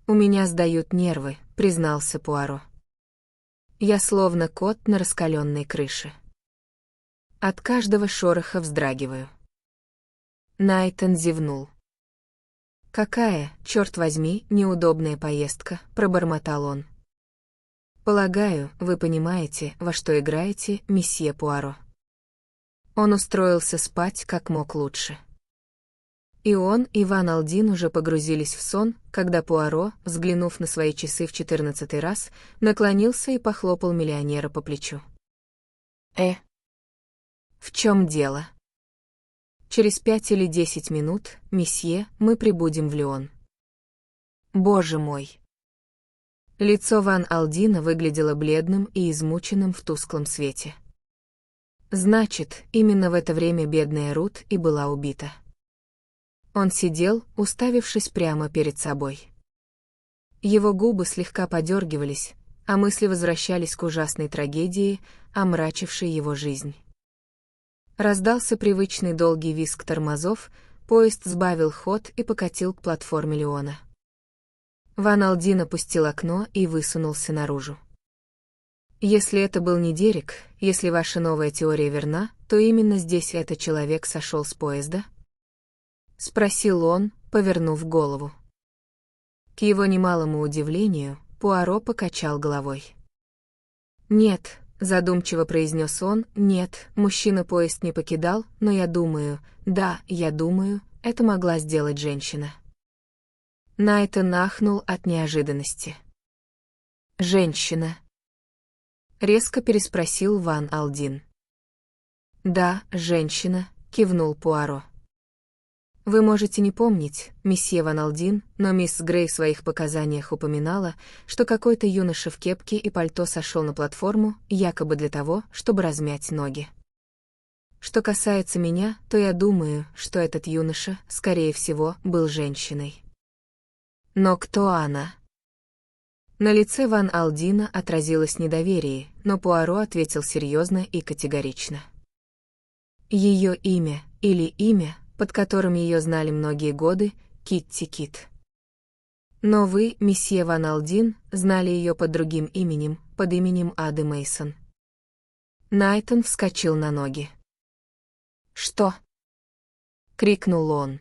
«У меня сдают нервы», — признался Пуаро. «Я словно кот на раскаленной крыше. От каждого шороха вздрагиваю». Найтон зевнул. «Какая, черт возьми, неудобная поездка», — пробормотал он. «Полагаю, вы понимаете, во что играете, месье Пуаро». Он устроился спать как мог лучше. И он, и Ван Алдин уже погрузились в сон, когда Пуаро, взглянув на свои часы в 14-й раз, наклонился и похлопал миллионера по плечу. В чем дело?» «Через 5 или 10 минут, месье, мы прибудем в Лион». «Боже мой!» Лицо Ван Алдина выглядело бледным и измученным в тусклом свете. Значит, именно в это время бедная Рут и была убита. Он сидел, уставившись прямо перед собой. Его губы слегка подергивались, а мысли возвращались к ужасной трагедии, омрачившей его жизнь. Раздался привычный долгий визг тормозов, поезд сбавил ход и покатил к платформе Лиона. Ван Алдин опустил окно и высунулся наружу. «Если это был не Дерек, если ваша новая теория верна, то именно здесь этот человек сошел с поезда?» спросил он, повернув голову. К его немалому удивлению, Пуаро покачал головой. «Нет», — задумчиво произнес он, — «нет, мужчина поезд не покидал, но я думаю, да, я думаю, это могла сделать женщина». Найтон ахнул от неожиданности. «Женщина?» — резко переспросил Ван Алдин. «Да, женщина», — кивнул Пуаро. «Вы можете не помнить, месье Ван Алдин, но мисс Грей в своих показаниях упоминала, что какой-то юноша в кепке и пальто сошел на платформу, якобы для того, чтобы размять ноги. Что касается меня, то я думаю, что этот юноша, скорее всего, был женщиной. Но кто она?» На лице Ван Алдина отразилось недоверие, но Пуаро ответил серьезно и категорично. Ее имя, или имя, под которым ее знали многие годы, Китти Кит. Но вы, месье Ван Алдин, знали ее под другим именем, под именем Ады Мейсон. Найтон вскочил на ноги. «Что?» — крикнул он.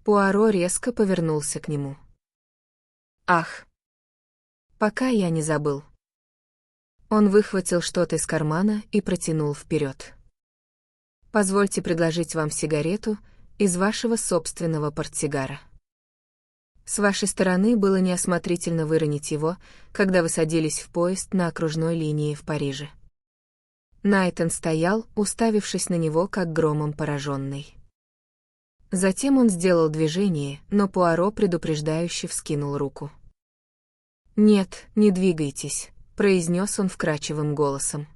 Пуаро резко повернулся к нему. «Ах! Пока я не забыл». Он выхватил что-то из кармана и протянул вперед. «Позвольте предложить вам сигарету из вашего собственного портсигара. С вашей стороны было неосмотрительно выронить его, когда вы садились в поезд на окружной линии в Париже». Найтон стоял, уставившись на него, как громом пораженный. Затем он сделал движение, но Пуаро предупреждающе вскинул руку. «Нет, не двигайтесь», — произнес он вкрадчивым голосом.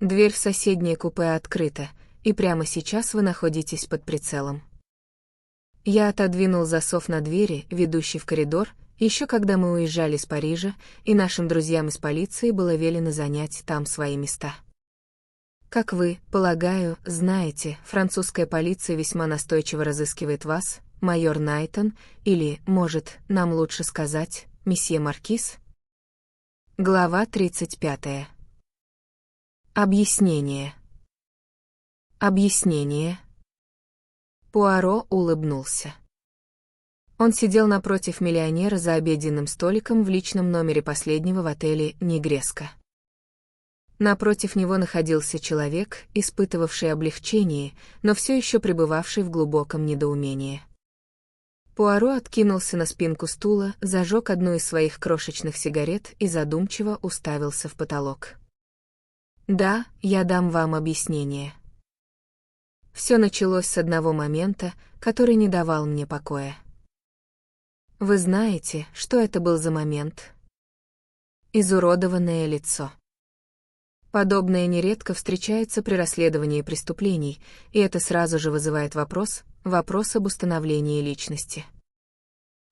«Дверь в соседнее купе открыта, и прямо сейчас вы находитесь под прицелом». Я отодвинул засов на двери, ведущей в коридор, еще когда мы уезжали из Парижа, и нашим друзьям из полиции было велено занять там свои места. Как вы, полагаю, знаете, французская полиция весьма настойчиво разыскивает вас, майор Найтон, или, может, нам лучше сказать, месье Маркиз? Глава 35. Объяснение. Объяснение. Пуаро улыбнулся. Он сидел напротив миллионера за обеденным столиком в личном номере последнего в отеле «Негреско». Напротив него находился человек, испытывавший облегчение, но все еще пребывавший в глубоком недоумении. Пуаро откинулся на спинку стула, зажег одну из своих крошечных сигарет и задумчиво уставился в потолок. «Да, я дам вам объяснение. Все началось с одного момента, который не давал мне покоя. Вы знаете, что это был за момент? Изуродованное лицо. Подобное нередко встречается при расследовании преступлений, и это сразу же вызывает вопрос об установлении личности.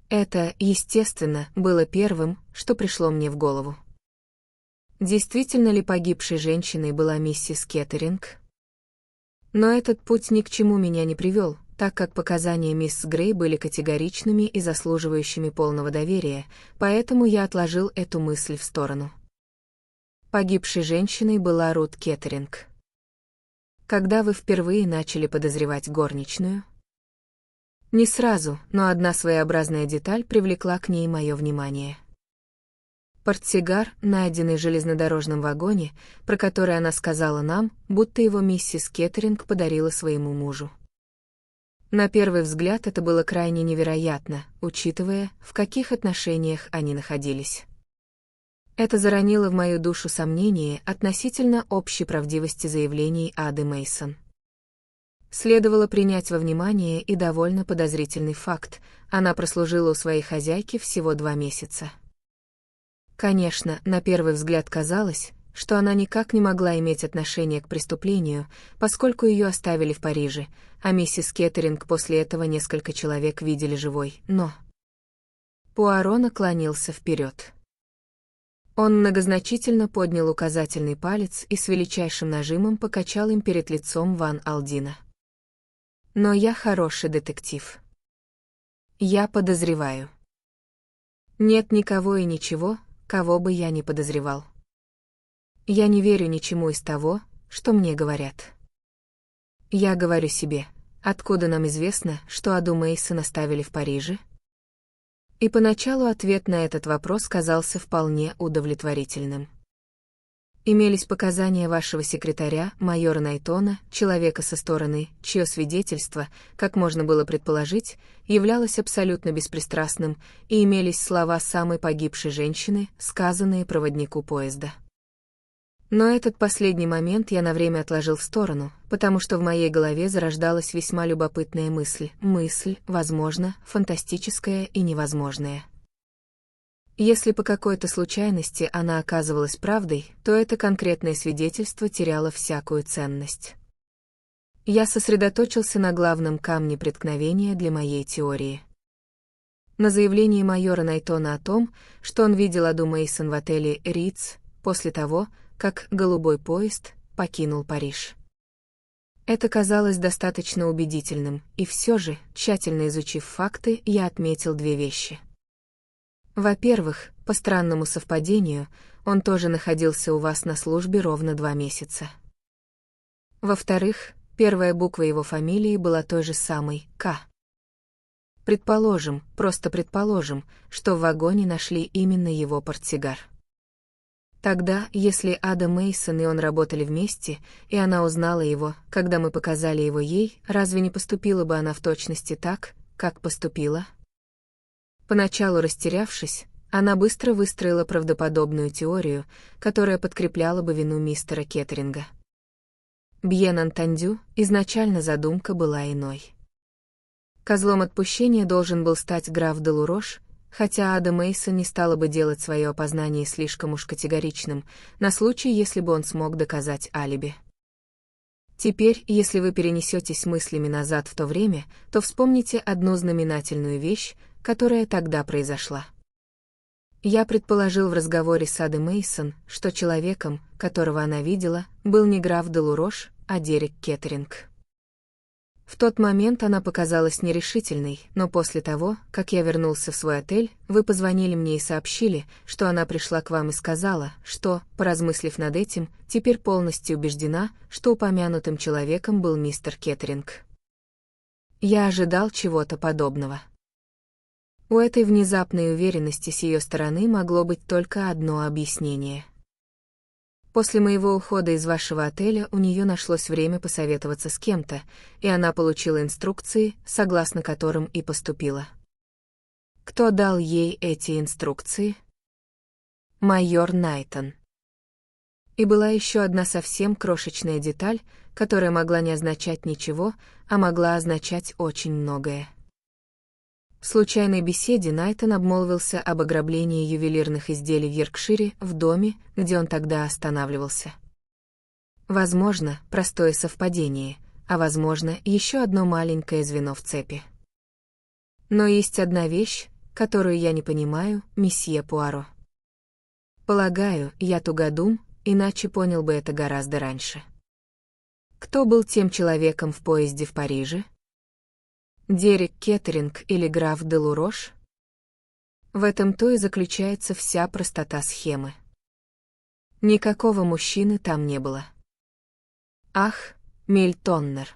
Это, естественно, было первым, что пришло мне в голову. Действительно ли погибшей женщиной была миссис Кеттеринг? Но этот путь ни к чему меня не привел, так как показания мисс Грей были категоричными и заслуживающими полного доверия, поэтому я отложил эту мысль в сторону. Погибшей женщиной была Рут Кеттеринг. Когда вы впервые начали подозревать горничную? Не сразу, но одна своеобразная деталь привлекла к ней мое внимание. Портсигар, найденный в железнодорожном вагоне, про который она сказала нам, будто его миссис Кеттеринг подарила своему мужу. На первый взгляд это было крайне невероятно, учитывая, в каких отношениях они находились. Это заронило в мою душу сомнение относительно общей правдивости заявлений Ады Мейсон. Следовало принять во внимание и довольно подозрительный факт: она прослужила у своей хозяйки всего 2 месяца. Конечно, на первый взгляд казалось, что она никак не могла иметь отношение к преступлению, поскольку ее оставили в Париже, а миссис Кеттеринг после этого несколько человек видели живой, но... Пуаро наклонился вперед. Он многозначительно поднял указательный палец и с величайшим нажимом покачал им перед лицом Ван Алдина. «Но я хороший детектив. Я подозреваю. Нет никого и ничего, кого бы я не подозревал. Я не верю ничему из того, что мне говорят. Я говорю себе, откуда нам известно, что Аду Мейсон оставили в Париже? И поначалу ответ на этот вопрос казался вполне удовлетворительным. Имелись показания вашего секретаря, майора Найтона, человека со стороны, чье свидетельство, как можно было предположить, являлось абсолютно беспристрастным, и имелись слова самой погибшей женщины, сказанные проводнику поезда. Но этот последний момент я на время отложил в сторону, потому что в моей голове зарождалась весьма любопытная мысль, возможно, фантастическая и невозможная. Если по какой-то случайности она оказывалась правдой, то это конкретное свидетельство теряло всякую ценность. Я сосредоточился на главном камне преткновения для моей теории. На заявлении майора Найтона о том, что он видел Аду Мейсон в отеле «Ритц» после того, как голубой поезд покинул Париж. Это казалось достаточно убедительным, и все же, тщательно изучив факты, я отметил две вещи. Во-первых, по странному совпадению, он тоже находился у вас на службе ровно 2 месяца. Во-вторых, первая буква его фамилии была той же самой — К. Предположим, просто предположим, что в вагоне нашли именно его портсигар. Тогда, если Ада Мейсон и он работали вместе, и она узнала его, когда мы показали его ей, разве не поступила бы она в точности так, как поступила? Поначалу растерявшись, она быстро выстроила правдоподобную теорию, которая подкрепляла бы вину мистера Кеттеринга. Бьен антендю, изначально задумка была иной. Козлом отпущения должен был стать граф де Лурош, хотя Ада Мейсон не стала бы делать свое опознание слишком уж категоричным, на случай, если бы он смог доказать алиби. Теперь, если вы перенесетесь мыслями назад в то время, то вспомните одну знаменательную вещь, которая тогда произошла. Я предположил в разговоре с Адой Мейсон, что человеком, которого она видела, был не граф де Лурош, а Дерек Кеттеринг. В тот момент она показалась нерешительной, но после того, как я вернулся в свой отель, вы позвонили мне и сообщили, что она пришла к вам и сказала, что, поразмыслив над этим, теперь полностью убеждена, что упомянутым человеком был мистер Кеттеринг. Я ожидал чего-то подобного. У этой внезапной уверенности с ее стороны могло быть только одно объяснение. После моего ухода из вашего отеля у нее нашлось время посоветоваться с кем-то, и она получила инструкции, согласно которым и поступила. Кто дал ей эти инструкции? Майор Найтон. И была еще одна совсем крошечная деталь, которая могла не означать ничего, а могла означать очень многое. В случайной беседе Найтон обмолвился об ограблении ювелирных изделий в Йоркшире в доме, где он тогда останавливался. Возможно, простое совпадение, а возможно, еще одно маленькое звено в цепи. Но есть одна вещь, которую я не понимаю, месье Пуаро. Полагаю, я тугодум, иначе понял бы это гораздо раньше. Кто был тем человеком в поезде в Париже? Дерек Кеттеринг или граф де Лурош? В этом-то и заключается вся простота схемы. Никакого мужчины там не было. Ах, Мильтоннер.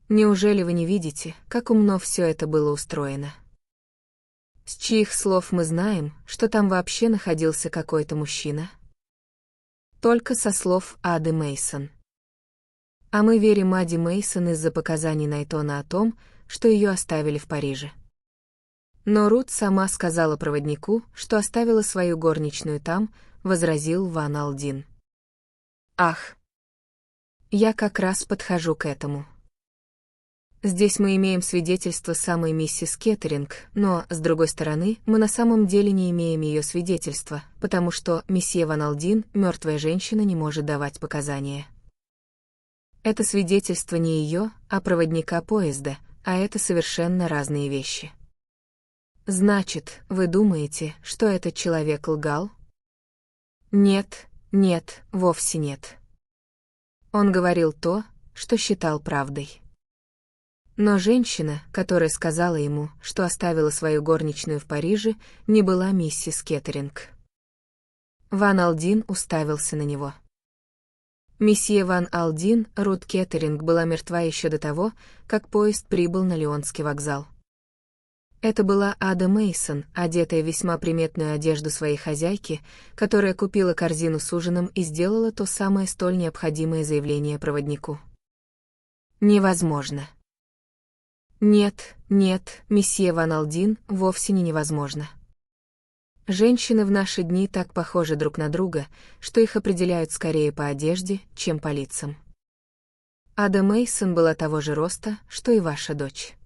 Неужели вы не видите, как умно все это было устроено? С чьих слов мы знаем, что там вообще находился какой-то мужчина? Только со слов Ады Мейсон. А мы верим Аде Мейсон из-за показаний Найтона о том, что ее оставили в Париже. Но Рут сама сказала проводнику, что оставила свою горничную там, возразил Ван Алдин. Ах! Я как раз подхожу к этому. Здесь мы имеем свидетельство самой миссис Кеттеринг, но, с другой стороны, мы на самом деле не имеем ее свидетельства, потому что месье Ван Алдин, мертвая женщина, не может давать показания. Это свидетельство не ее, а проводника поезда, а это совершенно разные вещи. Значит, вы думаете, что этот человек лгал? Нет, нет, вовсе нет. Он говорил то, что считал правдой. Но женщина, которая сказала ему, что оставила свою горничную в Париже, не была миссис Кеттеринг. Ван Алдин уставился на него. Месье Ван Алдин, Рут Кеттеринг была мертва еще до того, как поезд прибыл на Лионский вокзал. Это была Ада Мейсон, одетая в весьма приметную одежду своей хозяйки, которая купила корзину с ужином и сделала то самое столь необходимое заявление проводнику. Невозможно. Нет, месье Ван Алдин, вовсе не невозможно. Женщины в наши дни так похожи друг на друга, что их определяют скорее по одежде, чем по лицам. Ада Мейсон была того же роста, что и ваша дочь.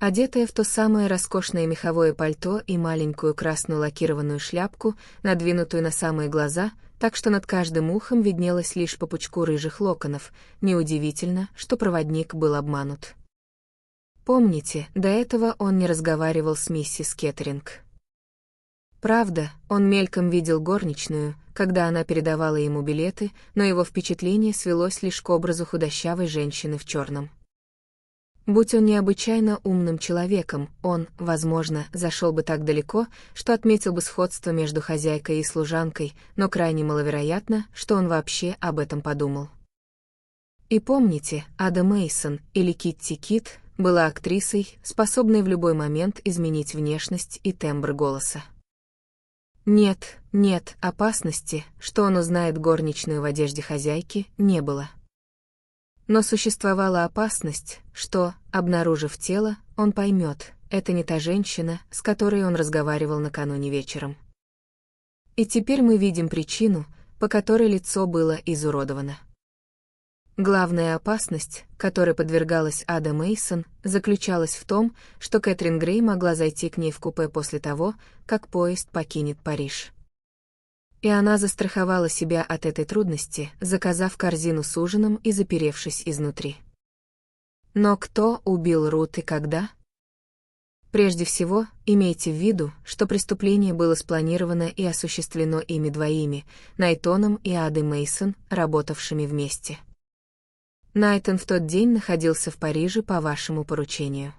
Одетая в то самое роскошное меховое пальто и маленькую красную лакированную шляпку, надвинутую на самые глаза, так что над каждым ухом виднелось лишь по пучку рыжих локонов, неудивительно, что проводник был обманут. Помните, до этого он не разговаривал с миссис Кеттеринг. Правда, он мельком видел горничную, когда она передавала ему билеты, но его впечатление свелось лишь к образу худощавой женщины в черном. Будь он необычайно умным человеком, он, возможно, зашел бы так далеко, что отметил бы сходство между хозяйкой и служанкой, но крайне маловероятно, что он вообще об этом подумал. И помните, Ада Мейсон, или Китти Кит, была актрисой, способной в любой момент изменить внешность и тембр голоса. Нет, опасности, что он узнает горничную в одежде хозяйки, не было. Но существовала опасность, что, обнаружив тело, он поймет, это не та женщина, с которой он разговаривал накануне вечером. И теперь мы видим причину, по которой лицо было изуродовано. Главная опасность, которой подвергалась Ада Мейсон, заключалась в том, что Кэтрин Грей могла зайти к ней в купе после того, как поезд покинет Париж. И она застраховала себя от этой трудности, заказав корзину с ужином и заперевшись изнутри. Но кто убил Рут и когда? Прежде всего, имейте в виду, что преступление было спланировано и осуществлено ими двоими, Найтоном и Адой Мейсон, работавшими вместе. Найтон в тот день находился в Париже по вашему поручению.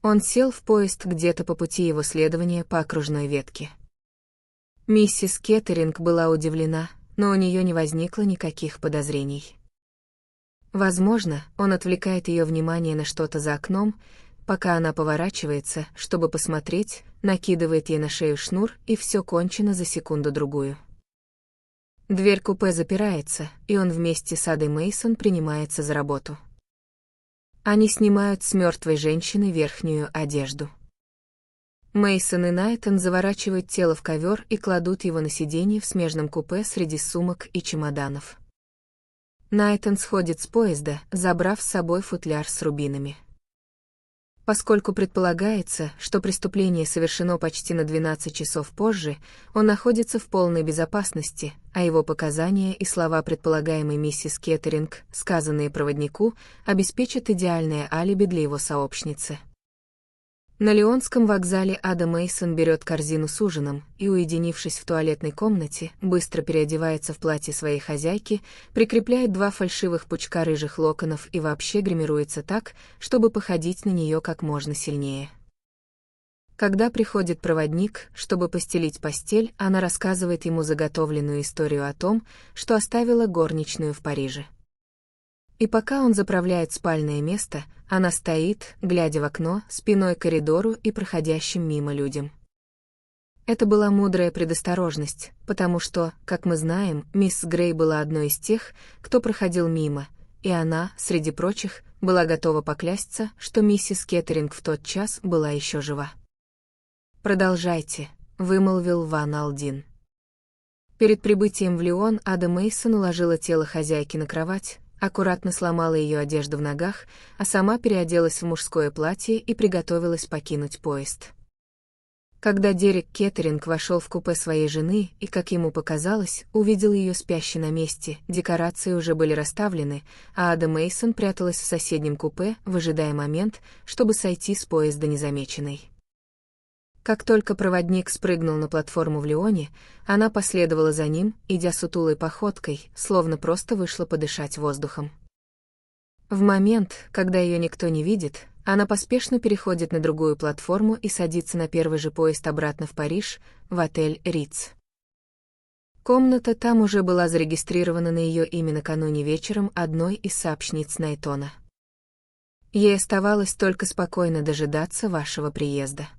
Он сел в поезд где-то по пути его следования по окружной ветке. Миссис Кеттеринг была удивлена, но у нее не возникло никаких подозрений. Возможно, он отвлекает ее внимание на что-то за окном, пока она поворачивается, чтобы посмотреть, накидывает ей на шею шнур, и все кончено за секунду-другую. Дверь купе запирается, и он вместе с Адой Мейсон принимается за работу. Они снимают с мертвой женщины верхнюю одежду. Мейсон и Найтон заворачивают тело в ковер и кладут его на сиденье в смежном купе среди сумок и чемоданов. Найтон сходит с поезда, забрав с собой футляр с рубинами. Поскольку предполагается, что преступление совершено почти на 12 часов позже, он находится в полной безопасности, а его показания и слова предполагаемой миссис Кеттеринг, сказанные проводнику, обеспечат идеальное алиби для его сообщницы. На Лионском вокзале Ада Мейсон берет корзину с ужином и, уединившись в туалетной комнате, быстро переодевается в платье своей хозяйки, прикрепляет 2 фальшивых пучка рыжих локонов и вообще гримируется так, чтобы походить на нее как можно сильнее. Когда приходит проводник, чтобы постелить постель, она рассказывает ему заготовленную историю о том, что оставила горничную в Париже. И пока он заправляет спальное место, она стоит, глядя в окно, спиной к коридору и проходящим мимо людям. Это была мудрая предосторожность, потому что, как мы знаем, мисс Грей была одной из тех, кто проходил мимо, и она, среди прочих, была готова поклясться, что миссис Кеттеринг в тот час была еще жива. «Продолжайте», — вымолвил Ван Алдин. Перед прибытием в Лион Ада Мейсон уложила тело хозяйки на кровать, аккуратно сломала ее одежду в ногах, а сама переоделась в мужское платье и приготовилась покинуть поезд. Когда Дерек Кеттеринг вошел в купе своей жены и, как ему показалось, увидел ее спящей на месте, декорации уже были расставлены, а Ада Мейсон пряталась в соседнем купе, выжидая момент, чтобы сойти с поезда незамеченной. Как только проводник спрыгнул на платформу в Лионе, она последовала за ним, идя сутулой походкой, словно просто вышла подышать воздухом. В момент, когда ее никто не видит, она поспешно переходит на другую платформу и садится на первый же поезд обратно в Париж, в отель «Риц». Комната там уже была зарегистрирована на ее имя накануне вечером одной из сообщниц Найтона. Ей оставалось только спокойно дожидаться вашего приезда.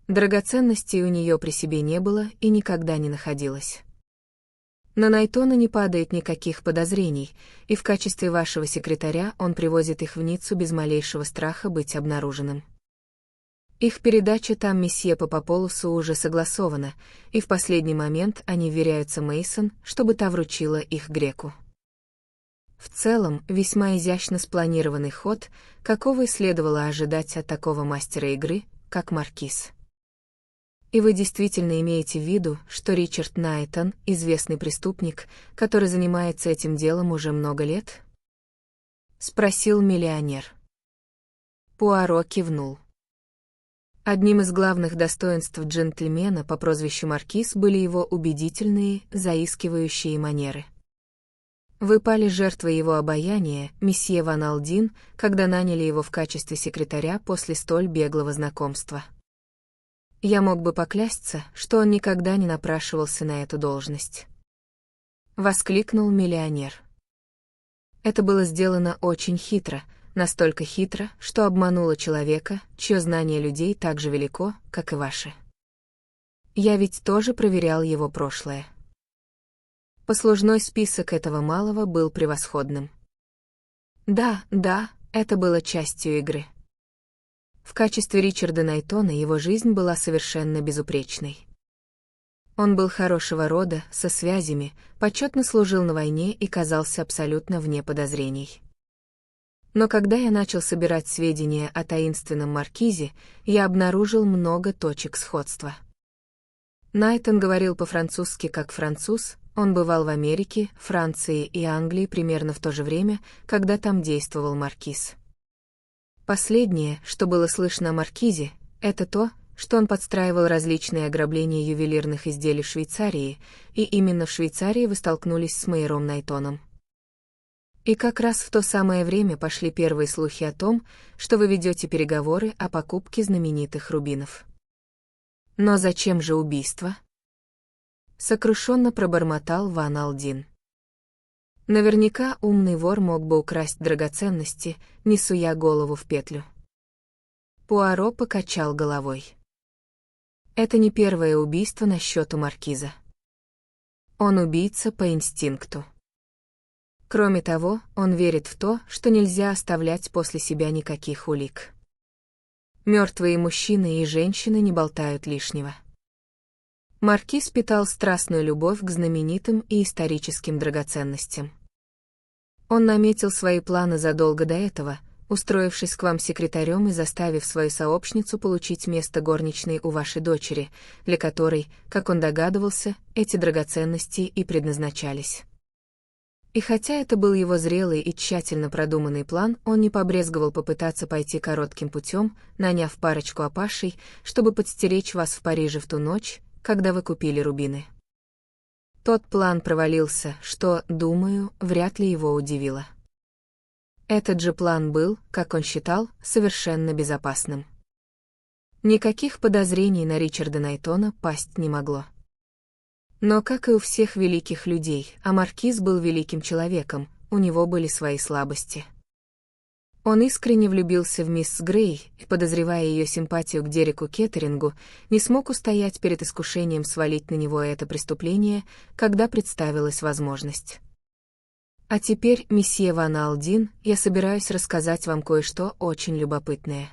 Драгоценностей у нее при себе не было и никогда не находилось. На Найтона не падает никаких подозрений, и в качестве вашего секретаря он привозит их в Ниццу без малейшего страха быть обнаруженным. Их передача там месье Папополосу уже согласована, и в последний момент они вверяются Мейсон, чтобы та вручила их греку. В целом, весьма изящно спланированный ход, какого и следовало ожидать от такого мастера игры, как Маркиз. И вы действительно имеете в виду, что Ричард Найтон — известный преступник, который занимается этим делом уже много лет? Спросил миллионер. Пуаро кивнул. Одним из главных достоинств джентльмена по прозвищу Маркиз были его убедительные, заискивающие манеры. Вы пали жертвой его обаяния, месье Ван Алдин, когда наняли его в качестве секретаря после столь беглого знакомства. Я мог бы поклясться, что он никогда не напрашивался на эту должность. Воскликнул миллионер. Это было сделано очень хитро, настолько хитро, что обмануло человека, чье знание людей так же велико, как и ваше. Я ведь тоже проверял его прошлое. Послужной список этого малого был превосходным. Да, это было частью игры. В качестве Ричарда Найтона его жизнь была совершенно безупречной. Он был хорошего рода, со связями, почетно служил на войне и казался абсолютно вне подозрений. Но когда я начал собирать сведения о таинственном маркизе, я обнаружил много точек сходства. Найтон говорил по-французски как француз, он бывал в Америке, Франции и Англии примерно в то же время, когда там действовал маркиз. Последнее, что было слышно о маркизе, это то, что он подстраивал различные ограбления ювелирных изделий в Швейцарии, и именно в Швейцарии вы столкнулись с майором Найтоном. И как раз в то самое время пошли первые слухи о том, что вы ведете переговоры о покупке знаменитых рубинов. Но зачем же убийство? Сокрушенно пробормотал Ван Алдин. Наверняка умный вор мог бы украсть драгоценности, не суя голову в петлю. Пуаро покачал головой. Это не первое убийство на счету маркиза. Он убийца по инстинкту. Кроме того, он верит в то, что нельзя оставлять после себя никаких улик. Мертвые мужчины и женщины не болтают лишнего. Маркиз питал страстную любовь к знаменитым и историческим драгоценностям. Он наметил свои планы задолго до этого, устроившись к вам секретарем и заставив свою сообщницу получить место горничной у вашей дочери, для которой, как он догадывался, эти драгоценности и предназначались. И хотя это был его зрелый и тщательно продуманный план, он не побрезговал попытаться пойти коротким путем, наняв парочку апашей, чтобы подстеречь вас в Париже в ту ночь, когда вы купили рубины. Тот план провалился, что, думаю, вряд ли его удивило. Этот же план был, как он считал, совершенно безопасным. Никаких подозрений на Ричарда Найтона пасть не могло. Но, как и у всех великих людей, а маркиз был великим человеком, у него были свои слабости. Он искренне влюбился в мисс Грей и, подозревая ее симпатию к Дереку Кеттерингу, не смог устоять перед искушением свалить на него это преступление, когда представилась возможность. А теперь, месье Ван Алдин, я собираюсь рассказать вам кое-что очень любопытное.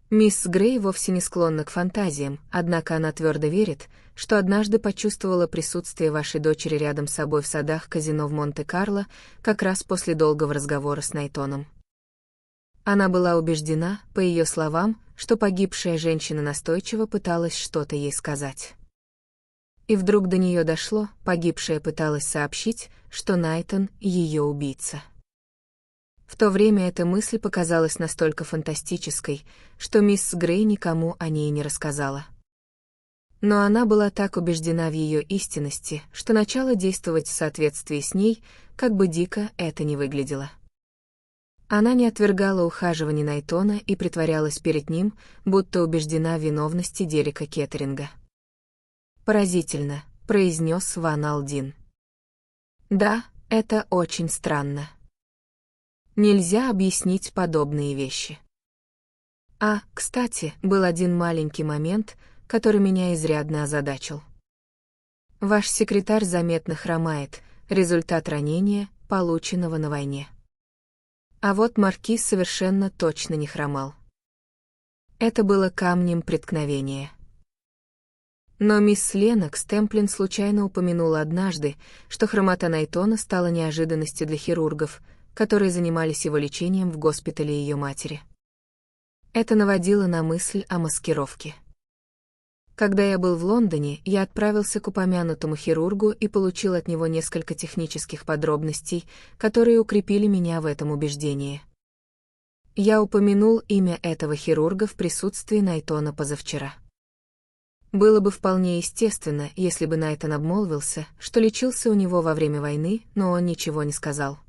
Мисс Грей вовсе не склонна к фантазиям, однако она твердо верит, что однажды почувствовала присутствие вашей дочери рядом с собой в садах казино в Монте-Карло, как раз после долгого разговора с Найтоном. Она была убеждена, по ее словам, что погибшая женщина настойчиво пыталась что-то ей сказать. И вдруг до нее дошло, погибшая пыталась сообщить, что Найтон — ее убийца. В то время эта мысль показалась настолько фантастической, что мисс Грей никому о ней не рассказала. Но она была так убеждена в ее истинности, что начала действовать в соответствии с ней, как бы дико это ни выглядело. Она не отвергала ухаживаний Найтона и притворялась перед ним, будто убеждена в виновности Дерека Кеттеринга. Поразительно, произнес Ван Алдин. Да, это очень странно. Нельзя объяснить подобные вещи. Кстати, был один маленький момент, который меня изрядно озадачил. Ваш секретарь заметно хромает, результат ранения, полученного на войне. А вот маркиз совершенно точно не хромал. Это было камнем преткновения. Но мисс Ленокс Темплин случайно упомянула однажды, что хромота Найтона стала неожиданностью для хирургов, которые занимались его лечением в госпитале ее матери. Это наводило на мысль о маскировке. Когда я был в Лондоне, я отправился к упомянутому хирургу и получил от него несколько технических подробностей, которые укрепили меня в этом убеждении. Я упомянул имя этого хирурга в присутствии Найтона позавчера. Было бы вполне естественно, если бы Найтон обмолвился, что лечился у него во время войны, но он ничего не сказал.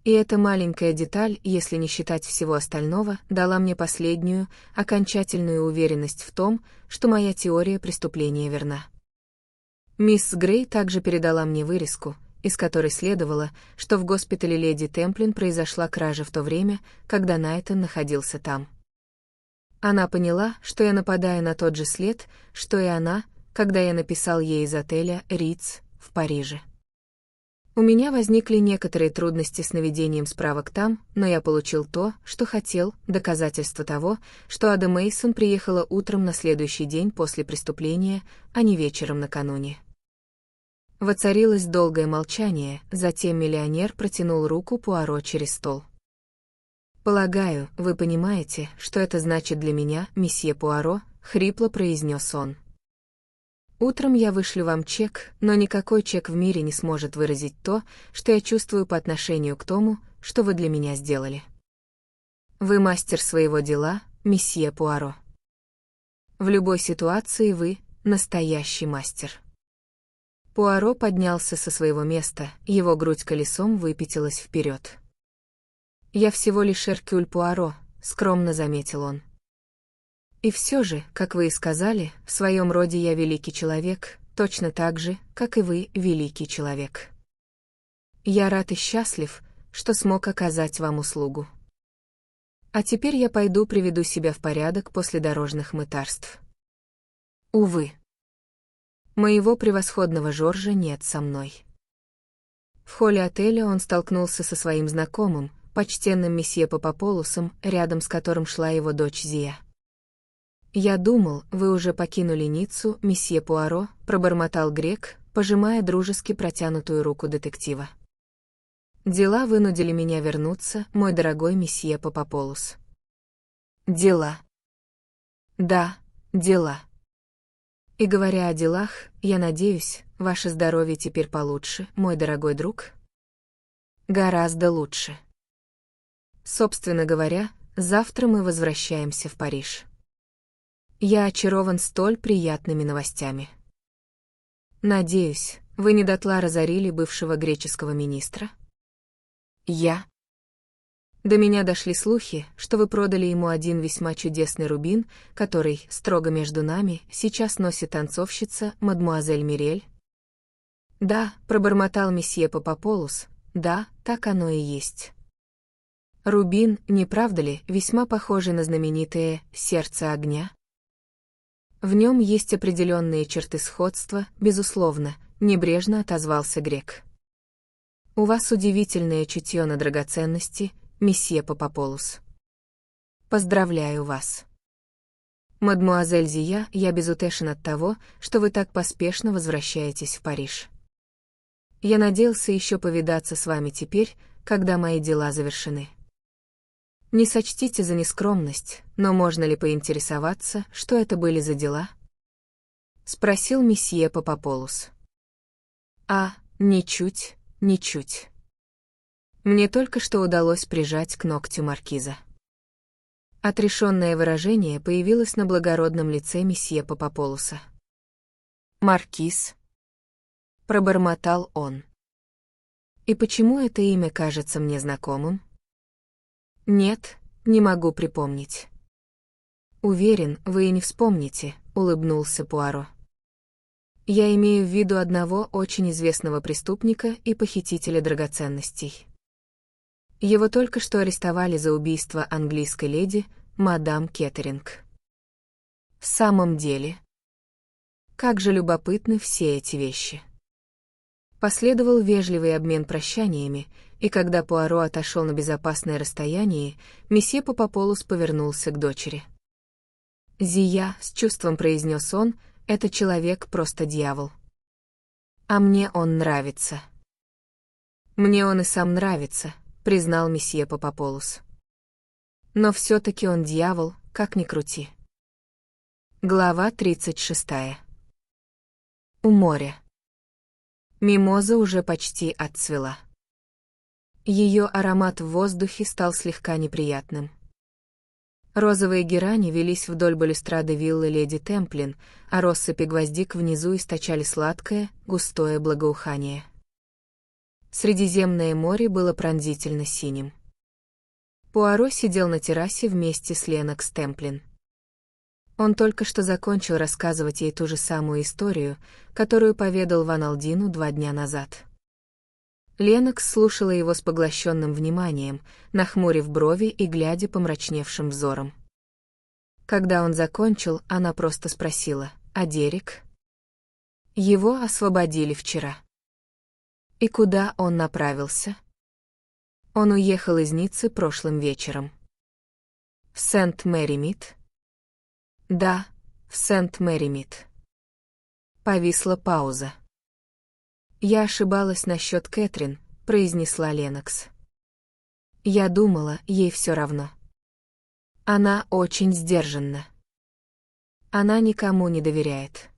И эта маленькая деталь, если не считать всего остального, дала мне последнюю, окончательную уверенность в том, что моя теория преступления верна. Мисс Грей также передала мне вырезку, из которой следовало, что в госпитале леди Темплин произошла кража в то время, когда Найтон находился там. Она поняла, что я нападаю на тот же след, что и она, когда я написал ей из отеля «Риц» в Париже. У меня возникли некоторые трудности с наведением справок там, но я получил то, что хотел, доказательство того, что Ада Мейсон приехала утром на следующий день после преступления, а не вечером накануне. Воцарилось долгое молчание, затем миллионер протянул руку Пуаро через стол. «Полагаю, вы понимаете, что это значит для меня, месье Пуаро», — хрипло произнес он. «Утром я вышлю вам чек, но никакой чек в мире не сможет выразить то, что я чувствую по отношению к тому, что вы для меня сделали. Вы мастер своего дела, месье Пуаро. В любой ситуации вы — настоящий мастер». Пуаро поднялся со своего места, его грудь колесом выпятилась вперед. «Я всего лишь Эркюль Пуаро», — скромно заметил он. «И все же, как вы и сказали, в своем роде я великий человек, точно так же, как и вы великий человек. Я рад и счастлив, что смог оказать вам услугу. А теперь я пойду приведу себя в порядок после дорожных мытарств. Увы. Моего превосходного Жоржа нет со мной». В холле отеля он столкнулся со своим знакомым, почтенным месье Папополусом, рядом с которым шла его дочь Зия. «Я думал, вы уже покинули Ниццу, месье Пуаро», — пробормотал грек, пожимая дружески протянутую руку детектива. «Дела вынудили меня вернуться, мой дорогой месье Папополус». «Дела». «Да, дела. И говоря о делах, я надеюсь, ваше здоровье теперь получше, мой дорогой друг?» «Гораздо лучше. Собственно говоря, завтра мы возвращаемся в Париж. Я очарован столь приятными новостями. Надеюсь, вы не дотла разорили бывшего греческого министра?» «Я?» «До меня дошли слухи, что вы продали ему один весьма чудесный рубин, который, строго между нами, сейчас носит танцовщица мадмуазель Мирель». «Да», — пробормотал месье Папополус, — «да, так оно и есть». Рубин, не правда ли, весьма похожий на знаменитое «Сердце огня»? В нем есть определенные черты сходства, безусловно, небрежно отозвался грек. У вас удивительное чутье на драгоценности, месье Папополус. Поздравляю вас. Мадмуазель Зия, я безутешен от того, что вы так поспешно возвращаетесь в Париж. Я надеялся еще повидаться с вами теперь, когда мои дела завершены. Не сочтите за нескромность, но можно ли поинтересоваться, что это были за дела? Спросил месье Папополус. Ничуть, ничуть. Мне только что удалось прижать к ногтю маркиза. Отрешенное выражение появилось на благородном лице месье Папополуса. «Маркиз?» — пробормотал он. «И почему это имя кажется мне знакомым?» «Нет, не могу припомнить». «Уверен, вы и не вспомните», — улыбнулся Пуаро. Я имею в виду одного очень известного преступника и похитителя драгоценностей. Его только что арестовали за убийство английской леди, мадам Кеттеринг. В самом деле, как же любопытны все эти вещи. Последовал вежливый обмен прощаниями, и когда Пуаро отошел на безопасное расстояние, месье Попополус повернулся к дочери. «Зия», — с чувством произнес он, — «это человек просто дьявол. А мне он нравится». «Мне он и сам нравится», — признал месье Попополус. «Но все-таки он дьявол, как ни крути». Глава 36. У моря. Мимоза уже почти отцвела. Ее аромат в воздухе стал слегка неприятным. Розовые герани велись вдоль балюстрады виллы леди Темплин, а россыпи гвоздик внизу источали сладкое, густое благоухание. Средиземное море было пронзительно синим. Пуаро сидел на террасе вместе с Ленокс Темплин. Он только что закончил рассказывать ей ту же самую историю, которую поведал Ван Алдину 2 дня назад. Ленокс слушала его с поглощенным вниманием, нахмурив брови и глядя помрачневшим взором. Когда он закончил, она просто спросила: «А Дерек?» «Его освободили вчера». «И куда он направился?» «Он уехал из Ниццы прошлым вечером». «В Сент-Мэри-Мид?» «Да, в Сент-Мэри-Мид». Повисла пауза. «Я ошибалась насчет Кэтрин», — произнесла Ленокс. «Я думала, ей все равно. Она очень сдержанна. Она никому не доверяет».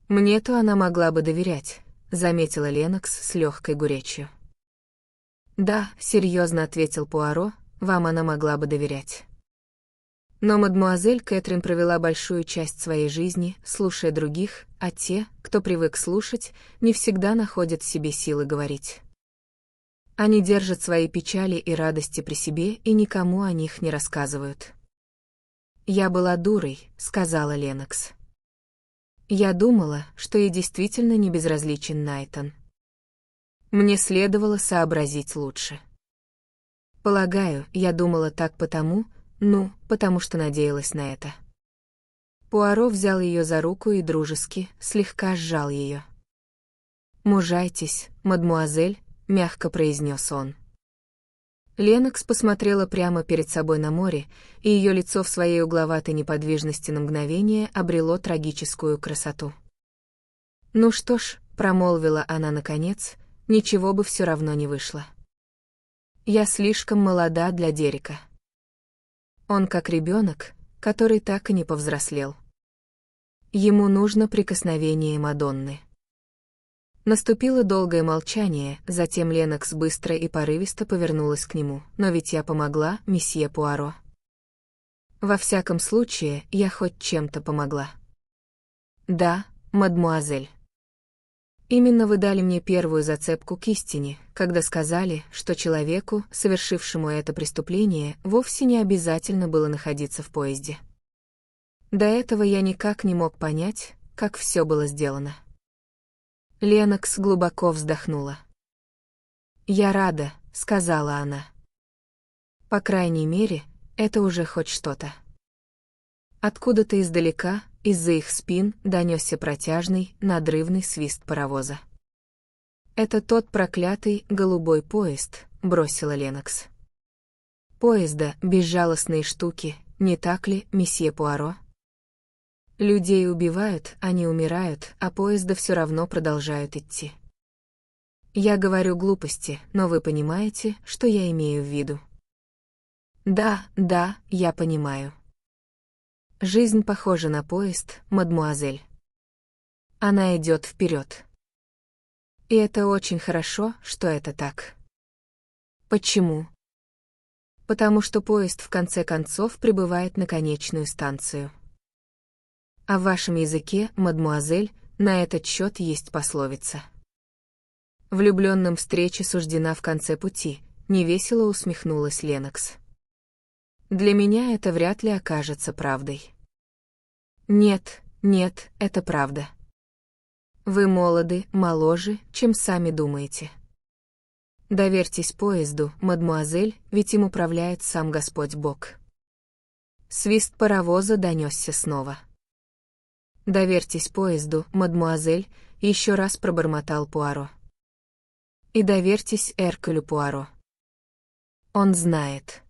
«Мне-то она могла бы доверять», — заметила Ленокс с легкой горечью. «Да», — серьезно ответил Пуаро, — «вам она могла бы доверять». Но мадмуазель Кэтрин провела большую часть своей жизни, слушая других, а те, кто привык слушать, не всегда находят в себе силы говорить. Они держат свои печали и радости при себе и никому о них не рассказывают. «Я была дурой», — сказала Ленокс. «Я думала, что ей действительно не безразличен Найтон. Мне следовало сообразить лучше. Полагаю, я думала так потому что надеялась на это». Пуаро взял ее за руку и дружески, слегка сжал ее. «Мужайтесь, мадмуазель», — мягко произнес он. Ленокс посмотрела прямо перед собой на море, и ее лицо в своей угловатой неподвижности на мгновение обрело трагическую красоту. «Ну что ж», — промолвила она наконец, — «ничего бы все равно не вышло. Я слишком молода для Дерека. Он как ребенок, который так и не повзрослел. Ему нужно прикосновение Мадонны». Наступило долгое молчание, затем Ленокс быстро и порывисто повернулась к нему. «Но ведь я помогла, месье Пуаро. Во всяком случае, я хоть чем-то помогла». «Да, мадмуазель. Именно вы дали мне первую зацепку к истине, когда сказали, что человеку, совершившему это преступление, вовсе не обязательно было находиться в поезде. До этого я никак не мог понять, как все было сделано». Ленокс глубоко вздохнула. «Я рада», — сказала она. «По крайней мере, это уже хоть что-то». Откуда-то издалека, из-за их спин, донесся протяжный, надрывный свист паровоза. «Это тот проклятый голубой поезд», — бросила Ленокс. «Поезда — безжалостные штуки, не так ли, месье Пуаро? Людей убивают, они умирают, а поезда все равно продолжают идти. Я говорю глупости, но вы понимаете, что я имею в виду?» «Да, я понимаю. Жизнь похожа на поезд, мадмуазель. Она идет вперед. И это очень хорошо, что это так». «Почему?» «Потому что поезд в конце концов прибывает на конечную станцию. А в вашем языке, мадмуазель, на этот счет есть пословица. Влюбленным встреча суждена в конце пути», — невесело усмехнулась Ленокс. «Для меня это вряд ли окажется правдой». Нет, это правда». Вы молоды, моложе, чем сами думаете. Доверьтесь поезду, мадмуазель, ведь им управляет сам Господь Бог. Свист паровоза донесся снова. Доверьтесь поезду, мадмуазель, еще раз пробормотал Пуаро. И доверьтесь Эркюлю Пуаро. Он знает.